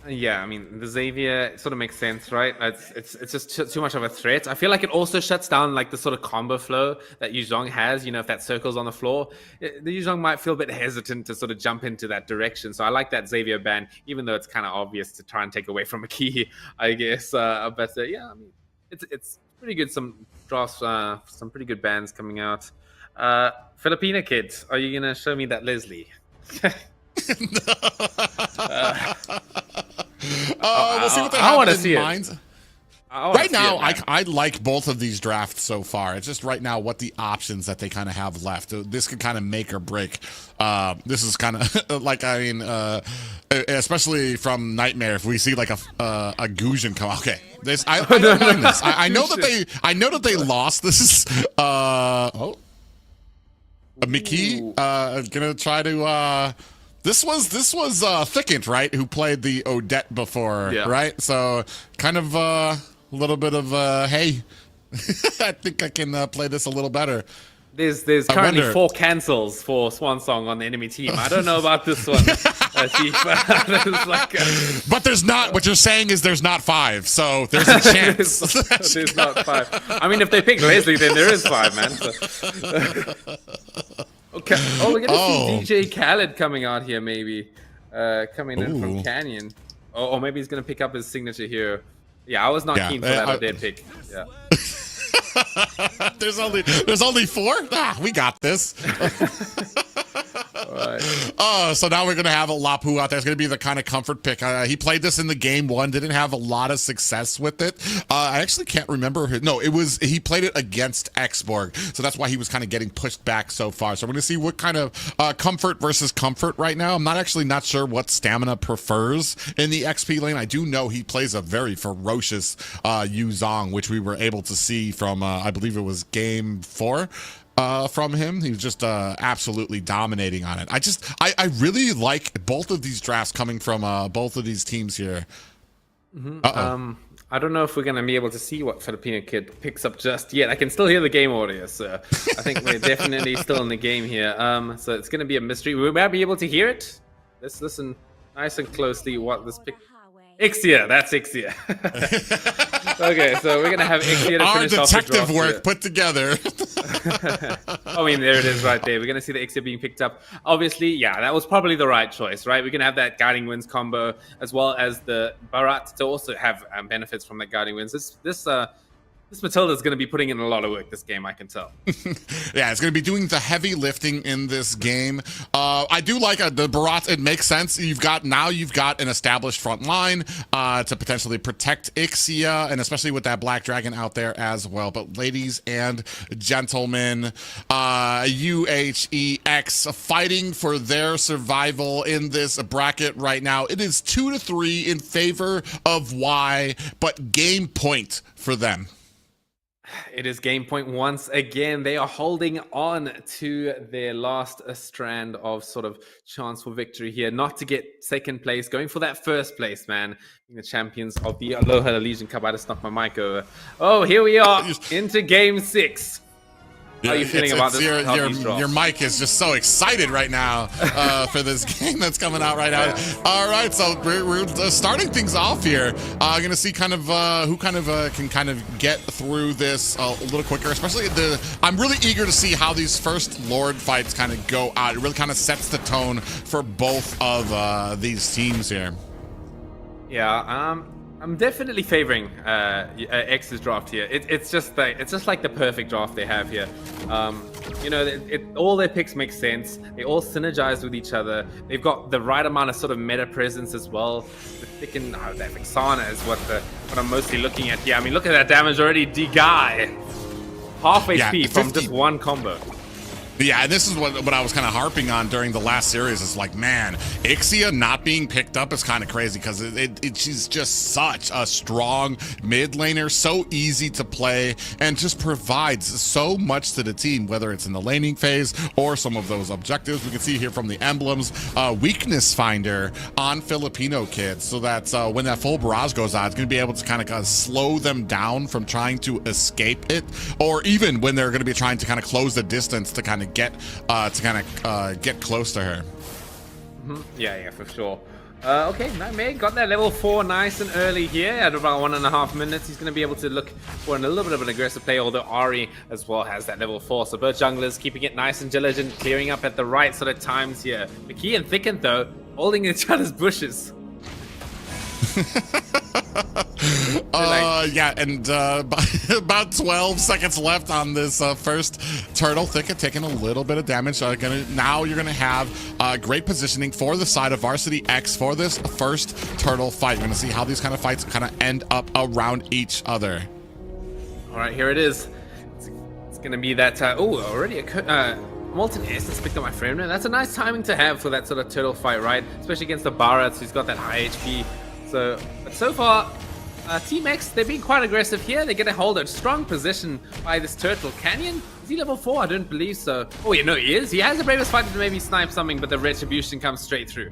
Yeah, I mean, the Xavier sort of makes sense, right? It's just too much of a threat. I feel like it also shuts down like the sort of combo flow that Yu Zhong has. You know, if that circle's on the floor, the Yu Zhong might feel a bit hesitant to sort of jump into that direction. So I like that Xavier ban, even though it's kind of obvious to try and take away from a key, I guess. But yeah, I mean, it's pretty good. Some drafts, some pretty good bans coming out. Filipina kids, are you gonna show me that Leslie? We'll see what they have in mind. Right now, I like both of these drafts so far. It's just right now what the options that they kind of have left. This could kind of make or break. This is kind of like, I mean, especially from Nightmare, if we see like a Gujin come. Okay, I don't mind this. I know that they lost. This is Mickey gonna try to. This was Thickent, right? Who played the Odette before, right? So kind of a little bit of hey, I think I can play this a little better. There's currently 4 cancels for Swan Song on the enemy team. I don't know about this one. But there's not. What you're saying is there's not 5, so there's a chance. there's not 5. I mean, if they pick Leslie, then there is 5, man. So. Okay. Oh, we're gonna see DJ Khaled coming out here, maybe coming in from Canyon. Or maybe he's gonna pick up his signature here. Yeah, I was not keen for that dead pick. Yeah. There's only 4. We got this. So now we're going to have a Lapu out there. It's going to be the kind of comfort pick. He played this in the game one, didn't have a lot of success with it. I actually can't remember. He played it against Xborg. So that's why he was kind of getting pushed back so far. So we're going to see what kind of comfort versus comfort right now. I'm not sure what Stamina prefers in the XP lane. I do know he plays a very ferocious Yu Zhong, which we were able to see from, I believe it was game 4. From him. He was just absolutely dominating on it. I really like both of these drafts coming from both of these teams here. I don't know if we're going to be able to see what Filipino kid picks up just yet. I can still hear the game audio, so I think we're definitely still in the game here. So it's going to be a mystery. We might be able to hear it. Let's listen nice and closely what this pick... Ixia, that's Ixia. Okay, so we're going to have Ixia to finish off the draft. Our detective work put together. I mean, there it is right there. We're going to see the Ixia being picked up. Obviously, yeah, that was probably the right choice, right? We're going to have that Guiding Winds combo, as well as the Barat to also have benefits from that Guiding Winds. This Matilda is going to be putting in a lot of work this game, I can tell. Yeah, it's going to be doing the heavy lifting in this game. I do like the Barat. It makes sense. You've got an established front line to potentially protect Ixia, and especially with that Black Dragon out there as well. But ladies and gentlemen, UHEX fighting for their survival in this bracket right now. It is 2-3 in favor of Y, but game point for them. It is game point once again. They are holding on to their last strand of sort of chance for victory here. Not to get second place, going for that first place, man. Being the champions of the Aloha Legion Cup. I just knocked my mic over. Oh, here we are into game 6. How are you feeling about this? Your mic is just so excited right now for this game that's coming out right now. All right, so we're starting things off here. Going to see kind of who can kind of get through this a little quicker. Especially I'm really eager to see how these first Lord fights kind of go out. It really kind of sets the tone for both of these teams here. Yeah, I'm definitely favoring X's draft here. It's just like the perfect draft they have here. All their picks make sense. They all synergize with each other. They've got the right amount of sort of meta presence as well. The thicken that Vexana is what I'm mostly looking at here. I mean, look at that damage already. D-Guy. Half HP from just one combo. Yeah, and this is what I was kind of harping on during the last series. It's like, man, Ixia not being picked up is kind of crazy because she's just such a strong mid laner, so easy to play, and just provides so much to the team, whether it's in the laning phase or some of those objectives. We can see here from the emblems, weakness finder on Filipino kids, so that when that full barrage goes out, it's going to be able to kind of slow them down from trying to escape it, or even when they're going to be trying to kind of close the distance to kind of get close to her. Yeah, for sure. Okay, Nightmare got that level 4 nice and early here at about 1.5 minutes. He's going to be able to look for a little bit of an aggressive play, although Ari as well has that level 4. So both junglers keeping it nice and diligent, clearing up at the right sort of times here. McKee and Thicken, though, holding each other's bushes. Yeah, and about 12 seconds left on this first turtle. Thicket taking a little bit of damage. Now you're gonna have great positioning for the side of Varsity X for this first turtle fight. We're gonna see how these kind of fights kind of end up around each other. All right, here it is. It's gonna be that. Already a Molten Essence picked up my frame rate. That's a nice timing to have for that sort of turtle fight, right? Especially against the Barats, who's got that high HP. But so far, Team X, they're being quite aggressive here. They're going to hold a strong position by this turtle. Canyon? Is he level 4? I don't believe so. Oh, yeah, no, he is. He has a Bravest Fighter to maybe snipe something, but the Retribution comes straight through.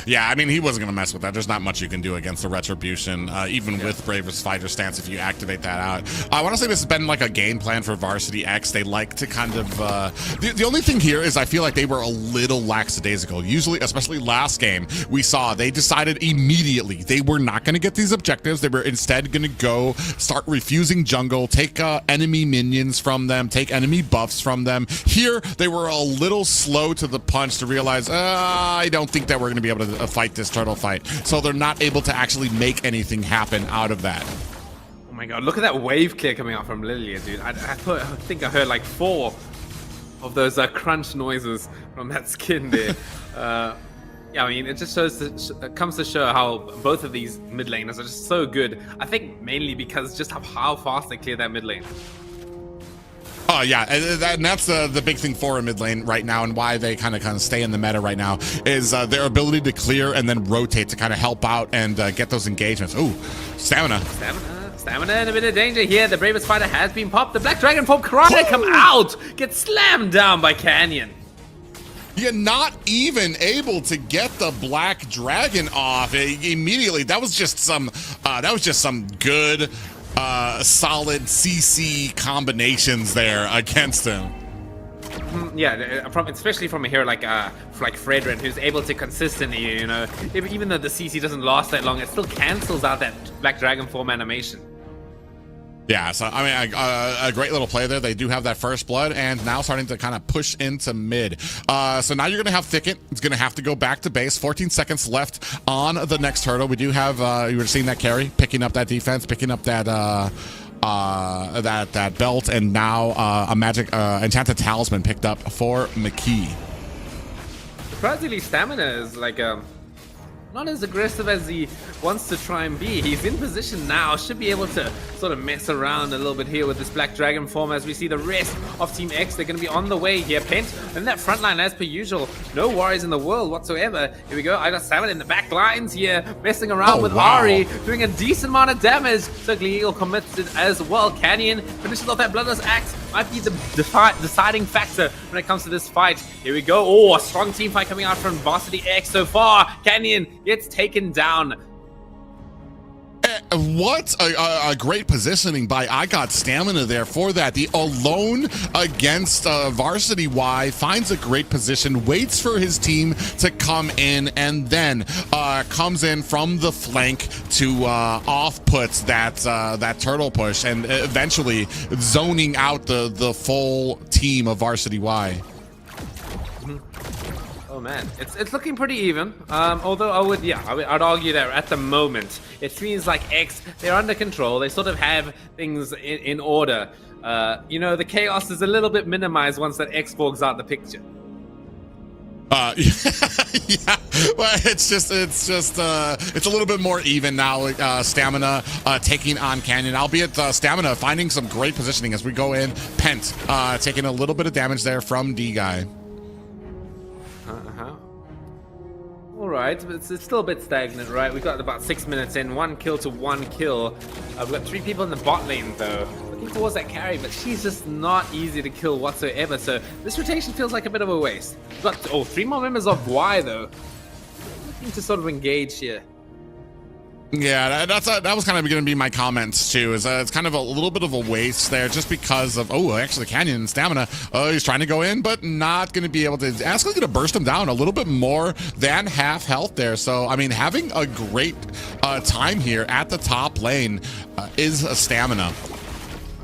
Yeah, I mean, he wasn't going to mess with that. There's not much you can do against the Retribution, even with Bravest Fighter stance if you activate that out. I want to say this has been like a game plan for Varsity X. They like to kind of... The only thing here is I feel like they were a little lackadaisical. Usually, especially last game, we saw they decided immediately they were not going to get these objectives. They were instead going to go start refusing jungle, take enemy minions from them, take enemy buffs from them. Here, they were a little slow to the punch to realize, I don't think that we're going to be able to fight this turtle fight, so they're not able to actually make anything happen out of that. Oh my god, look at that wave clear coming out from Lilia, dude. I think I heard like 4 of those crunch noises from that skin there. Yeah, I mean, it just comes to show how both of these mid laners are just so good. I think mainly because just of how fast they clear that mid lane. Oh yeah, and that's the big thing for a mid lane right now, and why they kind of stay in the meta right now is their ability to clear and then rotate to kind of help out and get those engagements. Ooh, stamina. Stamina in a bit of danger here. The bravest fighter has been popped. The Black Dragon form trying to come out, gets slammed down by Canyon. You're not even able to get the Black Dragon off immediately. That was just some good solid CC combinations there against him. Yeah, especially from a hero like Fredrin, who's able to consistently, you know, even though the CC doesn't last that long, it still cancels out that Black Dragon form animation. Yeah, so I mean, a great little play there. They do have that first blood, and now starting to kind of push into mid. So now you're going to have Thicket. It's going to have to go back to base. 14 seconds left on the next turtle. We do have, you were seeing that carry, picking up that defense, picking up that that belt, and now a magic enchanted talisman picked up for McKee. Surprisingly, Stamina is like not as aggressive as he wants to try and be. He's in position now, should be able to sort of mess around a little bit here with this Black Dragon form. As we see the rest of Team X, they're going to be on the way here. Pent in that front line as per usual. No worries in the world whatsoever. Here we go. I got Salmon in the back lines here, messing around with Ari, doing a decent amount of damage. Certainly Eagle commits it as well. Canyon finishes off that Bloodless Axe. Might be the deciding factor when it comes to this fight. Here we go. Oh, a strong team fight coming out from Varsity X so far. Canyon gets taken down. What a great positioning by I Got Stamina there for that. The alone against Varsity Y finds a great position, waits for his team to come in, and then comes in from the flank to off-puts that turtle push, and eventually zoning out the full team of Varsity Y. Oh man, it's looking pretty even. Although I'd argue that at the moment it seems like X, they're under control. They sort of have things in order. You know, the chaos is a little bit minimized once that X-Borg's out the picture. Yeah, well, it's a little bit more even now. Stamina taking on Canyon, albeit Stamina finding some great positioning as we go in. Pent taking a little bit of damage there from D-Guy. All right, but it's still a bit stagnant, right? We've got about 6 minutes in, 1 kill to 1 kill. We've got 3 people in the bot lane though, looking towards that carry, but she's just not easy to kill whatsoever. So this rotation feels like a bit of a waste. We've got 3 more members of Y though, looking to sort of engage here. Yeah, that was kind of going to be my comments too. Is it's kind of a little bit of a waste there, just because of actually Canyon and Stamina. He's trying to go in, but not going to be able to. Actually, going to burst him down a little bit more than half health there. So I mean, having a great time here at the top lane is a Stamina.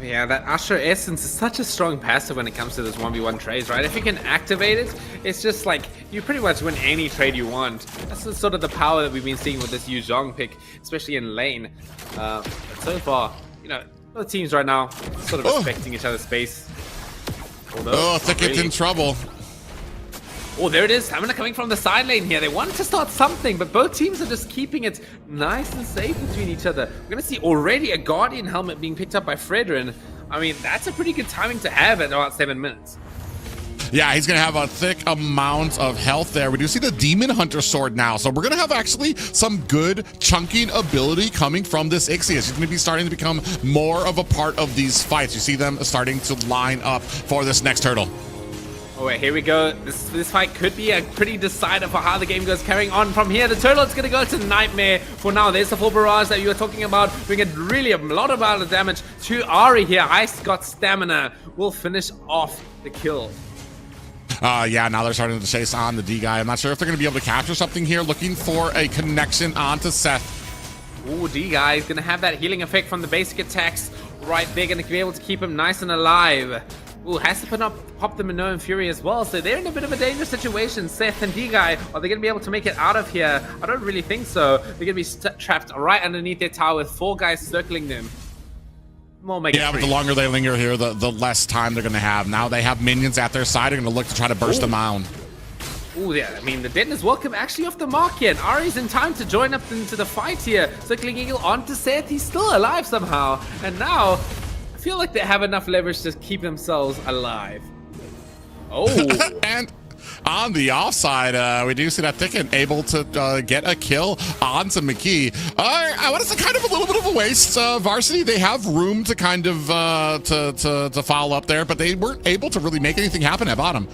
Yeah, that Usher Essence is such a strong passive when it comes to this 1v1 trades, right? If you can activate it, it's just like you pretty much win any trade you want. That's sort of the power that we've been seeing with this Yu Zhong pick, especially in lane. But so far, you know, both teams right now sort of respecting each other's space. Although, Thicket's in trouble. Oh, there it is. Stamina coming from the side lane here. They wanted to start something, but both teams are just keeping it nice and safe between each other. We're going to see already a Guardian helmet being picked up by Fredrin. I mean, that's a pretty good timing to have at about 7 minutes. Yeah, he's going to have a thick amount of health there. We do see the Demon Hunter sword now, so we're going to have actually some good chunking ability coming from this Ixius. He's going to be starting to become more of a part of these fights. You see them starting to line up for this next turtle. Oh wait, here we go. This fight could be a pretty decider for how the game goes. Carrying on from here, the turtle is going to go to Nightmare for now. There's the full barrage that you were talking about, doing a lot of damage to Ari here. Ice got Stamina, will finish off the kill. Yeah, now they're starting to chase on the D-Guy. I'm not sure if they're going to be able to capture something here, looking for a connection onto Seth. Ooh, D-Guy is going to have that healing effect from the basic attacks right there, going to be able to keep him nice and alive. Ooh, has to pop the Minoan Fury as well, so they're in a bit of a dangerous situation. Seth and D-Guy, are they going to be able to make it out of here? I don't really think so. They're going to be trapped right underneath their tower with 4 guys circling them. more make Yeah, but the longer they linger here, the less time they're going to have. Now they have minions at their side. They're going to look to try to burst them out. Ooh, yeah, I mean, the Deton's welcome actually off the mark here. And Ari's in time to join up into the fight here. Circling Eagle onto Seth. He's still alive somehow. And now, I feel like they have enough leverage to keep themselves alive. Oh. And on the offside, we do see that Thicken able to get a kill onto McKee. I want to say kind of a little bit of a waste. Varsity, they have room to kind of to follow up there, but they weren't able to really make anything happen at bottom.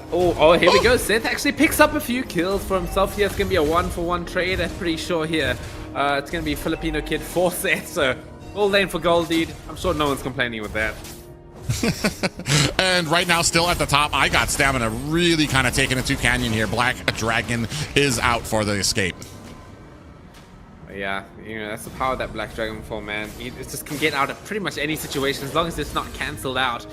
Oh, here we go. Seth actually picks up a few kills for himself here. It's going to be a 1-for-1 trade, I'm pretty sure here. It's going to be Filipino Kid for Seth, so all lane for gold lead. I'm sure no one's complaining with that. And right now, still at the top, I got Stamina really kind of taking it to Canyon here. Black Dragon is out for the escape. Yeah, you know, that's the power of that Black Dragon for, man. It just can get out of pretty much any situation as long as it's not cancelled out.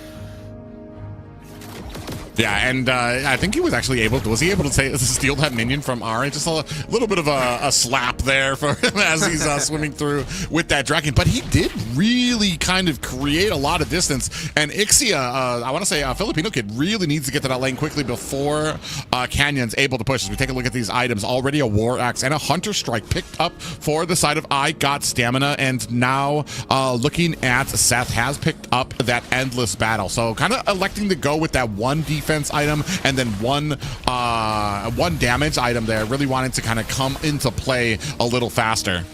Yeah, and I think he was actually able to, steal that minion from Ari? Just a little bit of a slap there for him as he's swimming through with that dragon. But he did really kind of create a lot of distance. And Ixia, I want to say Filipino Kid really needs to get to that lane quickly before Canyon's able to push. As we take a look at these items, already a War Axe and a Hunter Strike picked up for the side of I Got Stamina. And now looking at Seth has picked up that Endless Battle. So kind of electing to go with that one defense item and then one damage item there, really wanting to kind of come into play a little faster.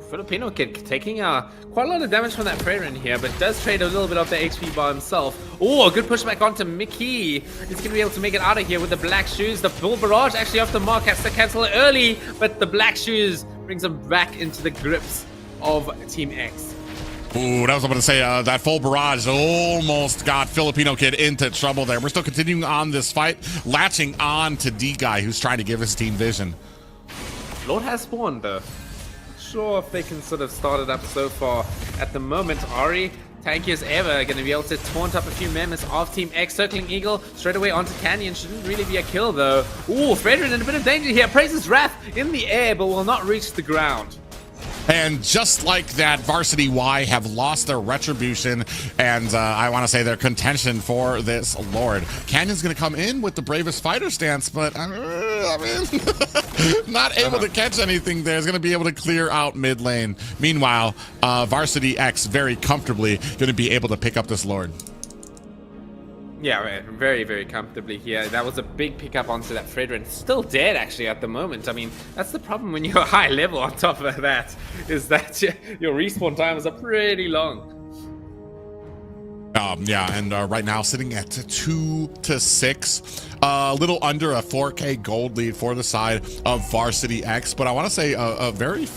Filipino Kid taking quite a lot of damage from that Freyrin here, but does trade a little bit of the HP by himself. Oh, a good pushback onto Mickey. He's going to be able to make it out of here with the Black Shoes. The full barrage actually off the mark, has to cancel it early, but the Black Shoes brings him back into the grips of Team X. Ooh, that was what I was going to say. That full barrage almost got Filipino Kid into trouble there. We're still continuing on this fight, latching on to D-Guy, who's trying to give his team vision. Lord has spawned, though. Not sure if they can sort of start it up so far. At the moment, Ari, tanky as ever, going to be able to taunt up a few members of Team X. Circling Eagle straight away onto Canyon. Shouldn't really be a kill, though. Ooh, Frederick in a bit of danger here. Praises Wrath in the air, but will not reach the ground. And just like that, Varsity Y have lost their retribution and I want to say their contention for this Lord. Canyon's going to come in with the bravest fighter stance, but I mean, not able to catch anything there. Is going to be able to clear out mid lane. Meanwhile, Varsity X very comfortably going to be able to pick up this Lord. Yeah, man, very, very comfortably here. That was a big pickup onto that Fredrin. Still dead, actually, at the moment. I mean, that's the problem when you're high level on top of that, is that your respawn times are pretty long. Yeah, and right now sitting at 2-6, a little under a 4K gold lead for the side of Varsity X. But I want to say a very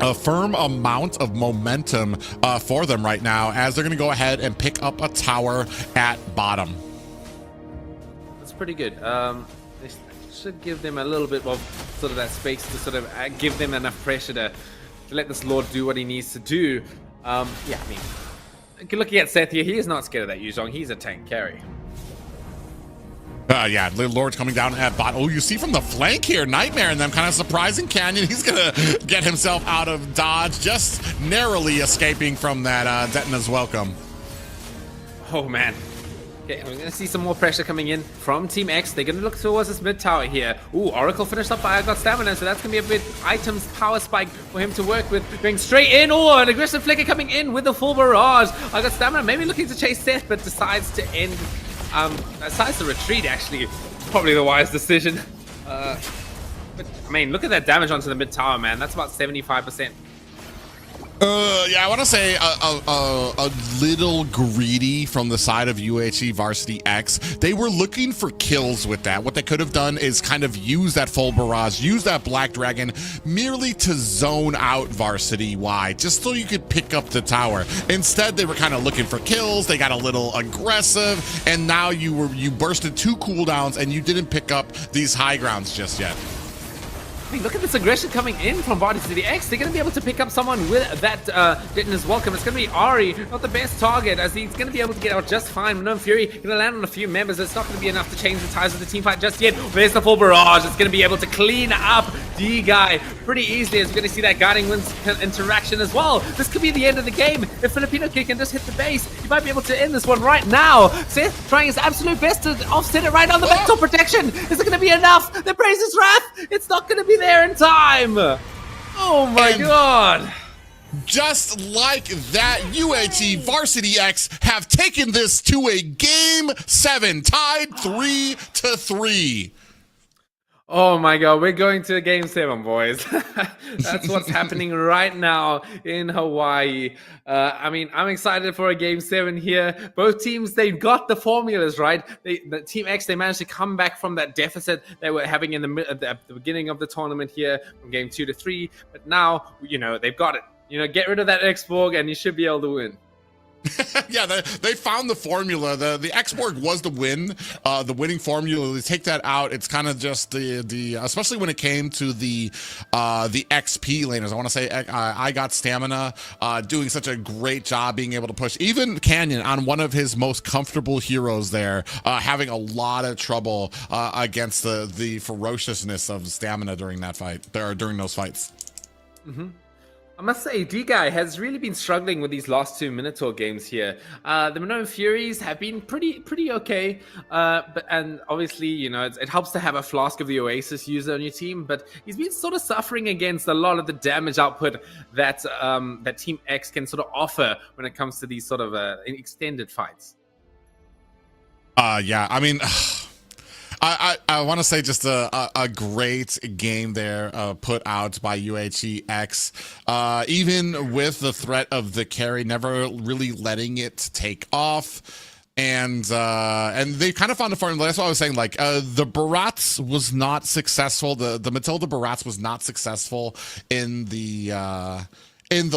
a firm amount of momentum for them right now, as they're going to go ahead and pick up a tower at bottom. That's pretty good. They should give them a little bit of sort of that space to sort of give them enough pressure to let this Lord do what he needs to do. Yeah, I mean, looking at Seth here, he is not scared of that Yuzhong. He's a tank carry. Yeah, Lord's coming down at bot. Oh, you see from the flank here, Nightmare and them kind of surprising Canyon. He's going to get himself out of dodge, just narrowly escaping from that Detna's welcome. Oh, man. Okay, we're going to see some more pressure coming in from Team X. They're going to look towards this mid tower here. Ooh, Oracle finished up by I Got Stamina, so that's going to be a bit items power spike for him to work with. Going straight in. Oh, an aggressive flicker coming in with the full barrage. I Got Stamina, maybe looking to chase Seth, but decides to end. Decides to retreat, actually. Probably the wise decision. But, I mean, look at that damage onto the mid tower, man. That's about 75%. Yeah, I want to say a little greedy from the side of UHE Varsity X. They were looking for kills with that. What they could have done is kind of use that full barrage, use that Black Dragon merely to zone out Varsity Y, just so you could pick up the tower. Instead, they were kind of looking for kills. They got a little aggressive, and now you bursted 2 cooldowns and you didn't pick up these high grounds just yet. I mean, look at this aggression coming in from Varsity X. They're going to be able to pick up someone with that Detna's welcome. It's going to be Ari, not the best target, as he's going to be able to get out just fine. With no Fury, going to land on a few members. It's not going to be enough to change the ties of the team fight just yet. There's the full barrage. It's going to be able to clean up D-Guy pretty easily, as we're going to see that guiding wins interaction as well. This could be the end of the game. If Filipino Kid can just hit the base, he might be able to end this one right now. Seth trying his absolute best to offset it right on the mental protection. Is it going to be enough? The Praise's Wrath, it's not going to be there in time. Oh my god. Just like that, UHE Varsity X have taken this to a Game 7, tied 3-3. Oh my god, we're going to Game 7, boys. That's what's happening right now in Hawaii. I mean, I'm excited for a Game 7 here. Both teams, they got the formulas right. The Team X, they managed to come back from that deficit they were having at the beginning of the tournament here from Game 2 to 3. But now, you know, they've got it. You know, get rid of that X-Borg and you should be able to win. Yeah, they found the formula. The X-Borg was the winning formula. They take that out. It's kind of just the especially when it came to the XP laners. I want to say I got Stamina doing such a great job being able to push. Even Canyon on one of his most comfortable heroes there, having a lot of trouble against the ferociousness of Stamina during that fight, during those fights. Mm-hmm. I must say, D-Guy has really been struggling with these last two Minotaur games here. The Minoan Furies have been pretty okay, and obviously, you know, it helps to have a Flask of the Oasis user on your team, but he's been sort of suffering against a lot of the damage output that that Team X can sort of offer when it comes to these sort of extended fights. Yeah, I mean... I want to say just a great game there put out by UHEX. Even with the threat of the carry, never really letting it take off. And they kind of found a formula. That's what I was saying. Like the Barats was not successful. The Matilda Barats was not successful in the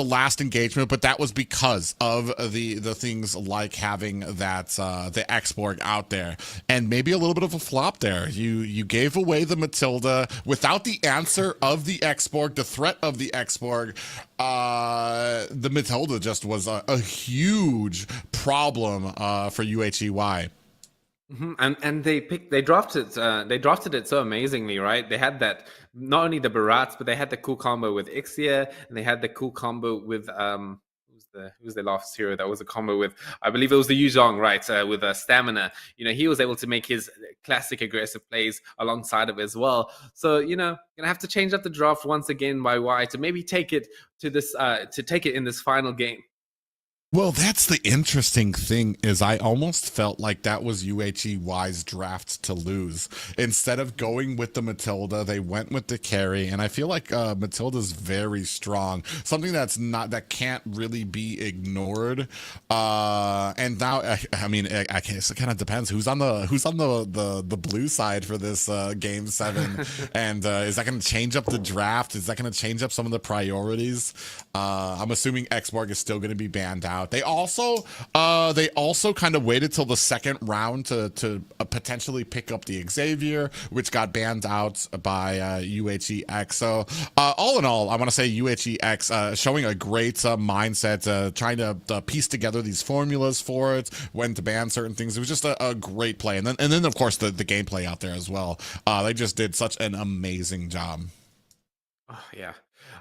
last engagement, but that was because of the things like having that the X-Borg out there, and maybe a little bit of a flop there. You gave away the Matilda without the answer of the X-Borg, the threat of the X-Borg. The Matilda just was a huge problem for UHEY. Mm-hmm. And they drafted it so amazingly, right? They had that, not only the Barats, but they had the cool combo with Ixia, and they had the cool combo with who's the last hero that was a combo with, I believe it was the Yuzhong, right? With Stamina. You know, he was able to make his classic aggressive plays alongside of it as well. So, you know, gonna have to change up the draft once again by Y to maybe take it to this in this final game. Well, that's the interesting thing, is I almost felt like that was UHEY's draft to lose. Instead of going with the Matilda, they went with the carry, and I feel like Matilda's very strong. Something that can't really be ignored. And now, I mean, I guess it kind of depends who's on the blue side for this Game 7, and is that going to change up the draft? Is that going to change up some of the priorities? I'm assuming X-Borg is still going to be banned out. They also kind of waited till the second round to potentially pick up the Xavier, which got banned out by UHEX. So all in all, I want to say UHEX showing a great mindset, trying to piece together these formulas for it, when to ban certain things. It was just a great play, and then of course the gameplay out there as well. They just did such an amazing job. Oh yeah.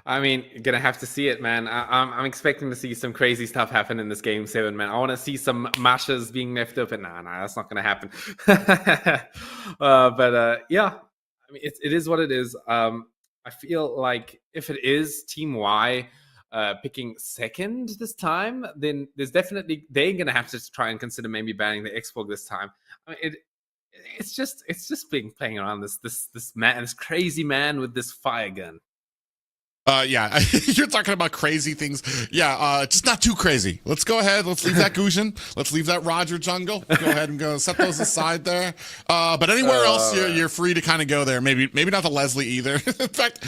I mean, gonna have to see it, man. I'm expecting to see some crazy stuff happen in this Game 7, man. I want to see some mashes being left open. Nah, that's not gonna happen. Yeah, I mean, it is what it is. I feel like if it is Team Y picking second this time, then there's definitely they're gonna have to try and consider maybe banning the X-Borg this time. I mean, it's just being playing around this crazy man with this fire gun. Yeah, you're talking about crazy things. Yeah, just not too crazy. Let's go ahead. Let's leave that Gushin. Let's leave that Roger Jungle. Go ahead and go set those aside there. But anywhere else, you're free to kind of go there. Maybe not the Leslie either. In fact,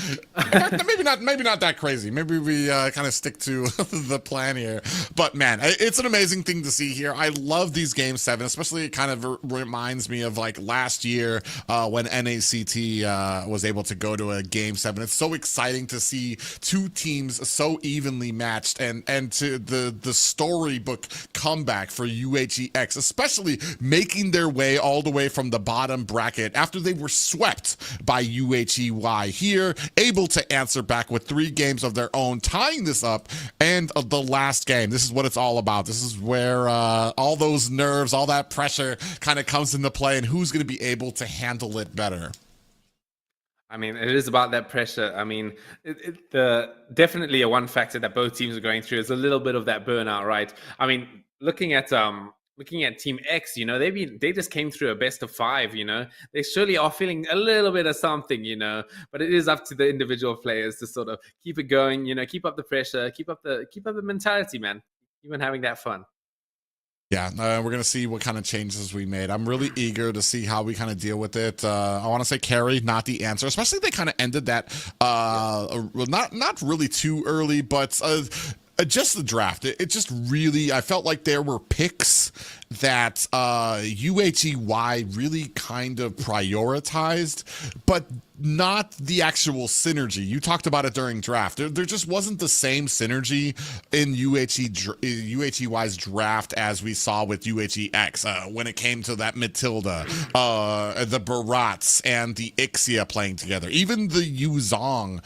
maybe not that crazy. Maybe we kind of stick to the plan here. But man, it's an amazing thing to see here. I love these Game 7, especially it kind of reminds me of like last year when NACT was able to go to a Game 7. It's so exciting to see see two teams so evenly matched and to the storybook comeback for UHEX, especially making their way all the way from the bottom bracket after they were swept by UHEY here, able to answer back with 3 games of their own, tying this up. And the last game, this is what it's all about. This is where all those nerves, all that pressure kind of comes into play, and who's going to be able to handle it better. I mean, it is about that pressure. I mean, definitely a one factor that both teams are going through is a little bit of that burnout, right? I mean, looking at Team X, they just came through a best of 5. They surely are feeling a little bit of something, but it is up to the individual players to sort of keep it going, keep up the pressure, keep up the mentality, man. Even having that fun. Yeah, we're going to see what kind of changes we made. I'm really eager to see how we kind of deal with it. I want to say carry, not the answer, especially they kind of ended that not really too early, but just the draft. It just really, I felt like there were picks that UHEY really kind of prioritized, but not the actual synergy. You talked about it during draft. There just wasn't the same synergy in UHEY's draft as we saw with UHEX when it came to that Matilda, the Barats, and the Ixia playing together. Even the Yuzong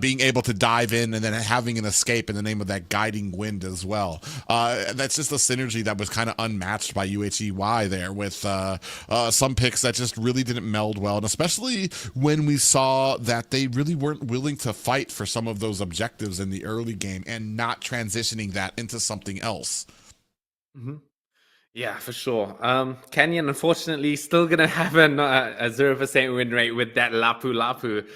being able to dive in and then having an escape in the name of that guiding wind as well. That's just a synergy that was kind of unmatched by UHEY there with some picks that just really didn't meld well, and especially when we saw that they really weren't willing to fight for some of those objectives in the early game and not transitioning that into something else. Mm-hmm. Yeah, for sure. Canyon, unfortunately, still going to have a 0% win rate with that Lapu.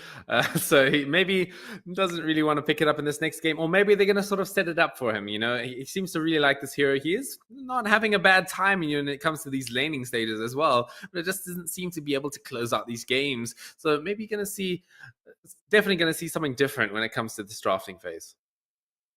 So he maybe doesn't really want to pick it up in this next game, or maybe they're going to sort of set it up for him. He seems to really like this hero. He is not having a bad time, when it comes to these laning stages as well, but it just doesn't seem to be able to close out these games. So maybe definitely going to see something different when it comes to this drafting phase.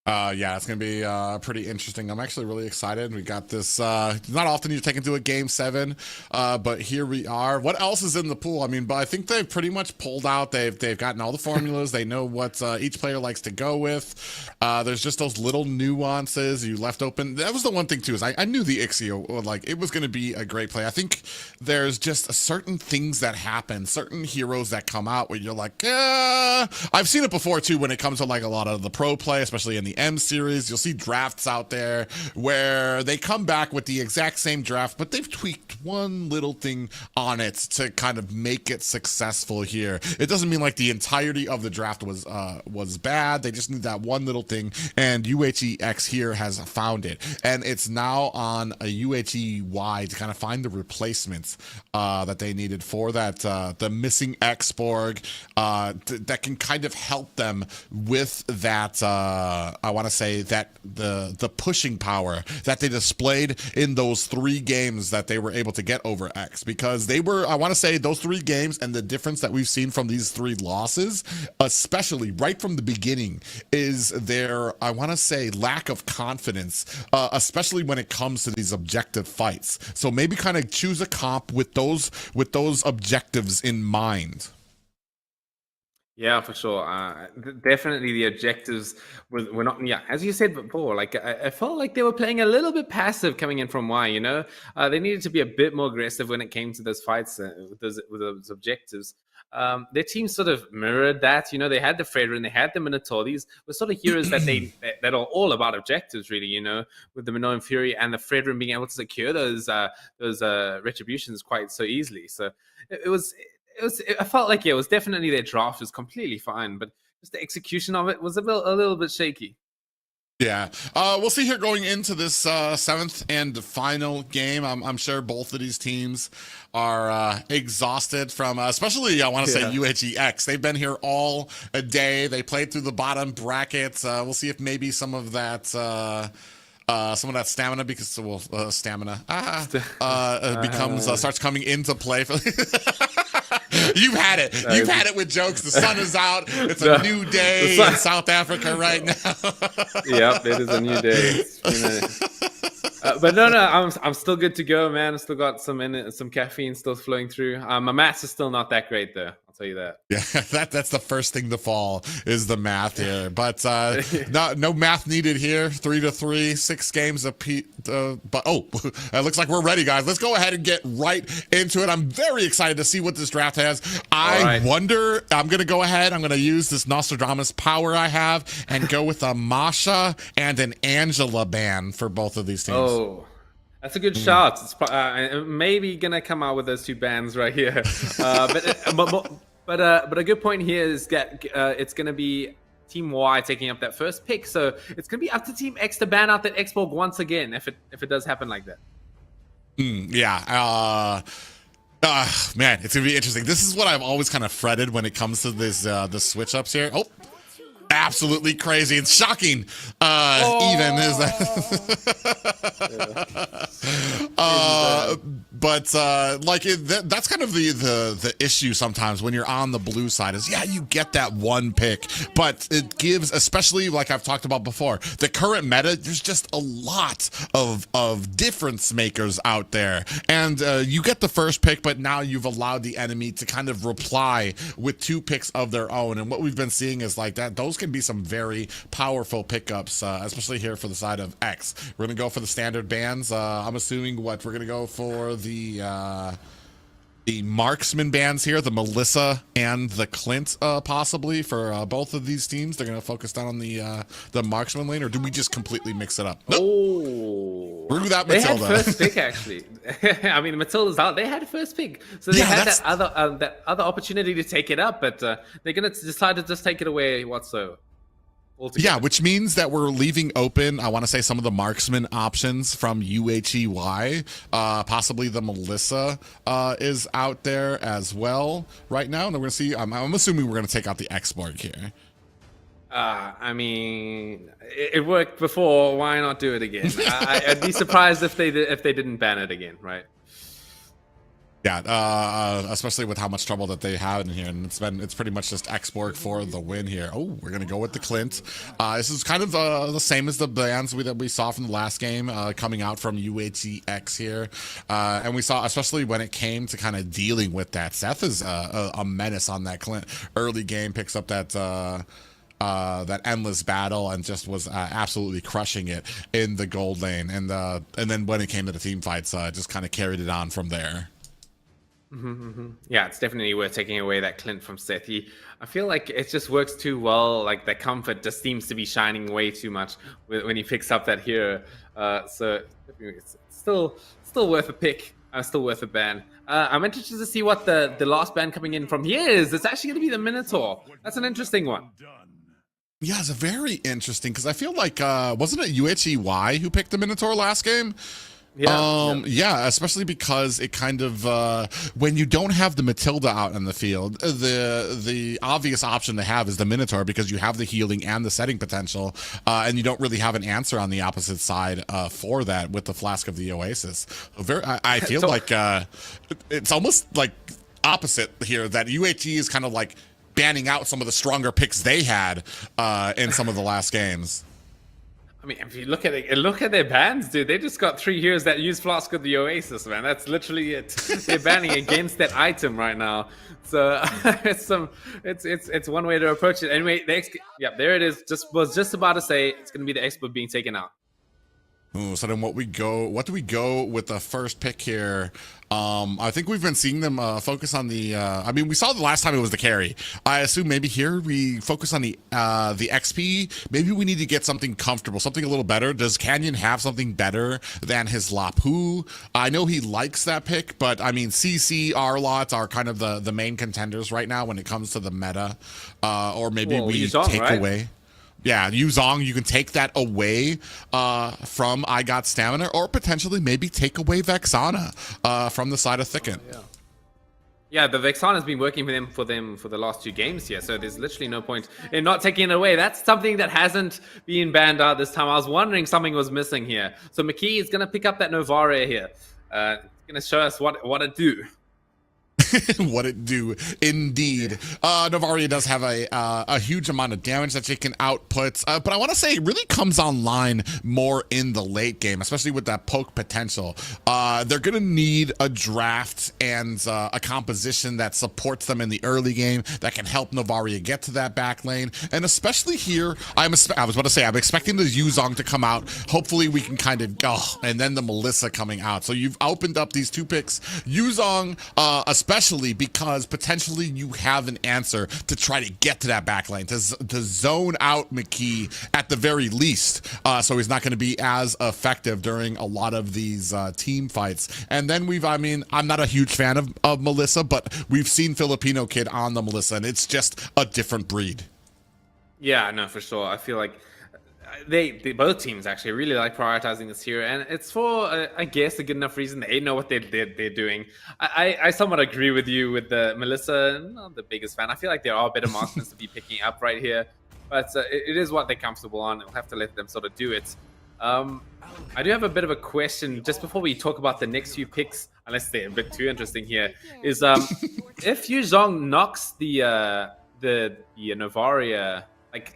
Yeah, it's going to be pretty interesting. I'm actually really excited. We got this, not often you take into a game 7, but here we are. What else is in the pool? I mean, but I think they've pretty much pulled out. They've gotten all the formulas. They know what each player likes to go with. There's just those little nuances you left open. That was the one thing too, is I knew the Ixia, like, it was going to be a great play. I think there's just certain things that happen, certain heroes that come out where you're like, I've seen it before too, when it comes to like a lot of the pro play, especially in the M series. You'll see drafts out there where they come back with the exact same draft, but they've tweaked one little thing on it to kind of make it successful here. It doesn't mean like the entirety of the draft was bad. They just need that one little thing, and UHEX here has found it, and it's now on a UHEY to kind of find the replacements that they needed for that the missing Xborg that can kind of help them with that I want to say that the pushing power that they displayed in those 3 games that they were able to get over X, because they were, I want to say, those 3 games and the difference that we've seen from these 3 losses, especially right from the beginning, is their, I want to say, lack of confidence, especially when it comes to these objective fights. So maybe kind of choose a comp with those objectives in mind. Yeah, for sure. Definitely the objectives were not, as you said before, like I felt like they were playing a little bit passive coming in from Y, They needed to be a bit more aggressive when it came to those fights with those objectives. Their team sort of mirrored that, They had the Fredrin, they had the Minotaur. These were sort of heroes that are all about objectives, really, with the Minoan Fury and the Fredrin being able to secure those retributions quite so easily. So I felt like it was definitely their draft was completely fine, but just the execution of it was a little bit shaky. Yeah, we'll see here going into this 7th and final game. I'm sure both of these teams are exhausted from, especially I want to say UHEX. They've been here all a day. They played through the bottom brackets. We'll see if maybe some of that stamina, because stamina becomes starts coming into play for. You've had it. You've had it with jokes. The sun is out. It's a new day in South Africa right now. Yep, it is a new day. But no, I'm still good to go, man. I still got some caffeine still flowing through. My maths is still not that great though. I'll tell you that. Yeah, that's the first thing to fall is the math here. But no math needed here. 3-3, 6 games apiece. But it looks like we're ready, guys. Let's go ahead and get right into it. I'm very excited to see what this draft has. I wonder. I'm gonna go ahead. I'm gonna use this Nostradamus power I have and go with a Masha and an Angela ban for both of these teams. Oh. That's a good shout. It's maybe gonna come out with those 2 bands right here, but a good point here is that it's gonna be Team Y taking up that first pick, so it's gonna be up to Team X to ban out that Xborg once again if it does happen like that. Yeah. Man, it's gonna be interesting. This is what I've always kind of fretted when it comes to this the switch ups here. Oh. Absolutely crazy. It's shocking. Even is that. That's kind of the issue sometimes when you're on the blue side is you get that one pick, but it gives, especially like I've talked about before, the current meta. There's just a lot of difference makers out there, and you get the first pick, but now you've allowed the enemy to kind of reply with 2 picks of their own, and what we've been seeing is like that. Those can be some very powerful pickups, especially here for the side of X. We're gonna go for the standard bans. I'm assuming we're gonna go for the marksman bands here, the Melissa and the Clint, possibly for both of these teams. They're gonna focus down on the marksman lane, or do we just completely mix it up? Nope. Oh, Screw that, they Matilda. had first pick actually. I mean, Matilda's out. They had first pick, so they had that other opportunity to take it up, but they're gonna decide to just take it away. Altogether. Yeah, which means that we're leaving open, I want to say, some of the marksman options from UHEY. Possibly the Melissa is out there as well right now. And we're going to see, I'm assuming we're going to take out the Xborg here. I mean, it worked before. Why not do it again? I'd be surprised if they didn't ban it again, right? Yeah, especially with how much trouble that they have in here, and it's pretty much just Xborg for the win here. Oh, we're gonna go with the Clint. This is kind of the same as the bans that we saw from the last game, coming out from UHEX here, and we saw, especially when it came to kind of dealing with that. Seth is a menace on that Clint. Early game picks up that endless battle and just was absolutely crushing it in the gold lane, and then when it came to the team fights, just kind of carried it on from there. Yeah, it's definitely worth taking away that Clint from Seth. I feel like it just works too well. Like the comfort just seems to be shining way too much when he picks up that hero. So it's still worth a pick. Still worth a ban. I'm interested to see what the last ban coming in from here is. It's actually going to be the Minotaur. That's an interesting one. Yeah, it's a very interesting, because I feel like wasn't it UHEY who picked the Minotaur last game? Yeah, especially because it kind of when you don't have the Matilda out in the field, the obvious option to have is the Minotaur, because you have the healing and the setting potential, and you don't really have an answer on the opposite side for that with the Flask of the Oasis. I feel like it's almost like opposite here, that UHE is kind of like banning out some of the stronger picks they had in some of the last games. I mean, if you look at their bans, dude, they just got 3 heroes that use Flask of the Oasis, man. That's literally it. They're banning against that item right now. So it's one way to approach it. Anyway, there it is. Was just about to say it's going to be the expert being taken out. Ooh, so then what do we go with the first pick here? I think we've been seeing them focus on the I mean, we saw the last time it was the carry. I assume maybe here we focus on the XP. Maybe we need to get something comfortable, something a little better. Does Canyon have something better than his Lapu? I know he likes that pick, but I mean, CC, Arlot are kind of the main contenders right now when it comes to the meta. Or maybe we take away. Yeah, Yuzong, you can take that away from I Got Stamina, or potentially maybe take away Vexana from the side of Thicket. Yeah, the Vexana has been working for them for the last 2 games here, so there's literally no point in not taking it away. That's something that hasn't been banned out this time. I was wondering something was missing here. So McKee is going to pick up that Novara here. It's going to show us what it do. What it do, indeed. Novaria does have a huge amount of damage that she can output, but I want to say it really comes online more in the late game, especially with that poke potential. They're going to need a draft and a composition that supports them in the early game that can help Novaria get to that back lane, and especially here, I was about to say, I'm expecting the Yuzong to come out. Hopefully we can kind of, and then the Melissa coming out. So you've opened up these two picks, Yuzong, especially because potentially you have an answer to try to get to that back lane, to zone out McKee at the very least, so he's not going to be as effective during a lot of these team fights. And then I'm not a huge fan of Melissa, but we've seen Filipino Kid on the Melissa, and it's just a different breed. Yeah, no, for sure. I feel like they both teams actually really like prioritizing this hero, and it's for I guess a good enough reason. They know what they're doing. I somewhat agree with you with the Melissa. Not the biggest fan. I feel like there are better marksmen to be picking up right here, but it is what they're comfortable on. We'll have to let them sort of do it. I do have a bit of a question just before we talk about the next few picks, unless they're a bit too interesting here. Is if Yuzong knocks the Novaria,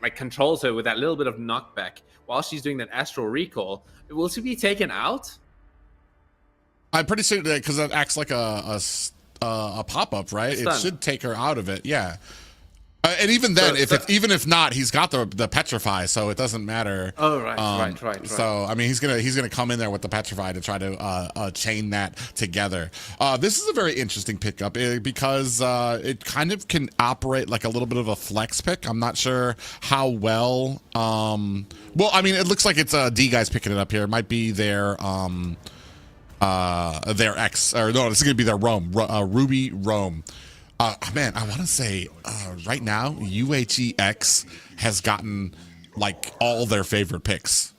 like controls her with that little bit of knockback while she's doing that astral recall, will she be taken out? I'm pretty sure that because that acts like a pop-up, right? It should take her out of it. Yeah. And even then, even if not, he's got the petrify, so it doesn't matter. Oh, right. So I mean, he's gonna come in there with the petrify to try to chain that together. This is a very interesting pickup because it kind of can operate like a little bit of a flex pick. I'm not sure how well. Well, I mean, it looks like it's D guys picking it up here. It might be their X, or no, this is gonna be their Rome, Ruby Rome. Man, I want to say right now, UHEX has gotten like all their favorite picks.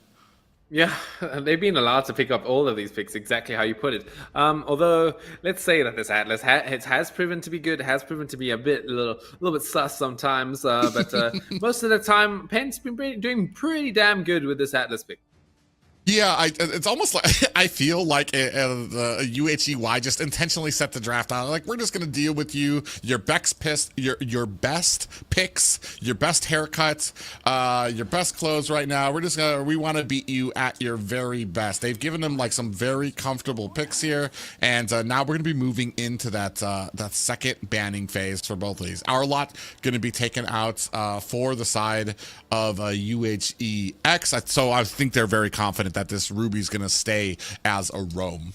Yeah, they've been allowed to pick up all of these picks, exactly how you put it. Although, let's say that this Atlas has proven to be good, has proven to be a little bit sus sometimes, but most of the time, Penn's been doing pretty damn good with this Atlas pick. Yeah, it's almost like I feel like the UHEY just intentionally set the draft out. Like, we're just gonna deal with you, your best picks, your best haircuts, your best clothes right now. We want to beat you at your very best. They've given them like some very comfortable picks here, and now we're gonna be moving into that second banning phase for both of these. Our lot gonna be taken out for the side of UHEX. So I think they're very confident that this Ruby's gonna stay as a roam.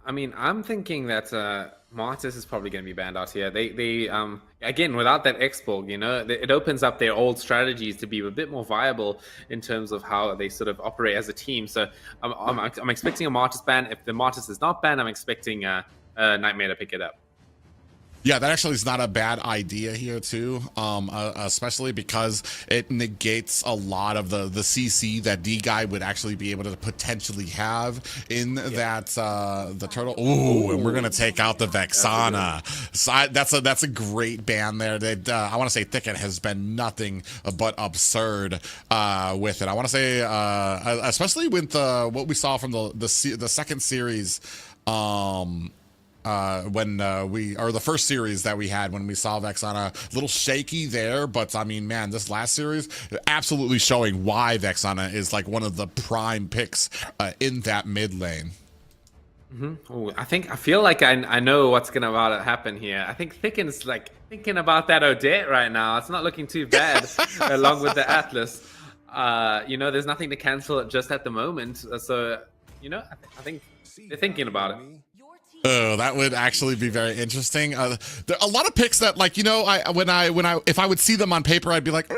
I mean, I'm thinking that Martis is probably going to be banned out here. They again, without that X-Borg, it opens up their old strategies to be a bit more viable in terms of how they sort of operate as a team. So I'm expecting a Martis ban. If the Martis is not banned, I'm expecting Nightmare to pick it up. Yeah, that actually is not a bad idea here too, especially because it negates a lot of the CC that D guy would actually be able to potentially have in that the turtle. Ooh, and we're gonna take out the Vexana. So that's a great ban there. I want to say Thicket has been nothing but absurd with it. I want to say especially with what we saw from the second series. The first series that we had when we saw Vexana, a little shaky there, but I mean, man, this last series absolutely showing why Vexana is like one of the prime picks in that mid lane. Ooh, I feel like I know what's gonna about to happen here. I think Thicken's like thinking about that Odette right now. It's not looking too bad along with the Atlas. There's nothing to cancel it just at the moment. So, I think they're thinking about it. Oh, that would actually be very interesting. There are a lot of picks that, like, if I would see them on paper, I'd be like,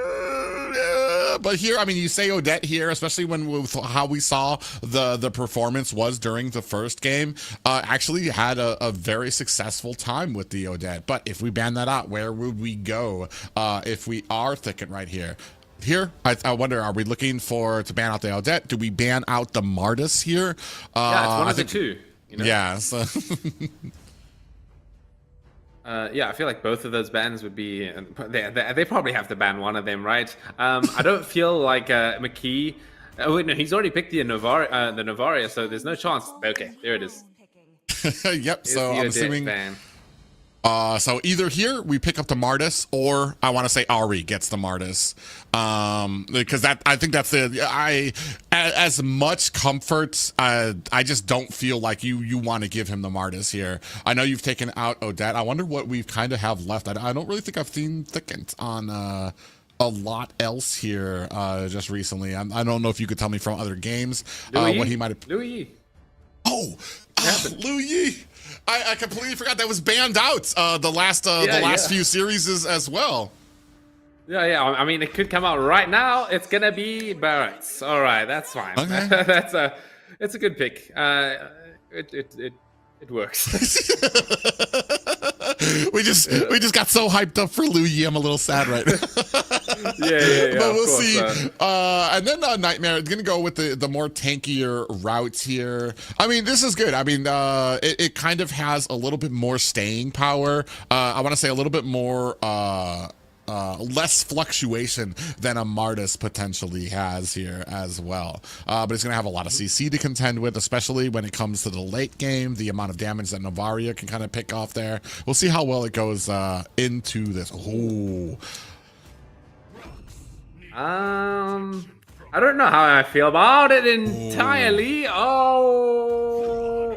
but here, I mean, you say Odette here, especially with how we saw the performance was during the first game, actually had a very successful time with the Odette. But if we ban that out, where would we go if we are Thicket right here? Here, I wonder, are we looking to ban out the Odette? Do we ban out the Martis here? Yeah, it's one of the two. Yeah. So I feel like both of those bans would be. They probably have to ban one of them, right? I don't feel like McKee. Oh wait, no, he's already picked the Novaria, so there's no chance. Okay, there it is. Yep. So I'm assuming. So either here we pick up the Martis, or I want to say Ari gets the Martis, because I think that's as much comfort. I just don't feel like you want to give him the Martis here. I know you've taken out Odette. I wonder what we've kind of have left. I don't really think I've seen Thickens on a lot else here just recently. I don't know if you could tell me from other games what he might have. Louis. Oh, Louis. I completely forgot that was banned out the last few series as well. Yeah. I mean, it could come out right now. It's gonna be Barrett's. All right, that's fine. Okay. It's a good pick. It works. we just got so hyped up for Louis. I'm a little sad right now. yeah. But we'll see. And then Nightmare is gonna go with the more tankier routes here. I mean, this is good. I mean, it kind of has a little bit more staying power. I want to say a little bit more less fluctuation than a Martis potentially has here as well. But it's going to have a lot of CC to contend with, especially when it comes to the late game, the amount of damage that Novaria can kind of pick off there. We'll see how well it goes into this. Oh. I don't know how I feel about it entirely. Oh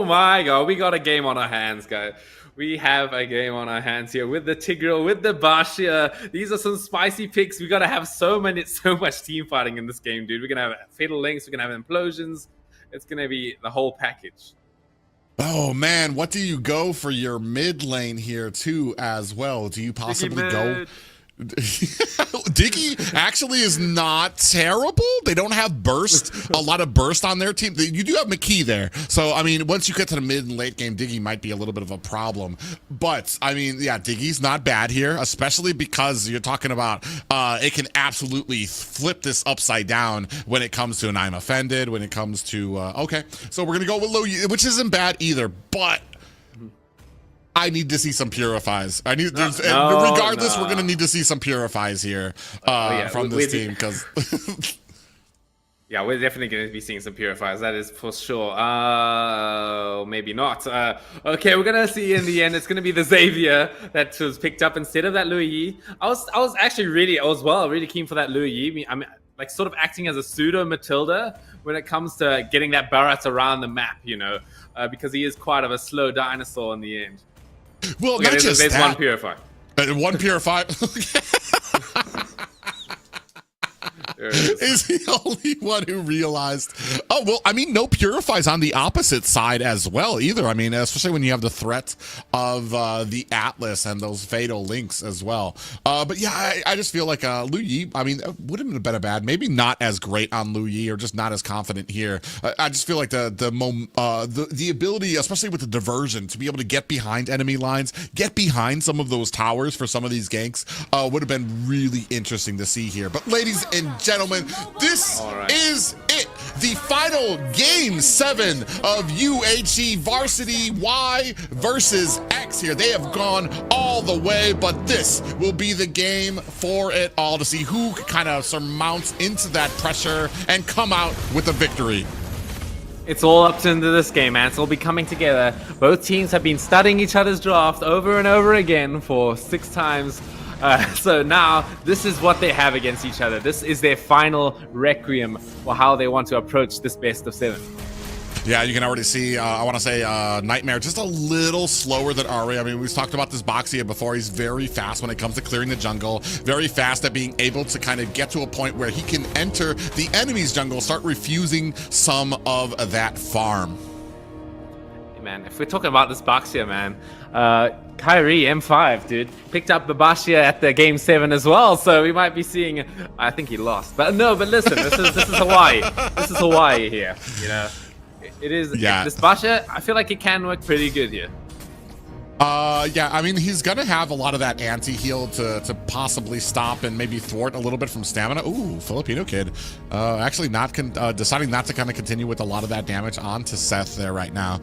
my god, we got a game on our hands, guys. We have a game on our hands here with the Tigreal, with the Bashir. These are some spicy picks. We gotta have so much team fighting in this game, dude. We're gonna have Fatal Links, we're gonna have Implosions. It's gonna be the whole package. Oh man, what do you go for your mid lane here too as well? Do you possibly go? Diggy actually is not terrible. They don't have a lot of burst on their team. You do have McKee there. So, I mean, once you get to the mid and late game, Diggy might be a little bit of a problem. But, I mean, yeah, Diggy's not bad here, especially because you're talking about it can absolutely flip this upside down when it comes to an I'm offended, when it comes to, okay. So we're going to go with low, which isn't bad either, but I need to see some purifies. Regardless, we're going to need to see some purifies here from this team because. Yeah, we're definitely going to be seeing some purifiers. That is for sure. Maybe not. Okay, we're going to see in the end. It's going to be the Xavier that was picked up instead of that Louis. I was actually really keen for that Louis. I mean, like sort of acting as a pseudo Matilda when it comes to getting that Barrett around the map, because he is quite of a slow dinosaur in the end. Well, okay, there's that. One purify. One purify. Is the only one who realized. Oh, well, I mean, no purifies on the opposite side as well either. I mean, especially when you have the threat of the Atlas and those fatal links as well. But yeah, I just feel like Lu Yi, I mean, wouldn't have been a bad, maybe not as great on Lu Yi or just not as confident here. I just feel like the ability, especially with the diversion, to be able to get behind enemy lines, get behind some of those towers for some of these ganks would have been really interesting to see here. But ladies and gentlemen, this is it. The final game 7 of UHE Varsity Y versus X here. They have gone all the way, but this will be the game for it all to see who kind of surmounts into that pressure and come out with a victory. It's all up to this game, man. It's all be coming together. Both teams have been studying each other's draft over and over again for 6 times. So now this is what they have against each other. This is their final requiem for how they want to approach this best of 7. Yeah, you can already see, I want to say Nightmare just a little slower than Ari. I mean, we've talked about this Boxia before. He's very fast when it comes to clearing the jungle, very fast at being able to kind of get to a point where he can enter the enemy's jungle, start refusing some of that farm. Hey man, if we're talking about this Boxia, man, Kyrie M5, dude, picked up Babashia at the game 7 as well, so we might be seeing. I think he lost, but listen, this is Hawaii. This is Hawaii here, It is. Yeah. This Basha, I feel like it can work pretty good here. Yeah, I mean, he's gonna have a lot of that anti-heal to possibly stop and maybe thwart a little bit from stamina. Ooh, Filipino kid, actually deciding not to kind of continue with a lot of that damage onto Seth there right now.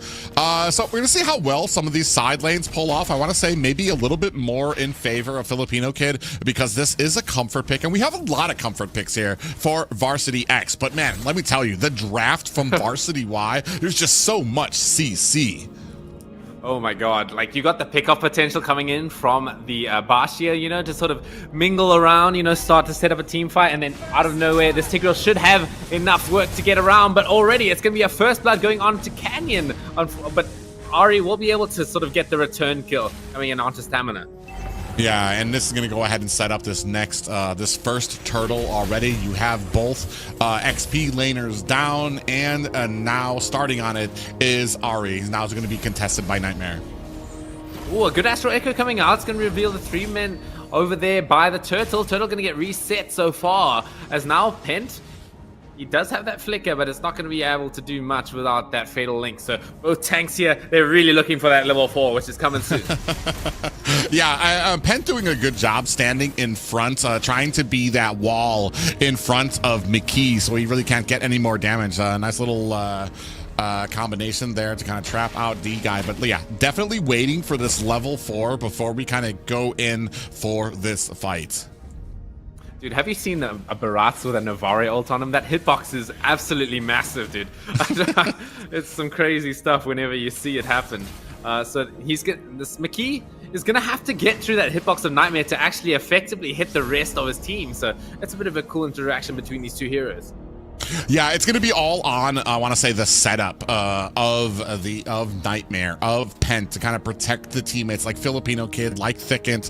So we're gonna see how well some of these side lanes pull off. I want to say maybe a little bit more in favor of Filipino kid because this is a comfort pick, and we have a lot of comfort picks here for Varsity X. But man, let me tell you, the draft from Varsity Y, there's just so much CC. Oh my god, like you got the pickoff potential coming in from the Bashia, you know, to sort of mingle around, you know, start to set up a team fight, and then out of nowhere, this Tigreal should have enough work to get around, but already it's going to be a first blood going on to Canyon, but Ari will be able to sort of get the return kill coming in onto Stamina. Yeah, and this is going to go ahead and set up this next, this first turtle already. You have both XP laners down, and now starting on it is Ari. Now it's going to be contested by Nightmare. Oh, a good Astral Echo coming out. It's going to reveal the 3 men over there by the Turtle. Turtle going to get reset so far, as now Pent, he does have that flicker, but it's not going to be able to do much without that Fatal Link. So both tanks here, they're really looking for that level 4, which is coming soon. Yeah, Pent doing a good job standing in front, trying to be that wall in front of McKee, so he really can't get any more damage. Nice little combination there to kind of trap out D guy. But yeah, definitely waiting for this level 4 before we kind of go in for this fight. Dude, have you seen a Barats with a Navari ult on him? That hitbox is absolutely massive, dude. It's some crazy stuff whenever you see it happen. So this McKee is going to have to get through that hitbox of Nightmare to actually effectively hit the rest of his team. So it's a bit of a cool interaction between these two heroes. Yeah, it's going to be all on, I want to say, the setup of Nightmare, of Pent, to kind of protect the teammates like Filipino Kid, like Thickent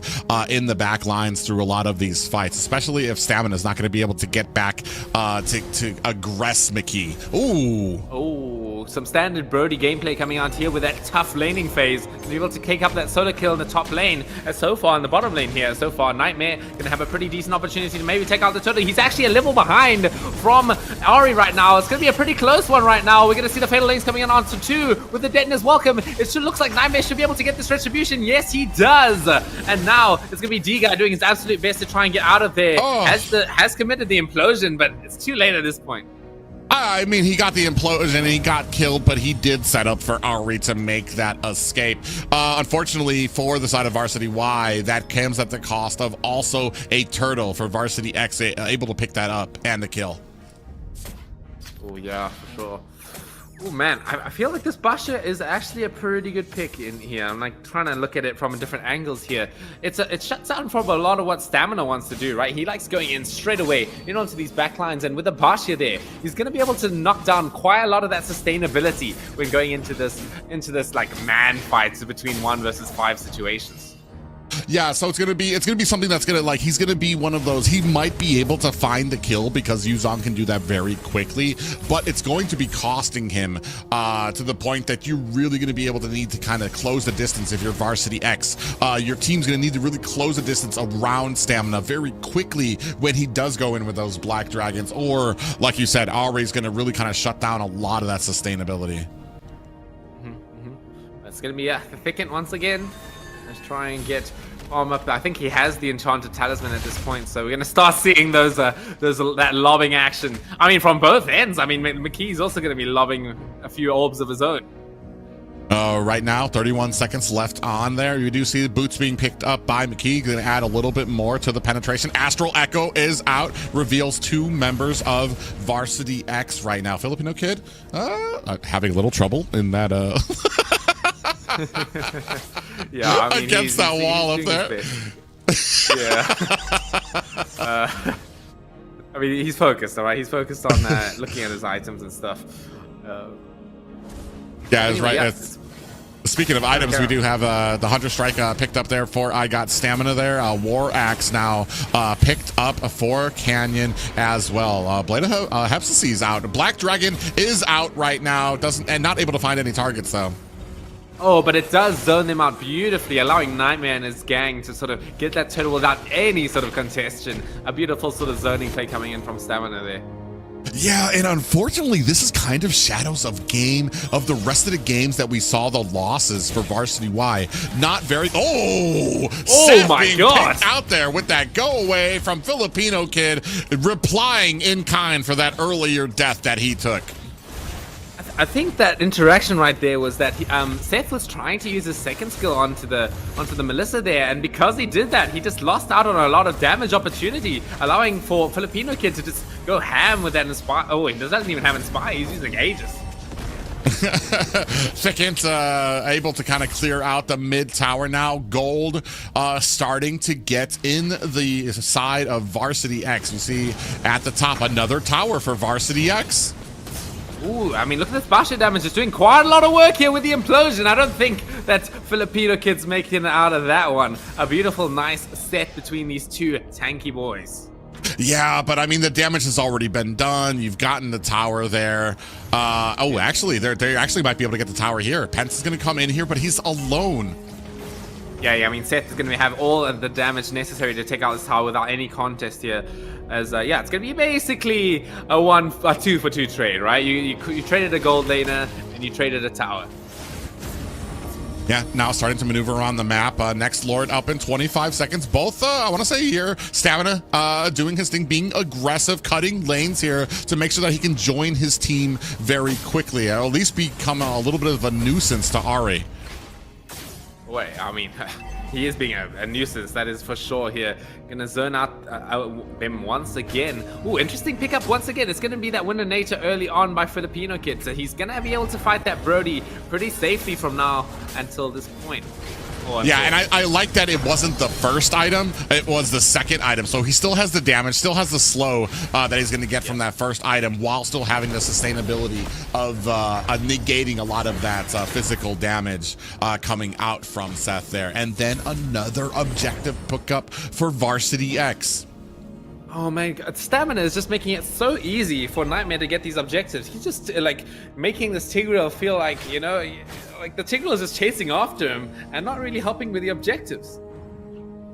in the back lines through a lot of these fights, especially if Stamina is not going to be able to get back to aggress McKee. Ooh. Oh, some standard Brody gameplay coming out here with that tough laning phase. He's able to take up that solo kill in the top lane. And so far in the bottom lane here, so far Nightmare going to have a pretty decent opportunity to maybe take out the turtle. He's actually a level behind from Ari right now. It's going to be a pretty close one right now. We're going to see the Fatal Lanes coming in onto 2 with the Detoners welcome. It looks like Nightmare should be able to get this retribution. Yes, he does. And now it's going to be D-Guy doing his absolute best to try and get out of there. Has committed the implosion, but it's too late at this point. I mean, he got the implosion and he got killed, but he did set up for Ari to make that escape. Unfortunately for the side of Varsity Y, that comes at the cost of also a turtle for Varsity X, able to pick that up and the kill. Oh yeah, for sure. Oh man, I feel like this Basha is actually a pretty good pick in here. I'm like trying to look at it from different angles here. It shuts down from a lot of what Stamina wants to do, right? He likes going in straight away, onto these backlines, and with the Basha there, he's gonna be able to knock down quite a lot of that sustainability when going into this like man fights between 1 versus 5 situations. Yeah, so it's gonna be something that's gonna, like, he's gonna be one of those. He might be able to find the kill because Yuzong can do that very quickly, but it's going to be costing him to the point that you're really gonna be able to need to kind of close the distance if you're Varsity X. Your team's gonna need to really close the distance around Stamina very quickly when he does go in with those Black Dragons, or like you said, Ari's gonna really kind of shut down a lot of that sustainability. It's gonna be Thickent once again. Let's try and get Palm up. I think he has the Enchanted Talisman at this point, so we're gonna start seeing that lobbing action. I mean, from both ends. I mean, McKee's also gonna be lobbing a few orbs of his own. Right now, 31 seconds left on there. You do see the boots being picked up by McKee. Going to add a little bit more to the penetration. Astral Echo is out. Reveals 2 members of Varsity X right now. Filipino Kid having a little trouble in that. Yeah, I mean, against that wall up there. Yeah. I mean, he's focused, all right? He's focused on looking at his items and stuff. Yeah, that's anyway, right. Speaking of items, we do have the Hunter Strike picked up there for I Got Stamina there. War Axe now picked up for Canyon as well. Blade of Hepsisy is out. Black Dragon is out right now. And not able to find any targets though. Oh, but it does zone them out beautifully, allowing Nightmare and his gang to sort of get that turtle without any sort of congestion. A beautiful sort of zoning play coming in from Stamina there. Yeah, and unfortunately, this is kind of shadows of the rest of the games that we saw the losses for Varsity Y. Not very. Oh my God! Out there with that go away from Filipino Kid, replying in kind for that earlier death that he took. I think that interaction right there was that Seth was trying to use his second skill onto the Melissa there, and because he did that, he just lost out on a lot of damage opportunity, allowing for Filipino Kid to just go ham with that Inspire. Oh, he doesn't even have Inspire, he's using Aegis. Thicket able to kind of clear out the mid tower now. Gold starting to get in the side of Varsity X. You see at the top another tower for Varsity X. Ooh, I mean, look at this Basha damage. It's doing quite a lot of work here with the implosion. I don't think that Filipino kid's making it out of that one. A beautiful, nice set between these two tanky boys. Yeah, but I mean, the damage has already been done. You've gotten the tower there. Actually, they actually might be able to get the tower here. Pence is going to come in here, but he's alone. Yeah, I mean, Seth is going to have all of the damage necessary to take out this tower without any contest here. As, yeah, it's going to be basically a 2-for-2 trade, right? You traded a gold laner, and you traded a tower. Yeah, now starting to maneuver around the map. Next Lord up in 25 seconds. Both, I want to say here, Stamina doing his thing, being aggressive, cutting lanes here to make sure that he can join his team very quickly. At least become a little bit of a nuisance to Ari. Wait, I mean, he is being a nuisance, that is for sure here. Gonna zone out him once again. Ooh, interesting pickup once again. It's gonna be that Winter Nature early on by Filipino Kid. So he's gonna be able to fight that Brody pretty safely from now until this point. Yeah, and I like that it wasn't the first item, it was the second item. So he still has the damage, still has the slow that he's going to get from that first item while still having the sustainability of negating a lot of that physical damage coming out from Seth there. And then another objective pickup for Varsity X. Oh man, Stamina is just making it so easy for Nightmare to get these objectives. He's just like making this Tigreal feel like, you know, like the Tigreal is just chasing after him and not really helping with the objectives.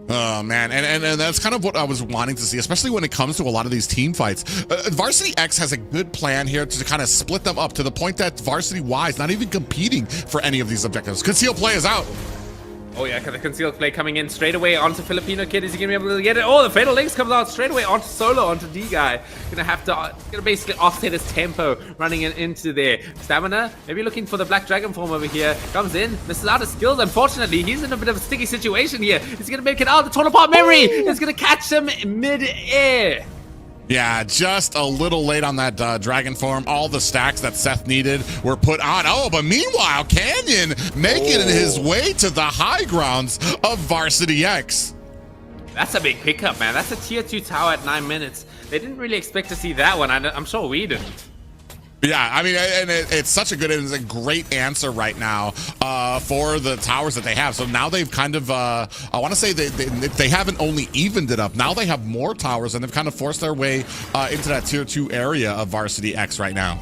Oh man, and that's kind of what I was wanting to see, especially when it comes to a lot of these team fights. Varsity X has a good plan here to kind of split them up to the point that Varsity Y is not even competing for any of these objectives. Conceal play is out. Oh yeah, the concealed play coming in straight away onto Filipino Kid. Is he gonna be able to get it? Oh, the Fatal Links comes out straight away onto Solo, onto D-Guy. Gonna basically offset his tempo running into there. Stamina, maybe looking for the Black Dragon form over here. Comes in, misses out his skills. Unfortunately, he's in a bit of a sticky situation here. He's gonna make it out. The torn apart memory is gonna catch him mid-air. Yeah, just a little late on that dragon form. All the stacks that Seth needed were put on. Oh, but meanwhile, Canyon making his way to the high grounds of Varsity X. That's a big pickup, man. That's a tier 2 tower at 9 minutes. They didn't really expect to see that one. I'm sure we didn't. Yeah, I mean, and it's such a great answer right now for the towers that they have. So now they've kind of, I want to say they haven't only evened it up. Now they have more towers, and they've kind of forced their way into that tier 2 area of Varsity X right now.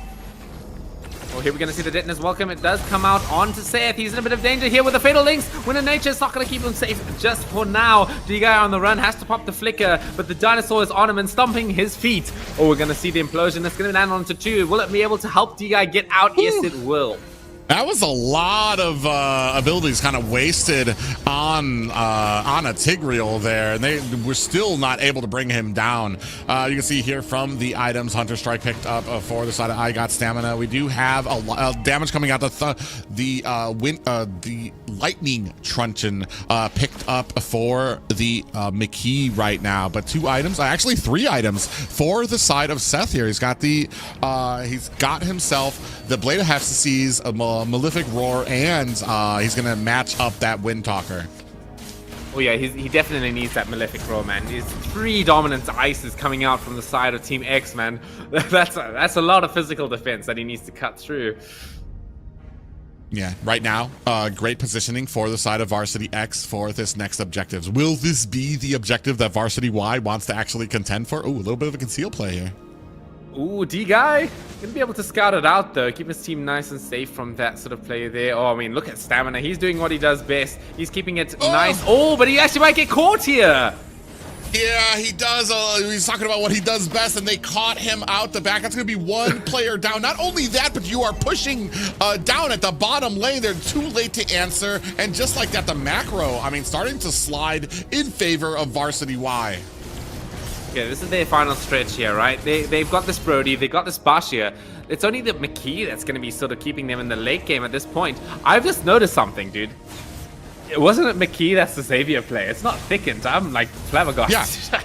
Well, here we're going to see the Detonus welcome. It does come out onto Seth. He's in a bit of danger here with the Fatal Links. Winter Nature is not going to keep him safe just for now. D-Guy on the run has to pop the flicker, but the dinosaur is on him and stomping his feet. Oh, we're going to see the implosion. It's going to land onto 2. Will it be able to help D-Guy get out? Yes, it will. That was a lot of abilities kind of wasted on a Tigreal there, and they were still not able to bring him down. You can see here from the items, Hunter Strike picked up for the side of I got Stamina. We do have a lot of damage coming out. The Lightning Truncheon picked up for the McKee right now, but 2 items, actually 3 items for the side of Seth here. He's got he's got himself the Blade of Hephaestus, Malefic Roar, and he's gonna match up that Windtalker. Oh yeah, he definitely needs that Malefic Roar, man. There's 3 dominant ices coming out from the side of Team X, man. That's a lot of physical defense that he needs to cut through. Yeah, right now, great positioning for the side of Varsity X for this next objectives. Will this be the objective that Varsity Y wants to actually contend for? Ooh, a little bit of a conceal play here. Ooh, D-Guy gonna be able to scout it out though, keep his team nice and safe from that sort of play there. Oh, I mean, look at Stamina. He's doing what he does best. He's keeping it nice. Oh, but he actually might get caught here. Yeah, he does. He's talking about what he does best, and they caught him out the back. That's going to be 1 player down. Not only that, but you are pushing down at the bottom lane. They're too late to answer, and just like that, the macro, I mean, starting to slide in favor of Varsity Y. Yeah, this is their final stretch here, right? They've got this Brody, they got this Bashir. It's only the McKee that's going to be sort of keeping them in the late game at this point. I've just noticed something, dude. It wasn't McKee that's the savior play. It's not Thickened. I'm like flabbergasted.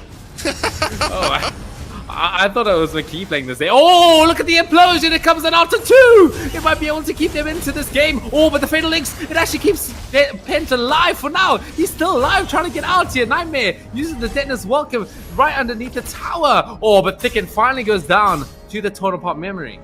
Yeah. I thought it was McKee playing this day. Oh, look at the implosion. It comes in after 2. It might be able to keep them into this game. Oh, but the Fatal Links, it actually keeps Pent alive for now. He's still alive, trying to get out here. Nightmare uses the Detonator's Welcome right underneath the tower. Oh, but Thicken finally goes down to the Totem Pop Memory.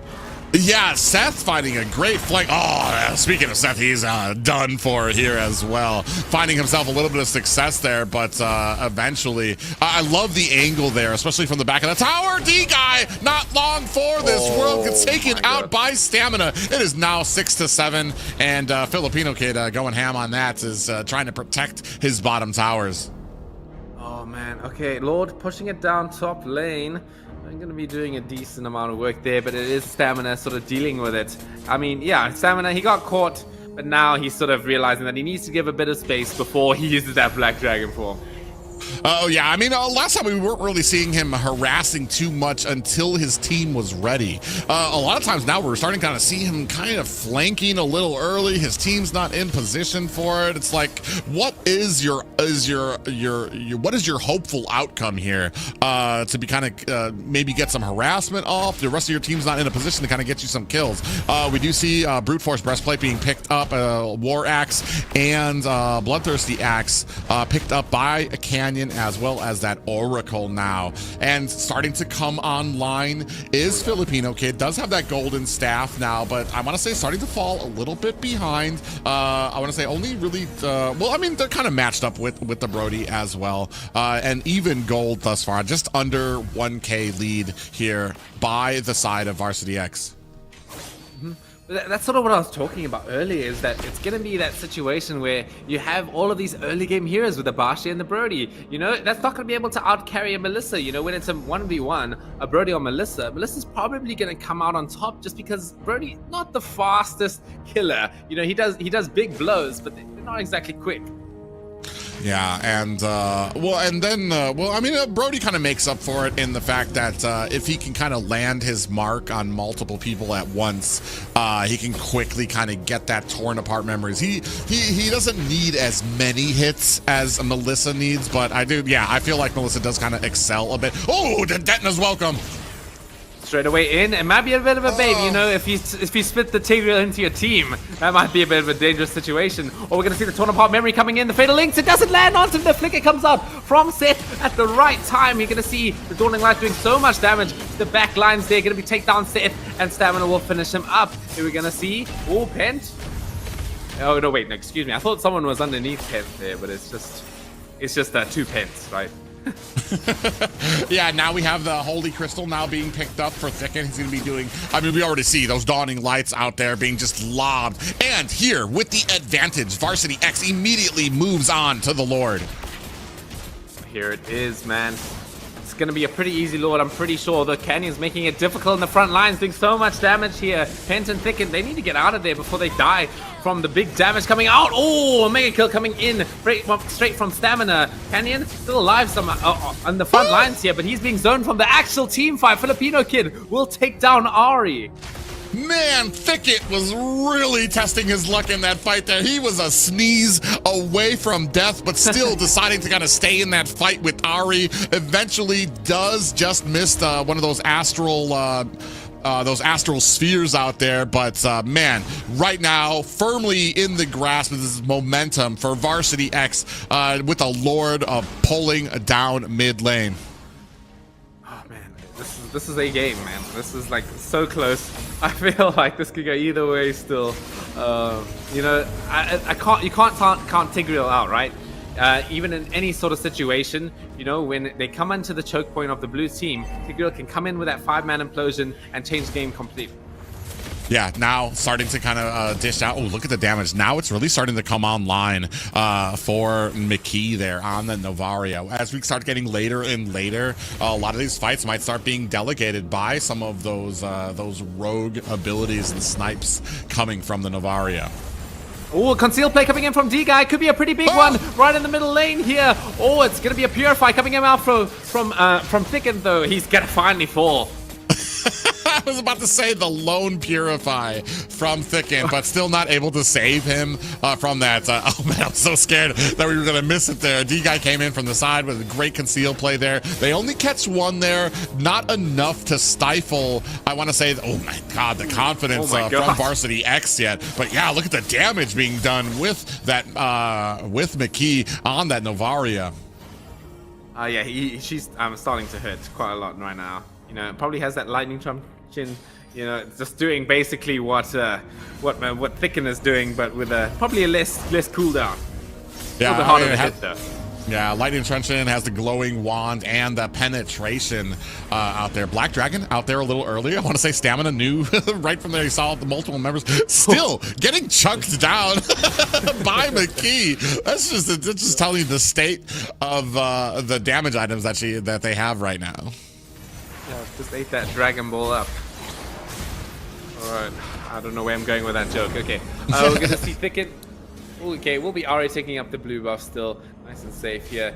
Yeah, Seth finding a great flank. Oh, speaking of Seth, he's done for here as well. Finding himself a little bit of success there, but eventually, I love the angle there, especially from the back of the tower. D-Guy, not long for this world, gets taken out by Stamina. It is now 6-7, and Filipino Kid going ham on that is trying to protect his bottom towers. Oh, man. Okay, Lord pushing it down top lane. I'm going to be doing a decent amount of work there, but it is Stamina sort of dealing with it. I mean, yeah, Stamina, he got caught, but now he's sort of realizing that he needs to give a bit of space before he uses that Black Dragon form. Oh, yeah. I mean, last time we weren't really seeing him harassing too much until his team was ready. A lot of times now we're starting to kind of see him kind of flanking a little early. His team's not in position for it. It's like, what is your hopeful outcome here to be kind of maybe get some harassment off? The rest of your team's not in a position to kind of get you some kills. We do see Brute Force Breastplate being picked up, War Axe and Bloodthirsty Axe picked up by a Canyon, as well as that Oracle now. And starting to come online is Filipino Kid. Does have that golden staff now, but I want to say starting to fall a little bit behind. I want to say only really, well, I mean, they're kind of matched up with the Brody as well. And even gold thus far, just under 1K lead here by the side of Varsity X. That's sort of what I was talking about earlier, is that it's going to be that situation where you have all of these early game heroes with the Bashi and the Brody. You know, that's not going to be able to outcarry a Melissa. You know, when it's a 1v1, a Brody or Melissa, Melissa's probably going to come out on top just because Brody, not the fastest killer. You know, he does big blows, but they're not exactly quick. Yeah, and I mean, Brody kind of makes up for it in the fact that if he can kind of land his mark on multiple people at once, he can quickly kind of get that torn apart memories. He doesn't need as many hits as Melissa needs, but I feel like Melissa does kind of excel a bit. Oh, the Detonator's Welcome. Straight away in. It might be a bit of a bait, you know, if you split the Tigreal into your team, that might be a bit of a dangerous situation. Or we're going to see the Torn Apart Memory coming in, the Fatal Links, it doesn't land onto him, the Flicker comes up from Seth at the right time. You're going to see the Dawning Light doing so much damage. The back lines there going to be take down Seth, and Stamina will finish him up. Here we're going to see, oh, Pent. Oh, no, wait, no, excuse me. I thought someone was underneath Pent there, but it's just 2 Pents, right? Yeah, now we have the Holy Crystal now being picked up for Thicken. He's going to be doing, I mean, we already see those Dawning Lights out there being just lobbed. And here, with the advantage, Varsity X immediately moves on to the Lord. Here it is, man. It's going to be a pretty easy Lord, I'm pretty sure. The Canyon's making it difficult in the front lines, doing so much damage here. Pent and Thicken, they need to get out of there before they die from the big damage coming out. Oh, a mega kill coming in straight from Stamina. Canyon still alive on the front lines here, but he's being zoned from the actual team fight. Filipino Kid will take down Ari. Man, Thicket was really testing his luck in that fight there. He was a sneeze away from death, but still deciding to kind of stay in that fight with Ari. Eventually does just miss one of those astral spheres out there, but man, right now firmly in the grasp of this momentum for Varsity X with a Lord of pulling down mid lane. Oh man, this is a game, man. This is like so close. I feel like this could go either way still. You know, you can't Tigreal out, right? Even in any sort of situation, you know, when they come into the choke point of the blue team, Tigreal can come in with that 5-man implosion and change the game completely. Yeah, now starting to kind of dish out. Oh, look at the damage. Now it's really starting to come online for McKee there on the Novaria. As we start getting later and later, a lot of these fights might start being delegated by some of those rogue abilities and snipes coming from the Novaria. Oh, conceal play coming in from D-Guy. Could be a pretty big one right in the middle lane here. Oh, it's going to be a Purify coming in out from Thicken, though. He's going to finally fall. I was about to say the lone purify from Thicken, but still not able to save him from that. Oh man, I'm so scared that we were going to miss it there. D-Guy came in from the side with a great conceal play there. They only catch one there, not enough to stifle, I want to say, oh my god, the confidence from Varsity X yet. But yeah, look at the damage being done with that, with McKee on that Novaria. Yeah, she's starting to hurt quite a lot right now. You know, probably has that lightning truncheon. You know, just doing basically what Thicken is doing, but with probably a less cooldown. Yeah, a little bit harder to hit though. Yeah, Lightning Truncheon has the glowing wand and the penetration out there. Black Dragon out there a little early. I want to say Stamina knew right from there. He saw the multiple members still getting chunked down by McKee. That's just telling you the state of the damage items that they have right now. Yeah, just ate that Dragon Ball up. All right, I don't know where I'm going with that joke. Okay, we're gonna see Thicken. Okay, we'll be already taking up the blue buff still. Nice and safe here.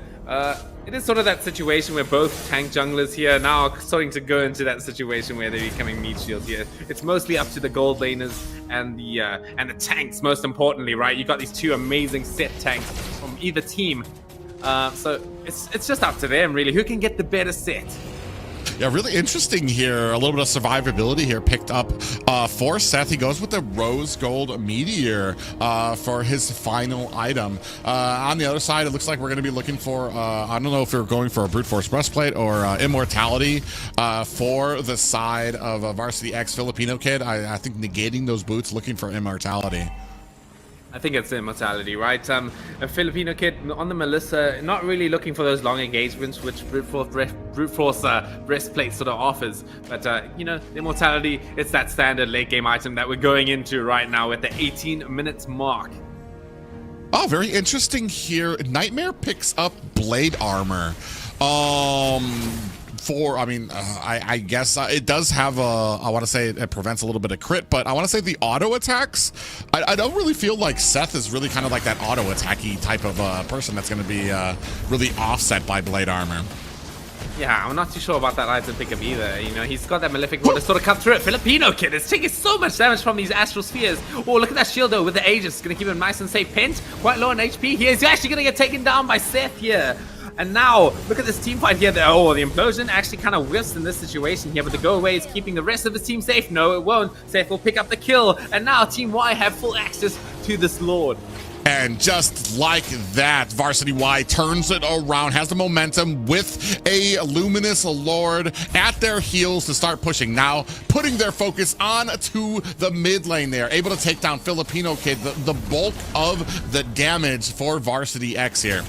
It is sort of that situation where both tank junglers here now starting to go into that situation where they're becoming meat shields here. It's mostly up to the gold laners and the tanks, most importantly, right? You got these two amazing set tanks from either team. So it's just up to them, really. Who can get the better set? Yeah, really interesting here. A little bit of survivability here picked up for Seth. He goes with the Rose Gold Meteor for his final item. On the other side, it looks like we're going to be looking for, I don't know if we're going for a Brute Force Breastplate or Immortality for the side of Varsity X Filipino Kid. I think negating those boots, looking for Immortality. I think it's Immortality, right? A Filipino Kid on the Melissa, not really looking for those long engagements, which Brute Force Breastplate sort of offers. But, you know, Immortality, it's that standard late game item that we're going into right now at the 18 minutes mark. Oh, very interesting here. Nightmare picks up Blade Armor. I guess it does have I want to say it prevents a little bit of crit, but I want to say the auto attacks, I don't really feel like Seth is really kind of like that auto attacky type of person that's going to be really offset by Blade Armor. Yeah, I'm not too sure about that item pickup either. You know, he's got that Malefic Rod to sort of cut through it. Filipino Kid is taking so much damage from these Astral Spheres. Oh, look at that shield though with the Aegis. It's going to keep him nice and safe. Pent, quite low on HP here. He's actually going to get taken down by Seth here. And now, look at this team fight here. The implosion actually kind of whiffs in this situation here, but the go away is keeping the rest of the team safe. No, it won't. Seth will pick up the kill, and now Team Y have full access to this Lord. And just like that, Varsity Y turns it around, has the momentum with a Luminous Lord at their heels to start pushing. Now, putting their focus on to the mid lane there, able to take down Filipino Kid, the bulk of the damage for Varsity X here.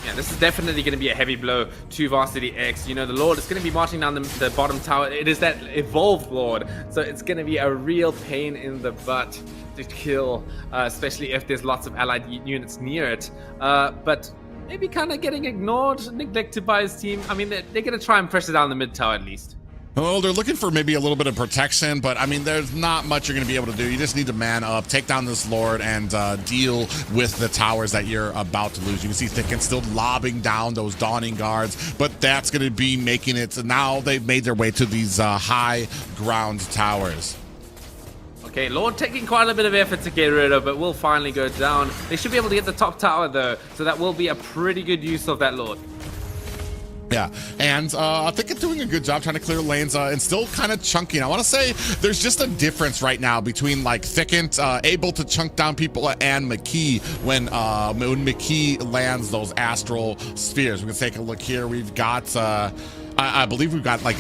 Yeah, this is definitely going to be a heavy blow to Varsity X. You know, the Lord is going to be marching down the bottom tower. It is that evolved Lord, so it's going to be a real pain in the butt to kill, especially if there's lots of allied units near it. But maybe kind of getting ignored, neglected by his team. I mean, they're going to try and pressure down the mid tower at least. Well, they're looking for maybe a little bit of protection, but I mean, there's not much you're going to be able to do. You just need to man up, take down this Lord, and deal with the towers that you're about to lose. You can see Thicken still lobbing down those Dawning Guards, but that's going to be making it. Now they've made their way to these high ground towers. Okay, Lord taking quite a bit of effort to get rid of, but will finally go down. They should be able to get the top tower, though, so that will be a pretty good use of that Lord. Yeah, and I think it's doing a good job trying to clear lanes and still kind of chunking. I want to say there's just a difference right now between like Thicken able to chunk down people and McKee when McKee lands those Astral Spheres. We can take a look here. We've got I believe we've got like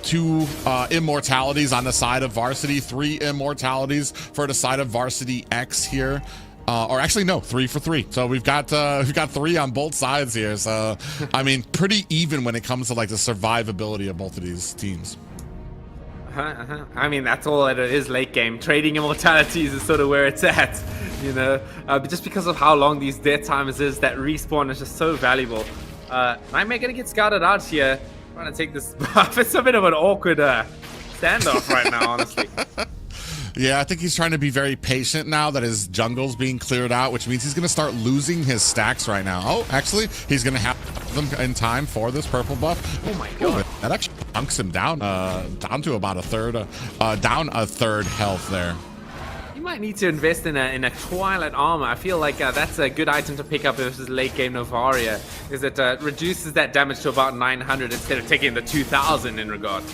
two Immortalities on the side of Varsity, 3 Immortalities for the side of Varsity X here. Or actually, no, 3 for 3. So we've got 3 on both sides here. So I mean, pretty even when it comes to like the survivability of both of these teams. I mean, that's all it is late game. Trading Immortalities is sort of where it's at, you know. But just because of how long these death timers is, that respawn is just so valuable. Nightmare gonna get scouted out here, trying to take this buff. It's a bit of an awkward standoff right now, honestly. Yeah, I think he's trying to be very patient now that his jungle's being cleared out, which means he's going to start losing his stacks right now. Oh, actually, he's going to have them in time for this purple buff. Oh my god. That actually dunks him down to about a third, down a third health there. You might need to invest in a Twilight armor. I feel like that's a good item to pick up versus late game Novaria, because it reduces that damage to about 900 instead of taking the 2000 in regard.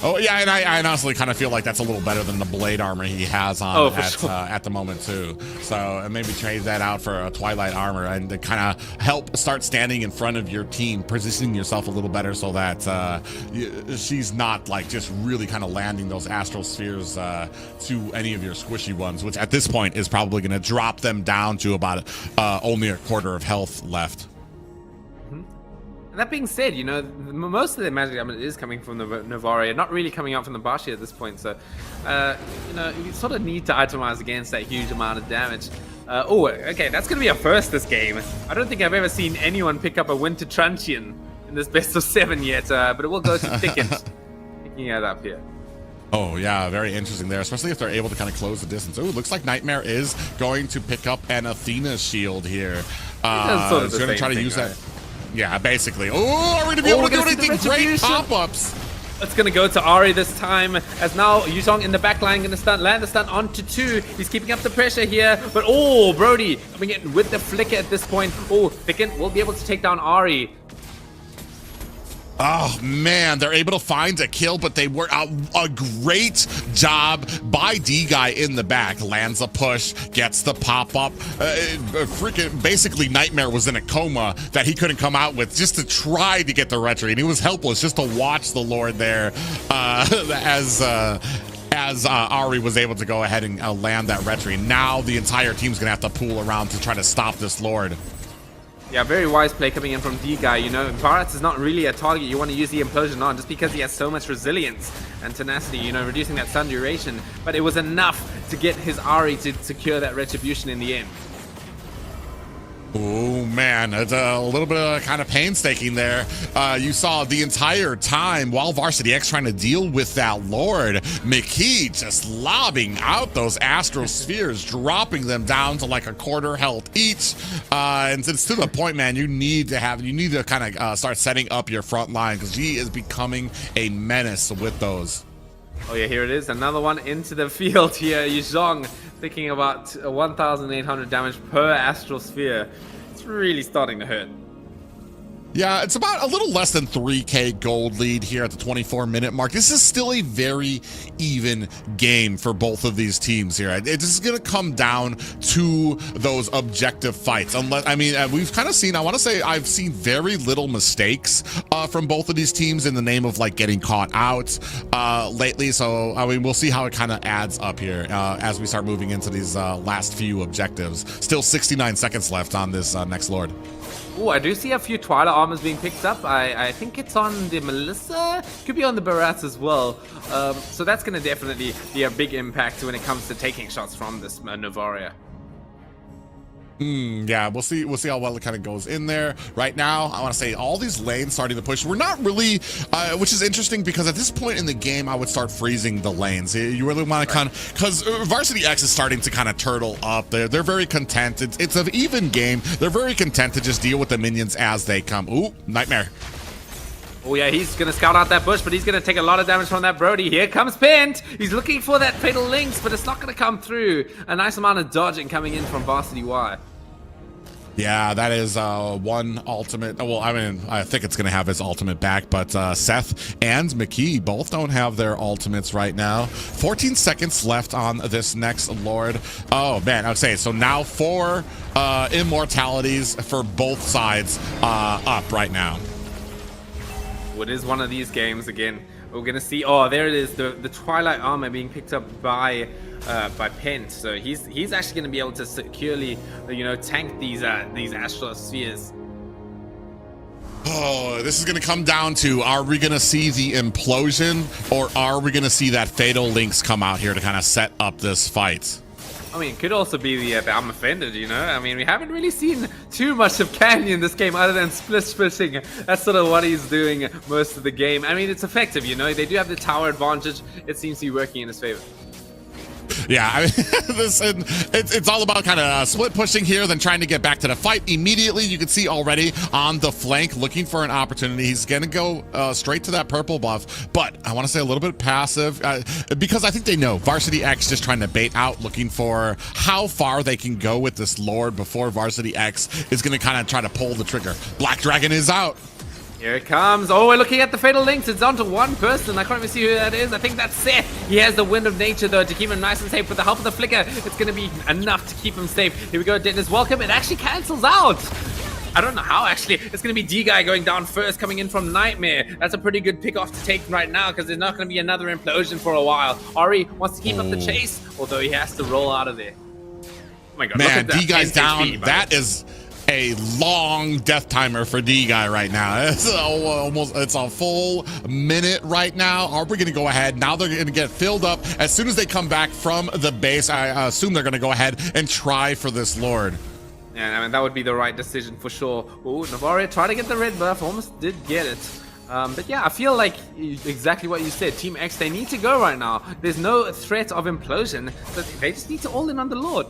Oh yeah, and I honestly kind of feel like that's a little better than the blade armor he has on at the moment too. So and maybe trade that out for a Twilight armor and to kind of help start standing in front of your team, positioning yourself a little better so that she's not like just really kind of landing those astral spheres to any of your squishy ones, which at this point is probably going to drop them down to about only a quarter of health left. That being said, you know, most of the magic damage is coming from the Novaria, not really coming out from the Bashi at this point. So, you know, you sort of need to itemize against that huge amount of damage. Oh, okay, that's going to be a first this game. I don't think I've ever seen anyone pick up a Winter Truncheon in this best of 7 yet, but it will go to Thicket, picking it up here. Oh, yeah, very interesting there, especially if they're able to kind of close the distance. Oh, it looks like Nightmare is going to pick up an Athena shield here. He's going to try to use that. Yeah, basically. Oh, are we going to be able to do anything? Great pop-ups. It's going to go to Ari this time, as now Yuzhong in the back line going to land the stun onto 2. He's keeping up the pressure here, but oh, Brody coming in with the flicker at this point. Oh, Thicken will be able to take down Ari. Oh, man, they're able to find a kill, but they were a great job by D-Guy in the back. Lands a push, gets the pop-up. Freaking, basically, Nightmare was in a coma that he couldn't come out with just to try to get the retry, and he was helpless just to watch the Lord there as Ari was able to go ahead and land that retry. Now the entire team's going to have to pool around to try to stop this Lord. Yeah, very wise play coming in from D-Guy. You know, Barats is not really a target you want to use the implosion on just because he has so much resilience and tenacity, you know, reducing that stun duration. But it was enough to get his Ari to secure that retribution in the end. Oh, man, it's a little bit of kind of painstaking there. You saw the entire time while Varsity X trying to deal with that Lord, McKee just lobbing out those astral spheres, dropping them down to like a quarter health each. And it's to the point, man, you need to kind of start setting up your front line because he is becoming a menace with those. Oh yeah, here it is. Another one into the field here. Yuzhong thinking about 1,800 damage per astral sphere. It's really starting to hurt. Yeah, it's about a little less than 3K gold lead here at the 24-minute mark. This is still a very even game for both of these teams here. This is going to come down to those objective fights. Unless, I mean, we've kind of seen, I want to say I've seen very little mistakes from both of these teams in the name of like getting caught out lately. So, I mean, we'll see how it kind of adds up here as we start moving into these last few objectives. Still 69 seconds left on this next Lord. Oh, I do see a few Twilight armors being picked up. I think it's on the Melissa, could be on the Barats as well. So that's going to definitely be a big impact when it comes to taking shots from this Novaria. Yeah, we'll see how well it kind of goes in there. Right now, I want to say all these lanes starting to push. We're not really, which is interesting because at this point in the game, I would start freezing the lanes. You really want to kind of, because Varsity X is starting to kind of turtle up. They're very content. It's an even game. They're very content to just deal with the minions as they come. Ooh, Nightmare. Oh yeah, he's going to scout out that bush, but he's going to take a lot of damage from that Brody. Here comes Pent. He's looking for that Fatal Links, but it's not going to come through. A nice amount of dodging coming in from Varsity Y. Yeah, that is one ultimate. Well, I mean, I think it's going to have his ultimate back, but Seth and McKee both don't have their ultimates right now. 14 seconds left on this next Lord. Oh, man, I would say, so now 4 immortalities for both sides up right now. It is one of these games again. We're gonna see. Oh, there it is. The Twilight armor being picked up by Pent. So he's actually gonna be able to securely, you know, tank these astral spheres. Oh, this is gonna come down to: are we gonna see the implosion, or are we gonna see that Fatal Links come out here to kind of set up this fight? I mean, it could also be the I'm offended, you know? I mean, we haven't really seen too much of Canyon in this game other than split splitting. That's sort of what he's doing most of the game. I mean, it's effective, you know? They do have the tower advantage. It seems to be working in his favor. Yeah, I mean, it's all about kind of split pushing here, then trying to get back to the fight immediately. You can see already on the flank, looking for an opportunity. He's going to go straight to that purple buff, but I want to say a little bit passive because I think they know Varsity X just trying to bait out, looking for how far they can go with this Lord before Varsity X is going to kind of try to pull the trigger. Black Dragon is out. Here it comes. Oh, we're looking at the Fatal Links. It's down to one person. I can't even see who that is. I think that's Seth. He has the Wind of Nature, though, to keep him nice and safe. With the help of the Flicker, it's going to be enough to keep him safe. Here we go. Dennis, welcome. It actually cancels out. I don't know how, actually. It's going to be D-Guy going down first, coming in from Nightmare. That's a pretty good pick-off to take right now, because there's not going to be another implosion for a while. Ari wants to keep up the chase, although he has to roll out of there. Oh my god, man, D-Guy's down. That is a long death timer for D-Guy right now. It's a full minute right now. Are we going to go ahead? Now they're going to get filled up. As soon as they come back from the base, I assume they're going to go ahead and try for this Lord. Yeah, I mean, that would be the right decision for sure. Ooh, Navaria tried to get the red buff, almost did get it. But yeah, I feel like exactly what you said. Team X, they need to go right now. There's no threat of implosion, so they just need to all in on the Lord.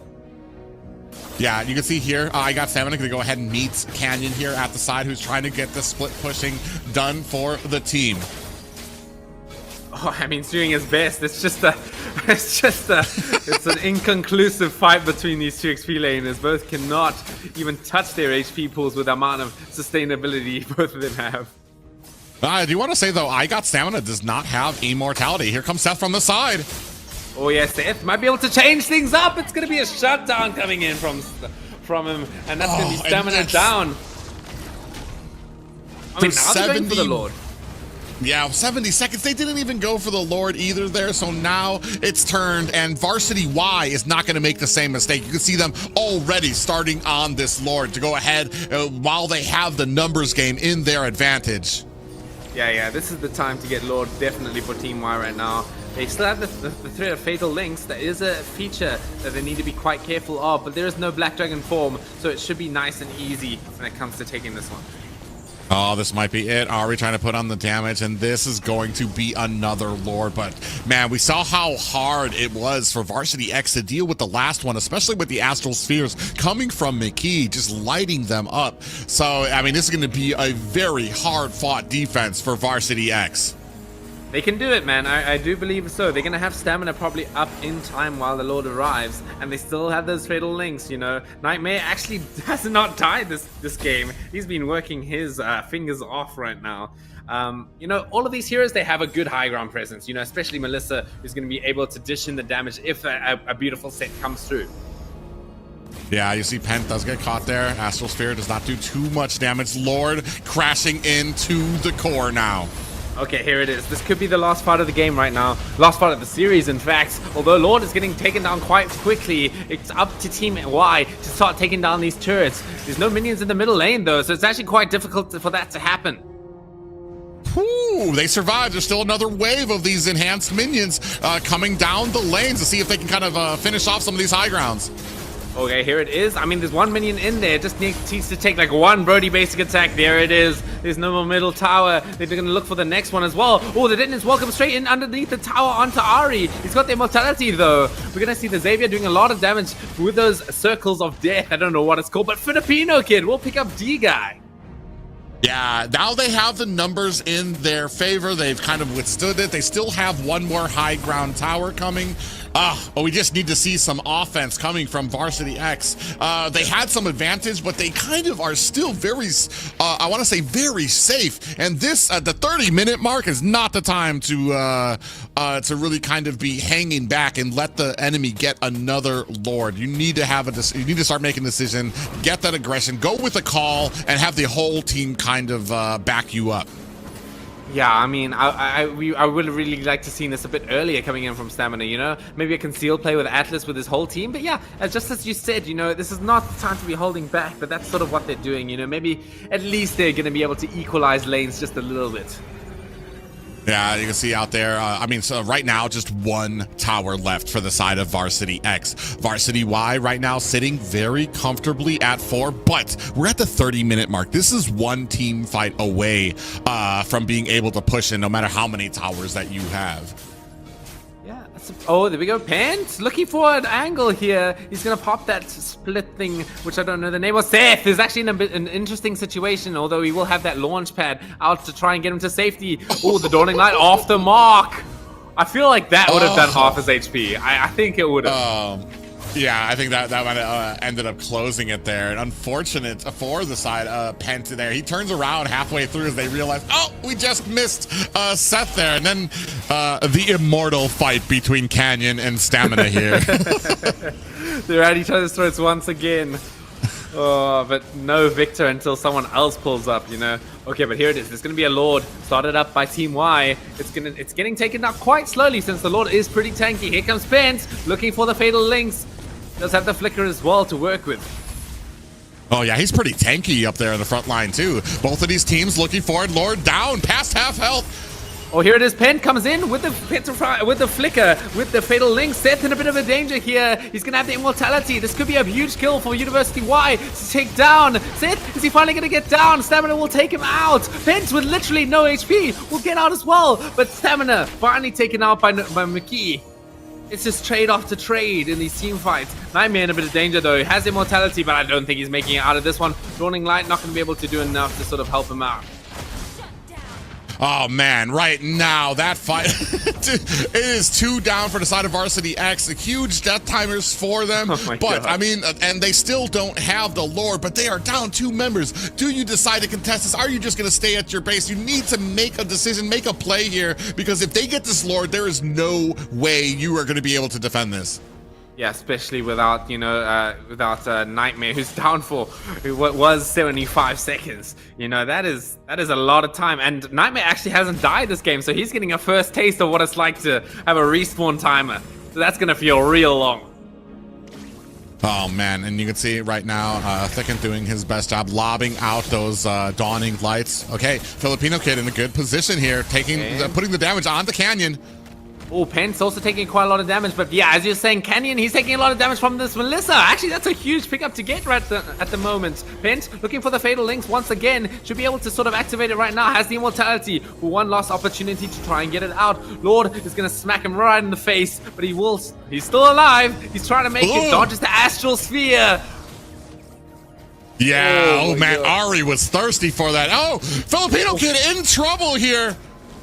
Yeah, you can see here, I got Stamina going to go ahead and meet Canyon here at the side, who's trying to get the split pushing done for the team. Oh, I mean, he's doing his best. It's an inconclusive fight between these two XP laners. Both cannot even touch their HP pools with the amount of sustainability both of them have. I do want to say, though, I got Stamina does not have immortality. Here comes Seth from the side. Oh yes, Seth might be able to change things up. It's going to be a shutdown coming in from him, and that's going to be Stamina down. I mean, now they're going for the Lord. Yeah, 70 seconds. They didn't even go for the Lord either there, so now it's turned, and Varsity Y is not going to make the same mistake. You can see them already starting on this Lord to go ahead while they have the numbers game in their advantage. Yeah, this is the time to get Lord definitely for Team Y right now. They still have the threat of Fatal Links. That is a feature that they need to be quite careful of, but there is no Black Dragon form, so it should be nice and easy when it comes to taking this one. Oh, this might be it. Are we trying to put on the damage? And this is going to be another Lord. But, man, we saw how hard it was for Varsity X to deal with the last one, especially with the Astral Spheres coming from McKee, just lighting them up. So, I mean, this is going to be a very hard-fought defense for Varsity X. They can do it, man. I do believe so. They're going to have Stamina probably up in time while the Lord arrives, and they still have those Fatal Links, you know. Nightmare actually has not died this game. He's been working his fingers off right now. You know, all of these heroes, they have a good high ground presence, you know, especially Melissa, who's going to be able to dish in the damage if a beautiful set comes through. Yeah, you see Pent does get caught there. Astral Sphere does not do too much damage. Lord crashing into the core now. Okay, here it is. This could be the last part of the game right now. Last part of the series, in fact. Although Lord is getting taken down quite quickly, it's up to Team Y to start taking down these turrets. There's no minions in the middle lane, though, so it's actually quite difficult for that to happen. Ooh, they survived. There's still another wave of these enhanced minions coming down the lanes to see if they can kind of finish off some of these high grounds. Okay, here it is. I mean, there's one minion in there. It just needs to take like one Brody basic attack. There it is. There's no more middle tower. They're going to look for the next one as well. Oh, the Deton's welcome straight in underneath the tower onto Ari. He's got the immortality, though. We're going to see the Xavier doing a lot of damage with those circles of death. I don't know what it's called, but Filipino Kid will pick up D-Guy. Yeah, now they have the numbers in their favor. They've kind of withstood it. They still have one more high ground tower coming. But we just need to see some offense coming from Varsity X. They had some advantage, but they kind of are still very, I want to say very safe. And this, at the 30-minute mark, is not the time to really kind of be hanging back and let the enemy get another Lord. You need to have you need to start making a decision, get that aggression, go with a call, and have the whole team kind of back you up. Yeah, I mean, I would really like to see this a bit earlier coming in from Stamina, you know? Maybe a concealed play with Atlas with his whole team. But yeah, just as you said, you know, this is not the time to be holding back, but that's sort of what they're doing, you know? Maybe at least they're going to be able to equalize lanes just a little bit. Yeah, you can see out there, so right now, just one tower left for the side of Varsity X. Varsity Y right now sitting very comfortably at 4, but we're at the 30-minute mark. This is one team fight away from being able to push in no matter how many towers that you have. Yeah, Oh, there we go. Pent looking for an angle here. He's going to pop that split thing, which I don't know the name of. Seth is actually in an interesting situation, although he will have that launch pad out to try and get him to safety. Oh, the Dawning Light off the mark. I feel like that would have done half his HP. I think it would have. Yeah, I think that might have ended up closing it there. And unfortunate for the side, Pent there. He turns around halfway through as they realize, oh, we just missed Seth there. And then the immortal fight between Canyon and Stamina here. They're at each other's throats once again. Oh, but no victor until someone else pulls up, you know. Okay, but here it is. There's going to be a Lord started up by Team Y. It's getting taken down quite slowly since the Lord is pretty tanky. Here comes Pent looking for the Fatal Links. Does have the Flicker as well to work with. Oh, yeah, he's pretty tanky up there in the front line, too. Both of these teams looking forward. Lord down, past half health. Oh, here it is. Pent comes in with the Flicker, with the Fatal Link. Seth in a bit of a danger here. He's going to have the Immortality. This could be a huge kill for University Y to take down. Seth, is he finally going to get down? Stamina will take him out. Pent with literally no HP will get out as well. But Stamina finally taken out by McKee. It's just trade after trade in these team fights. Nightmare in a bit of danger though. He has Immortality, but I don't think he's making it out of this one. Dawning Light not going to be able to do enough to sort of help him out. Oh, man, right now, that fight, it is 2 down for the side of Varsity X. Huge death timers for them. Oh my but, God. I mean, and they still don't have the Lord, but they are down 2 members. Do you decide to contest this? Are you just going to stay at your base? You need to make a decision, make a play here, because if they get this Lord, there is no way you are going to be able to defend this. Yeah, especially without, you know, Nightmare, who's down for what was 75 seconds. You know, that is a lot of time. And Nightmare actually hasn't died this game, so he's getting a first taste of what it's like to have a respawn timer. So that's going to feel real long. Oh, man, and you can see right now, Thicken doing his best job, lobbing out those dawning lights. Okay, Filipino Kid in a good position here, putting the damage on the Canyon. Oh, Pent's also taking quite a lot of damage, but yeah, as you're saying, Canyon, he's taking a lot of damage from this Melissa. Actually, that's a huge pickup to get right at the moment. Pent looking for the Fatal Links once again. Should be able to sort of activate it right now. Has the Immortality for one last opportunity to try and get it out. Lord is going to smack him right in the face, but he's still alive. He's trying to make it. Dodges the Astral Sphere. Yeah, oh man, Ari was thirsty for that. Oh, Filipino Kid in trouble here.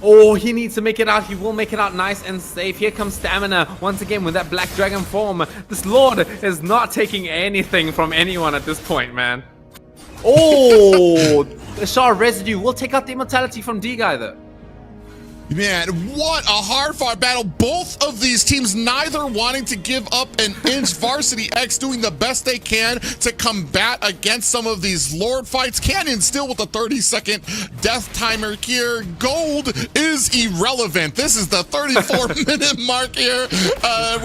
Oh, he needs to make it out. He will make it out nice and safe. Here comes Stamina once again with that Black Dragon form. This Lord is not taking anything from anyone at this point, man. Oh, the Shard Residue will take out the Immortality from D-Guy though. Man, what a hard-fought battle. Both of these teams neither wanting to give up an inch. Varsity X doing the best they can to combat against some of these Lord fights. Canyon still with a 30-second death timer here. Gold is irrelevant. This is the 34-minute mark here.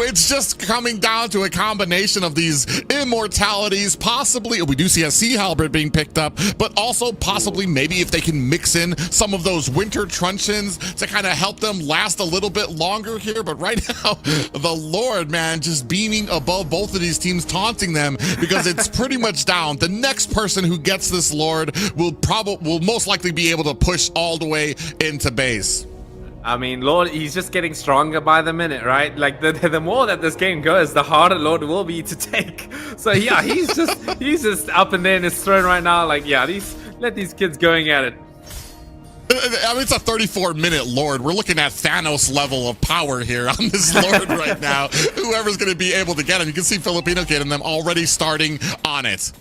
It's just coming down to a combination of these immortalities. Possibly, we do see a Sea Halberd being picked up, but also possibly maybe if they can mix in some of those winter truncheons to kind of help them last a little bit longer here. But right now, the Lord, man, just beaming above both of these teams, taunting them because it's pretty much down. The next person who gets this Lord will most likely be able to push all the way into base. I mean, Lord, he's just getting stronger by the minute, right? Like the more that this game goes, the harder Lord will be to take. So yeah, he's just up and there in his throne right now. Like, yeah, let these kids going at it. I mean, it's a 34-minute Lord. We're looking at Thanos level of power here on this Lord right now. Whoever's going to be able to get him. You can see Filipino Kid and them already starting on it.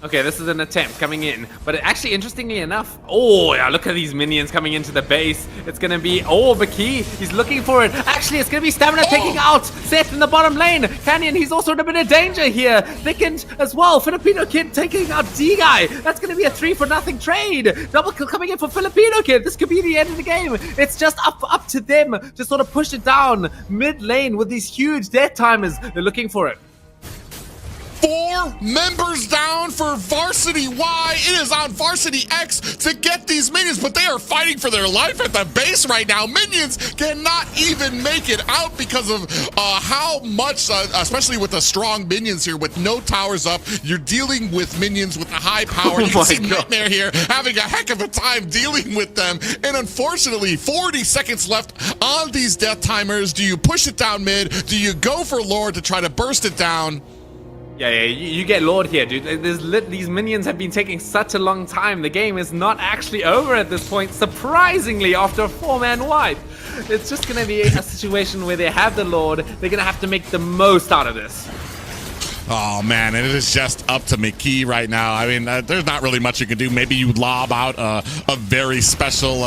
Okay, this is an attempt coming in, but actually, interestingly enough, oh yeah, look at these minions coming into the base. It's gonna be, Baki, he's looking for it. Actually, it's gonna be Stamina taking out Seth in the bottom lane. Canyon, he's also in a bit of danger here. Thickened as well. Filipino Kid taking out D-Guy. That's gonna be a 3-for-0 trade. Double kill coming in for Filipino Kid. This could be the end of the game. It's just up to them to sort of push it down mid lane with these huge death timers. They're looking for it. 4 members down for Varsity Y. It is on Varsity X to get these minions, but they are fighting for their life at the base right now. Minions cannot even make it out because of how much, especially with the strong minions here, with no towers up, you're dealing with minions with a high power. You can see Nightmare here having a heck of a time dealing with them. And unfortunately, 40 seconds left on these death timers. Do you push it down mid? Do you go for Lord to try to burst it down? Yeah, you get Lord here, dude. These minions have been taking such a long time. The game is not actually over at this point, surprisingly, after a 4-man wipe. It's just going to be a situation where they have the Lord. They're going to have to make the most out of this. Oh, man, and it is just up to McKee right now. I mean, there's not really much you can do. Maybe you lob out a very special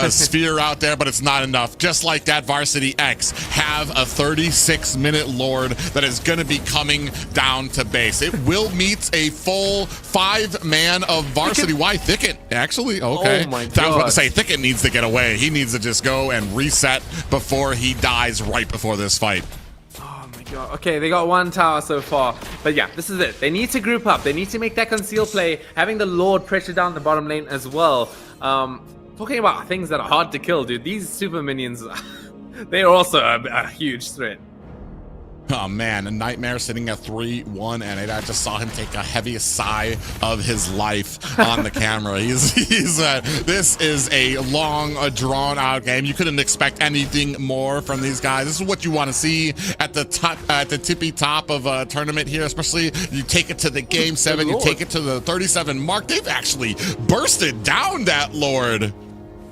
sphere out there, but it's not enough. Just like that, Varsity X have a 36-minute Lord that is going to be coming down to base. It will meet a full 5-man of Varsity Y. Thicket, actually. Okay. Oh, my I was about God. to say, Thicket needs to get away. He needs to just go and reset before he dies right before this fight. Okay, they got 1 tower so far. But yeah, this is it. They need to group up. They need to make that conceal play, having the Lord pressure down the bottom lane as well. Talking about things that are hard to kill, dude. These super minions, they are also a huge threat. Oh man, a Nightmare sitting at 3-1, and I just saw him take a heavy sigh of his life on the camera. This is a long, drawn-out game. You couldn't expect anything more from these guys. This is what you want to see at the top, at the tippy top of a tournament here. Especially you take it to the game 7, you take it to the 37 mark. They've actually bursted down that Lord.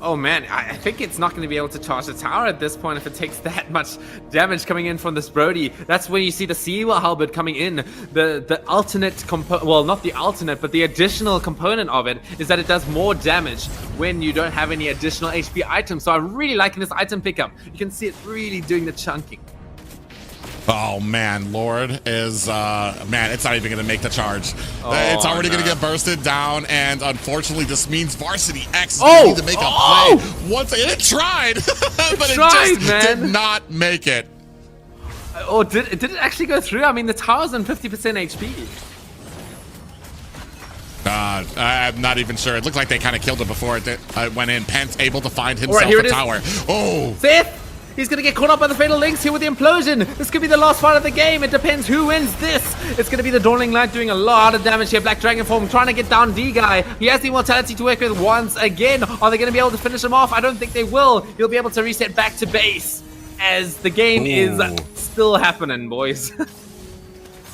Oh man, I think it's not going to be able to charge the tower at this point if it takes that much damage coming in from this Brody. That's when you see the Seawell Halberd coming in. The alternate well, not the alternate, but the additional component of it is that it does more damage when you don't have any additional HP items. So I'm really liking this item pickup. You can see it really doing the chunking. Oh man, Lord is man, it's not even gonna make the charge. It's already gonna get bursted down, and unfortunately this means Varsity X is gonna need to make a play once again. It tried, but it just did not make it. Oh, did it actually go through? I mean, the tower's on 50% HP. I'm not even sure. It looked like they kind of killed it before it went in. Pence able to find himself here a it tower. Oh! Seth! He's going to get caught up by the Fatal Links here with the Implosion. This could be the last fight of the game. It depends who wins this. It's going to be the Dawning Light doing a lot of damage here. Black Dragon Form trying to get down D-Guy. He has the Immortality to work with once again. Are they going to be able to finish him off? I don't think they will. He'll be able to reset back to base as the game is still happening, boys.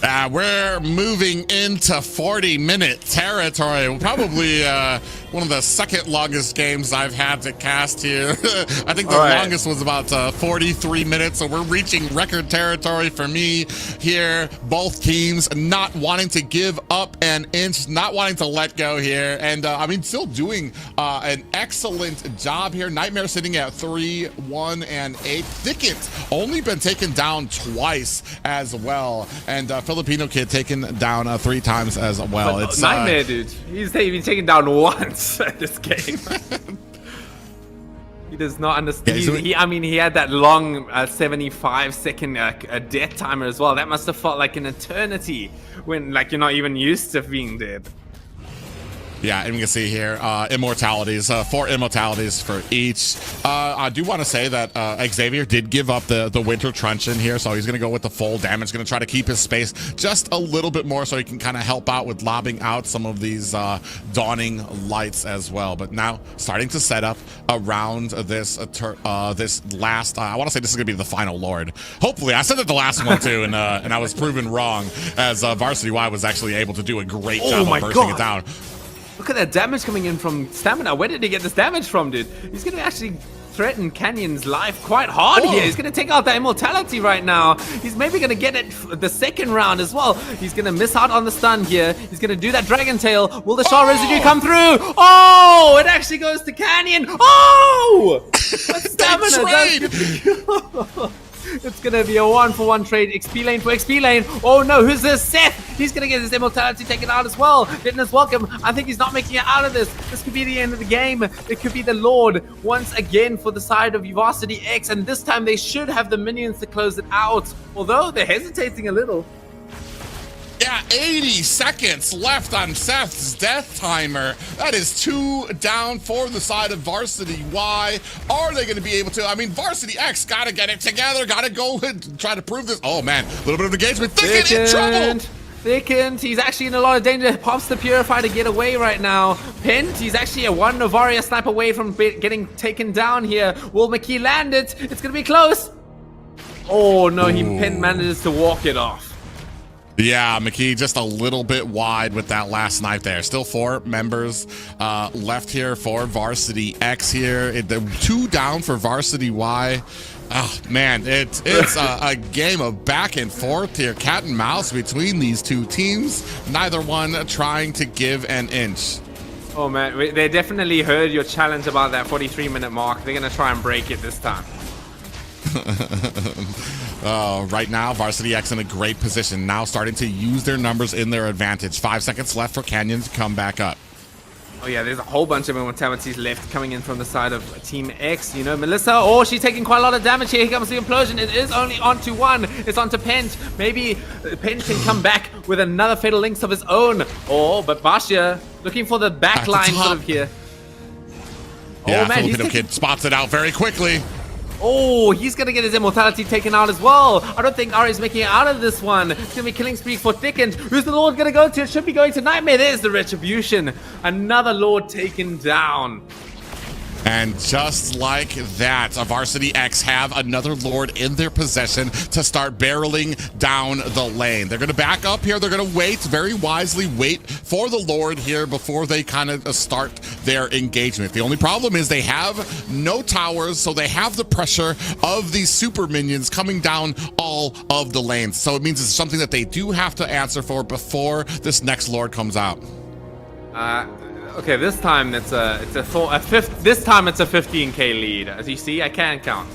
We're moving into 40-minute territory. Probably one of the second longest games I've had to cast here. I think the longest was about 43 minutes, so we're reaching record territory for me here. Both teams not wanting to give up an inch, not wanting to let go here. And I mean, still doing an excellent job here. Nightmare sitting at 3-1 and 8. Thicket only been taken down twice as well. And Filipino Kid taken down 3 times as well. But it's Nightmare, dude. He's been taken down once at this game. He does not understand. I mean, he had that long 75-second death timer as well. That must have felt like an eternity when, like, you're not even used to being dead. Yeah, and we can see here, immortalities, 4 immortalities for each. I do want to say that Xavier did give up the Winter Truncheon here, so he's going to go with the full damage, going to try to keep his space just a little bit more so he can kind of help out with lobbing out some of these Dawning Lights as well. But now starting to set up around this last, I want to say this is going to be the final Lord. Hopefully, I said that the last one too, and I was proven wrong as Varsity Y was actually able to do a great job of bursting it down. Look at that damage coming in from Stamina. Where did he get this damage from, dude? He's going to actually threaten Canyon's life quite hard here. He's going to take out that Immortality right now. He's maybe going to get it the second round as well. He's going to miss out on the stun here. He's going to do that Dragon Tail. Will the Shard Residue come through? Oh, it actually goes to Canyon. Oh! But Stamina does get the kill. It's going to be a 1-for-1 trade. XP lane for XP lane. Oh no, who's this? Seth! He's going to get his Immortality taken out as well. Fitness welcome. I think he's not making it out of this. This could be the end of the game. It could be the Lord once again for the side of Varsity X. And this time they should have the minions to close it out. Although they're hesitating a little. Yeah, 80 seconds left on Seth's death timer. That is 2 down for the side of Varsity Y. Are they going to be able to? I mean, Varsity X got to get it together. Got to go and try to prove this. Oh, man. A little bit of engagement. Thicket in trouble. Thickened, he's actually in a lot of danger. Pops the Purifier to get away right now. Pent, he's actually a one Novaria snipe away from getting taken down here. Will McKee land it? It's going to be close. Oh, no, Pent manages to walk it off. Yeah, McKee just a little bit wide with that last snipe there. Still 4 members left here for Varsity X here. The 2 down for Varsity Y. Oh, man, it's a game of back and forth here. Cat and mouse between these 2 teams. Neither one trying to give an inch. Oh, man, they definitely heard your challenge about that 43-minute mark. They're going to try and break it this time. Right now, Varsity X in a great position. Now starting to use their numbers in their advantage. 5 seconds left for Canyon to come back up. Oh yeah, there's a whole bunch of immortalities left coming in from the side of Team X. You know, Melissa, oh, she's taking quite a lot of damage here. Here comes the implosion. It is only onto 1. It's onto Pent. Maybe Pent can come back with another Fatal Links of his own. Oh, but Bastia looking for the back line sort of here. Yeah, oh man, Filipino Kid spots it out very quickly. Oh, he's going to get his immortality taken out as well. I don't think Ari's making it out of this one. It's going to be killing spree for Thickened. Who's the Lord going to go to? It should be going to Nightmare. There's the Retribution. Another Lord taken down. And just like that, Varsity X have another Lord in their possession to start barreling down the lane. They're going to back up here. They're going to wait, very wisely wait for the Lord here before they kind of start their engagement. The only problem is they have no towers, so they have the pressure of these super minions coming down all of the lanes. So it means it's something that they do have to answer for before this next Lord comes out. Okay, this time this time it's a 15k lead. As you see, I can't count.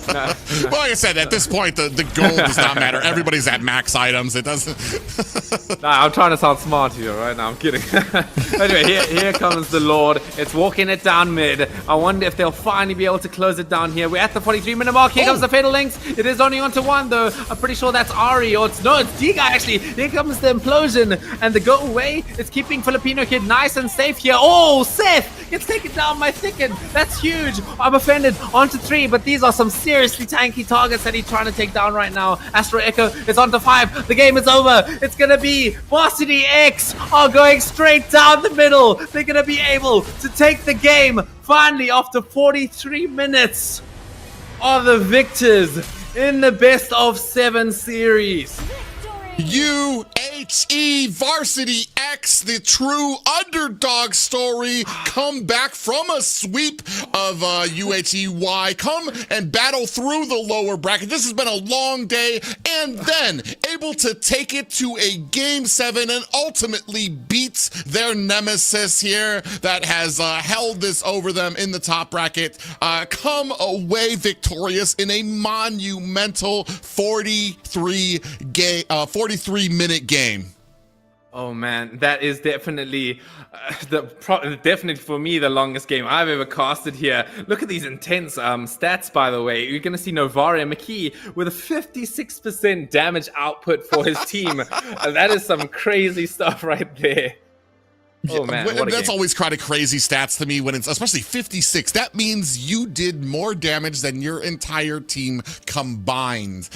Well, like I said, at this point, the goal does not matter. Everybody's at max items. It doesn't. Nah, I'm trying to sound smart here right now. I'm kidding. Anyway, here comes the Lord. It's walking it down mid. I wonder if they'll finally be able to close it down here. We're at the 43-minute mark. Here comes the Fatal Links. It is only onto 1, though. I'm pretty sure that's Ari. Or it's D-Guy, actually. Here comes the implosion. And the go away is keeping Filipino Kid nice and safe here. Oh, Seth gets taken down by Thicken. That's huge. I'm offended. Onto 3, but these are some seriously tanky targets that he's trying to take down right now. Astro Echo is onto 5. The game is over. It's going to be Varsity X are going straight down the middle. They're going to be able to take the game finally after 43 minutes. Are the victors in the best of 7 series. UHE Varsity X, the true underdog story, come back from a sweep of UHEY, come and battle through the lower bracket. This has been a long day, and then able to take it to a Game 7 and ultimately beats their nemesis here that has held this over them in the top bracket. Come away victorious in a monumental 43-minute game. Oh man, that is definitely definitely for me the longest game I've ever casted here. Look at these intense stats, by the way. You're gonna see Novaria McKee with a 56% damage output for his team. That is some crazy stuff right there. Oh man, that's always kind of crazy stats to me when it's especially 56. That means you did more damage than your entire team combined.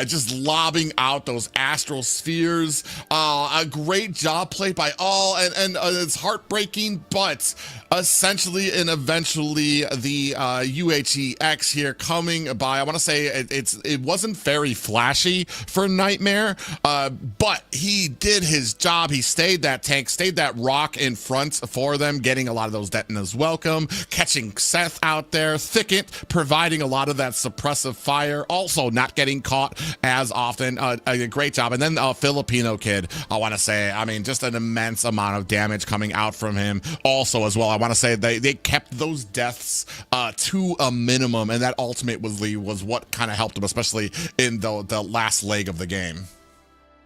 Just lobbing out those astral spheres. A great job played by all, and it's heartbreaking, but essentially and eventually the UHEX here coming by. I want to say it wasn't very flashy for Nightmare, but he did his job. He stayed that tank, stayed that rock in front for them, getting a lot of those detonas welcome, catching Seth out there, Thicket providing a lot of that suppressive fire, also not getting caught as often. A great job. And then Filipino Kid, I want to say, I mean, just an immense amount of damage coming out from him also as well. I want to say they kept those deaths to a minimum, and that ultimate was what kind of helped them, especially in the last leg of the game.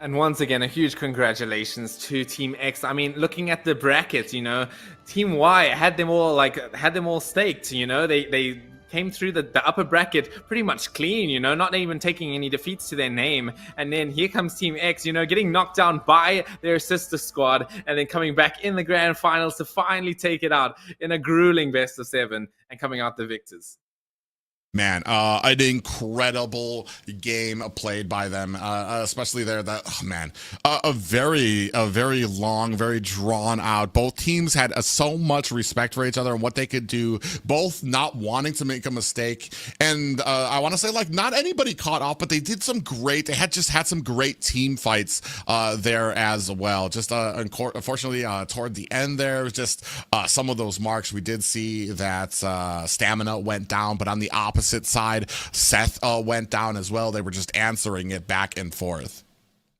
And once again, a huge congratulations to Team X. I mean, looking at the brackets, you know, Team Y had them all staked. You know, they came through the upper bracket pretty much clean, you know, not even taking any defeats to their name. And then here comes Team X, you know, getting knocked down by their sister squad and then coming back in the grand finals to finally take it out in a grueling best of 7 and coming out the victors. Man, an incredible game played by them, especially there. A very long, very drawn out. Both teams had so much respect for each other and what they could do, both not wanting to make a mistake. And I want to say, like, not anybody caught off, but they did some great, they had some great team fights there as well. Just unfortunately, toward the end there, just some of those marks, we did see that Stamina went down, but on the opposite side, Seth went down as well. They were just answering it back and forth.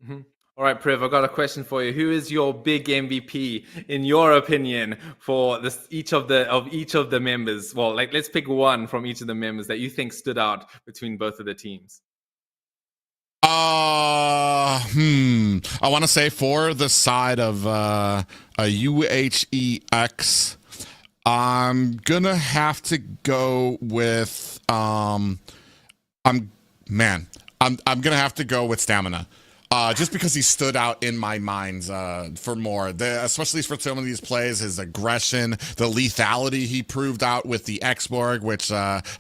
Mm-hmm. All right, Priv, I've got a question for you. Who is your big MVP in your opinion for each of the members? Well, like, let's pick one from each of the members that you think stood out between both of the teams. I want to say for the side of a UHEX, I'm gonna have to go with I'm gonna have to go with Stamina. Just because he stood out in my mind for more, especially for some of these plays, his aggression, the lethality he proved out with the Xborg, which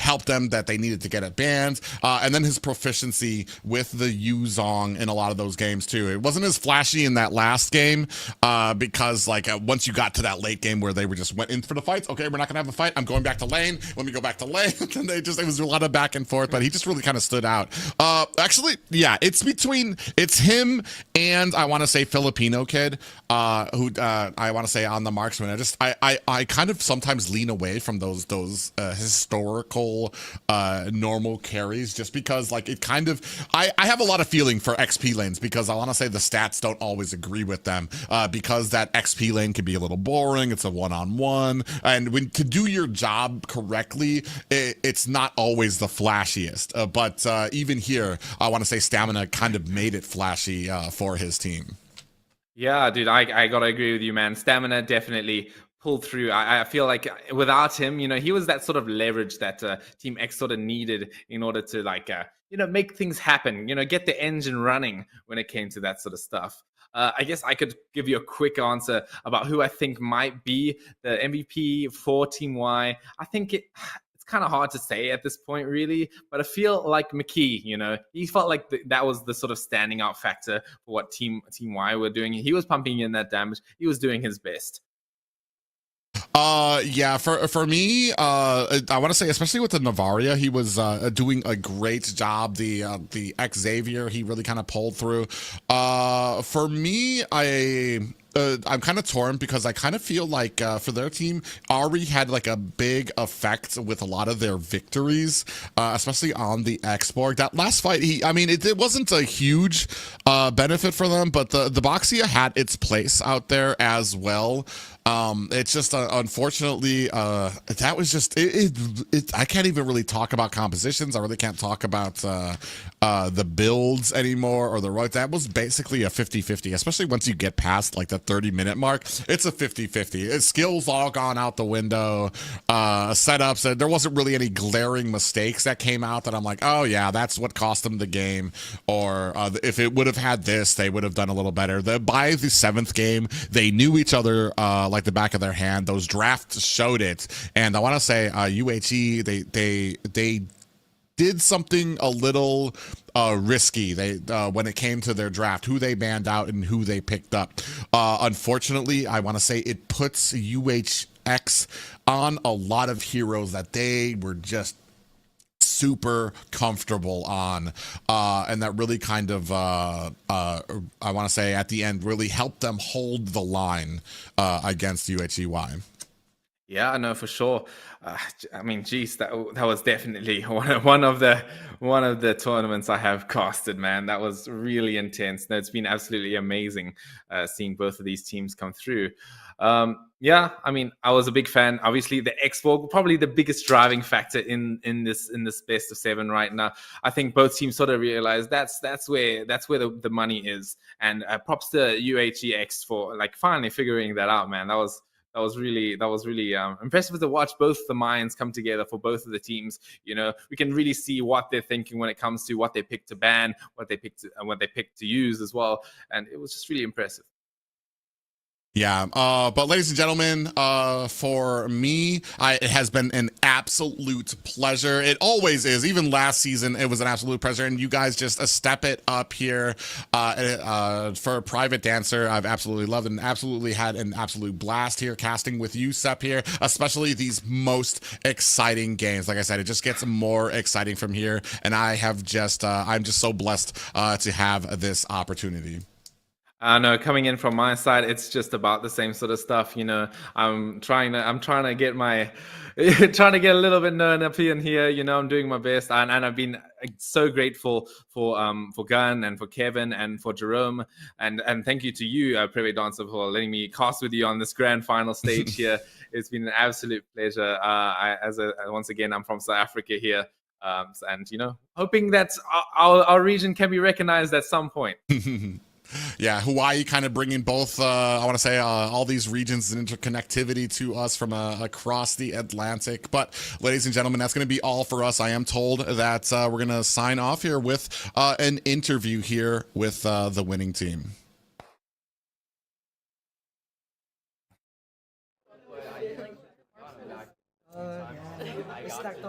helped them that they needed to get it banned, and then his proficiency with the Yuzong in a lot of those games too. It wasn't as flashy in that last game because once you got to that late game where they were just went in for the fights, okay, we're not gonna have a fight, I'm going back to lane, let me go back to lane, and it was a lot of back and forth, but he just really kind of stood out. Actually, yeah, it's him and I want to say Filipino kid who I want to say on the marksman. I kind of sometimes lean away from those historical normal carries just because it kind of I have a lot of feeling for XP lanes because I want to say the stats don't always agree with them because that XP lane can be a little boring. It's a one-on-one, and when to do your job correctly, it's not always the flashiest. But even here, I want to say Stamina kind of made it flashy for his team. Yeah, dude, I gotta agree with you, man. Stamina definitely pulled through. I feel like without him, he was that sort of leverage that Team X sort of needed in order to make things happen, get the engine running when it came to that sort of stuff. I guess I could give you a quick answer about who I think might be the MVP for Team Y. I think it's kind of hard to say at this point, really, but I feel like McKee, he felt like that was the sort of standing out factor for what Team Y were doing. He was pumping in that damage. He was doing his best. Yeah, for me, I want to say, especially with the Navaria, he was doing a great job. The X Xavier, he really kind of pulled through. For me, I'm kind of torn because I kind of feel like for their team, Ari had a big effect with a lot of their victories, especially on the Xborg. That last fight, it wasn't a huge benefit for them, but the Boxia had its place out there as well. It's just unfortunately that was just I can't even really talk about compositions. I really can't talk about the builds anymore or the right. That was basically a 50-50, especially once you get past the 30-minute mark. It's a 50-50. Skills all gone out the window. Setups. There wasn't really any glaring mistakes that came out that I'm like, oh yeah, that's what cost them the game. Or if it would have had this, they would have done a little better. By the 7th game, they knew each other like the back of their hand. Those drafts showed it, and I want to say UHE they did something a little risky. They when it came to their draft, who they banned out and who they picked up. Unfortunately, I want to say it puts UHX on a lot of heroes that they were just super comfortable on, and that really kind of I want to say at the end really helped them hold the line against UHEY. Yeah, I know for sure. Geez, that was definitely one of the tournaments I have casted, man. That was really intense. No, it's been absolutely amazing seeing both of these teams come through. Yeah, I was a big fan. Obviously, the Xborg probably the biggest driving factor in this best of 7 right now. I think both teams sort of realized that's where the money is, and props to UHEX for finally figuring that out, man. That was that was really impressive to watch both the minds come together for both of the teams. We can really see what they're thinking when it comes to what they pick to ban, what they pick to use as well, and it was just really impressive. Yeah, but ladies and gentlemen, for me, it has been an absolute pleasure. It always is. Even last season, it was an absolute pleasure, and you guys just step it up here for Private Dancer. I've absolutely loved it and absolutely had an absolute blast here casting with you, Sep, here, especially these most exciting games. Like I said, it just gets more exciting from here, and I'm just so blessed to have this opportunity. No, coming in from my side, it's just about the same sort of stuff. I'm trying to get trying to get a little bit known up in here. I'm doing my best, and I've been so grateful for Gunn and for Kevin and for Jerome, and thank you to you, Private Dancer, for letting me cast with you on this grand final stage here. It's been an absolute pleasure. Once again, I'm from South Africa here, and hoping that our region can be recognized at some point. Yeah, Hawaii kind of bringing both, I want to say, all these regions and interconnectivity to us from across the Atlantic. But ladies and gentlemen, that's going to be all for us. I am told that we're going to sign off here with an interview here with the winning team.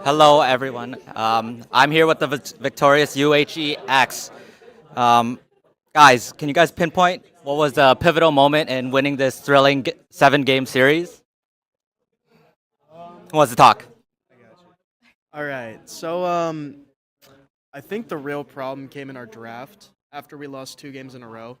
Hello, everyone. I'm here with the victorious UHEX. Guys, can you guys pinpoint what was the pivotal moment in winning this thrilling 7-game series? Who wants to talk? All right. So I think the real problem came in our draft after we lost 2 games in a row,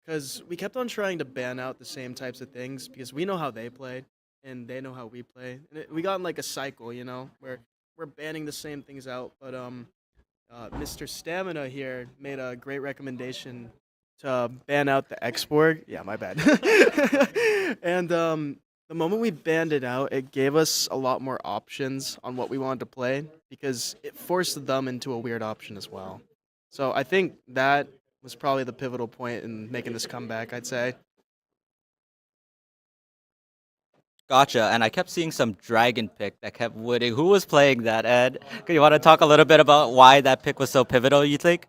because we kept on trying to ban out the same types of things because we know how they play and they know how we play. And we got in like a cycle, where we're banning the same things out. But Mr. Stamina here made a great recommendation to ban out the X-Borg. Yeah, my bad. And the moment we banned it out, it gave us a lot more options on what we wanted to play because it forced them into a weird option as well. So I think that was probably the pivotal point in making this comeback, I'd say. Gotcha. And I kept seeing some dragon pick that kept winning. Who was playing that, Ed? You want to talk a little bit about why that pick was so pivotal, you think?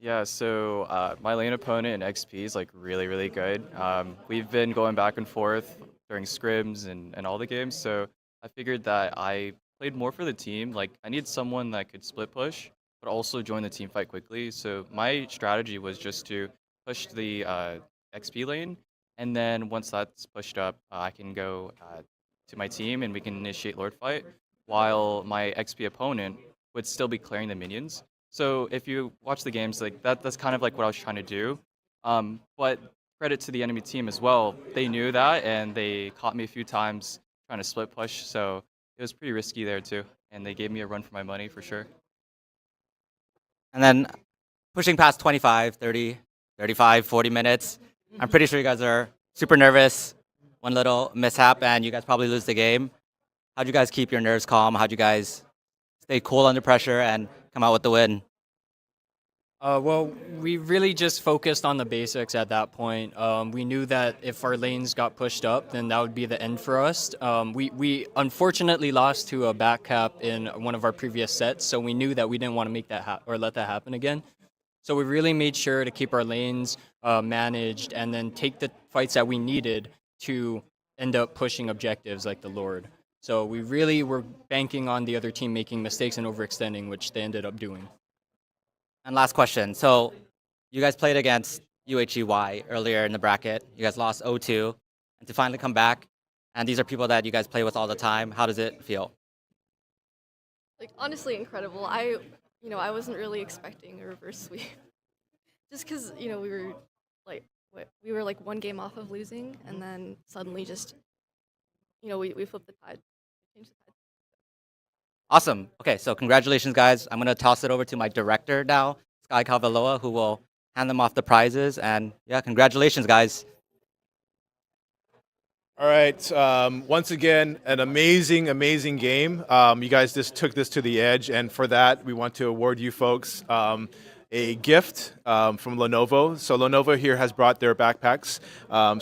Yeah, so my lane opponent in XP is really, really good. We've been going back and forth during scrims and all the games, so I figured that I played more for the team. I needed someone that could split push, but also join the team fight quickly. So my strategy was just to push the XP lane, and then once that's pushed up, I can go to my team and we can initiate Lord fight, while my XP opponent would still be clearing the minions. So if you watch the games, that's kind of what I was trying to do. But credit to the enemy team as well. They knew that and they caught me a few times trying to split push. So it was pretty risky there too. And they gave me a run for my money for sure. And then pushing past 25, 30, 35, 40 minutes. I'm pretty sure you guys are super nervous. One little mishap and you guys probably lose the game. How'd you guys keep your nerves calm? How'd you guys stay cool under pressure and come out with the win? Well, we really just focused on the basics at that point. We knew that if our lanes got pushed up, then that would be the end for us. We unfortunately lost to a back cap in one of our previous sets, so we knew that we didn't want to make that or let that happen again. So we really made sure to keep our lanes managed and then take the fights that we needed to end up pushing objectives like the Lord. So we really were banking on the other team making mistakes and overextending, which they ended up doing. And last question. So you guys played against UHEY earlier in the bracket. You guys lost 0-2. And to finally come back, and these are people that you guys play with all the time, how does it feel? Honestly, incredible. I wasn't really expecting a reverse sweep. Just because, we were one game off of losing, and then suddenly just, we flipped the tide. Changed the tide. Awesome. Okay, so congratulations, guys. I'm going to toss it over to my director now, Sky Calvaloa, who will hand them off the prizes. And yeah, congratulations, guys. All right. Once again, an amazing, amazing game. You guys just took this to the edge, and for that, we want to award you folks a gift from Lenovo. So Lenovo here has brought their backpacks.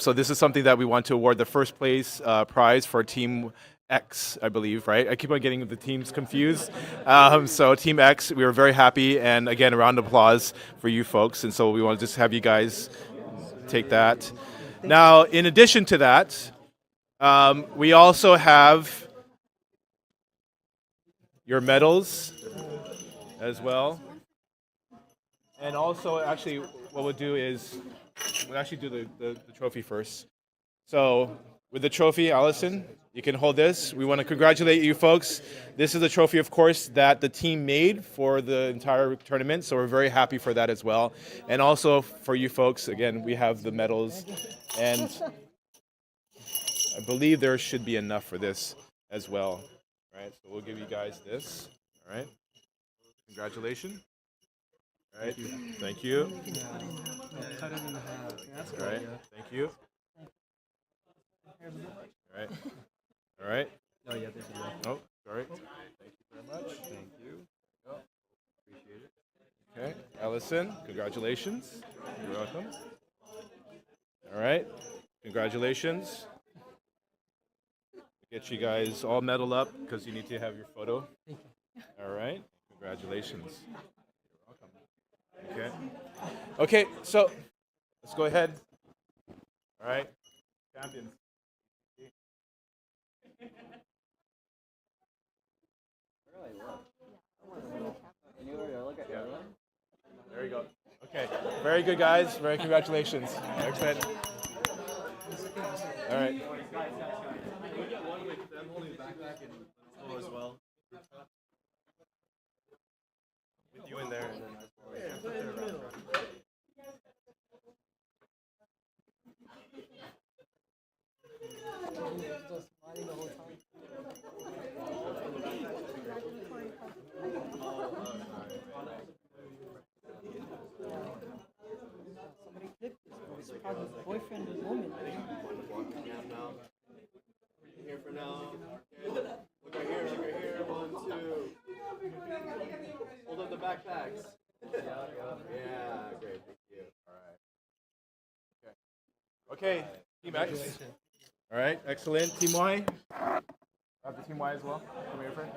So this is something that we want to award the first place prize for Team X, I believe, right? I keep on getting the teams confused. So Team X, we were very happy, and again, a round of applause for you folks. And so we want to just have you guys take that. Now, in addition to that, we also have your medals as well. And also, actually, what we'll do is we'll actually do the trophy first. So with the trophy, Allison, you can hold this. We want to congratulate you folks. This is a trophy, of course, that the team made for the entire tournament, so we're very happy for that as well. And also for you folks, again, we have the medals, and I believe there should be enough for this as well. All right, so we'll give you guys this. All right, congratulations. All right, thank you. All right, thank you. All right, all right. Oh, sorry. Thank you very much. Thank you. Oh, appreciate it. Okay, Allison, congratulations. You're welcome. All right, congratulations. Get you guys all medal up because you need to have your photo. All right, congratulations. Okay. Okay, so let's go ahead. All right, champions. Yeah. There you go. Okay, very good, guys. Very congratulations. Excellent. All right. As well. With you in there, and then boyfriend and woman. Here for now. Look right here, look right here. 1, 2. Hold up the backpacks. Yeah, great. Thank you. All right. Okay, Team X. All right, excellent. Team Y. Have the Team Y as well. Come here, friend.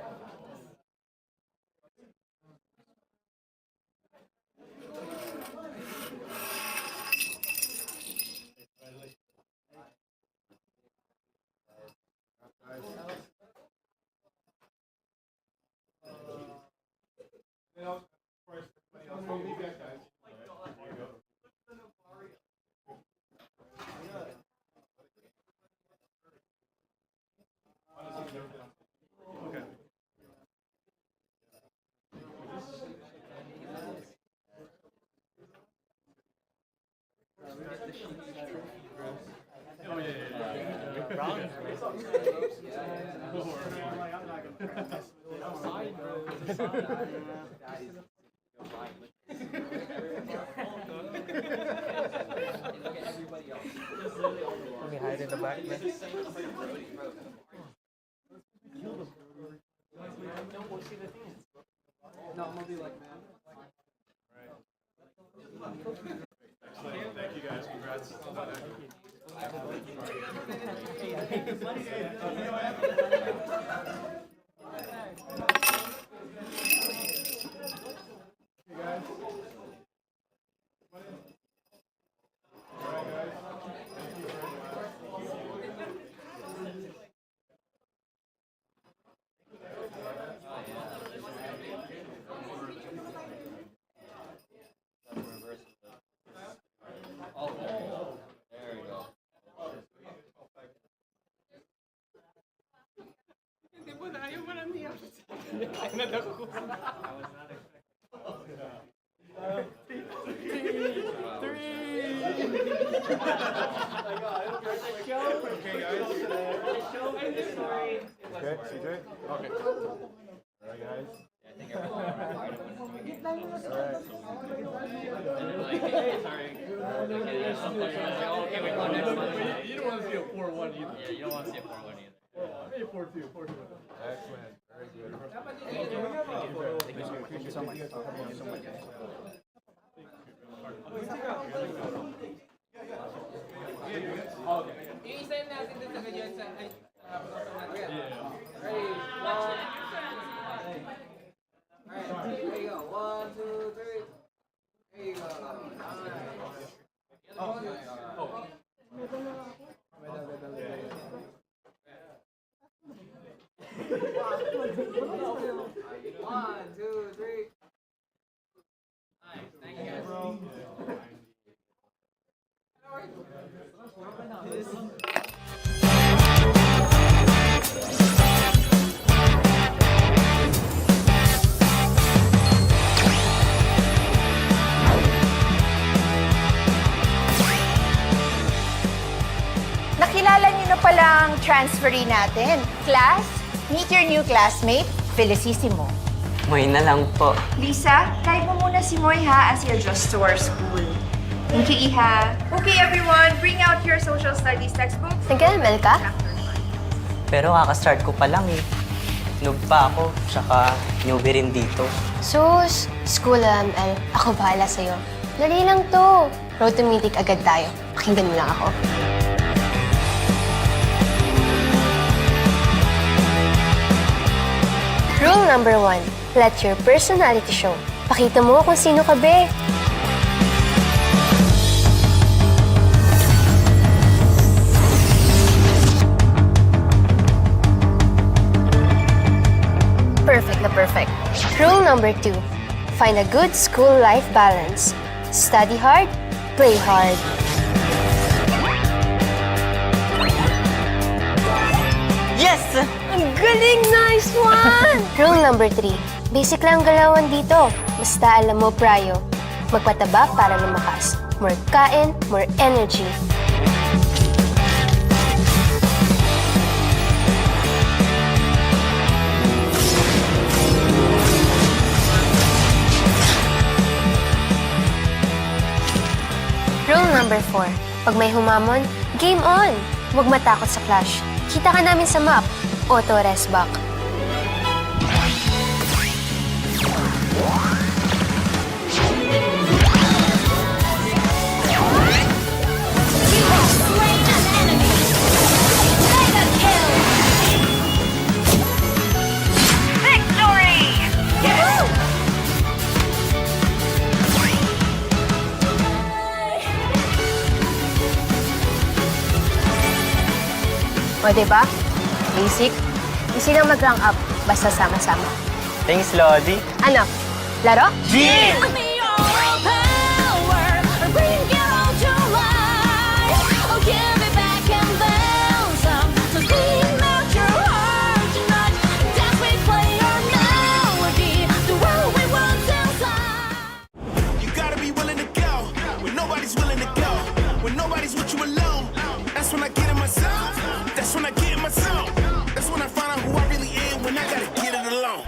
Let me hide in the back. No, I'm gonna be like, man. Excellent. Thank you, guys. Congrats. Okay, CJ? Okay. All right, guys. I think You don't want to see a 4-1 either. Yeah, you don't want to see a 4-1 either. Maybe 4-2, 4-2. Excellent. Very good. Thank you so much. Thank you so much. Nakilala niyo na pala ang transferee natin. Class, meet your new classmate, Felicissimo. Moy na lang po. Lisa, guide mo muna si Moy ha as you adjust to our school. Thank you, Iha. Okay, everyone, bring out your social studies textbooks. Nag-ML ka? Pero kaka-start ko pa lang eh. Noob pa ako, tsaka newbie rin dito. Sus, school ML. Ako bahala sa'yo. Dali lang to. Road to Mythic agad tayo. Pakinggan mo lang ako. Rule number 1, let your personality show. Pakita mo kung sino ka, be. Perfect na perfect. Rule number 2, find a good school-life balance. Study hard, play hard. Yes! Ang galing! Nice one! Rule number 3, basic lang galawan dito. Basta alam mo, Prayo, magpataba para lumakas. More kain, more energy. Rule number 4, pag may humamon, game on! Huwag matakot sa clash. Kita ka namin sa map. Auto rest back. O, diba? Basic. Easy lang mag-rank up. Basta sama-sama. Thanks, Lodi. Ano? Laro? Gym! You gotta be willing to go when nobody's willing to go. When nobody's with you alone. That's when I get in my zone. That's when I get in my zone. That's when I find out who I really am when I gotta get it alone.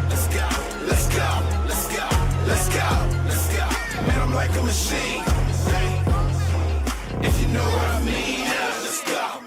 Let's go, let's go, let's go, let's go, let's go. Man, I'm like a machine. If you know what I mean, let's go.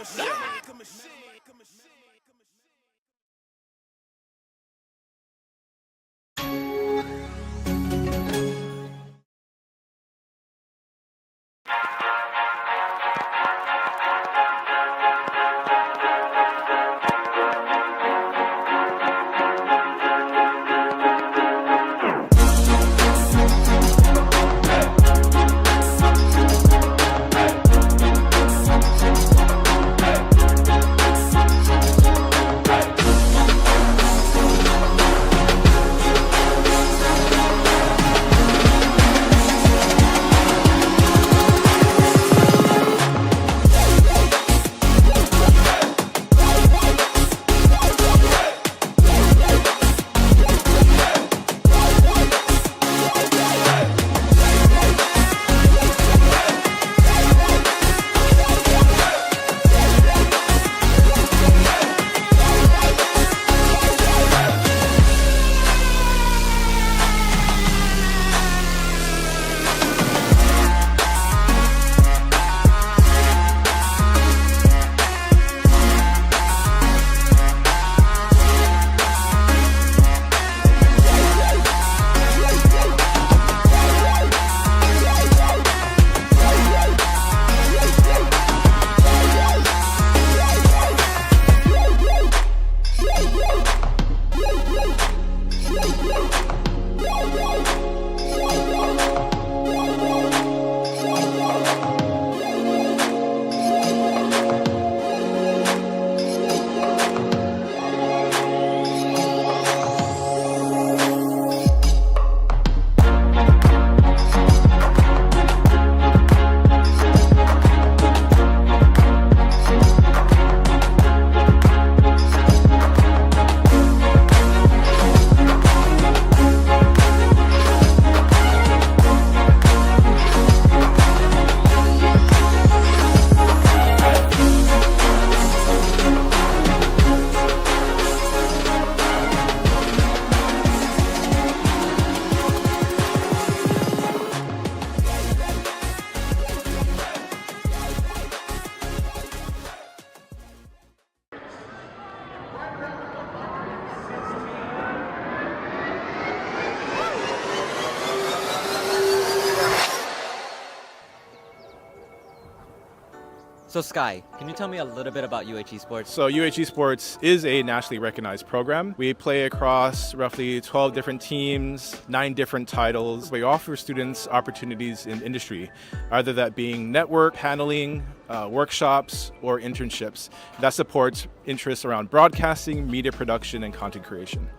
So Sky, can you tell me a little bit about UH Esports? So UH Esports is a nationally recognized program. We play across roughly 12 different teams, 9 different titles. We offer students opportunities in industry, either that being network, paneling, workshops, or internships. That supports interests around broadcasting, media production, and content creation.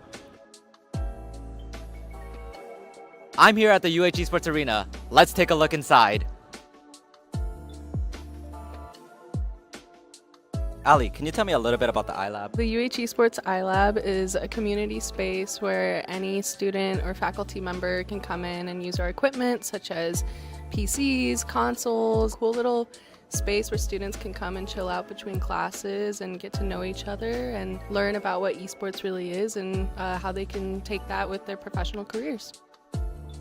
I'm here at the UH Esports Arena. Let's take a look inside. Ali, can you tell me a little bit about the iLab? The UH Esports iLab is a community space where any student or faculty member can come in and use our equipment, such as PCs, consoles, cool little space where students can come and chill out between classes and get to know each other and learn about what esports really is and how they can take that with their professional careers.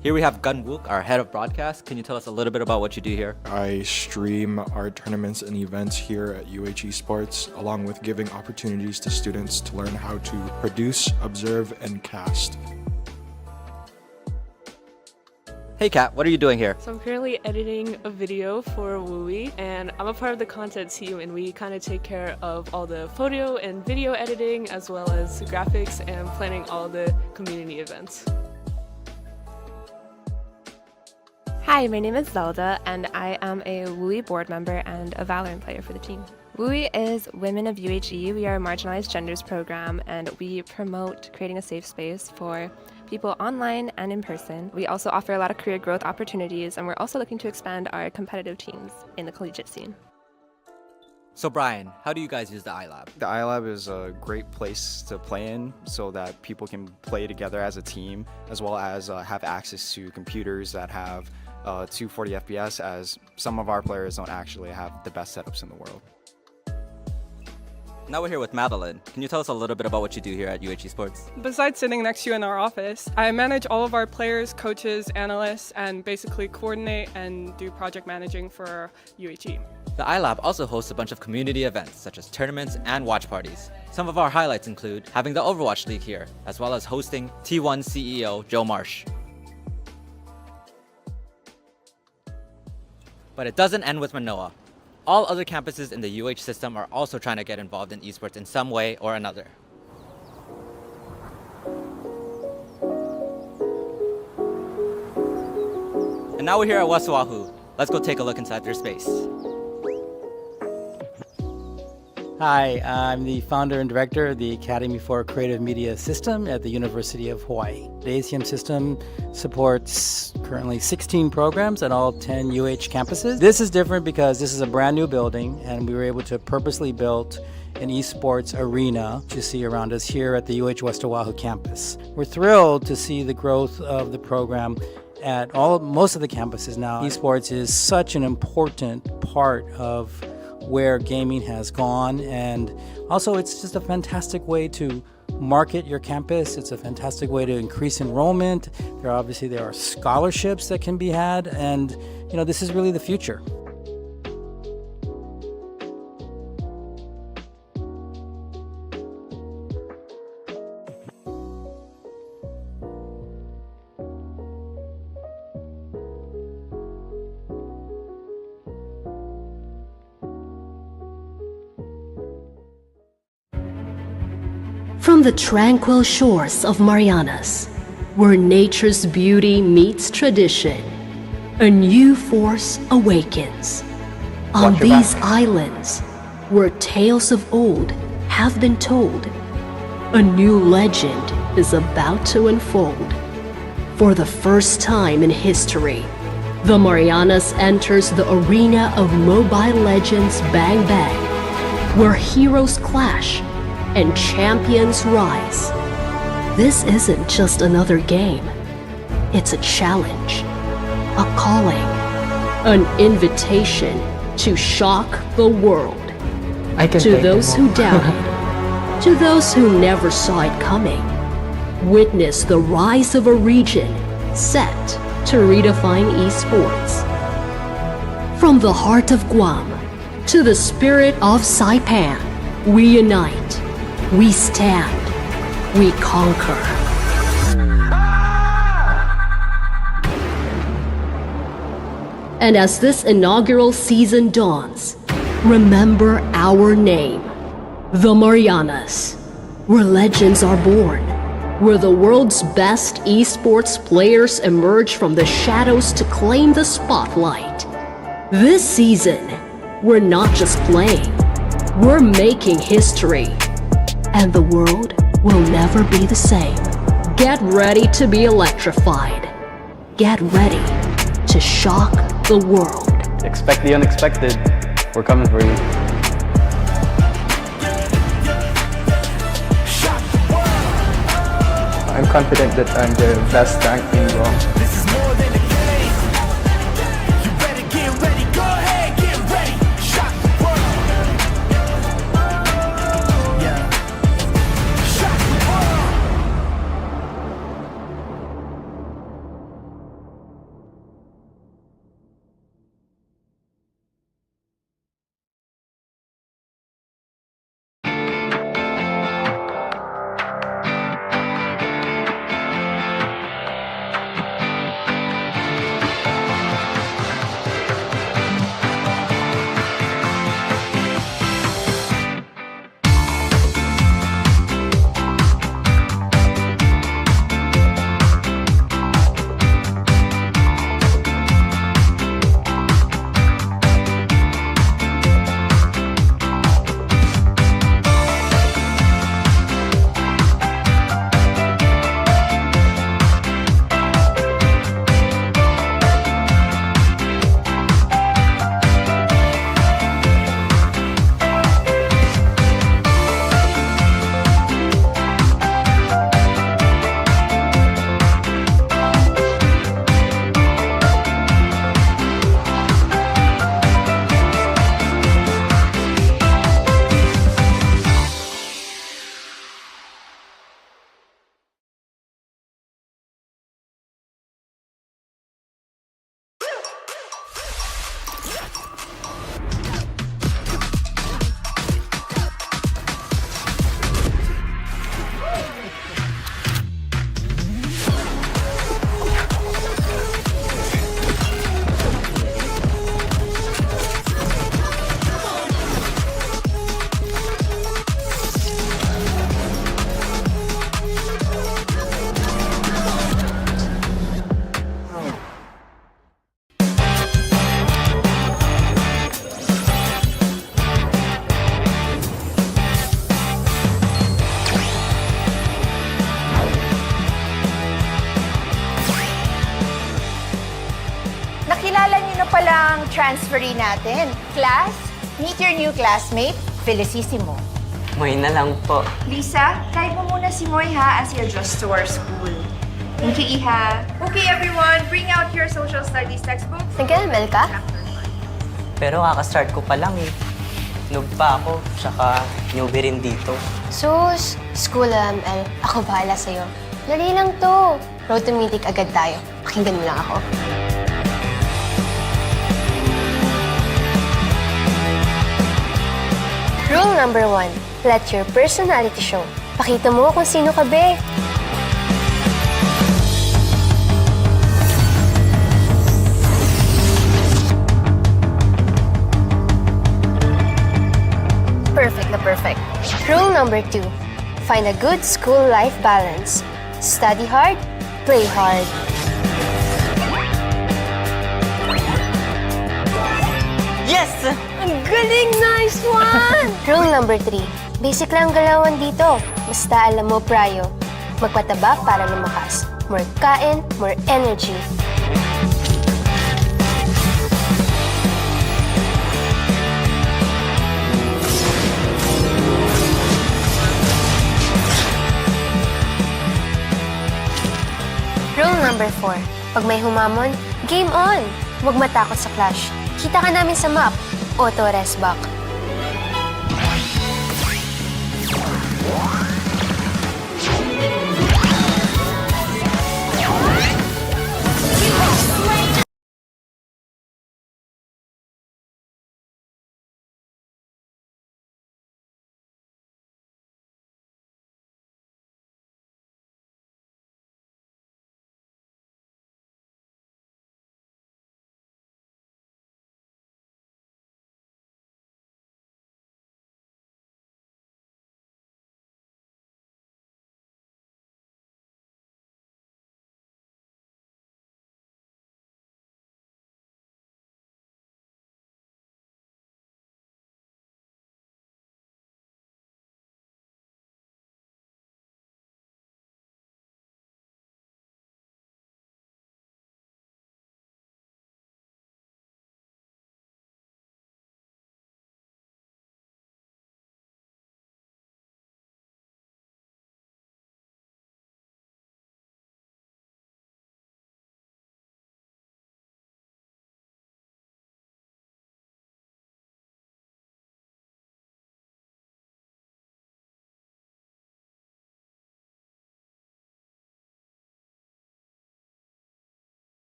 Here we have Gun Wook, our head of broadcast. Can you tell us a little bit about what you do here? I stream our tournaments and events here at UH Esports, along with giving opportunities to students to learn how to produce, observe, and cast. Hey Kat, what are you doing here? So I'm currently editing a video for Wooey, and I'm a part of the content team, and we kind of take care of all the photo and video editing, as well as graphics and planning all the community events. Hi, my name is Zelda, and I am a Wooey board member and a Valorant player for the team. Wooey is Women of UHE. We are a marginalized genders program, and we promote creating a safe space for people online and in person. We also offer a lot of career growth opportunities, and we're also looking to expand our competitive teams in the collegiate scene. So Brian, how do you guys use the iLab? The iLab is a great place to play in so that people can play together as a team, as well as have access to computers that have 240 FPS, as some of our players don't actually have the best setups in the world. Now we're here with Madeline. Can you tell us a little bit about what you do here at UH Esports? Besides sitting next to you in our office, I manage all of our players, coaches, analysts, and basically coordinate and do project managing for UHE. The iLab also hosts a bunch of community events, such as tournaments and watch parties. Some of our highlights include having the Overwatch League here, as well as hosting T1 CEO Joe Marsh. But it doesn't end with Manoa. All other campuses in the UH system are also trying to get involved in esports in some way or another. And now we're here at West Oahu. Let's go take a look inside their space. Hi, I'm the founder and director of the Academy for Creative Media System at the University of Hawaii. The ACM system supports currently 16 programs at all 10 UH campuses. This is different because this is a brand new building, and we were able to purposely build an esports arena to see around us here at the UH West Oahu campus. We're thrilled to see the growth of the program at most of the campuses now. Esports is such an important part of where gaming has gone, and also it's just a fantastic way to market your campus. It's a fantastic way to increase enrollment. There are scholarships that can be had, and this is really the future. From the tranquil shores of Marianas, where nature's beauty meets tradition, a new force awakens. On these islands, where tales of old have been told, a new legend is about to unfold. For the first time in history, the Marianas enters the arena of Mobile Legends Bang Bang, where heroes clash and champions rise. This isn't just another game. It's a challenge, a calling, an invitation to shock the world. To those who doubted, to those who never saw it coming, witness the rise of a region set to redefine esports. From the heart of Guam to the spirit of Saipan, we unite. We stand, we conquer. And as this inaugural season dawns, remember our name, the Marianas, where legends are born, where the world's best esports players emerge from the shadows to claim the spotlight. This season, we're not just playing, we're making history, and the world will never be the same. Get ready to be electrified. Get ready to shock the world. Expect the unexpected. We're coming for you. I'm confident that I'm the best ranked in the world. This is more than a game. You better get ready. Go ahead, get ready. Shock the world. Yeah. Shock the world. Nakilala niyo na palang transferee natin. Class, meet your new classmate, Felicissimo. Moy na lang po. Lisa, try mo muna si Moy ha as you adjust to our school. Thank you, Iha. Okay, everyone, bring out your social studies textbooks. Nag-ML ka? Pero kakastart ko pa lang eh. Noob pa ako, tsaka newbie rin dito. Sus, school ML. Ako bahala sa'yo. Dali lang to. Road to Mythic agad tayo. Pakinggan mo lang ako. Rule number 1, let your personality show. Pakita mo kung sino ka, be. Perfect na perfect. Rule number 2, find a good school-life balance. Study hard, play hard. Yes! Ang galing! Nice one! Rule number 3, basic lang galawan dito. Basta alam mo, Prayo. Magpataba para lumakas. More kain, more energy. Rule number 4, pag may humamon, game on! Huwag matakot sa clash. Kita ka namin sa map. Auto rest back.